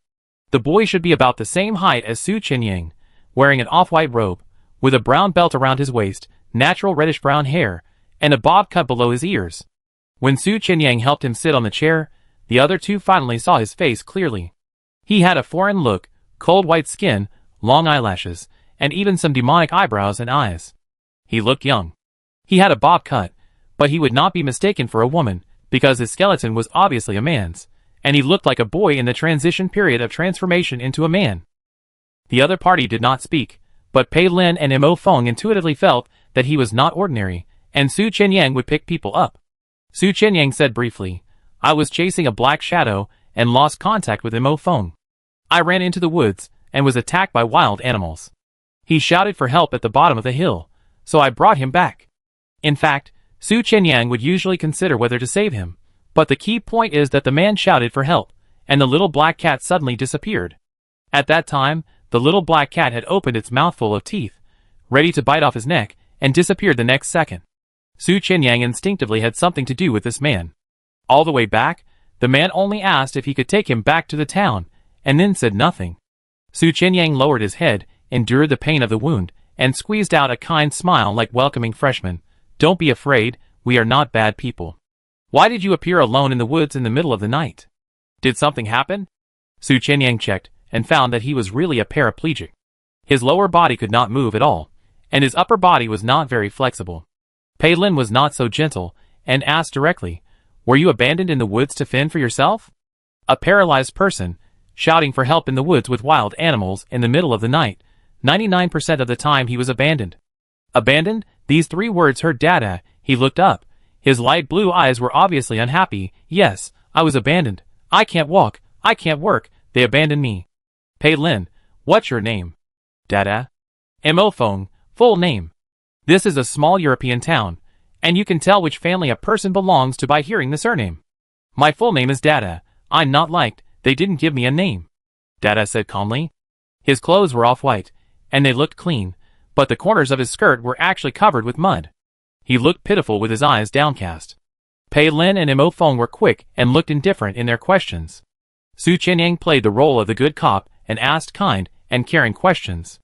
The boy should be about the same height as Su Qinyang, wearing an off-white robe, with a brown belt around his waist, natural reddish-brown hair, and a bob cut below his ears. When Su Qinyang helped him sit on the chair, the other two finally saw his face clearly. He had a foreign look, cold white skin, long eyelashes, and even some demonic eyebrows and eyes. He looked young. He had a bob cut, but he would not be mistaken for a woman, because his skeleton was obviously a man's, and he looked like a boy in the transition period of transformation into a man. The other party did not speak, but Pei Lin and Mo Feng intuitively felt that he was not ordinary, and Su Qinyang would pick people up. Su Qinyang said briefly, "I was chasing a black shadow and lost contact with Mo Feng. I ran into the woods and was attacked by wild animals. He shouted for help at the bottom of the hill, so I brought him back." In fact, Su Qinyang would usually consider whether to save him, but the key point is that the man shouted for help, and the little black cat suddenly disappeared. At that time, the little black cat had opened its mouthful of teeth, ready to bite off his neck, and disappeared the next second. Su Qinyang instinctively had something to do with this man. All the way back, the man only asked if he could take him back to the town, and then said nothing. Su Qinyang lowered his head, endured the pain of the wound, and squeezed out a kind smile like welcoming freshmen. "Don't be afraid, we are not bad people. Why did you appear alone in the woods in the middle of the night? Did something happen?" Su Qinyang checked, and found that he was really a paraplegic. His lower body could not move at all, and his upper body was not very flexible. Pei Lin was not so gentle, and asked directly, "Were you abandoned in the woods to fend for yourself?" A paralyzed person, shouting for help in the woods with wild animals in the middle of the night, 99% of the time he was abandoned. Abandoned? These three words hurt Dada. He looked up. His light blue eyes were obviously unhappy. "Yes, I was abandoned. I can't walk. I can't work. They abandoned me." "Pei Lin, what's your name?" "Dada." "Mo Feng, full name." This is a small European town, and you can tell which family a person belongs to by hearing the surname. "My full name is Dada. I'm not liked. They didn't give me a name," Dada said calmly. His clothes were off-white, and they looked clean, but the corners of his skirt were actually covered with mud. He looked pitiful with his eyes downcast. Pei Lin and Mo Feng were quick and looked indifferent in their questions. Su Qinyang played the role of the good cop and asked kind and caring questions.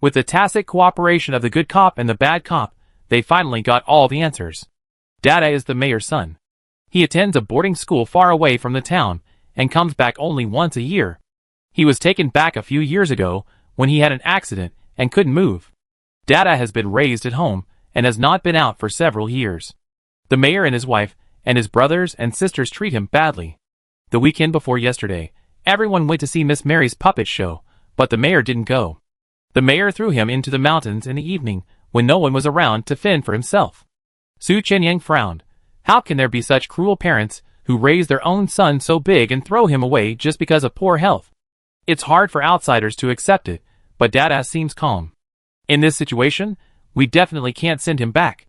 With the tacit cooperation of the good cop and the bad cop, they finally got all the answers. Dada is the mayor's son. He attends a boarding school far away from the town and comes back only once a year. He was taken back a few years ago when he had an accident and couldn't move. Dada has been raised at home and has not been out for several years. The mayor and his wife and his brothers and sisters treat him badly. The weekend before yesterday, everyone went to see Miss Mary's puppet show, but the mayor didn't go. The mayor threw him into the mountains in the evening when no one was around to fend for himself. Su Qinyang frowned. How can there be such cruel parents who raise their own son so big and throw him away just because of poor health? It's hard for outsiders to accept it, but Dada seems calm. In this situation, we definitely can't send him back.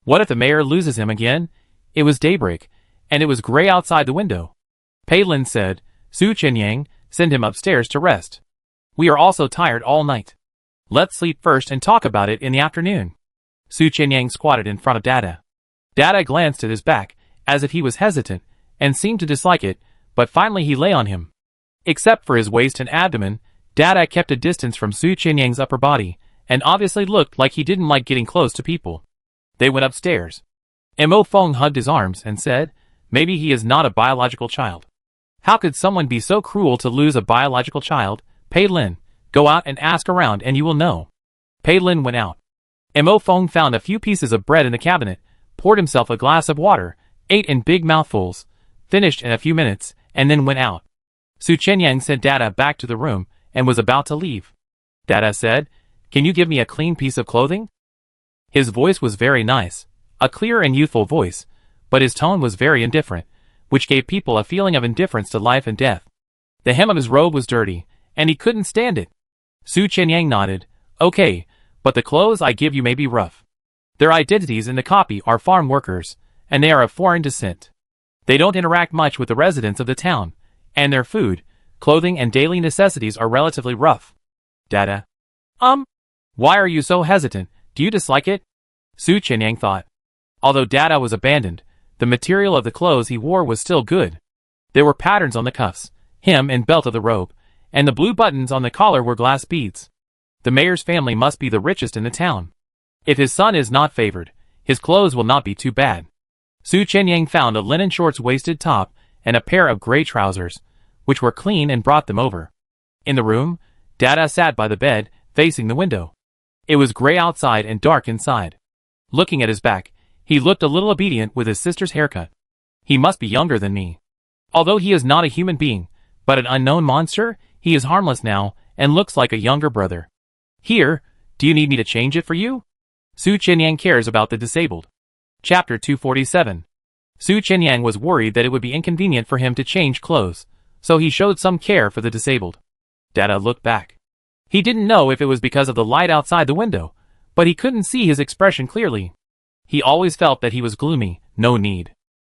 What if the mayor loses him again? It was daybreak, and it was gray outside the window. Pei Lin said, "Su Qinyang, send him upstairs to rest. We are also tired all night. Let's sleep first and talk about it in the afternoon." Su Qinyang squatted in front of Dada. Dada glanced at his back, as if he was hesitant, and seemed to dislike it, but finally he lay on him. Except for his waist and abdomen, Dada kept a distance from Su Qianyang's upper body, and obviously looked like he didn't like getting close to people. They went upstairs. Mo Feng hugged his arms and said, maybe he is not a biological child. How could someone be so cruel to lose a biological child? Pei Lin, go out and ask around and you will know. Pei Lin went out. Mo Feng found a few pieces of bread in the cabinet, poured himself a glass of water, ate in big mouthfuls, finished in a few minutes, and then went out. Su Qianyang sent Dada back to the room and was about to leave. Dada said, can you give me a clean piece of clothing? His voice was very nice, a clear and youthful voice, but his tone was very indifferent, which gave people a feeling of indifference to life and death. The hem of his robe was dirty, and he couldn't stand it. Su Qianyang nodded, okay, but the clothes I give you may be rough. Their identities in the copy are farm workers, and they are of foreign descent. They don't interact much with the residents of the town, and their food, clothing and daily necessities are relatively rough. Dada. Why are you so hesitant? Do you dislike it? Su Qianyang thought. Although Dada was abandoned, the material of the clothes he wore was still good. There were patterns on the cuffs, hem and belt of the robe, and the blue buttons on the collar were glass beads. The mayor's family must be the richest in the town. If his son is not favored, his clothes will not be too bad. Su Qianyang found a linen shorts waisted top and a pair of gray trousers, which were clean, and brought them over. In the room, Dada sat by the bed, facing the window. It was gray outside and dark inside. Looking at his back, he looked a little obedient with his sister's haircut. He must be younger than me. Although he is not a human being, but an unknown monster, he is harmless now, and looks like a younger brother. Here, do you need me to change it for you? Su Qianyang cares about the disabled. Chapter 247. Su Qianyang was worried that it would be inconvenient for him to change clothes, so he showed some care for the disabled. Dada looked back. He didn't know if it was because of the light outside the window, but he couldn't see his expression clearly. He always felt that he was gloomy, no need.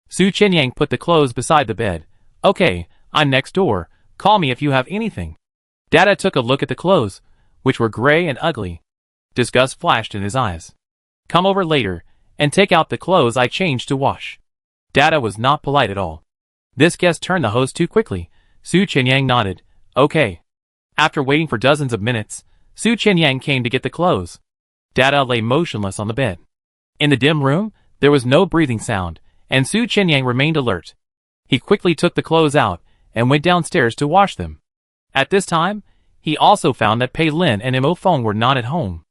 Su Qianyang put the clothes beside the bed. Okay, I'm next door, call me if you have anything. Dada took a look at the clothes, which were gray and ugly. Disgust flashed in his eyes. Come over later, and take out the clothes I changed to wash. Dada was not polite at all. This guest turned the hose too quickly. Su Qianyang nodded. Okay. After waiting for dozens of minutes, Su Qianyang came to get the clothes. Dada lay motionless on the bed. In the dim room, there was no breathing sound, and Su Qianyang remained alert. He quickly took the clothes out and went downstairs to wash them. At this time, he also found that Pei Lin and Mo Feng were not at home.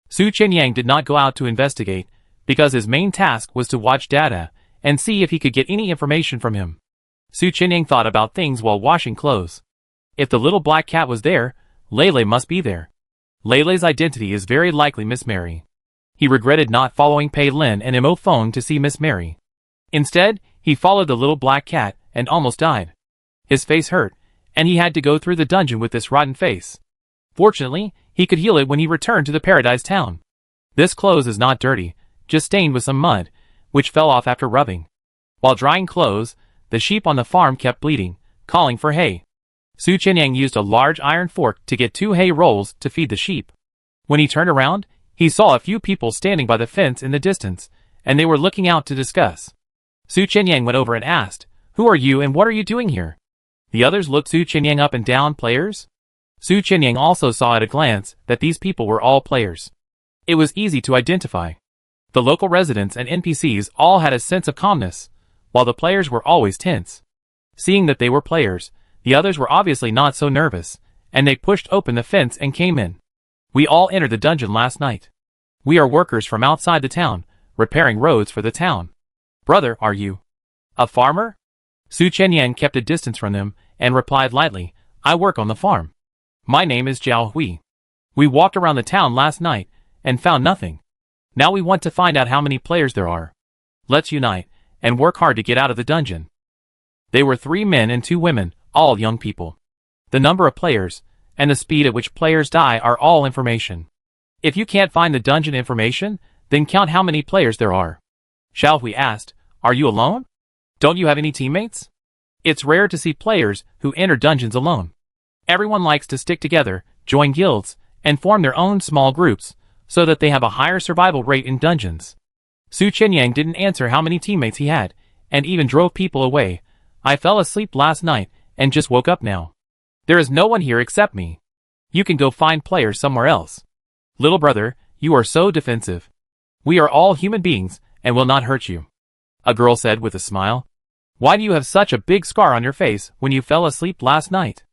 Su Qianyang did not go out to investigate, because his main task was to watch Dada and see if he could get any information from him. Su Qianyang thought about things while washing clothes. If the little black cat was there, Lele must be there. Lele's identity is very likely Miss Mary. He regretted not following Pei Lin and Mo Feng to see Miss Mary. Instead, he followed the little black cat and almost died. His face hurt, and he had to go through the dungeon with this rotten face. Fortunately, he could heal it when he returned to the Paradise Town. This clothes is not dirty, just stained with some mud, which fell off after rubbing. While drying clothes, the sheep on the farm kept bleating, calling for hay. Su Qianyang used a large iron fork to get 2 hay rolls to feed the sheep. When he turned around, he saw a few people standing by the fence in the distance, and they were looking out to discuss. Su Qianyang went over and asked, "Who are you and what are you doing here?" The others looked Su Qianyang up and down. Players? Su Qianyang also saw at a glance that these people were all players. It was easy to identify. The local residents and NPCs all had a sense of calmness, while the players were always tense. Seeing that they were players, the others were obviously not so nervous, and they pushed open the fence and came in. "We all entered the dungeon last night. We are workers from outside the town, repairing roads for the town." "Brother, are you a farmer?" Su Qianyang kept a distance from them and replied lightly, "I work on the farm. My name is Zhao Hui. We walked around the town last night and found nothing. Now we want to find out how many players there are. Let's unite and work hard to get out of the dungeon." They were 3 men and 2 women, all young people. The number of players and the speed at which players die are all information. If you can't find the dungeon information, then count how many players there are. Zhao Hui asked, "Are you alone? Don't you have any teammates?" It's rare to see players who enter dungeons alone. Everyone likes to stick together, join guilds, and form their own small groups, so that they have a higher survival rate in dungeons. Su Qianyang didn't answer how many teammates he had, and even drove people away, I fell asleep last night and just woke up now. There is no one here except me. You can go find players somewhere else. Little brother, you are so defensive. We are all human beings and will not hurt you. A girl said with a smile. Why do you have such a big scar on your face when you fell asleep last night?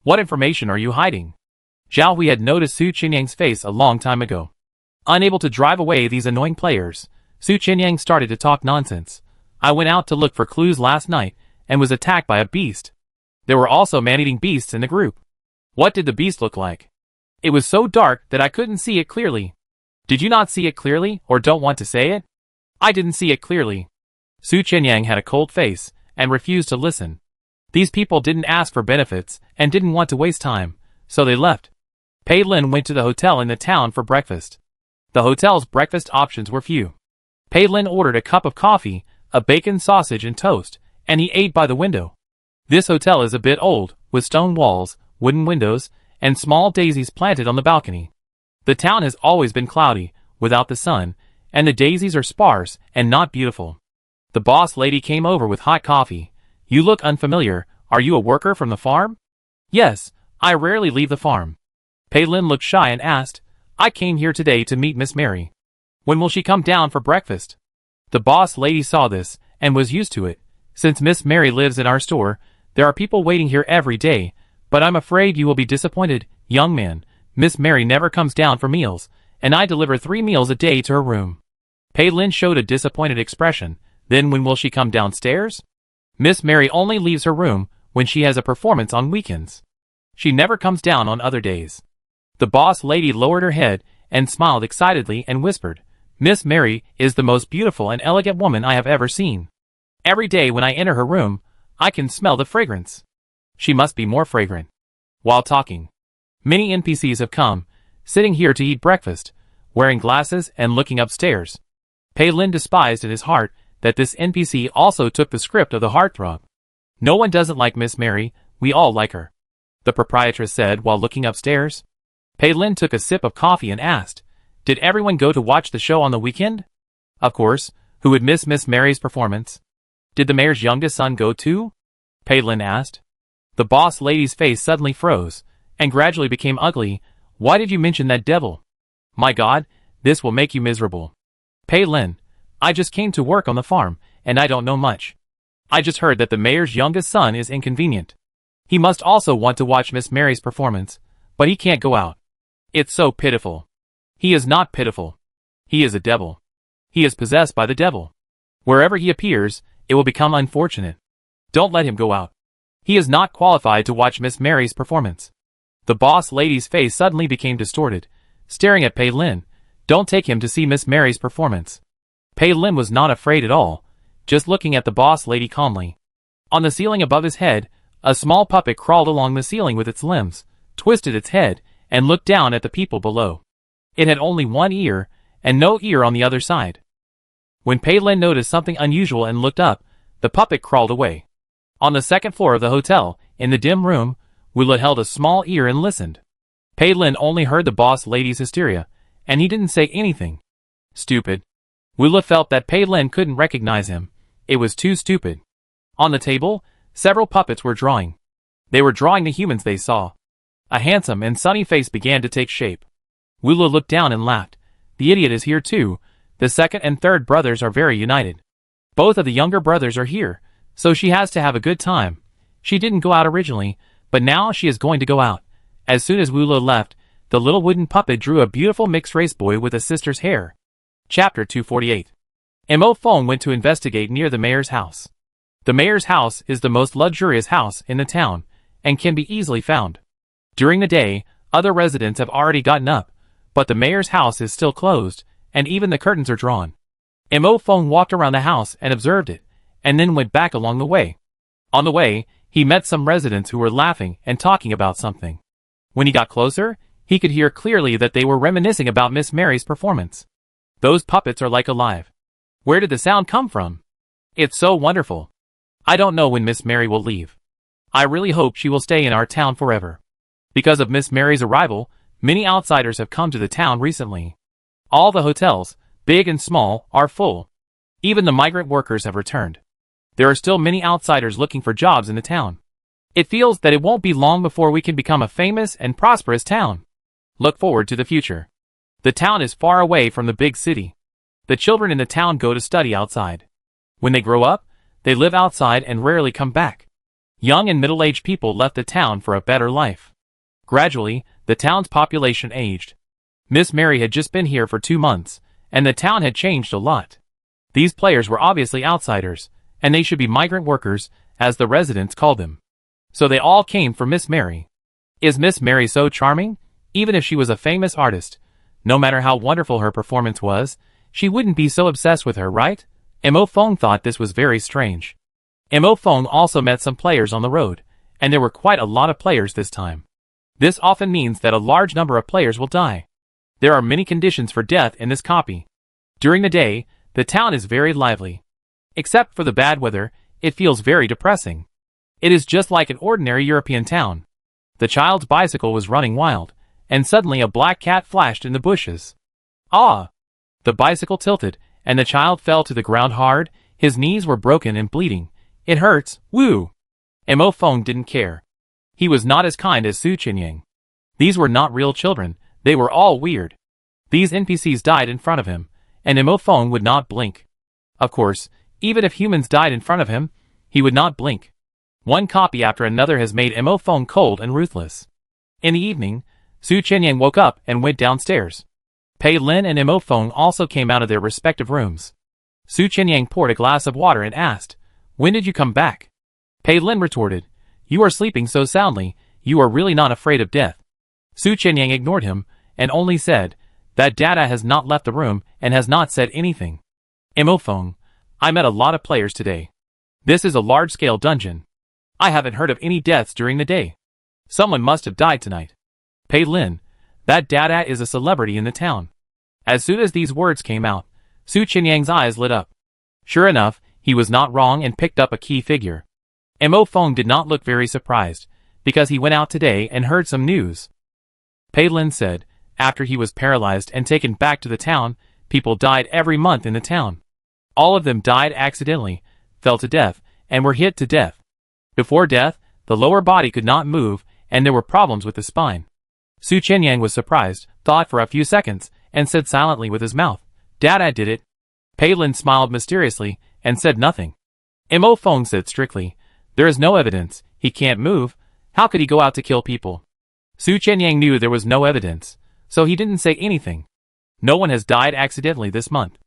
What information are you hiding? Zhao Hui had noticed Su Qinyang's face a long time ago. Unable to drive away these annoying players, Su Qinyang started to talk nonsense. I went out to look for clues last night and was attacked by a beast. There were also man-eating beasts in the group. What did the beast look like? It was so dark that I couldn't see it clearly. Did you not see it clearly or don't want to say it? I didn't see it clearly. Su Qinyang had a cold face and refused to listen. These people didn't ask for benefits and didn't want to waste time, so they left. Pei Lin went to the hotel in the town for breakfast. The hotel's breakfast options were few. Pei Lin ordered a cup of coffee, a bacon sausage and toast, and he ate by the window. This hotel is a bit old, with stone walls, wooden windows, and small daisies planted on the balcony. The town has always been cloudy, without the sun, and the daisies are sparse and not beautiful. The boss lady came over with hot coffee. You look unfamiliar. Are you a worker from the farm? Yes, I rarely leave the farm. Pei Lin looked shy and asked, I came here today to meet Miss Mary. When will she come down for breakfast? The boss lady saw this and was used to it. Since Miss Mary lives in our store, there are people waiting here every day, but I'm afraid you will be disappointed, young man. Miss Mary never comes down for meals, and I deliver 3 meals a day to her room. Pei Lin showed a disappointed expression. Then when will she come downstairs? Miss Mary only leaves her room when she has a performance on weekends. She never comes down on other days. The boss lady lowered her head and smiled excitedly and whispered, Miss Mary is the most beautiful and elegant woman I have ever seen. Every day when I enter her room, I can smell the fragrance. She must be more fragrant. While talking, many NPCs have come, sitting here to eat breakfast, wearing glasses and looking upstairs. Pei Lin despised in his heart that this NPC also took the script of the heartthrob. No one doesn't like Miss Mary, we all like her. The proprietress said while looking upstairs. Pei Lin took a sip of coffee and asked, did everyone go to watch the show on the weekend? Of course, who would miss Miss Mary's performance? Did the mayor's youngest son go too? Pei Lin asked. The boss lady's face suddenly froze, and gradually became ugly. Why did you mention that devil? My God, this will make you miserable. Pei Lin, I just came to work on the farm, and I don't know much. I just heard that the mayor's youngest son is inconvenient. He must also want to watch Miss Mary's performance, but he can't go out. It's so pitiful. He is not pitiful. He is a devil. He is possessed by the devil. Wherever he appears, it will become unfortunate. Don't let him go out. He is not qualified to watch Miss Mary's performance. The boss lady's face suddenly became distorted, staring at Pei Lin. Don't take him to see Miss Mary's performance. Pei Lin was not afraid at all, just looking at the boss lady calmly. On the ceiling above his head, a small puppet crawled along the ceiling with its limbs, twisted its head, and looked down at the people below. It had only one ear, and no ear on the other side. When Pei Lin noticed something unusual and looked up, the puppet crawled away. On the second floor of the hotel, in the dim room, Wula held a small ear and listened. Pei Lin only heard the boss lady's hysteria, and he didn't say anything. Stupid. Wula felt that Pei Lin couldn't recognize him. It was too stupid. On the table, several puppets were drawing. They were drawing the humans they saw. A handsome and sunny face began to take shape. Wula looked down and laughed. The idiot is here too. The second and third brothers are very united. Both of the younger brothers are here, so she has to have a good time. She didn't go out originally, but now she is going to go out. As soon as Wula left, the little wooden puppet drew a beautiful mixed-race boy with a sister's hair. Chapter 248. Mo Feng went to investigate near the mayor's house. The mayor's house is the most luxurious house in the town, and can be easily found. During the day, other residents have already gotten up, but the mayor's house is still closed, and even the curtains are drawn. Mo Feng walked around the house and observed it, and then went back along the way. On the way, he met some residents who were laughing and talking about something. When he got closer, he could hear clearly that they were reminiscing about Miss Mary's performance. Those puppets are like alive. Where did the sound come from? It's so wonderful. I don't know when Miss Mary will leave. I really hope she will stay in our town forever. Because of Miss Mary's arrival, many outsiders have come to the town recently. All the hotels, big and small, are full. Even the migrant workers have returned. There are still many outsiders looking for jobs in the town. It feels that it won't be long before we can become a famous and prosperous town. Look forward to the future. The town is far away from the big city. The children in the town go to study outside. When they grow up, they live outside and rarely come back. Young and middle-aged people left the town for a better life. Gradually, the town's population aged. Miss Mary had just been here for 2 months, and the town had changed a lot. These players were obviously outsiders, and they should be migrant workers, as the residents called them. So they all came for Miss Mary. Is Miss Mary so charming? Even if she was a famous artist, no matter how wonderful her performance was, she wouldn't be so obsessed with her, right? Mo Fong thought this was very strange. Mo Fong also met some players on the road, and there were quite a lot of players this time. This often means that a large number of players will die. There are many conditions for death in this copy. During the day, the town is very lively. Except for the bad weather, it feels very depressing. It is just like an ordinary European town. The child's bicycle was running wild, and suddenly a black cat flashed in the bushes. Ah! The bicycle tilted, and the child fell to the ground hard. His knees were broken and bleeding. It hurts, woo! Mo Fong didn't care. He was not as kind as Su Qinyang. These were not real children, they were all weird. These NPCs died in front of him, and Mo Fong would not blink. Of course, even if humans died in front of him, he would not blink. One copy after another has made Mo Fong cold and ruthless. In the evening, Su Qinyang woke up and went downstairs. Pei Lin and Mo Fong also came out of their respective rooms. Su Qinyang poured a glass of water and asked, "When did you come back?" Pei Lin retorted, "You are sleeping so soundly, you are really not afraid of death." Su Qinyang ignored him, and only said, "That Dada has not left the room and has not said anything." Mo Fong, "I met a lot of players today. This is a large-scale dungeon. I haven't heard of any deaths during the day. Someone must have died tonight." Pei Lin, "That Dada is a celebrity in the town." As soon as these words came out, Su Qinyang's eyes lit up. Sure enough, he was not wrong and picked up a key figure. Mo Fong did not look very surprised, because he went out today and heard some news. Pei Lin said, after he was paralyzed and taken back to the town, people died every month in the town. All of them died accidentally, fell to death, and were hit to death. Before death, the lower body could not move, and there were problems with the spine. Su Qinyang was surprised, thought for a few seconds, and said silently with his mouth, "Dada did it." Pei Lin smiled mysteriously, and said nothing. Mo Fong said strictly, "There is no evidence, he can't move, how could he go out to kill people?" Su Qinyang knew there was no evidence, so he didn't say anything. "No one has died accidentally this month."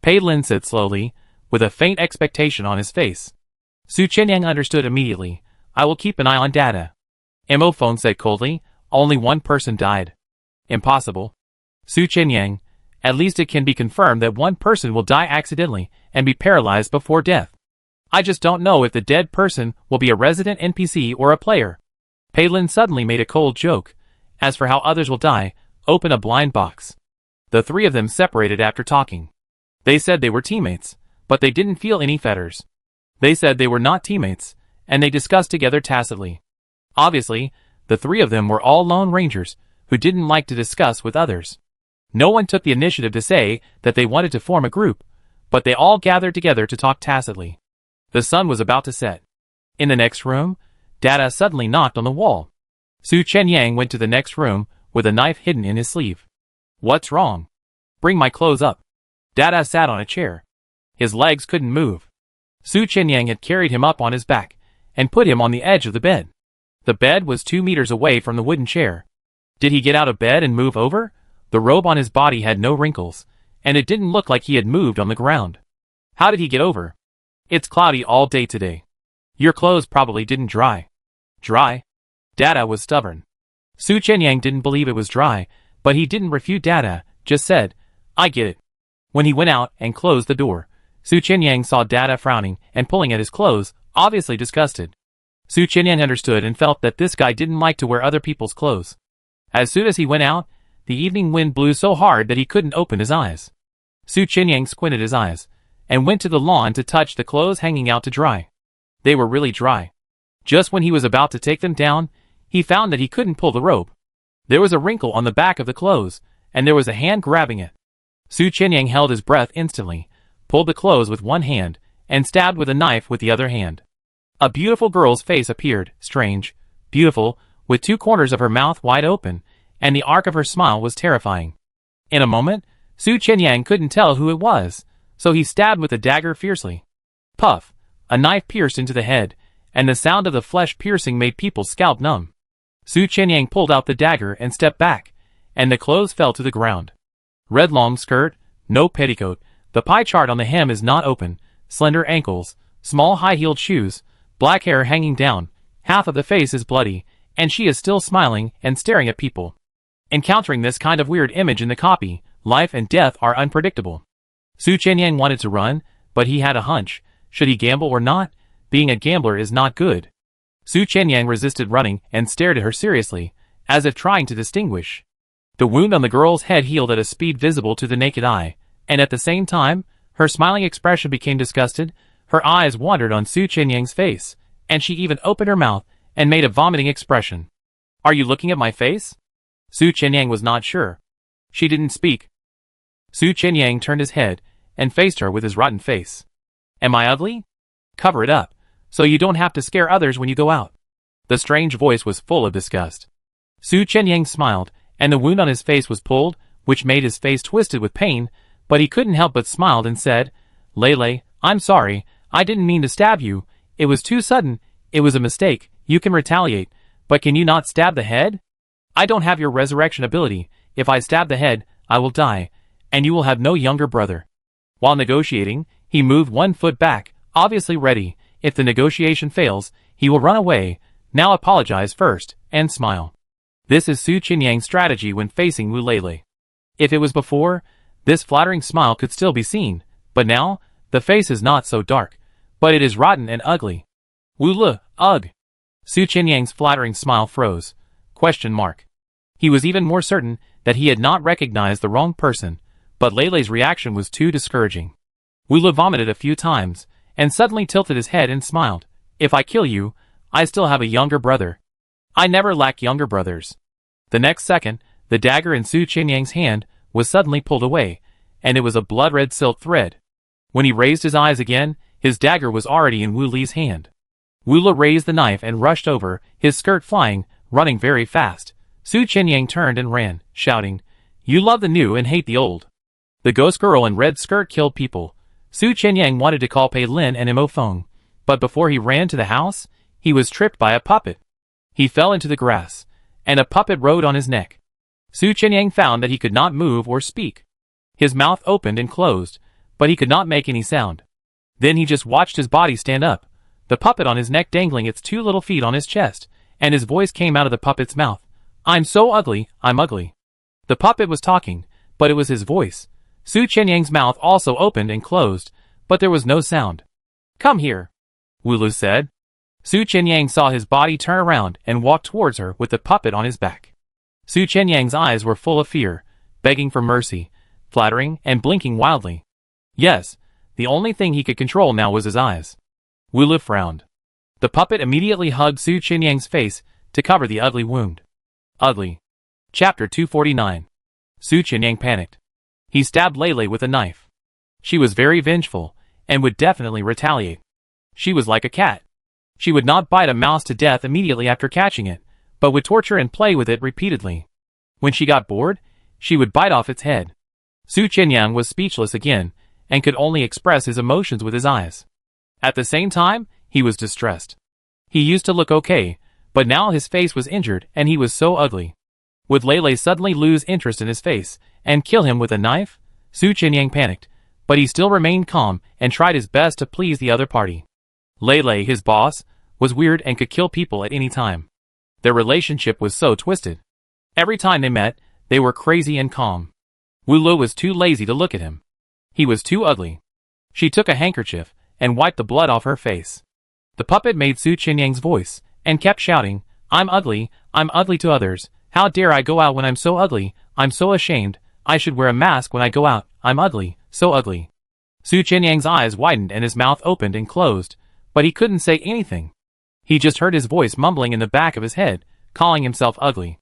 Pei Lin said slowly, with a faint expectation on his face. Su Qinyang understood immediately, "I will keep an eye on Dada." Mo Fong said coldly, "Only one person died." "Impossible." Su Qinyang, "At least it can be confirmed that one person will die accidentally and be paralyzed before death. I just don't know if the dead person will be a resident NPC or a player." Pei Lin suddenly made a cold joke. "As for how others will die, open a blind box." The three of them separated after talking. They said they were teammates, but they didn't feel any fetters. They said they were not teammates, and they discussed together tacitly. Obviously, the three of them were all lone rangers, who didn't like to discuss with others. No one took the initiative to say that they wanted to form a group, but they all gathered together to talk tacitly. The sun was about to set. In the next room, Dada suddenly knocked on the wall. Su Qinyang went to the next room, with a knife hidden in his sleeve. "What's wrong?" "Bring my clothes up." Dada sat on a chair. His legs couldn't move. Su Qinyang had carried him up on his back, and put him on the edge of the bed. The bed was 2 meters away from the wooden chair. Did he get out of bed and move over? The robe on his body had no wrinkles, and it didn't look like he had moved on the ground. How did he get over? "It's cloudy all day today. Your clothes probably didn't dry." "Dry?" Dada was stubborn. Su Qinyang didn't believe it was dry, but he didn't refute Dada, just said, "I get it." When he went out and closed the door, Su Qinyang saw Dada frowning and pulling at his clothes, obviously disgusted. Su Qinyang understood and felt that this guy didn't like to wear other people's clothes. As soon as he went out, the evening wind blew so hard that he couldn't open his eyes. Su Qinyang squinted his eyes, and went to the lawn to touch the clothes hanging out to dry. They were really dry. Just when he was about to take them down, he found that he couldn't pull the rope. There was a wrinkle on the back of the clothes, and there was a hand grabbing it. Su Qinyang held his breath instantly, pulled the clothes with one hand, and stabbed with a knife with the other hand. A beautiful girl's face appeared, strange, beautiful, with two corners of her mouth wide open, and the arc of her smile was terrifying. In a moment, Su Qianyang couldn't tell who it was, so he stabbed with the dagger fiercely. Puff! A knife pierced into the head, and the sound of the flesh piercing made people's scalp numb. Su Qianyang pulled out the dagger and stepped back, and the clothes fell to the ground. Red long skirt, no petticoat, the pie chart on the hem is not open, slender ankles, small high-heeled shoes, black hair hanging down, half of the face is bloody, and she is still smiling and staring at people. Encountering this kind of weird image in the copy, life and death are unpredictable. Su Qianyang wanted to run, but he had a hunch. Should he gamble or not? Being a gambler is not good. Su Qianyang resisted running and stared at her seriously, as if trying to distinguish. The wound on the girl's head healed at a speed visible to the naked eye, and at the same time, her smiling expression became disgusted. Her eyes wandered on Su Qianyang's face, and she even opened her mouth and made a vomiting expression. "Are you looking at my face?" Su Qianyang was not sure. She didn't speak. Su Qianyang turned his head and faced her with his rotten face. "Am I ugly? Cover it up, so you don't have to scare others when you go out." The strange voice was full of disgust. Su Qianyang smiled, and the wound on his face was pulled, which made his face twisted with pain, but he couldn't help but smiled and said, "Lele, I'm sorry, I didn't mean to stab you, it was too sudden, it was a mistake, you can retaliate, but can you not stab the head? I don't have your resurrection ability, if I stab the head, I will die, and you will have no younger brother." While negotiating, he moved 1 foot back, obviously ready, if the negotiation fails, he will run away, now apologize first, and smile. This is Su Qianyang's strategy when facing Wu Lele. If it was before, this flattering smile could still be seen, but now, the face is not so dark, but it is rotten and ugly. Wu Le, ugh! Su Qianyang's flattering smile froze. ? He was even more certain that he had not recognized the wrong person, but Lele's reaction was too discouraging. Wu Le vomited a few times, and suddenly tilted his head and smiled. "If I kill you, I still have a younger brother. I never lack younger brothers." The next second, the dagger in Su Qianyang's hand was suddenly pulled away, and it was a blood-red silk thread. When he raised his eyes again, his dagger was already in Wu Le's hand. Wu Le raised the knife and rushed over, his skirt flying, running very fast. Su Qianyang turned and ran, shouting, "You love the new and hate the old." The ghost girl in red skirt killed people. Su Qianyang wanted to call Pei Lin and Mo Feng, but before he ran to the house, he was tripped by a puppet. He fell into the grass, and a puppet rode on his neck. Su Qianyang found that he could not move or speak. His mouth opened and closed, but he could not make any sound. Then he just watched his body stand up, the puppet on his neck dangling its 2 little feet on his chest, and his voice came out of the puppet's mouth. "I'm so ugly, I'm ugly." The puppet was talking, but it was his voice. Su Qianyang's mouth also opened and closed, but there was no sound. "Come here," Wu Le said. Su Qianyang saw his body turn around and walk towards her with the puppet on his back. Su Qianyang's eyes were full of fear, begging for mercy, flattering and blinking wildly. Yes, the only thing he could control now was his eyes. Wu Le frowned. The puppet immediately hugged Su Qianyang's face to cover the ugly wound. Ugly. Chapter 249. Su Qianyang panicked. He stabbed Lele with a knife. She was very vengeful, and would definitely retaliate. She was like a cat. She would not bite a mouse to death immediately after catching it, but would torture and play with it repeatedly. When she got bored, she would bite off its head. Su Qianyang was speechless again, and could only express his emotions with his eyes. At the same time, he was distressed. He used to look okay, but now his face was injured and he was so ugly. Would Lele suddenly lose interest in his face, and kill him with a knife? Su Qianyang panicked, but he still remained calm and tried his best to please the other party. Lele, his boss, was weird and could kill people at any time. Their relationship was so twisted. Every time they met, they were crazy and calm. Wu Le was too lazy to look at him. He was too ugly. She took a handkerchief and wiped the blood off her face. The puppet made Su Qianyang's voice, and kept shouting, I'm ugly to others. How dare I go out when I'm so ugly? I'm so ashamed. I should wear a mask when I go out. I'm ugly, so ugly." Su Qianyang's eyes widened and his mouth opened and closed, but he couldn't say anything. He just heard his voice mumbling in the back of his head, calling himself ugly.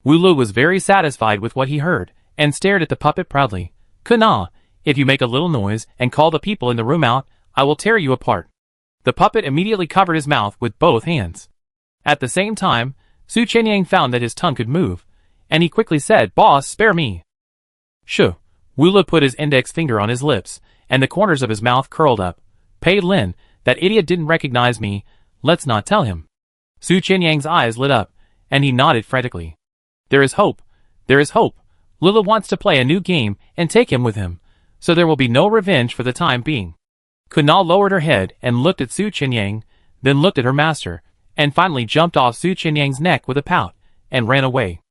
Wu Le was very satisfied with what he heard, and stared at the puppet proudly. "Kana, if you make a little noise and call the people in the room out, I will tear you apart. The puppet immediately covered his mouth with both hands. At the same time, Su Qianyang found that his tongue could move, and he quickly said, "Boss, spare me." Shoo. Wu Le put his index finger on his lips, and the corners of his mouth curled up. Pei Lin, that idiot didn't recognize me, let's not tell him. Su Qianyang's eyes lit up, and he nodded frantically. There is hope. There is hope. Lila wants to play a new game and take him with him, so there will be no revenge for the time being. Kunal lowered her head and looked at Su Qianyang, then looked at her master, and finally jumped off Su Qianyang's neck with a pout, and ran away.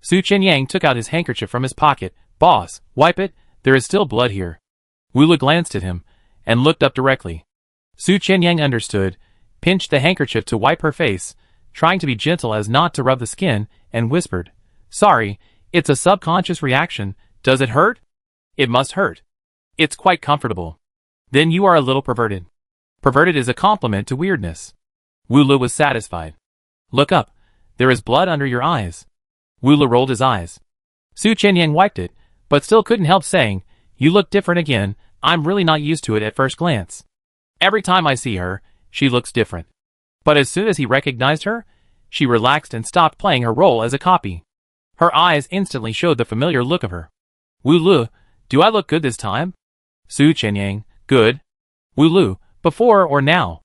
Su Qianyang took out his handkerchief from his pocket. "Boss, wipe it, there is still blood here." Wu Le glanced at him, and looked up directly. Su Qianyang understood, pinched the handkerchief to wipe her face, trying to be gentle as not to rub the skin, and whispered, "Sorry, it's a subconscious reaction. Does it hurt?" "It must hurt. It's quite comfortable." "Then you are a little perverted." "Perverted is a compliment to weirdness." Wu Le was satisfied. "Look up. There is blood under your eyes." Wu Le rolled his eyes. Su Qianyang wiped it, but still couldn't help saying, "You look different again. I'm really not used to it at first glance. Every time I see her, she looks different." But as soon as he recognized her, she relaxed and stopped playing her role as a copy. Her eyes instantly showed the familiar look of her. "Wu Le, do I look good this time?" Su Qianyang, "Good." "Wu Le, before or now?"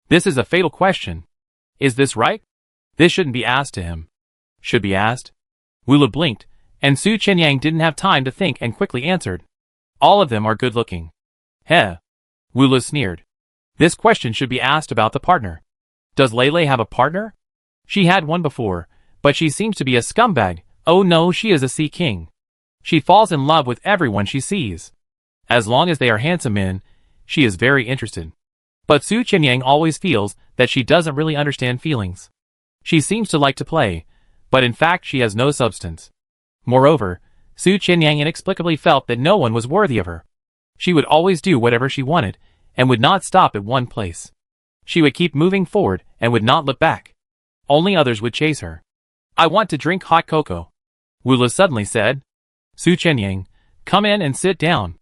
This is a fatal question. Is this right? This shouldn't be asked to him. Should be asked. Wu Le blinked, and Su Qianyang didn't have time to think and quickly answered. "All of them are good looking." "Heh." Wu Le sneered. This question should be asked about the partner. Does Lele have a partner? She had one before, but she seems to be a scumbag. Oh no, she is a sea king. She falls in love with everyone she sees. As long as they are handsome men, she is very interested. But Su Qianyang always feels that she doesn't really understand feelings. She seems to like to play, but in fact she has no substance. Moreover, Su Qianyang inexplicably felt that no one was worthy of her. She would always do whatever she wanted, and would not stop at one place. She would keep moving forward and would not look back. Only others would chase her. "I want to drink hot cocoa," Wu Le suddenly said. "Su Qianyang, come in and sit down.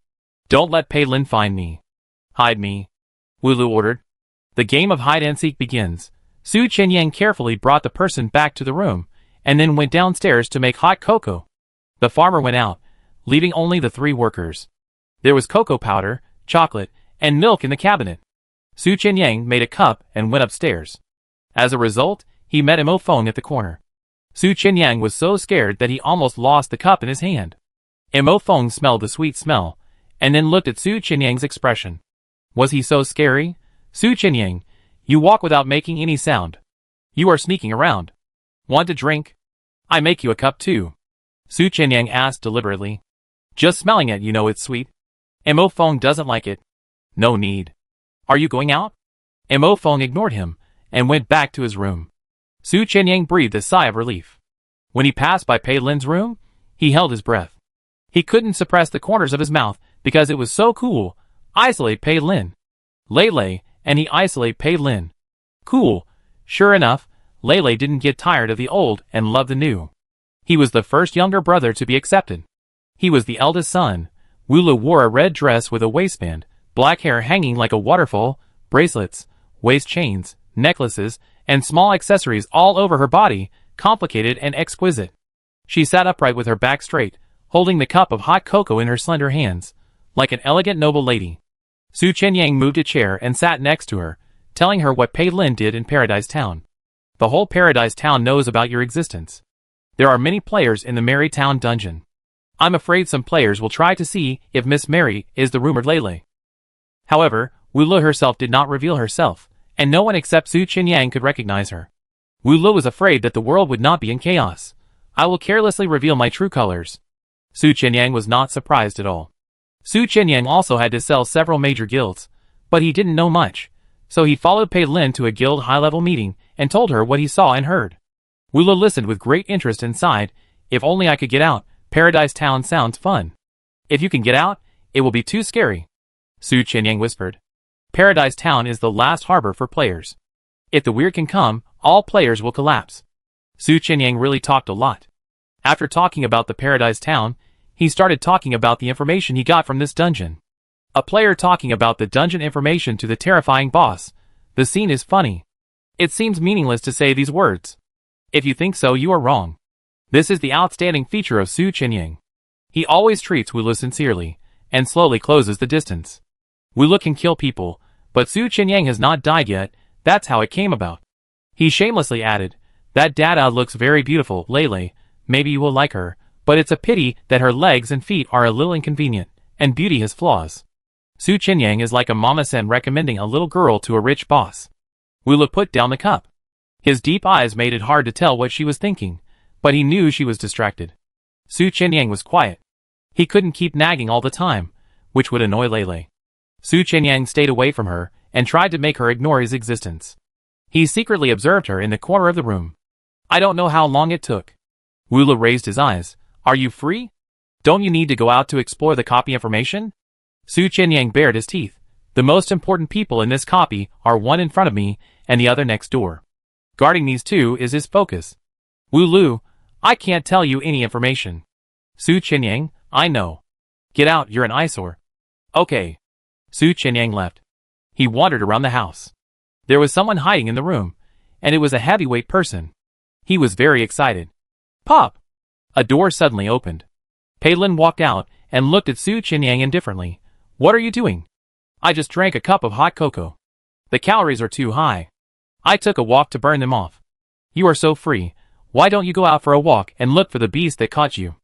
Don't let Pei Lin find me." "Hide me," Wu Le ordered. The game of hide-and-seek begins. Su Qianyang carefully brought the person back to the room, and then went downstairs to make hot cocoa. The farmer went out, leaving only the three workers. There was cocoa powder, chocolate, and milk in the cabinet. Su Qianyang made a cup and went upstairs. As a result, he met Mo Feng at the corner. Su Qianyang was so scared that he almost lost the cup in his hand. Mo Feng smelled the sweet smell, and then looked at Su Qianyang's expression. Was he so scary? "Su Qianyang, you walk without making any sound. You are sneaking around. Want a drink? I make you a cup too." Su Qianyang asked deliberately. "Just smelling it, you know it's sweet." Mo Feng doesn't like it. "No need. Are you going out?" Mo Feng ignored him, and went back to his room. Su Qianyang breathed a sigh of relief. When he passed by Pei Lin's room, he held his breath. He couldn't suppress the corners of his mouth because it was so cool. Isolate Pei Lin. Lele, and he isolate Pei Lin. Cool. Sure enough, Lele didn't get tired of the old and loved the new. He was the first younger brother to be accepted. He was the eldest son. Wu Le wore a red dress with a waistband, black hair hanging like a waterfall, bracelets, waist chains, necklaces, and small accessories all over her body, complicated and exquisite. She sat upright with her back straight, holding the cup of hot cocoa in her slender hands, like an elegant noble lady. Su Qianyang moved a chair and sat next to her, telling her what Pei Lin did in Paradise Town. The whole Paradise Town knows about your existence. There are many players in the Mary Town dungeon. I'm afraid some players will try to see if Miss Mary is the rumored Lele. However, Wu Le herself did not reveal herself, and no one except Su Qianyang could recognize her. Wu Le was afraid that the world would not be in chaos. "I will carelessly reveal my true colors." Su Qianyang was not surprised at all. Su Qianyang also had to sell several major guilds, but he didn't know much, so he followed Pei Lin to a guild high-level meeting and told her what he saw and heard. Wu Le listened with great interest and sighed, "If only I could get out. Paradise Town sounds fun." "If you can get out, it will be too scary," Su Qianyang whispered. "Paradise Town is the last harbor for players. If the weird can come, all players will collapse." Su Qianyang really talked a lot. After talking about the Paradise Town, he started talking about the information he got from this dungeon. A player talking about the dungeon information to the terrifying boss. The scene is funny. It seems meaningless to say these words. If you think so, you are wrong. This is the outstanding feature of Su Qinying. He always treats Wulu sincerely, and slowly closes the distance. Wulu can kill people, but Su Qinying has not died yet. That's how it came about. He shamelessly added, "That Dada looks very beautiful, Lele. Maybe you will like her, but it's a pity that her legs and feet are a little inconvenient, and beauty has flaws." Su Qinying is like a mama-sen recommending a little girl to a rich boss. Wulu put down the cup. His deep eyes made it hard to tell what she was thinking, but he knew she was distracted. Su Qinying was quiet. He couldn't keep nagging all the time, which would annoy Lele. Su Qinying stayed away from her and tried to make her ignore his existence. He secretly observed her in the corner of the room. I don't know how long it took. Wulu raised his eyes. Are you free? Don't you need to go out to explore the copy information? Su Qinying bared his teeth. The most important people in this copy are one in front of me and the other next door. Guarding these two is his focus. Wulu, I can't tell you any information. Su Qinying, I know. Get out, you're an eyesore. Okay. Su Qinying left. He wandered around the house. There was someone hiding in the room, and it was a heavyweight person. He was very excited. Pop! A door suddenly opened. Palin walked out and looked at Su Qinying indifferently. What are you doing? I just drank a cup of hot cocoa. The calories are too high. I took a walk to burn them off. You are so free. Why don't you go out for a walk and look for the beast that caught you?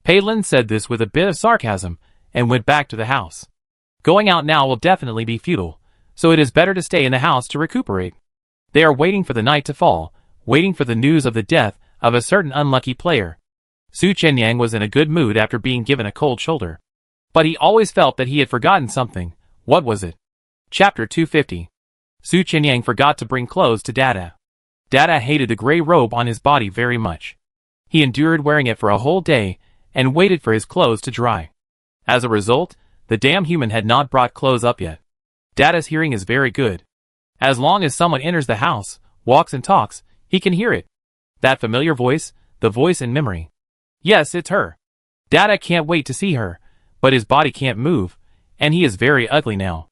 Palin said this with a bit of sarcasm and went back to the house. Going out now will definitely be futile, so it is better to stay in the house to recuperate. They are waiting for the night to fall, waiting for the news of the death of a certain unlucky player. Su Qinying was in a good mood after being given a cold shoulder. But he always felt that he had forgotten something. What was it? Chapter 250. Su Qinying forgot to bring clothes to Dada. Dada hated the gray robe on his body very much. He endured wearing it for a whole day and waited for his clothes to dry. As a result, the damn human had not brought clothes up yet. Dada's hearing is very good. As long as someone enters the house, walks and talks, he can hear it. That familiar voice, the voice in memory. Yes, it's her. Dada can't wait to see her, but his body can't move, and he is very ugly now.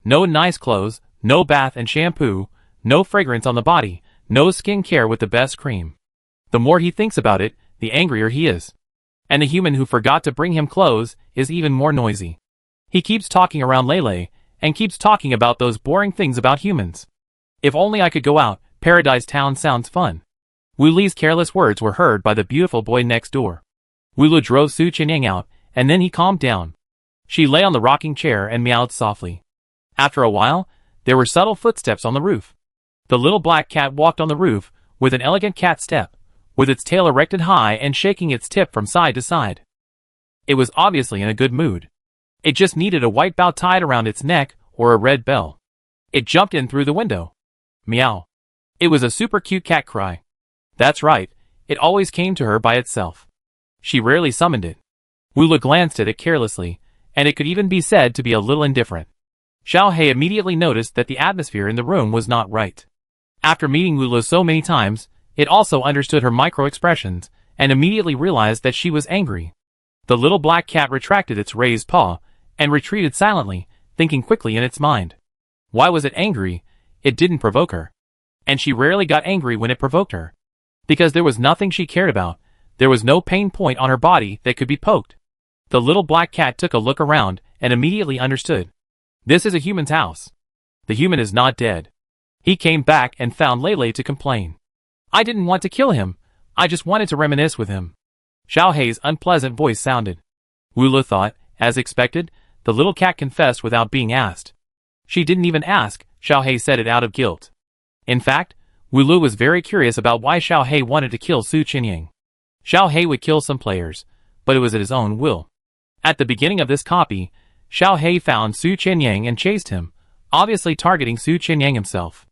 No nice clothes, no bath and shampoo, no fragrance on the body, no skin care with the best cream. The more he thinks about it, the angrier he is. And the human who forgot to bring him clothes is even more noisy. He keeps talking around Lele, and keeps talking about those boring things about humans. If only I could go out, Paradise Town sounds fun. Wuli's careless words were heard by the beautiful boy next door. Wulu drove Su Qinying out, and then he calmed down. She lay on the rocking chair and meowed softly. After a while, there were subtle footsteps on the roof. The little black cat walked on the roof, with an elegant cat step, with its tail erected high and shaking its tip from side to side. It was obviously in a good mood. It just needed a white bow tied around its neck, or a red bell. It jumped in through the window. Meow. It was a super cute cat cry. That's right, it always came to her by itself. She rarely summoned it. Wulu glanced at it carelessly, and it could even be said to be a little indifferent. Xiao Hei immediately noticed that the atmosphere in the room was not right. After meeting Wulu so many times, it also understood her micro-expressions, and immediately realized that she was angry. The little black cat retracted its raised paw, and retreated silently, thinking quickly in its mind. Why was it angry? It didn't provoke her. And she rarely got angry when it provoked her. Because there was nothing she cared about, there was no pain point on her body that could be poked. The little black cat took a look around, and immediately understood. This is a human's house. The human is not dead. He came back and found Lele to complain. I didn't want to kill him, I just wanted to reminisce with him. Xiao Hei's unpleasant voice sounded. Wulu thought, as expected, the little cat confessed without being asked. She didn't even ask, Xiao Hei said it out of guilt. In fact, Wulu was very curious about why Xiao Hei wanted to kill Su Qinying. Xiao Hei would kill some players, but it was at his own will. At the beginning of this copy, Xiao Hei found Su Qinying and chased him, obviously targeting Su Qinying himself.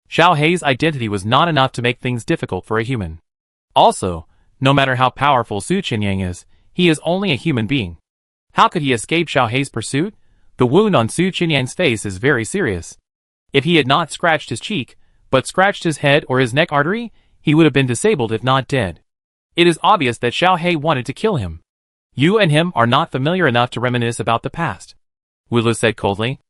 Xiao Hei's identity was not enough to make things difficult for a human. Also, no matter how powerful Su Qinying is, he is only a human being. How could he escape Xiao Hei's pursuit? The wound on Su Qinying's face is very serious. If he had not scratched his cheek, but scratched his head or his neck artery, he would have been disabled if not dead. It is obvious that Xiao Hei wanted to kill him. You and him are not familiar enough to reminisce about the past. Wulu said coldly.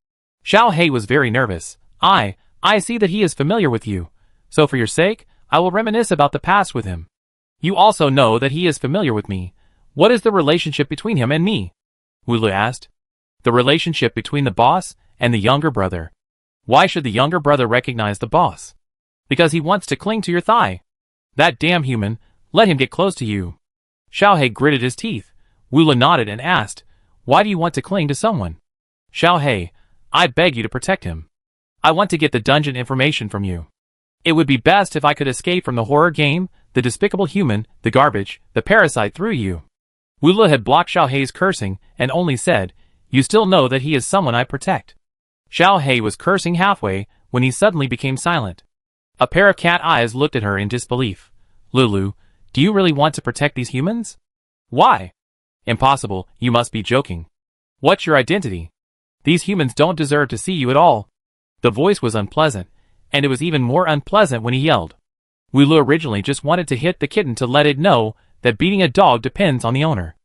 Xiao Hei was very nervous. I see that he is familiar with you. So for your sake, I will reminisce about the past with him. You also know that he is familiar with me. What is the relationship between him and me? Wulu asked. The relationship between the boss and the younger brother. Why should the younger brother recognize the boss? Because he wants to cling to your thigh. That damn human, let him get close to you. Xiao Hei gritted his teeth. Wulu nodded and asked, why do you want to cling to someone? Xiao Hei, I beg you to protect him. I want to get the dungeon information from you. It would be best if I could escape from the horror game, the despicable human, the garbage, the parasite through you. Wulu had blocked Xiao Hei's cursing and only said, you still know that he is someone I protect. Xiao Hei was cursing halfway when he suddenly became silent. A pair of cat eyes looked at her in disbelief. Lulu, do you really want to protect these humans? Why? Impossible, you must be joking. What's your identity? These humans don't deserve to see you at all. The voice was unpleasant, and it was even more unpleasant when he yelled. Wulu originally just wanted to hit the kitten to let it know that beating a dog depends on the owner.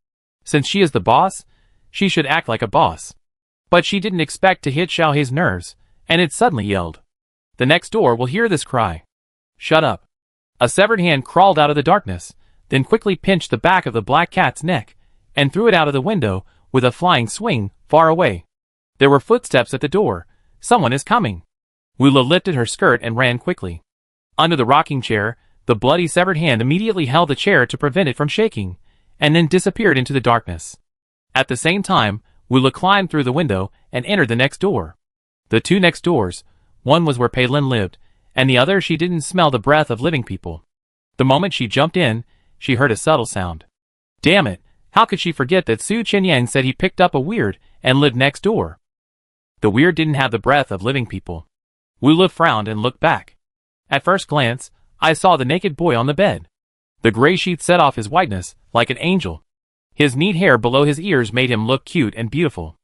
Since she is the boss, she should act like a boss. But she didn't expect to hit Xiao Hei's nerves, and it suddenly yelled. The next door will hear this cry. Shut up. A severed hand crawled out of the darkness, then quickly pinched the back of the black cat's neck, and threw it out of the window with a flying swing far away. There were footsteps at the door. Someone is coming. Wulu lifted her skirt and ran quickly. Under the rocking chair, the bloody severed hand immediately held the chair to prevent it from shaking, and then disappeared into the darkness. At the same time, Wulu climbed through the window and entered the next door. The two next doors, one was where Pei Lin lived, and the other she didn't smell the breath of living people. The moment she jumped in, she heard a subtle sound. Damn it, how could she forget that Su Qinyang said he picked up a weird and lived next door? The weird didn't have the breath of living people. Wulu frowned and looked back. At first glance, I saw the naked boy on the bed. The gray sheet set off his whiteness, like an angel. His neat hair below his ears made him look cute and beautiful.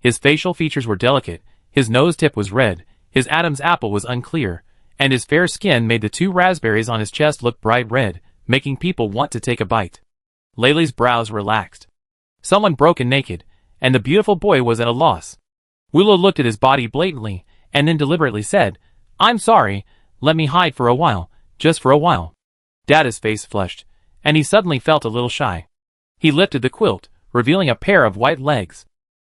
His facial features were delicate, his nose tip was red, his Adam's apple was unclear, and his fair skin made the two raspberries on his chest look bright red, making people want to take a bite. Laylee's brows relaxed. Someone broke in naked, and the beautiful boy was at a loss. Wulu looked at his body blatantly, and then deliberately said, I'm sorry, let me hide for a while, just for a while. Dada's face flushed, and he suddenly felt a little shy. He lifted the quilt, revealing a pair of white legs.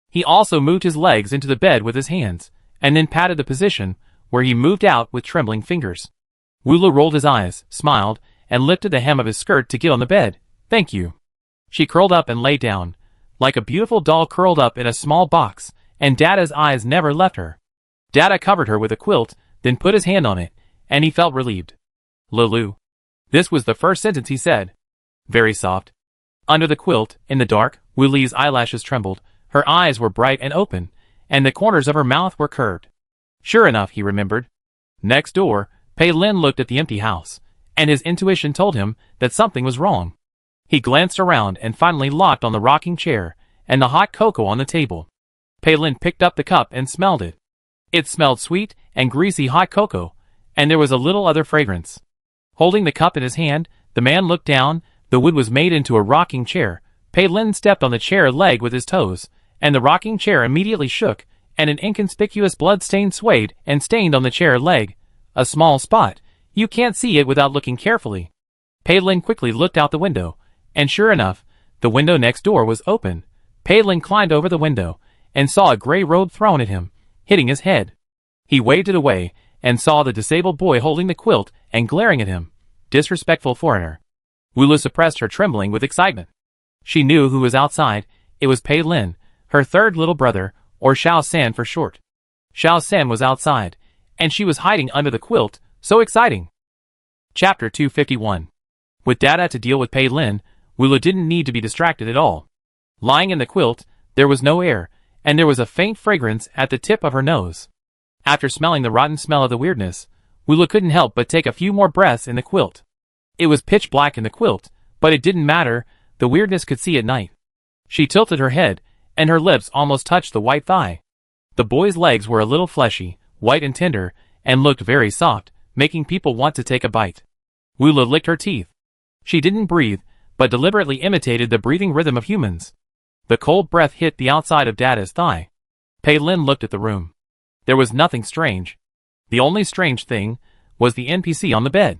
He also moved his legs into the bed with his hands, and then patted the position, where he moved out with trembling fingers. Wulu rolled his eyes, smiled, and lifted the hem of his skirt to get on the bed. Thank you. She curled up and lay down, like a beautiful doll curled up in a small box, and Dada's eyes never left her. Dada covered her with a quilt, then put his hand on it, and he felt relieved. Lulu. This was the first sentence he said. Very soft. Under the quilt, in the dark, Wuli's eyelashes trembled, her eyes were bright and open, and the corners of her mouth were curved. Sure enough, he remembered. Next door, Pei Lin looked at the empty house, and his intuition told him that something was wrong. He glanced around and finally locked on the rocking chair and the hot cocoa on the table. Pei Lin picked up the cup and smelled it. It smelled sweet and greasy hot cocoa, and there was a little other fragrance. Holding the cup in his hand, the man looked down. The wood was made into a rocking chair. Pei Lin stepped on the chair leg with his toes, and the rocking chair immediately shook, and an inconspicuous blood stain swayed and stained on the chair leg. A small spot. You can't see it without looking carefully. Pei Lin quickly looked out the window, and sure enough, the window next door was open. Pei Lin climbed over the window, and saw a gray robe thrown at him, hitting his head. He waved it away, and saw the disabled boy holding the quilt and glaring at him. Disrespectful foreigner. Wulu suppressed her trembling with excitement. She knew who was outside. It was Pei Lin, her third little brother, or Xiao San for short. Xiao San was outside, and she was hiding under the quilt. So exciting. Chapter 251. With Dada to deal with Pei Lin, Wulu didn't need to be distracted at all. Lying in the quilt, there was no air, and there was a faint fragrance at the tip of her nose. After smelling the rotten smell of the weirdness, Wulu couldn't help but take a few more breaths in the quilt. It was pitch black in the quilt, but it didn't matter, the weirdness could see at night. She tilted her head, and her lips almost touched the white thigh. The boy's legs were a little fleshy, white and tender, and looked very soft, making people want to take a bite. Wulu licked her teeth. She didn't breathe, but deliberately imitated the breathing rhythm of humans. The cold breath hit the outside of Dada's thigh. Pei Lin looked at the room. There was nothing strange. The only strange thing was the NPC on the bed.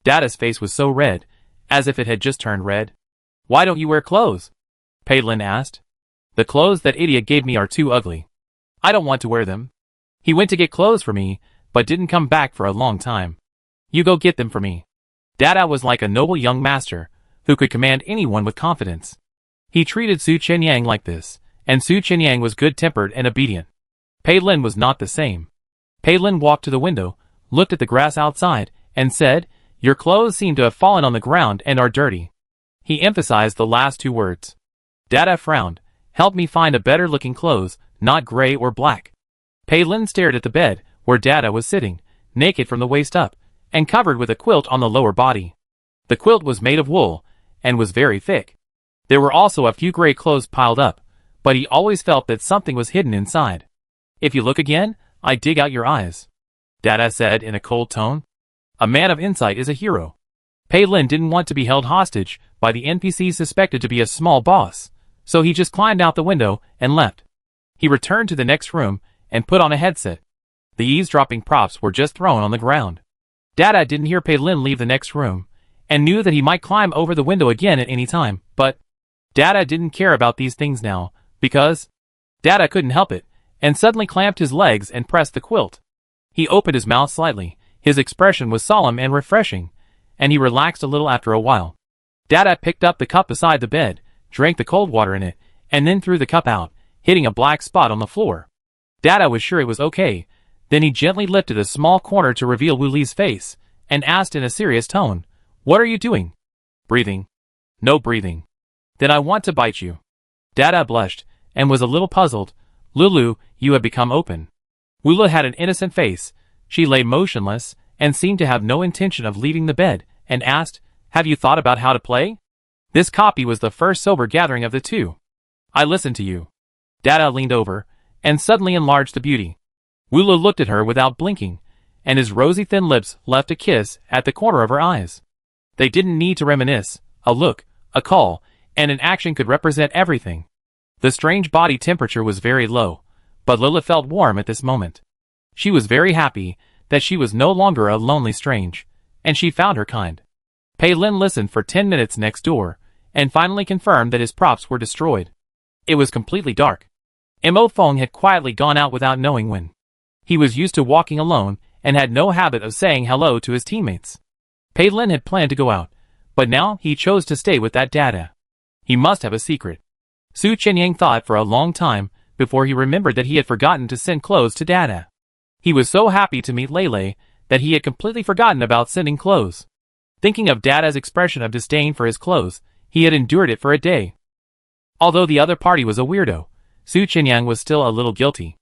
Dada's face was so red, as if it had just turned red. Why don't you wear clothes? Pei Lin asked. The clothes that idiot gave me are too ugly. I don't want to wear them. He went to get clothes for me, but didn't come back for a long time. You go get them for me. Dada was like a noble young master, who could command anyone with confidence. He treated Su Qianyang like this, and Su Qianyang was good-tempered and obedient. Pei Lin was not the same. Pei Lin walked to the window, looked at the grass outside, and said, Your clothes seem to have fallen on the ground and are dirty. He emphasized the last two words. Dada frowned. Help me find a better-looking clothes, not gray or black. Pei Lin stared at the bed, where Dada was sitting, naked from the waist up, and covered with a quilt on the lower body. The quilt was made of wool, and was very thick. There were also a few gray clothes piled up, but he always felt that something was hidden inside. If you look again, I dig out your eyes. Dada said in a cold tone. A man of insight is a hero. Pei Lin didn't want to be held hostage by the NPC suspected to be a small boss, so he just climbed out the window and left. He returned to the next room and put on a headset. The eavesdropping props were just thrown on the ground. Dada didn't hear Pei Lin leave the next room, and knew that he might climb over the window again at any time, but Dada didn't care about these things now, because Dada couldn't help it, and suddenly clamped his legs and pressed the quilt. He opened his mouth slightly, his expression was solemn and refreshing, and he relaxed a little after a while. Dada picked up the cup beside the bed, drank the cold water in it, and then threw the cup out, hitting a black spot on the floor. Dada was sure it was okay. Then he gently lifted a small corner to reveal Wu Li's face, and asked in a serious tone, What are you doing? Breathing. No breathing. Then I want to bite you. Dada blushed, and was a little puzzled. Lulu, you have become open. Wu Li had an innocent face. She lay motionless, and seemed to have no intention of leaving the bed, and asked, Have you thought about how to play? This copy was the first sober gathering of the two. I listened to you. Dada leaned over, and suddenly enlarged the beauty. Wu Li looked at her without blinking, and his rosy thin lips left a kiss at the corner of her eyes. They didn't need to reminisce. A look, a call, and an action could represent everything. The strange body temperature was very low, but Lila felt warm at this moment. She was very happy that she was no longer a lonely strange, and she found her kind. Pei Lin listened for 10 minutes next door, and finally confirmed that his props were destroyed. It was completely dark. Mo Feng had quietly gone out without knowing when. He was used to walking alone, and had no habit of saying hello to his teammates. Pei Lin had planned to go out, but now he chose to stay with that Dada. He must have a secret. Su Qianyang thought for a long time, before he remembered that he had forgotten to send clothes to Dada. He was so happy to meet Lele, that he had completely forgotten about sending clothes. Thinking of Dada's expression of disdain for his clothes, he had endured it for a day. Although the other party was a weirdo, Su Qianyang was still a little guilty.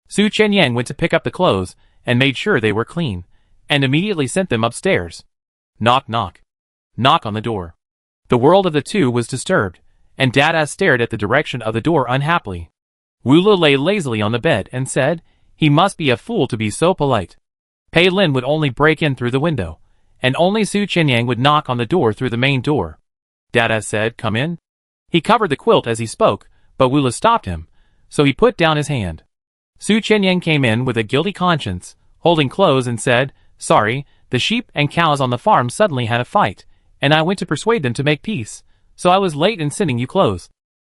Su Qianyang went to pick up the clothes, and made sure they were clean, and immediately sent them upstairs. Knock knock. Knock on the door. The world of the two was disturbed, and Dada stared at the direction of the door unhappily. Wu Li lay lazily on the bed and said, He must be a fool to be so polite. Pei Lin would only break in through the window, and only Su Qianyang would knock on the door through the main door. Dada said, Come in. He covered the quilt as he spoke, but Wu Li stopped him, so he put down his hand. Su Qianyang came in with a guilty conscience, holding clothes, and said, Sorry, the sheep and cows on the farm suddenly had a fight, and I went to persuade them to make peace, so I was late in sending you clothes.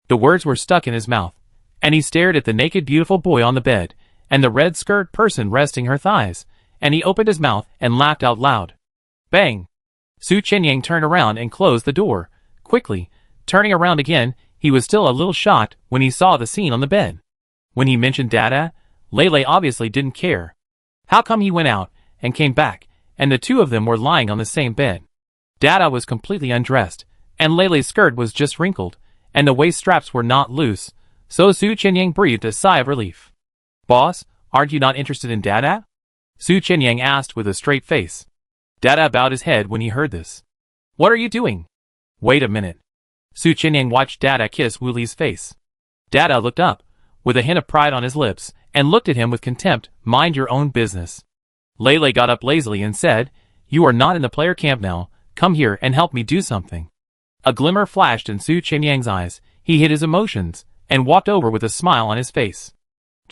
The words were stuck in his mouth, and he stared at the naked beautiful boy on the bed, and the red skirt person resting her thighs, and he opened his mouth and laughed out loud. Bang! Su Qianyang turned around and closed the door. Quickly, turning around again, he was still a little shocked when he saw the scene on the bed. When he mentioned Dada, Lele obviously didn't care. How come he went out, and came back, and the two of them were lying on the same bed? Dada was completely undressed, and Lele's skirt was just wrinkled, and the waist straps were not loose, so Su Qianyang breathed a sigh of relief. Boss, aren't you not interested in Dada? Su Qianyang asked with a straight face. Dada bowed his head when he heard this. What are you doing? Wait a minute. Su Qianyang watched Dada kiss Wu Li's face. Dada looked up, with a hint of pride on his lips, and looked at him with contempt. Mind your own business. Lele got up lazily and said, You are not in the player camp now, come here and help me do something. A glimmer flashed in Su Qianyang's eyes. He hid his emotions, and walked over with a smile on his face.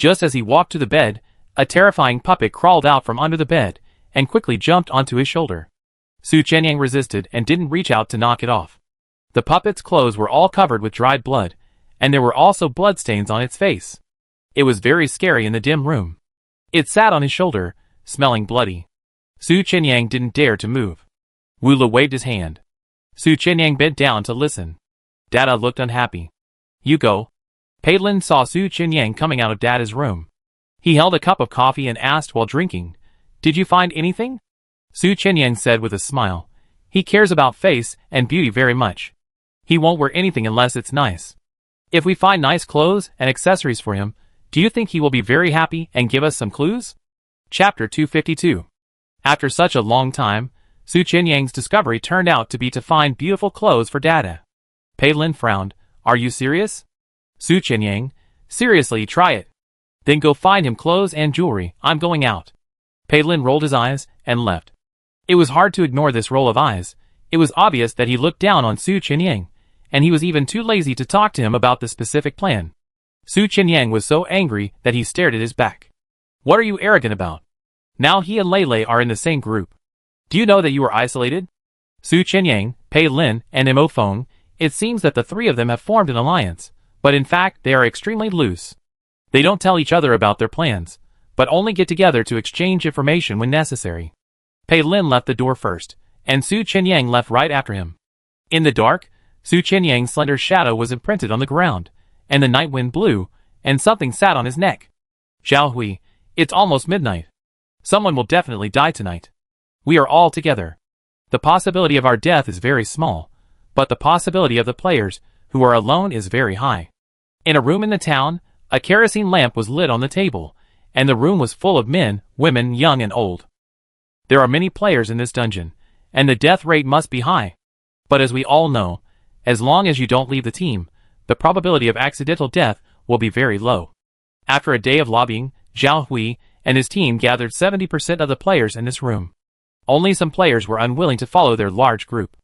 Just as he walked to the bed, a terrifying puppet crawled out from under the bed and quickly jumped onto his shoulder. Su Chenyang resisted and didn't reach out to knock it off. The puppet's clothes were all covered with dried blood, and there were also bloodstains on its face. It was very scary in the dim room. It sat on his shoulder, smelling bloody. Su Chenyang didn't dare to move. Wu Le waved his hand. Su Chenyang bent down to listen. Dada looked unhappy. You go. Pei Lin saw Su Chenyang coming out of Dada's room. He held a cup of coffee and asked while drinking, Did you find anything? Su Chenyang said with a smile. He cares about face and beauty very much. He won't wear anything unless it's nice. If we find nice clothes and accessories for him, do you think he will be very happy and give us some clues? Chapter 252. After such a long time, Su Chenyang's discovery turned out to be to find beautiful clothes for Dada. Pei Lin frowned. Are you serious? Su Chenyang, seriously, try it. Then go find him clothes and jewelry. I'm going out. Pei Lin rolled his eyes and left. It was hard to ignore this roll of eyes. It was obvious that he looked down on Su Chenyang, and he was even too lazy to talk to him about the specific plan. Su Chenyang was so angry that he stared at his back. What are you arrogant about? Now he and Lei are in the same group. Do you know that you are isolated? Su Chenyang, Pei Lin, and Mo Feng, it seems that the three of them have formed an alliance, but in fact they are extremely loose. They don't tell each other about their plans, but only get together to exchange information when necessary. Pei Lin left the door first, and Su Chenyang left right after him. In the dark, Su Chenyang's slender shadow was imprinted on the ground, and the night wind blew, and something sat on his neck. Zhao Hui, it's almost midnight. Someone will definitely die tonight. We are all together. The possibility of our death is very small, but the possibility of the players who are alone is very high. In a room in the town, a kerosene lamp was lit on the table, and the room was full of men, women, young and old. There are many players in this dungeon, and the death rate must be high. But as we all know, as long as you don't leave the team, the probability of accidental death will be very low. After a day of lobbying, Zhao Hui and his team gathered 70% of the players in this room. Only some players were unwilling to follow their large group.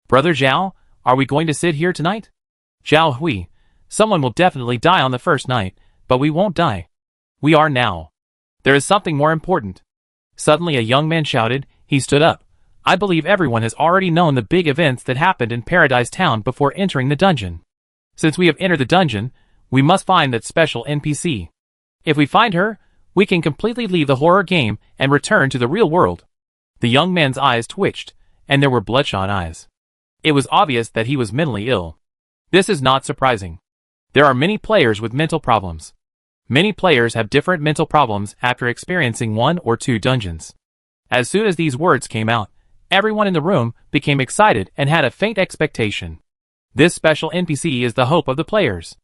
Brother Zhao, are we going to sit here tonight? Zhao Hui, someone will definitely die on the first night, but we won't die. We are now. There is something more important. Suddenly a young man shouted. He stood up. I believe everyone has already known the big events that happened in Paradise Town before entering the dungeon. Since we have entered the dungeon, we must find that special NPC. If we find her, we can completely leave the horror game and return to the real world. The young man's eyes twitched, and there were bloodshot eyes. It was obvious that he was mentally ill. This is not surprising. There are many players with mental problems. Many players have different mental problems after experiencing 1 or 2 dungeons. As soon as these words came out, everyone in the room became excited and had a faint expectation. This special NPC is the hope of the players.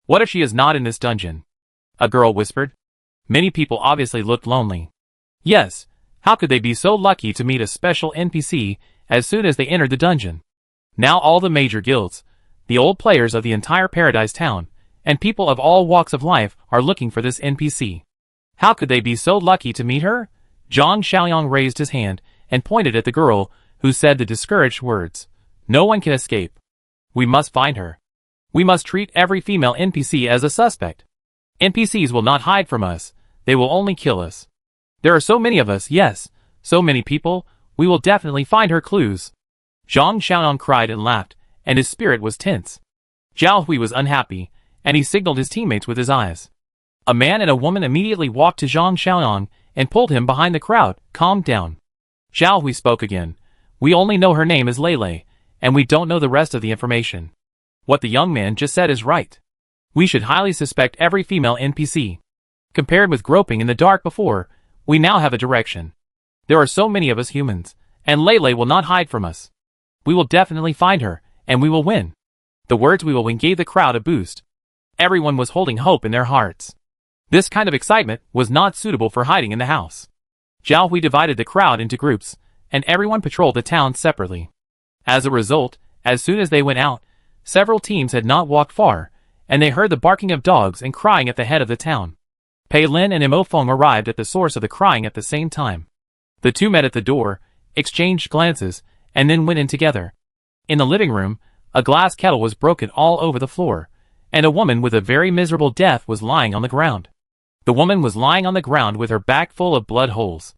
What if she is not in this dungeon? A girl whispered. Many people obviously looked lonely. Yes, how could they be so lucky to meet a special NPC as soon as they entered the dungeon? Now all the major guilds, the old players of the entire Paradise Town, and people of all walks of life are looking for this NPC. How could they be so lucky to meet her? Zhang Xiaoyang raised his hand and pointed at the girl, who said the discouraged words. No one can escape. We must find her. We must treat every female NPC as a suspect. NPCs will not hide from us, they will only kill us. There are so many of us, yes, so many people, we will definitely find her clues. Zhang Xiaoyang cried and laughed, and his spirit was tense. Zhao Hui was unhappy, and he signaled his teammates with his eyes. A man and a woman immediately walked to Zhang Xiaoyang and pulled him behind the crowd. Calm down. Zhao Hui spoke again. We only know her name is Lei, and we don't know the rest of the information. What the young man just said is right. We should highly suspect every female NPC. Compared with groping in the dark before, we now have a direction. There are so many of us humans, and Lei will not hide from us. We will definitely find her, and we will win. The words "we will win" gave the crowd a boost. Everyone was holding hope in their hearts. This kind of excitement was not suitable for hiding in the house. Zhao Hui divided the crowd into groups, and everyone patrolled the town separately. As a result, as soon as they went out, several teams had not walked far, and they heard the barking of dogs and crying at the head of the town. Pei Lin and Mo Feng arrived at the source of the crying at the same time. The two met at the door, exchanged glances, and then went in together. In the living room, a glass kettle was broken all over the floor, and a woman with a very miserable death was lying on the ground. The woman was lying on the ground with her back full of blood holes.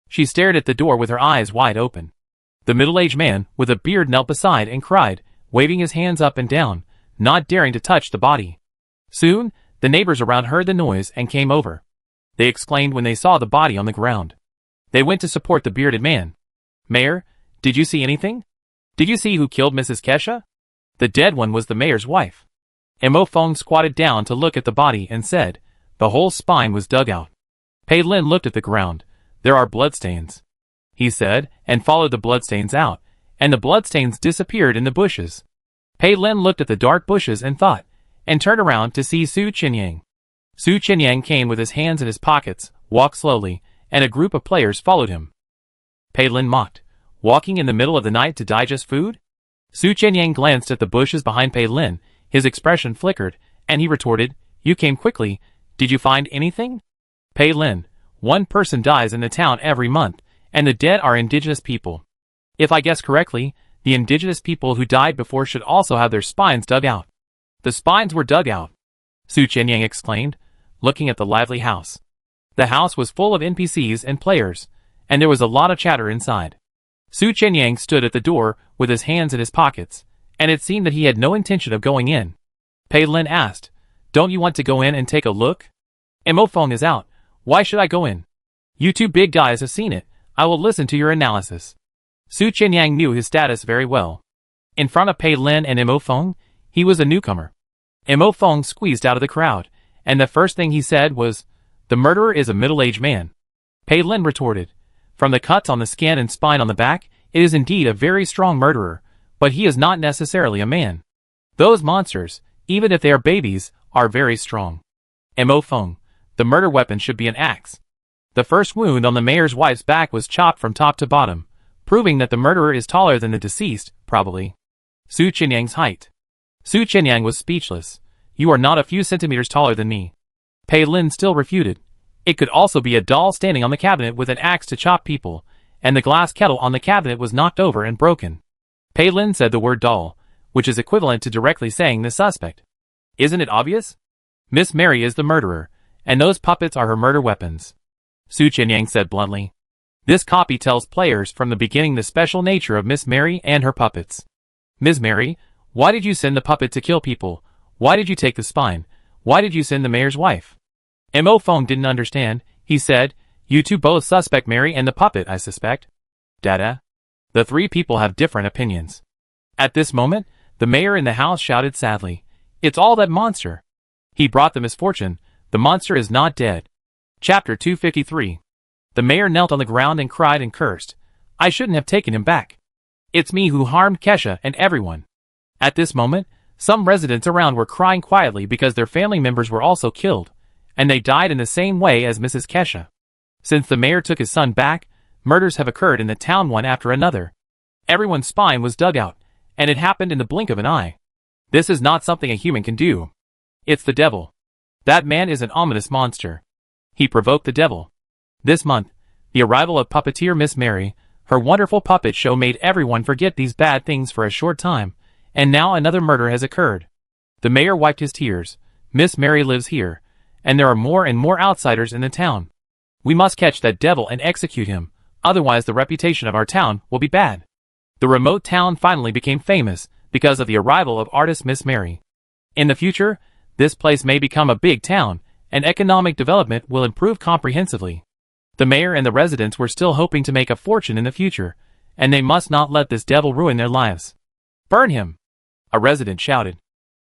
She stared at the door with her eyes wide open. The middle-aged man with a beard knelt beside and cried, waving his hands up and down, not daring to touch the body. Soon, the neighbors around heard the noise and came over. They exclaimed when they saw the body on the ground. They went to support the bearded man. "Mayor, did you see anything? Did you see who killed Mrs. Kesha?" The dead one was the mayor's wife. Mo Fong squatted down to look at the body and said, "The whole spine was dug out." Pei Lin looked at the ground. "There are bloodstains," he said, and followed the bloodstains out, and the bloodstains disappeared in the bushes. Pei Lin looked at the dark bushes and thought, and turned around to see Su Qinyang. Su Qinyang came with his hands in his pockets, walked slowly, and a group of players followed him. Pei Lin mocked, "Walking in the middle of the night to digest food?" Su Qinyang glanced at the bushes behind Pei Lin, his expression flickered, and he retorted, "You came quickly, did you find anything?" Pei Lin, "One person dies in the town every month, and the dead are indigenous people. If I guess correctly, the indigenous people who died before should also have their spines dug out." "The spines were dug out," Su Qinyang exclaimed, looking at the lively house. The house was full of NPCs and players, and there was a lot of chatter inside. Su Qinyang stood at the door with his hands in his pockets, and it seemed that he had no intention of going in. Pei Lin asked, "Don't you want to go in and take a look?" "Mo Fong is out. Why should I go in? You two big guys have seen it. I will listen to your analysis." Su Qinyang knew his status very well. In front of Pei Lin and Mo Fong, he was a newcomer. Mo Fong squeezed out of the crowd, and the first thing he said was, "The murderer is a middle-aged man." Pei Lin retorted, "From the cuts on the skin and spine on the back, it is indeed a very strong murderer, but he is not necessarily a man. Those monsters, even if they are babies, are very strong." Mo Fong, "The murder weapon should be an axe." The first wound on the mayor's wife's back was chopped from top to bottom, proving that the murderer is taller than the deceased, probably. Su Qinyang's height. Su Qinyang was speechless. "You are not a few centimeters taller than me." Pei Lin still refuted. "It could also be a doll standing on the cabinet with an axe to chop people, and the glass kettle on the cabinet was knocked over and broken." Pei Lin said the word doll, which is equivalent to directly saying the suspect. "Isn't it obvious? Miss Mary is the murderer, and those puppets are her murder weapons," Su Qinyang said bluntly. "This copy tells players from the beginning the special nature of Miss Mary and her puppets. Miss Mary, why did you send the puppet to kill people? Why did you take the spine? Why did you send the mayor's wife?" Mo Fong didn't understand. He said, "You two both suspect Mary and the puppet, I suspect." "Dada." The three people have different opinions. At this moment, the mayor in the house shouted sadly, "It's all that monster. He brought the misfortune. The monster is not dead." Chapter 253. The mayor knelt on the ground and cried and cursed. "I shouldn't have taken him back. It's me who harmed Kesha and everyone." At this moment, some residents around were crying quietly because their family members were also killed, and they died in the same way as Mrs. Kesha. Since the mayor took his son back, murders have occurred in the town one after another. Everyone's spine was dug out, and it happened in the blink of an eye. This is not something a human can do. It's the devil. That man is an ominous monster. He provoked the devil. This month, the arrival of puppeteer Miss Mary, her wonderful puppet show made everyone forget these bad things for a short time, and now another murder has occurred. The mayor wiped his tears. Miss Mary lives here, and there are more and more outsiders in the town. We must catch that devil and execute him, otherwise the reputation of our town will be bad. The remote town finally became famous because of the arrival of artist Miss Mary. In the future, this place may become a big town, and economic development will improve comprehensively. The mayor and the residents were still hoping to make a fortune in the future, and they must not let this devil ruin their lives. "Burn him!" a resident shouted.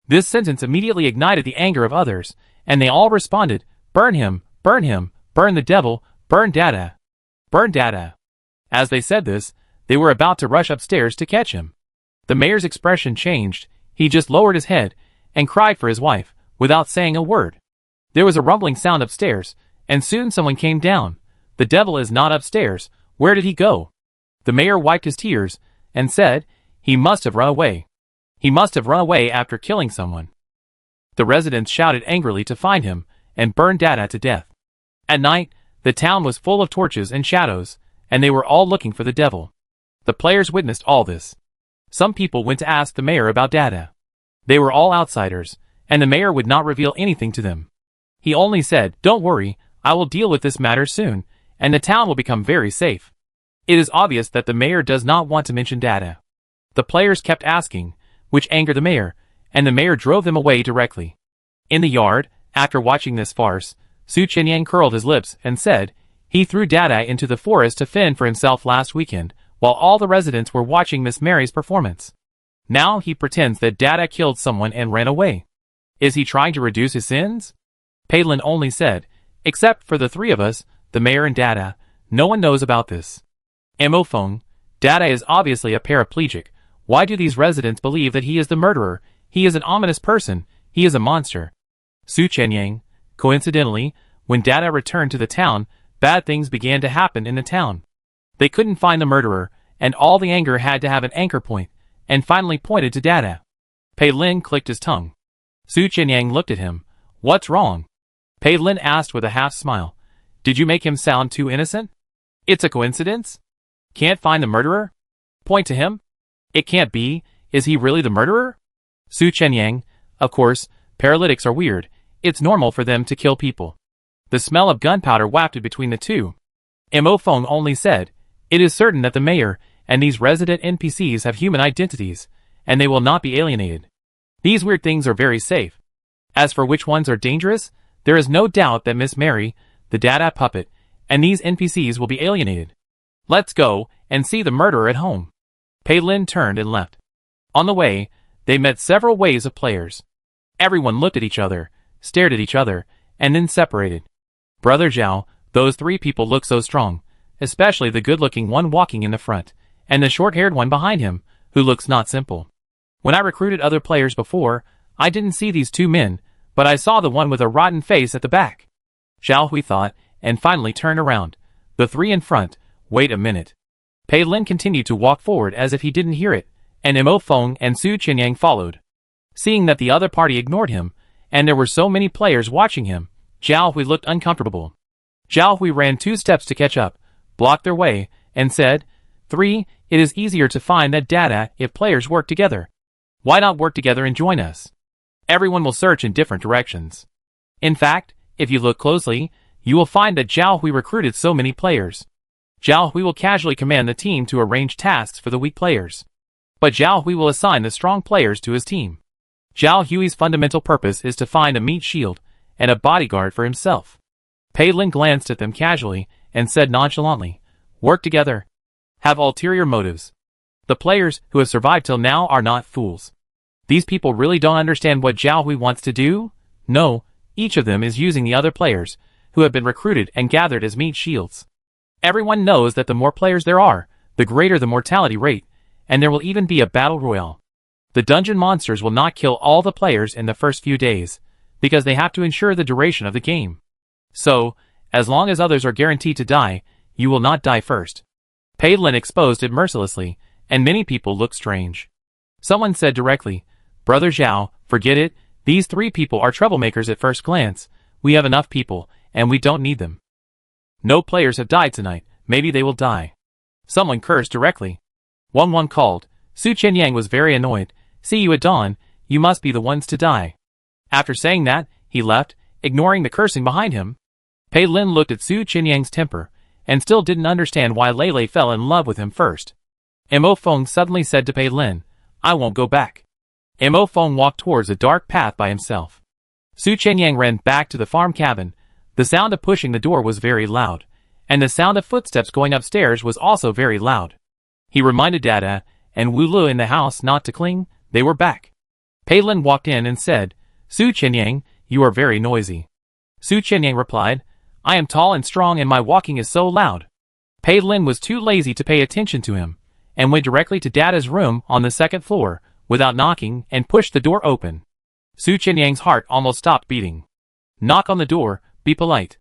This sentence immediately ignited the anger of others, and they all responded, "Burn him! Burn him! Burn the devil! Burn Dada! Burn Dada!" As they said this, they were about to rush upstairs to catch him. The mayor's expression changed. He just lowered his head and cried for his wife, without saying a word. There was a rumbling sound upstairs, and soon someone came down. "The devil is not upstairs. Where did he go?" The mayor wiped his tears and said, "He must have run away. He must have run away after killing someone." The residents shouted angrily to find him and burn Dada to death. At night, the town was full of torches and shadows, and they were all looking for the devil. The players witnessed all this. Some people went to ask the mayor about Dada. They were all outsiders, and the mayor would not reveal anything to them. He only said, "Don't worry, I will deal with this matter soon, and the town will become very safe." It is obvious that the mayor does not want to mention Dada. The players kept asking, which angered the mayor, and the mayor drove them away directly. In the yard, after watching this farce, Su Qianyang curled his lips and said, he threw Dada into the forest to fend for himself last weekend, while all the residents were watching Miss Mary's performance. Now he pretends that Dada killed someone and ran away. Is he trying to reduce his sins? Palin only said, except for the three of us, the mayor and Dada, no one knows about this. Mo Feng, Dada is obviously a paraplegic. Why do these residents believe that he is the murderer? He is an ominous person. He is a monster. Su Qianyang, coincidentally, when Dada returned to the town, bad things began to happen in the town. They couldn't find the murderer, and all the anger had to have an anchor point, and finally pointed to Dada. Pei Lin clicked his tongue. Su Qianyang looked at him. What's wrong? Pei Lin asked with a half smile. Did you make him sound too innocent? It's a coincidence? Can't find the murderer? Point to him? It can't be. Is he really the murderer? Su Qianyang, of course, paralytics are weird. It's normal for them to kill people. The smell of gunpowder wafted between the two. Mo Feng only said, it is certain that the mayor and these resident NPCs have human identities, and they will not be alienated. These weird things are very safe. As for which ones are dangerous, there is no doubt that Miss Mary, the Dada puppet, and these NPCs will be alienated. Let's go and see the murderer at home. Pei Lin turned and left. On the way, they met several waves of players. Everyone looked at each other, stared at each other, and then separated. Brother Zhao, those three people look so strong, especially the good-looking one walking in the front, and the short-haired one behind him, who looks not simple. When I recruited other players before, I didn't see these two men, but I saw the one with a rotten face at the back. Zhao Hui thought, and finally turned around. The three in front, wait a minute. Pei Lin continued to walk forward as if he didn't hear it, and Mo Feng and Su Qianyang followed. Seeing that the other party ignored him, and there were so many players watching him, Zhao Hui looked uncomfortable. Zhao Hui ran 2 steps to catch up, blocked their way, and said, 3. It is easier to find that data if players work together. Why not work together and join us? Everyone will search in different directions. In fact, if you look closely, you will find that Zhao Hui recruited so many players. Zhao Hui will casually command the team to arrange tasks for the weak players. But Zhao Hui will assign the strong players to his team. Zhao Hui's fundamental purpose is to find a meat shield and a bodyguard for himself. Pei Lin glanced at them casually and said nonchalantly, work together. Have ulterior motives. The players who have survived till now are not fools. These people really don't understand what Zhao Hui wants to do? No, each of them is using the other players, who have been recruited and gathered as meat shields. Everyone knows that the more players there are, the greater the mortality rate, and there will even be a battle royale. The dungeon monsters will not kill all the players in the first few days, because they have to ensure the duration of the game. So, as long as others are guaranteed to die, you will not die first. Pei Lin exposed it mercilessly, and many people looked strange. Someone said directly, Brother Zhao, forget it, these 3 people are troublemakers at first glance. We have enough people, and we don't need them. No players have died tonight, maybe they will die. Someone cursed directly. One called. Su Qianyang was very annoyed. See you at dawn, you must be the ones to die. After saying that, he left, ignoring the cursing behind him. Pei Lin looked at Su Qianyang's temper, and still didn't understand why Lei fell in love with him first. Mo Feng suddenly said to Pei Lin, I won't go back. Mo Feng walked towards a dark path by himself. Su Qianyang ran back to the farm cabin. The sound of pushing the door was very loud, and the sound of footsteps going upstairs was also very loud. He reminded Dada and Wu Lu in the house not to cling. They were back. Pei Lin walked in and said, Su Qianyang, you are very noisy. Su Qianyang replied, I am tall and strong and my walking is so loud. Pei Lin was too lazy to pay attention to him, and went directly to Dada's room on the 2nd floor, without knocking, and pushed the door open. Su Qianyang's heart almost stopped beating. Knock on the door, be polite.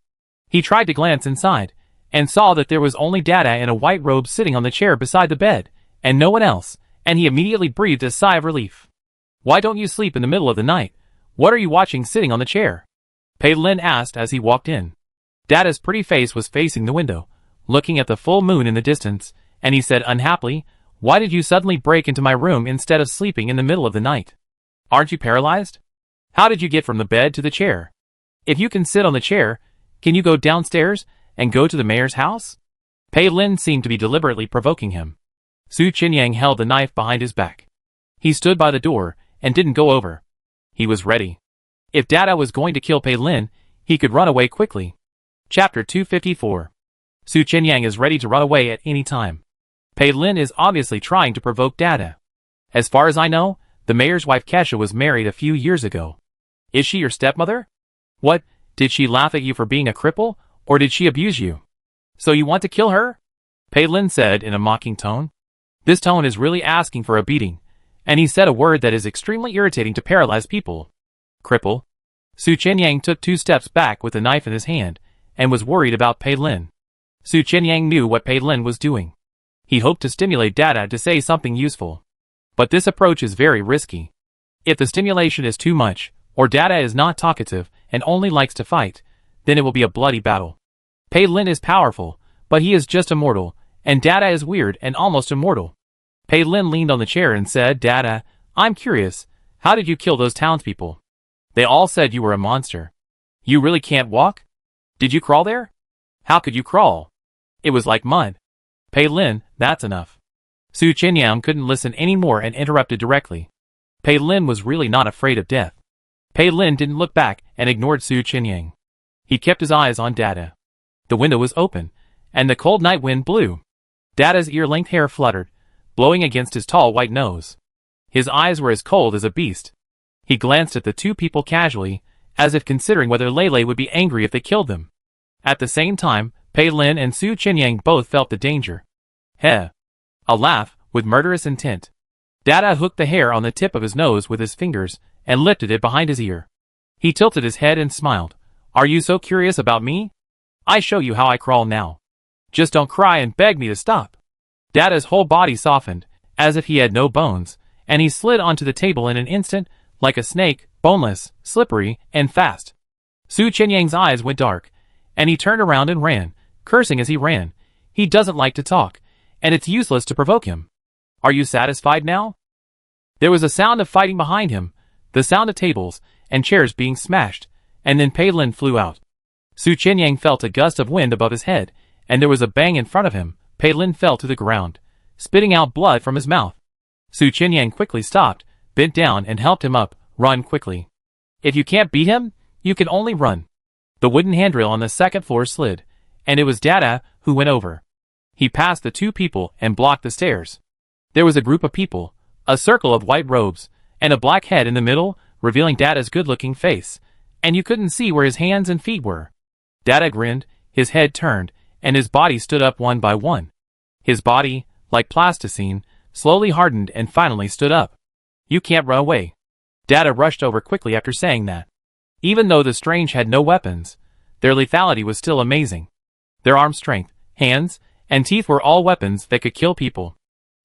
He tried to glance inside, and saw that there was only Dada in a white robe sitting on the chair beside the bed, and no one else, and he immediately breathed a sigh of relief. Why don't you sleep in the middle of the night? What are you watching sitting on the chair? Pei Lin asked as he walked in. Dada's pretty face was facing the window, looking at the full moon in the distance, and he said unhappily, Why did you suddenly break into my room instead of sleeping in the middle of the night? Aren't you paralyzed? How did you get from the bed to the chair? If you can sit on the chair, can you go downstairs and go to the mayor's house? Pei Lin seemed to be deliberately provoking him. Su Qinyang held the knife behind his back. He stood by the door and didn't go over. He was ready. If Dada was going to kill Pei Lin, he could run away quickly. Chapter 254. Su Qinyang is ready to run away at any time. Pei Lin is obviously trying to provoke Dada. As far as I know, the mayor's wife Kesha was married a few years ago. Is she your stepmother? What, did she laugh at you for being a cripple, or did she abuse you? So you want to kill her? Pei Lin said in a mocking tone. This tone is really asking for a beating, and he said a word that is extremely irritating to paralyzed people. Cripple. Su Qinyang took 2 steps back with the knife in his hand, and was worried about Pei Lin. Su Qinyang knew what Pei Lin was doing. He hoped to stimulate Dada to say something useful. But this approach is very risky. If the stimulation is too much, or Dada is not talkative and only likes to fight, then it will be a bloody battle. Pei Lin is powerful, but he is just a mortal, and Dada is weird and almost immortal. Pei Lin leaned on the chair and said, Dada, I'm curious, how did you kill those townspeople? They all said you were a monster. You really can't walk? Did you crawl there? How could you crawl? It was like mud. Pei Lin, that's enough. Su Qinyang couldn't listen anymore and interrupted directly. Pei Lin was really not afraid of death. Pei Lin didn't look back and ignored Su Qinyang. He kept his eyes on Dada. The window was open, and the cold night wind blew. Dada's ear-length hair fluttered, blowing against his tall white nose. His eyes were as cold as a beast. He glanced at the 2 people casually, as if considering whether Lele would be angry if they killed them. At the same time, Pei Lin and Su Qinyang both felt the danger. Heh. A laugh, with murderous intent. Dada hooked the hair on the tip of his nose with his fingers, and lifted it behind his ear. He tilted his head and smiled. Are you so curious about me? I show you how I crawl now. Just don't cry and beg me to stop. Dada's whole body softened, as if he had no bones, and he slid onto the table in an instant, like a snake, boneless, slippery, and fast. Su Qinyang's eyes went dark, and he turned around and ran, cursing as he ran. He doesn't like to talk, and it's useless to provoke him. Are you satisfied now? There was a sound of fighting behind him, the sound of tables and chairs being smashed, and then Pei Lin flew out. Su Qinyang felt a gust of wind above his head, and there was a bang in front of him. Pei Lin fell to the ground, spitting out blood from his mouth. Su Qinyang quickly stopped, bent down and helped him up. Run quickly. If you can't beat him, you can only run. The wooden handrail on the 2nd floor slid, and it was Dada who went over. He passed the 2 people and blocked the stairs. There was a group of people, a circle of white robes, and a black head in the middle, revealing Dada's good-looking face, and you couldn't see where his hands and feet were. Dada grinned, his head turned, and his body stood up one by one. His body, like plasticine, slowly hardened and finally stood up. You can't run away. Dada rushed over quickly after saying that. Even though the strange had no weapons, their lethality was still amazing. Their arm strength, hands, and teeth were all weapons that could kill people.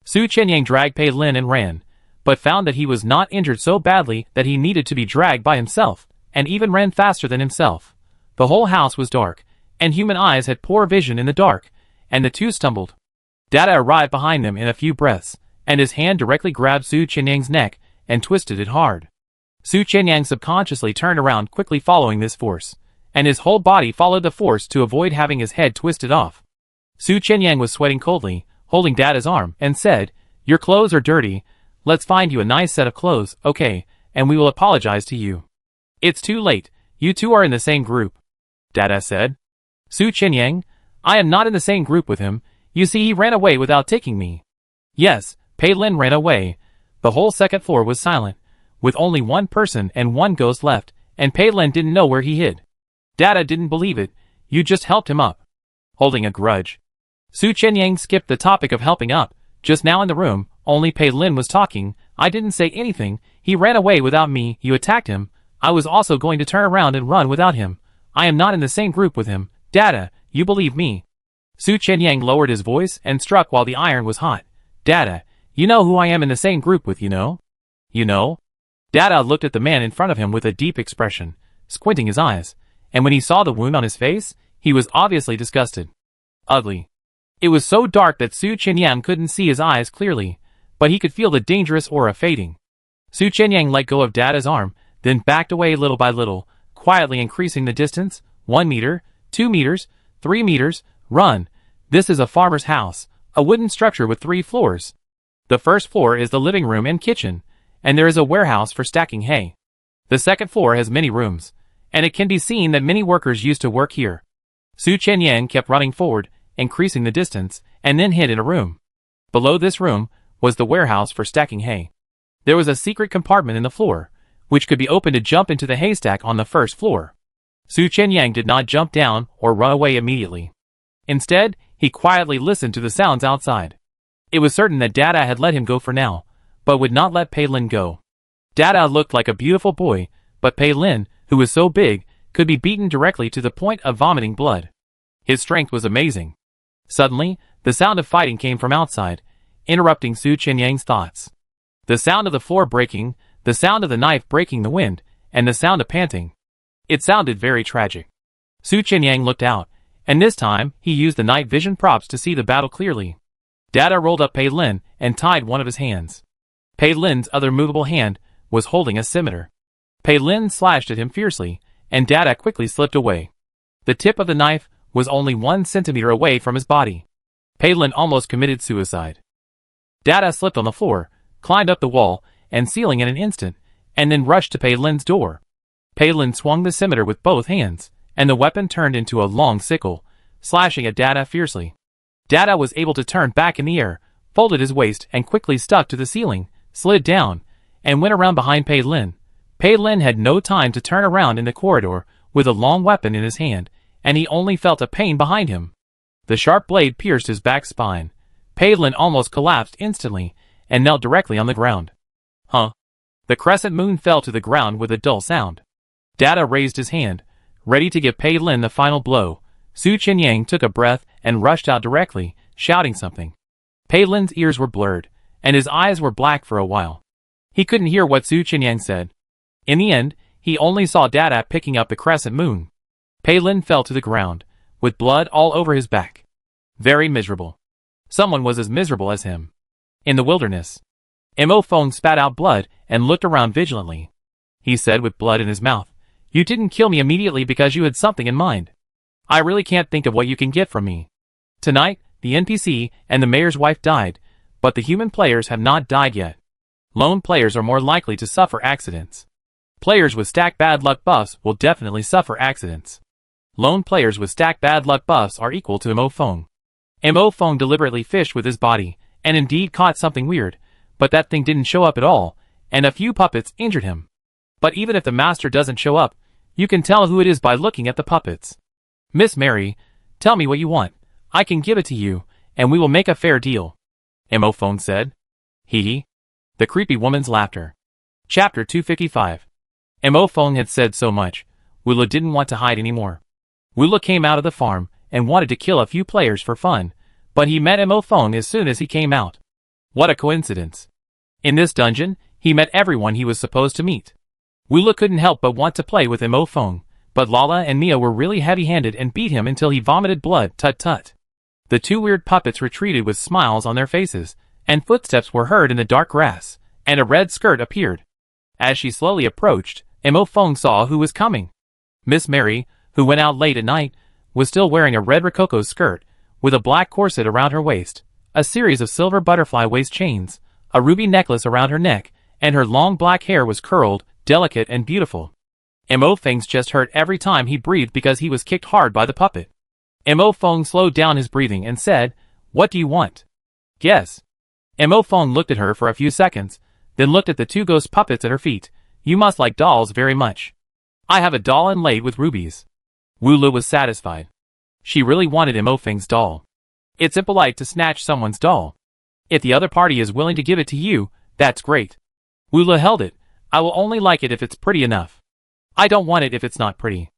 Su Qinyang dragged Pei Lin and ran, but found that he was not injured so badly that he needed to be dragged by himself, and even ran faster than himself. The whole house was dark, and human eyes had poor vision in the dark, and the 2 stumbled. Dada arrived behind them in a few breaths, and his hand directly grabbed Su Qinyang's neck and twisted it hard. Su Qinyang subconsciously turned around quickly following this force, and his whole body followed the force to avoid having his head twisted off. Su Qinyang was sweating coldly, holding Dada's arm, and said, Your clothes are dirty, let's find you a nice set of clothes, okay, and we will apologize to you. It's too late, you 2 are in the same group. Dada said. Su Qinyang, I am not in the same group with him, you see he ran away without taking me. Yes, Pei Lin ran away. The whole 2nd floor was silent, with only 1 person and 1 ghost left, and Pei Lin didn't know where he hid. Dada didn't believe it, you just helped him up. Holding a grudge. Su Qinyang skipped the topic of helping up. Just now in the room, only Pei Lin was talking. I didn't say anything, he ran away without me, you attacked him. I was also going to turn around and run without him. I am not in the same group with him. Dada, you believe me. Su Qinyang lowered his voice and struck while the iron was hot. Dada, you know who I am in the same group with, you know? You know? Dada looked at the man in front of him with a deep expression, squinting his eyes, and when he saw the wound on his face, he was obviously disgusted. Ugly. It was so dark that Su Qinyang couldn't see his eyes clearly, but he could feel the dangerous aura fading. Su Qinyang let go of Dada's arm, then backed away little by little, quietly increasing the distance. 1 meter, 2 meters, 3 meters, run. This is a farmer's house, a wooden structure with 3 floors. The first floor is the living room and kitchen, and there is a warehouse for stacking hay. The second floor has many rooms, and it can be seen that many workers used to work here. Su Chenyang kept running forward, increasing the distance, and then hid in a room. Below this room was the warehouse for stacking hay. There was a secret compartment in the floor, which could be opened to jump into the haystack on the first floor. Su Chenyang did not jump down or run away immediately. Instead, he quietly listened to the sounds outside. It was certain that Dada had let him go for now, but would not let Pei Lin go. Dada looked like a beautiful boy, but Pei Lin, who was so big, could be beaten directly to the point of vomiting blood. His strength was amazing. Suddenly, the sound of fighting came from outside, interrupting Su Chenyang's thoughts. The sound of the floor breaking, the sound of the knife breaking the wind, and the sound of panting. It sounded very tragic. Su Chenyang looked out, and this time he used the night vision props to see the battle clearly. Dada rolled up Pei Lin and tied one of his hands. Pei Lin's other movable hand was holding a scimitar. Pei Lin slashed at him fiercely, and Dada quickly slipped away. The tip of the knife was only 1 centimeter away from his body. Pei Lin almost committed suicide. Dada slipped on the floor, climbed up the wall and ceiling in an instant, and then rushed to Pei Lin's door. Pei Lin swung the scimitar with both hands, and the weapon turned into a long sickle, slashing at Dada fiercely. Dada was able to turn back in the air, folded his waist and quickly stuck to the ceiling, slid down, and went around behind Pei Lin. Pei Lin had no time to turn around in the corridor with a long weapon in his hand, and he only felt a pain behind him. The sharp blade pierced his back spine. Pei Lin almost collapsed instantly and knelt directly on the ground. Huh? The crescent moon fell to the ground with a dull sound. Dada raised his hand, ready to give Pei Lin the final blow. Su Chenyang took a breath and rushed out directly, shouting something. Pei Lin's ears were blurred, and his eyes were black for a while. He couldn't hear what Su Chenyang said. In the end, he only saw Dada picking up the crescent moon. Pei Lin fell to the ground, with blood all over his back. Very miserable. Someone was as miserable as him. In the wilderness. Mo Feng spat out blood and looked around vigilantly. He said with blood in his mouth, "You didn't kill me immediately because you had something in mind. I really can't think of what you can get from me. Tonight, the NPC and the mayor's wife died, but the human players have not died yet. Lone players are more likely to suffer accidents. Players with stacked bad luck buffs will definitely suffer accidents. Lone players with stacked bad luck buffs are equal to Mo Feng." Mo Feng deliberately fished with his body, and indeed caught something weird, but that thing didn't show up at all, and a few puppets injured him. But even if the master doesn't show up, you can tell who it is by looking at the puppets. "Miss Mary, tell me what you want. I can give it to you, and we will make a fair deal," Mo Feng said. Hee hee. The creepy woman's laughter. Chapter 255. Mo Feng had said so much, Wula didn't want to hide anymore. Wula came out of the farm and wanted to kill a few players for fun, but he met Mo Feng as soon as he came out. What a coincidence. In this dungeon, he met everyone he was supposed to meet. Wula couldn't help but want to play with Mo Feng, but Lala and Mia were really heavy-handed and beat him until he vomited blood. Tut-tut. The 2 weird puppets retreated with smiles on their faces, and footsteps were heard in the dark grass, and a red skirt appeared. As she slowly approached, Mo Feng saw who was coming. Miss Mary, who went out late at night, was still wearing a red rococo skirt, with a black corset around her waist, a series of silver butterfly waist chains, a ruby necklace around her neck, and her long black hair was curled, delicate and beautiful. Mo Feng's chest hurt every time he breathed because he was kicked hard by the puppet. Mo Feng slowed down his breathing and said, "What do you want?" "Guess." Mo Feng looked at her for a few seconds, then looked at the 2 ghost puppets at her feet. "You must like dolls very much." "I have a doll inlaid with rubies." Wula was satisfied. She really wanted Mo Feng's doll. It's impolite to snatch someone's doll. If the other party is willing to give it to you, that's great. Wula held it. "I will only like it if it's pretty enough. I don't want it if it's not pretty."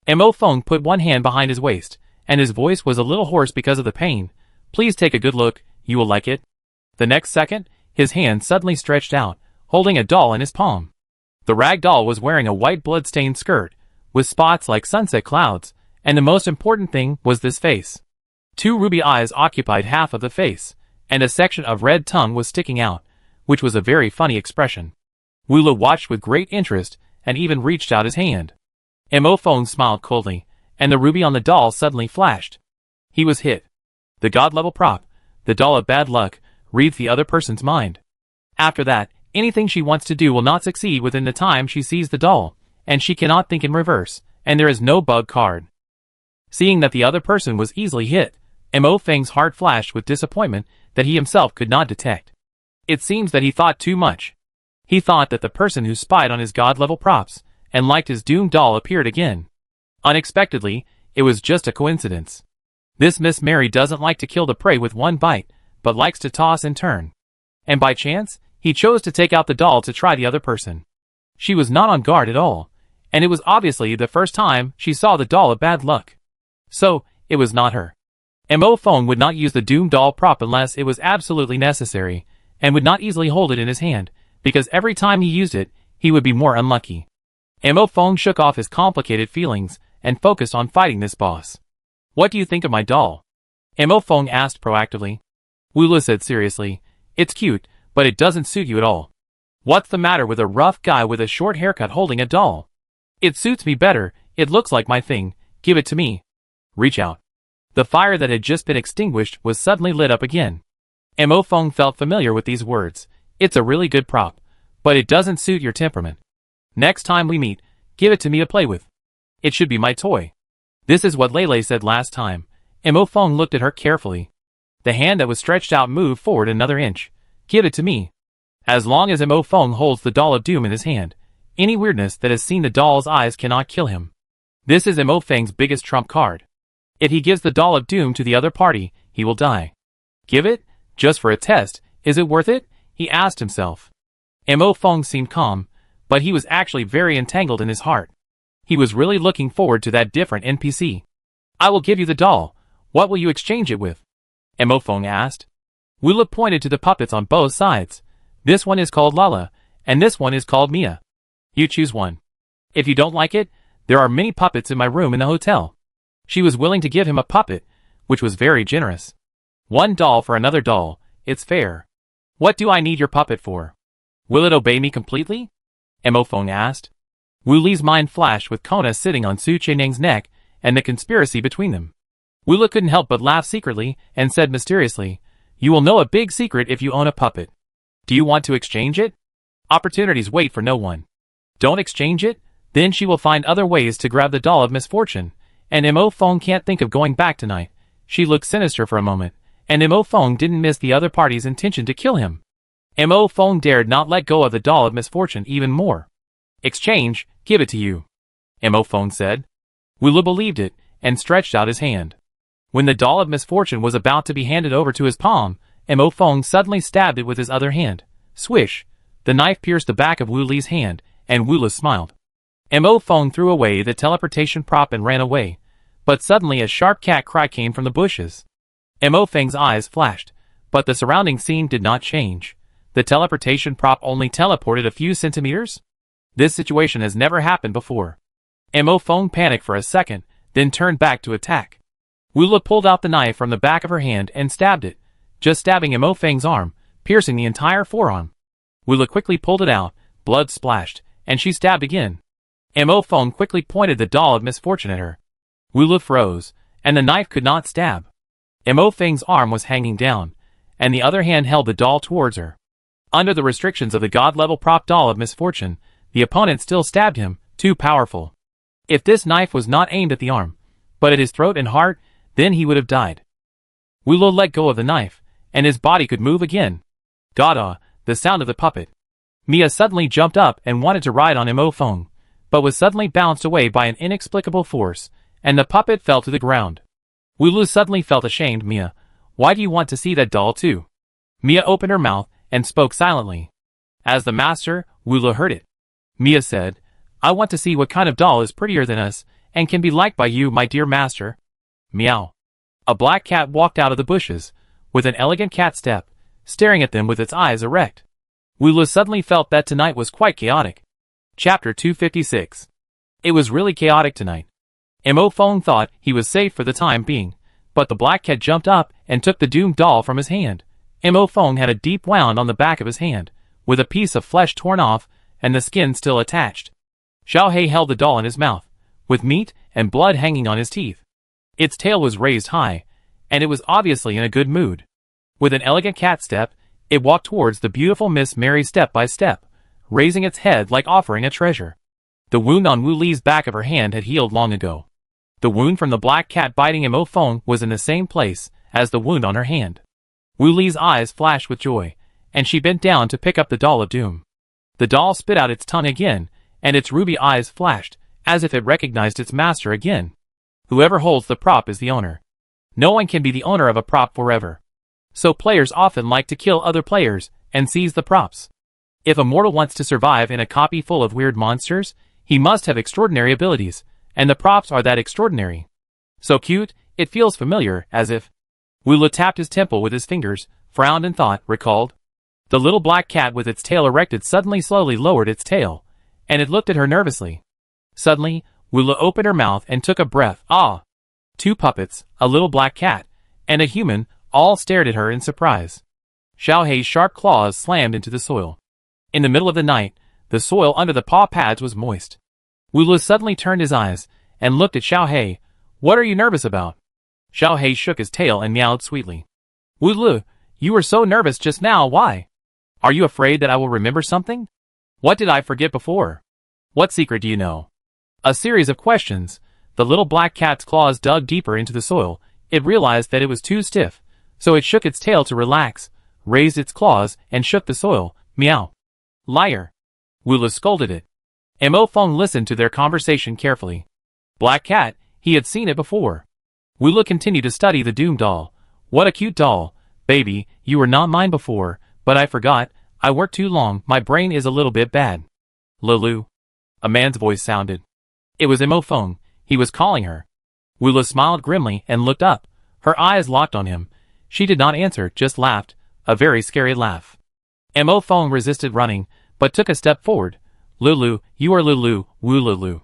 Mo Feng put one hand behind his waist, and his voice was a little hoarse because of the pain. "Please take a good look, you will like it." The next second, his hand suddenly stretched out, holding a doll in his palm. The rag doll was wearing a white blood-stained skirt, with spots like sunset clouds, and the most important thing was this face. 2 ruby eyes occupied half of the face, and a section of red tongue was sticking out, which was a very funny expression. Wula watched with great interest, and even reached out his hand. Mo Feng smiled coldly, and the ruby on the doll suddenly flashed. He was hit. The god-level prop, the doll of bad luck, reads the other person's mind. After that, anything she wants to do will not succeed within the time she sees the doll, and she cannot think in reverse, and there is no bug card. Seeing that the other person was easily hit, Mo Feng's heart flashed with disappointment that he himself could not detect. It seems that he thought too much. He thought that the person who spied on his god-level props and liked his doomed doll appeared again. Unexpectedly, it was just a coincidence. This Miss Mary doesn't like to kill the prey with one bite, but likes to toss and turn. And by chance, he chose to take out the doll to try the other person. She was not on guard at all, and it was obviously the first time she saw the doll of bad luck. So, it was not her. Mo Feng would not use the doomed doll prop unless it was absolutely necessary, and would not easily hold it in his hand, because every time he used it, he would be more unlucky. Mo Feng shook off his complicated feelings, and focused on fighting this boss. What do you think of my doll? Mo Feng asked proactively. Wula said seriously, it's cute, but it doesn't suit you at all. What's the matter with a rough guy with a short haircut holding a doll? It suits me better, it looks like my thing, give it to me. Reach out. The fire that had just been extinguished was suddenly lit up again. Mo Feng felt familiar with these words. It's a really good prop, but it doesn't suit your temperament. Next time we meet, give it to me to play with. It should be my toy. This is what Lele said last time. Mo Feng looked at her carefully. The hand that was stretched out moved forward another inch. Give it to me. As long as Mo Feng holds the doll of doom in his hand, any weirdness that has seen the doll's eyes cannot kill him. This is Mo Feng's biggest trump card. If he gives the doll of doom to the other party, he will die. Give it? Just for a test, is it worth it? He asked himself. Mo Feng seemed calm, but he was actually very entangled in his heart. He was really looking forward to that different NPC. I will give you the doll. What will you exchange it with? Mo Feng asked. Wula pointed to the puppets on both sides. This one is called Lala, and this one is called Mia. You choose one. If you don't like it, there are many puppets in my room in the hotel. She was willing to give him a puppet, which was very generous. One doll for another doll, it's fair. What do I need your puppet for? Will it obey me completely? Mo Feng asked. Wu Li's mind flashed with Kona sitting on Su Cheneng's neck and the conspiracy between them. Wula couldn't help but laugh secretly and said mysteriously, You will know a big secret if you own a puppet. Do you want to exchange it? Opportunities wait for no one. Don't exchange it, then she will find other ways to grab the doll of misfortune, and Mo Feng can't think of going back tonight. She looked sinister for a moment, and Mo Feng didn't miss the other party's intention to kill him. Mo Feng dared not let go of the doll of misfortune even more. Exchange, give it to you. Mo Feng said. Wula believed it, and stretched out his hand. When the doll of misfortune was about to be handed over to his palm, Mo Feng suddenly stabbed it with his other hand. Swish! The knife pierced the back of Wu Li's hand, and Wula smiled. Mo Feng threw away the teleportation prop and ran away, but suddenly a sharp cat cry came from the bushes. Mo Feng's eyes flashed, but the surrounding scene did not change. The teleportation prop only teleported a few centimeters? This situation has never happened before. Mo Feng panicked for a second, then turned back to attack. Wula pulled out the knife from the back of her hand and stabbed it, just stabbing Mo Feng's arm, piercing the entire forearm. Wula quickly pulled it out, blood splashed, and she stabbed again. Mo Feng quickly pointed the doll of misfortune at her. Wula froze, and the knife could not stab. Mo Feng's arm was hanging down, and the other hand held the doll towards her. Under the restrictions of the god-level prop doll of misfortune, the opponent still stabbed him, too powerful. If this knife was not aimed at the arm, but at his throat and heart, then he would have died. Wula let go of the knife, and his body could move again. Gada, the sound of the puppet. Mia suddenly jumped up and wanted to ride on Mo Feng, but was suddenly bounced away by an inexplicable force, and the puppet fell to the ground. Wula suddenly felt ashamed. Mia, why do you want to see that doll too? Mia opened her mouth and spoke silently. As the master, Wula heard it. Mia said, I want to see what kind of doll is prettier than us, and can be liked by you, my dear master. Meow. A black cat walked out of the bushes, with an elegant cat step, staring at them with its eyes erect. Wula suddenly felt that tonight was quite chaotic. Chapter 256. It was really chaotic tonight. Mo Feng thought he was safe for the time being, but the black cat jumped up and took the doomed doll from his hand. Mo Feng had a deep wound on the back of his hand, with a piece of flesh torn off and the skin still attached. Xiao Hei held the doll in his mouth, with meat and blood hanging on his teeth. Its tail was raised high, and it was obviously in a good mood. With an elegant cat step, it walked towards the beautiful Miss Mary step by step, raising its head like offering a treasure. The wound on Wu Li's back of her hand had healed long ago. The wound from the black cat biting Mo Feng was in the same place as the wound on her hand. Wu Li's eyes flashed with joy, and she bent down to pick up the doll of doom. The doll spit out its tongue again, and its ruby eyes flashed, as if it recognized its master again. Whoever holds the prop is the owner. No one can be the owner of a prop forever. So players often like to kill other players and seize the props. If a mortal wants to survive in a copy full of weird monsters, he must have extraordinary abilities, and the props are that extraordinary. So cute, it feels familiar, as if. Wu Li tapped his temple with his fingers, frowned and thought, recalled. The little black cat with its tail erected suddenly slowly lowered its tail, and it looked at her nervously. Suddenly, Wu Li opened her mouth and took a breath. Ah! 2 puppets, a little black cat, and a human, all stared at her in surprise. Xiao Hei's sharp claws slammed into the soil. In the middle of the night, the soil under the paw pads was moist. Wu Li suddenly turned his eyes and looked at Xiao Hei. What are you nervous about? Xiao Hei shook his tail and meowed sweetly. Wu Li, you were so nervous just now, why? Are you afraid that I will remember something? What did I forget before? What secret do you know? A series of questions. The little black cat's claws dug deeper into the soil. It realized that it was too stiff, so it shook its tail to relax, raised its claws, and shook the soil. Meow. Liar. Wu Li scolded it. Mo Feng listened to their conversation carefully. Black cat, he had seen it before. Wu Li continued to study the Doom doll. What a cute doll. Baby, you were not mine before, but I forgot. I worked too long, my brain is a little bit bad. Lulu. A man's voice sounded. It was Mo Feng. He was calling her. Wu Li smiled grimly and looked up. Her eyes locked on him. She did not answer, just laughed. A very scary laugh. Mo Feng resisted running, but took a step forward. Lulu, you are Lulu, Wu Lulu.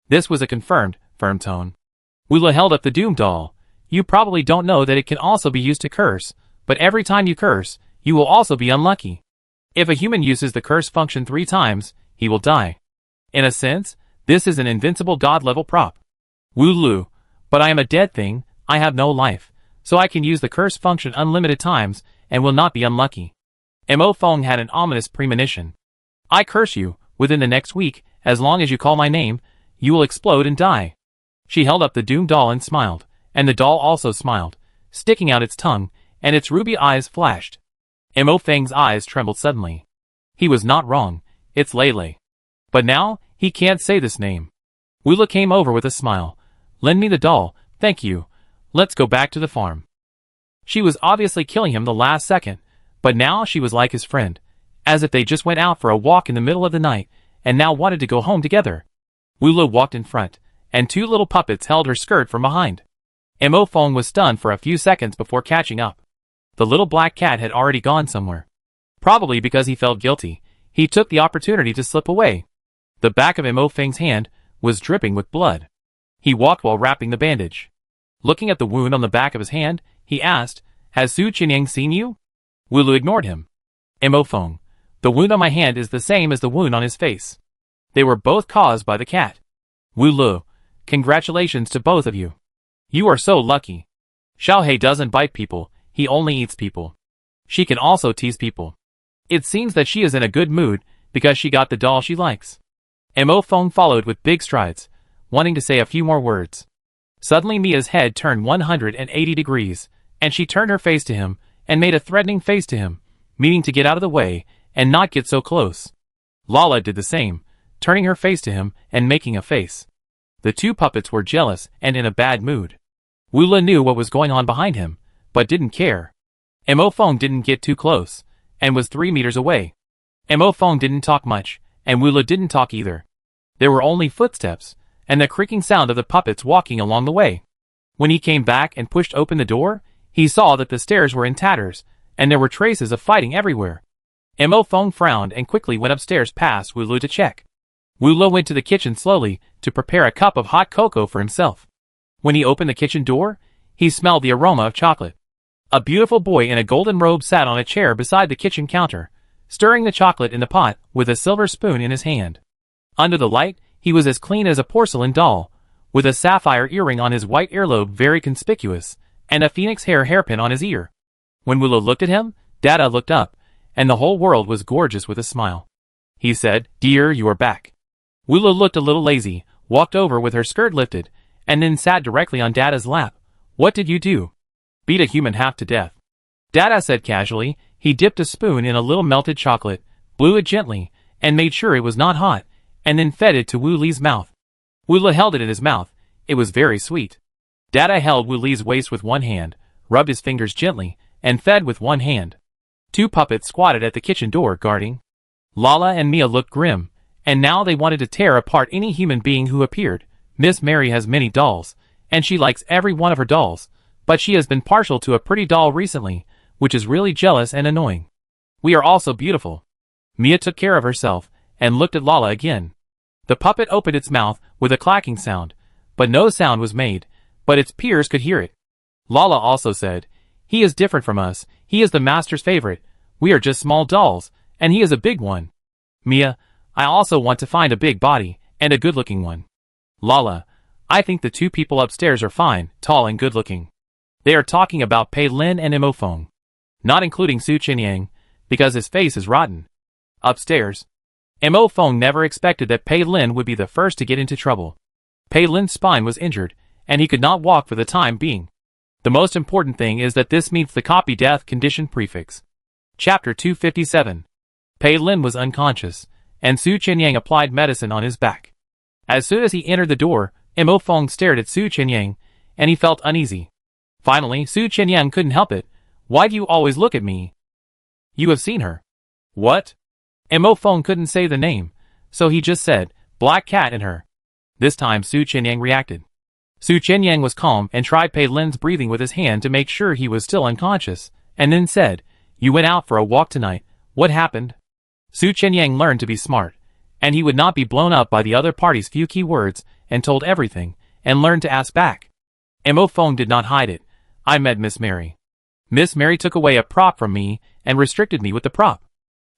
This was a confirmed, firm tone. Wu Li held up the Doom doll. You probably don't know that it can also be used to curse, but every time you curse, you will also be unlucky. If a human uses the curse function 3 times, he will die. In a sense, this is an invincible god-level prop. Wu Lu, but I am a dead thing, I have no life, so I can use the curse function unlimited times and will not be unlucky. Mo Feng had an ominous premonition. I curse you, within the next week, as long as you call my name, you will explode and die. She held up the Doom doll and smiled, and the doll also smiled, sticking out its tongue, and its ruby eyes flashed. Mo Feng's eyes trembled suddenly. He was not wrong, it's Lele. But now, he can't say this name. Wu Li came over with a smile. Lend me the doll, thank you. Let's go back to the farm. She was obviously killing him the last second, but now she was like his friend, as if they just went out for a walk in the middle of the night, and now wanted to go home together. Wu Li walked in front, and 2 little puppets held her skirt from behind. Mo Feng was stunned for a few seconds before catching up. The little black cat had already gone somewhere. Probably because he felt guilty, he took the opportunity to slip away. The back of Mo Feng's hand was dripping with blood. He walked while wrapping the bandage. Looking at the wound on the back of his hand, he asked, Has Su Qinyang seen you? Wu Li ignored him. Mo Feng, the wound on my hand is the same as the wound on his face. They were both caused by the cat. Wu Li, congratulations to both of you. You are so lucky. Xiao Hei doesn't bite people, he only eats people. She can also tease people. It seems that she is in a good mood because she got the doll she likes. Mo Feng followed with big strides, wanting to say a few more words. Suddenly Mia's head turned 180 degrees, and she turned her face to him and made a threatening face to him, meaning to get out of the way and not get so close. Lala did the same, turning her face to him and making a face. The 2 puppets were jealous and in a bad mood. Wu Li knew what was going on behind him, but didn't care. Mo Feng didn't get too close, and was 3 meters away. Mo Feng didn't talk much, and Wu Li didn't talk either. There were only footsteps, and the creaking sound of the puppets walking along the way. When he came back and pushed open the door, he saw that the stairs were in tatters, and there were traces of fighting everywhere. Mo Feng frowned and quickly went upstairs past Wu Li to check. Wu Li went to the kitchen slowly to prepare a cup of hot cocoa for himself. When he opened the kitchen door, he smelled the aroma of chocolate. A beautiful boy in a golden robe sat on a chair beside the kitchen counter, stirring the chocolate in the pot with a silver spoon in his hand. Under the light, he was as clean as a porcelain doll, with a sapphire earring on his white earlobe very conspicuous, and a phoenix hair hairpin on his ear. When Wula looked at him, Dada looked up, and the whole world was gorgeous with a smile. He said, "Dear, you are back." Wula looked a little lazy, walked over with her skirt lifted, and then sat directly on Dada's lap. "What did you do?" "Beat a human half to death." Dada said casually. He dipped a spoon in a little melted chocolate, blew it gently, and made sure it was not hot, and then fed it to Wu Li's mouth. Wula held it in his mouth. It was very sweet. Dada held Wu Li's waist with one hand, rubbed his fingers gently, and fed with one hand. Two puppets squatted at the kitchen door guarding. Lala and Mia looked grim, and now they wanted to tear apart any human being who appeared. Miss Mary has many dolls, and she likes every one of her dolls, but she has been partial to a pretty doll recently, which is really jealous and annoying. "We are all so beautiful." Mia took care of herself, and looked at Lala again. The puppet opened its mouth with a clacking sound, but no sound was made, but its peers could hear it. Lala also said, "He is different from us, he is the master's favorite, we are just small dolls, and he is a big one." Mia, "I also want to find a big body, and a good-looking one." Lala, "I think the two people upstairs are fine, tall and good-looking." They are talking about Pei Lin and Mo Feng, not including Su Qinyang, because his face is rotten. Upstairs, Mo Feng never expected that Pei Lin would be the first to get into trouble. Pei Lin's spine was injured, and he could not walk for the time being. The most important thing is that this meets the copy death condition prefix. Chapter 257. Pei Lin was unconscious, and Su Qinyang applied medicine on his back. As soon as he entered the door, Mo Feng stared at Su Qinyang, and he felt uneasy. Finally, Su Qinyang couldn't help it. "Why do you always look at me?" "You have seen her." "What?" Mo Feng couldn't say the name, so he just said, "Black cat and her." This time Su Qinyang reacted. Su Qinyang was calm and tried Pei Lin's breathing with his hand to make sure he was still unconscious, and then said, "You went out for a walk tonight. What happened?" Su Qinyang learned to be smart, and he would not be blown up by the other party's few key words, and told everything, and learned to ask back. Mo Feng did not hide it. "I met Miss Mary. Miss Mary took away a prop from me, and restricted me with the prop.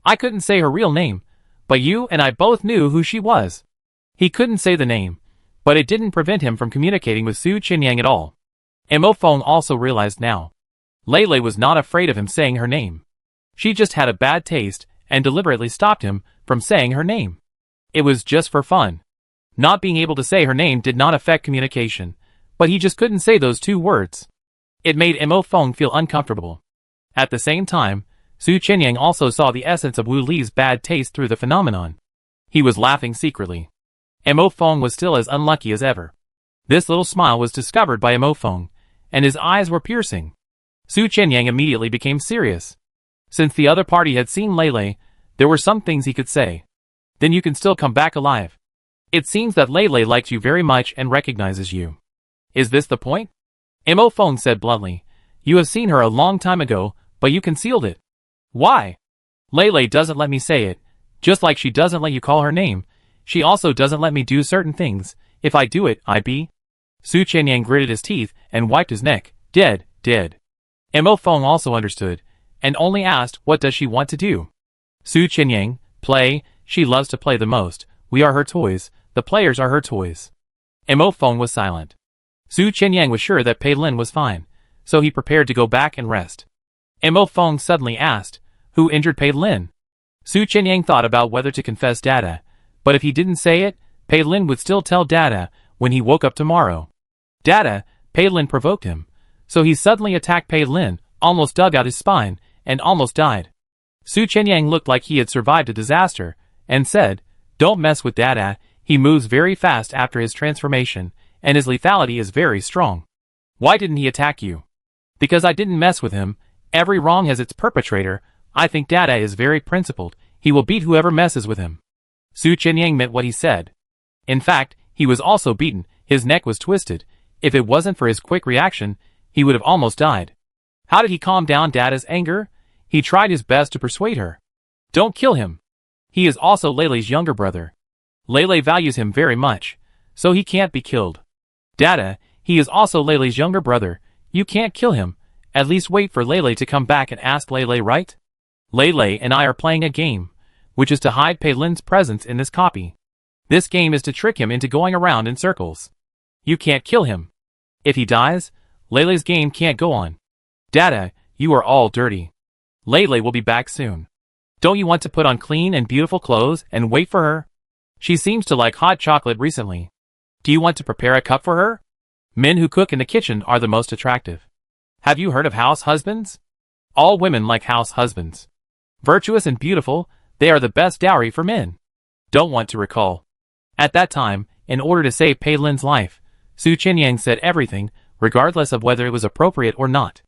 I couldn't say her real name, but you and I both knew who she was." He couldn't say the name, but it didn't prevent him from communicating with Su Qinyang at all. Mo Feng also realized now. Lei was not afraid of him saying her name. She just had a bad taste, and deliberately stopped him from saying her name. It was just for fun. Not being able to say her name did not affect communication, but he just couldn't say those two words. It made Mo Feng feel uncomfortable. At the same time, Su Qinyang also saw the essence of Wu Li's bad taste through the phenomenon. He was laughing secretly. Mo Feng was still as unlucky as ever. This little smile was discovered by Mo Feng, and his eyes were piercing. Su Qinyang immediately became serious. Since the other party had seen Lei, there were some things he could say. "Then you can still come back alive. It seems that Lei likes you very much and recognizes you. Is this the point?" Mo Feng said bluntly. "You have seen her a long time ago, but you concealed it. Why?" "Lei doesn't let me say it, just like she doesn't let you call her name. She also doesn't let me do certain things. If I do it, I be." Su Qinyang gritted his teeth and wiped his neck. Dead. Mo Feng also understood, and only asked, "What does she want to do?" Su Qinyang, "Play. She loves to play the most. We are her toys. The players are her toys." Mo Feng was silent. Su Qinyang was sure that Pei Lin was fine, so he prepared to go back and rest. Mo Feng suddenly asked, "Who injured Pei Lin?" Su Qinyang thought about whether to confess Dada, but if he didn't say it, Pei Lin would still tell Dada when he woke up tomorrow. Dada, Pei Lin provoked him, so he suddenly attacked Pei Lin, almost dug out his spine, and almost died. Su Qinyang looked like he had survived a disaster, and said, "Don't mess with Dada, he moves very fast after his transformation, and his lethality is very strong." "Why didn't he attack you?" "Because I didn't mess with him. Every wrong has its perpetrator. I think Dada is very principled. He will beat whoever messes with him." Su Qinyang meant what he said. In fact, he was also beaten. His neck was twisted. If it wasn't for his quick reaction, he would have almost died. How did he calm down Dada's anger? He tried his best to persuade her. "Don't kill him. He is also Lei's younger brother. Lei values him very much, so he can't be killed. Dada, he is also Lei's younger brother. You can't kill him. At least wait for Lei to come back and ask Lei, right? Lei and I are playing a game, which is to hide Pei Lin's presence in this copy. This game is to trick him into going around in circles. You can't kill him. If he dies, Laylay's game can't go on. Dada, you are all dirty. Laylay will be back soon. Don't you want to put on clean and beautiful clothes and wait for her? She seems to like hot chocolate recently. Do you want to prepare a cup for her? Men who cook in the kitchen are the most attractive. Have you heard of house husbands? All women like house husbands. Virtuous and beautiful, they are the best dowry for men. Don't want to recall. At that time, in order to save Pei Lin's life, Su Qinyang said everything, regardless of whether it was appropriate or not.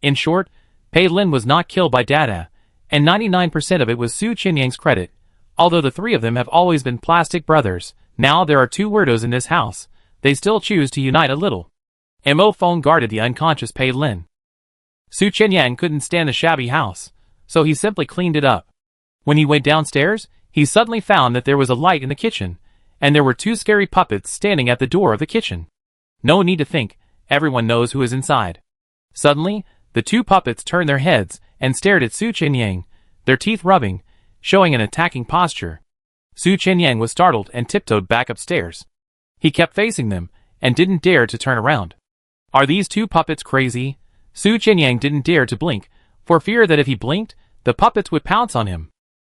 In short, Pei Lin was not killed by Dada, and 99% of it was Su Qinyang's credit. Although the three of them have always been plastic brothers, now there are two weirdos in this house. They still choose to unite a little. Mo Feng guarded the unconscious Pei Lin. Su Qinyang couldn't stand the shabby house, so he simply cleaned it up. When he went downstairs, he suddenly found that there was a light in the kitchen, and there were two scary puppets standing at the door of the kitchen. No need to think, everyone knows who is inside. Suddenly, the two puppets turned their heads and stared at Su Qinyang, their teeth rubbing, showing an attacking posture. Su Qinyang was startled and tiptoed back upstairs. He kept facing them, and didn't dare to turn around. Are these two puppets crazy? Su Qinyang didn't dare to blink, for fear that if he blinked, the puppets would pounce on him.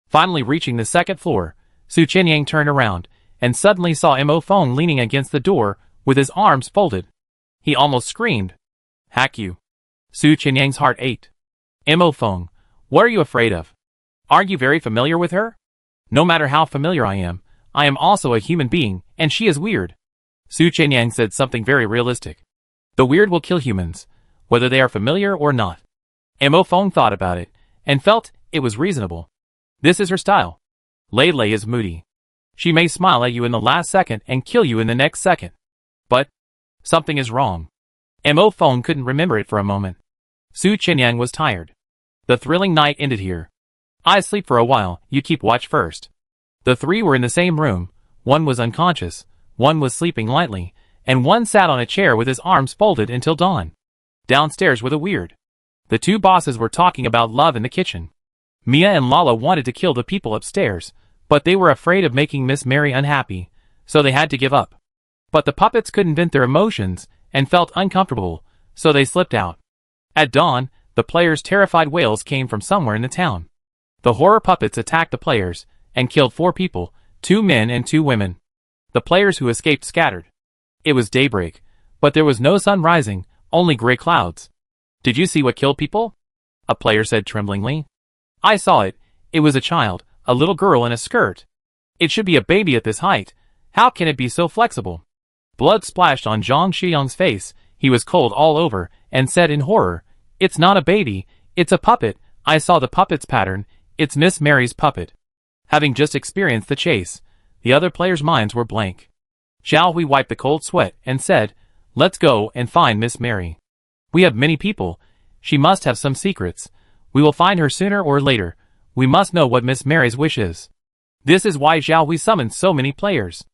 Finally reaching the second floor, Su Qinyang turned around, and suddenly saw Mo Feng leaning against the door, with his arms folded. He almost screamed. Hack you. Su Qinyang's heart ached. Mo Feng, what are you afraid of? Aren't you very familiar with her? No matter how familiar I am also a human being, and she is weird. Su Qinyang said something very realistic. The weird will kill humans, whether they are familiar or not. Mo Feng thought about it, and felt it was reasonable. This is her style. Laylay is moody. She may smile at you in the last second and kill you in the next second. But something is wrong. Mo Feng couldn't remember it for a moment. Su Qinyang was tired. The thrilling night ended here. I sleep for a while, you keep watch first. The three were in the same room. One was unconscious, one was sleeping lightly, and one sat on a chair with his arms folded until dawn. Downstairs were the weird. The two bosses were talking about love in the kitchen. Mia and Lala wanted to kill the people upstairs, but they were afraid of making Miss Mary unhappy, so they had to give up. But the puppets couldn't vent their emotions, and felt uncomfortable, so they slipped out. At dawn, the players' terrified wails came from somewhere in the town. The horror puppets attacked the players, and killed 4 people, 2 men and 2 women. The players who escaped scattered. It was daybreak, but there was no sun rising, only gray clouds. Did you see what killed people? A player said tremblingly. I saw it. It was a child, a little girl in a skirt. It should be a baby at this height. How can it be so flexible? Blood splashed on Zhang Shiyang's face. He was cold all over, and said in horror, It's not a baby, it's a puppet. I saw the puppet's pattern. It's Miss Mary's puppet. Having just experienced the chase, the other players' minds were blank. Zhao Hui wiped the cold sweat and said, Let's go and find Miss Mary. We have many people. She must have some secrets. We will find her sooner or later. We must know what Miss Mary's wish is. This is why Zhao Hui summoned so many players.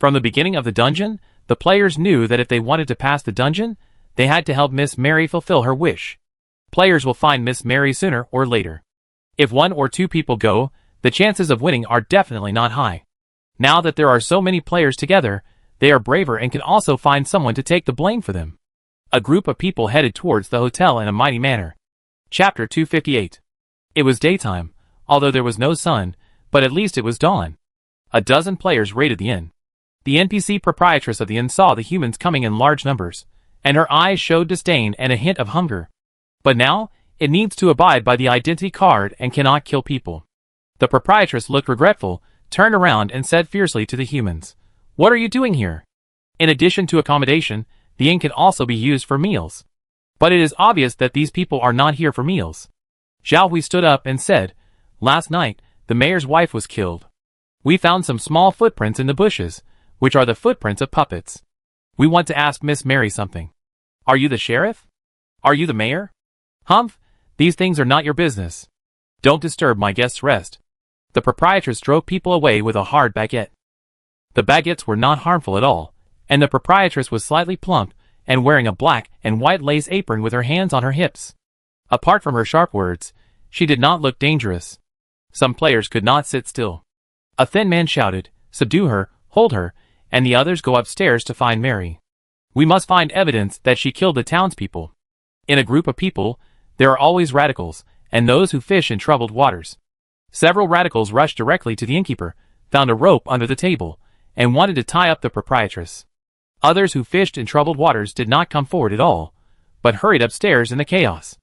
From the beginning of the dungeon, the players knew that if they wanted to pass the dungeon, they had to help Miss Mary fulfill her wish. Players will find Miss Mary sooner or later. If 1 or 2 people go, the chances of winning are definitely not high. Now that there are so many players together, they are braver and can also find someone to take the blame for them. A group of people headed towards the hotel in a mighty manner. Chapter 258. It was daytime, although there was no sun, but at least it was dawn. A dozen players raided the inn. The NPC proprietress of the inn saw the humans coming in large numbers, and her eyes showed disdain and a hint of hunger. But now, it needs to abide by the identity card and cannot kill people. The proprietress looked regretful, turned around and said fiercely to the humans, What are you doing here? In addition to accommodation, the inn can also be used for meals. But it is obvious that these people are not here for meals. Zhao Hui stood up and said, Last night, the mayor's wife was killed. We found some small footprints in the bushes, which are the footprints of puppets. We want to ask Miss Mary something. Are you the sheriff? Are you the mayor? Humph, these things are not your business. Don't disturb my guest's rest. The proprietress drove people away with a hard baguette. The baguettes were not harmful at all, and the proprietress was slightly plump and wearing a black and white lace apron with her hands on her hips. Apart from her sharp words, she did not look dangerous. Some players could not sit still. A thin man shouted, Subdue her, hold her, and the others go upstairs to find Mary. We must find evidence that she killed the townspeople. In a group of people, there are always radicals, and those who fish in troubled waters. Several radicals rushed directly to the innkeeper, found a rope under the table, and wanted to tie up the proprietress. Others who fished in troubled waters did not come forward at all, but hurried upstairs in the chaos.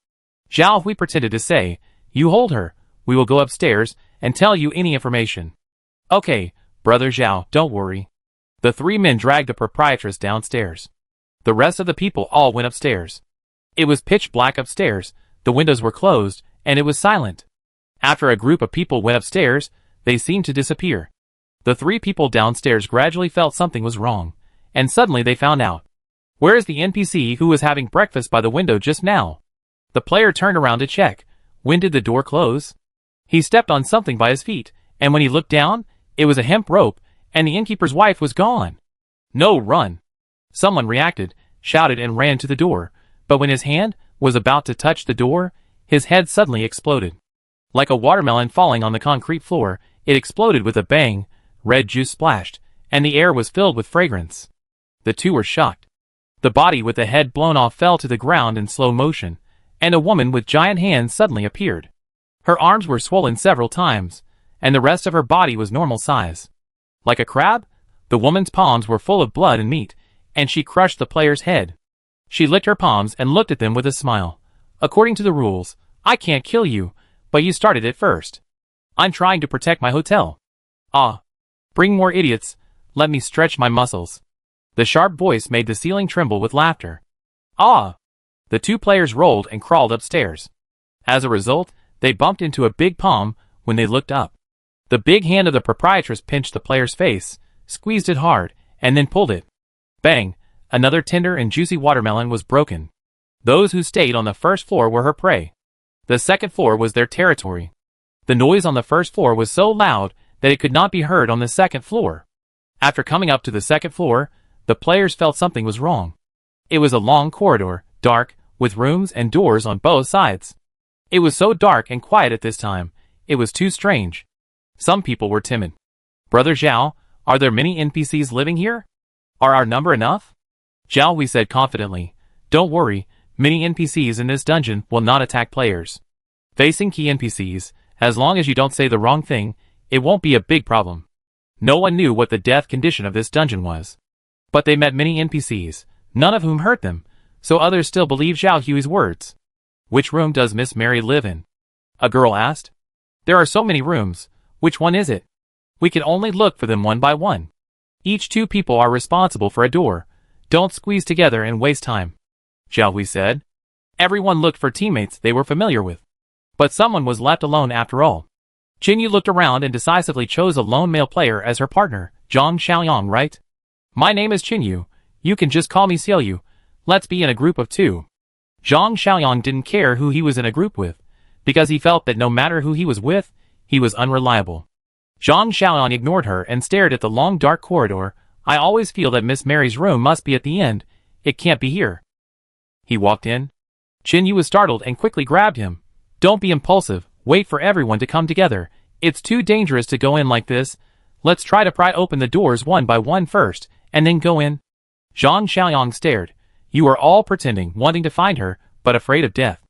Zhao Hui pretended to say, "You hold her, we will go upstairs and tell you any information." "Okay, brother Zhao, don't worry." The three men dragged the proprietress downstairs. The rest of the people all went upstairs. It was pitch black upstairs, the windows were closed, and it was silent. After a group of people went upstairs, they seemed to disappear. The three people downstairs gradually felt something was wrong, and suddenly they found out. Where is the NPC who was having breakfast by the window just now? The player turned around to check. When did the door close? He stepped on something by his feet, and when he looked down, it was a hemp rope, and the innkeeper's wife was gone. "No, run!" Someone reacted, shouted and ran to the door, but when his hand was about to touch the door, his head suddenly exploded. Like a watermelon falling on the concrete floor, it exploded with a bang, red juice splashed, and the air was filled with fragrance. The two were shocked. The body with the head blown off fell to the ground in slow motion, and a woman with giant hands suddenly appeared. Her arms were swollen several times, and the rest of her body was normal size. Like a crab, the woman's palms were full of blood and meat, and she crushed the player's head. She licked her palms and looked at them with a smile. "According to the rules, I can't kill you, but you started it first. I'm trying to protect my hotel." "Ah. Bring more idiots, let me stretch my muscles." The sharp voice made the ceiling tremble with laughter. "Ah." The two players rolled and crawled upstairs. As a result, they bumped into a big palm when they looked up. The big hand of the proprietress pinched the player's face, squeezed it hard, and then pulled it. Bang! Another tender and juicy watermelon was broken. Those who stayed on the first floor were her prey. The second floor was their territory. The noise on the first floor was so loud that it could not be heard on the second floor. After coming up to the second floor, the players felt something was wrong. It was a long corridor, dark, with rooms and doors on both sides. It was so dark and quiet at this time, it was too strange. Some people were timid. "Brother Zhao, are there many NPCs living here? Are our number enough?" Zhao Hui said confidently, "Don't worry, many NPCs in this dungeon will not attack players. Facing key NPCs, as long as you don't say the wrong thing, it won't be a big problem." No one knew what the death condition of this dungeon was. But they met many NPCs, none of whom hurt them, so others still believed Zhao Hui's words. "Which room does Miss Mary live in?" a girl asked. "There are so many rooms, which one is it? We can only look for them one by one. Each two people are responsible for a door. Don't squeeze together and waste time," Zhao Hui said. Everyone looked for teammates they were familiar with. But someone was left alone after all. Qinyu looked around and decisively chose a lone male player as her partner, Zhang Xiaoyang, right? "My name is Qinyu. You can just call me Xiaoyu. Let's be in a group of two." Zhang Xiaoyang didn't care who he was in a group with, because he felt that no matter who he was with, he was unreliable. Zhang Xiaoyang ignored her and stared at the long dark corridor. "I always feel that Miss Mary's room must be at the end. It can't be here." He walked in. Qinyu was startled and quickly grabbed him. "Don't be impulsive, wait for everyone to come together. It's too dangerous to go in like this. Let's try to pry open the doors one by one first, and then go in." Zhang Xiaoyang stared. "You are all pretending, wanting to find her, but afraid of death."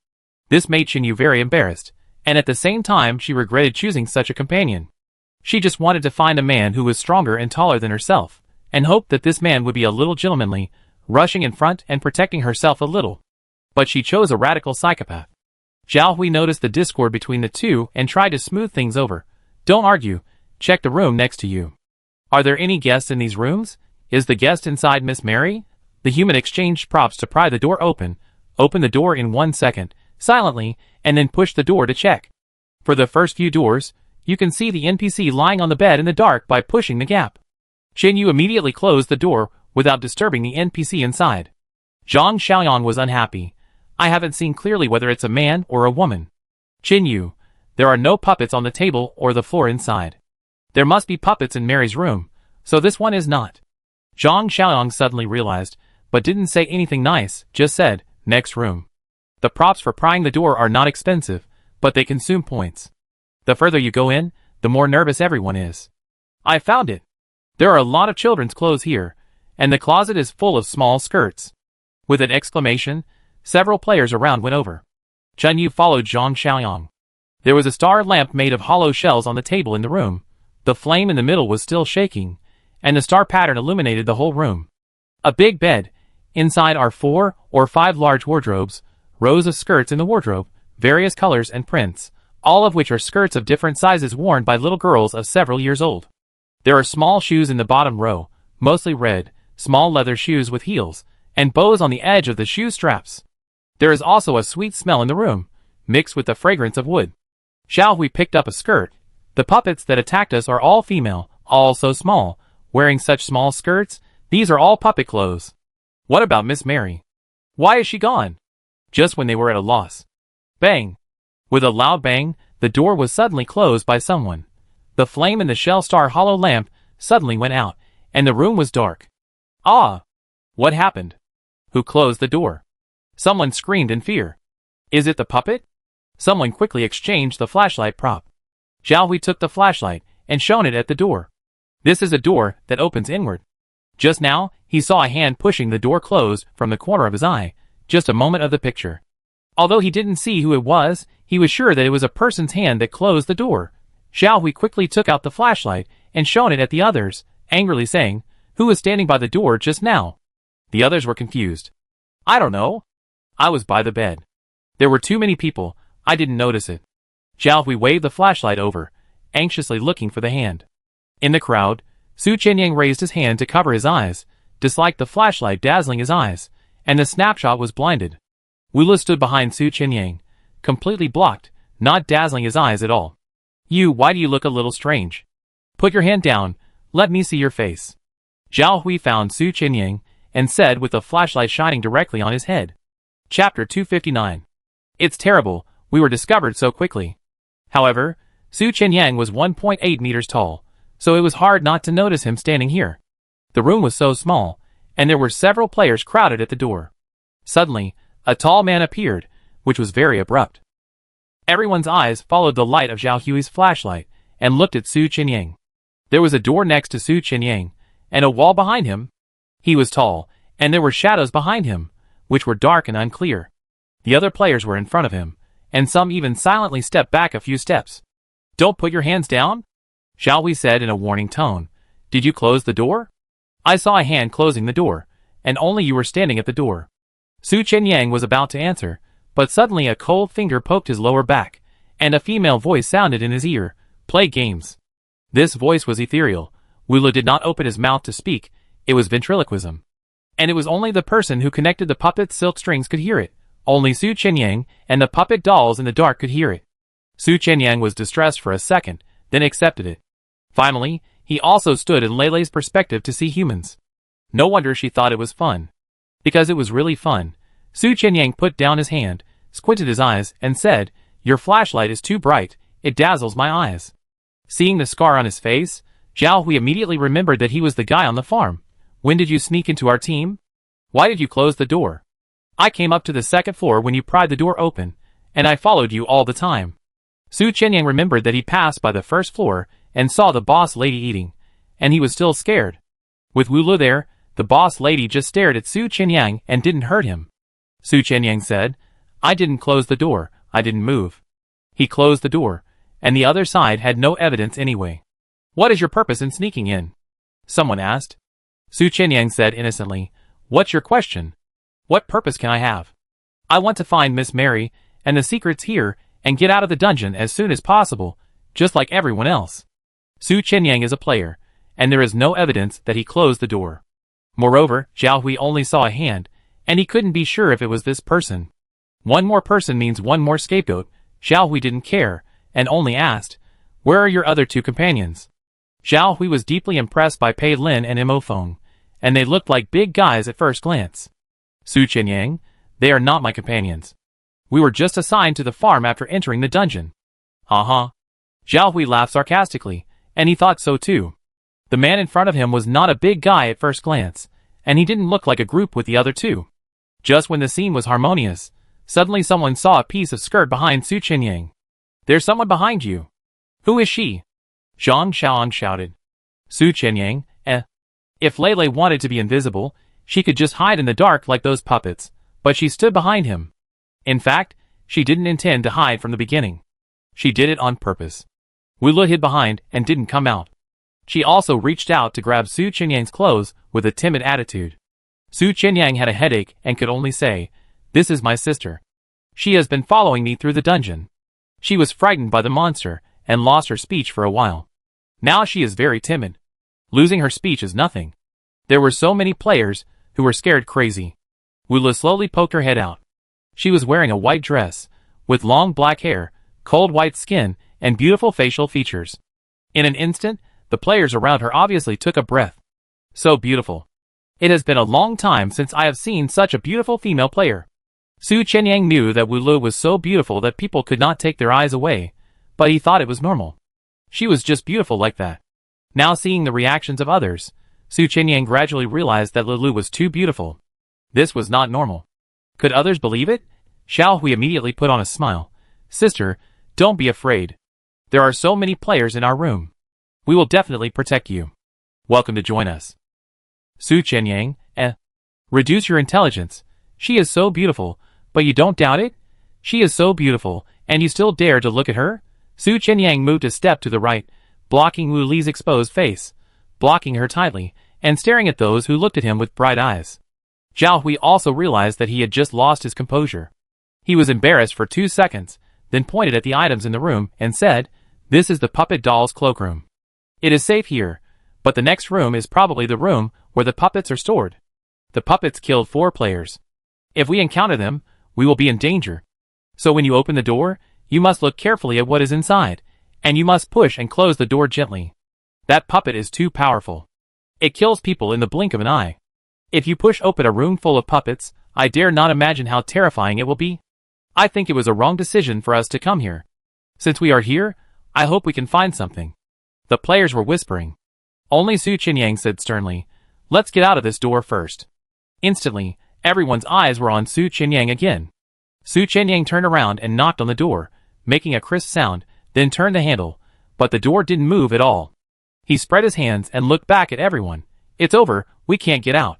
This made Qinyu very embarrassed, and at the same time she regretted choosing such a companion. She just wanted to find a man who was stronger and taller than herself, and hoped that this man would be a little gentlemanly, rushing in front and protecting herself a little. But she chose a radical psychopath. Zhao Hui noticed the discord between the two and tried to smooth things over. "Don't argue, check the room next to you. Are there any guests in these rooms? Is the guest inside Miss Mary?" The human exchanged props to pry the door open, opened the door in 1 second, silently, and then pushed the door to check. For the first few doors, you can see the NPC lying on the bed in the dark by pushing the gap. Qinyu immediately closed the door without disturbing the NPC inside. Zhang Xiaoyang was unhappy. "I haven't seen clearly whether it's a man or a woman." "Qinyu, there are no puppets on the table or the floor inside. There must be puppets in Mary's room, so this one is not." Zhang Xiaoyang suddenly realized, but didn't say anything nice, just said, "Next room." The props for prying the door are not expensive, but they consume points. The further you go in, the more nervous everyone is. "I found it. There are a lot of children's clothes here, and the closet is full of small skirts. With an exclamation, several players around went over. Chun Yu followed Zhang Xiaoyang. There was a star lamp made of hollow shells on the table in the room. The flame in the middle was still shaking, and the star pattern illuminated the whole room. A big bed. Inside are 4 or 5 large wardrobes, rows of skirts in the wardrobe, various colors and prints, all of which are skirts of different sizes worn by little girls of several years old. There are small shoes in the bottom row, mostly red, small leather shoes with heels, and bows on the edge of the shoe straps. There is also a sweet smell in the room, mixed with the fragrance of wood. Xiao Hui picked up a skirt. The puppets that attacked us are all female, all so small, wearing such small skirts. These are all puppet clothes. What about Miss Mary? Why is she gone? Just when they were at a loss. Bang! With a loud bang, the door was suddenly closed by someone. The flame in the shell star hollow lamp suddenly went out, and the room was dark. Ah! What happened? Who closed the door? Someone screamed in fear. Is it the puppet? Someone quickly exchanged the flashlight prop. Xiao Hui took the flashlight and shone it at the door. This is a door that opens inward. Just now, he saw a hand pushing the door closed from the corner of his eye, just a moment of the picture. Although he didn't see who it was, he was sure that it was a person's hand that closed the door. Xiao Hui quickly took out the flashlight and shone it at the others, angrily saying, "Who was standing by the door just now?" The others were confused. "I don't know. I was by the bed. There were too many people, I didn't notice it." Xiao Hui waved the flashlight over, anxiously looking for the hand. In the crowd, Su Qianyang raised his hand to cover his eyes, disliked the flashlight dazzling his eyes, and the snapshot was blinded. Wula stood behind Su Qianyang, completely blocked, not dazzling his eyes at all. Why do you look a little strange? Put your hand down, let me see your face." Zhao Hui found Su Qianyang and said with the flashlight shining directly on his head. Chapter 259. It's terrible, we were discovered so quickly. However, Su Qianyang was 1.8 meters tall, so it was hard not to notice him standing here. The room was so small, and there were several players crowded at the door. Suddenly, a tall man appeared, which was very abrupt. Everyone's eyes followed the light of Zhao Hui's flashlight and looked at Su Qianyang. There was a door next to Su Qianyang, and a wall behind him. He was tall, and there were shadows behind him, which were dark and unclear. The other players were in front of him, and some even silently stepped back a few steps. "Don't put your hands down," Zhao Hui said in a warning tone. "Did you close the door?" "I saw a hand closing the door, and only you were standing at the door." Su Qianyang was about to answer, but suddenly a cold finger poked his lower back, and a female voice sounded in his ear, "Play games." This voice was ethereal. Wula did not open his mouth to speak, it was ventriloquism. And it was only the person who connected the puppet's silk strings could hear it. Only Su Qianyang and the puppet dolls in the dark could hear it. Su Qianyang was distressed for a second, then accepted it. Finally, he also stood in Leilei's perspective to see humans. No wonder she thought it was fun. Because it was really fun. Su Qianyang put down his hand, squinted his eyes, and said, "Your flashlight is too bright, it dazzles my eyes." Seeing the scar on his face, Zhao Hui immediately remembered that he was the guy on the farm. "When did you sneak into our team? Why did you close the door?" "I came up to the second floor when you pried the door open, and I followed you all the time." Su Qianyang remembered that he passed by the first floor and saw the boss lady eating, and he was still scared. With Wula there, the boss lady just stared at Su Qianyang and didn't hurt him. Su Qianyang said, "I didn't close the door, I didn't move." He closed the door, and the other side had no evidence anyway. "What is your purpose in sneaking in?" someone asked. Su Qianyang said innocently, "What's your question? What purpose can I have? I want to find Miss Mary and the secrets here and get out of the dungeon as soon as possible, just like everyone else." Su Qianyang is a player, and there is no evidence that he closed the door. Moreover, Zhao Hui only saw a hand, and he couldn't be sure if it was this person. One more person means one more scapegoat. Zhao Hui didn't care, and only asked, "Where are your other two companions?" Zhao Hui was deeply impressed by Pei Lin and Mo Feng, and they looked like big guys at first glance. "Su Qianyang, they are not my companions. We were just assigned to the farm after entering the dungeon." Zhao Hui laughed sarcastically, and he thought so too. The man in front of him was not a big guy at first glance, and he didn't look like a group with the other two. Just when the scene was harmonious, suddenly someone saw a piece of skirt behind Su Qianyang. "There's someone behind you." "Who is she?" Zhang Xiaoang shouted. "Su Qianyang, If Lele wanted to be invisible, she could just hide in the dark like those puppets, but she stood behind him. In fact, she didn't intend to hide from the beginning. She did it on purpose. Wulu hid behind and didn't come out. She also reached out to grab Su Qinyang's clothes with a timid attitude. Su Qinyang had a headache and could only say, "This is my sister. She has been following me through the dungeon." She was frightened by the monster and lost her speech for a while. Now she is very timid. Losing her speech is nothing. There were so many players who were scared crazy. Wulu slowly poked her head out. She was wearing a white dress, with long black hair, cold white skin, and beautiful facial features. In an instant, the players around her obviously took a breath. So beautiful. It has been a long time since I have seen such a beautiful female player. Su Qinyang knew that Wulu was so beautiful that people could not take their eyes away, but he thought it was normal. She was just beautiful like that. Now seeing the reactions of others, Su Qinyang gradually realized that Lulu was too beautiful. This was not normal. Could others believe it? Xiao Hui immediately put on a smile. "Sister, don't be afraid. There are so many players in our room. We will definitely protect you. Welcome to join us." Su Qinyang, reduce your intelligence. She is so beautiful, but you don't doubt it? She is so beautiful, and you still dare to look at her? Su Qinyang moved a step to the right, blocking Wu Li's exposed face, blocking her tightly, and staring at those who looked at him with bright eyes. Xiao Hui also realized that he had just lost his composure. He was embarrassed for 2 seconds, then pointed at the items in the room and said, "This is the puppet doll's cloakroom. It is safe here, but the next room is probably the room where the puppets are stored. The puppets killed 4 players. If we encounter them, we will be in danger. So when you open the door, you must look carefully at what is inside, and you must push and close the door gently. That puppet is too powerful. It kills people in the blink of an eye. If you push open a room full of puppets, I dare not imagine how terrifying it will be. I think it was a wrong decision for us to come here. Since we are here, I hope we can find something." The players were whispering. Only Su Qinyang said sternly, "Let's get out of this door first." Instantly, everyone's eyes were on Su Qinyang again. Su Qinyang turned around and knocked on the door, making a crisp sound, then turned the handle, but the door didn't move at all. He spread his hands and looked back at everyone. "It's over, we can't get out."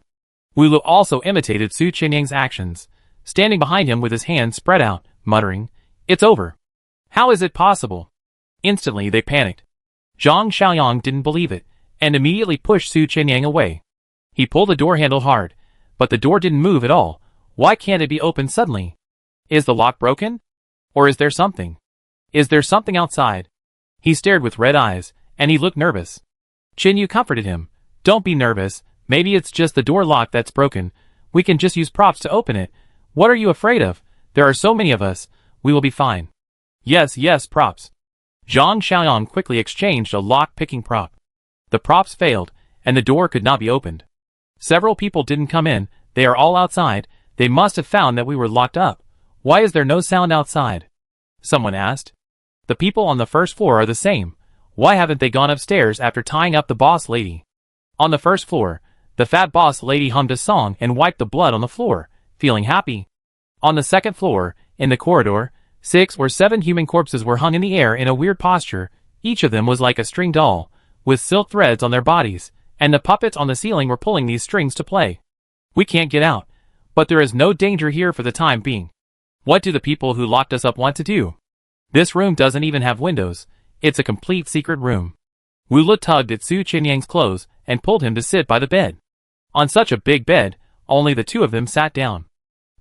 Wulu also imitated Su Qinyang's actions, standing behind him with his hands spread out, muttering, "It's over. How is it possible?" Instantly they panicked. Zhang Xiaoyang didn't believe it, and immediately pushed Su Qinyang away. He pulled the door handle hard, but the door didn't move at all. Why can't it be opened suddenly? Is the lock broken? Or is there something? Is there something outside? He stared with red eyes, and he looked nervous. Qin Yu comforted him. "Don't be nervous, maybe it's just the door lock that's broken. We can just use props to open it. What are you afraid of? There are so many of us, we will be fine." Yes, props." Zhang Xiaoyang quickly exchanged a lock-picking prop. The props failed, and the door could not be opened. "Several people didn't come in, they are all outside, they must have found that we were locked up. Why is there no sound outside?" someone asked. "The people on the first floor are the same. Why haven't they gone upstairs after tying up the boss lady?" On the first floor, the fat boss lady hummed a song and wiped the blood on the floor, feeling happy. On the second floor, in the corridor, 6 or 7 human corpses were hung in the air in a weird posture. Each of them was like a string doll, with silk threads on their bodies, and the puppets on the ceiling were pulling these strings to play. "We can't get out, but there is no danger here for the time being. What do the people who locked us up want to do? This room doesn't even have windows, it's a complete secret room." Wulu tugged at Su Qinyang's clothes and pulled him to sit by the bed. On such a big bed, only the 2 of them sat down.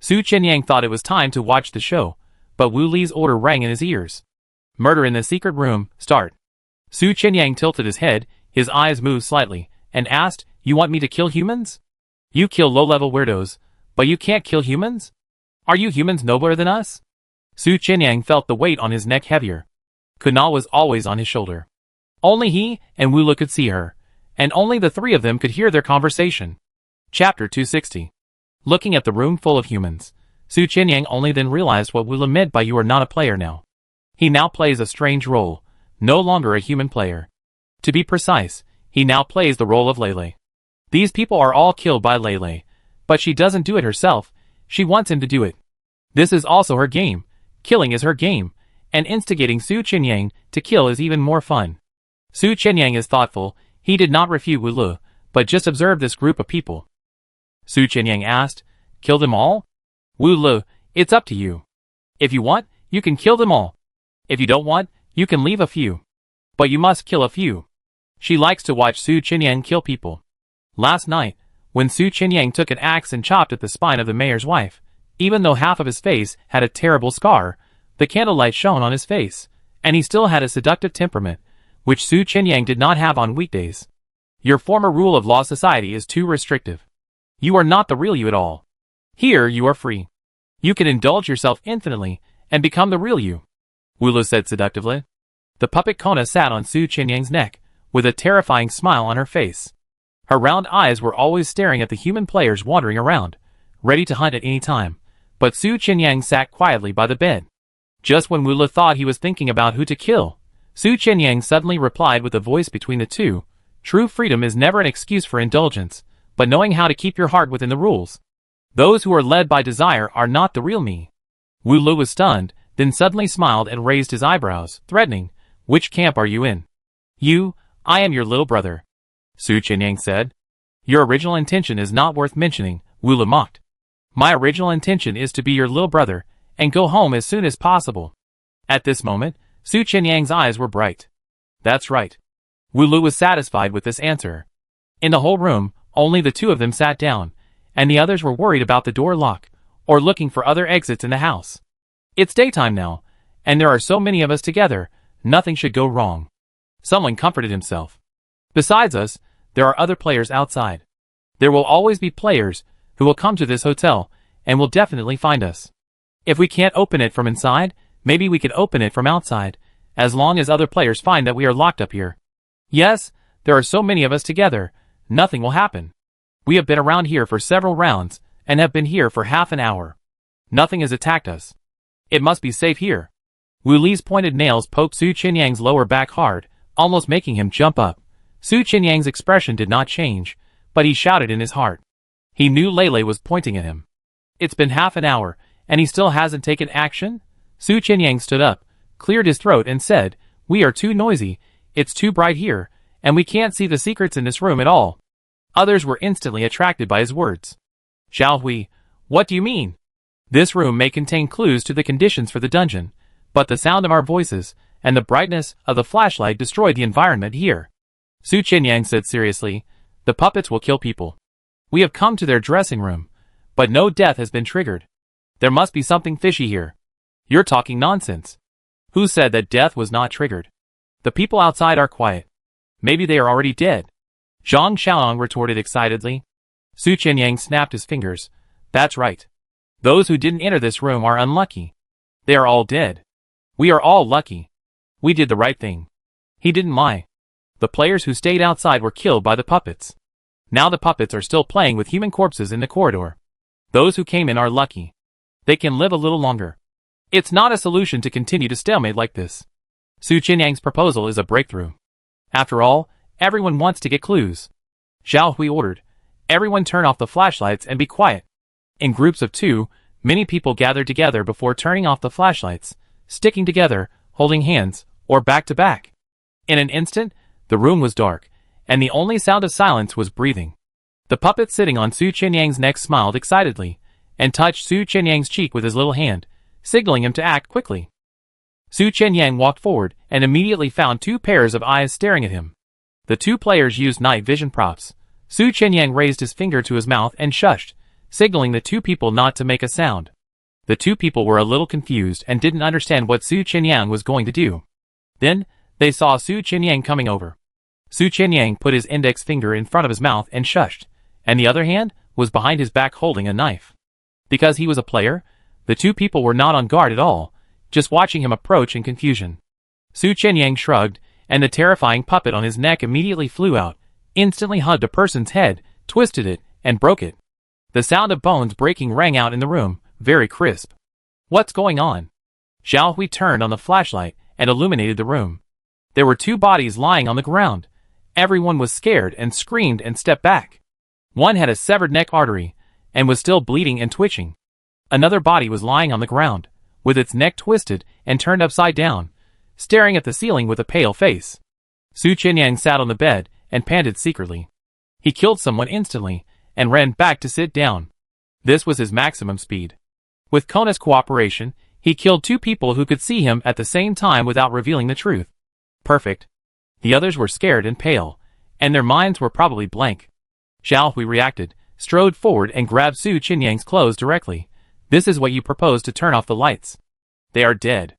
Su Qinyang thought it was time to watch the show, but Wu Li's order rang in his ears. "Murder in the secret room, start." Su Qinyang tilted his head, his eyes moved slightly, and asked, "You want me to kill humans? You kill low-level weirdos, but you can't kill humans? Are you humans nobler than us?" Su Qinyang felt the weight on his neck heavier. Kunal was always on his shoulder. Only he and Wulu could see her, and only the 3 of them could hear their conversation. Chapter 260. Looking at the room full of humans, Su Qinyang only then realized what Wulu meant by "you are not a player now." He now plays a strange role, no longer a human player. To be precise, he now plays the role of Lele. These people are all killed by Lele, but she doesn't do it herself, she wants him to do it. This is also her game, killing is her game, and instigating Su Qinyang to kill is even more fun. Su Qinyang is thoughtful, he did not refute Wulu, but just observe this group of people. Su Qianyang asked. Kill them all? Wu Lu, it's up to you. If you want, you can kill them all. If you don't want, you can leave a few. But you must kill a few. She likes to watch Su Qianyang kill people. Last night, when Su Qianyang took an axe and chopped at the spine of the mayor's wife, even though half of his face had a terrible scar, the candlelight shone on his face, and he still had a seductive temperament, which Su Qianyang did not have on weekdays. Your former rule of law society is too restrictive. You are not the real you at all. Here you are free. You can indulge yourself infinitely and become the real you, Wu Lu said seductively. The puppet Kona sat on Su Qianyang's neck, with a terrifying smile on her face. Her round eyes were always staring at the human players wandering around, ready to hunt at any time, but Su Qianyang sat quietly by the bed. Just when Wu Lu thought he was thinking about who to kill, Su Qianyang suddenly replied with a voice between the two, True freedom is never an excuse for indulgence, but knowing how to keep your heart within the rules. Those who are led by desire are not the real me. Wu Lu was stunned, then suddenly smiled and raised his eyebrows, threatening, Which camp are you in? You, I am your little brother, Su Qianyang said. Your original intention is not worth mentioning, Wu Lu mocked. My original intention is to be your little brother, and go home as soon as possible. At this moment, Su Qianyang's eyes were bright. That's right. Wu Lu was satisfied with this answer. In the whole room, only the two of them sat down, and the others were worried about the door lock, or looking for other exits in the house. It's daytime now, and there are so many of us together, nothing should go wrong. Someone comforted himself. Besides us, there are other players outside. There will always be players who will come to this hotel, and will definitely find us. If we can't open it from inside, maybe we can open it from outside, as long as other players find that we are locked up here. Yes, there are so many of us together, nothing will happen. We have been around here for several rounds, and have been here for half an hour. Nothing has attacked us. It must be safe here. Wu Li's pointed nails poked Su Qianyang's lower back hard, almost making him jump up. Su Qianyang's expression did not change, but he shouted in his heart. He knew Lele was pointing at him. It's been half an hour, and he still hasn't taken action? Su Qianyang stood up, cleared his throat and said, We are too noisy, it's too bright here, and we can't see the secrets in this room at all. Others were instantly attracted by his words. Xiao Hui, what do you mean? This room may contain clues to the conditions for the dungeon, but the sound of our voices, and the brightness of the flashlight destroy the environment here. Su Qianyang said seriously, The puppets will kill people. We have come to their dressing room, but no death has been triggered. There must be something fishy here. You're talking nonsense. Who said that death was not triggered? The people outside are quiet. Maybe they are already dead. Zhang Xiaoyang retorted excitedly. Su Qianyang snapped his fingers. That's right. Those who didn't enter this room are unlucky. They are all dead. We are all lucky. We did the right thing. He didn't lie. The players who stayed outside were killed by the puppets. Now the puppets are still playing with human corpses in the corridor. Those who came in are lucky. They can live a little longer. It's not a solution to continue to stalemate like this. Su Qianyang's proposal is a breakthrough. After all, everyone wants to get clues. Xiao Hui ordered, Everyone turn off the flashlights and be quiet. In groups of 2, many people gathered together before turning off the flashlights, sticking together, holding hands, or back to back. In an instant, the room was dark, and the only sound of silence was breathing. The puppet sitting on Su Qianyang's neck smiled excitedly, and touched Su Qianyang's cheek with his little hand, signaling him to act quickly. Su Qianyang walked forward and immediately found 2 pairs of eyes staring at him. The 2 players used night vision props. Su Qianyang raised his finger to his mouth and shushed, signaling the 2 people not to make a sound. The 2 people were a little confused and didn't understand what Su Qianyang was going to do. Then, they saw Su Qianyang coming over. Su Qianyang put his index finger in front of his mouth and shushed, and the other hand was behind his back holding a knife. Because he was a player, the 2 people were not on guard at all, just watching him approach in confusion. Su Qianyang shrugged, and the terrifying puppet on his neck immediately flew out, instantly hugged a person's head, twisted it, and broke it. The sound of bones breaking rang out in the room, very crisp. What's going on? Xiao Hui turned on the flashlight and illuminated the room. There were 2 bodies lying on the ground. Everyone was scared and screamed and stepped back. One had a severed neck artery, and was still bleeding and twitching. Another body was lying on the ground, with its neck twisted and turned upside down, staring at the ceiling with a pale face. Su Qianyang sat on the bed and panted secretly. He killed someone instantly, and ran back to sit down. This was his maximum speed. With Kona's cooperation, he killed 2 people who could see him at the same time without revealing the truth. Perfect. The others were scared and pale, and their minds were probably blank. Zhao Hui reacted, strode forward and grabbed Su Qinyang's clothes directly. This is what you propose to turn off the lights. They are dead.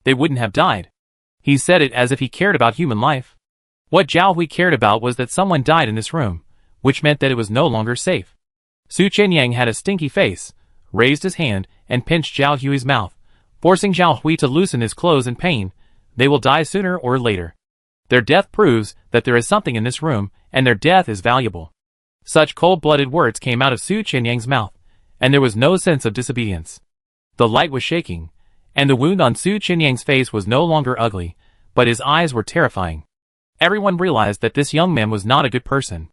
They wouldn't have died. He said it as if he cared about human life. What Zhao Hui cared about was that someone died in this room, which meant that it was no longer safe. Su Qinyang had a stinky face, raised his hand, and pinched Zhao Hui's mouth, forcing Zhao Hui to loosen his clothes in pain. They will die sooner or later. Their death proves that there is something in this room, and their death is valuable. Such cold-blooded words came out of Su Qinyang's mouth, and there was no sense of disobedience. The light was shaking, and the wound on Su Qinyang's face was no longer ugly, but his eyes were terrifying. Everyone realized that this young man was not a good person.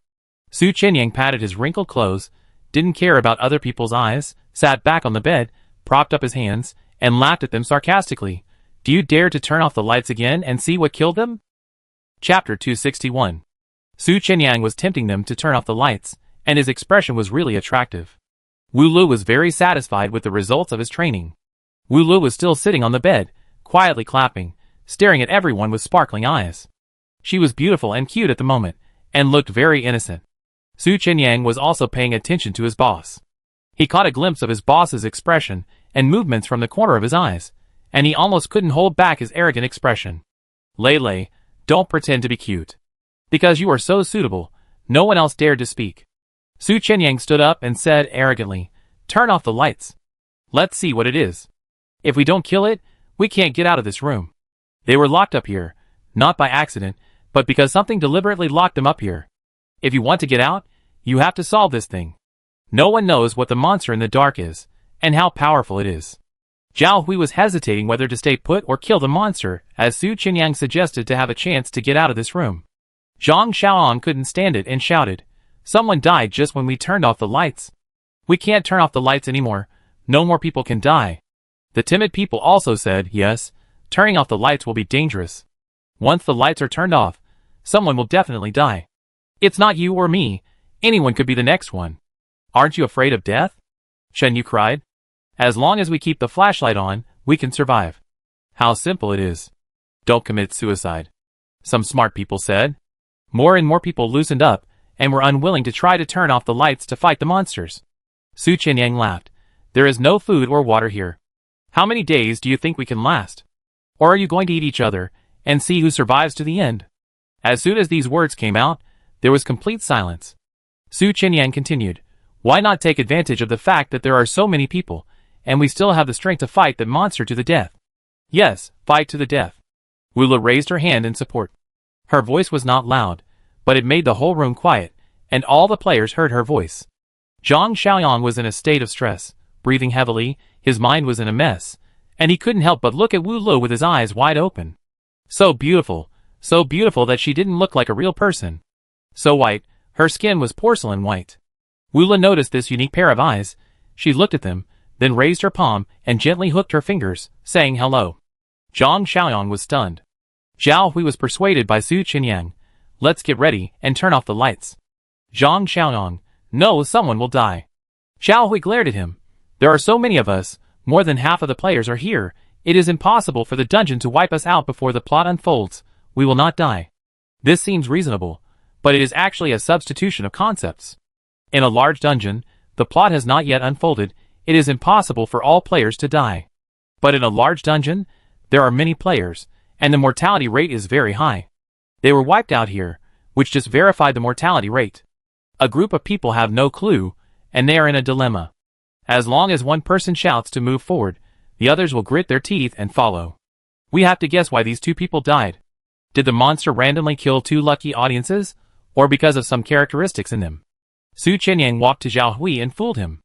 Su Qinyang patted his wrinkled clothes, didn't care about other people's eyes, sat back on the bed, propped up his hands, and laughed at them sarcastically. Do you dare to turn off the lights again and see what killed them? Chapter 261. Su Qinyang was tempting them to turn off the lights, and his expression was really attractive. Wu Lu was very satisfied with the results of his training. Wu Lu was still sitting on the bed, quietly clapping, staring at everyone with sparkling eyes. She was beautiful and cute at the moment, and looked very innocent. Su Qinyang was also paying attention to his boss. He caught a glimpse of his boss's expression and movements from the corner of his eyes, and he almost couldn't hold back his arrogant expression. Lei, don't pretend to be cute. Because you are so suitable, no one else dared to speak. Su Qinyang stood up and said arrogantly, turn off the lights. Let's see what it is. If we don't kill it, we can't get out of this room. They were locked up here, not by accident, but because something deliberately locked them up here. If you want to get out, you have to solve this thing. No one knows what the monster in the dark is, and how powerful it is. Zhao Hui was hesitating whether to stay put or kill the monster, as Su Qinyang suggested to have a chance to get out of this room. Zhang Xiaoan couldn't stand it and shouted, someone died just when we turned off the lights. We can't turn off the lights anymore, no more people can die. The timid people also said, yes, turning off the lights will be dangerous. Once the lights are turned off, someone will definitely die. It's not you or me, anyone could be the next one. Aren't you afraid of death? Shen Yu cried. As long as we keep the flashlight on, we can survive. How simple it is. Don't commit suicide. Some smart people said. More and more people loosened up, and were unwilling to try to turn off the lights to fight the monsters. Su Qinyang laughed. There is no food or water here. How many days do you think we can last? Or are you going to eat each other, and see who survives to the end? As soon as these words came out, there was complete silence. Su Qinyang continued, why not take advantage of the fact that there are so many people, and we still have the strength to fight the monster to the death? Yes, fight to the death. Wu Lu raised her hand in support. Her voice was not loud, but it made the whole room quiet, and all the players heard her voice. Zhang Xiaoyang was in a state of stress, breathing heavily, his mind was in a mess, and he couldn't help but look at Wu Lu with his eyes wide open. So beautiful that she didn't look like a real person. So white, her skin was porcelain white. Wu Lu noticed this unique pair of eyes. She looked at them, then raised her palm and gently hooked her fingers, saying hello. Zhang Xiaoyang was stunned. Zhao Hui was persuaded by Su Qinyang. Let's get ready and turn off the lights. Zhang Xiaoyang, no, someone will die. Zhao Hui glared at him. There are so many of us, more than half of the players are here. It is impossible for the dungeon to wipe us out before the plot unfolds. We will not die. This seems reasonable, but it is actually a substitution of concepts. In a large dungeon, the plot has not yet unfolded. It is impossible for all players to die. But in a large dungeon, there are many players, and the mortality rate is very high. They were wiped out here, which just verified the mortality rate. A group of people have no clue, and they are in a dilemma. As long as one person shouts to move forward, the others will grit their teeth and follow. We have to guess why these 2 people died. Did the monster randomly kill 2 lucky audiences, or because of some characteristics in them? Su Qinyang walked to Zhao Hui and fooled him.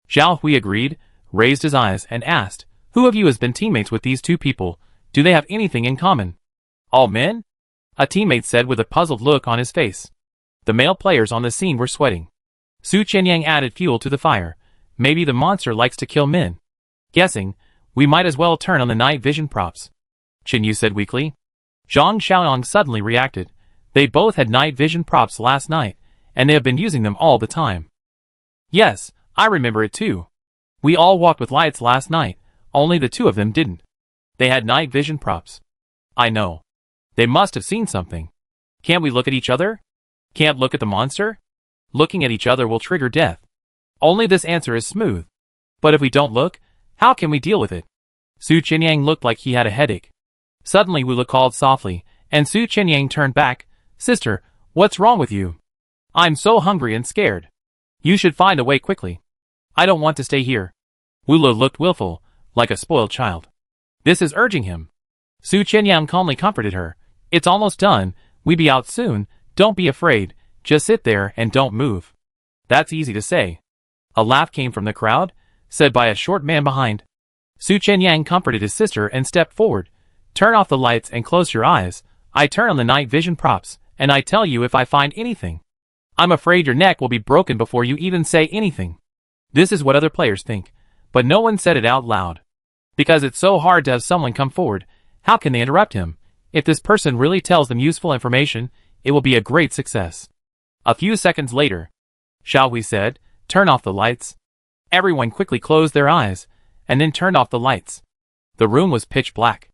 Zhao Hui agreed, raised his eyes, and asked, who of you has been teammates with these 2 people? Do they have anything in common? All men? A teammate said with a puzzled look on his face. The male players on the scene were sweating. Su Qinyang added fuel to the fire. Maybe the monster likes to kill men. Guessing, we might as well turn on the night vision props. Chen Yu said weakly. Zhang Xiaoyang suddenly reacted. They both had night vision props last night, and they have been using them all the time. Yes, I remember it too. We all walked with lights last night, only the two of them didn't. They had night vision props. I know. They must have seen something. Can't we look at each other? Can't look at the monster? Looking at each other will trigger death. Only this answer is smooth. But if we don't look, how can we deal with it? Su Qinyang looked like he had a headache. Suddenly Wu Le called softly, and Su Qinyang turned back. Sister, what's wrong with you? I'm so hungry and scared. You should find a way quickly. I don't want to stay here. Wu Le looked willful, like a spoiled child. This is urging him. Su Qinyang calmly comforted her. It's almost done, we be out soon, don't be afraid, just sit there and don't move. That's easy to say. A laugh came from the crowd, said by a short man behind. Su Qinyang comforted his sister and stepped forward. Turn off the lights and close your eyes. I turn on the night vision props, and I tell you if I find anything. I'm afraid your neck will be broken before you even say anything. This is what other players think, but no one said it out loud. Because it's so hard to have someone come forward, how can they interrupt him? If this person really tells them useful information, it will be a great success. A few seconds later, Xiao Hui said, turn off the lights. Everyone quickly closed their eyes, and then turned off the lights. The room was pitch black.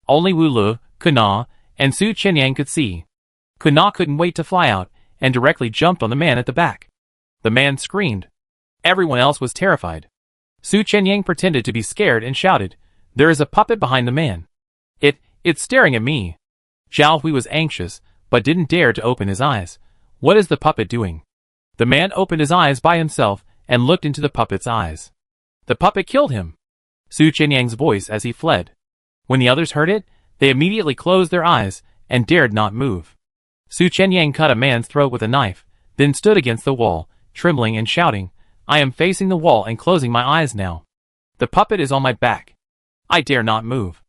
Only Wu Le, Kuna, and Su Qinyang could see. Kuna couldn't wait to fly out, and directly jumped on the man at the back. The man screamed. Everyone else was terrified. Su Qinyang pretended to be scared and shouted, there is a puppet behind the man. It's staring at me. Xiao Hui was anxious, but didn't dare to open his eyes. What is the puppet doing? The man opened his eyes by himself and looked into the puppet's eyes. The puppet killed him. Su Qinyang's voice as he fled. When the others heard it, they immediately closed their eyes and dared not move. Su Qinyang cut a man's throat with a knife, then stood against the wall, trembling and shouting, I am facing the wall and closing my eyes now. The puppet is on my back. I dare not move.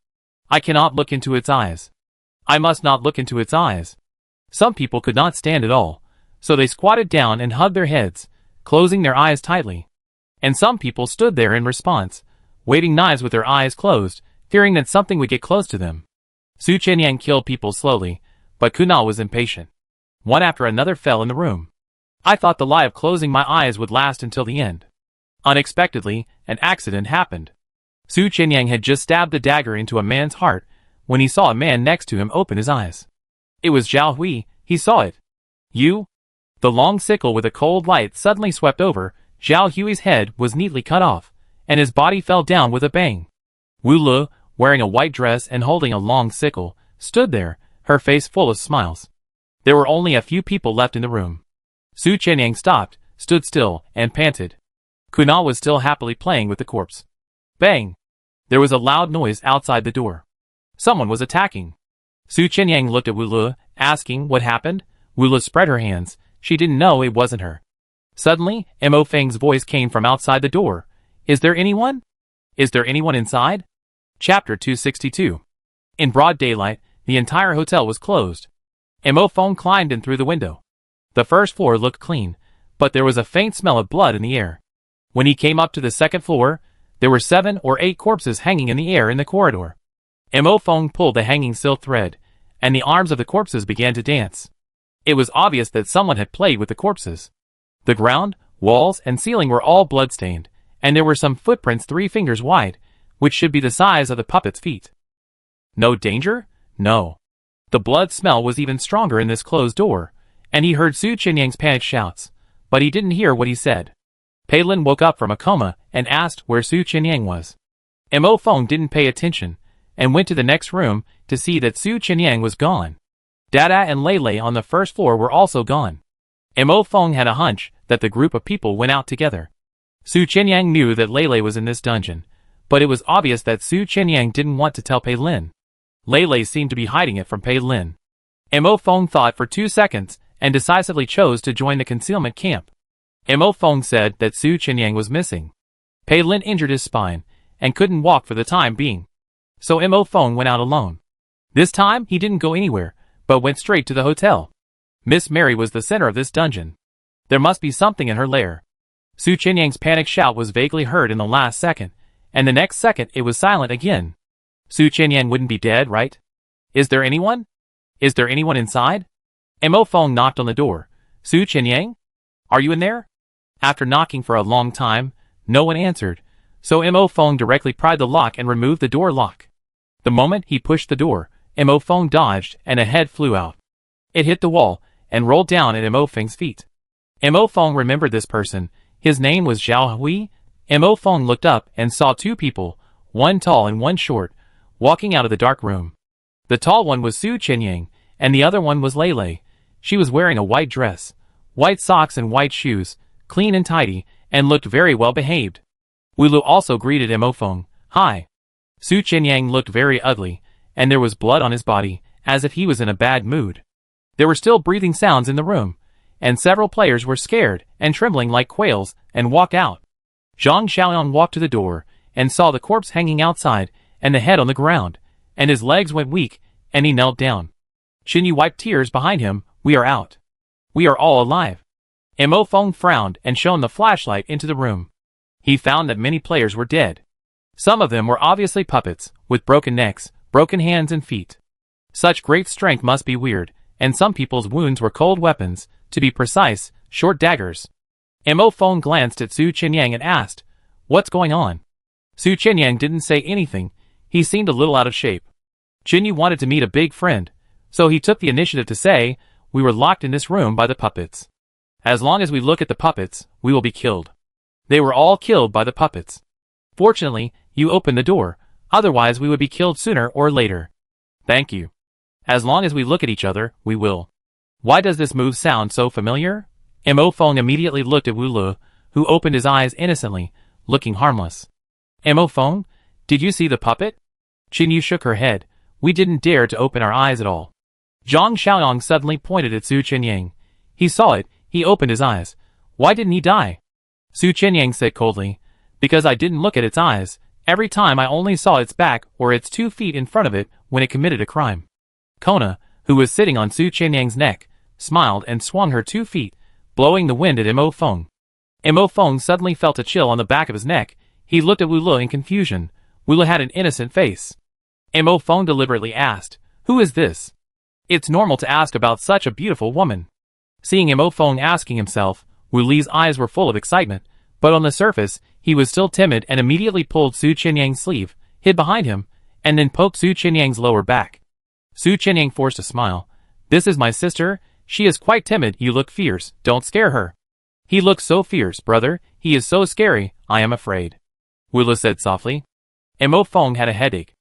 I cannot look into its eyes. I must not look into its eyes. Some people could not stand at all, so they squatted down and hugged their heads, closing their eyes tightly. And some people stood there in response, waving knives with their eyes closed, fearing that something would get close to them. Su Qinyang killed people slowly, but Kuna was impatient. One after another fell in the room. I thought the lie of closing my eyes would last until the end. Unexpectedly, an accident happened. Su Qinyang had just stabbed the dagger into a man's heart when he saw a man next to him open his eyes. It was Xiao Hui, he saw it. You? The long sickle with a cold light suddenly swept over, Xiao Hui's head was neatly cut off, and his body fell down with a bang. Wu Le, wearing a white dress and holding a long sickle, stood there, her face full of smiles. There were only a few people left in the room. Su Qinyang stopped, stood still, and panted. Kuna was still happily playing with the corpse. Bang! There was a loud noise outside the door. Someone was attacking. Su Qinyang looked at Wu Le, asking what happened. Wu Le spread her hands. She didn't know it wasn't her. Suddenly, Mo Feng's voice came from outside the door. Is there anyone? Is there anyone inside? Chapter 262. In broad daylight, the entire hotel was closed. Mo Feng climbed in through the window. The first floor looked clean, but there was a faint smell of blood in the air. When he came up to the second floor, there were 7 or 8 corpses hanging in the air in the corridor. Mo Feng pulled the hanging silk thread, and the arms of the corpses began to dance. It was obvious that someone had played with the corpses. The ground, walls, and ceiling were all blood-stained, and there were some footprints 3 fingers wide, which should be the size of the puppet's feet. No danger? No. The blood smell was even stronger in this closed door, and he heard Su Qinyang's panicked shouts, but he didn't hear what he said. Pei Lin woke up from a coma and asked where Su Qinyang was. Mo Feng didn't pay attention, and went to the next room to see that Su Qinyang was gone. Dada and Lei Lei on the first floor were also gone. Mo Feng had a hunch that the group of people went out together. Su Qinyang knew that Lei Lei was in this dungeon, but it was obvious that Su Qinyang didn't want to tell Pei Lin. Lei Lei seemed to be hiding it from Pei Lin. Mo Feng thought for 2 seconds and decisively chose to join the concealment camp. Mo Feng said that Su Qinyang was missing. Pei Lin injured his spine and couldn't walk for the time being. So Mo Feng went out alone. This time he didn't go anywhere, but went straight to the hotel. Miss Mary was the center of this dungeon. There must be something in her lair. Su Qinyang's panicked shout was vaguely heard in the last second, and the next second it was silent again. Su Qinyang wouldn't be dead, right? Is there anyone? Is there anyone inside? Mo Feng knocked on the door. Su Qinyang? Are you in there? After knocking for a long time, no one answered, so Mo Fong directly pried the lock and removed the door lock. The moment he pushed the door, Mo Fong dodged and a head flew out. It hit the wall and rolled down at Mo Feng's feet. Mo Fong remembered this person. His name was Zhao Hui. Mo Fong looked up and saw two people, one tall and one short, walking out of the dark room. The tall one was Su Qianyang, and the other one was Lei Lei. She was wearing a white dress, white socks and white shoes, clean and tidy, and looked very well behaved. Wu Lu also greeted Mo Fong. Hi. Su Qianyang looked very ugly, and there was blood on his body, as if he was in a bad mood. There were still breathing sounds in the room, and several players were scared and trembling like quails and walked out. Zhang Xiaoyang walked to the door and saw the corpse hanging outside and the head on the ground, and his legs went weak, and he knelt down. Xin Yu wiped tears behind him. We are out. We are all alive. Mo Fong frowned and shone the flashlight into the room. He found that many players were dead. Some of them were obviously puppets, with broken necks, broken hands and feet. Such great strength must be weird, and some people's wounds were cold weapons, to be precise, short daggers. Mo Fong glanced at Su Qianyang and asked, "What's going on?" Su Qianyang didn't say anything. He seemed a little out of shape. Xin Yu wanted to meet a big friend, so he took the initiative to say, "We were locked in this room by the puppets. As long as we look at the puppets, we will be killed." They were all killed by the puppets. Fortunately, you opened the door, otherwise we would be killed sooner or later. Thank you. As long as we look at each other, we will. Why does this move sound so familiar? Mo Fong immediately looked at Wu Lu, who opened his eyes innocently, looking harmless. Mo Fong, did you see the puppet? Xin Yu shook her head. We didn't dare to open our eyes at all. Zhang Xiaoyang suddenly pointed at Su Qianyang. He saw it, he opened his eyes. Why didn't he die? Su Qianyang said coldly, because I didn't look at its eyes. Every time I only saw its back or its 2 feet in front of it when it committed a crime. Kona, who was sitting on Su Qianyang's neck, smiled and swung her 2 feet, blowing the wind at Mo Fong. Mo Fong suddenly felt a chill on the back of his neck. He looked at Wu Lu in confusion. Wu Lu had an innocent face. Mo Fong deliberately asked, "Who is this?" It's normal to ask about such a beautiful woman. Seeing Mo Fong asking himself, Wu Li's eyes were full of excitement, but on the surface, he was still timid and immediately pulled Su Qianyang's sleeve, hid behind him, and then poked Su Qianyang's lower back. Su Qianyang forced a smile. "This is my sister. She is quite timid. You look fierce. Don't scare her." "He looks so fierce, brother. He is so scary. I am afraid," Wu Lu said softly. Mo Fong had a headache.